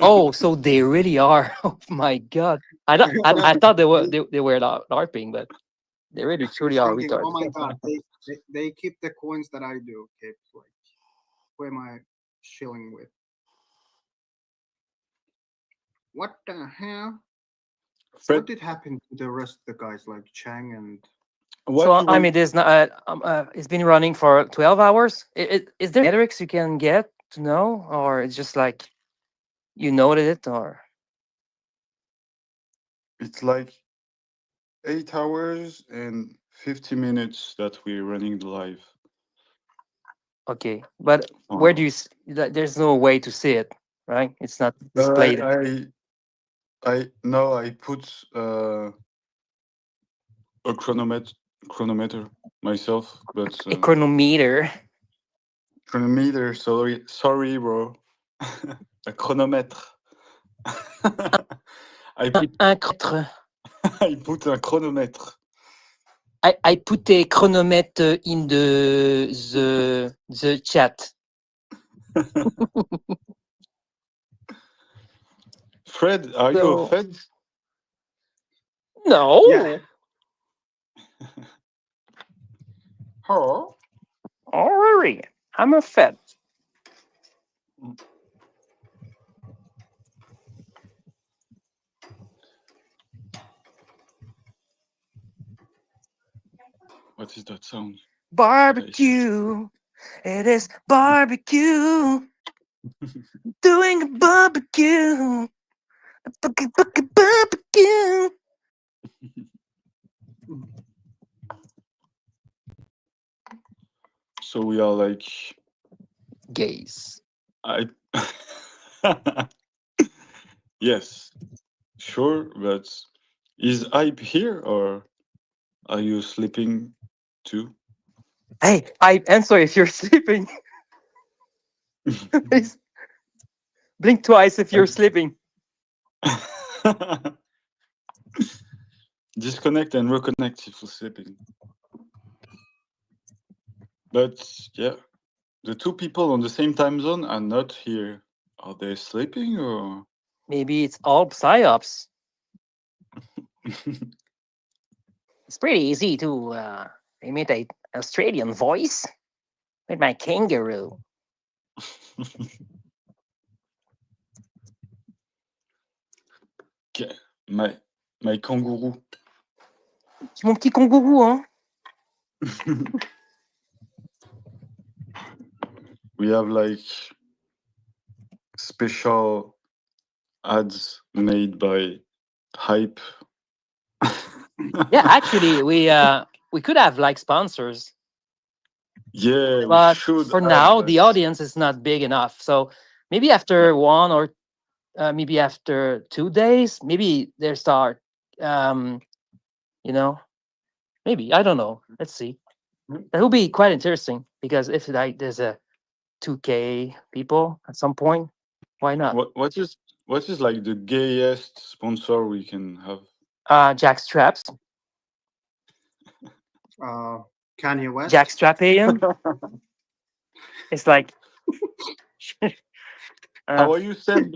Oh, so they really are. Oh my god. I thought they were LARPing, but they really truly are Thinking, oh retards. my god, they keep the coins that I do. Okay, like, who am I shilling with? What the hell? What did happen to the rest of the guys like Chang and? So I mean, there's not. It's been running for 12 hours. Is there metrics you can get to know, or it's just like you noted it, or It's like 8 hours and 50 minutes that we're running the live. okay? But where do you? There's no way to see it, right? It's not displayed. I put a chronometer myself, but A chronometer. Chronometer, sorry, bro. A chronomètre. I put I put un chronomètre. I put a chronometer in the chat. Fred, are you a Fed? No. Yeah. Oh. Oh, really? I'm a Fed. What is that sound? Barbecue. It is barbecue. Doing a barbecue. Barbecue. So we are like gays. I yes, sure, but is Hype here or are you sleeping too? Hey, I answer if you're sleeping. Please blink twice if you're sleeping. Disconnect and reconnect if you're sleeping. But yeah, the two people on the same time zone are not here. Are they sleeping or? Maybe it's all psyops. It's pretty easy to imitate Australian voice with my kangaroo. Okay, my kangaroo. C'est mon petit kangourou, hein? We have like special ads made by Hype. Yeah, actually, we could have like sponsors, Yeah, we but should for have now that. the audience is not big enough. So maybe after one or maybe after 2 days, maybe they start. You know, maybe I don't know. Let's see. That will be quite interesting because if like there's a 2K people at some point, why not? What is like the gayest sponsor we can have? Jack Straps, Kanye West. Jack Strapayan. It's like. How are you, Seb?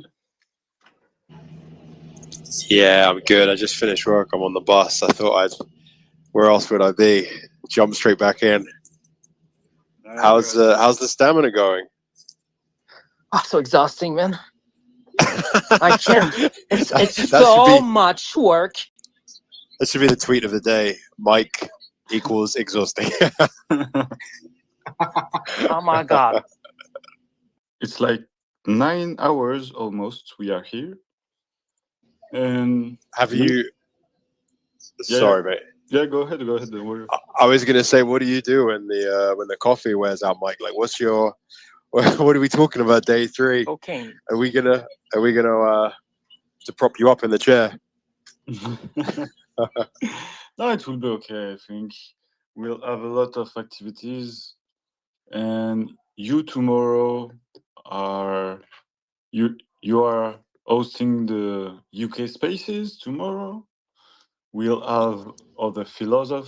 Yeah, I'm good. I just finished work. I'm on the bus. I thought where else would I be? Jump straight back in. How's the stamina going? Oh, so exhausting, man. I can't. It's That should so be- much work. That should be the tweet of the day. Mike equals exhausting. Oh my god. It's like 9 hours almost. We are here, and Have you? Sorry, mate. Yeah, go ahead. Go ahead. Don't worry. I was gonna say, what do you do when the coffee wears out, Mike? Like, what are we talking about? Day 3? Cocaine. Are we gonna to prop you up in the chair? No, it will be okay. I think we'll have a lot of activities, and you tomorrow you are hosting the UK Spaces tomorrow. We'll have other philosoph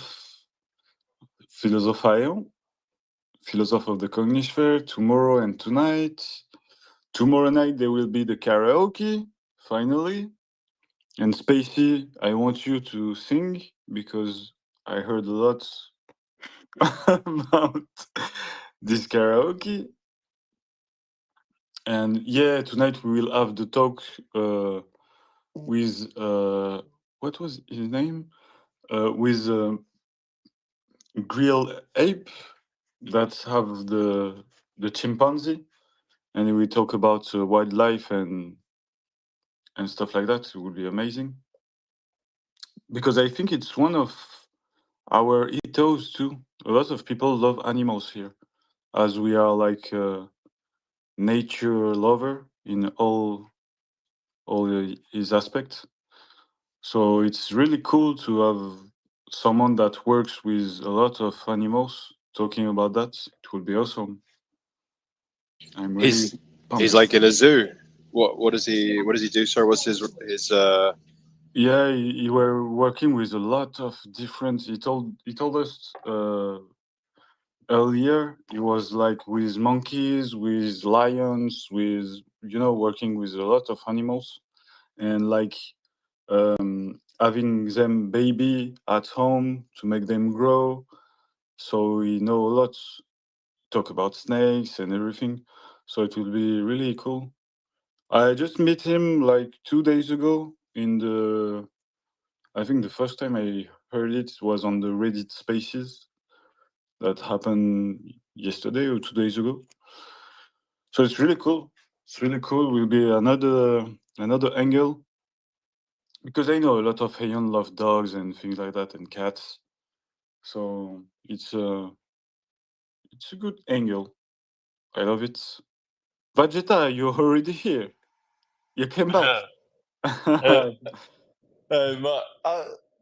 of the Cognisphere tomorrow and tonight. Tomorrow night there will be the karaoke finally. And Spacey, I want you to sing because I heard a lot about this karaoke. And yeah, tonight we will have the talk with what was his name? With Grill Ape that have the chimpanzee, and we talk about wildlife and stuff like that. It would be amazing because I think it's one of our ethos too. A lot of people love animals here, as we are like nature lover in all his aspects. So it's really cool to have someone that works with a lot of animals talking about that. It will be awesome. I'm really He's pumped. like in a zoo. What does he do, sir? What's his Yeah, you were working with a lot of different. He told us earlier. He was like with monkeys, with lions, with working with a lot of animals, and like having them baby at home to make them grow. So we know a lot. Talk about snakes and everything. So it will be really cool. I just met him like 2 days ago I think the first time I heard it was on the Reddit Spaces that happened yesterday or 2 days ago. So it's really cool. It's really cool. Will be another angle because I know a lot of Heian love dogs and things like that and cats. So it's a good angle. I love it. Vegeta, you're already here. You came back. Hey, Matt,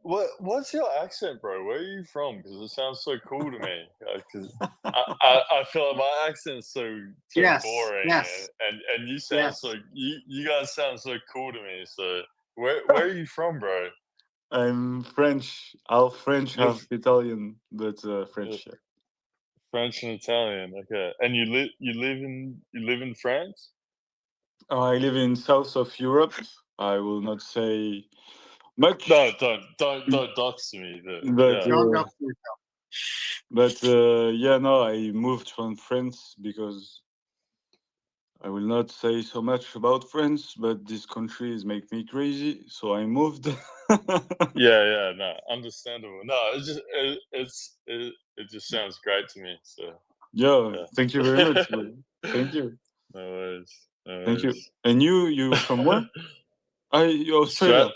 what's your accent, bro? Where are you from? Because it sounds so cool to me. Because I feel like my accent's so Yes, boring, yes, and you sound yes. so you guys sound so cool to me. So where are you from, bro? I'm French, half French, You're half Italian, but French. Yeah. French and Italian, okay. And you live in France? I live in south of Europe. I will not say much. No, don't dox me. But Yeah. yeah, no, I moved from France because I will not say so much about France, but these countries make me crazy, so I moved. Yeah, no, understandable. No, it just sounds great to me. So Yeah, thank you very much. Bro. Thank you. No worries. No Thank you. worries. And you from where? You're Australia.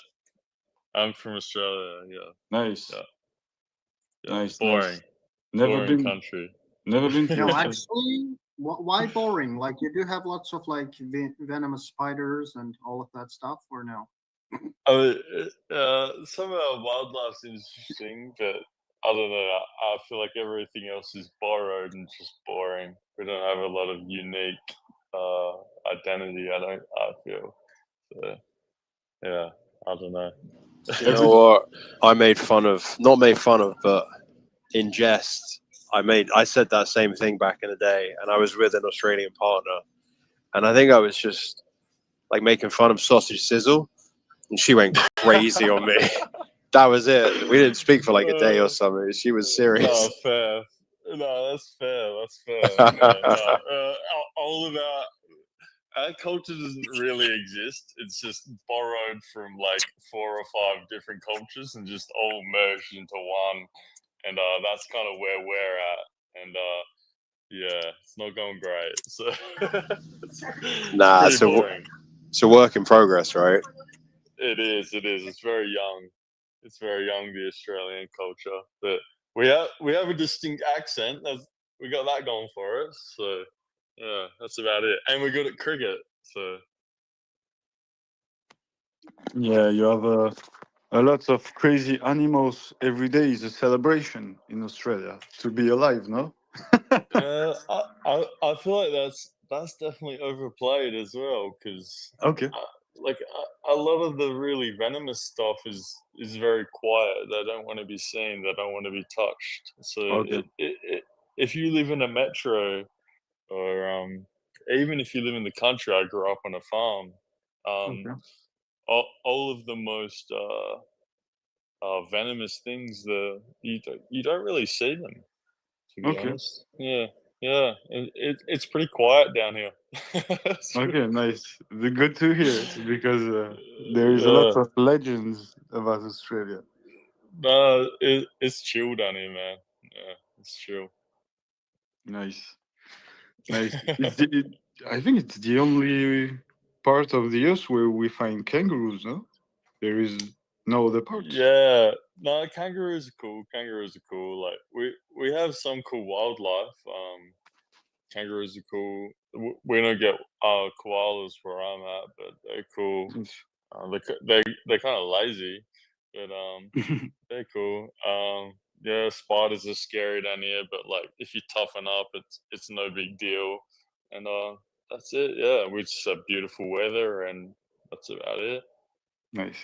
I'm from Australia. Yeah. Nice. Yeah. Nice. Boring. Nice. Never Boring been. country. Never been to No, Australia. actually, why boring? Like you do have lots of like venomous spiders and all of that stuff, or no? Some of our wildlife's interesting, but other than that, I feel like everything else is borrowed and just boring. We don't have a lot of unique identity. I feel. So, yeah, I don't know. You know what? I made fun of, not made fun of, but in jest, I said that same thing back in the day, and I was with an Australian partner, and I think I was just like making fun of sausage sizzle, and she went crazy on me. That was it. We didn't speak for like a day or something. She was serious. No, fair. No, that's fair. That's fair. All of our culture doesn't really exist. It's just borrowed from like 4 or 5 different cultures and just all merged into one. And that's kind of where we're at. And yeah, it's not going great. So Nah, pretty boring. it's a work in progress, right? It is. It's very young. It's very young, the Australian culture. But we have a distinct accent. We got that going for us. So yeah, that's about it. And we're good at cricket. So Yeah, you have a lot of crazy animals. Every day is a celebration in Australia to be alive, no? I feel like that's definitely overplayed as well because Okay. like a lot of the really venomous stuff is very quiet. They don't want to be seen. They don't want to be touched. So Okay. if you live in a metro or even if you live in the country, I grew up on a farm. Okay. All of the most venomous things, you don't really see them. To be Okay. honest, yeah. It's pretty quiet down here. Okay, nice. Good to hear because there is a lot of legends about Australia. No, it's chill down here, man. Yeah, it's chill. Nice. Nice. I think it's the only part of the earth where we find kangaroos, no? There is no other part. Yeah, no, kangaroos are cool. Kangaroos are cool. Like we have some cool wildlife. Kangaroos are cool. We don't get koalas where I'm at, but they're cool. They're kind of lazy, but they're cool. Yeah, spiders are scary down here, but like if you toughen up, it's no big deal. And that's it. Yeah, we just have beautiful weather, and that's about it. Nice.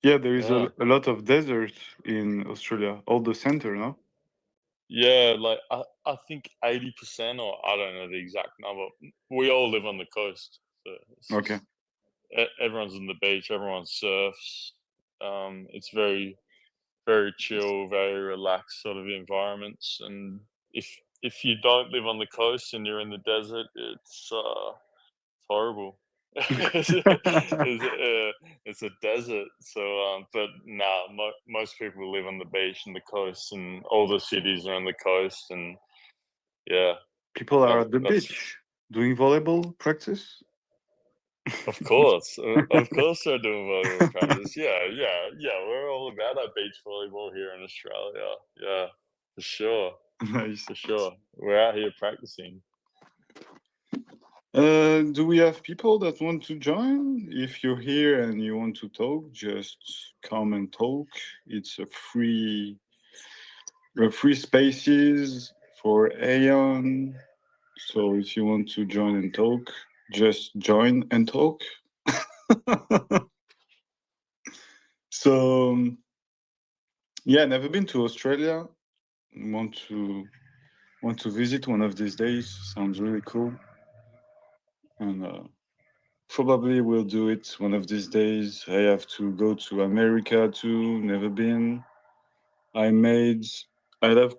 Yeah, there is Yeah. a lot of desert in Australia, all the center, no? Yeah, like I think 80%, or I don't know the exact number. We all live on the coast, so it's Okay. everyone's on the beach, everyone surfs. It's very, very chill, very relaxed sort of environments. And if you don't live on the coast and you're in the desert, it's horrible. It's a desert. So, but nah, most people live on the beach and the coast, and all the cities are on the coast. And yeah, People are at the beach doing volleyball practice. Of course, they're doing volleyball practice. Yeah. We're all about our beach volleyball here in Australia. Yeah, for sure. Nice. For sure. We're out here practicing. Do we have people that want to join? If you're here and you want to talk, just come and talk. It's a free spaces for Aeon. So if you want to join and talk, just join and talk. So yeah, never been to Australia. Want to visit one of these days. Sounds really cool. And probably we'll do it one of these days. I have to go to America too. Never been. I have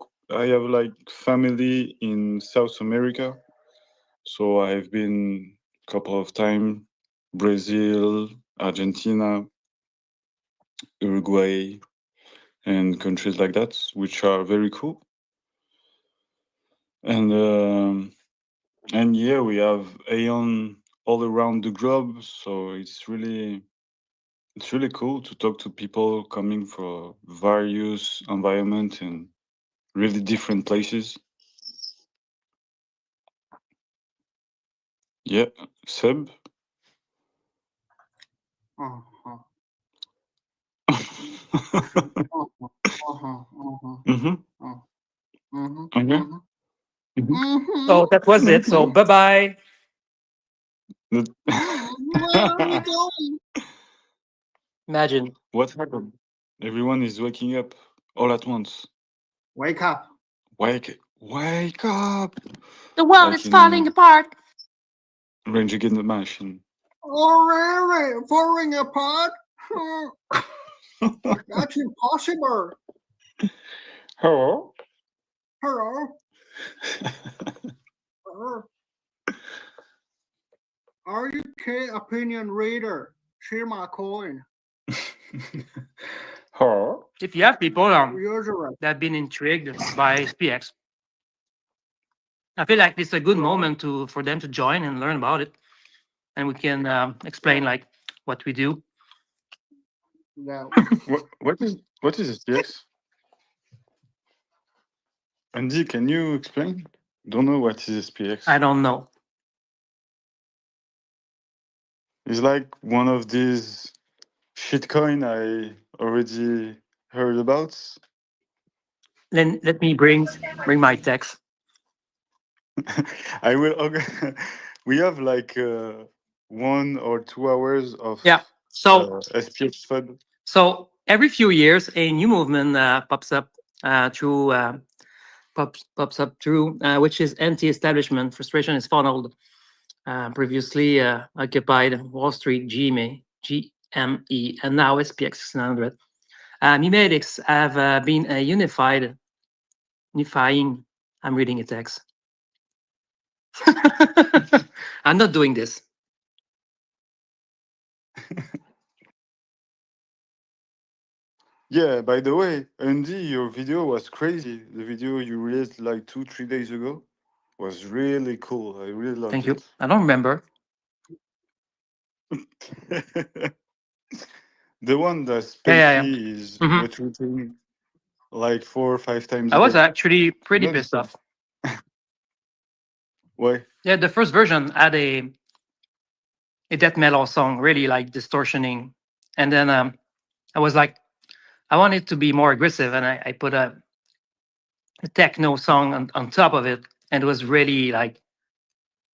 like family in South America, so I've been a couple of times. Brazil, Argentina, Uruguay, and countries like that, which are very cool. And yeah, we have Aeon all around the globe, so it's really cool to talk to people coming from various environments and really different places. Yeah, Seb. Uh-huh. Mm-hmm. Okay. So that was it. So bye bye. Where are you going? Imagine. What happened? Everyone is waking up all at once. Wake up. Wake up! The world Like is falling in apart. Rage Against the Machine. Oh, really? Falling apart? That's impossible. Hello. Hello. Are you K opinion reader? Share my coin. Hello. If you have people Usually. that have been intrigued by SPX, I feel like it's a good moment for them to join and learn about it, and we can explain like what we do. Yeah. What is SPX? Andy, can you explain? Don't know what is SPX. I don't know. It's like one of these shitcoin I already heard about. Then let me bring my text. I will. Okay. We have like 1 or 2 hours of So SPX fun. So every few years, a new movement pops up through which is anti-establishment. Frustration is funneled. Previously occupied Wall Street, GME, and now SPX6900. Memetics have been unifying. I'm reading a text. I'm not doing this. Yeah, by the way, Andy, your video was crazy. The video you released like 2-3 days ago was really cool. I really loved Thank it. you. I don't remember. The one that Yeah. Spacey is Mhm. retweeting like 4 or 5 times I a was day. actually pretty Not the pissed same. off. Why? Yeah, the first version had a death metal song, really like distortioning, and then I was like, I want it to be more aggressive, and I put a techno song on top of it, and it was really like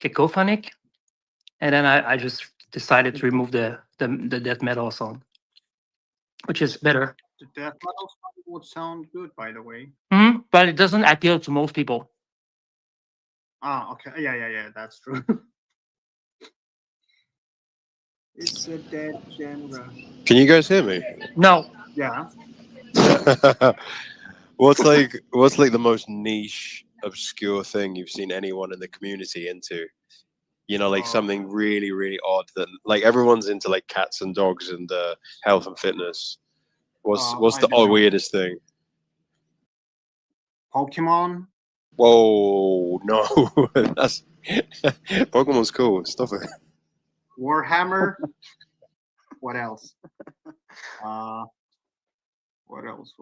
cacophonic. And then I just decided to remove the death metal song, which is better. The death metal song would sound good, by the way. But it doesn't appeal to most people. Ah, okay. Yeah. That's true. It's a dead genre. Can you guys hear me? No. Yeah. What's like the most niche, obscure thing you've seen anyone in the community into? You know, like something really, really odd that like everyone's into, like cats and dogs and health and fitness. What's I the don't know. weirdest thing? Pokemon. Whoa, no, that's Pokemon's cool. Stop it. Warhammer. What else? What else?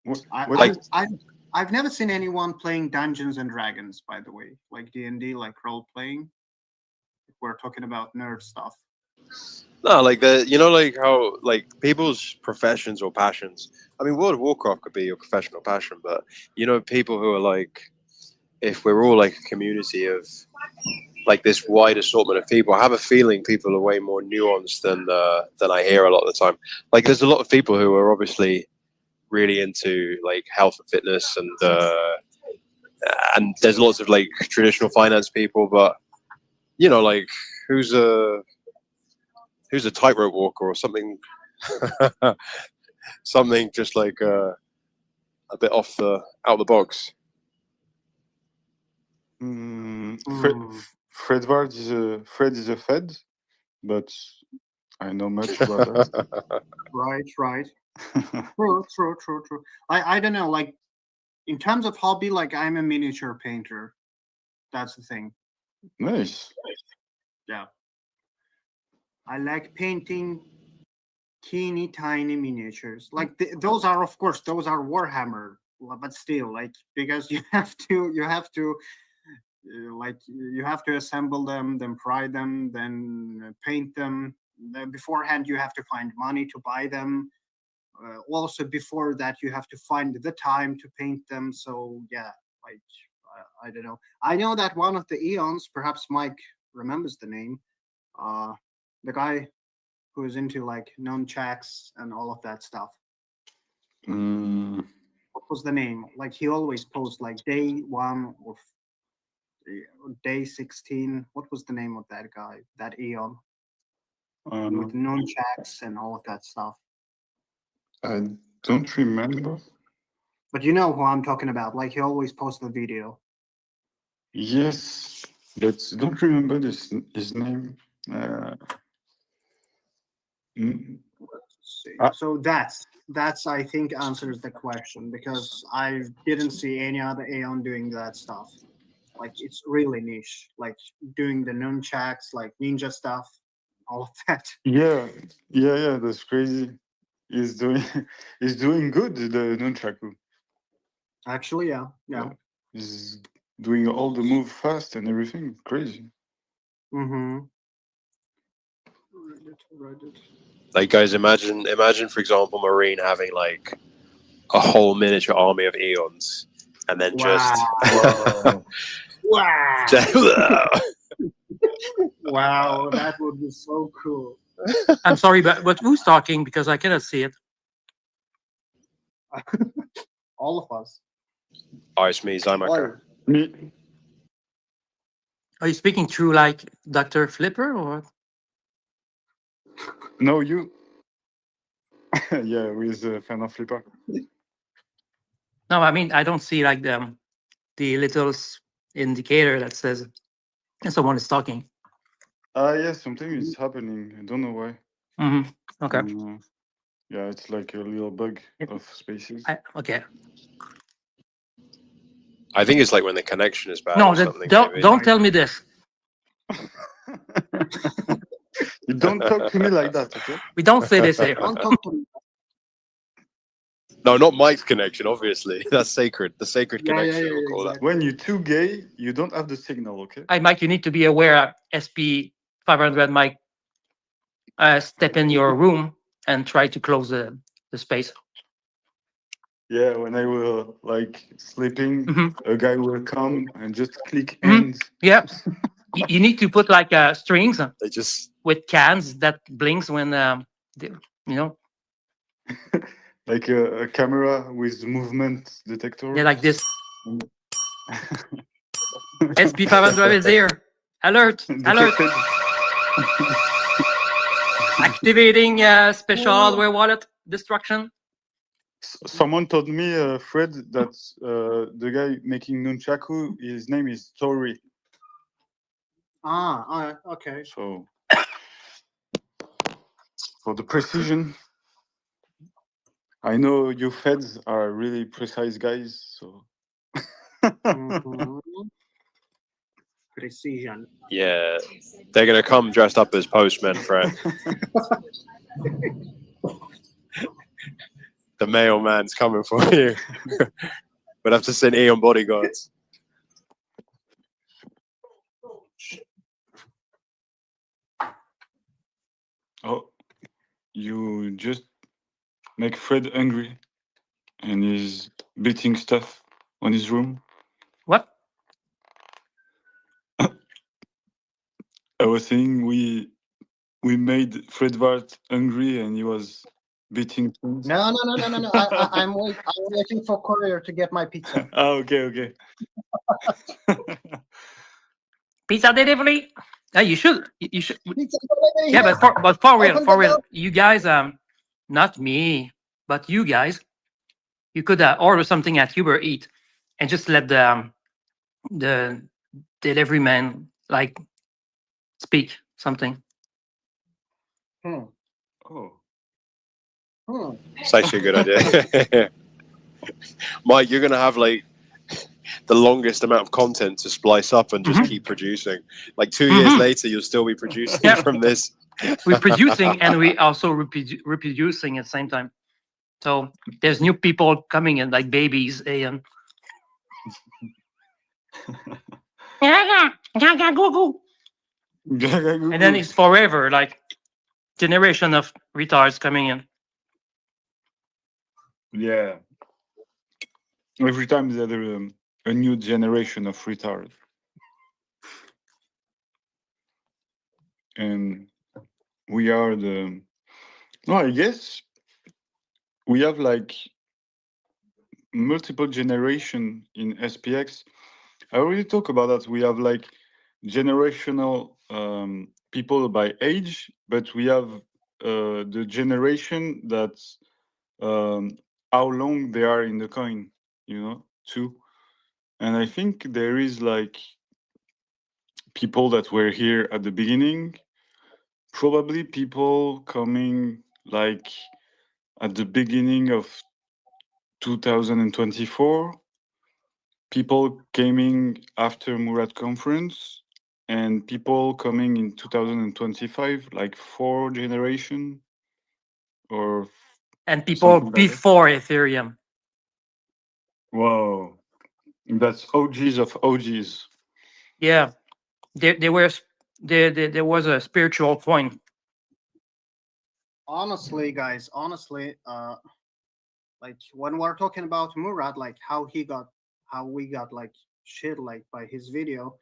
What I I've never seen anyone playing Dungeons and Dragons, by the way, like D&D, like role playing. We're talking about nerd stuff. No, like like how like people's professions or passions. I mean, World of Warcraft could be your professional passion, but people who are like, if we're all like a community of like this wide assortment of people, I have a feeling people are way more nuanced than I hear a lot of the time. Like, there's a lot of people who are obviously really into like health and fitness, and there's lots of like traditional finance people, but like who's a tightrope walker or something, something just like a bit out the box. Fred is a Fed, but I know much about that. Right. True. I don't know, like in terms of hobby, like I'm a miniature painter. That's the thing. Nice. Yeah. I like painting teeny tiny miniatures. Like those are, of course, those are Warhammer, but still, like, because you have to you have to assemble them, then pry them, then paint them. Beforehand, you have to find money to buy them. Also, before that, you have to find the time to paint them. So yeah, like I don't know. I know that one of the Eons, perhaps Mike remembers the name, the guy who is into like nunchucks and all of that stuff. What was the name? Like he always posts like day 1 or day 16. What was the name of that guy? That Eon with nunchucks and all of that stuff. I don't remember. But you know who I'm talking about. Like he always posts the video. Yes, but don't remember his name. So that's I think answers the question, because I didn't see any other Aeon doing that stuff. Like it's really niche, like doing the nunchucks, like ninja stuff, all of that. Yeah, that's crazy. He's doing good, the nunchaku. Actually, yeah. He's doing all the move fast and everything. Crazy. Mm-hmm. Like, guys, imagine for example, Marine having like a whole miniature army of Eons, and then Wow. Wow, that would be so cool. I'm sorry, but who's talking? Because I cannot see it. All of us. Oh, it's me, Zymaka. Me. Are you speaking through like Dr. Flipper or? No, you. Yeah, with a fan of Flipper. No, I mean I don't see like the little indicator that says someone is talking. Yeah, something is happening. I don't know why. Mm-hmm. Okay. Yeah, it's like a little bug of spaces. Okay. I think it's like when the connection is bad. No, or something, don't tell me this. You don't talk to me like that, okay? We don't say this here. No, not Mike's connection, obviously. That's sacred. The sacred connection, we'll call that. When you're too gay, you don't have the signal, okay? Hi, Mike, you need to be aware SP500 might step in your room and try to close the space. Yeah, when I will like sleeping, a guy will come and just click Mm-hmm. ends. Yeah. You need to put like strings They just with cans that blinks when, you know. Like a camera with movement detector. Yeah, like this. SP500 is here. Alert! Alert! Activating special hardware wallet destruction. Someone told me, Fred, that the guy making nunchaku, his name is Tori. Okay. So for the precision, I know you feds are really precise guys. So Precision. Yeah, they're gonna come dressed up as postmen, Fred. The mailman's coming for you. But We'd have to send Eon bodyguards. Oh, you just make Fred angry, and he's beating stuff on his room. What? I was saying we made Fred Vart angry, and he was beating things. No. I'm waiting for courier to get my pizza. Ah, okay. Pizza delivery. You should. You should. Pizza delivery, Yeah, yes. but for real, Open for the real, door. you guys, not me, but you guys, you could order something at Uber Eat, and just let the delivery man like speak something. Oh. It's actually a good idea. Mike, you're going to have like the longest amount of content to splice up and just keep producing. Like 2 years later, you'll still be producing from this. We're producing and we also reproducing at the same time. So there's new people coming in like babies and and then it's forever like generation of retards coming in. Yeah. Every time there's a new generation of retard. And we are the... No, I guess we have like multiple generation in SPX. I already talked about that. We have like generational people by age, but we have the generation that's how long they are in the coin, too. And I think there is like people that were here at the beginning, probably people coming like at the beginning of 2024, people coming after Murad conference, and people coming in 2025, like 4 generation or And people something like that. before Ethereum. Whoa, that's OGs of OGs. Yeah, there was a spiritual coin. Honestly, guys, like when we're talking about Murad, like how we got like shit like by his video,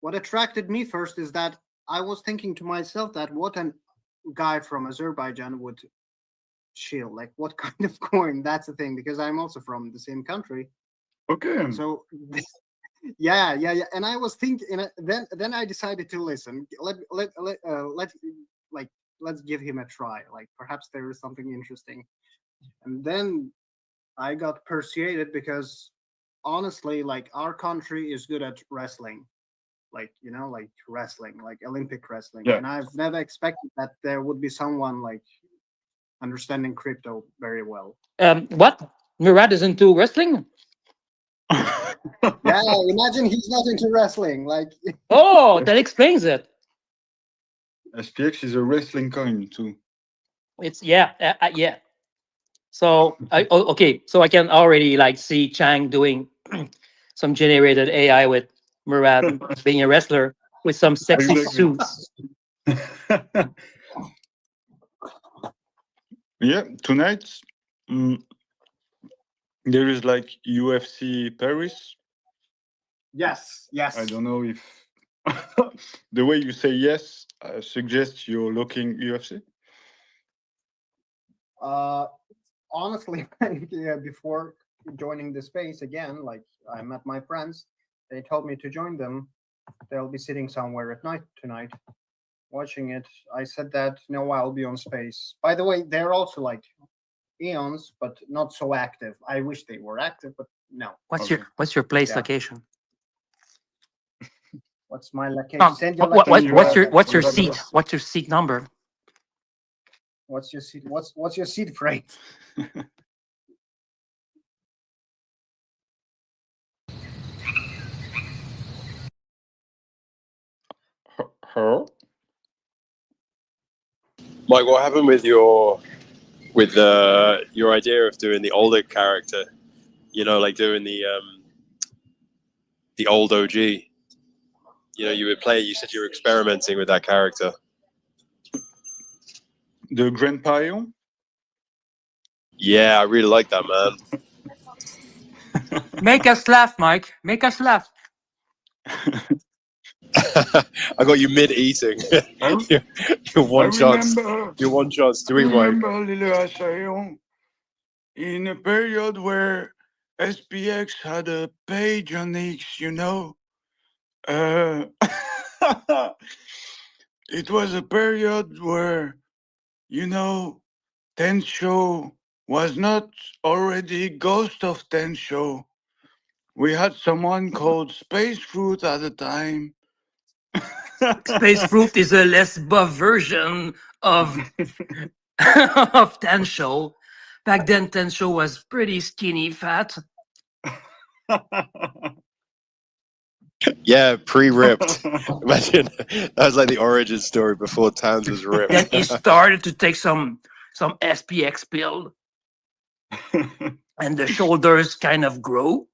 what attracted me first is that I was thinking to myself that what a guy from Azerbaijan would chill, like what kind of coin. That's the thing, because I'm also from the same country. Okay. So yeah, and I was thinking, then I decided to listen. Let's give him a try. Like perhaps there is something interesting. And then I got persuaded because honestly, like our country is good at wrestling, like like wrestling, like Olympic wrestling. Yeah. And I've never expected that there would be someone like understanding crypto very well. What? Murad is into wrestling? Yeah, imagine he's not into wrestling. Like Oh, that explains it. SPX is a wrestling coin too. It's yeah. So okay, so I can already like see Chang doing some generated AI with Murad being a wrestler with some sexy suits. Yeah, tonight there is like UFC Paris. Yes. I don't know if the way you say yes suggests you're looking UFC. Honestly, yeah, before joining the space again, like I met my friends, they told me to join them. They'll be sitting somewhere at night tonight, watching it. I said that no, I'll be on space. By the way, they're also like eons, but not so active. I wish they were active, but no. What's your place Yeah. location? What's my location? Send your What's your seat? What's your seat number? What's your seat? What's your seat freight? Mike, what happened with your idea of doing the older character? You know, like doing the old OG. You know, you would play. You said you were experimenting with that character. The Grandpa. Yeah, I really like that, man. Make us laugh, Mike. Make us laugh. I got you mid-eating. Your one chance. Your one chance to eat, Mike. Remember Livestreaming in a period where SPX had a page on X, you know. It was a period where, you know, Ten Show was not already Ghost of Ten Show. We had someone called Space Fruit at the time. Space Fruit is a less buff version of of Tensho. Back then, Tensho was pretty skinny, fat. Yeah, pre-ripped. Imagine that was like the origin story before Towns was ripped. Then he started to take some SPX pill, and the shoulders kind of grow.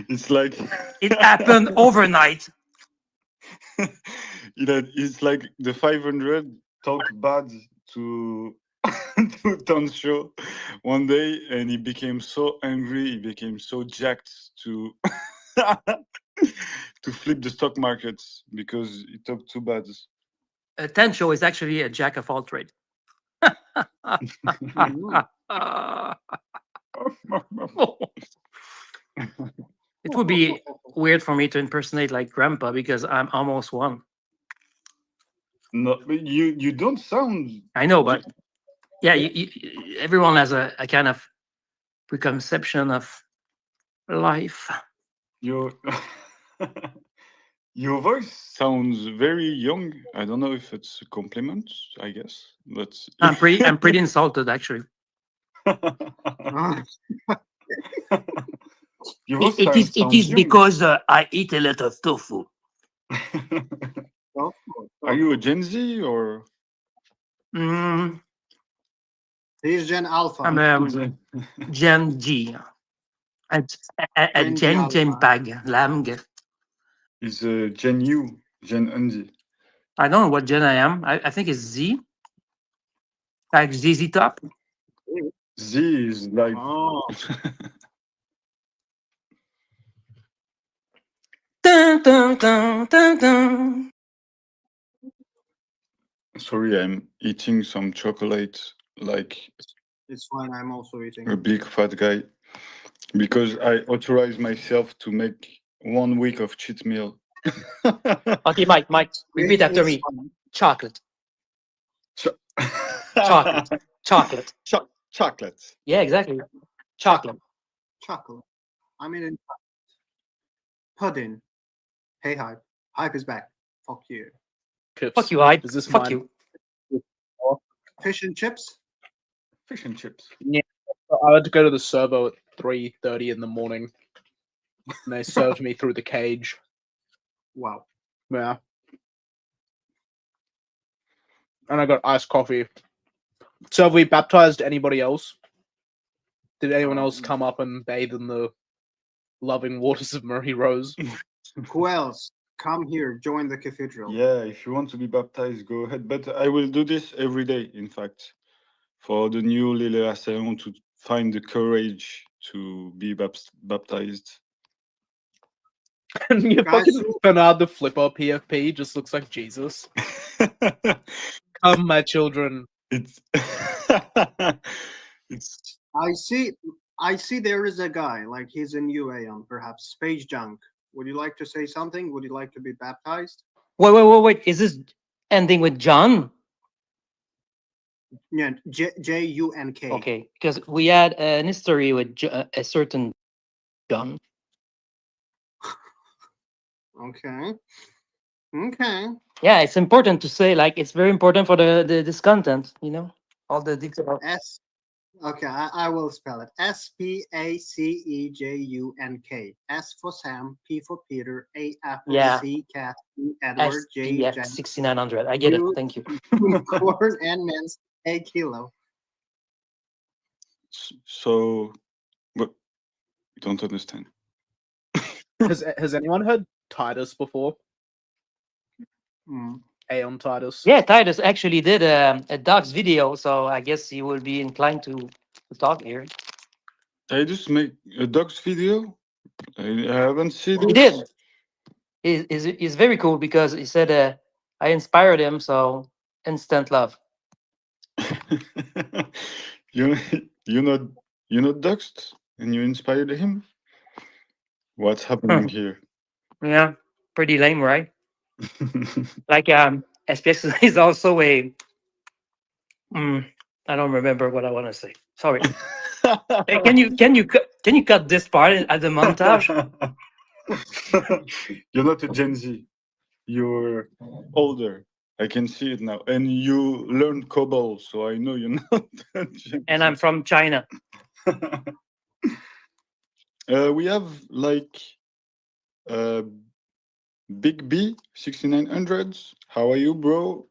It's like It happened overnight. It's like the 500 talked bad to to Tom's show one day, and he became so angry, he became so jacked to to flip the stock markets because he talked too bad. Tensho is actually a jack of all trades. It would be weird for me to impersonate like Grandpa because I'm almost one. No, but you don't sound. I know, but yeah, everyone has a kind of preconception of life. Your your voice sounds very young. I don't know if it's a compliment, I guess, but I'm pretty insulted actually. Your voice It is sounds young. because I eat a lot of tofu. Are you a Gen Z or? He's Gen Alpha. I'm Gen G. A Gen Bag Lamg. Is Gen U, Gen Andy. I don't know what gen I am. I think it's Z. Like ZZ Top. Z is like. Dun, dun, dun, dun, dun. Sorry, I'm eating some chocolate like It's fine. I'm also eating. a big fat guy because I authorize myself to make 1 week of cheat meal. Okay, Mike, repeat after me. Chocolate. Chocolate. Chocolate. Chocolate. Yeah, exactly. Chocolate. Chocolate. I mean, pudding. Hey, Hype. Hype is back. Fuck you. Fuck you, Hype. Is this Fuck mine? you. Fish and chips? Fish and chips. Yeah, I had to go to the servo at 3:30 in the morning, and they served me through the cage. Wow. Yeah. And I got iced coffee. So have we baptized anybody else? Did anyone else come up and bathe in the loving waters of Murray Rose? Who else? Come here, join the cathedral. Yeah, if you want to be baptized, go ahead. But I will do this every day, in fact, for the new Livestreaming to find the courage to be baptized. And you fucking Bernard the Flipper PFP just looks like Jesus. Come, my children. It's I see there is a guy, like he's in UAM, perhaps. Space Junk. Would you like to say something? Would you like to be baptized? Wait. Is this ending with John? Yeah, J-U-N-K. Okay, because we had an history with a certain John. Okay. Okay. Yeah, it's important to say, like, it's very important for the this content, you know, all the details. Okay, I will spell it. SPACEJUNK. S for Sam, P for Peter, A Apple, Yeah. C Cat, E Edward, J Jack, 6900. I get it. Thank you. Corn and Men's A Kilo. So, but you don't understand. Has anyone heard Titus before? Mm. Aeon Titus. Yeah, Titus actually did a Docs video, so I guess he will be inclined to talk here. I just make a dogs video. I haven't seen He this. did. He's very cool because he said I inspired him, so instant love. you you know doxed and you inspired him. What's happening here? Yeah, pretty lame, right? Like SPX is also a. I don't remember what I want to say. Sorry. Hey, can you cut this part at the montage? You're not a Gen Z. You're older. I can see it now. And you learned COBOL, so I know you're not a Gen And Z. I'm from China. We have like Big B 6900s. How are you, bro?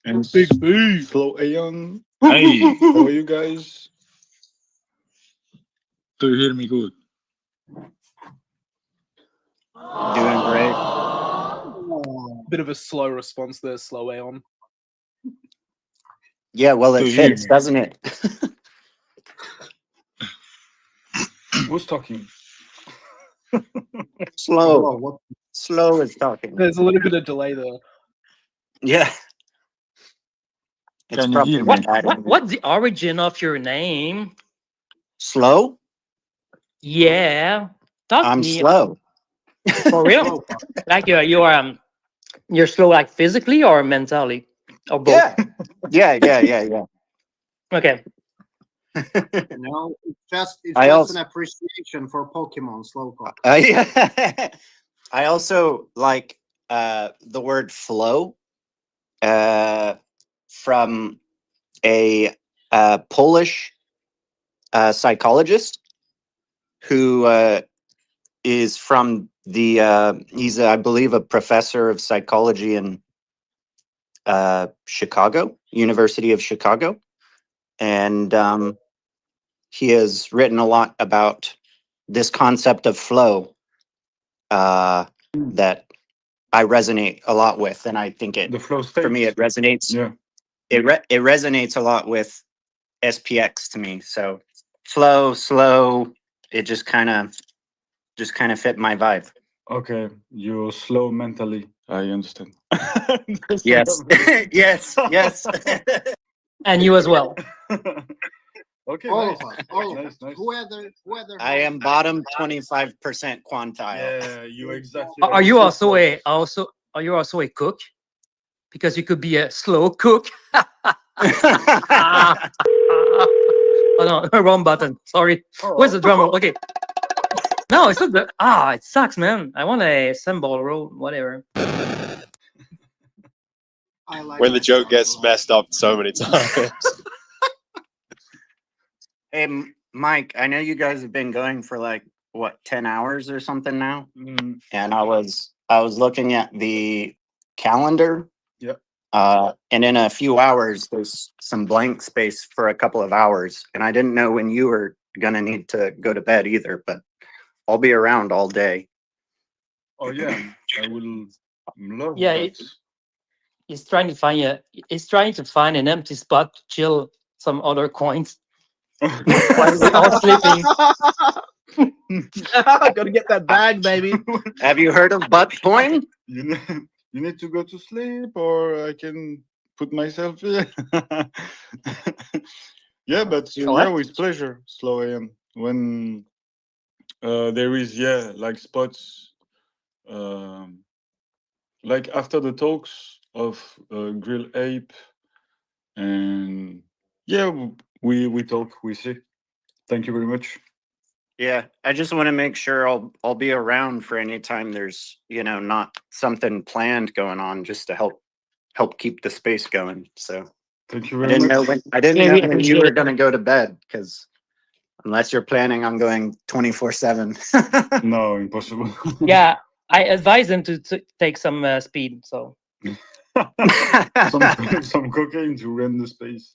And Big B. Slow Aeon. Hey, How are you guys? do you hear me good? Doing great. Bit of a slow response there, Slow Aeon. Yeah, well, Do it you hear fits, me? doesn't it? Who's talking? Slow. Whoa, what? Slow is talking. There's a little bit of delay there. Yeah. It's Can you probably hear my me? dad. What's the origin of your name? Slow? Yeah, talk to I'm me slow. for real. Like you're slow, like physically or mentally, or both. Yeah. Okay. No, it's I just also an appreciation for Pokemon Slowpoke. I also like the word flow from a Polish psychologist who is from the he's I believe a professor of psychology in Chicago, University of Chicago, and he has written a lot about this concept of flow that I resonate a lot with, and I think it The flow for me state. it resonates. Yeah. It resonates a lot with SPX to me. So flow, slow, it just kind of fit my vibe. Okay, you're slow mentally. I understand. Yes, yes. And you as well. Okay, All nice. of us, all of Nice, us. nice. Whoever I am bottom 25% quantile. Yeah, you exactly. Are you also a cook? Because you could be a slow cook. Oh no, wrong button. Sorry. Where's the drummer? Okay. No, it's not the. It sucks, man. I want a cymbal roll, whatever. I like When the joke gets messed up so many times. Hey, Mike, I know you guys have been going for like what 10 hours or something now, and I was looking at the calendar. Yep. And in a few hours, there's some blank space for a couple of hours, and I didn't know when you were gonna need to go to bed either. But I'll be around all day. Oh yeah, I will love Yeah, that. he's trying to find he's trying to find an empty spot to chill some other coins. While we're all sleeping. Gotta get that bag, baby. Have you heard of butt coin? You need to go to sleep, or I can put myself here. Yeah, but yeah, with pleasure. Slow AM when there is like spots, like after the talks of Grill Ape, and yeah, we talk, we see. Thank you very much. Yeah, I just want to make sure I'll be around for any time there's not something planned going on, just to help keep the space going. So thank you I very didn't much. know when when you were going to go to bed, because unless you're planning on going 24/7. No, impossible. Yeah, I advise him to take some speed. So some cocaine to run the space.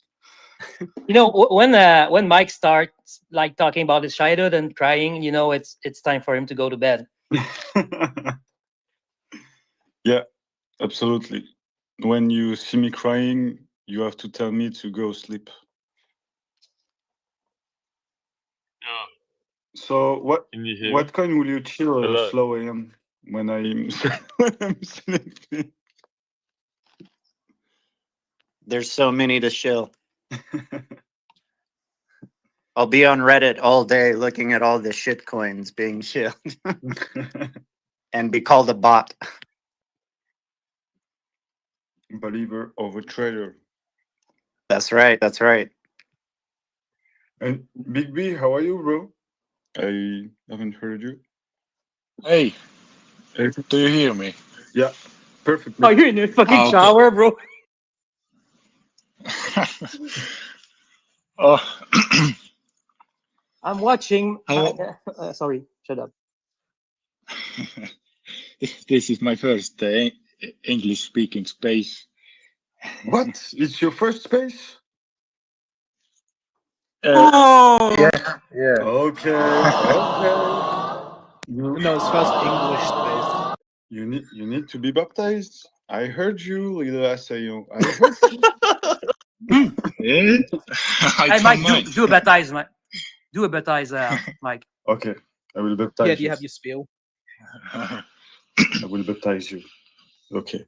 when Mike start like talking about his childhood and crying, you know, it's time for him to go to bed. Yeah, absolutely. When you see me crying, you have to tell me to go sleep. So Can you hear me? what coin will you chill Hello. slow AM when I'm when I'm sleeping? There's so many to shill. I'll be on Reddit all day looking at all the shit coins being shilled and be called a bot. Believer over trader. That's right. That's right. And Big B, how are you, bro? I haven't heard you. Hey, do you hear me? Yeah, perfect. Are you in a fucking okay. shower, bro? Oh, I'm watching. How- Sorry, shut up. this is my first English-speaking space. What? It's your first space? Oh! Yeah. Okay. Okay. No, it's first English space. You need to be baptized. I heard you, little assayo. I heard you. Yeah. Hey, Mike, do a baptize, Mike. Do a baptize, Mike. Okay, I will baptize Yeah, do you you. have your spiel? I will baptize you. Okay.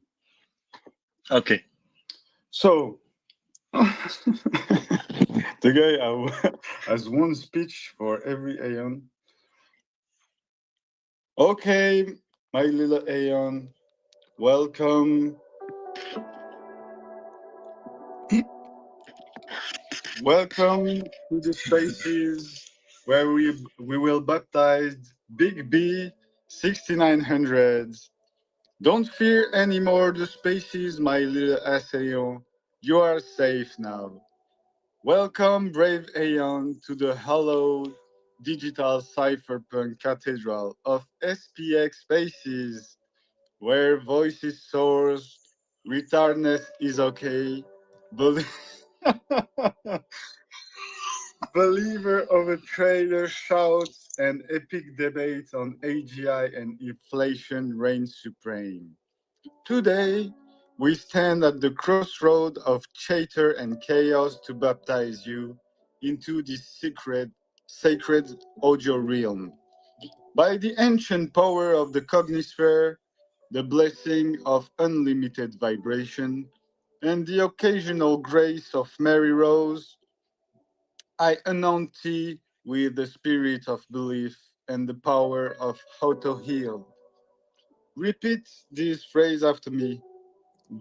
Okay. So, the guy has one speech for every Aeon. Okay, my little Aeon, welcome. Welcome to the spaces where we will baptize Big B 6900. Don't fear anymore the spaces, my little Aeon. You are safe now. Welcome, brave Aeon, to the hallowed digital cypherpunk cathedral of SPX spaces, where voices soars, retardness is okay, believer of a trailer shouts, and epic debate on AGI and inflation reigns supreme. Today, we stand at the crossroad of chatter and chaos to baptize you into this sacred audio realm. By the ancient power of the cognisphere, the blessing of unlimited vibration, and the occasional grace of Mary Rose, I anoint thee with the spirit of belief and the power of auto-heal. Repeat this phrase after me.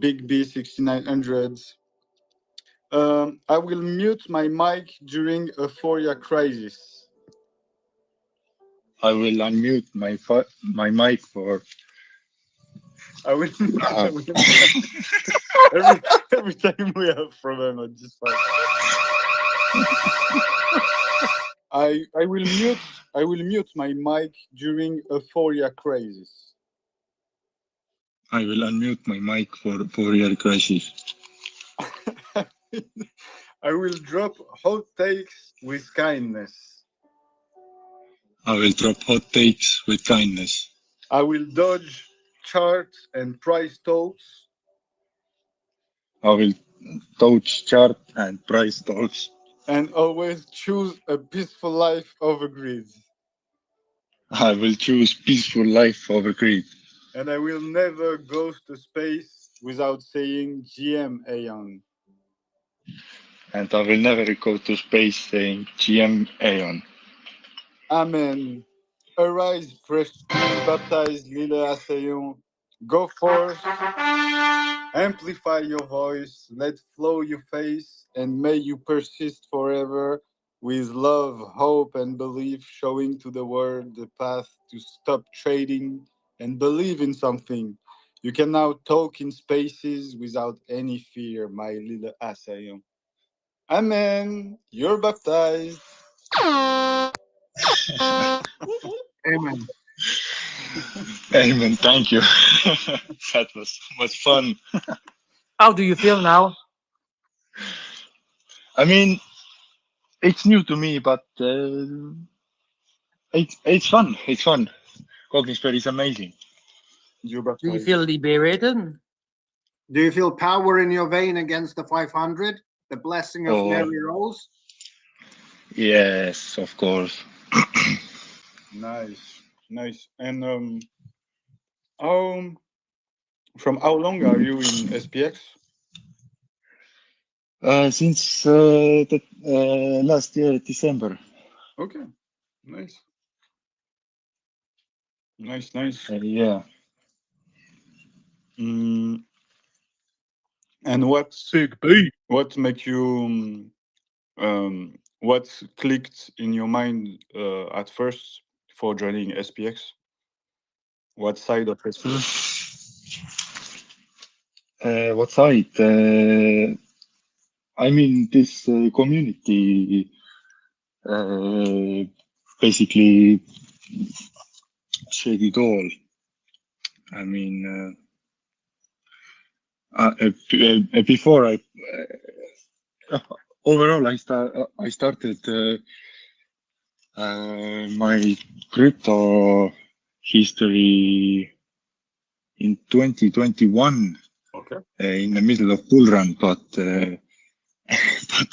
Big B 6900. I will mute my mic during a Euphoria crisis. I will unmute my mic for. I will. Every time we have problem, I just like. I will mute my mic during a Euphoria crisis. I will unmute my mic for your crisis. I will drop hot takes with kindness. I will drop hot takes with kindness. I will dodge charts and price talks. I will dodge chart and price talks. And always choose a peaceful life over greed. I will choose peaceful life over greed. And I will never go to space without saying GM Aeon. And I will never go to space saying GM Aeon. Amen. Arise, freshly baptized Lila Aeon. Go forth, amplify your voice, let flow your face, and may you persist forever with love, hope, and belief, showing to the world the path to stop trading and believe in something. You can now talk in spaces without any fear, my little Aeon. Amen. You're baptized. Amen. Amen. Thank you. That was much fun. How do you feel now? I mean, it's new to me, but it's fun. It's fun. Cognisphere is amazing. Do you feel liberated? Do you feel power in your vein against the 500? The blessing of Oh. Mary Rose? Yes, of course. Nice, nice. And from how long are you in SPX? Since last year, December. Okay, nice, nice. Yeah. And what make you what clicked in your mind at first for joining SPX? What side of SPX? What side? I mean, this community basically said it all. I mean, before overall, I started my crypto history in 2021. Okay. In the middle of bull run, but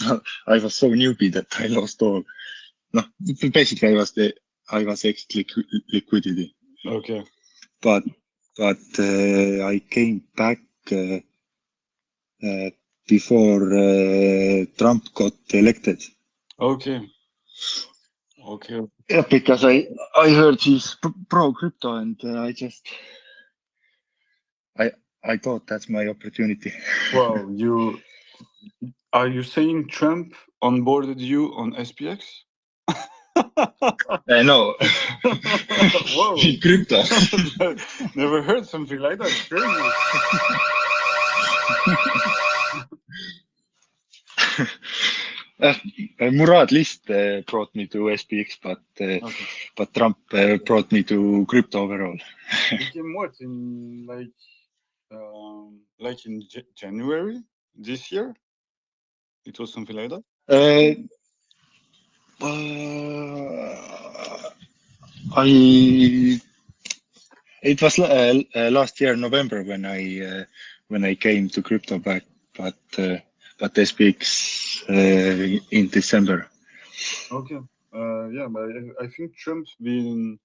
but I was so newbie that I lost all. No, basically I was ex liquidity. Okay. But I came back before Trump got elected. Okay. Okay. Yeah, because I heard he's pro crypto, and I thought that's my opportunity. Well, are you saying Trump onboarded you on SPX? No. Whoa. Crypto. Never heard something like that. It's crazy. Murad List brought me to SPX, but Trump brought me to crypto overall. Became what in January this year? It was something like that. It was last year November when I came to crypto back, but SPX in December. Okay. Yeah, but I think Trump's been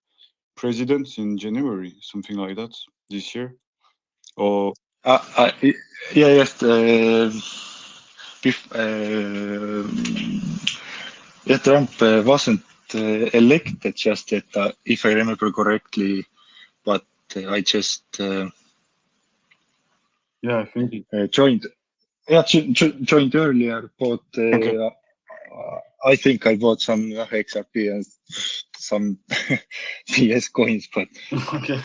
president in January, something like that, this year. Or yes. Trump wasn't elected just yet, if I remember correctly, but I just yeah, I think joined. Yeah, joined earlier. Bought. I think I bought some XRP and some PS coins, but okay.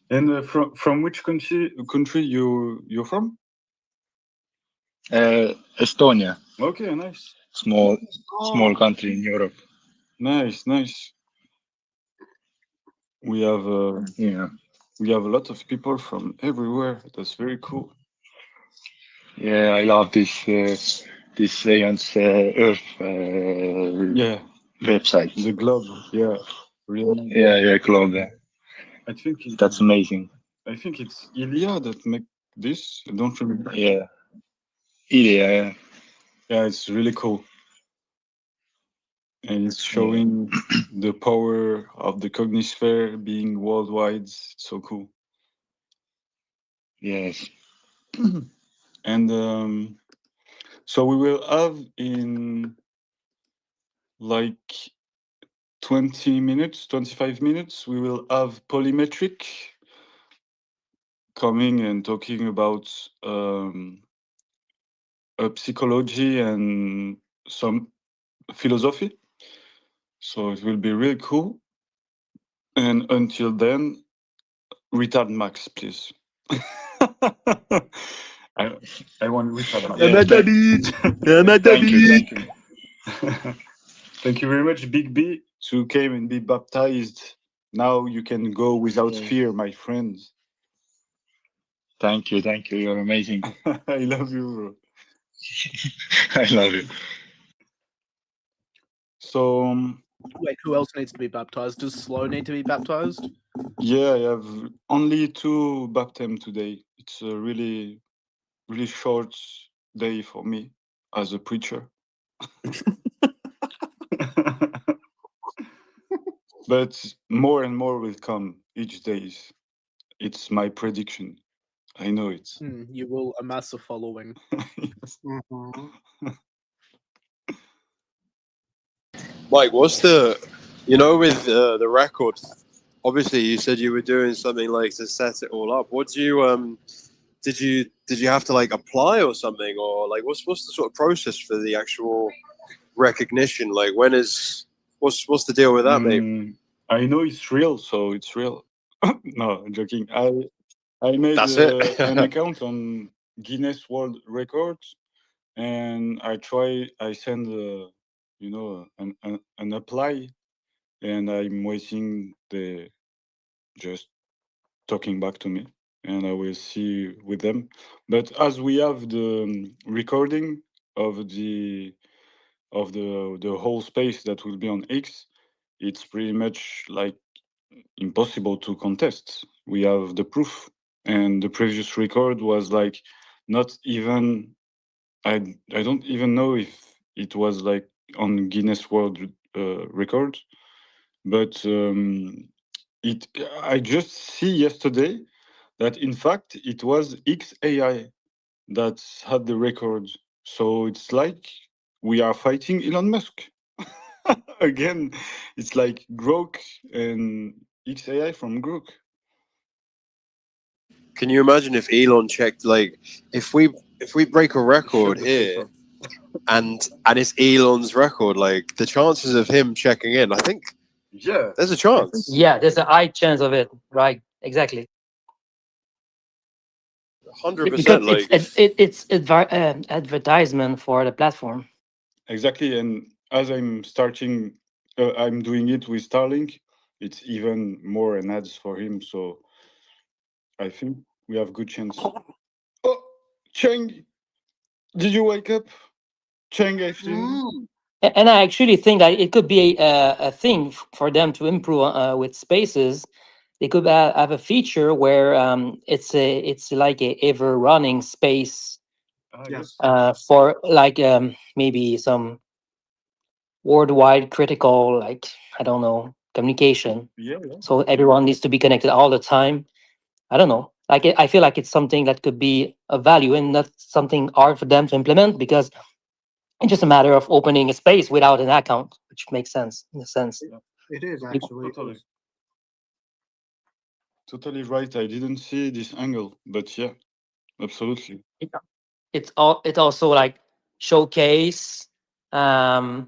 And from which country you're from? Estonia. Okay, nice. Small country in Europe. Nice. We have we have a lot of people from everywhere. That's very cool. Yeah, I love this Science Earth website. The globe. Yeah, really. Yeah, globe. I think that's amazing. I think it's Ilya that make this. I don't remember. Yeah, Ilya. Yeah, it's really cool. And it's showing the power of the Cognisphere being worldwide. It's so cool. Yes. And so we will have in like 20 minutes, 25 minutes, we will have Polymetric coming and talking about psychology and some philosophy. So it will be really cool. And until then, retard Max, please. I want retard Max. Thank you. Thank you very much, Big B, to come and be baptized. Now you can go without fear, my friends. Thank you. You're amazing. I love you, bro. I love you. So Wait, who else needs to be baptized? Does Slow need to be baptized? yeah, I have only 2 baptism today. It's a really short day for me as a preacher. But more and more will come each day. It's my prediction. I know it. You will amass a following. Mike, what's the, with the record? Obviously, you said you were doing something like to set it all up. What do you did you have to like apply or something, or like what's the sort of process for the actual recognition? Like what's the deal with that, mate? I know it's real, so it's real. No, I'm joking. I made That's it. an account on Guinness World Records, and I send an apply, and I'm waiting the just talking back to me, and I will see with them. But as we have the recording of the whole space that will be on X, it's pretty much like impossible to contest. We have the proof, and the previous record was like not even. I don't even know if it was like on Guinness World Record, but it. I just see yesterday that in fact it was XAI that had the record. So it's like we are fighting Elon Musk again. It's like Grok and XAI from Grok. Can you imagine if Elon checked, like, if we break a record here, and it's Elon's record, like the chances of him checking in, I think, yeah, there's a chance. Yeah, there's a high chance of it. Right, exactly. 100%. Because Like, it's advertisement for the platform. Exactly, and as I'm starting, I'm doing it with Starlink. It's even more an ads for him. So I think we have good chance. Oh, Cheng, did you wake up? Cheng, afternoon. And I actually think that it could be a thing for them to improve with spaces. They could have a feature where it's like a ever running space Yes. for like maybe some worldwide critical, like I don't know, communication. Yeah. So everyone needs to be connected all the time. I don't know. Like I feel like it's something that could be a value and not something hard for them to implement, because it's just a matter of opening a space without an account, which makes sense in a sense. It is You- actually. Totally right. I didn't see this angle, but yeah, absolutely. It also like showcase the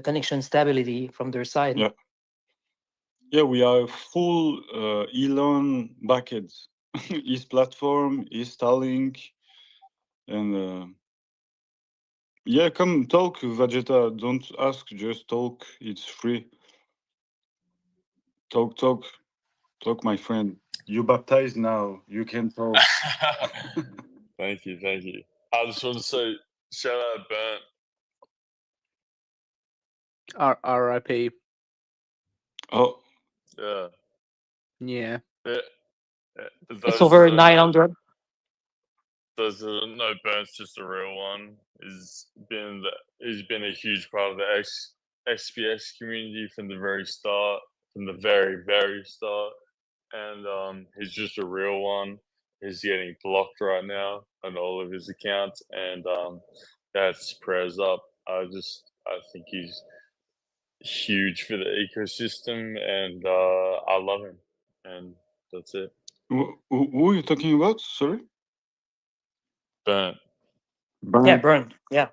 connection stability from their side. Yeah. Yeah, we are full Elon backend. His platform, his Starlink, and yeah, come talk, Vegeta. Don't ask, just talk. It's free. Talk, my friend. You baptized now. You can talk. Thank you. I just want to say shout out Burnt. R.I.P. Oh. Yeah. Yeah. It's over 900. Those no, Burnt's just a real one. He's been a huge part of the SPX community from the very start, from the very start, and he's just a real one. He's getting blocked right now on all of his accounts, and that's prayers up. I think he's huge for the ecosystem, and I love him, and that's it. Who are you talking about? Sorry. Burnt. Yeah, Burnt. Yeah.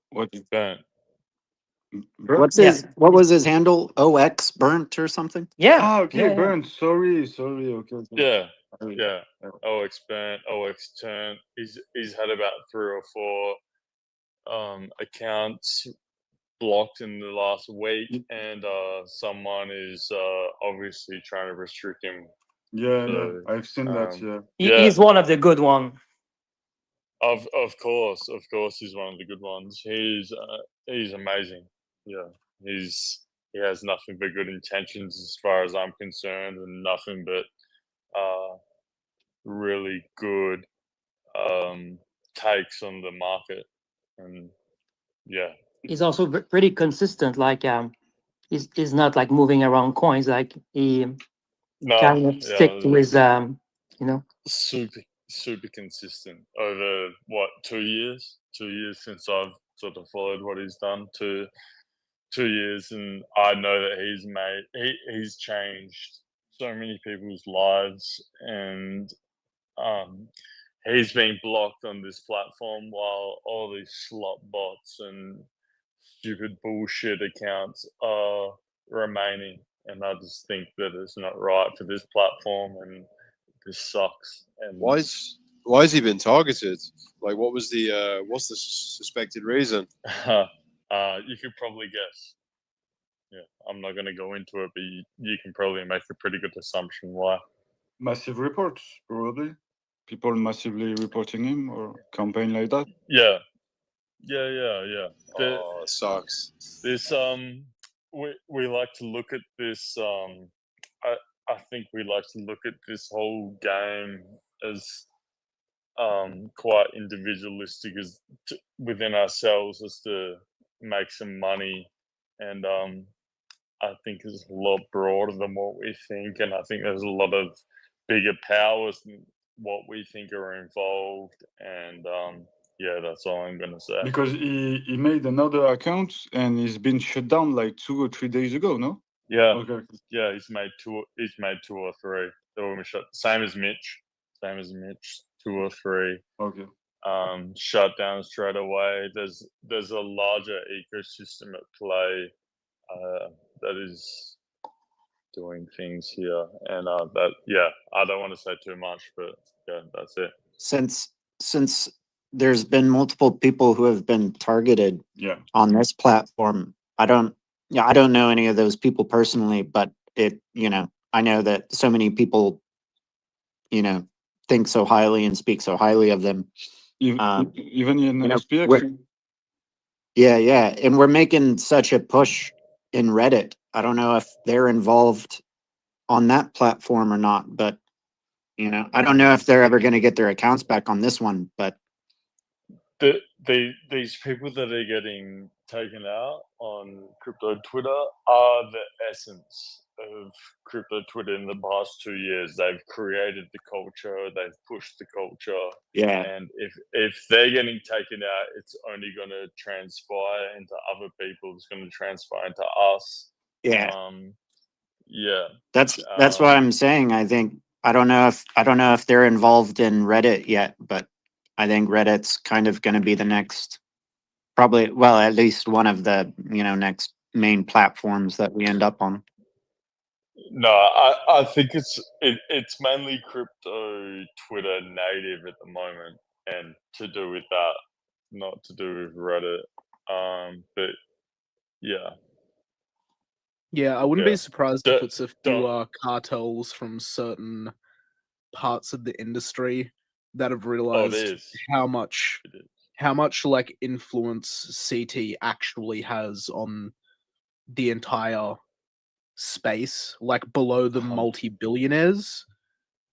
What? Burnt. What's his? What was his handle? OX Burnt or something? Yeah. Ah, okay, Burnt. Sorry. Okay. Yeah. OX Burnt, OX Turn. He's had about 3 or 4 accounts blocked in the last week, and someone is obviously trying to restrict him. Yeah, So, I've seen that. Yeah. He's one of the good one. Of course, he's one of the good ones. He's amazing. Yeah, he has nothing but good intentions as far as I'm concerned, and nothing but really good takes on the market. And yeah, He's also pretty consistent. Like he's not like moving around coins. Like he kind of stick to his you know. Super consistent over what 2 years? 2 years since I've sort of followed what he's done. 2 years, and I know that he's changed so many people's lives, and he's being blocked on this platform while all these slot bots and stupid bullshit accounts are remaining. And I just think that it's not right for this platform, and this sucks. And Why has he been targeted? Like, what's the suspected reason? You could probably guess. Yeah, I'm not going to go into it, but you can probably make a pretty good assumption why. Massive reports, probably. People massively reporting him or campaign like that. Yeah. Oh, it sucks. This we like to look at this. I think we like to look at this whole game as quite individualistic as within ourselves, as to make some money, and I think it's a lot broader than what we think, and I think there's a lot of bigger powers than what we think are involved, and yeah, that's all I'm gonna say. Because he made another account and he's been shut down like 2 or 3 days ago, no? Yeah, Okay. yeah, he's made two or three. They were shut. Same as Mitch. 2 or 3. Okay. Shut down straight away. There's a larger ecosystem at play that is doing things here, and that I don't want to say too much, but yeah, that's it. Since there's been multiple people who have been targeted on this platform, I don't know any of those people personally, but I know that so many people, think so highly and speak so highly of them. Even in SPX. Yeah. And we're making such a push in Reddit. I don't know if they're involved on that platform or not, but I don't know if they're ever going to get their accounts back on this one, but these people that are getting taken out on crypto Twitter are the essence of crypto Twitter in the past 2 years. They've created the culture, they've pushed the culture. Yeah. And if they're getting taken out, it's only going to transpire into other people. It's going to transpire into us. Yeah. Yeah. That's why I'm saying I don't know if they're involved in Reddit yet, but I think Reddit's kind of going to be the next, probably, well, at least one of the next main platforms that we end up on. No, I think it's mainly crypto Twitter native at the moment, and to do with that, not to do with Reddit. But yeah. Yeah, I wouldn't Yeah. be surprised if it's a few cartels from certain parts of the industry that have realized how much like influence CT actually has on the entire space, like below the multi-billionaires.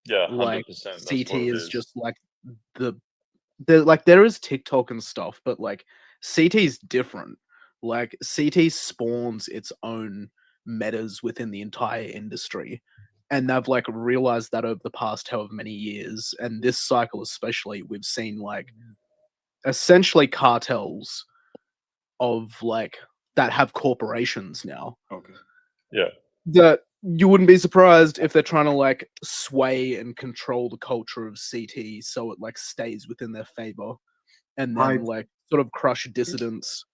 Yeah, 100%. Like That's CT what it is just like there is TikTok and stuff, but like CT's different. Like CT spawns its own metas within the entire industry, and they've like realized that over the past however many years, and this cycle especially, we've seen like essentially cartels of like that have corporations now. Okay. Yeah. That you wouldn't be surprised if they're trying to like sway and control the culture of CT so it like stays within their favor, and then Hype. like sort of crush dissidents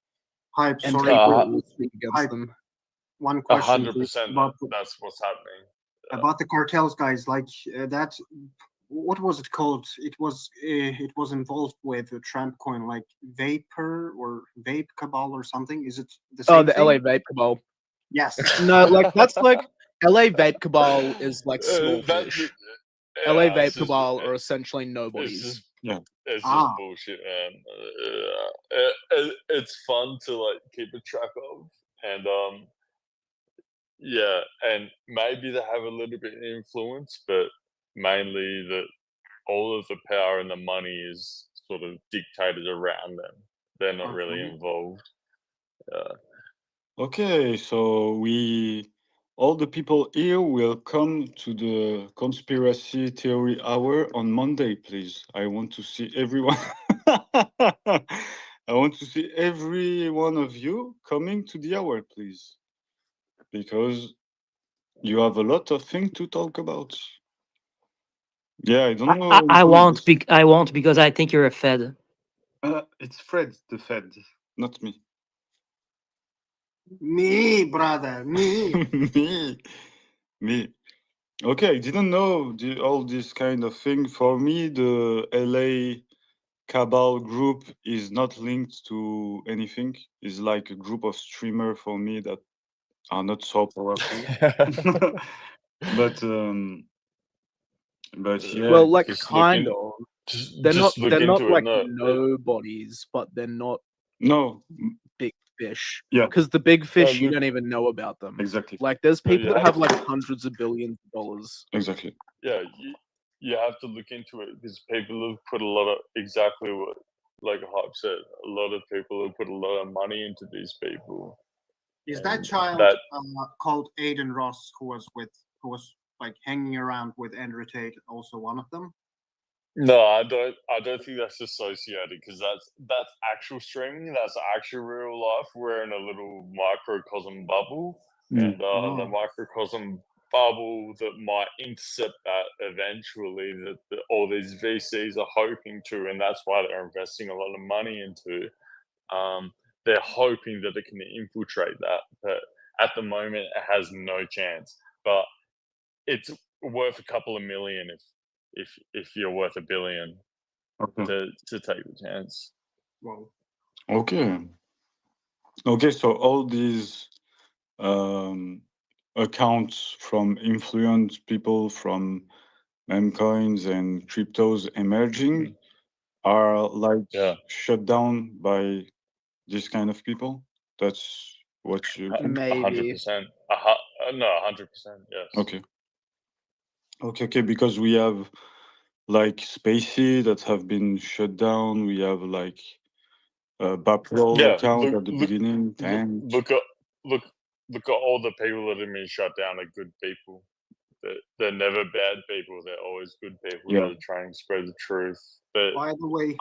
Hype, and sorry. people who speak against Hype. them. One question 100%. about That's what's happening. about the cartels, guys. Like that. What was it called? It was involved with a Trump coin, like Vapor or Vape Cabal or something. Is it the same? Oh, the thing? LA Vape Cabal. Yes. No, like that's like LA Vape Cabal is like small fish. LA Vape Cabal are essentially nobodies. Yeah. It's just bullshit, man. It's fun to like keep a track of, and yeah, and maybe they have a little bit of influence, but mainly that all of the power and the money is sort of dictated around them. They're not really involved. Okay, so all the people here will come to the conspiracy theory hour on Monday, please. I want to see everyone. I want to see every one of you coming to the hour, please, because you have a lot of things to talk about. Yeah, I don't know. I won't. I won't because I think you're a Fed. It's Fred, the Fed, not me. Me, brother, me. Me. Okay, I didn't know all this kind of thing. For me, the LA Cabal group is not linked to anything. It's like a group of streamers for me that are not so powerful. but yeah. Well, like Just kind of. They're just not. look They're not into it, like no. nobodies, but they're not. No. Big fish. Yeah. Because the big fish, you look- don't even know about them. Exactly. Like there's No, people you that have have like hundreds of billions of dollars. Exactly. Yeah, you have to look into it because people have put a lot of exactly what like Hype said. A lot of people have put a lot of money into these people. Is that And child that called Aiden Ross who was like hanging around with Andrew Tate also one of them? No, I don't think that's associated because that's actual streaming. That's actual real life. We're in a little microcosm bubble, and the microcosm bubble that might intercept that eventually. That all these VCs are hoping to, and that's why they're investing a lot of money into. They're hoping that it can infiltrate that, but at the moment it has no chance. But it's worth a couple of million if you're worth $1 billion to take the chance. Well, Okay. Okay, so all these accounts from influence people from meme coins and cryptos emerging are like shut down by this kind of people. That's what you think? 100%. No, 100%. Yes. Okay. Okay. Because we have like Spacey that have been shut down. We have like Baprol account at the beginning. Thanks. Look at all the people that have been shut down are good people. They're never bad people. They're always good people that are trying to spread the truth. But by the way,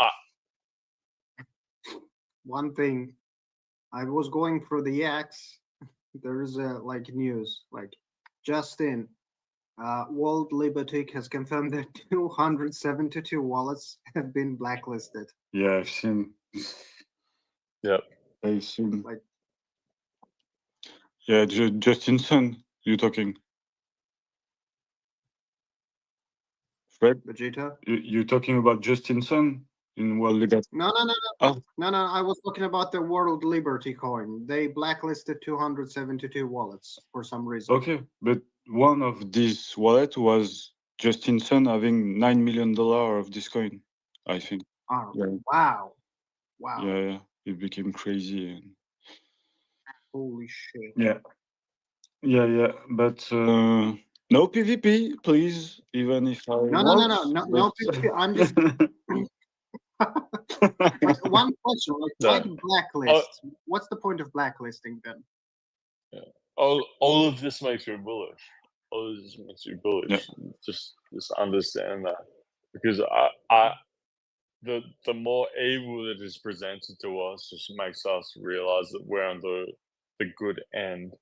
one thing, I was going through the X. There's like news, like Justin, World Liberty has confirmed that 272 wallets have been blacklisted. Yeah, I've seen. Yep. I've seen. Like, yeah, Justinson, you talking? Fred? Vegeta? You talking about Justinson in World Liberty? No. Oh. No. I was talking about the World Liberty coin. They blacklisted 272 wallets for some reason. Okay, but one of these wallet was Justinson having $9 million of this coin, I think. Oh, Yeah. wow. Yeah, it became crazy. And... Holy shit. Yeah, but no PvP, please. Even if I No PvP. I'm just like, one question, like blacklist. What's the point of blacklisting then? Yeah. All of this makes me bullish. All of this makes me bullish. Yeah. Just understand that, because the more evil that is presented to us just makes us realize that we're on the good end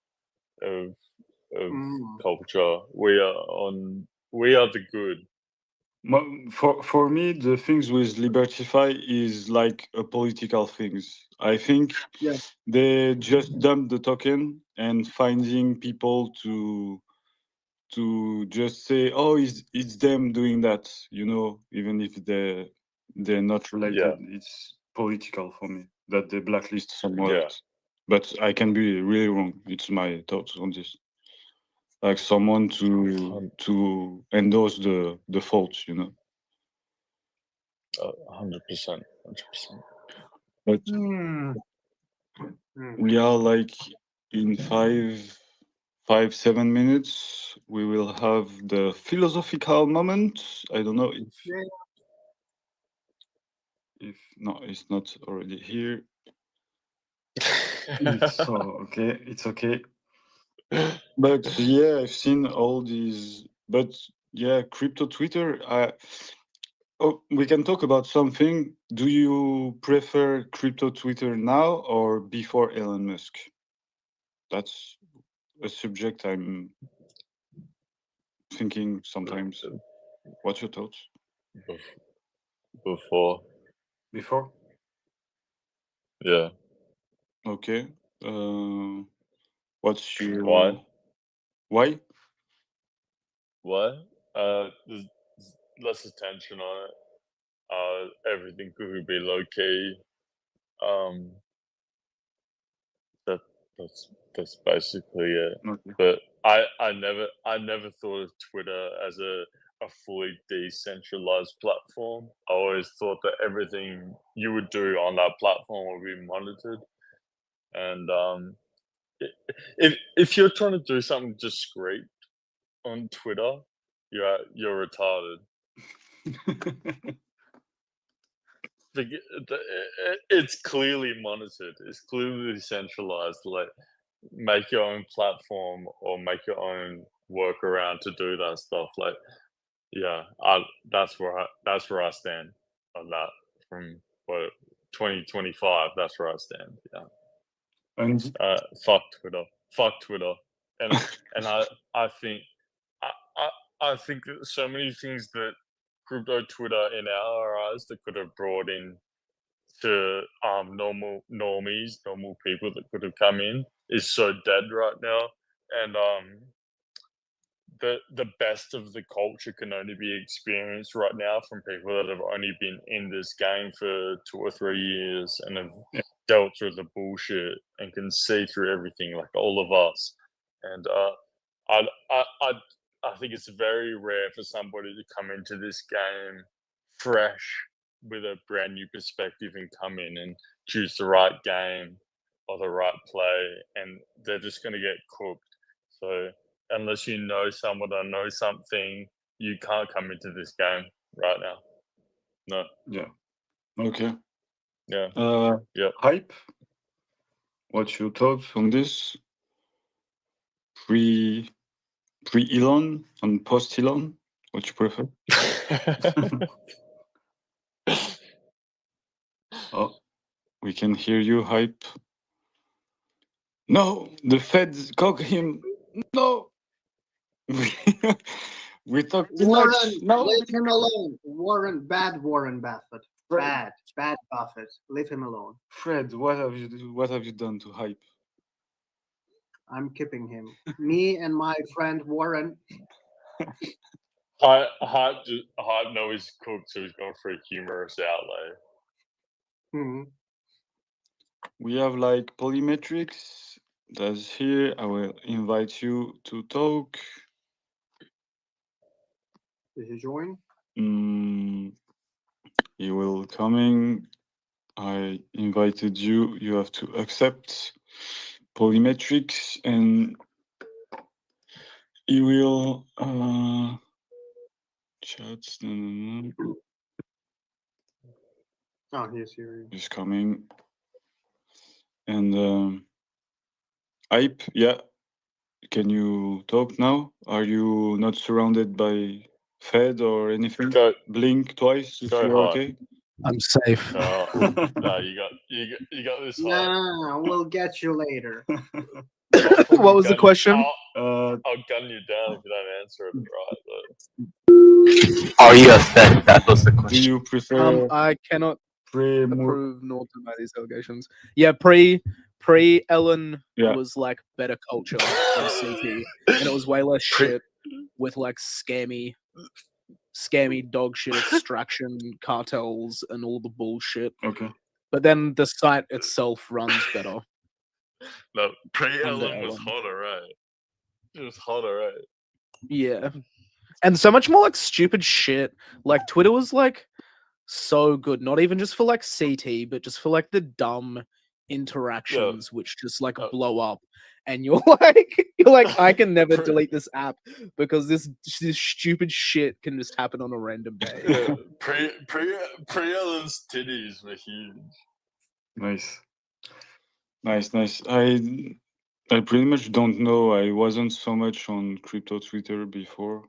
of culture. We are the good. For me, the things with Libertify is like a political things. I think they just dumped the token and finding people to just say, oh, it's them doing that, even if they're not related. Yeah. It's political for me that they blacklist someone else. But I can be really wrong. It's my thoughts on this. Like someone to endorse the faults, 100%. But we are like in 7 minutes. We will have the philosophical moment. I don't know if no, it's not already here. So okay, it's okay. But yeah, I've seen all these. But yeah, crypto Twitter. We can talk about something. Do you prefer crypto Twitter now or before Elon Musk? That's a subject I'm thinking sometimes. What's your thoughts? Before. Before? Yeah. Okay. What's your Why? Why? Why? There's less attention on it. Everything could be low key. That's basically it. Okay. But I never thought of Twitter as a fully decentralized platform. I always thought that everything you would do on that platform would be monitored. And if you're trying to do something discreet on Twitter, you're retarded. It's clearly monitored. It's clearly centralized. Like, make your own platform or make your own workaround to do that stuff. Like, yeah, that's where I stand on that. From 2025, that's where I stand. Yeah. And fuck Twitter, and I think I think that so many things that crypto Twitter in our eyes that could have brought in to normal people that could have come in is so dead right now, and the best of the culture can only be experienced right now from people that have only been in this game for 2 or 3 years and have dealt through the bullshit and can see through everything, like all of us. And I think it's very rare for somebody to come into this game fresh with a brand new perspective and come in and choose the right game or the right play, and they're just going to get cooked. So unless you know someone or know something, you can't come into this game right now. No. Yeah. Okay. Yeah. Hype. What's your thoughts on this? Pre Elon and post Elon. What you prefer? Oh, we can hear you, Hype. No, the feds caught him. No. We talked too Warren, much. No. leave him alone. Bad Warren Buffett. Bad Buffett. Leave him alone. Fred, what have you done to Hype? I'm keeping him. Me and my friend Warren. Hype know he's cooked, so he's going for a humorous outlay. We have like Polymetrics that's here. I will invite you to talk. Did he join? He will coming. I invited you. You have to accept Polymetrics, and he will chats. Oh, he's here. He's coming. And Hype, yeah. Can you talk now? Are you not surrounded by Fed or anything? Blink twice if you're okay. I'm safe. No, you got this. Nah, we'll get you later. What was the question? I'll gun you down if you don't answer it right. Are you a Fed? That was the question. Do you prefer? I cannot approve nor deny these allegations. Yeah, pre Ellen was like better culture on CT, and it was way less shit with like scammy dog shit extraction cartels and all the bullshit. Okay. But then the site itself runs better. No, pre-Ellen was hotter, right? It was hotter, right? Yeah. And so much more like stupid shit. Like Twitter was like so good. Not even just for like CT, but just for like the dumb interactions which just like blow up. And you're like, I can never delete this app because this stupid shit can just happen on a random day. Yeah, Priya's titties were huge. Nice. I pretty much don't know. I wasn't so much on crypto Twitter before.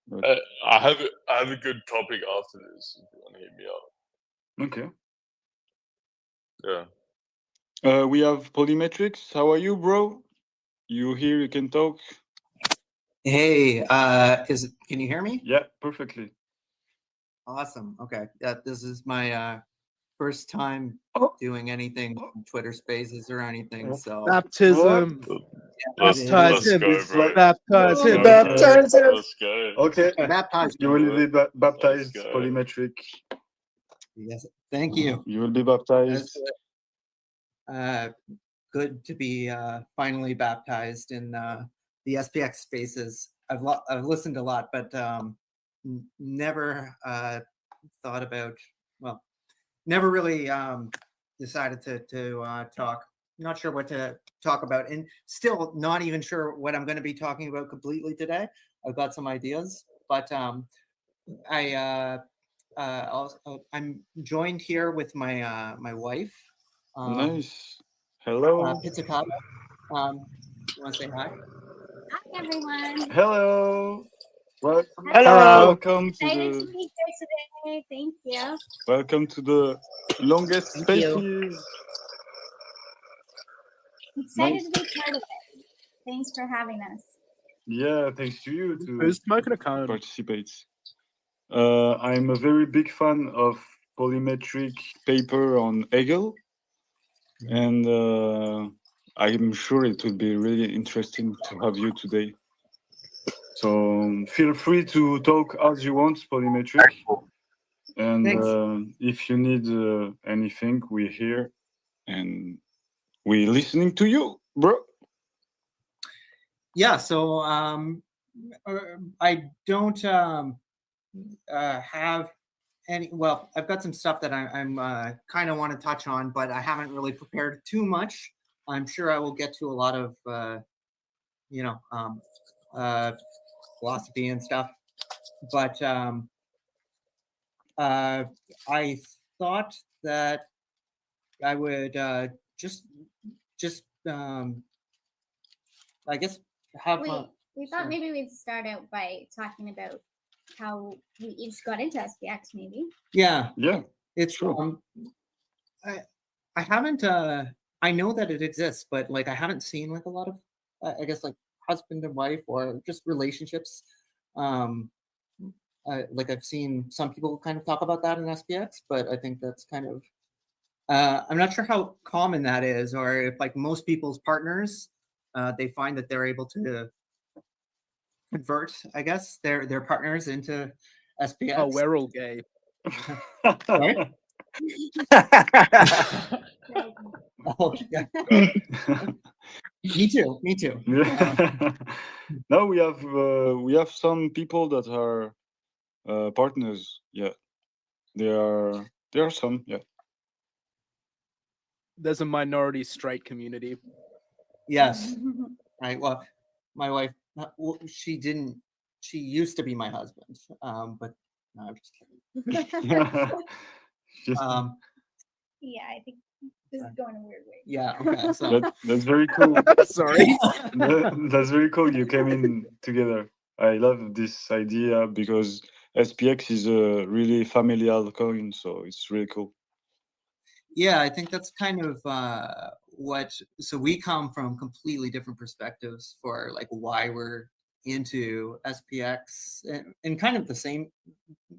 But... I have a good topic after this if you want to hit me up. Okay. Yeah. We have Polymetrics. How are you, bro? You here? You can talk. Hey, can you hear me? Yeah, perfectly. Awesome. Okay. Yeah, this is my first time doing anything on Twitter Spaces or anything. So Baptism. Baptize him. Baptize him. Baptize him. Let's go. Okay. Baptize You will be baptized, Polymetric. Yes. Thank you. You will be baptized. Good to be finally baptized in the SPX Spaces. I've listened a lot, but never thought about, well, never really decided to talk. Not sure what to talk about, and still not even sure what I'm going to be talking about completely today. I've got some ideas, but I'm joined here with my my wife. Nice. Hello. Pizzicata. You want to say hi? Hi, everyone. Hello. Well, Hello. welcome to Excited the to be here today. Thank you. welcome to the longest Thank spaces. you. Excited Nice. to be part of it. Thanks for having us. Yeah, thanks to you to Who's smoking a cone? participate. I'm a very big fan of Polymetric paper on Hegel, and I'm sure it will be really interesting to have you today. So feel free to talk as you want, Polymetric. And if you need anything, we're here, and we're listening to you, bro. Yeah, so I don't have any. Well, I've got some stuff that I'm kind of want to touch on, but I haven't really prepared too much. I'm sure I will get to a lot of philosophy and stuff, but I thought that I would just I guess have. We thought maybe we'd start out by talking about how we each got into SPX, maybe. Yeah. Yeah. It's true. I haven't I know that it exists, but like I haven't seen like a lot of I guess like husband and wife or just relationships. Like I've seen some people kind of talk about that in SPX, but I think that's kind of I'm not sure how common that is, or if like most people's partners they find that they're able to convert, I guess, their partners into SPX. Oh, we're all gay. Right? Oh, yeah. Me too. No, we have some people that are partners. Yeah, there are some. Yeah. There's a minority straight community. Yes. Right. Well, my wife, she used to be my husband, but no, I'm just kidding. Yeah, I think this is going a weird way. Yeah. Okay. So that's very cool. Sorry. That's very cool. You came in together. I love this idea because SPX is a really familial coin, so it's really cool. Yeah, I think that's kind of so we come from completely different perspectives for like why we're into SPX and kind of the same,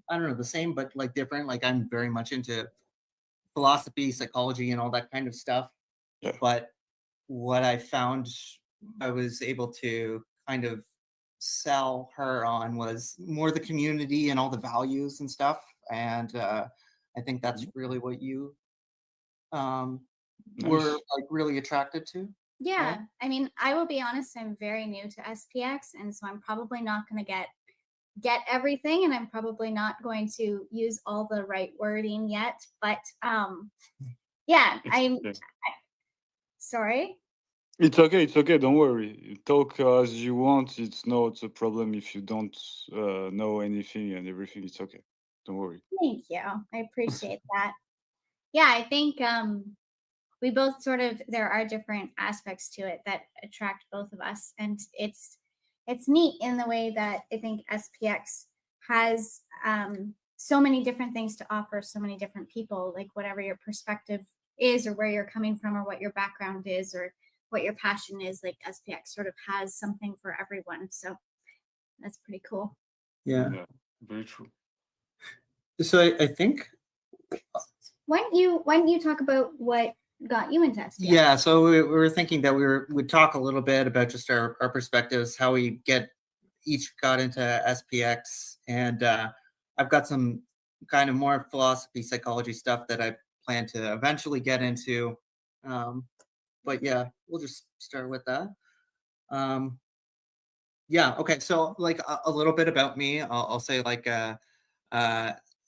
I don't know, the same, but like different. Like I'm very much into philosophy, psychology, and all that kind of stuff. Yeah. But what I found I was able to kind of sell her on was more the community and all the values and stuff. And I think that's really what you were like really attracted to. Yeah, I mean, I will be honest, I'm very new to SPX, and so I'm probably not going to get get everything, and I'm probably not going to use all the right wording yet, but yeah, sorry. It's okay. It's okay. Don't worry. Talk as you want. It's not a problem if you don't know anything and everything. It's okay. Don't worry. Thank you. I appreciate that. Yeah, I think we both sort of, there are different aspects to it that attract both of us, and it's neat in the way that I think SPX has so many different things to offer so many different people, like whatever your perspective is or where you're coming from or what your background is or what your passion is, like SPX sort of has something for everyone. So that's pretty cool. Yeah. Very true. So I think Why don't you talk about what got you into SPX? Yeah, so we were thinking that we'd talk a little bit about just our perspectives, how we each got into SPX, and I've got some kind of more philosophy, psychology stuff that I plan to eventually get into. But yeah, we'll just start with that. Yeah, okay, so like a little bit about me, I'll say like,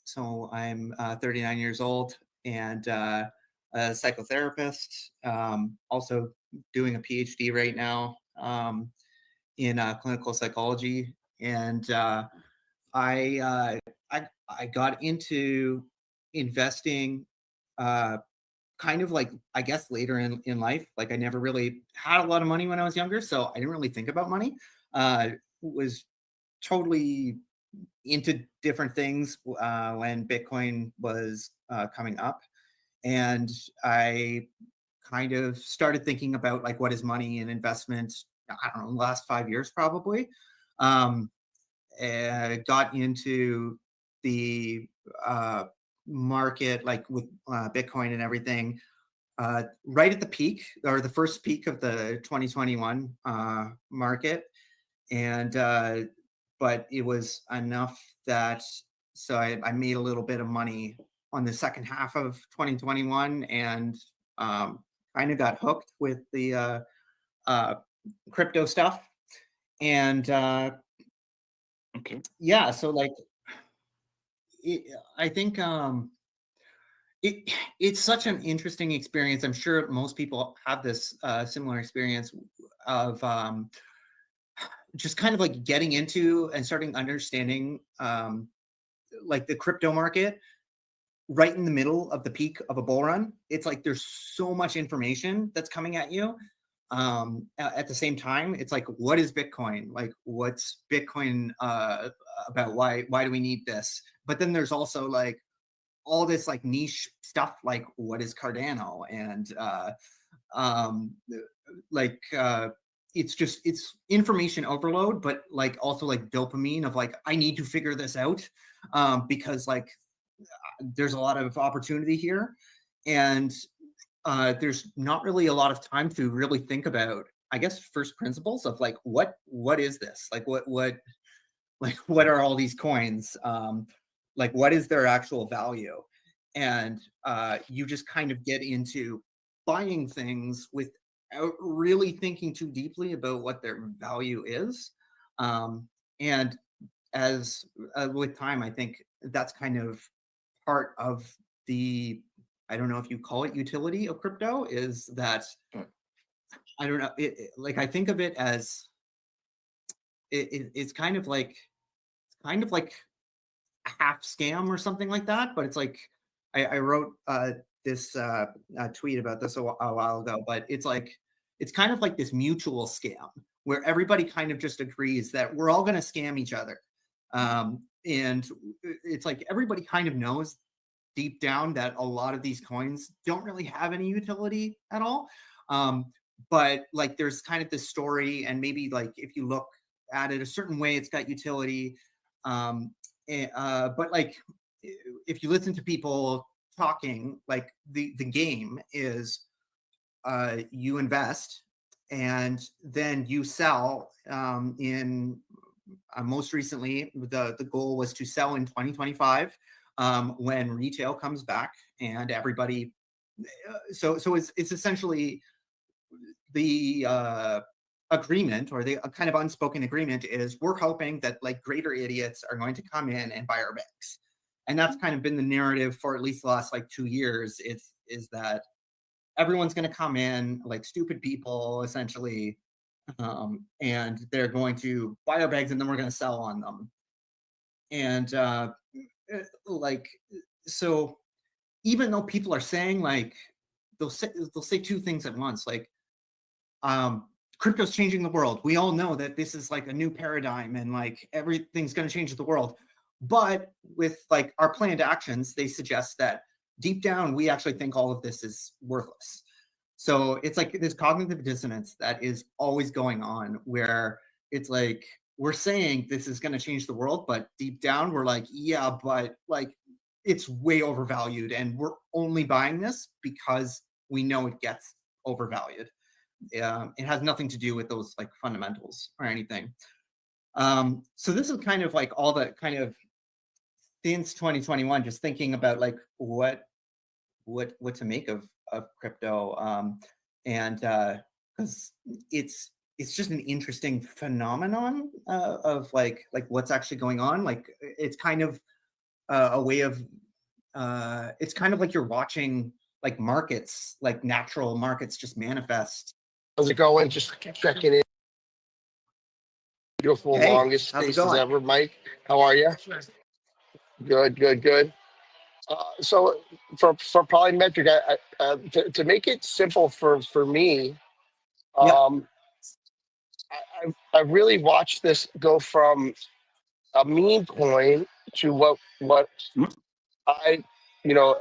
so I'm 39 years old and a psychotherapist, also doing a PhD right now in clinical psychology. And I got into investing kind of like, I guess, later in life. Like I never really had a lot of money when I was younger, so I didn't really think about money. Was totally into different things when Bitcoin was coming up, and I kind of started thinking about like what is money and investment. I don't know, the last 5 years probably. Got into the market like with Bitcoin and everything right at the peak or the first peak of the 2021 market, and but it was enough that so I made a little bit of money on the second half of 2021 and kind of got hooked with the crypto stuff. And okay, yeah, so like I think it's such an interesting experience. I'm sure most people have this similar experience of just kind of like getting into and starting understanding like the crypto market right in the middle of the peak of a bull run. It's like there's so much information that's coming at you. At the same time, it's like, what is Bitcoin? Like, what's Bitcoin about? Why do we need this? But then there's also like all this like niche stuff, like what is Cardano? And it's information overload, but like also like dopamine of like, I need to figure this out because like there's a lot of opportunity here. And there's not really a lot of time to really think about, I guess, first principles of like, what is this? Like what are all these coins? Like what is their actual value? And you just kind of get into buying things without really thinking too deeply about what their value is. And as with time, I think that's kind of part of the, I don't know if you call it utility of crypto, is that, I don't know, like I think of it as, it's kind of like a half scam or something like that, but it's like, I wrote this tweet about this a while ago, but it's like, it's kind of like this mutual scam where everybody kind of just agrees that we're all going to scam each other. And it's like, everybody kind of knows deep down that a lot of these coins don't really have any utility at all. But like, there's kind of this story, and maybe like, if you look at it a certain way, it's got utility. But like, if you listen to people talking, like the game is you invest and then you sell. In most recently, the goal was to sell in 2025 when retail comes back and everybody. So it's essentially the agreement, or the kind of unspoken agreement, is we're hoping that like greater idiots are going to come in and buy our bags. And that's kind of been the narrative for at least the last like 2 years, is that everyone's going to come in, like stupid people essentially, and they're going to buy our bags and then we're going to sell on them. And like, so even though people are saying like, they'll say two things at once, like, crypto's changing the world. We all know that this is like a new paradigm and like everything's going to change the world. But with like our planned actions, they suggest that deep down, we actually think all of this is worthless. So it's like this cognitive dissonance that is always going on, where it's like, we're saying this is going to change the world, but deep down we're like, yeah, but like it's way overvalued and we're only buying this because we know it gets overvalued. It has nothing to do with those like fundamentals or anything. So this is kind of like all the kind of since 2021, just thinking about like what to make of crypto, and because it's just an interesting phenomenon of like what's actually going on. Like it's kind of a way of it's kind of like you're watching like markets, like natural markets, just manifest. How's it going? Just checking in. Beautiful, Hey, longest how's it spaces going? ever, Mike. How are you? Good. So for Polymetric, to make it simple for me, I really watched this go from a meme coin to what I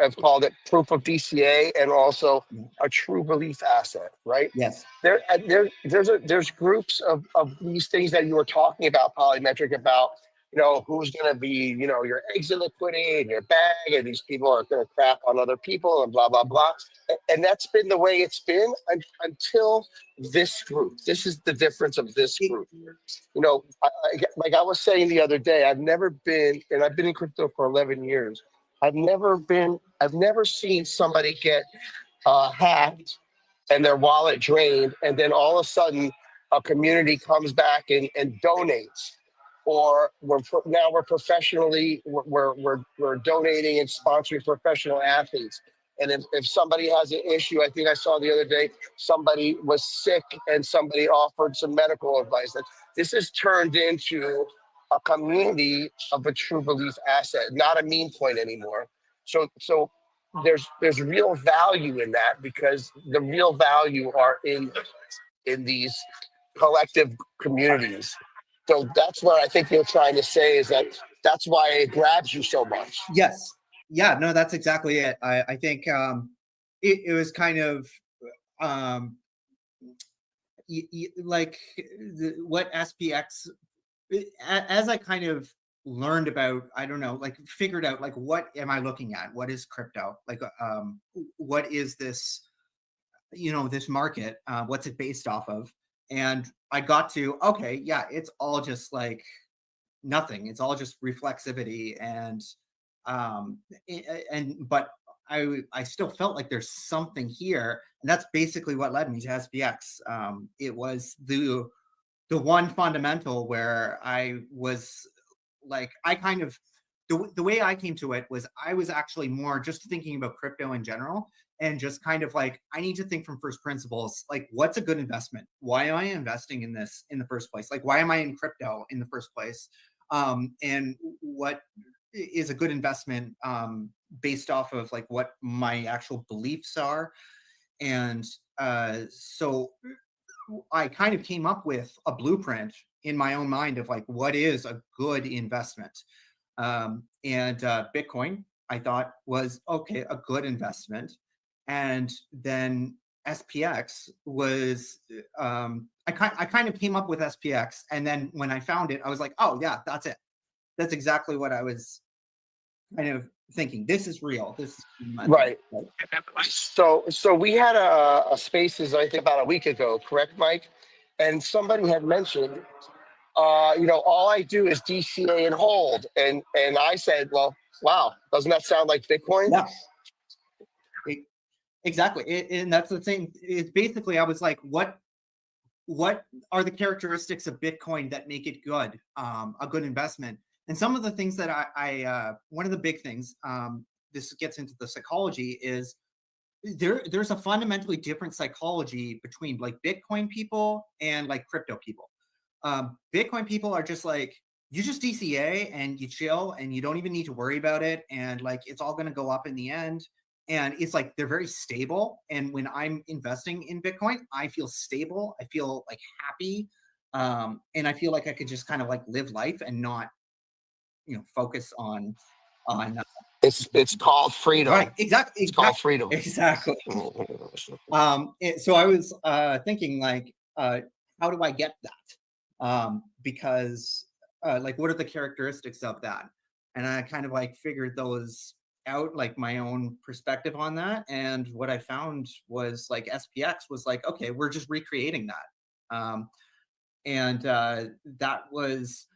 have called it proof of DCA, and also a true belief asset, right? Yes. There's groups of these things that you were talking about, Polymetric, about who's going to be your exit liquidity and your bag, and these people are going to crap on other people and blah blah blah, and that's been the way it's been until this group. This is the difference of this group. Like I was saying the other day, I've never been, and I've been in crypto for 11 years. I've never seen somebody get hacked and their wallet drained, and then all of a sudden a community comes back and donates, or we're professionally we're donating and sponsoring professional athletes. And if somebody has an issue, I think I saw the other day somebody was sick and somebody offered some medical advice. That this has turned into a community of a true belief asset, not a meme coin anymore. So there's real value in that, because the real value are in these collective communities. So that's what I think you're trying to say, is that's why it grabs you so much. Yes. Yeah, no, that's exactly it. I think it was kind of like what SPX, as I kind of learned about, I don't know, like figured out like what am I looking at? What is crypto? Like what is this, this market? What's it based off of? And I got to, okay, yeah, it's all just like nothing. It's all just reflexivity, but I still felt like there's something here, and that's basically what led me to SPX. It was the one fundamental where I was like, I kind of, the way I came to it was I was actually more just thinking about crypto in general, and just kind of like, I need to think from first principles, like what's a good investment? Why am I investing in this in the first place? Like, why am I in crypto in the first place? And what is a good investment based off of like what my actual beliefs are. And so I kind of came up with a blueprint in my own mind of like, what is a good investment? And Bitcoin, I thought, was okay, a good investment. And then SPX was, I kind of came up with SPX. And then when I found it, I was like, oh yeah, that's it. That's exactly what I was kind of thinking. This is real. This is right. So we had a spaces, I think about a week ago, correct, Mike? And somebody had mentioned, all I do is DCA and hold, and I said, well, wow, doesn't that sound like Bitcoin? Yeah. Exactly. And that's the same. It's basically, I was like, what what are the characteristics of Bitcoin that make it good, a good investment? And some of the things that I one of the big things, this gets into the psychology, is there's a fundamentally different psychology between like Bitcoin people and like crypto people. Bitcoin people are just like, you just DCA and you chill and you don't even need to worry about it. And like, it's all going to go up in the end. And it's like, they're very stable. And when I'm investing in Bitcoin, I feel stable. I feel like happy. And I feel like I could just kind of like live life and not, focus on it's called freedom. Right. Exactly. It's called freedom. Exactly. So I was thinking like, how do I get that? Because like, what are the characteristics of that? And I kind of like figured those out, like my own perspective on that. And what I found was like SPX was like, okay, we're just recreating that. And that was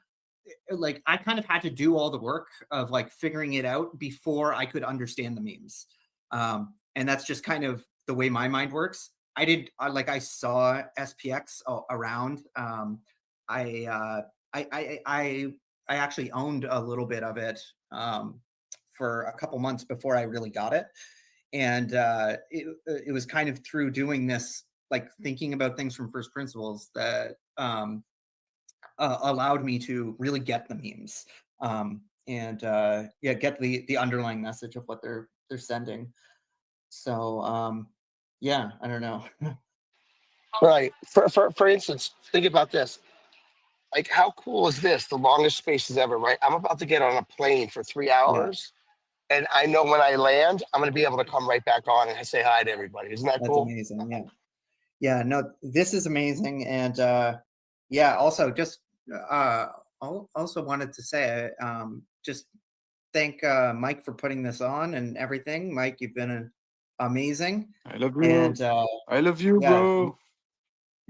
like, I kind of had to do all the work of like figuring it out before I could understand the memes. And that's just kind of the way my mind works. I saw SPX around. I actually owned a little bit of it for a couple months before I really got it. And it was kind of through doing this, like thinking about things from first principles, that allowed me to really get the memes and get the underlying message of what they're sending. So yeah, I don't know. Right. For instance, think about this. Like, how cool is this? The longest spaces ever, right? I'm about to get on a plane for 3 hours, and I know when I land, I'm going to be able to come right back on and say hi to everybody. Isn't that That's cool? amazing. Yeah, no, this is amazing. And yeah, also just also wanted to say just thank Mike for putting this on and everything. Mike, you've been amazing. I love you. And I love you, yeah, bro.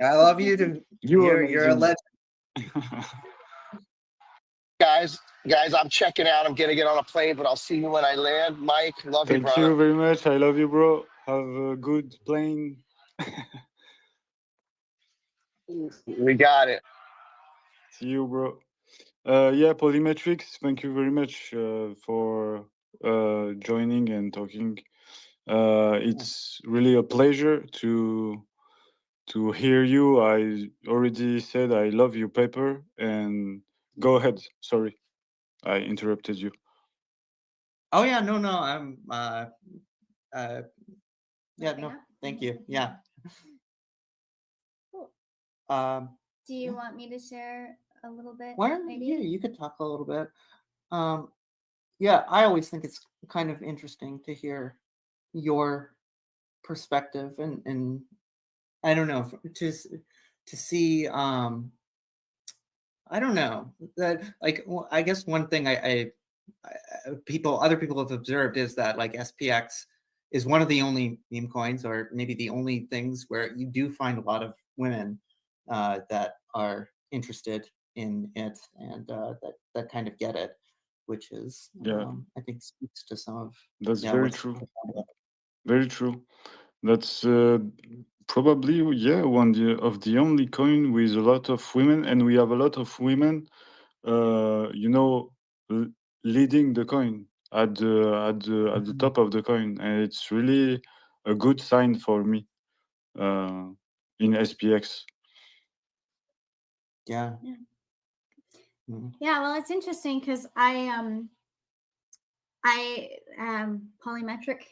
I love you too. You're a legend. Guys, I'm checking out. I'm gonna get on a plane, but I'll see you when I land. Mike, love you, Thank brother. you very much. I love you, bro. Have a good plane. We got it. See you, bro. Yeah, Polymetrics, thank you very much for joining and talking. It's really a pleasure to hear you. I already said I love you, Pepper, and go ahead. Sorry, I interrupted you. Oh yeah, no, I'm yeah, no, thank you. Yeah. Cool. Yeah. Do you want me to share a little bit? Why don't Maybe? yeah, you could talk a little bit. Yeah, I always think it's kind of interesting to hear your perspective and I don't know, to see I don't know, that like, well, I guess one thing other people have observed is that like SPX is one of the only meme coins, or maybe the only things where you do find a lot of women that are interested in it and that kind of get it, which is Yeah. I think speaks to some of That's very what's true. profound about it. Very true. That's probably one of the only coin with a lot of women, and we have a lot of women, leading the coin at the top of the coin, and it's really a good sign for me in SPX. Yeah. Yeah. Mhm. Yeah, well, it's interesting because I Polymetric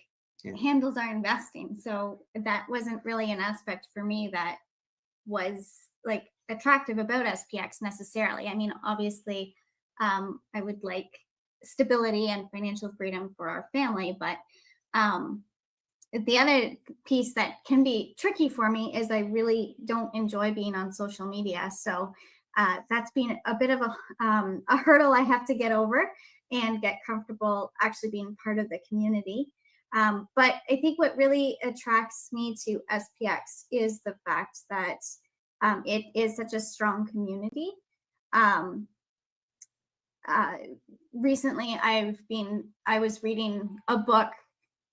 Yeah. handles our investing, so that wasn't really an aspect for me that was like attractive about SPX necessarily. I mean, obviously, I would like stability and financial freedom for our family, but the other piece that can be tricky for me is I really don't enjoy being on social media. So that's been a bit of a hurdle I have to get over and get comfortable actually being part of the community. But I think what really attracts me to SPX is the fact that it is such a strong community. Recently, I was reading a book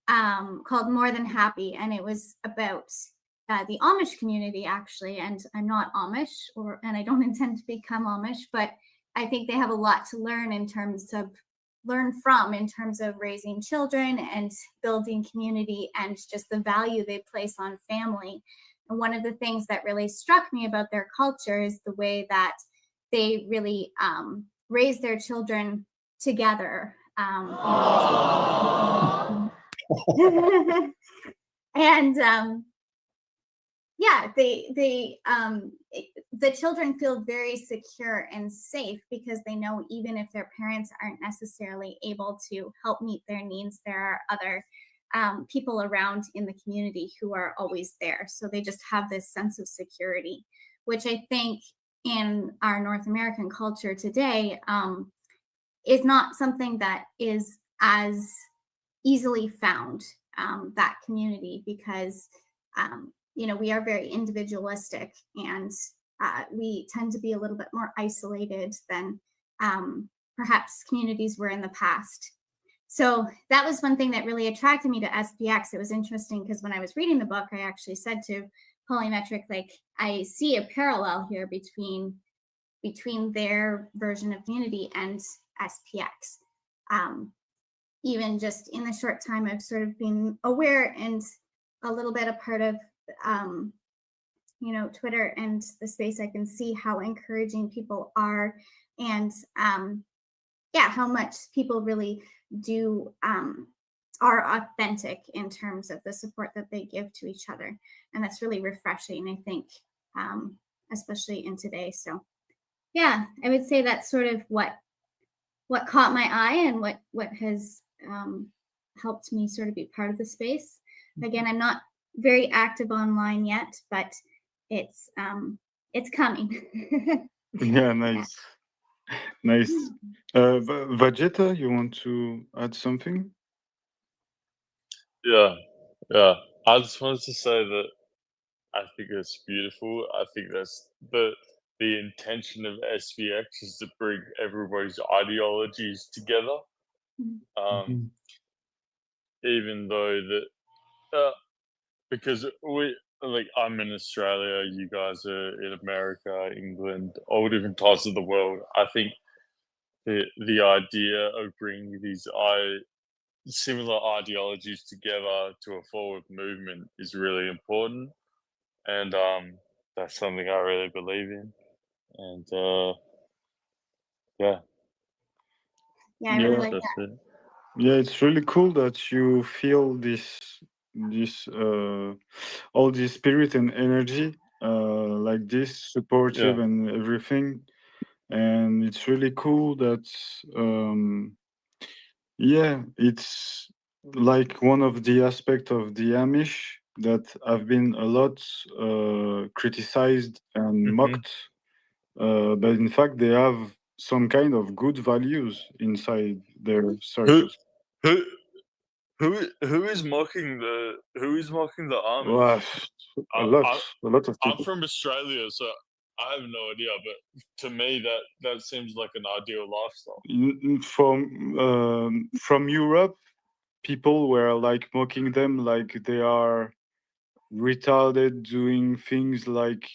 called More Than Happy, and it was about the Amish community, actually, and I'm not Amish, and I don't intend to become Amish, but I think they have a lot to learn in terms of raising children and building community and just the value they place on family. And one of the things that really struck me about their culture is the way that they really raise their children together. And yeah, the children feel very secure and safe because they know even if their parents aren't necessarily able to help meet their needs, there are other people around in the community who are always there. So they just have this sense of security, which I think in our North American culture today is not something that is as easily found, that community, because we are very individualistic, and we tend to be a little bit more isolated than perhaps communities were in the past. So that was one thing that really attracted me to SPX. It was interesting because when I was reading the book, I actually said to Polymetric, like, I see a parallel here between their version of community and SPX. Even just in the short time I've sort of been aware and a little bit a part of Twitter and the space, I can see how encouraging people are, and how much people really do are authentic in terms of the support that they give to each other, and that's really refreshing, I think, especially in today. So yeah, I would say that's sort of what caught my eye and what has helped me sort of be part of the space. Again, I'm not very active online yet, but it's coming. Yeah, nice. Vegeta, you want to add something? Yeah. I just wanted to say that I think it's beautiful. I think that's the intention of SPX is to bring everybody's ideologies together. Even though that, because I'm in Australia, you guys are in America, England, all different parts of the world. I think the idea of bringing these similar ideologies together to a forward movement is really important, and that's something I really believe in. And yeah, I really like that's that. it. Yeah, it's really cool that you feel this all this spirit and energy like this, supportive and everything. And it's really cool that it's like one of the aspects of the Amish that have been a lot criticized and mocked, but in fact they have some kind of good values inside their circles. Who is mocking the Amish? Wow, a lot of I'm people. from Australia, so I have no idea. But to me, that seems like an ideal lifestyle. From Europe, people were like mocking them, like they are retarded, doing things like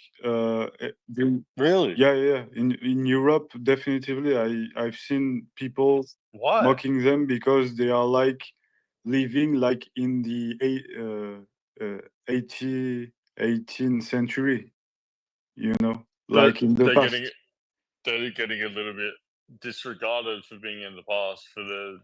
really. Yeah. In Europe, definitely, I've seen people Why? mocking them because they are like living like in the 18th century, like in the past. They're getting a little bit disregarded for being in the past for the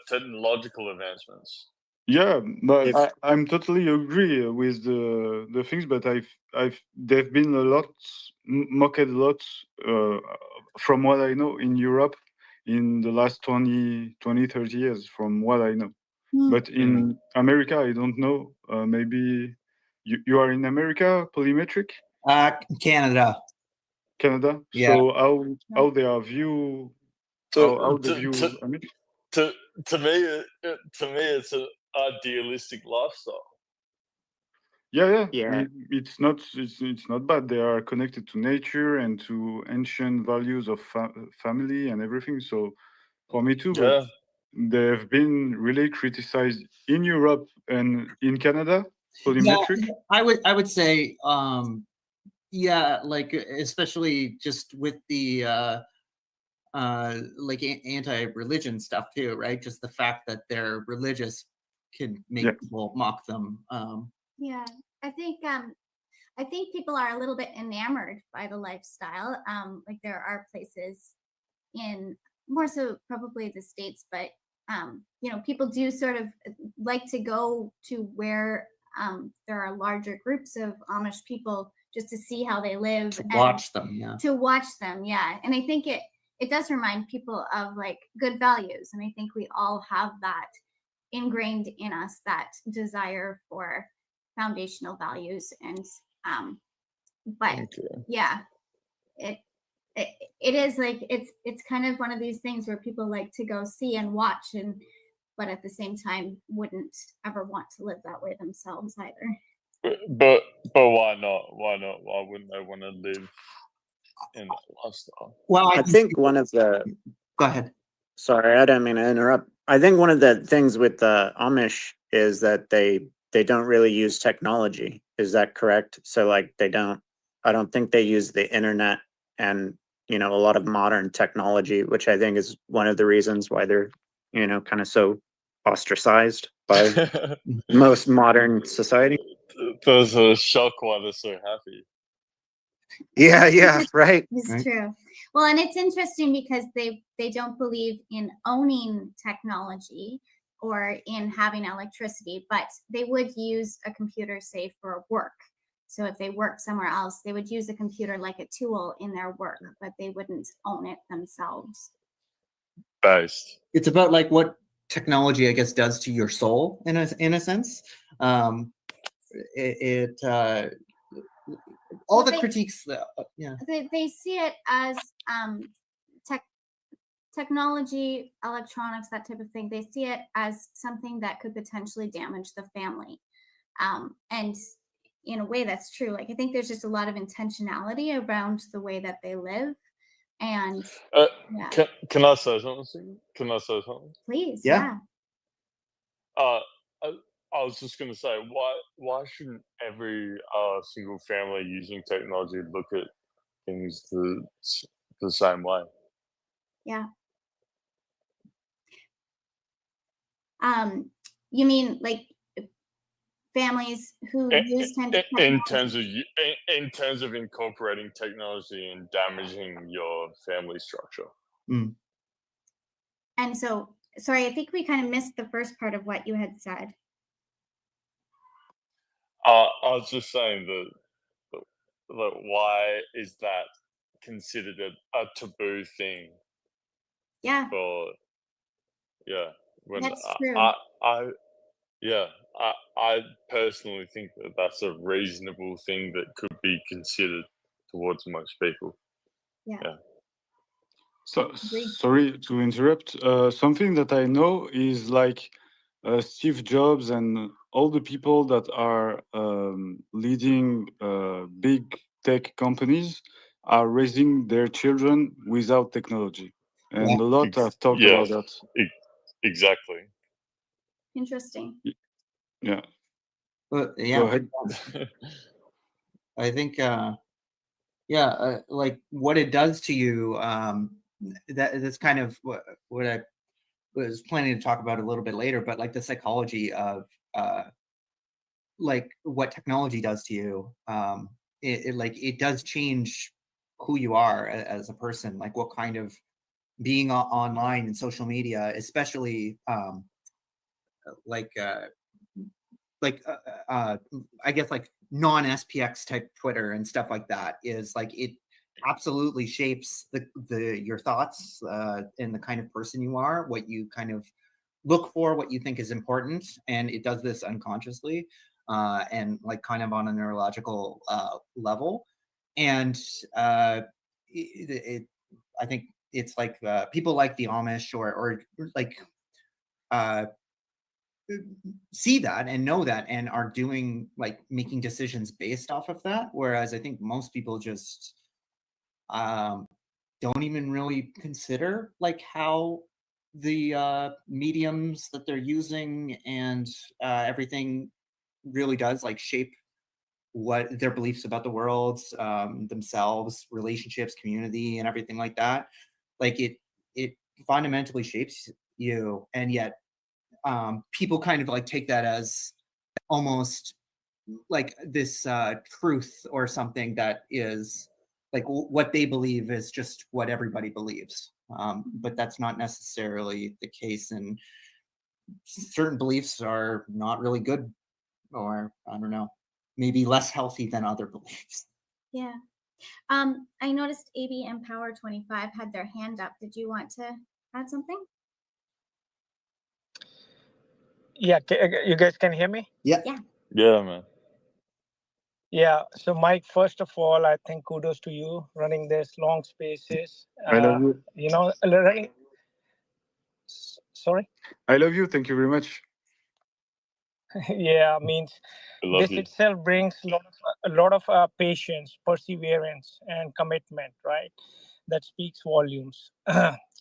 technological advancements. Yeah, but I'm totally agree with the things, but they've been a lot mocked a lot from what I know in Europe in the last 20, 30 years from what I know. But in America, I don't know. Maybe you are in America, Polymetric? Canada. Yeah. So how they are view? How they view Amish? To me, it's an idealistic lifestyle. Yeah. It's not bad. They are connected to nature and to ancient values of family and everything. So for me too, but they've been really criticized in Europe and in Canada. Polymetric? I would say yeah, like especially just with the like anti-religion stuff too, right? Just the fact that they're religious can make people mock them. Yeah, I think people are a little bit enamored by the lifestyle. Like there are places in more so probably the States, but people do sort of like to go to where there are larger groups of Amish people just to see how they live To and watch them, yeah. to watch them, yeah. And I think it does remind people of like good values, and I think we all have that ingrained in us, that desire for foundational values. And but yeah, it is like it's kind of one of these things where people like to go see and watch, and but at the same time wouldn't ever want to live that way themselves either. But why not? Why not? Why wouldn't they want to live in that lifestyle? Well, I think one of the. Go ahead. Sorry, I don't mean to interrupt. I think one of the things with the Amish is that they don't really use technology. Is that correct? So like I don't think they use the internet and a lot of modern technology, which I think is one of the reasons why they're kind of so ostracized by most modern society. There's a shock why they're so happy. Yeah, right. It's true. Well, and it's interesting because they don't believe in owning technology or in having electricity, but they would use a computer, say, for work. So if they work somewhere else, they would use a computer like a tool in their work, but they wouldn't own it themselves. Based. It's about like what technology, I guess, does to your soul in a sense. All the critiques, yeah. They see it as technology, electronics, that type of thing. They see it as something that could potentially damage the family. And in a way that's true. Like I think there's just a lot of intentionality around the way that they live. And yeah. Can I say something? Can I say something? Please, yeah. I was just gonna say, why shouldn't every single family using technology look at things the same way? Yeah. You mean like families who use in terms of incorporating technology and damaging your family structure? Mm. And so, sorry, I think we kind of missed the first part of what you had said. I was just saying that why is that considered a taboo thing? Yeah. When That's true. I personally think that that's a reasonable thing that could be considered towards most people. Yeah. So sorry to interrupt. Something that I know is like Steve Jobs and all the people that are leading big tech companies are raising their children without technology, and a lot have talked about that. Exactly. Interesting. Yeah. But yeah, Go ahead. I think like what it does to you, that's kind of what I was planning to talk about a little bit later, but like the psychology of like what technology does to you. It does change who you are as a person, like what kind of being online and social media, especially I guess like non-SPX type Twitter and stuff like that, is like it absolutely shapes your thoughts and the kind of person you are, what you kind of look for, what you think is important, and it does this unconsciously and like kind of on a neurological level. And I think it's like people like the Amish or like see that and know that and are doing like making decisions based off of that, whereas I think most people just don't even really consider like how the mediums that they're using and everything really does like shape what their beliefs about the world, themselves, relationships, community, and everything like that. Like it fundamentally shapes you, and yet people kind of like take that as almost like this truth or something that is like what they believe is just what everybody believes. But that's not necessarily the case, and certain beliefs are not really good, or I don't know, maybe less healthy than other beliefs. Yeah. I noticed AB Empower 25 had their hand up. Did you want to add something? Yeah, you guys can hear me? Yeah. Yeah, man. Yeah. So, Mike, first of all, I think kudos to you running this long spaces. I love you. You know, running. Sorry. I love you. Thank you very much. Yeah, means I love this you. itself brings a lot of patience, perseverance, and commitment, right? That speaks volumes.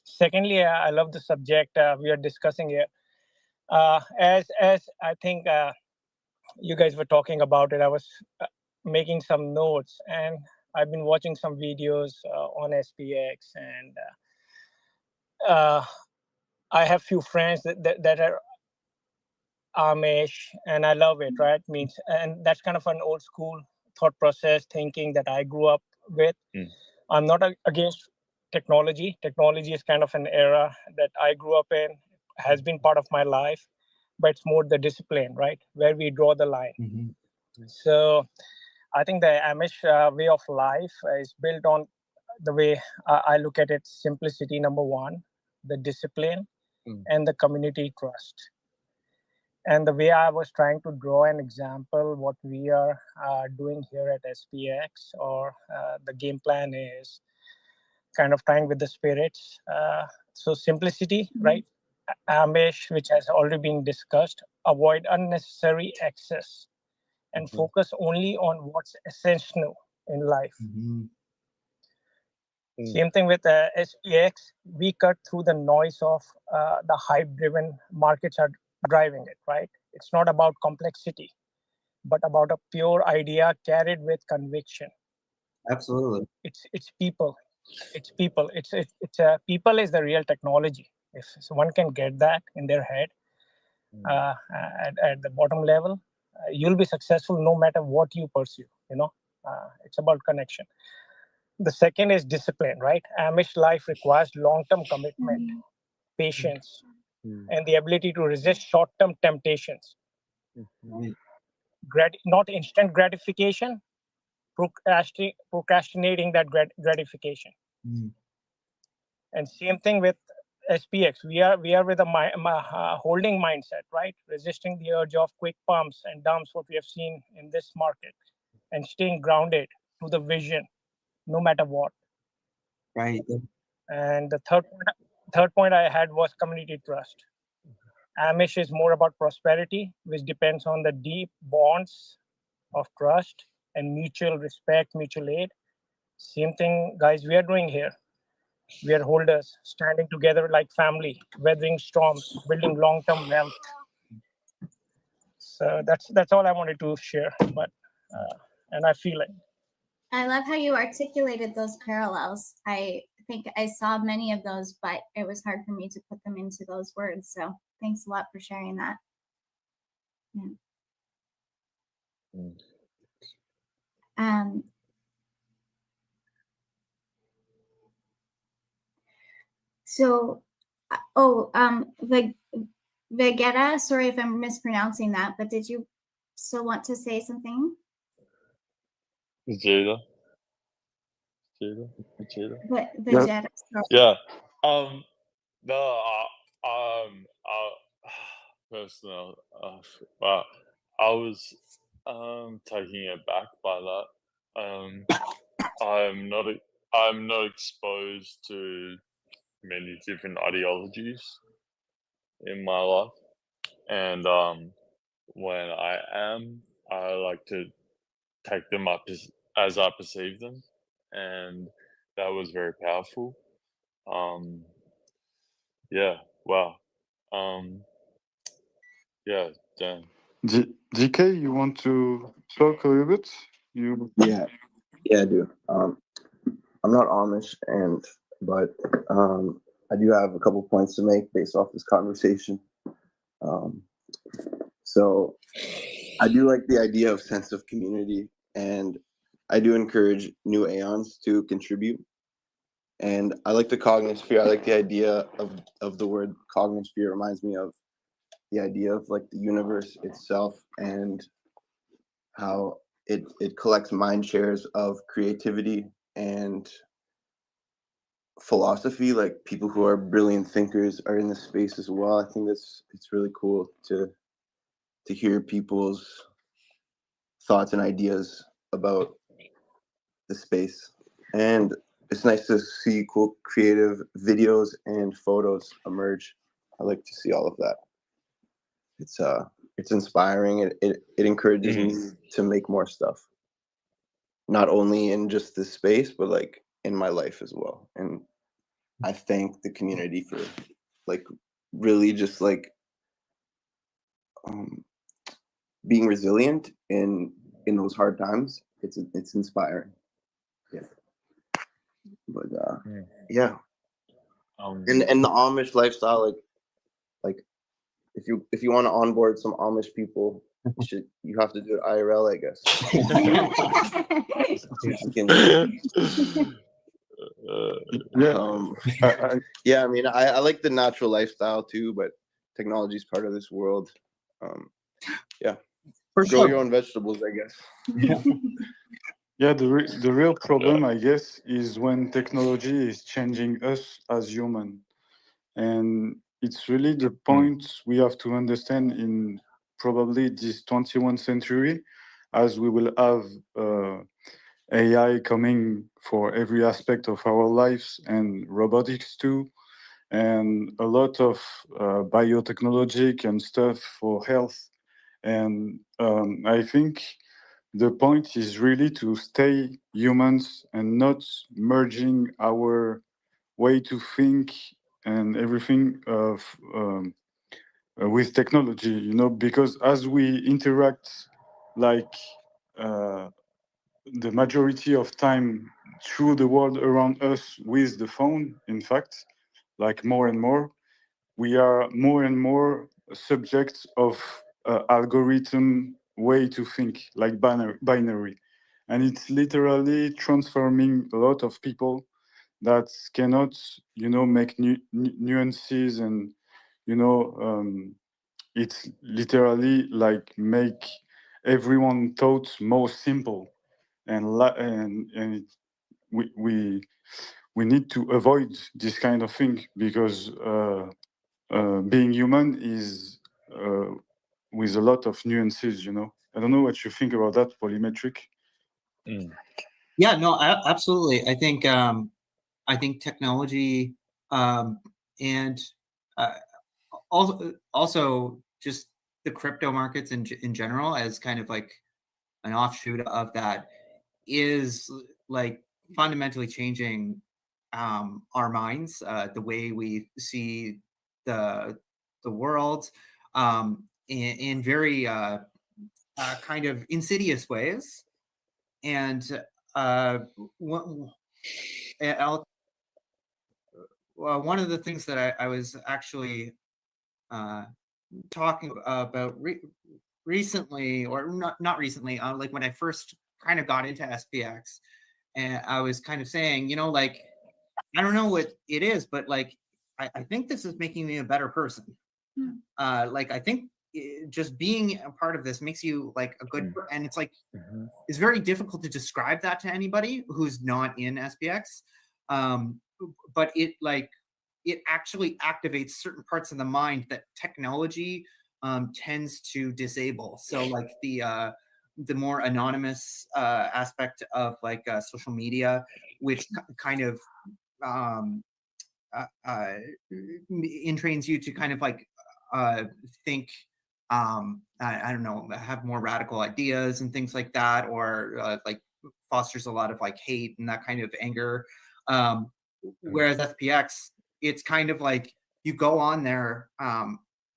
Secondly, I love the subject we are discussing here. As I think you guys were talking about it, I was making some notes, and I've been watching some videos on SPX, and I have few friends that are Amish, and I love it, right? Means, and that's kind of an old school thought process thinking that I grew up with. I'm not against technology. Technology is kind of an era that I grew up in, has been part of my life, but it's more the discipline, right? Where we draw the line. So I think the Amish way of life is built on the way I look at it: simplicity, number one, the discipline, and the community trust. And the way I was trying to draw an example, what we are doing here at SPX, or the game plan is kind of tying with the spirits. So simplicity, right? Amish, which has already been discussed, avoid unnecessary excess and focus only on what's essential in life. Same thing with SPX. We cut through the noise of the hype-driven markets are driving it, right? It's not about complexity, but about a pure idea carried with conviction. Absolutely. It's people. It's people. It's people is the real technology. If someone can get that in their head at the bottom level, you'll be successful no matter what you pursue. You know, it's about connection. The second is discipline, right? Amish life requires long-term commitment, patience, and the ability to resist short-term temptations. Not instant gratification, procrastinating that gratification. And same thing with SPX. We are with a holding mindset, right? Resisting the urge of quick pumps and dumps, what we have seen in this market, and staying grounded to the vision, no matter what. Right. And the third point I had was community trust. Amish is more about prosperity, which depends on the deep bonds of trust and mutual respect, mutual aid. Same thing, guys, we are doing here. We are holders, standing together like family, weathering storms, building long-term wealth. So that's all I wanted to share. But and I feel it. I love how you articulated those parallels. I think I saw many of those, but it was hard for me to put them into those words. So thanks a lot for sharing that. Yeah. So, Vegeta, sorry if I'm mispronouncing that, but did you still want to say something? Vegeta. Vegeta. Yeah. No. Personal. Wow. I was taken aback by that. I'm not exposed to many different ideologies in my life, and when I am, I like to take them up as I perceive them, and that was very powerful. Yeah. Wow. Yeah. Damn. DK, you want to talk a little bit? You Yeah, I do. I'm not Amish, but I do have a couple points to make based off this conversation. So I do like the idea of sense of community, and I do encourage new aeons to contribute. And I like the cognosphere. I like the idea of the word cognosphere. It reminds me of the idea of like the universe itself and how it collects mind shares of creativity and philosophy. Like people who are brilliant thinkers are in this space as well. I think it's really cool to hear people's thoughts and ideas about the space. And it's nice to see cool creative videos and photos emerge. I like to see all of that. It's inspiring. It encourages me to make more stuff. Not only in just this space, but like in my life as well. And I thank the community for like really just like being resilient in those hard times. It's inspiring. Yeah. But yeah. And the Amish lifestyle, like if you want to onboard some Amish people, you have to do it IRL, I guess. Yeah, I mean, I like the natural lifestyle too, but technology is part of this world. Yeah, grow your own vegetables, I guess. Yeah, the real problem, I guess, is when technology is changing us as human, and it's really the point we have to understand in probably this 21st century, as we will have AI coming for every aspect of our lives and robotics too, and a lot of biotechnology and stuff for health. And I think the point is really to stay humans and not merging our way to think and everything of with technology, because as we interact like the majority of time through the world around us with the phone, in fact, like more and more, we are more and more subjects of algorithm way to think, like binary. And it's literally transforming a lot of people that cannot, make nuances and, it's literally like make everyone thought more simple and we need to avoid this kind of thing because being human is with a lot of nuances. I don't know what you think about that, Polymetric. Yeah, no, absolutely. I think technology and also just the crypto markets in general as kind of like an offshoot of that is like fundamentally changing our minds, the way we see the world in very kind of insidious ways. And one of the things that I was actually talking about recently, or not recently, like when I first kind of got into SPX, and I was kind of saying, like, I don't know what it is, but like, I think this is making me a better person. Like, I think just being a part of this makes you like a good, and it's like, it's very difficult to describe that to anybody who's not in SPX. But it actually activates certain parts of the mind that technology tends to disable. So like the more anonymous aspect of social media, which kind of entrains you to kind of like think, I don't know, have more radical ideas and things like that, or like fosters a lot of like hate and that kind of anger. Whereas SPX, it's kind of like you go on there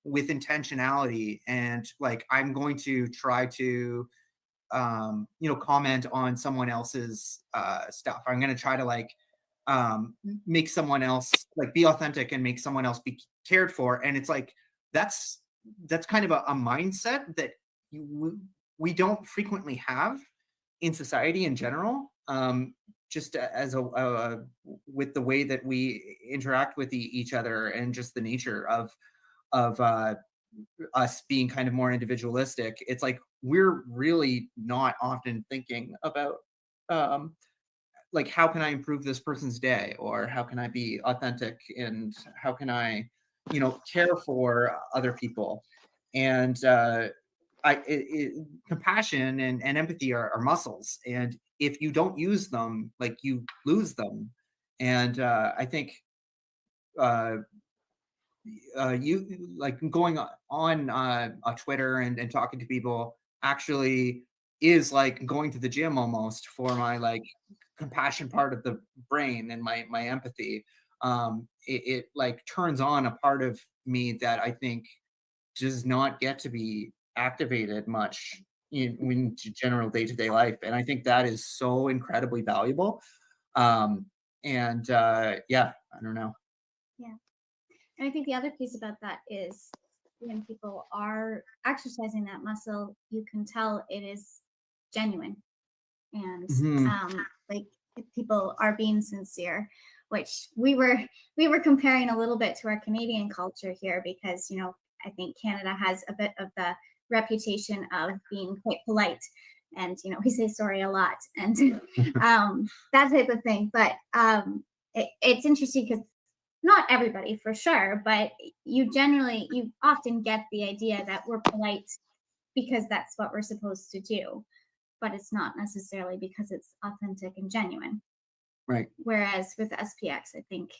with intentionality, and like I'm going to try to comment on someone else's stuff. I'm going to try to like make someone else like be authentic and make someone else be cared for. And it's like that's kind of a mindset that we don't frequently have in society in general, just as with the way that we interact with each other, and just the nature of us being kind of more individualistic. It's like we're really not often thinking about like how can I improve this person's day, or how can I be authentic, and how can I care for other people. And compassion and empathy are muscles, and if you don't use them, like you lose them. And I think you like going on Twitter and talking to people actually is like going to the gym almost for my like compassion part of the brain and my empathy. It like turns on a part of me that I think does not get to be activated much in general day-to-day life, and I think that is so incredibly valuable. Yeah, I don't know. Yeah. And I think the other piece about that is when people are exercising that muscle, you can tell it is genuine. And like if people are being sincere, which we were comparing a little bit to our Canadian culture here, because I think Canada has a bit of the reputation of being quite polite, and we say sorry a lot, and that type of thing. But it's interesting because not everybody for sure, but you often get the idea that we're polite because that's what we're supposed to do, but it's not necessarily because it's authentic and genuine. Right. Whereas with SPX, I think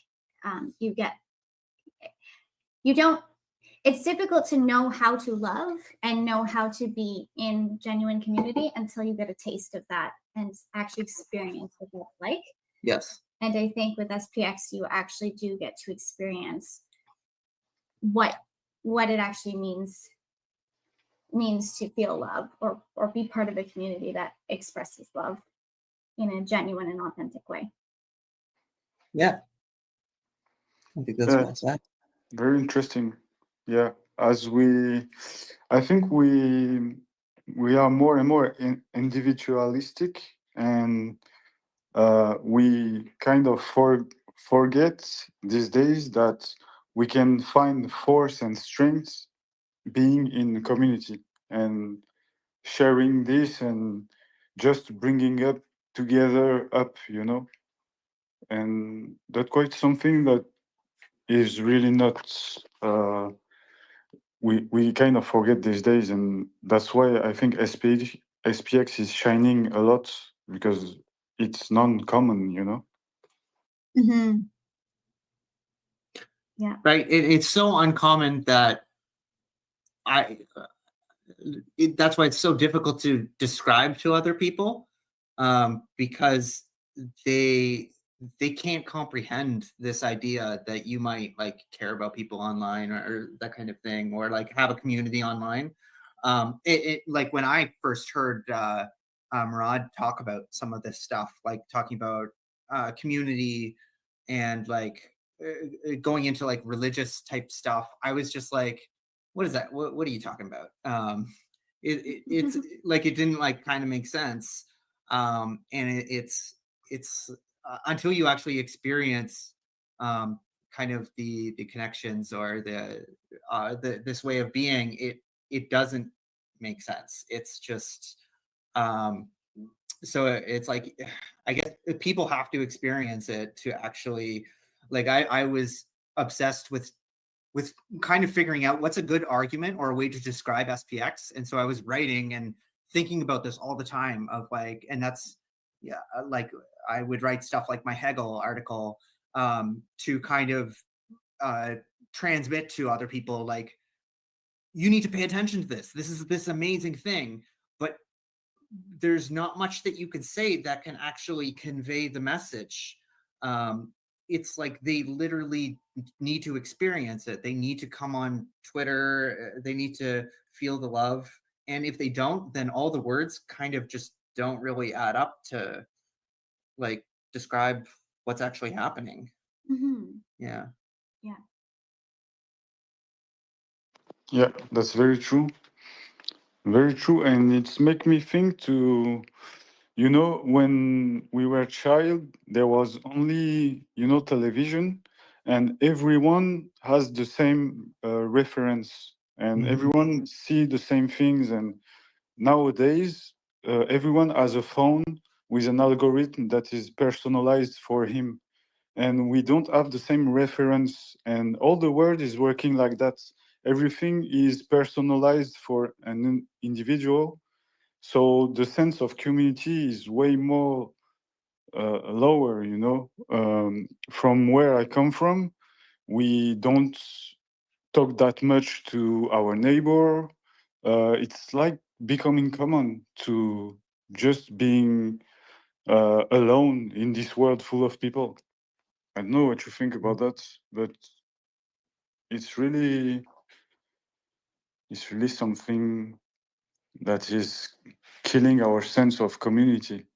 it's difficult to know how to love and know how to be in genuine community until you get a taste of that and actually experience what that's like. Yes. And I think with SPX, you actually do get to experience what it actually means to feel love or be part of a community that expresses love in a genuine and authentic way. Yeah. I think that's well said. Very interesting. Yeah. I think we are more and more individualistic, and we kind of forget these days that we can find force and strength being in community and sharing this and just bringing up together up, and that's quite something that is really not we kind of forget these days, and that's why I think SPX is shining a lot, because it's non-common, Mm-hmm. Yeah. Right. It's so uncommon that that's why it's so difficult to describe to other people, because they can't comprehend this idea that you might like care about people online or that kind of thing, or like have a community online. It like when I first heard Murad talk about some of this stuff, like talking about community and like going into like religious type stuff, I was just like, what is that? What are you talking about? It's like it didn't like kind of make sense, and it's until you actually experience kind of the connections or the this way of being, it doesn't make sense. It's just so it's like, I guess people have to experience it to actually like. I was obsessed with kind of figuring out what's a good argument or a way to describe SPX. And so I was writing and thinking about this all the time of like, and that's, yeah, like I would write stuff like my Hegel article to kind of transmit to other people, like, you need to pay attention to this. This is this amazing thing, but there's not much that you can say that can actually convey the message. it's like they literally need to experience it. They need to come on Twitter. They need to feel the love. And if they don't, then all the words kind of just don't really add up to like describe what's actually happening. Yeah. Yeah. Yeah, that's very true. Very true. And it's make me think to, you know, when we were child, there was only, you know, television, and everyone has the same reference, and everyone see the same things. And nowadays, everyone has a phone with an algorithm that is personalized for him, and we don't have the same reference, and all the world is working like that. Everything is personalized for an individual, so the sense of community is way more lower, you know. From where I come from, we don't talk that much to our neighbor. It's like becoming common to just being alone in this world full of people. I don't know what you think about that, but it's really something that is killing our sense of community.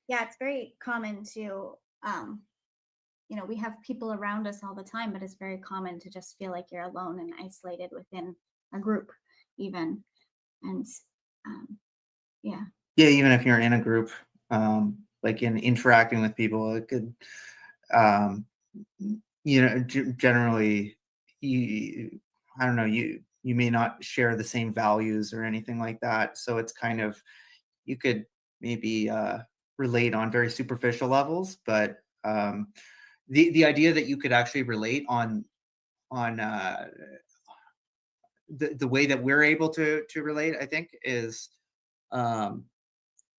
Yeah, it's very common to you know, we have people around us all the time, but it's very common to just feel like you're alone and isolated within a group even. And yeah. Yeah, even if you're in a group, like in interacting with people, it could you know, generally I don't know, you may not share the same values or anything like that, so it's kind of, you could maybe relate on very superficial levels, but the idea that you could actually relate on the way that we're able to relate, I think, is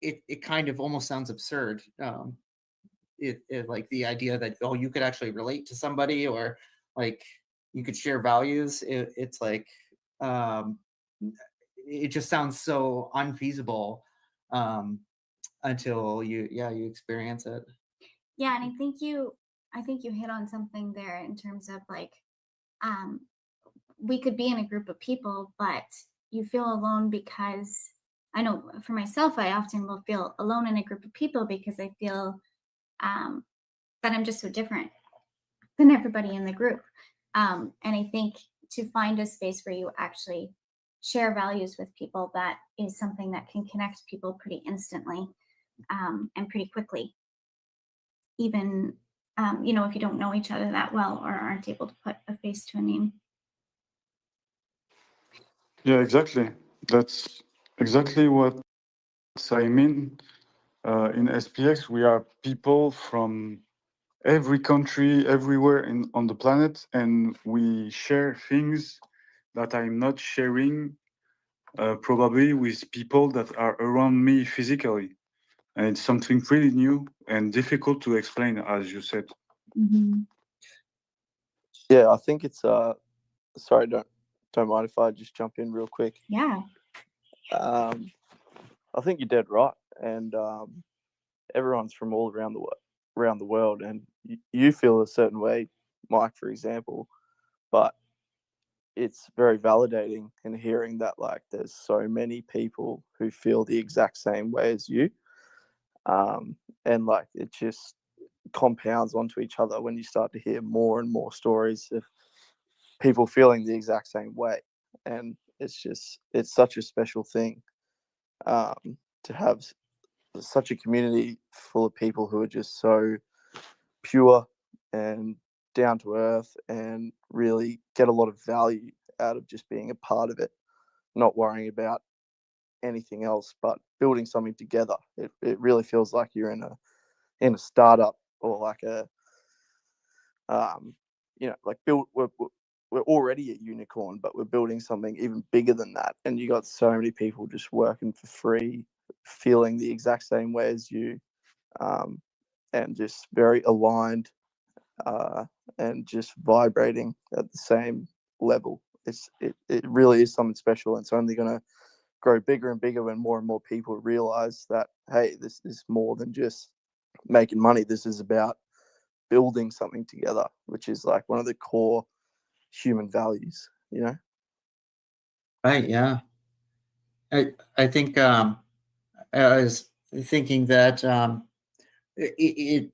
it kind of almost sounds absurd. It like the idea that, oh, you could actually relate to somebody, or like you could share values. It's like it just sounds so unfeasible until you experience it. Yeah, and I think you hit on something there in terms of like we could be in a group of people, but you feel alone because, I know for myself, I often will feel alone in a group of people because I feel that I'm just so different than everybody in the group. And I think to find a space where you actually share values with people, that is something that can connect people pretty instantly and pretty quickly. Even, you know, if you don't know each other that well or aren't able to put a face to a name. Yeah, exactly. That's exactly what I mean. In SPX, we are people from every country, everywhere on the planet, and we share things that I'm not sharing probably with people that are around me physically. And it's something pretty new and difficult to explain, as you said. Yeah, I think it's sorry, don't mind if I just jump in real quick. Yeah. I think you're dead right, and everyone's from all around the world, and you feel a certain way, Mike, for example, but it's very validating in hearing that like there's so many people who feel the exact same way as you, and like it just compounds onto each other when you start to hear more and more stories of people feeling the exact same way, and it's such a special thing to have such a community full of people who are just so pure and down to earth and really get a lot of value out of just being a part of it, not worrying about anything else but building something together. It really feels like you're in a startup, or like a you know, like we're already a unicorn, but we're building something even bigger than that, and you got so many people just working for free, feeling the exact same way as you, and just very aligned, and just vibrating at the same level. It really is something special, and it's only going to grow bigger and bigger when more and more people realize that, hey, this is more than just making money. This is about building something together, which is like one of the core human values, you know? Right. Yeah. I think I was thinking that it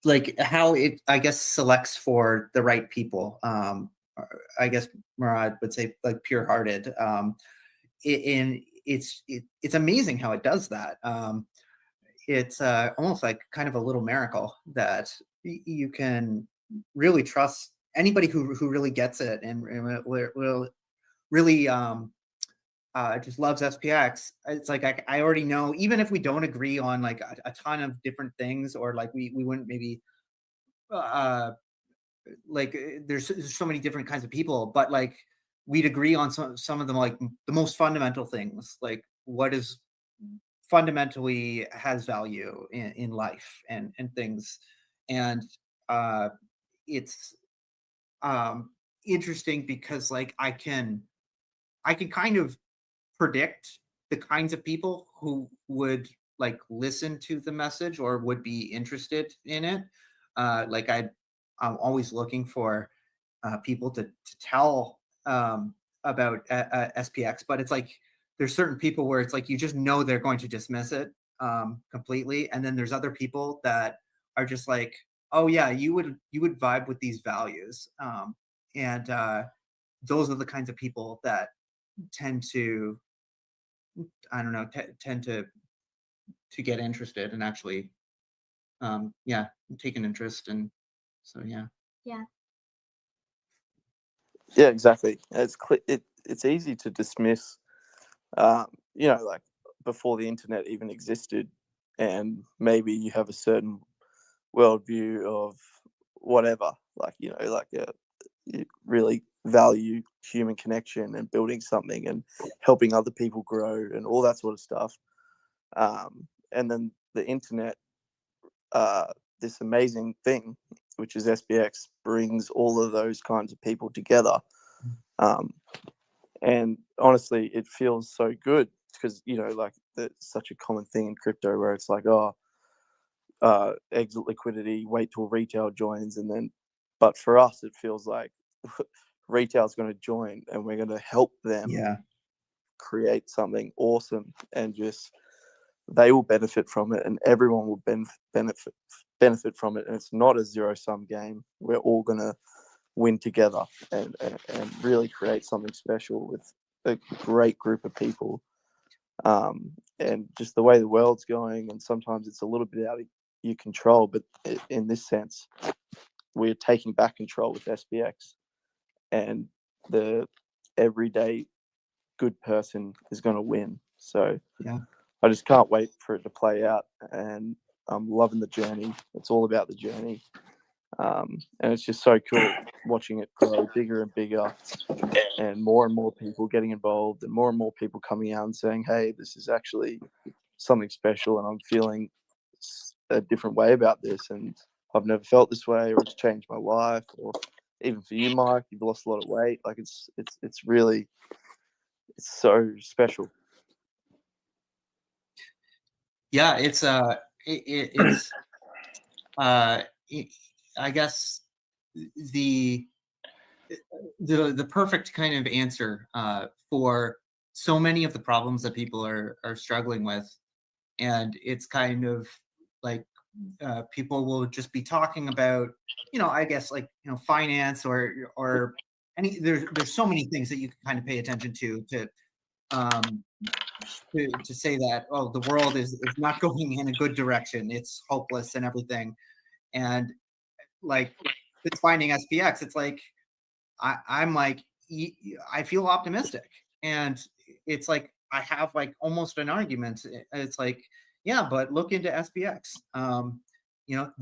like how it, I guess, selects for the right people. I guess Murad would say like pure-hearted. And it's amazing how it does that. It's almost like kind of a little miracle that you can really trust anybody who really gets it and will really just loves SPX. It's like I already know, even if we don't agree on like a ton of different things, or like we wouldn't maybe like there's so many different kinds of people, but like we'd agree on some of them, like the most fundamental things, like what is fundamentally has value in life and things. And it's interesting because like I can kind of predict the kinds of people who would like listen to the message or would be interested in it. Like I'm always looking for people to tell about SPX, but it's like there's certain people where it's like you just know they're going to dismiss it completely, and then there's other people that are just like, oh yeah, you would vibe with these values, and those are the kinds of people that tend to, I don't know, tend to get interested and actually yeah, take an interest. And so yeah. Yeah, exactly. It's easy to dismiss, you know, like before the internet even existed, and maybe you have a certain worldview of whatever, like, you know, like you really value human connection and building something and helping other people grow and all that sort of stuff. And then the internet, this amazing thing, which is SPX, brings all of those kinds of people together. And honestly, it feels so good because, you know, like that's such a common thing in crypto where it's like, oh, exit liquidity, wait till retail joins. And then, but for us, it feels like retail's going to join and we're going to help them create something awesome, and just they will benefit from it and everyone will benefit from it. And it's not a zero-sum game. We're all going to win together and really create something special with a great group of people. And just the way the world's going, and sometimes it's a little bit out of your control, but in this sense, we're taking back control with SPX, and the everyday good person is going to win. So yeah, I just can't wait for it to play out, and I'm loving the journey. It's all about the journey. And it's just so cool watching it grow bigger and bigger, and more people getting involved, and more people coming out and saying, hey, this is actually something special, and I'm feeling a different way about this, and I've never felt this way, or it's changed my life. Or even for you, Mike, you've lost a lot of weight. Like it's really, it's so special. Yeah, it's I guess the perfect kind of answer for so many of the problems that people are struggling with. And it's kind of like people will just be talking about, you know, I guess like, you know, finance or any, there's so many things that you can kind of pay attention to say that, oh, the world is not going in a good direction, it's hopeless and everything. And like finding SPX, it's like I'm like, I feel optimistic, and it's like I have like almost an argument. It's like, yeah, but look into SPX. You know,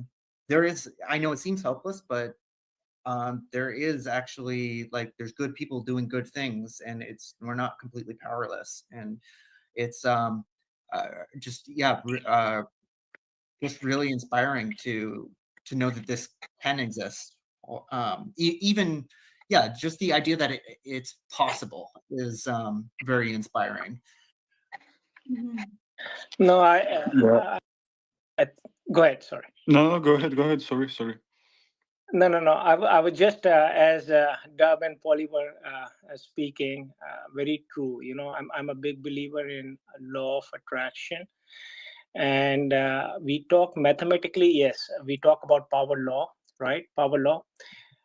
there is, I know it seems hopeless, but there is actually like there's good people doing good things, and we're not completely powerless. And it's just just really inspiring to know that this can exist. Even just the idea that it's possible is very inspiring. No, Go ahead. Sorry. No, go ahead. Sorry. No. I was just as Dub and Polly were speaking. Very true. You know, I'm a big believer in law of attraction, and we talk mathematically. Yes, we talk about power law, right? Power law.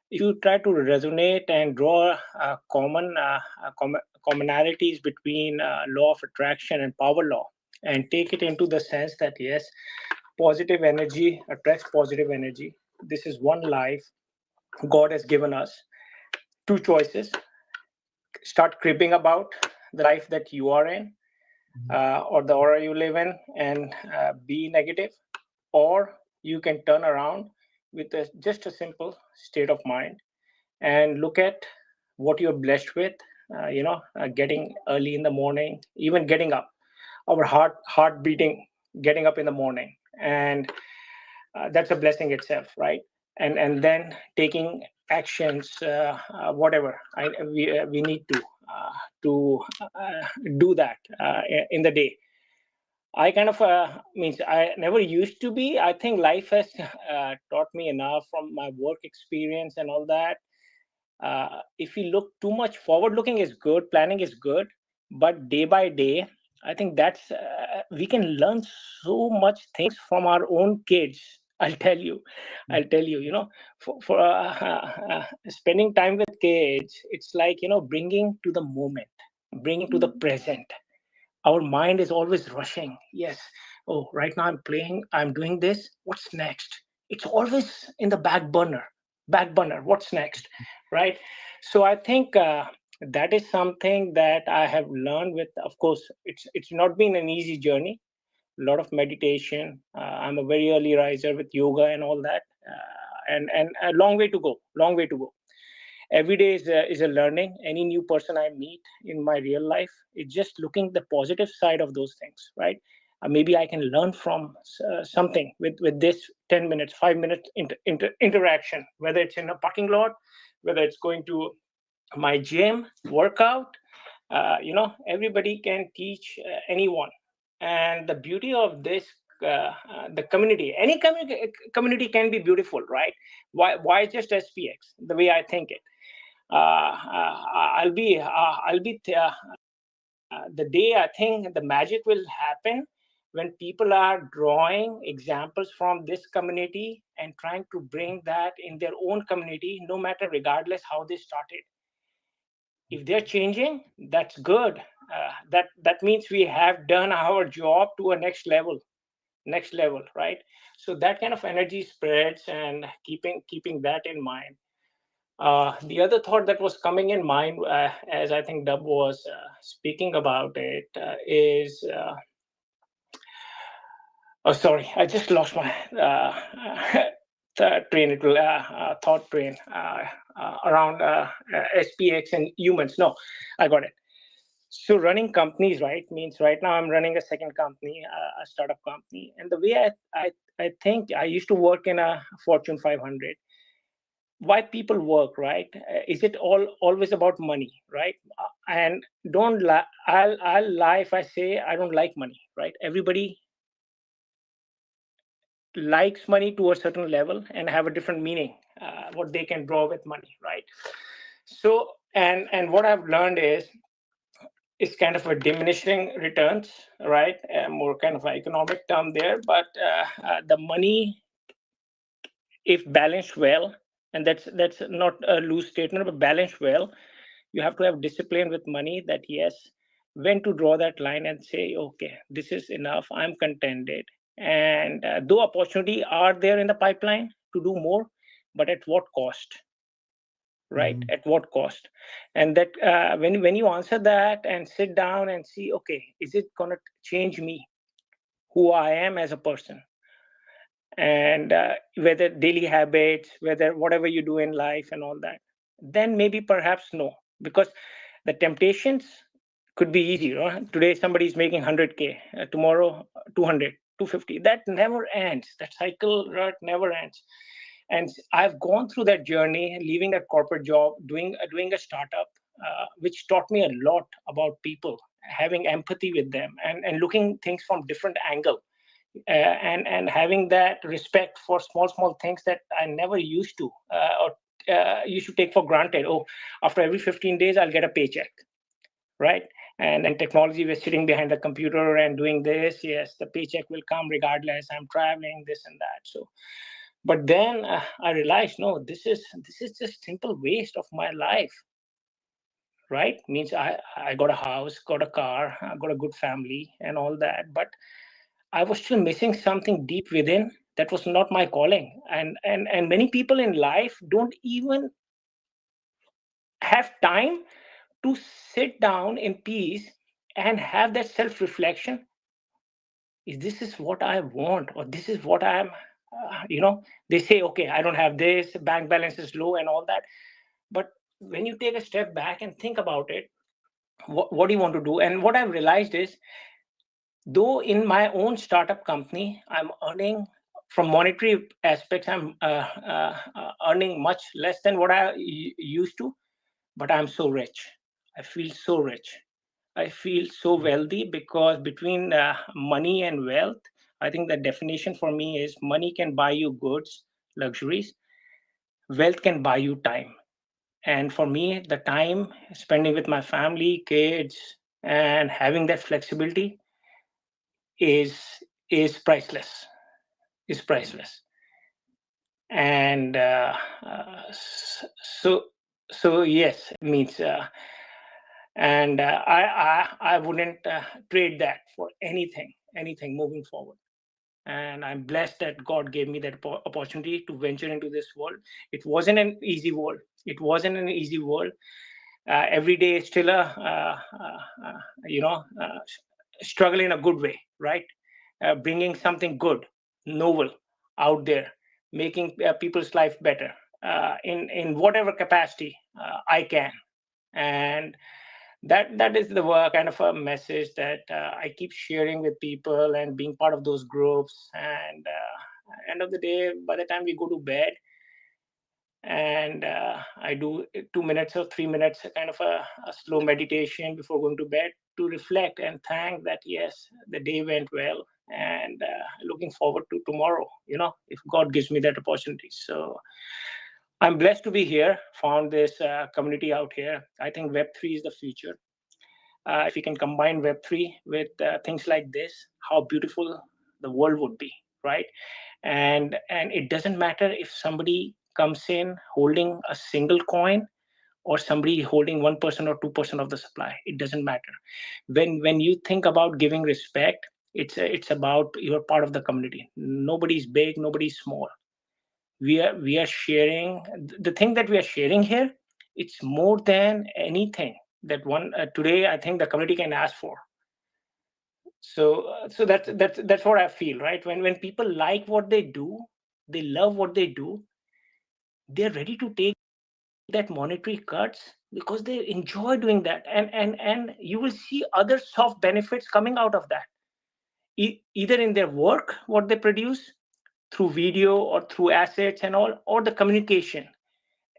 If you try to resonate and draw commonalities between law of attraction and power law, and take it into the sense that yes, positive energy attracts positive energy. This is one life God has given us. Two choices: start cribbing about the life that you are in, or the aura you live in, and be negative, or you can turn around with just a simple state of mind and look at what you're blessed with. Getting early in the morning, even getting up, our heart beating, getting up in the morning, and that's a blessing itself, right? And then taking actions, whatever we need to do that in the day. I kind of means I never used to be. I think life has taught me enough from my work experience and all that. If we look too much forward looking is good, planning is good, but day by day, I think that's we can learn so much things from our own kids. I'll tell you, you know, for spending time with kids, it's like, you know, bringing to the moment, bringing to the present. Our mind is always rushing. Yes, oh, right now I'm playing, I'm doing this, what's next? It's always in the back burner, what's next, right? So I think that is something that I have learned with, of course, it's not been an easy journey. A lot of meditation. I'm a very early riser with yoga and all that, and a long way to go. Every day is a learning. Any new person I meet in my real life, it's just looking the positive side of those things, right? Maybe I can learn from something with this 10 minutes 5 minutes interaction, whether it's in a parking lot, whether it's going to my gym workout. Everybody can teach anyone. And the beauty of this, the community, any community can be beautiful, right? Why just SPX? The way I think it, the day I think the magic will happen when people are drawing examples from this community and trying to bring that in their own community, no matter regardless how they started. If they're changing, that's good. That means we have done our job to a next level, right? So that kind of energy spreads, and keeping that in mind. The other thought that was coming in mind, as I think Dub was speaking about it, is oh, sorry, I just lost my thought train around SPX and humans. No, I got it. So running companies, right, means right now I'm running a second company, a startup company, and the way I think I used to work in a Fortune 500. Why people work, right? Is it always about money, right? And don't lie. I'll lie if I say I don't like money, right? Everybody likes money to a certain level and have a different meaning, what they can draw with money, right? So and what I've learned is it's kind of a diminishing returns, right? More kind of an economic term there, but the money, if balanced well, and that's not a loose statement, but balanced well, you have to have discipline with money, that yes, when to draw that line and say, okay, this is enough, I'm contented. And though opportunity are there in the pipeline to do more, but at what cost, right? At what cost? And that when you answer that and sit down and see, okay, is it going to change me, who I am as a person? And whether daily habits, whether whatever you do in life and all that, then maybe perhaps no, because the temptations could be easy, right? Today somebody's making 100K, tomorrow 200, 250. That never ends. That cycle, right, never ends. And I've gone through that journey, leaving a corporate job, doing a startup, which taught me a lot about people, having empathy with them, and looking things from different angle. and having that respect for small things that I never used to used to take for granted. Oh, after every 15 days I'll get a paycheck, right? And technology, we're sitting behind the computer and doing this. Yes, the paycheck will come regardless. I'm traveling, this and that. So, but then I realized, no, this is just simple waste of my life, right? Means I got a house, got a car, I got a good family, and all that, but I was still missing something deep within that was not my calling. And many people in life don't even have time to sit down in peace and have that self-reflection. This is what I want, or this is what I'm, they say, okay, I don't have this, bank balance is low and all that. But when you take a step back and think about it, what do you want to do? And what I've realized is, though in my own startup company, I'm earning from monetary aspects, I'm earning much less than what I used to, but I'm so rich. I feel so rich. I feel so wealthy, because between money and wealth, I think the definition for me is money can buy you goods, luxuries. Wealth can buy you time. And for me, the time spending with my family, kids, and having that flexibility is priceless. Is priceless. And so yes, means. And I wouldn't trade that for anything moving forward. And I'm blessed that God gave me that opportunity to venture into this world. It wasn't an easy world. Every day is still a struggle in a good way, right? Bringing something good, novel out there, making people's life better in whatever capacity I can. And that is the kind of a message that I keep sharing with people and being part of those groups. And end of the day, by the time we go to bed, and I do 2 minutes or 3 minutes, kind of a slow meditation before going to bed, to reflect and thank that, yes, the day went well, and looking forward to tomorrow, if God gives me that opportunity. So I'm blessed to be here, found this community out here. I think Web3 is the future. If we can combine Web3 with things like this, how beautiful the world would be, right? And it doesn't matter if somebody comes in holding a single coin, or somebody holding 1% or 2% of the supply. It doesn't matter. When you think about giving respect, it's about you're part of the community. Nobody's big, nobody's small. We are sharing the thing that we are sharing here. It's more than anything that one today I think the community can ask for. So that's what I feel, right? When people like what they do, they love what they do, they're ready to take that monetary cuts because they enjoy doing that. And you will see other soft benefits coming out of that, either in their work, what they produce through video or through assets and all, or the communication,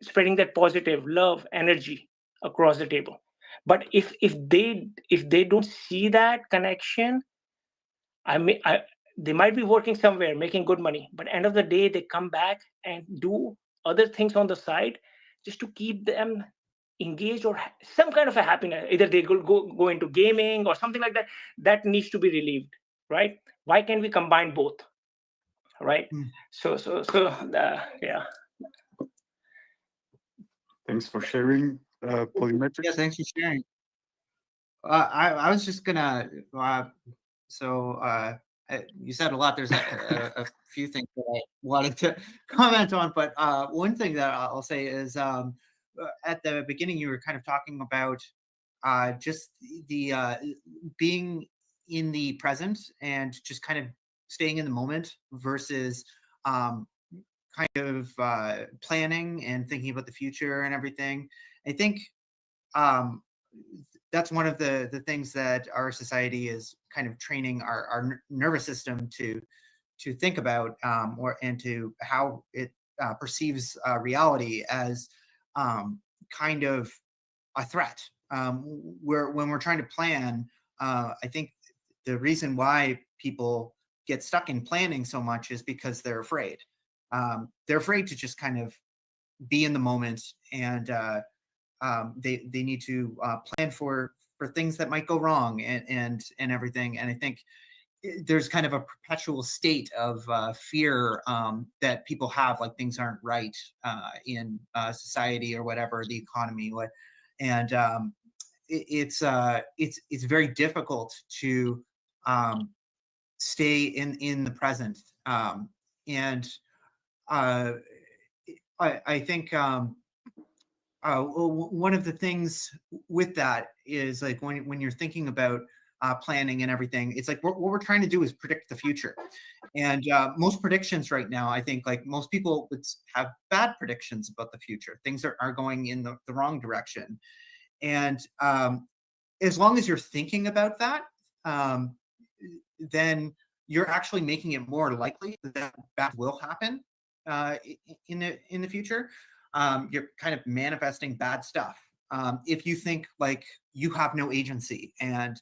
spreading that positive love energy across the table. But if they don't see that connection, they might be working somewhere making good money, but end of the day they come back and do other things on the side just to keep them engaged, or some kind of a happiness. Either they go into gaming or something like that. That needs to be relieved, right? Why can't we combine both, right? So yeah. Thanks for sharing, Polymetrics. Yeah, thanks for sharing. I was just gonna. You said a lot. There's a few things that I wanted to comment on, but one thing that I'll say is at the beginning you were kind of talking about just the being in the present and just kind of staying in the moment versus kind of planning and thinking about the future and everything. I think that's one of the things that our society is kind of training our nervous system to think about, and to how it perceives reality as kind of a threat. When we're trying to plan, I think the reason why people get stuck in planning so much is because they're afraid. They're afraid to just kind of be in the moment, and they need to plan for things that might go wrong and everything. And I think there's kind of a perpetual state of fear that people have, like things aren't right in society or whatever, the economy, and it's very difficult to stay in the present. And I think one of the things with that is like when you're thinking about planning and everything, it's like what we're trying to do is predict the future. And most predictions right now, I think like most people would have bad predictions about the future. Things are going in the wrong direction. And as long as you're thinking about that, then you're actually making it more likely that that will happen in the future. You're kind of manifesting bad stuff. If you think like you have no agency and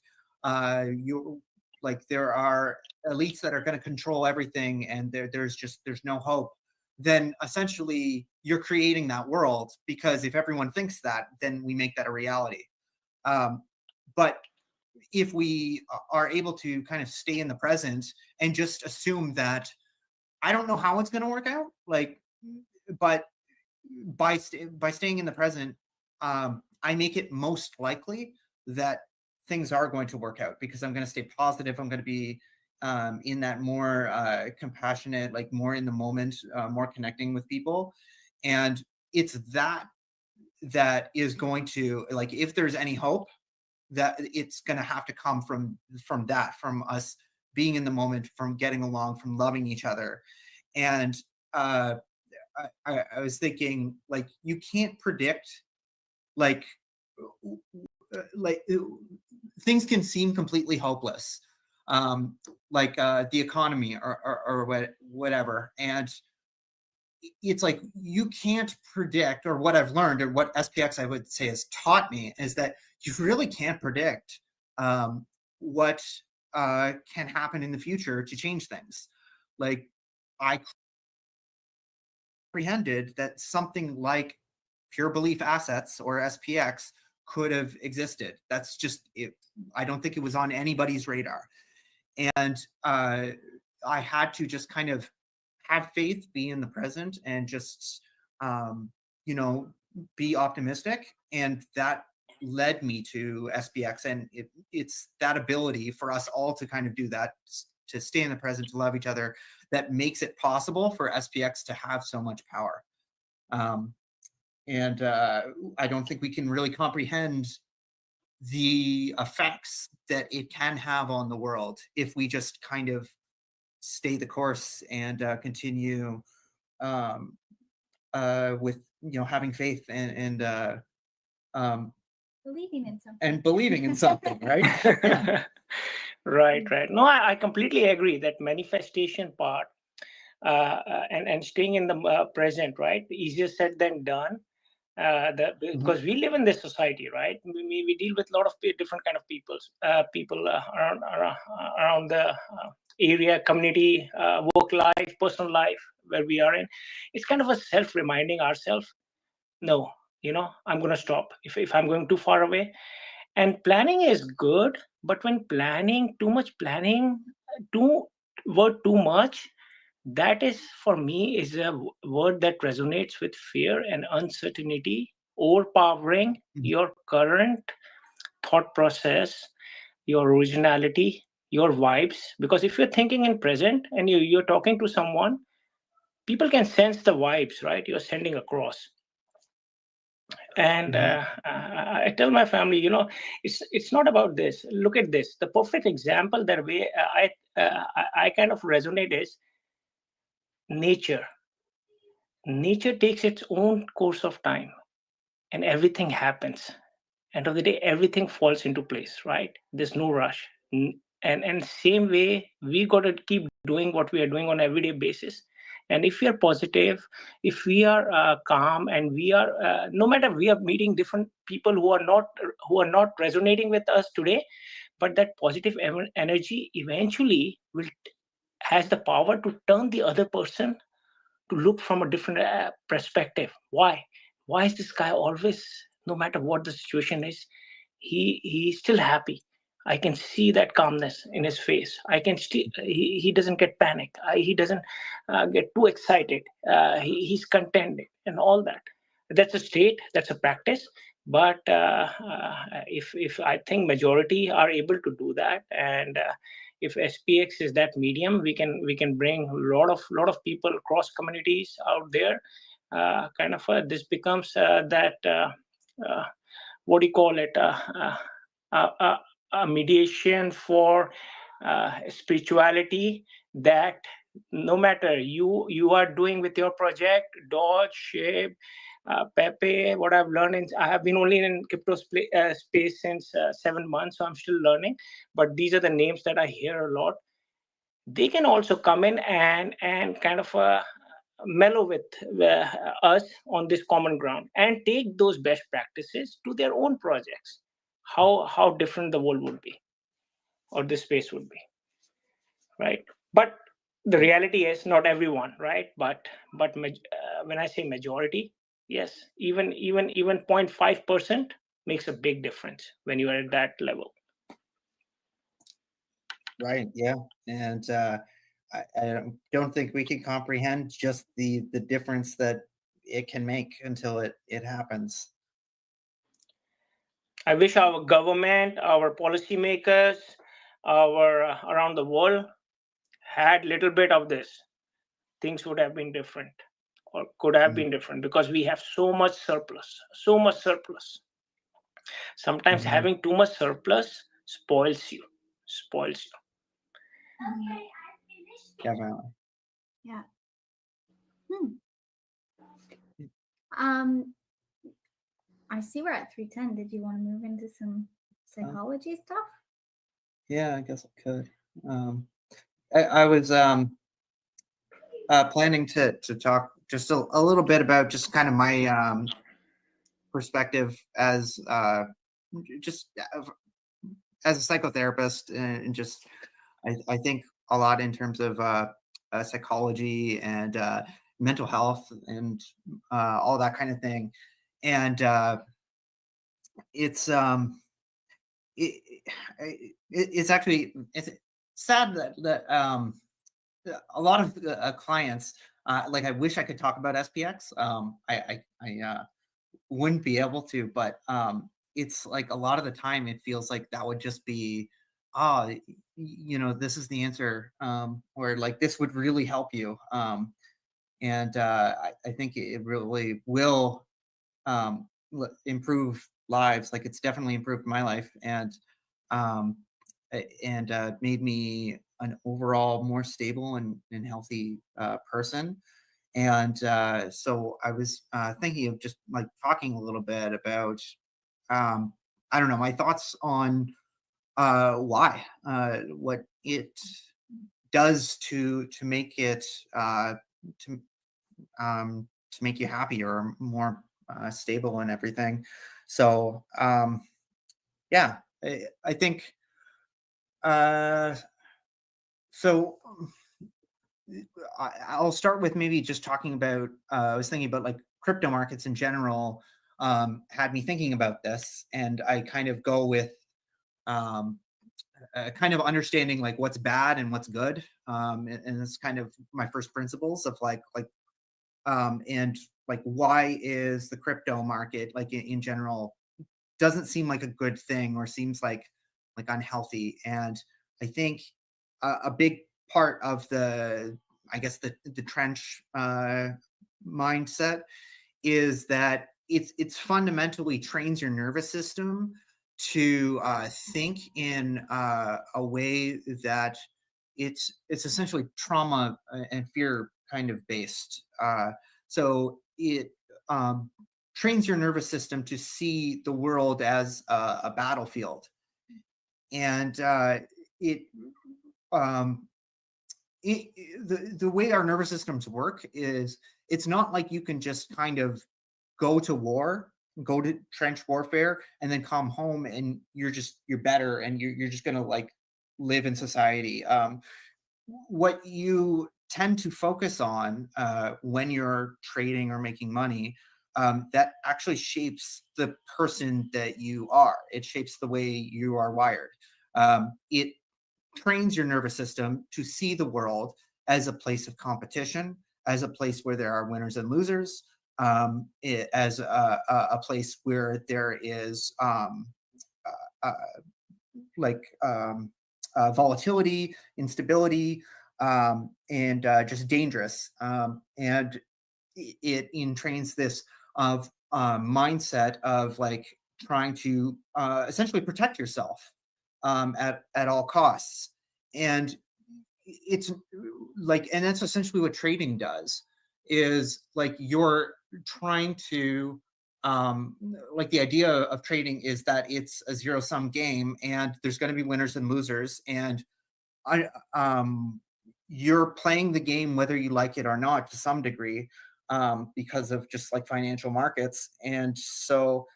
you like there are elites that are going to control everything and there's no hope, then essentially you're creating that world, because if everyone thinks that, then we make that a reality. But if we are able to kind of stay in the present and just assume that I don't know how it's going to work out, like, but by staying in the present, I make it most likely that things are going to work out, because I'm going to stay positive. I'm going to be in that more compassionate, like more in the moment, more connecting with people. And it's that is going to, like, if there's any hope, that it's going to have to come from us being in the moment, from getting along, from loving each other. And I was thinking, like, you can't predict, like things can seem completely hopeless, like the economy or whatever. And it's like you can't predict, or what I've learned, or what SPX I would say has taught me, is that you really can't predict what can happen in the future to change things. Like, I comprehended that something like pure belief assets, or SPX, could have existed. That's just it. I don't think it was on anybody's radar. And I had to just kind of have faith, be in the present, and just be optimistic. And that led me to SPX. And it's that ability for us all to kind of do that, to stay in the present, to love each other, that makes it possible for SPX to have so much power. And I don't think we can really comprehend the effects that it can have on the world if we just kind of stay the course and continue with having faith and believing in something. And believing in something, right? Right. No, I completely agree that manifestation part and staying in the present, right? Easier said than done. Because we live in this society, right? We deal with a lot of different kind of people around the area, community, work life, personal life, where we are in. It's kind of a self-reminding ourselves, no, I'm going to stop if I'm going too far away. And planning is good, but when too much planning, too much, that is, for me, is a word that resonates with fear and uncertainty, overpowering your current thought process, your originality, your vibes. Because if you're thinking in present and you're talking to someone, people can sense the vibes, right? You're sending across. And I tell my family, it's not about this. Look at this. The perfect example that way I kind of resonate is nature. Nature takes its own course of time, and everything happens. End of the day, everything falls into place, right? There's no rush. And same way, we got to keep doing what we are doing on an everyday basis. And if we are positive, if we are calm, and we are no matter, we are meeting different people who are not resonating with us today, but that positive energy eventually will has the power to turn the other person to look from a different perspective. Why is this guy always, no matter what the situation is, he's still happy? I can see that calmness in his face. I can still, he doesn't get panic. He doesn't get too excited. He's contented and all that. That's a state, that's a practice. But if I think majority are able to do that, and if SPX is that medium, we can bring a lot of people across communities out there. This becomes that what do you call it? A mediation for spirituality, that no matter you are doing with your project, Doge, Shape, Pepe. What I've learned I have been only in crypto space since 7 months, so I'm still learning. But these are the names that I hear a lot. They can also come in and mellow with us on this common ground and take those best practices to their own projects. How different the world would be, or the space would be, right? But the reality is not everyone, right? But when I say majority, yes, even 0.5% makes a big difference when you are at that level. Right. Yeah. And I don't think we can comprehend just the difference that it can make until it happens. I wish our government, our policymakers, our around the world had little bit of this. Things would have been different, or could have been different, because we have so much surplus. Sometimes having too much surplus spoils you. Definitely. Yeah. I see we're at 3:10. Did you want to move into some psychology stuff? Yeah, I guess I could. I was planning to talk just a little bit about just kind of my perspective as just as a psychotherapist, and just I think a lot in terms of psychology and mental health and all that kind of thing. And it's actually sad that a lot of clients, like, I wish I could talk about SPX. I wouldn't be able to, but it's like a lot of the time it feels like that would just be, this is the answer, or like this would really help you. And I think it really will improve lives. Like, it's definitely improved my life, and made me an overall more stable and healthy person. And so I was thinking of just like talking a little bit about, I don't know, my thoughts on why, what it does to make it to make you happier, more stable and everything. So yeah, I think so. I'll start with maybe just talking about, I was thinking about like crypto markets in general, had me thinking about this, and I kind of go with kind of understanding like what's bad and what's good. And it's kind of my first principles of and like, why is the crypto market, like in general, doesn't seem like a good thing, or seems like unhealthy. And I think a big part of the trench mindset is that it's fundamentally trains your nervous system to think in a way that it's essentially trauma and fear kind of based. So it trains your nervous system to see the world as a battlefield. And the way our nervous systems work is, it's not like you can just kind of go to trench warfare, and then come home and you're better, and you're just gonna like live in society. what you tend to focus on when you're trading or making money, that actually shapes the person that you are. It shapes the way you are wired. It trains your nervous system to see the world as a place of competition, as a place where there are winners and losers, as a place where there is volatility, instability, and just dangerous. And it entrains this of mindset of like trying to essentially protect yourself at all costs. And it's like, and that's essentially what trading does, is like you're trying to like the idea of trading is that it's a zero-sum game and there's going to be winners and losers, and you're playing the game whether you like it or not to some degree, because of just like financial markets. And so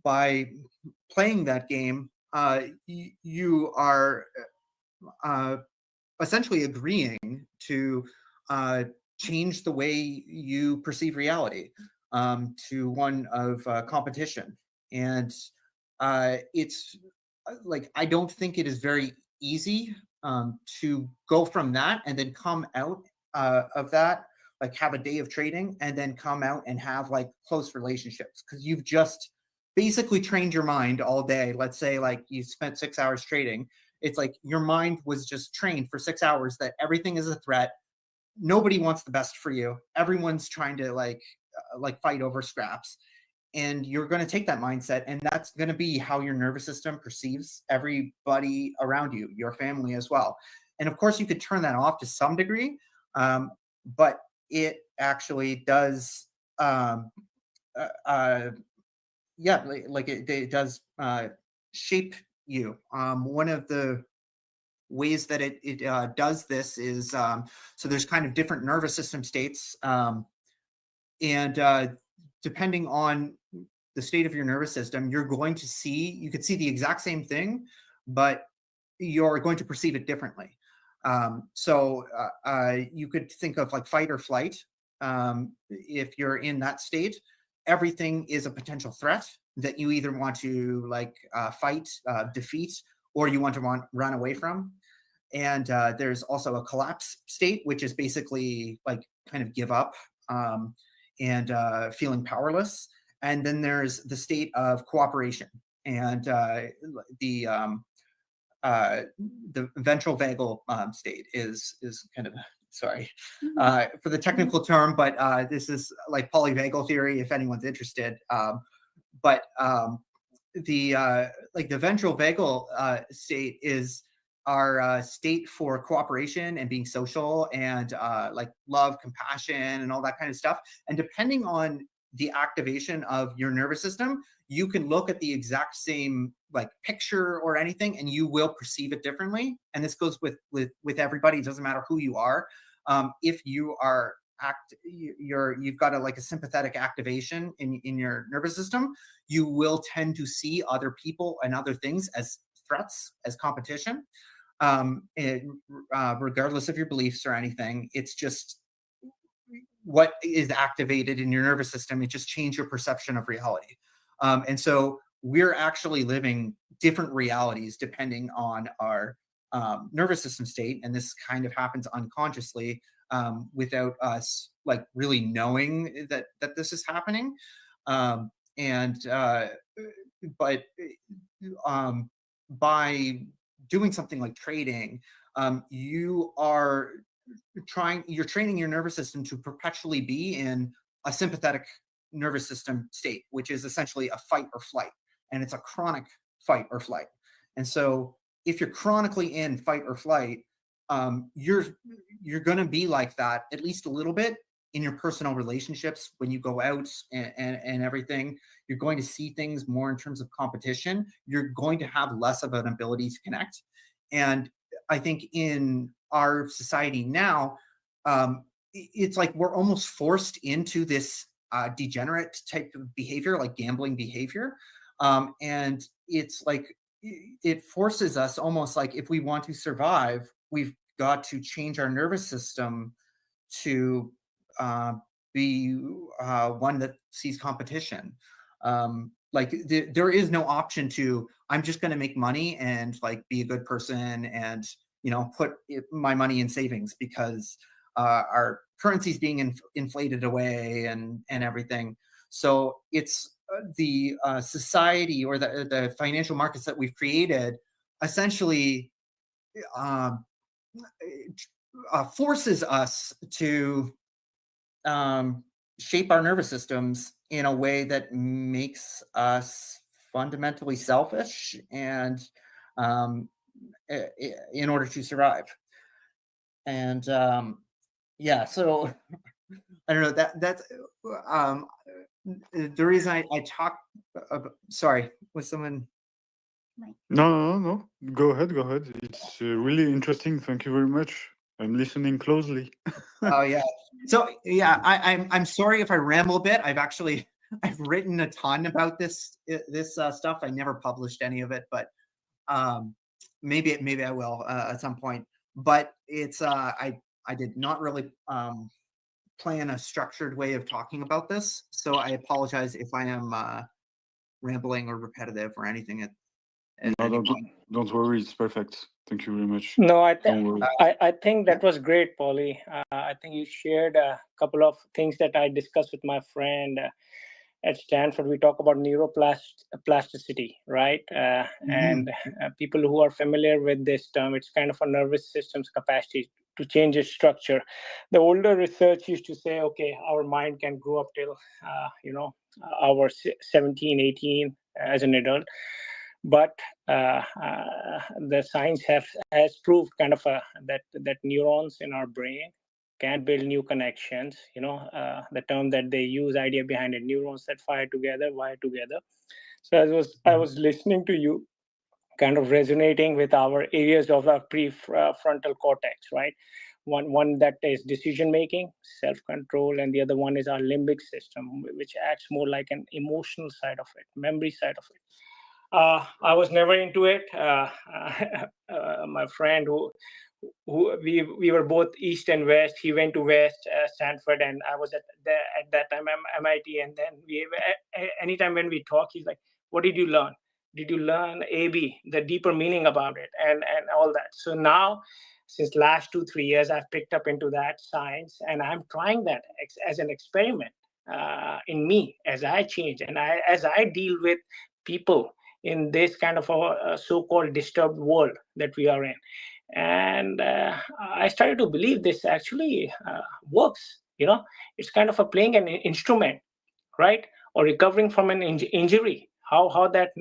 by playing that game, you are essentially agreeing to change the way you perceive reality to one of competition. And it's like, I don't think it is very easy to go from that and then come out of that, like have a day of trading and then come out and have like close relationships, because you've just basically trained your mind all day. Let's say like you spent 6 hours trading. It's like your mind was just trained for 6 hours that everything is a threat. Nobody wants the best for you. Everyone's trying to like fight over scraps. And you're going to take that mindset, and that's going to be how your nervous system perceives everybody around you, your family as well. And of course, you could turn that off to some degree, but it actually does, it does shape you. One of the ways that it does this is, so there's kind of different nervous system states, and depending on the state of your nervous system, you're going to see, you could see the exact same thing, but you're going to perceive it differently. So you could think of like fight or flight. If you're in that state, everything is a potential threat that you either want to like fight, defeat, or you want to run away from. And there's also a collapse state, which is basically like kind of give up and feeling powerless. And then there's the state of cooperation, and the ventral vagal state is kind of, sorry for the technical term, but this is like polyvagal theory if anyone's interested. But the ventral vagal state is our state for cooperation and being social and like love, compassion, and all that kind of stuff. And depending on the activation of your nervous system, you can look at the exact same like picture or anything, and you will perceive it differently. And this goes with everybody. It doesn't matter who you are. If you are you've got a sympathetic activation in your nervous system, you will tend to see other people and other things as threats, as competition. Regardless of your beliefs or anything, it's just what is activated in your nervous system. It just changed your perception of reality. And so we're actually living different realities depending on our nervous system state. And this kind of happens unconsciously without us like really knowing that this is happening. But by doing something like trading, you're training your nervous system to perpetually be in a sympathetic nervous system state, which is essentially a fight or flight, and it's a chronic fight or flight. And so if you're chronically in fight or flight, you're going to be like that at least a little bit in your personal relationships. When you go out and everything, you're going to see things more in terms of competition. You're going to have less of an ability to connect. And I think in our society now, it's like we're almost forced into this degenerate type of behavior, like gambling behavior. And it's like, it forces us almost like, if we want to survive, we've got to change our nervous system to be one that sees competition. Like there is no option to, I'm just going to make money and like be a good person and, you know, put my money in savings because our currency is being inflated away and everything. So it's the society or the financial markets that we've created essentially forces us to shape our nervous systems in a way that makes us fundamentally selfish and in order to survive. And yeah, so I don't know, that's the reason I talk about, sorry, was someone? No. Go ahead. It's really interesting. Thank you very much. I'm listening closely. Oh yeah. So yeah, I'm sorry if I ramble a bit. I've written a ton about this stuff. I never published any of it, but maybe I will at some point. But it's I did not really plan a structured way of talking about this, so I apologize if I am rambling or repetitive or anything at any point. Don't worry, it's perfect. Thank you very much. No, Don't worry. I think that was great, Polly. I think you shared a couple of things that I discussed with my friend at Stanford. We talk about neuroplasticity, right? And people who are familiar with this term, it's kind of a nervous system's capacity to change its structure. The older research used to say, okay, our mind can grow up till, our 17, 18 as an adult. But the science has proved kind of that neurons in our brain can build new connections. The term that they use, idea behind it, neurons that fire together, wire together. So I was listening to you, kind of resonating with our areas of our prefrontal cortex, right? One that is decision making, self-control, and the other one is our limbic system, which acts more like an emotional side of it, memory side of it. I was never into it. My friend who we were both East and West. He went to West, Stanford, and I was at that time MIT. And then anytime when we talk, he's like, "What did you learn? Did you learn AB, the deeper meaning about it, and all that?" So now, since last 2-3 years, I've picked up into that science, and I'm trying that as an experiment in me as I change and as I deal with people in this kind of a so-called disturbed world that we are in. And I started to believe this actually works. It's kind of a playing an instrument, right? Or recovering from an injury. How that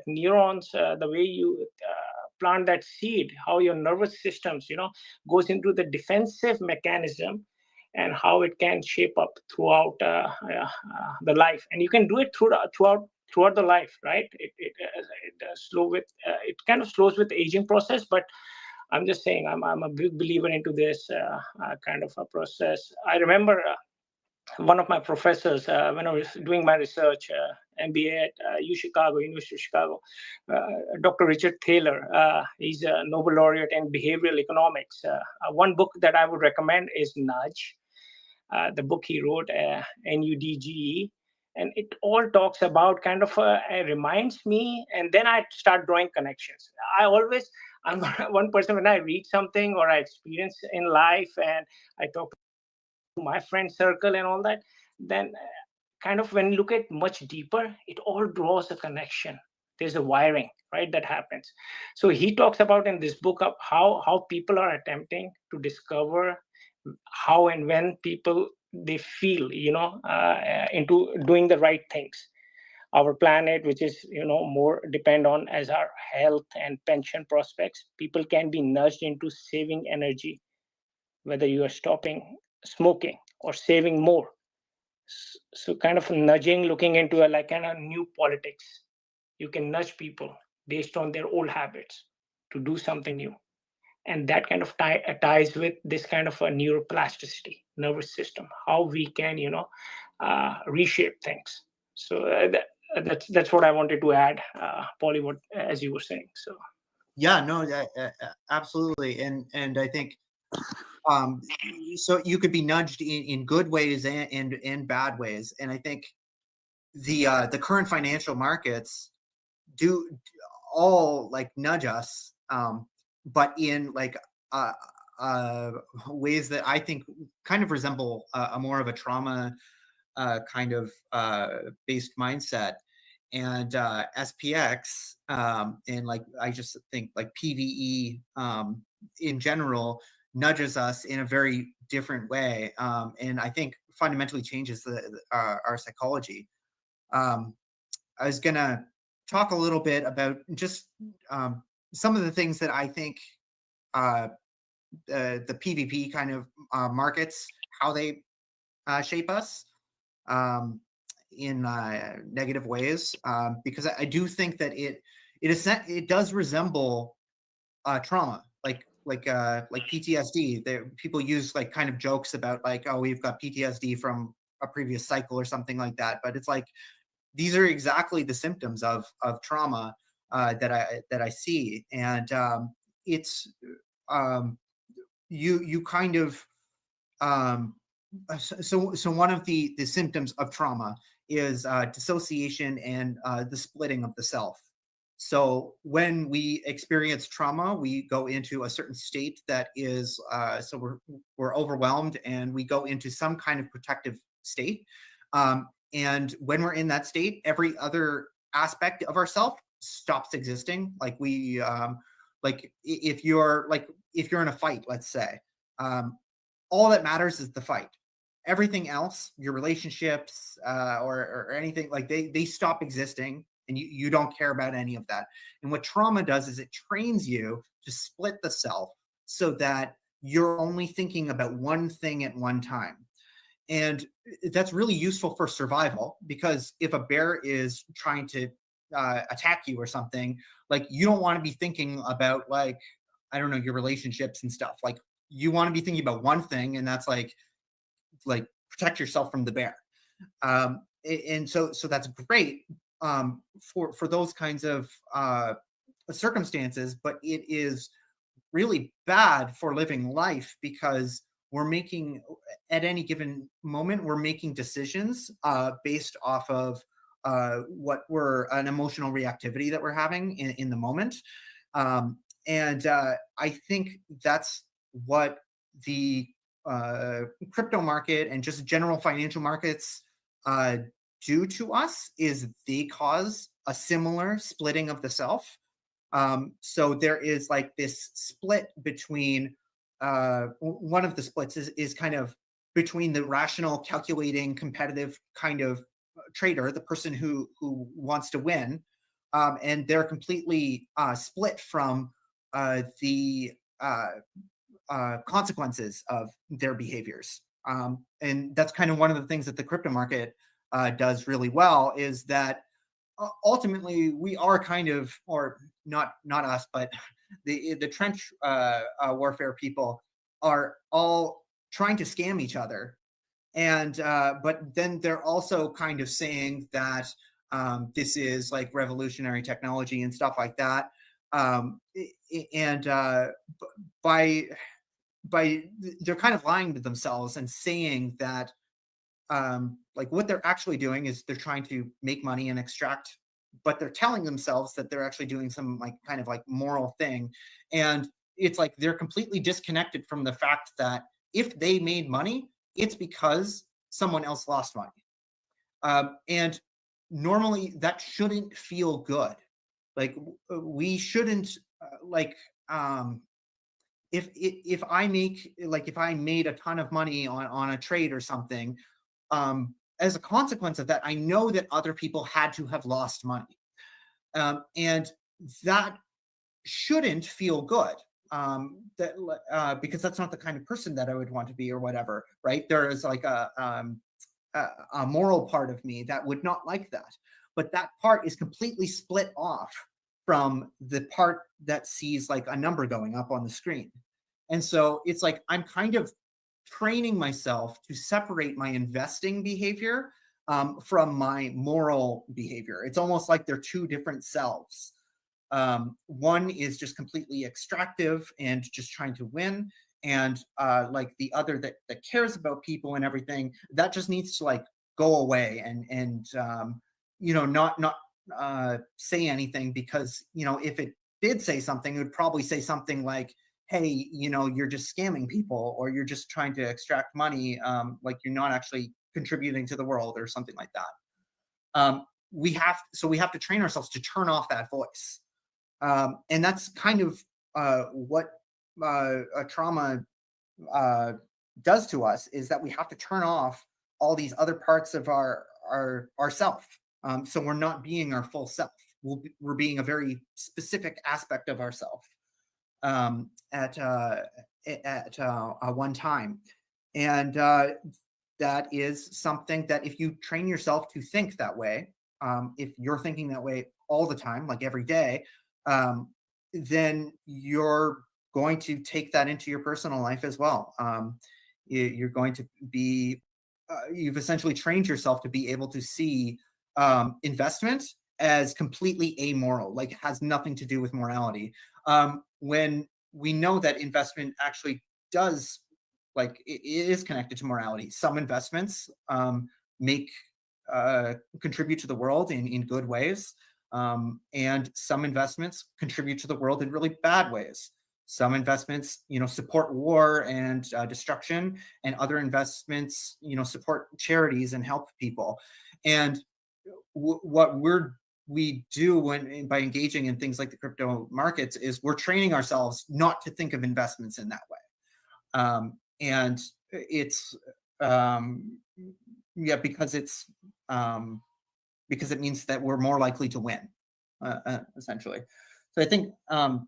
neurons, the way you plant that seed, how your nervous systems, goes into the defensive mechanism, and how it can shape up throughout the life. And you can do it throughout the life, right? It kind of slows with the aging process, but I'm just saying I'm a big believer into this kind of a process. I remember one of my professors when I was doing my research, MBA at University of Chicago, Dr. Richard Thaler. He's a Nobel laureate in behavioral economics. One book that I would recommend is Nudge. The book he wrote, NUDGE. And it all talks about kind of it reminds me, and then I start drawing connections. I'm one person, when I read something or I experience in life and I talk to my friend circle and all that, then kind of when you look at much deeper, it all draws a connection. There's a wiring, right, that happens. So he talks about in this book of how people are attempting to discover how and when people they feel into doing the right things. Our planet, which is more depend on as our health and pension prospects, people can be nudged into saving energy, whether you are stopping smoking or saving more. So kind of nudging, looking into a kind of new politics. You can nudge people based on their old habits to do something new. And that kind of ties with this kind of a neuroplasticity, nervous system, how we can, reshape things. So that's what I wanted to add, Polly, as you were saying. So Yeah, no, absolutely, and I think so you could be nudged in good ways and bad ways, and I think the current financial markets do all like nudge us, but in like ways that I think kind of resemble a more of a trauma kind of based mindset. And SPX and like I just think like PVE in general nudges us in a very different way, and I think fundamentally changes our psychology. I was gonna talk a little bit about just some of the things that I think the PvP kind of markets, how they shape us in negative ways, because I do think that it does resemble trauma, like PTSD. People use like kind of jokes about like, oh, we've got PTSD from a previous cycle or something like that, but it's like these are exactly the symptoms of trauma that I see, and it's you kind of so one of the symptoms of trauma is dissociation and the splitting of the self. So when we experience trauma, we go into a certain state that is so we're overwhelmed, and we go into some kind of protective state. And when we're in that state, every other aspect of ourself stops existing. Like we like if you're in a fight, let's say, all that matters is the fight. Everything else, your relationships or anything, like they stop existing, and you don't care about any of that. And what trauma does is it trains you to split the self so that you're only thinking about one thing at one time. And that's really useful for survival, because if a bear is trying to attack you or something, like you don't want to be thinking about like, I don't know, your relationships and stuff. Like you want to be thinking about one thing, and that's like protect yourself from the bear. And so that's great for those kinds of circumstances, but it is really bad for living life, because we're making, at any given moment, we're making decisions based off of what we're an emotional reactivity that we're having in the moment. And I think that's what the crypto market and just general financial markets do to us, is they cause a similar splitting of the self. So there is like this split between one of the splits is kind of between the rational, calculating, competitive kind of trader, the person who wants to win, and they're completely split from the consequences of their behaviors. And that's kind of one of the things that the crypto market does really well, is that ultimately we are kind of, or not us, but the trench warfare people are all trying to scam each other. And but then they're also kind of saying that this is like revolutionary technology and stuff like that. And by they're kind of lying to themselves and saying that like what they're actually doing is they're trying to make money and extract, but they're telling themselves that they're actually doing some like kind of like moral thing. And it's like they're completely disconnected from the fact that if they made money, it's because someone else lost money. And normally that shouldn't feel good. Like we shouldn't if I make, like if I made a ton of money on a trade or something, as a consequence of that, I know that other people had to have lost money. And that shouldn't feel good, because that's not the kind of person that I would want to be or whatever, right? There is like a moral part of me that would not like that. But that part is completely split off from the part that sees like a number going up on the screen. And so it's like I'm kind of training myself to separate my investing behavior from my moral behavior. It's almost like they're two different selves. One is just completely extractive and just trying to win, and like the other that cares about people and everything, that just needs to like go away and you know, not say anything, because you know, if it did say something, it would probably say something like, hey, you know, you're just scamming people, or you're just trying to extract money, like you're not actually contributing to the world, or something like that. We have to train ourselves to turn off that voice, and that's kind of what a trauma does to us, is that we have to turn off all these other parts of our self. So we're not being our full self. We're being a very specific aspect of ourself at one time, and that is something that if you train yourself to think that way, if you're thinking that way all the time, like every day, then you're going to take that into your personal life as well. You're going to be, you've essentially trained yourself to be able to see investment as completely amoral, like it has nothing to do with morality. When we know that investment actually does, like it is connected to morality. Some investments contribute to the world in good ways, and some investments contribute to the world in really bad ways. Some investments, you know, support war and destruction, and other investments, you know, support charities and help people. And what we do by engaging in things like the crypto markets is we're training ourselves not to think of investments in that way. And it's yeah, because it means that we're more likely to win, essentially. So I think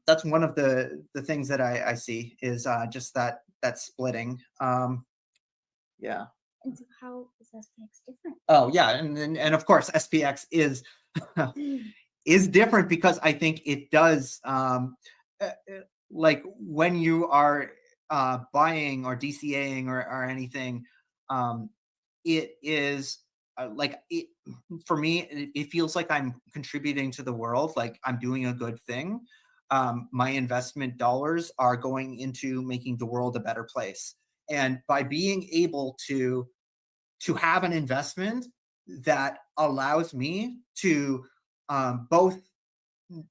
that's one of the things that I see is just that splitting. Yeah. And so how is SPX different? Oh yeah, and of course SPX is is different because I think it does like when you are buying or DCAing or anything, it is like it, for me, it feels like I'm contributing to the world, like I'm doing a good thing. My investment dollars are going into making the world a better place. And by being able to have an investment that allows me to both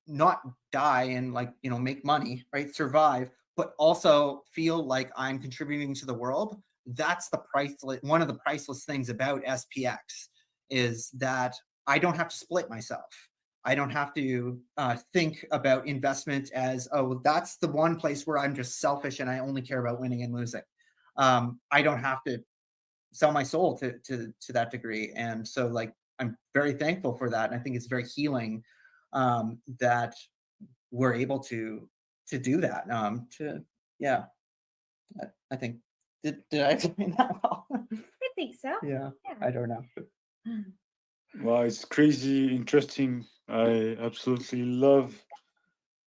not die and, like, you know, make money, right, survive, but also feel like I'm contributing to the world, that's the priceless, one of the priceless things about SPX is that I don't have to split myself. I don't have to think about investment as, oh, that's the one place where I'm just selfish and I only care about winning and losing. I don't have to sell my soul to that degree. And so, like, I'm very thankful for that. And I think it's very healing that we're able to do that. Yeah, I think, did I explain that well? I think so. Yeah, I don't know. Wow, it's crazy interesting. I absolutely love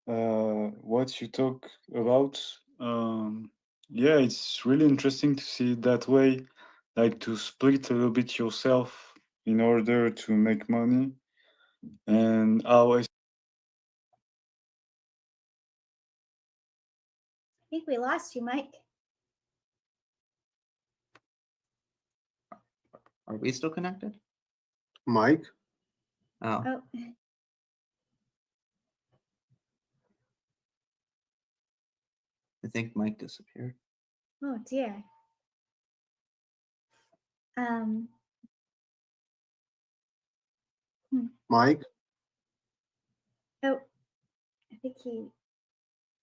what you talk about. Yeah, it's really interesting to see it that way, like to split a little bit yourself in order to make money, and how I think we lost you, Mike. Are we still connected? Mike? Oh. Oh. I think Mike disappeared. Oh dear. Mike? Oh, I think he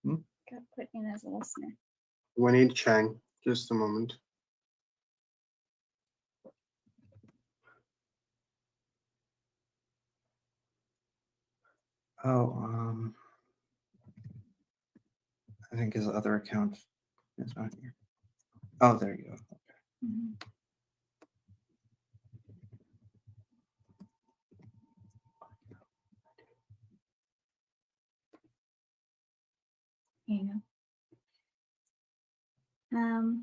Hmm? got put in as a listener. We need Chang. Just a moment. Oh, I think his other account is not here. Oh, there you go. Mm-hmm. You know.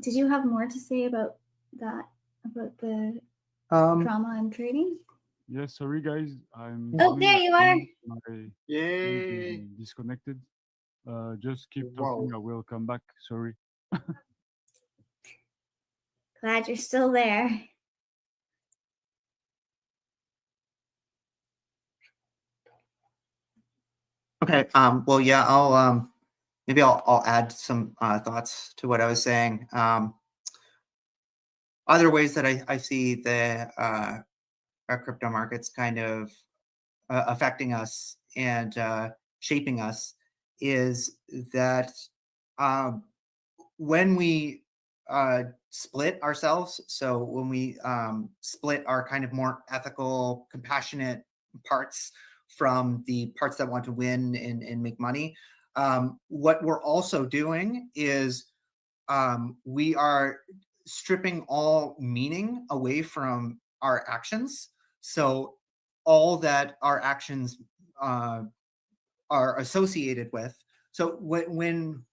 Did you have more to say about that? About the drama and trading? Yes, sorry guys, I'm Oh, coming there at you the are. end. My link Yay! is disconnected. Just keep Wow. talking. I will come back. Sorry. Glad you're still there. Okay. Well, yeah. Maybe I'll add some thoughts to what I was saying. Other ways that I see the our crypto markets kind of affecting us and shaping us is that when we split ourselves, so when we split our kind of more ethical, compassionate parts from the parts that want to win and make money, what we're also doing is we are stripping all meaning away from our actions. So all that our actions are associated with. So when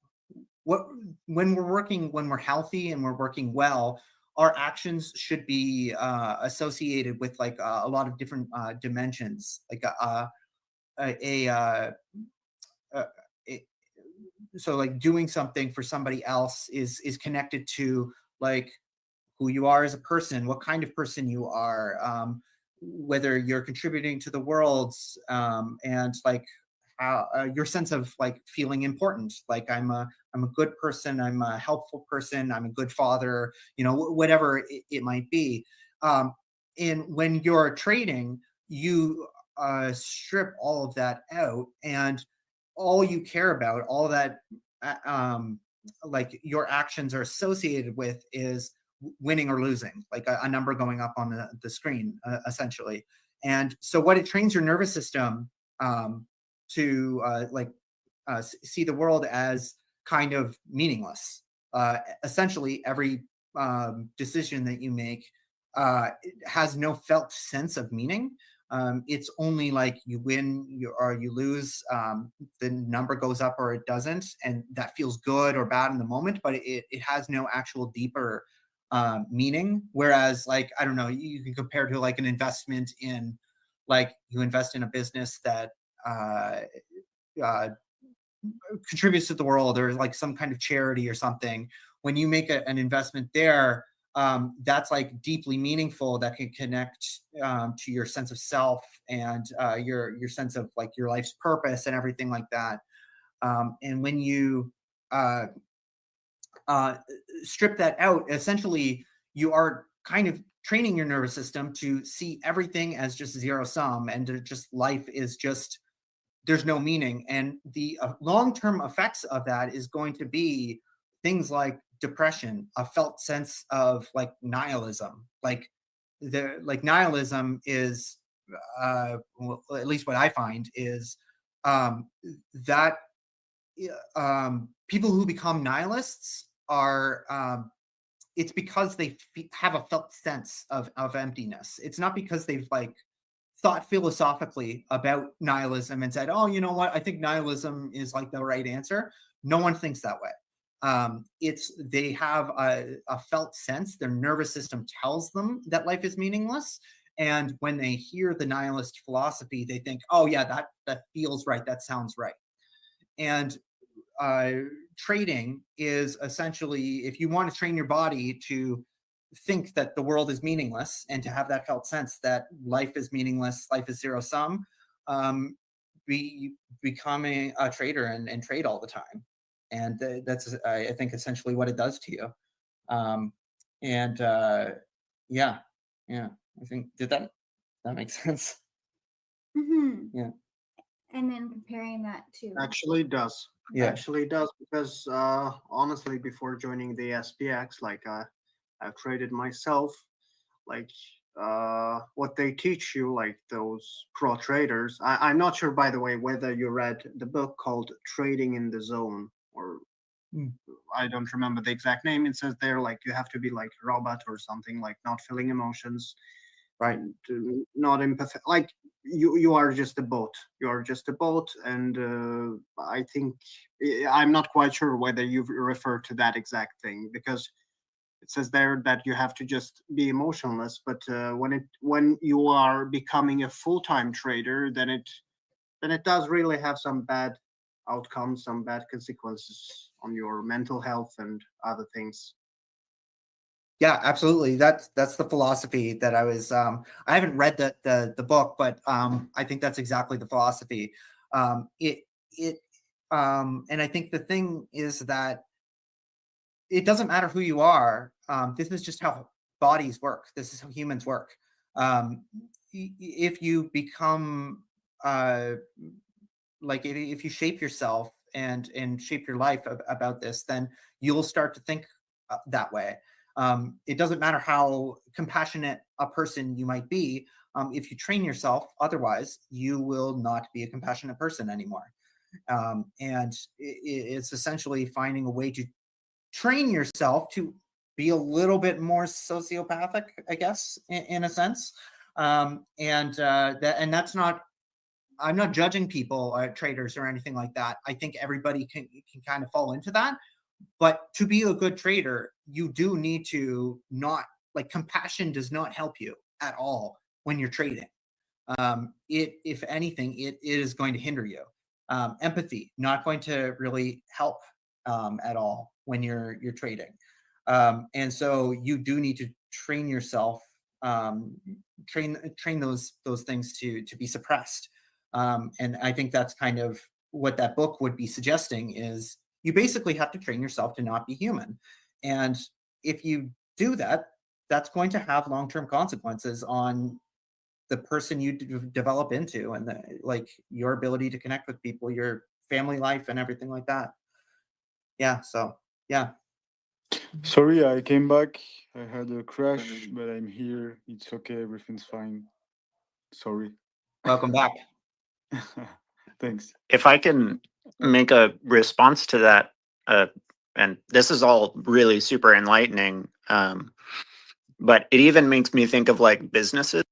we're healthy and we're working well, our actions should be associated with like a lot of different dimensions, like so like doing something for somebody else is connected to like who you are as a person, what kind of person you are, whether you're contributing to the world, and like how your sense of like feeling important. Like I'm a good person, I'm a helpful person, I'm a good father, you know, whatever it might be. And when you're trading, you strip all of that out, and all you care about, all that like your actions are associated with is winning or losing, like a number going up on the screen, essentially. And so what it trains your nervous system to see the world as kind of meaningless. Essentially, every decision that you make has no felt sense of meaning. It's only like you win or you lose, the number goes up or it doesn't, and that feels good or bad in the moment, but it has no actual deeper meaning. Whereas like, I don't know, you can compare to like an investment in, like you invest in a business that contributes to the world, or like some kind of charity or something. When you make an investment there, that's like deeply meaningful, that can connect to your sense of self and your sense of like your life's purpose and everything like that. And when you strip that out, essentially you are kind of training your nervous system to see everything as just zero sum, and just life is just, there's no meaning. And the long-term effects of that is going to be things like depression, a felt sense of like nihilism. Like nihilism is, well, at least what I find is that people who become nihilists are, it's because they have a felt sense of emptiness. It's not because they've like thought philosophically about nihilism and said, oh, you know what, I think nihilism is like the right answer. No one thinks that way. It's they have a felt sense, their nervous system tells them that life is meaningless, and when they hear the nihilist philosophy, they think, oh yeah, that feels right, that sounds right. And trading is essentially, if you want to train your body to think that the world is meaningless and to have that felt sense that life is meaningless, life is zero sum, become a trader and trade all the time. And that's, I think, essentially what it does to you. Yeah, I think, did that make sense? Mm-hmm. Yeah. And then comparing that to Actually does. Yeah. Actually does, because honestly, before joining the SPX, like I've traded myself, like what they teach you, like those pro traders. I'm not sure, by the way, whether you read the book called Trading in the Zone, or I don't remember the exact name. It says there like you have to be like a robot or something, like not feeling emotions, right? Not empathetic. Like you are just a boat. You are just a boat, and I think I'm not quite sure whether you refer to that exact thing, because it says there that you have to just be emotionless. But when you are becoming a full-time trader, then it does really have some bad outcomes, some bad consequences on your mental health and other things. Yeah, absolutely. That's the philosophy that I was. I haven't read the book, but I think that's exactly the philosophy. And I think the thing is that it doesn't matter who you are. This is just how bodies work. This is how humans work. If you become like if you shape yourself and shape your life about this, then you'll start to think that way. It doesn't matter how compassionate a person you might be. If you train yourself otherwise, you will not be a compassionate person anymore. And it's essentially finding a way to train yourself to be a little bit more sociopathic, I guess, in a sense. And that's not, I'm not judging people, traders or anything like that. I think everybody can kind of fall into that. But to be a good trader, you do need to not, like, compassion does not help you at all when you're trading. If anything, it is going to hinder you. Empathy, not going to really help at all when you're trading. And so you do need to train yourself, train those things to be suppressed. And I think that's kind of what that book would be suggesting, is you basically have to train yourself to not be human. And if you do that, that's going to have long-term consequences on the person you develop into, and like your ability to connect with people, your family life and everything like that. Yeah. So yeah. Sorry, I came back. I had a crash, but I'm here. It's okay. Everything's fine. Sorry. Welcome back. Thanks. If I can make a response to that, and this is all really super enlightening, but it even makes me think of like businesses,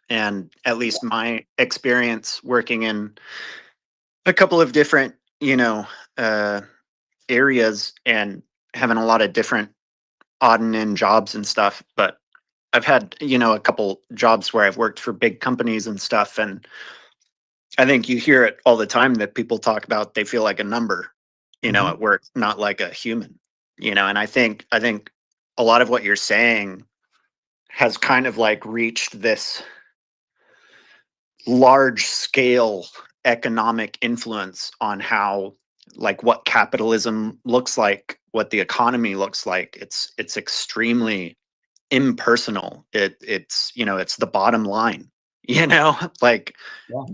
and at least my experience working in a couple of different, areas and having a lot of different odd and end jobs and stuff. But I've had, a couple jobs where I've worked for big companies and stuff, and I think you hear it all the time that people talk about they feel like a number, at work, not like a human, and I think a lot of what you're saying has kind of like reached this large scale economic influence on how, like, what capitalism looks like, what the economy looks like. It's extremely impersonal. It's it's the bottom line, like,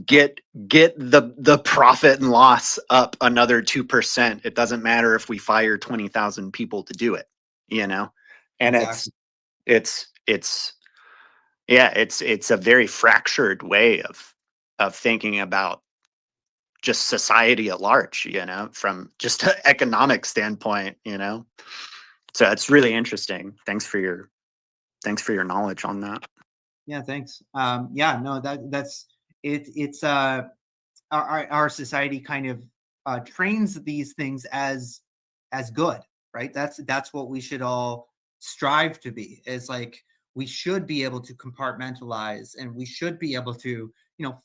get the profit and loss up another 2%. It doesn't matter if we fire 20,000 people to do it, and Exactly. it's a very fractured way of thinking about just society at large, from just an economic standpoint, so it's really interesting. Thanks for your knowledge on that. Yeah, thanks. Yeah, no, that's it. It's our society kind of trains these things as good, right? That's what we should all strive to be. It's like we should be able to compartmentalize, and we should be able to,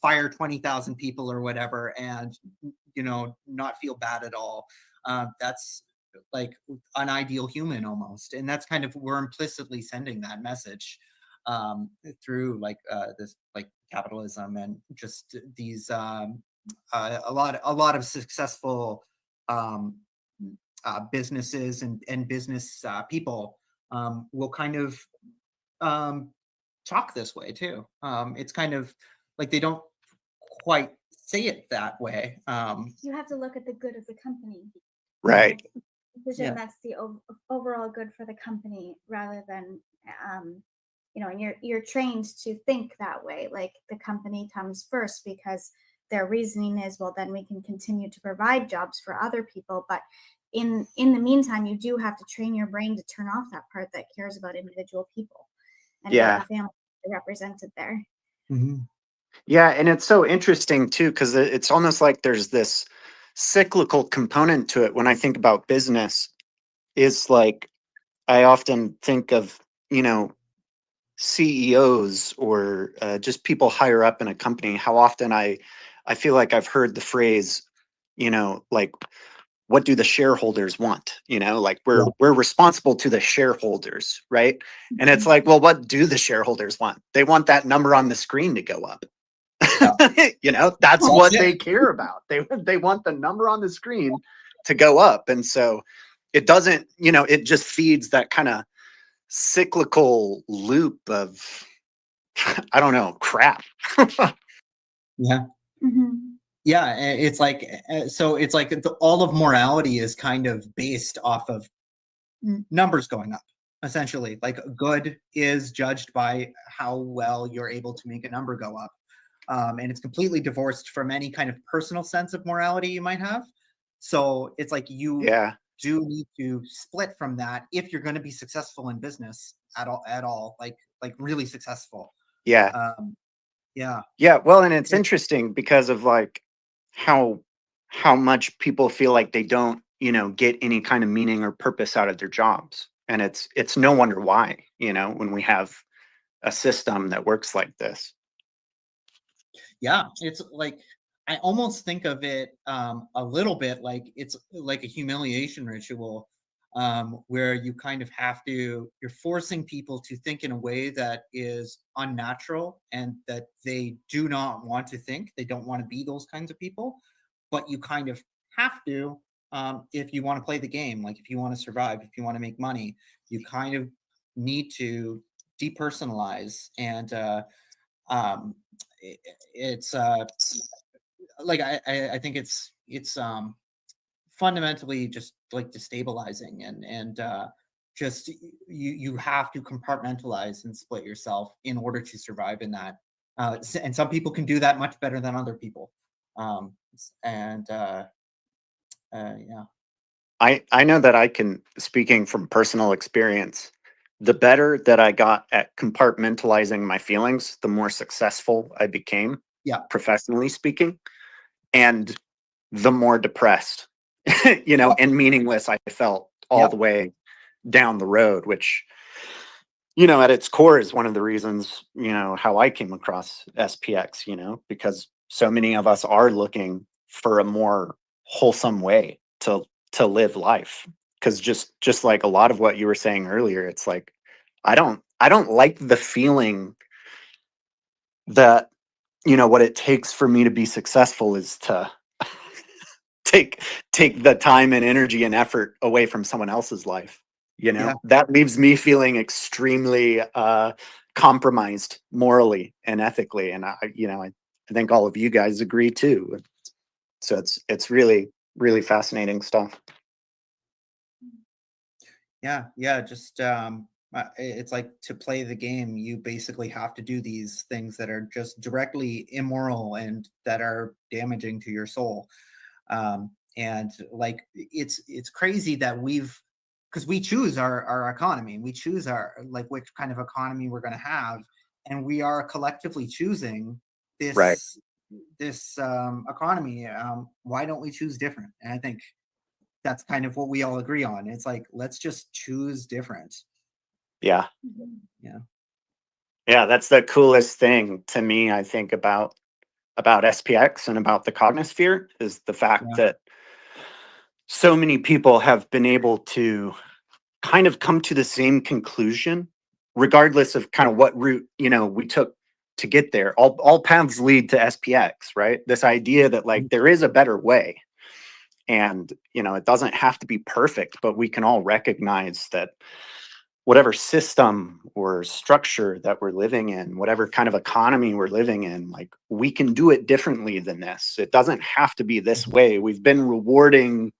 fire 20,000 people or whatever, and not feel bad at all. That's like an ideal human almost, and that's kind of, we're implicitly sending that message through like this, like, capitalism and just these a lot of successful businesses and business people will kind of talk this way too. It's kind of like they don't quite say it that way. You have to look at the good of the company. Right. Vision that's the overall good for the company, rather than and you're trained to think that way, like the company comes first, because their reasoning is, well, then we can continue to provide jobs for other people. But in the meantime, you do have to train your brain to turn off that part that cares about individual people and about the family represented there. Yeah, and it's so interesting too, because it's almost like there's this cyclical component to it. When I think about business, is like I often think of, you know, CEOs or just people higher up in a company, how often I feel like I've heard the phrase, you know, like, what do the shareholders want? You know, like we're responsible to the shareholders, right? And it's like, well, what do the shareholders want? They want that number on the screen to go up. You know, that's what they care about. They want the number on the screen to go up. And so it doesn't, you know, it just feeds that kind of cyclical loop of, I don't know, crap. Yeah. Yeah, it's like so it's like all of morality is kind of based off of numbers going up, essentially. Like good is judged by how well you're able to make a number go up. And it's completely divorced from any kind of personal sense of morality you might have. So it's like you do need to split from that if you're going to be successful in business at all, like really successful. Yeah. Yeah. Yeah, well, and it's interesting because of like how much people feel like they don't, you know, get any kind of meaning or purpose out of their jobs. And it's no wonder why, you know, when we have a system that works like this. Yeah, it's like I almost think of it a little bit like it's like a humiliation ritual, where you kind of have to, you're forcing people to think in a way that is unnatural and that they do not want to think. They don't want to be those kinds of people, but you kind of have to if you want to play the game. Like if you want to survive, if you want to make money, you kind of need to depersonalize and it's like I think it's fundamentally just like destabilizing and just you have to compartmentalize and split yourself in order to survive in that. And some people can do that much better than other people. Yeah. I know that I can, speaking from personal experience, the better that I got at compartmentalizing my feelings, the more successful I became, professionally speaking, and the more depressed, you know, and meaningless I felt all the way down the road, which, you know, at its core is one of the reasons, you know, how I came across SPX, you know, because so many of us are looking for a more wholesome way to live life. Because just like a lot of what you were saying earlier, it's like I don't like the feeling that, you know, what it takes for me to be successful is to take the time and energy and effort away from someone else's life. You know, that leaves me feeling extremely compromised morally and ethically. And I think all of you guys agree too. So it's really, really fascinating stuff. Yeah, just it's like to play the game, you basically have to do these things that are just directly immoral and that are damaging to your soul. And like it's crazy that because we choose our economy, we choose our like which kind of economy we're going to have, and we are collectively choosing this economy. Why don't we choose different? And I think that's kind of what we all agree on. It's like, let's just choose different. Yeah. Yeah. That's the coolest thing to me, I think, about SPX and about the Cognisphere is the fact that so many people have been able to kind of come to the same conclusion, regardless of kind of what route, you know, we took to get there. All paths lead to SPX, right? This idea that like there is a better way. And, you know, it doesn't have to be perfect, but we can all recognize that whatever system or structure that we're living in, whatever kind of economy we're living in, like we can do it differently than this. It doesn't have to be this way. We've been rewarding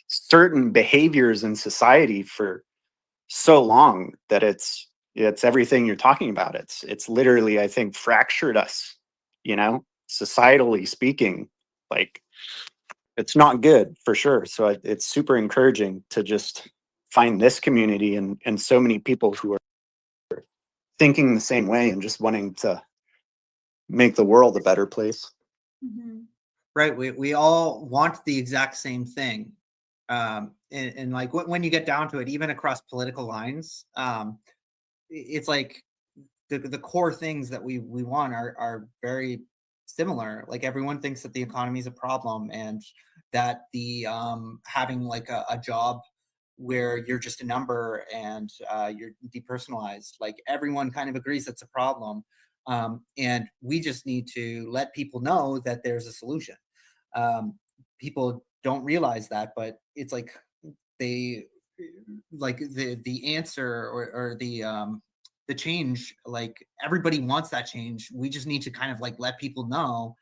certain behaviors in society for so long that it's everything you're talking about. It's literally, I think, fractured us, you know, societally speaking. Like it's not good for sure. So it's super encouraging to just find this community and so many people who are thinking the same way and just wanting to make the world a better place. Right. We all want the exact same thing. and like when you get down to it, even across political lines, it's like the core things that we want are very similar. Like everyone thinks that the economy is a problem, and that the having like a job where you're just a number and you're depersonalized, like everyone kind of agrees that's a problem. And we just need to let people know that there's a solution. People don't realize that, but it's like they like the answer or the change, like everybody wants that change. We just need to kind of like let people know,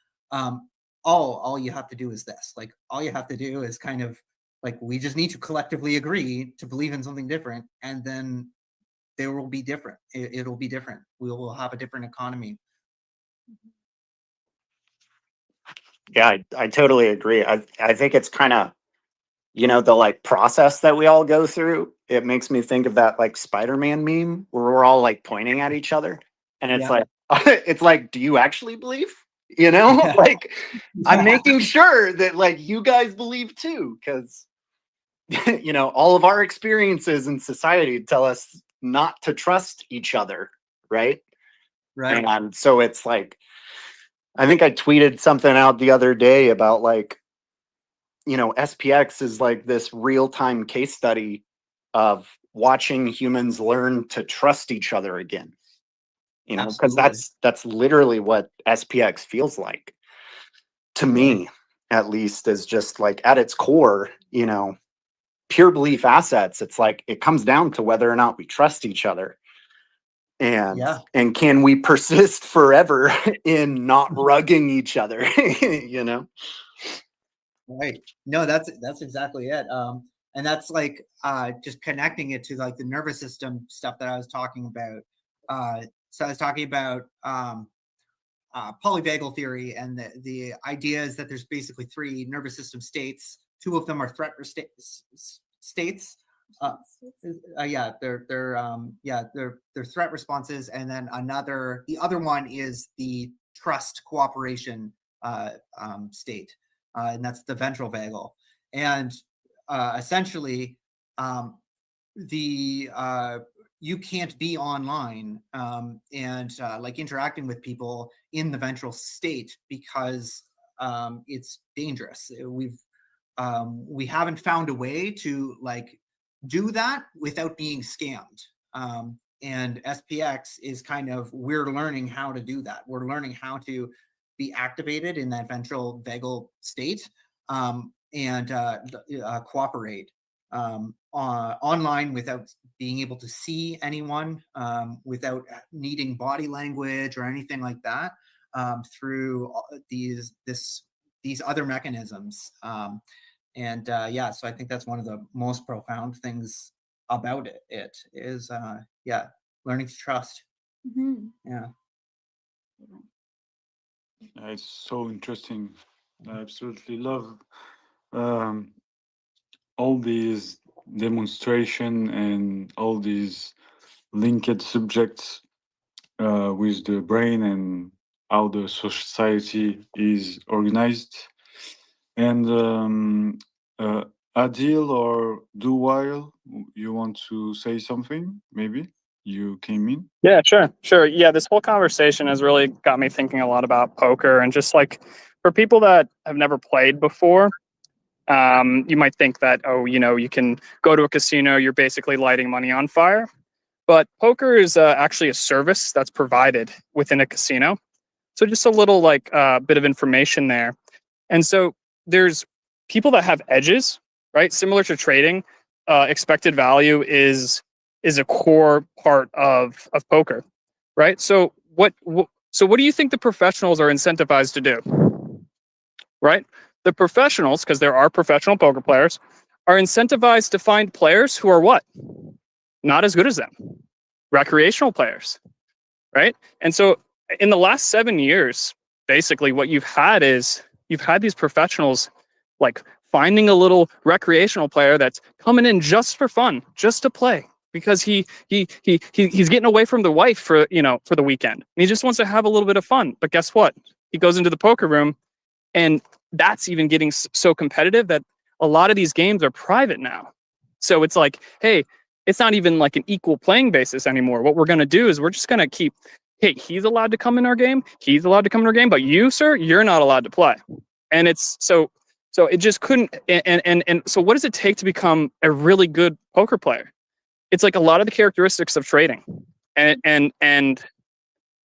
all you have to do is this. Like all you have to do is kind of like, we just need to collectively agree to believe in something different, and then there will be different. It'll be different. We will have a different economy. Yeah, I totally agree. I think it's kind of, the like process that we all go through. It makes me think of that like Spider-Man meme where we're all like pointing at each other, and it's Yeah. like, it's like, do you actually believe? Like I'm making sure that like you guys believe too, because all of our experiences in society tell us not to trust each other, right? Right. And so it's like, I think I tweeted something out the other day about like, SPX is like this real-time case study of watching humans learn to trust each other again. Because that's literally what SPX feels like to me, at least, is just like at its core, pure belief assets. It's like it comes down to whether or not we trust each other. And can we persist forever in not rugging each other? Right. No, that's exactly it. And that's like just connecting it to like the nervous system stuff that I was talking about. So I was talking about polyvagal theory, and the idea is that there's basically 3 nervous system states. 2 of them are threat states. They're threat responses, and then the other one is the trust cooperation state, and that's the ventral vagal. And essentially, you can't be online and like interacting with people in the ventral state because it's dangerous. We haven't found a way to like do that without being scammed. And SPX is kind of, we're learning how to do that. We're learning how to be activated in that ventral vagal state and cooperate online without being able to see anyone, without needing body language or anything like that, through these other mechanisms. So I think that's one of the most profound things about it is learning to trust. Yeah. It's so interesting. I absolutely love all these demonstration and all these linked subjects with the brain and how the society is organized. And Adil or Duwile, you want to say something? Maybe you came in. Yeah, sure. Yeah, this whole conversation has really got me thinking a lot about poker, and just like for people that have never played before, you might think that, you can go to a casino, you're basically lighting money on fire. But poker is actually a service that's provided within a casino. So just a little bit of information there. And so there's people that have edges, right? Similar to trading, expected value is a core part of poker, right? So what do you think the professionals are incentivized to do, right? The professionals, because there are professional poker players, are incentivized to find players who are what? Not as good as them. Recreational players, right? And so in the last 7 years, basically what you've had is these professionals like finding a little recreational player that's coming in just for fun, just to play, because he's getting away from the wife for the weekend. And he just wants to have a little bit of fun. But guess what? He goes into the poker room, and that's even getting so competitive that a lot of these games are private now. So it's like, hey, it's not even like an equal playing basis anymore. What we're going to do is we're just going to keep, hey, he's allowed to come in our game. He's allowed to come in our game, but you, sir, you're not allowed to play. And it's so it just couldn't. And so what does it take to become a really good poker player? It's like a lot of the characteristics of trading, and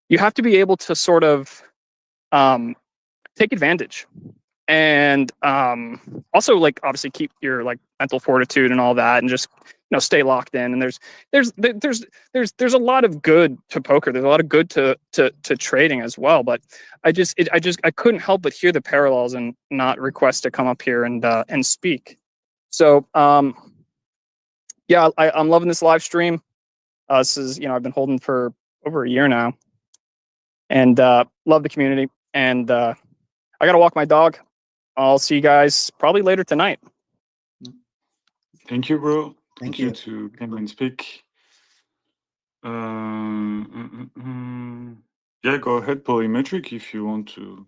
you have to be able to sort of take advantage. And also, like, obviously keep your like mental fortitude and all that, and just stay locked in. And there's a lot of good to poker. There's a lot of good to trading as well. But I couldn't help but hear the parallels and not request to come up here and speak. So yeah, I'm loving this live stream. This is I've been holding for over a year now, and love the community. And I gotta walk my dog. I'll see you guys probably later tonight. Thank you, bro. Thank you you. to come and speak. Yeah, go ahead, Polymetric, if you want to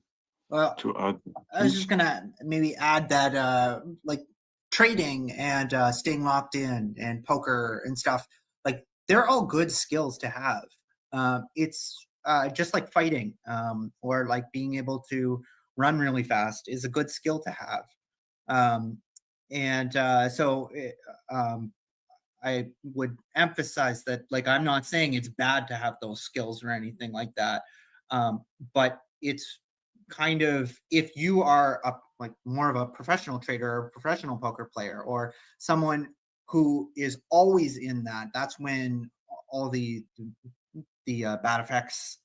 Well, add. I was just gonna maybe add that like trading and staying locked in and poker and stuff, like they're all good skills to have. It's just like fighting or like being able to run really fast is a good skill to have. I would emphasize that, like, I'm not saying it's bad to have those skills or anything like that, but it's kind of, if you are like more of a professional trader or professional poker player or someone who is always in that, that's when all the bad effects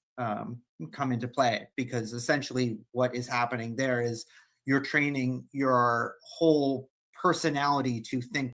come into play, because essentially what is happening there is you're training your whole personality to think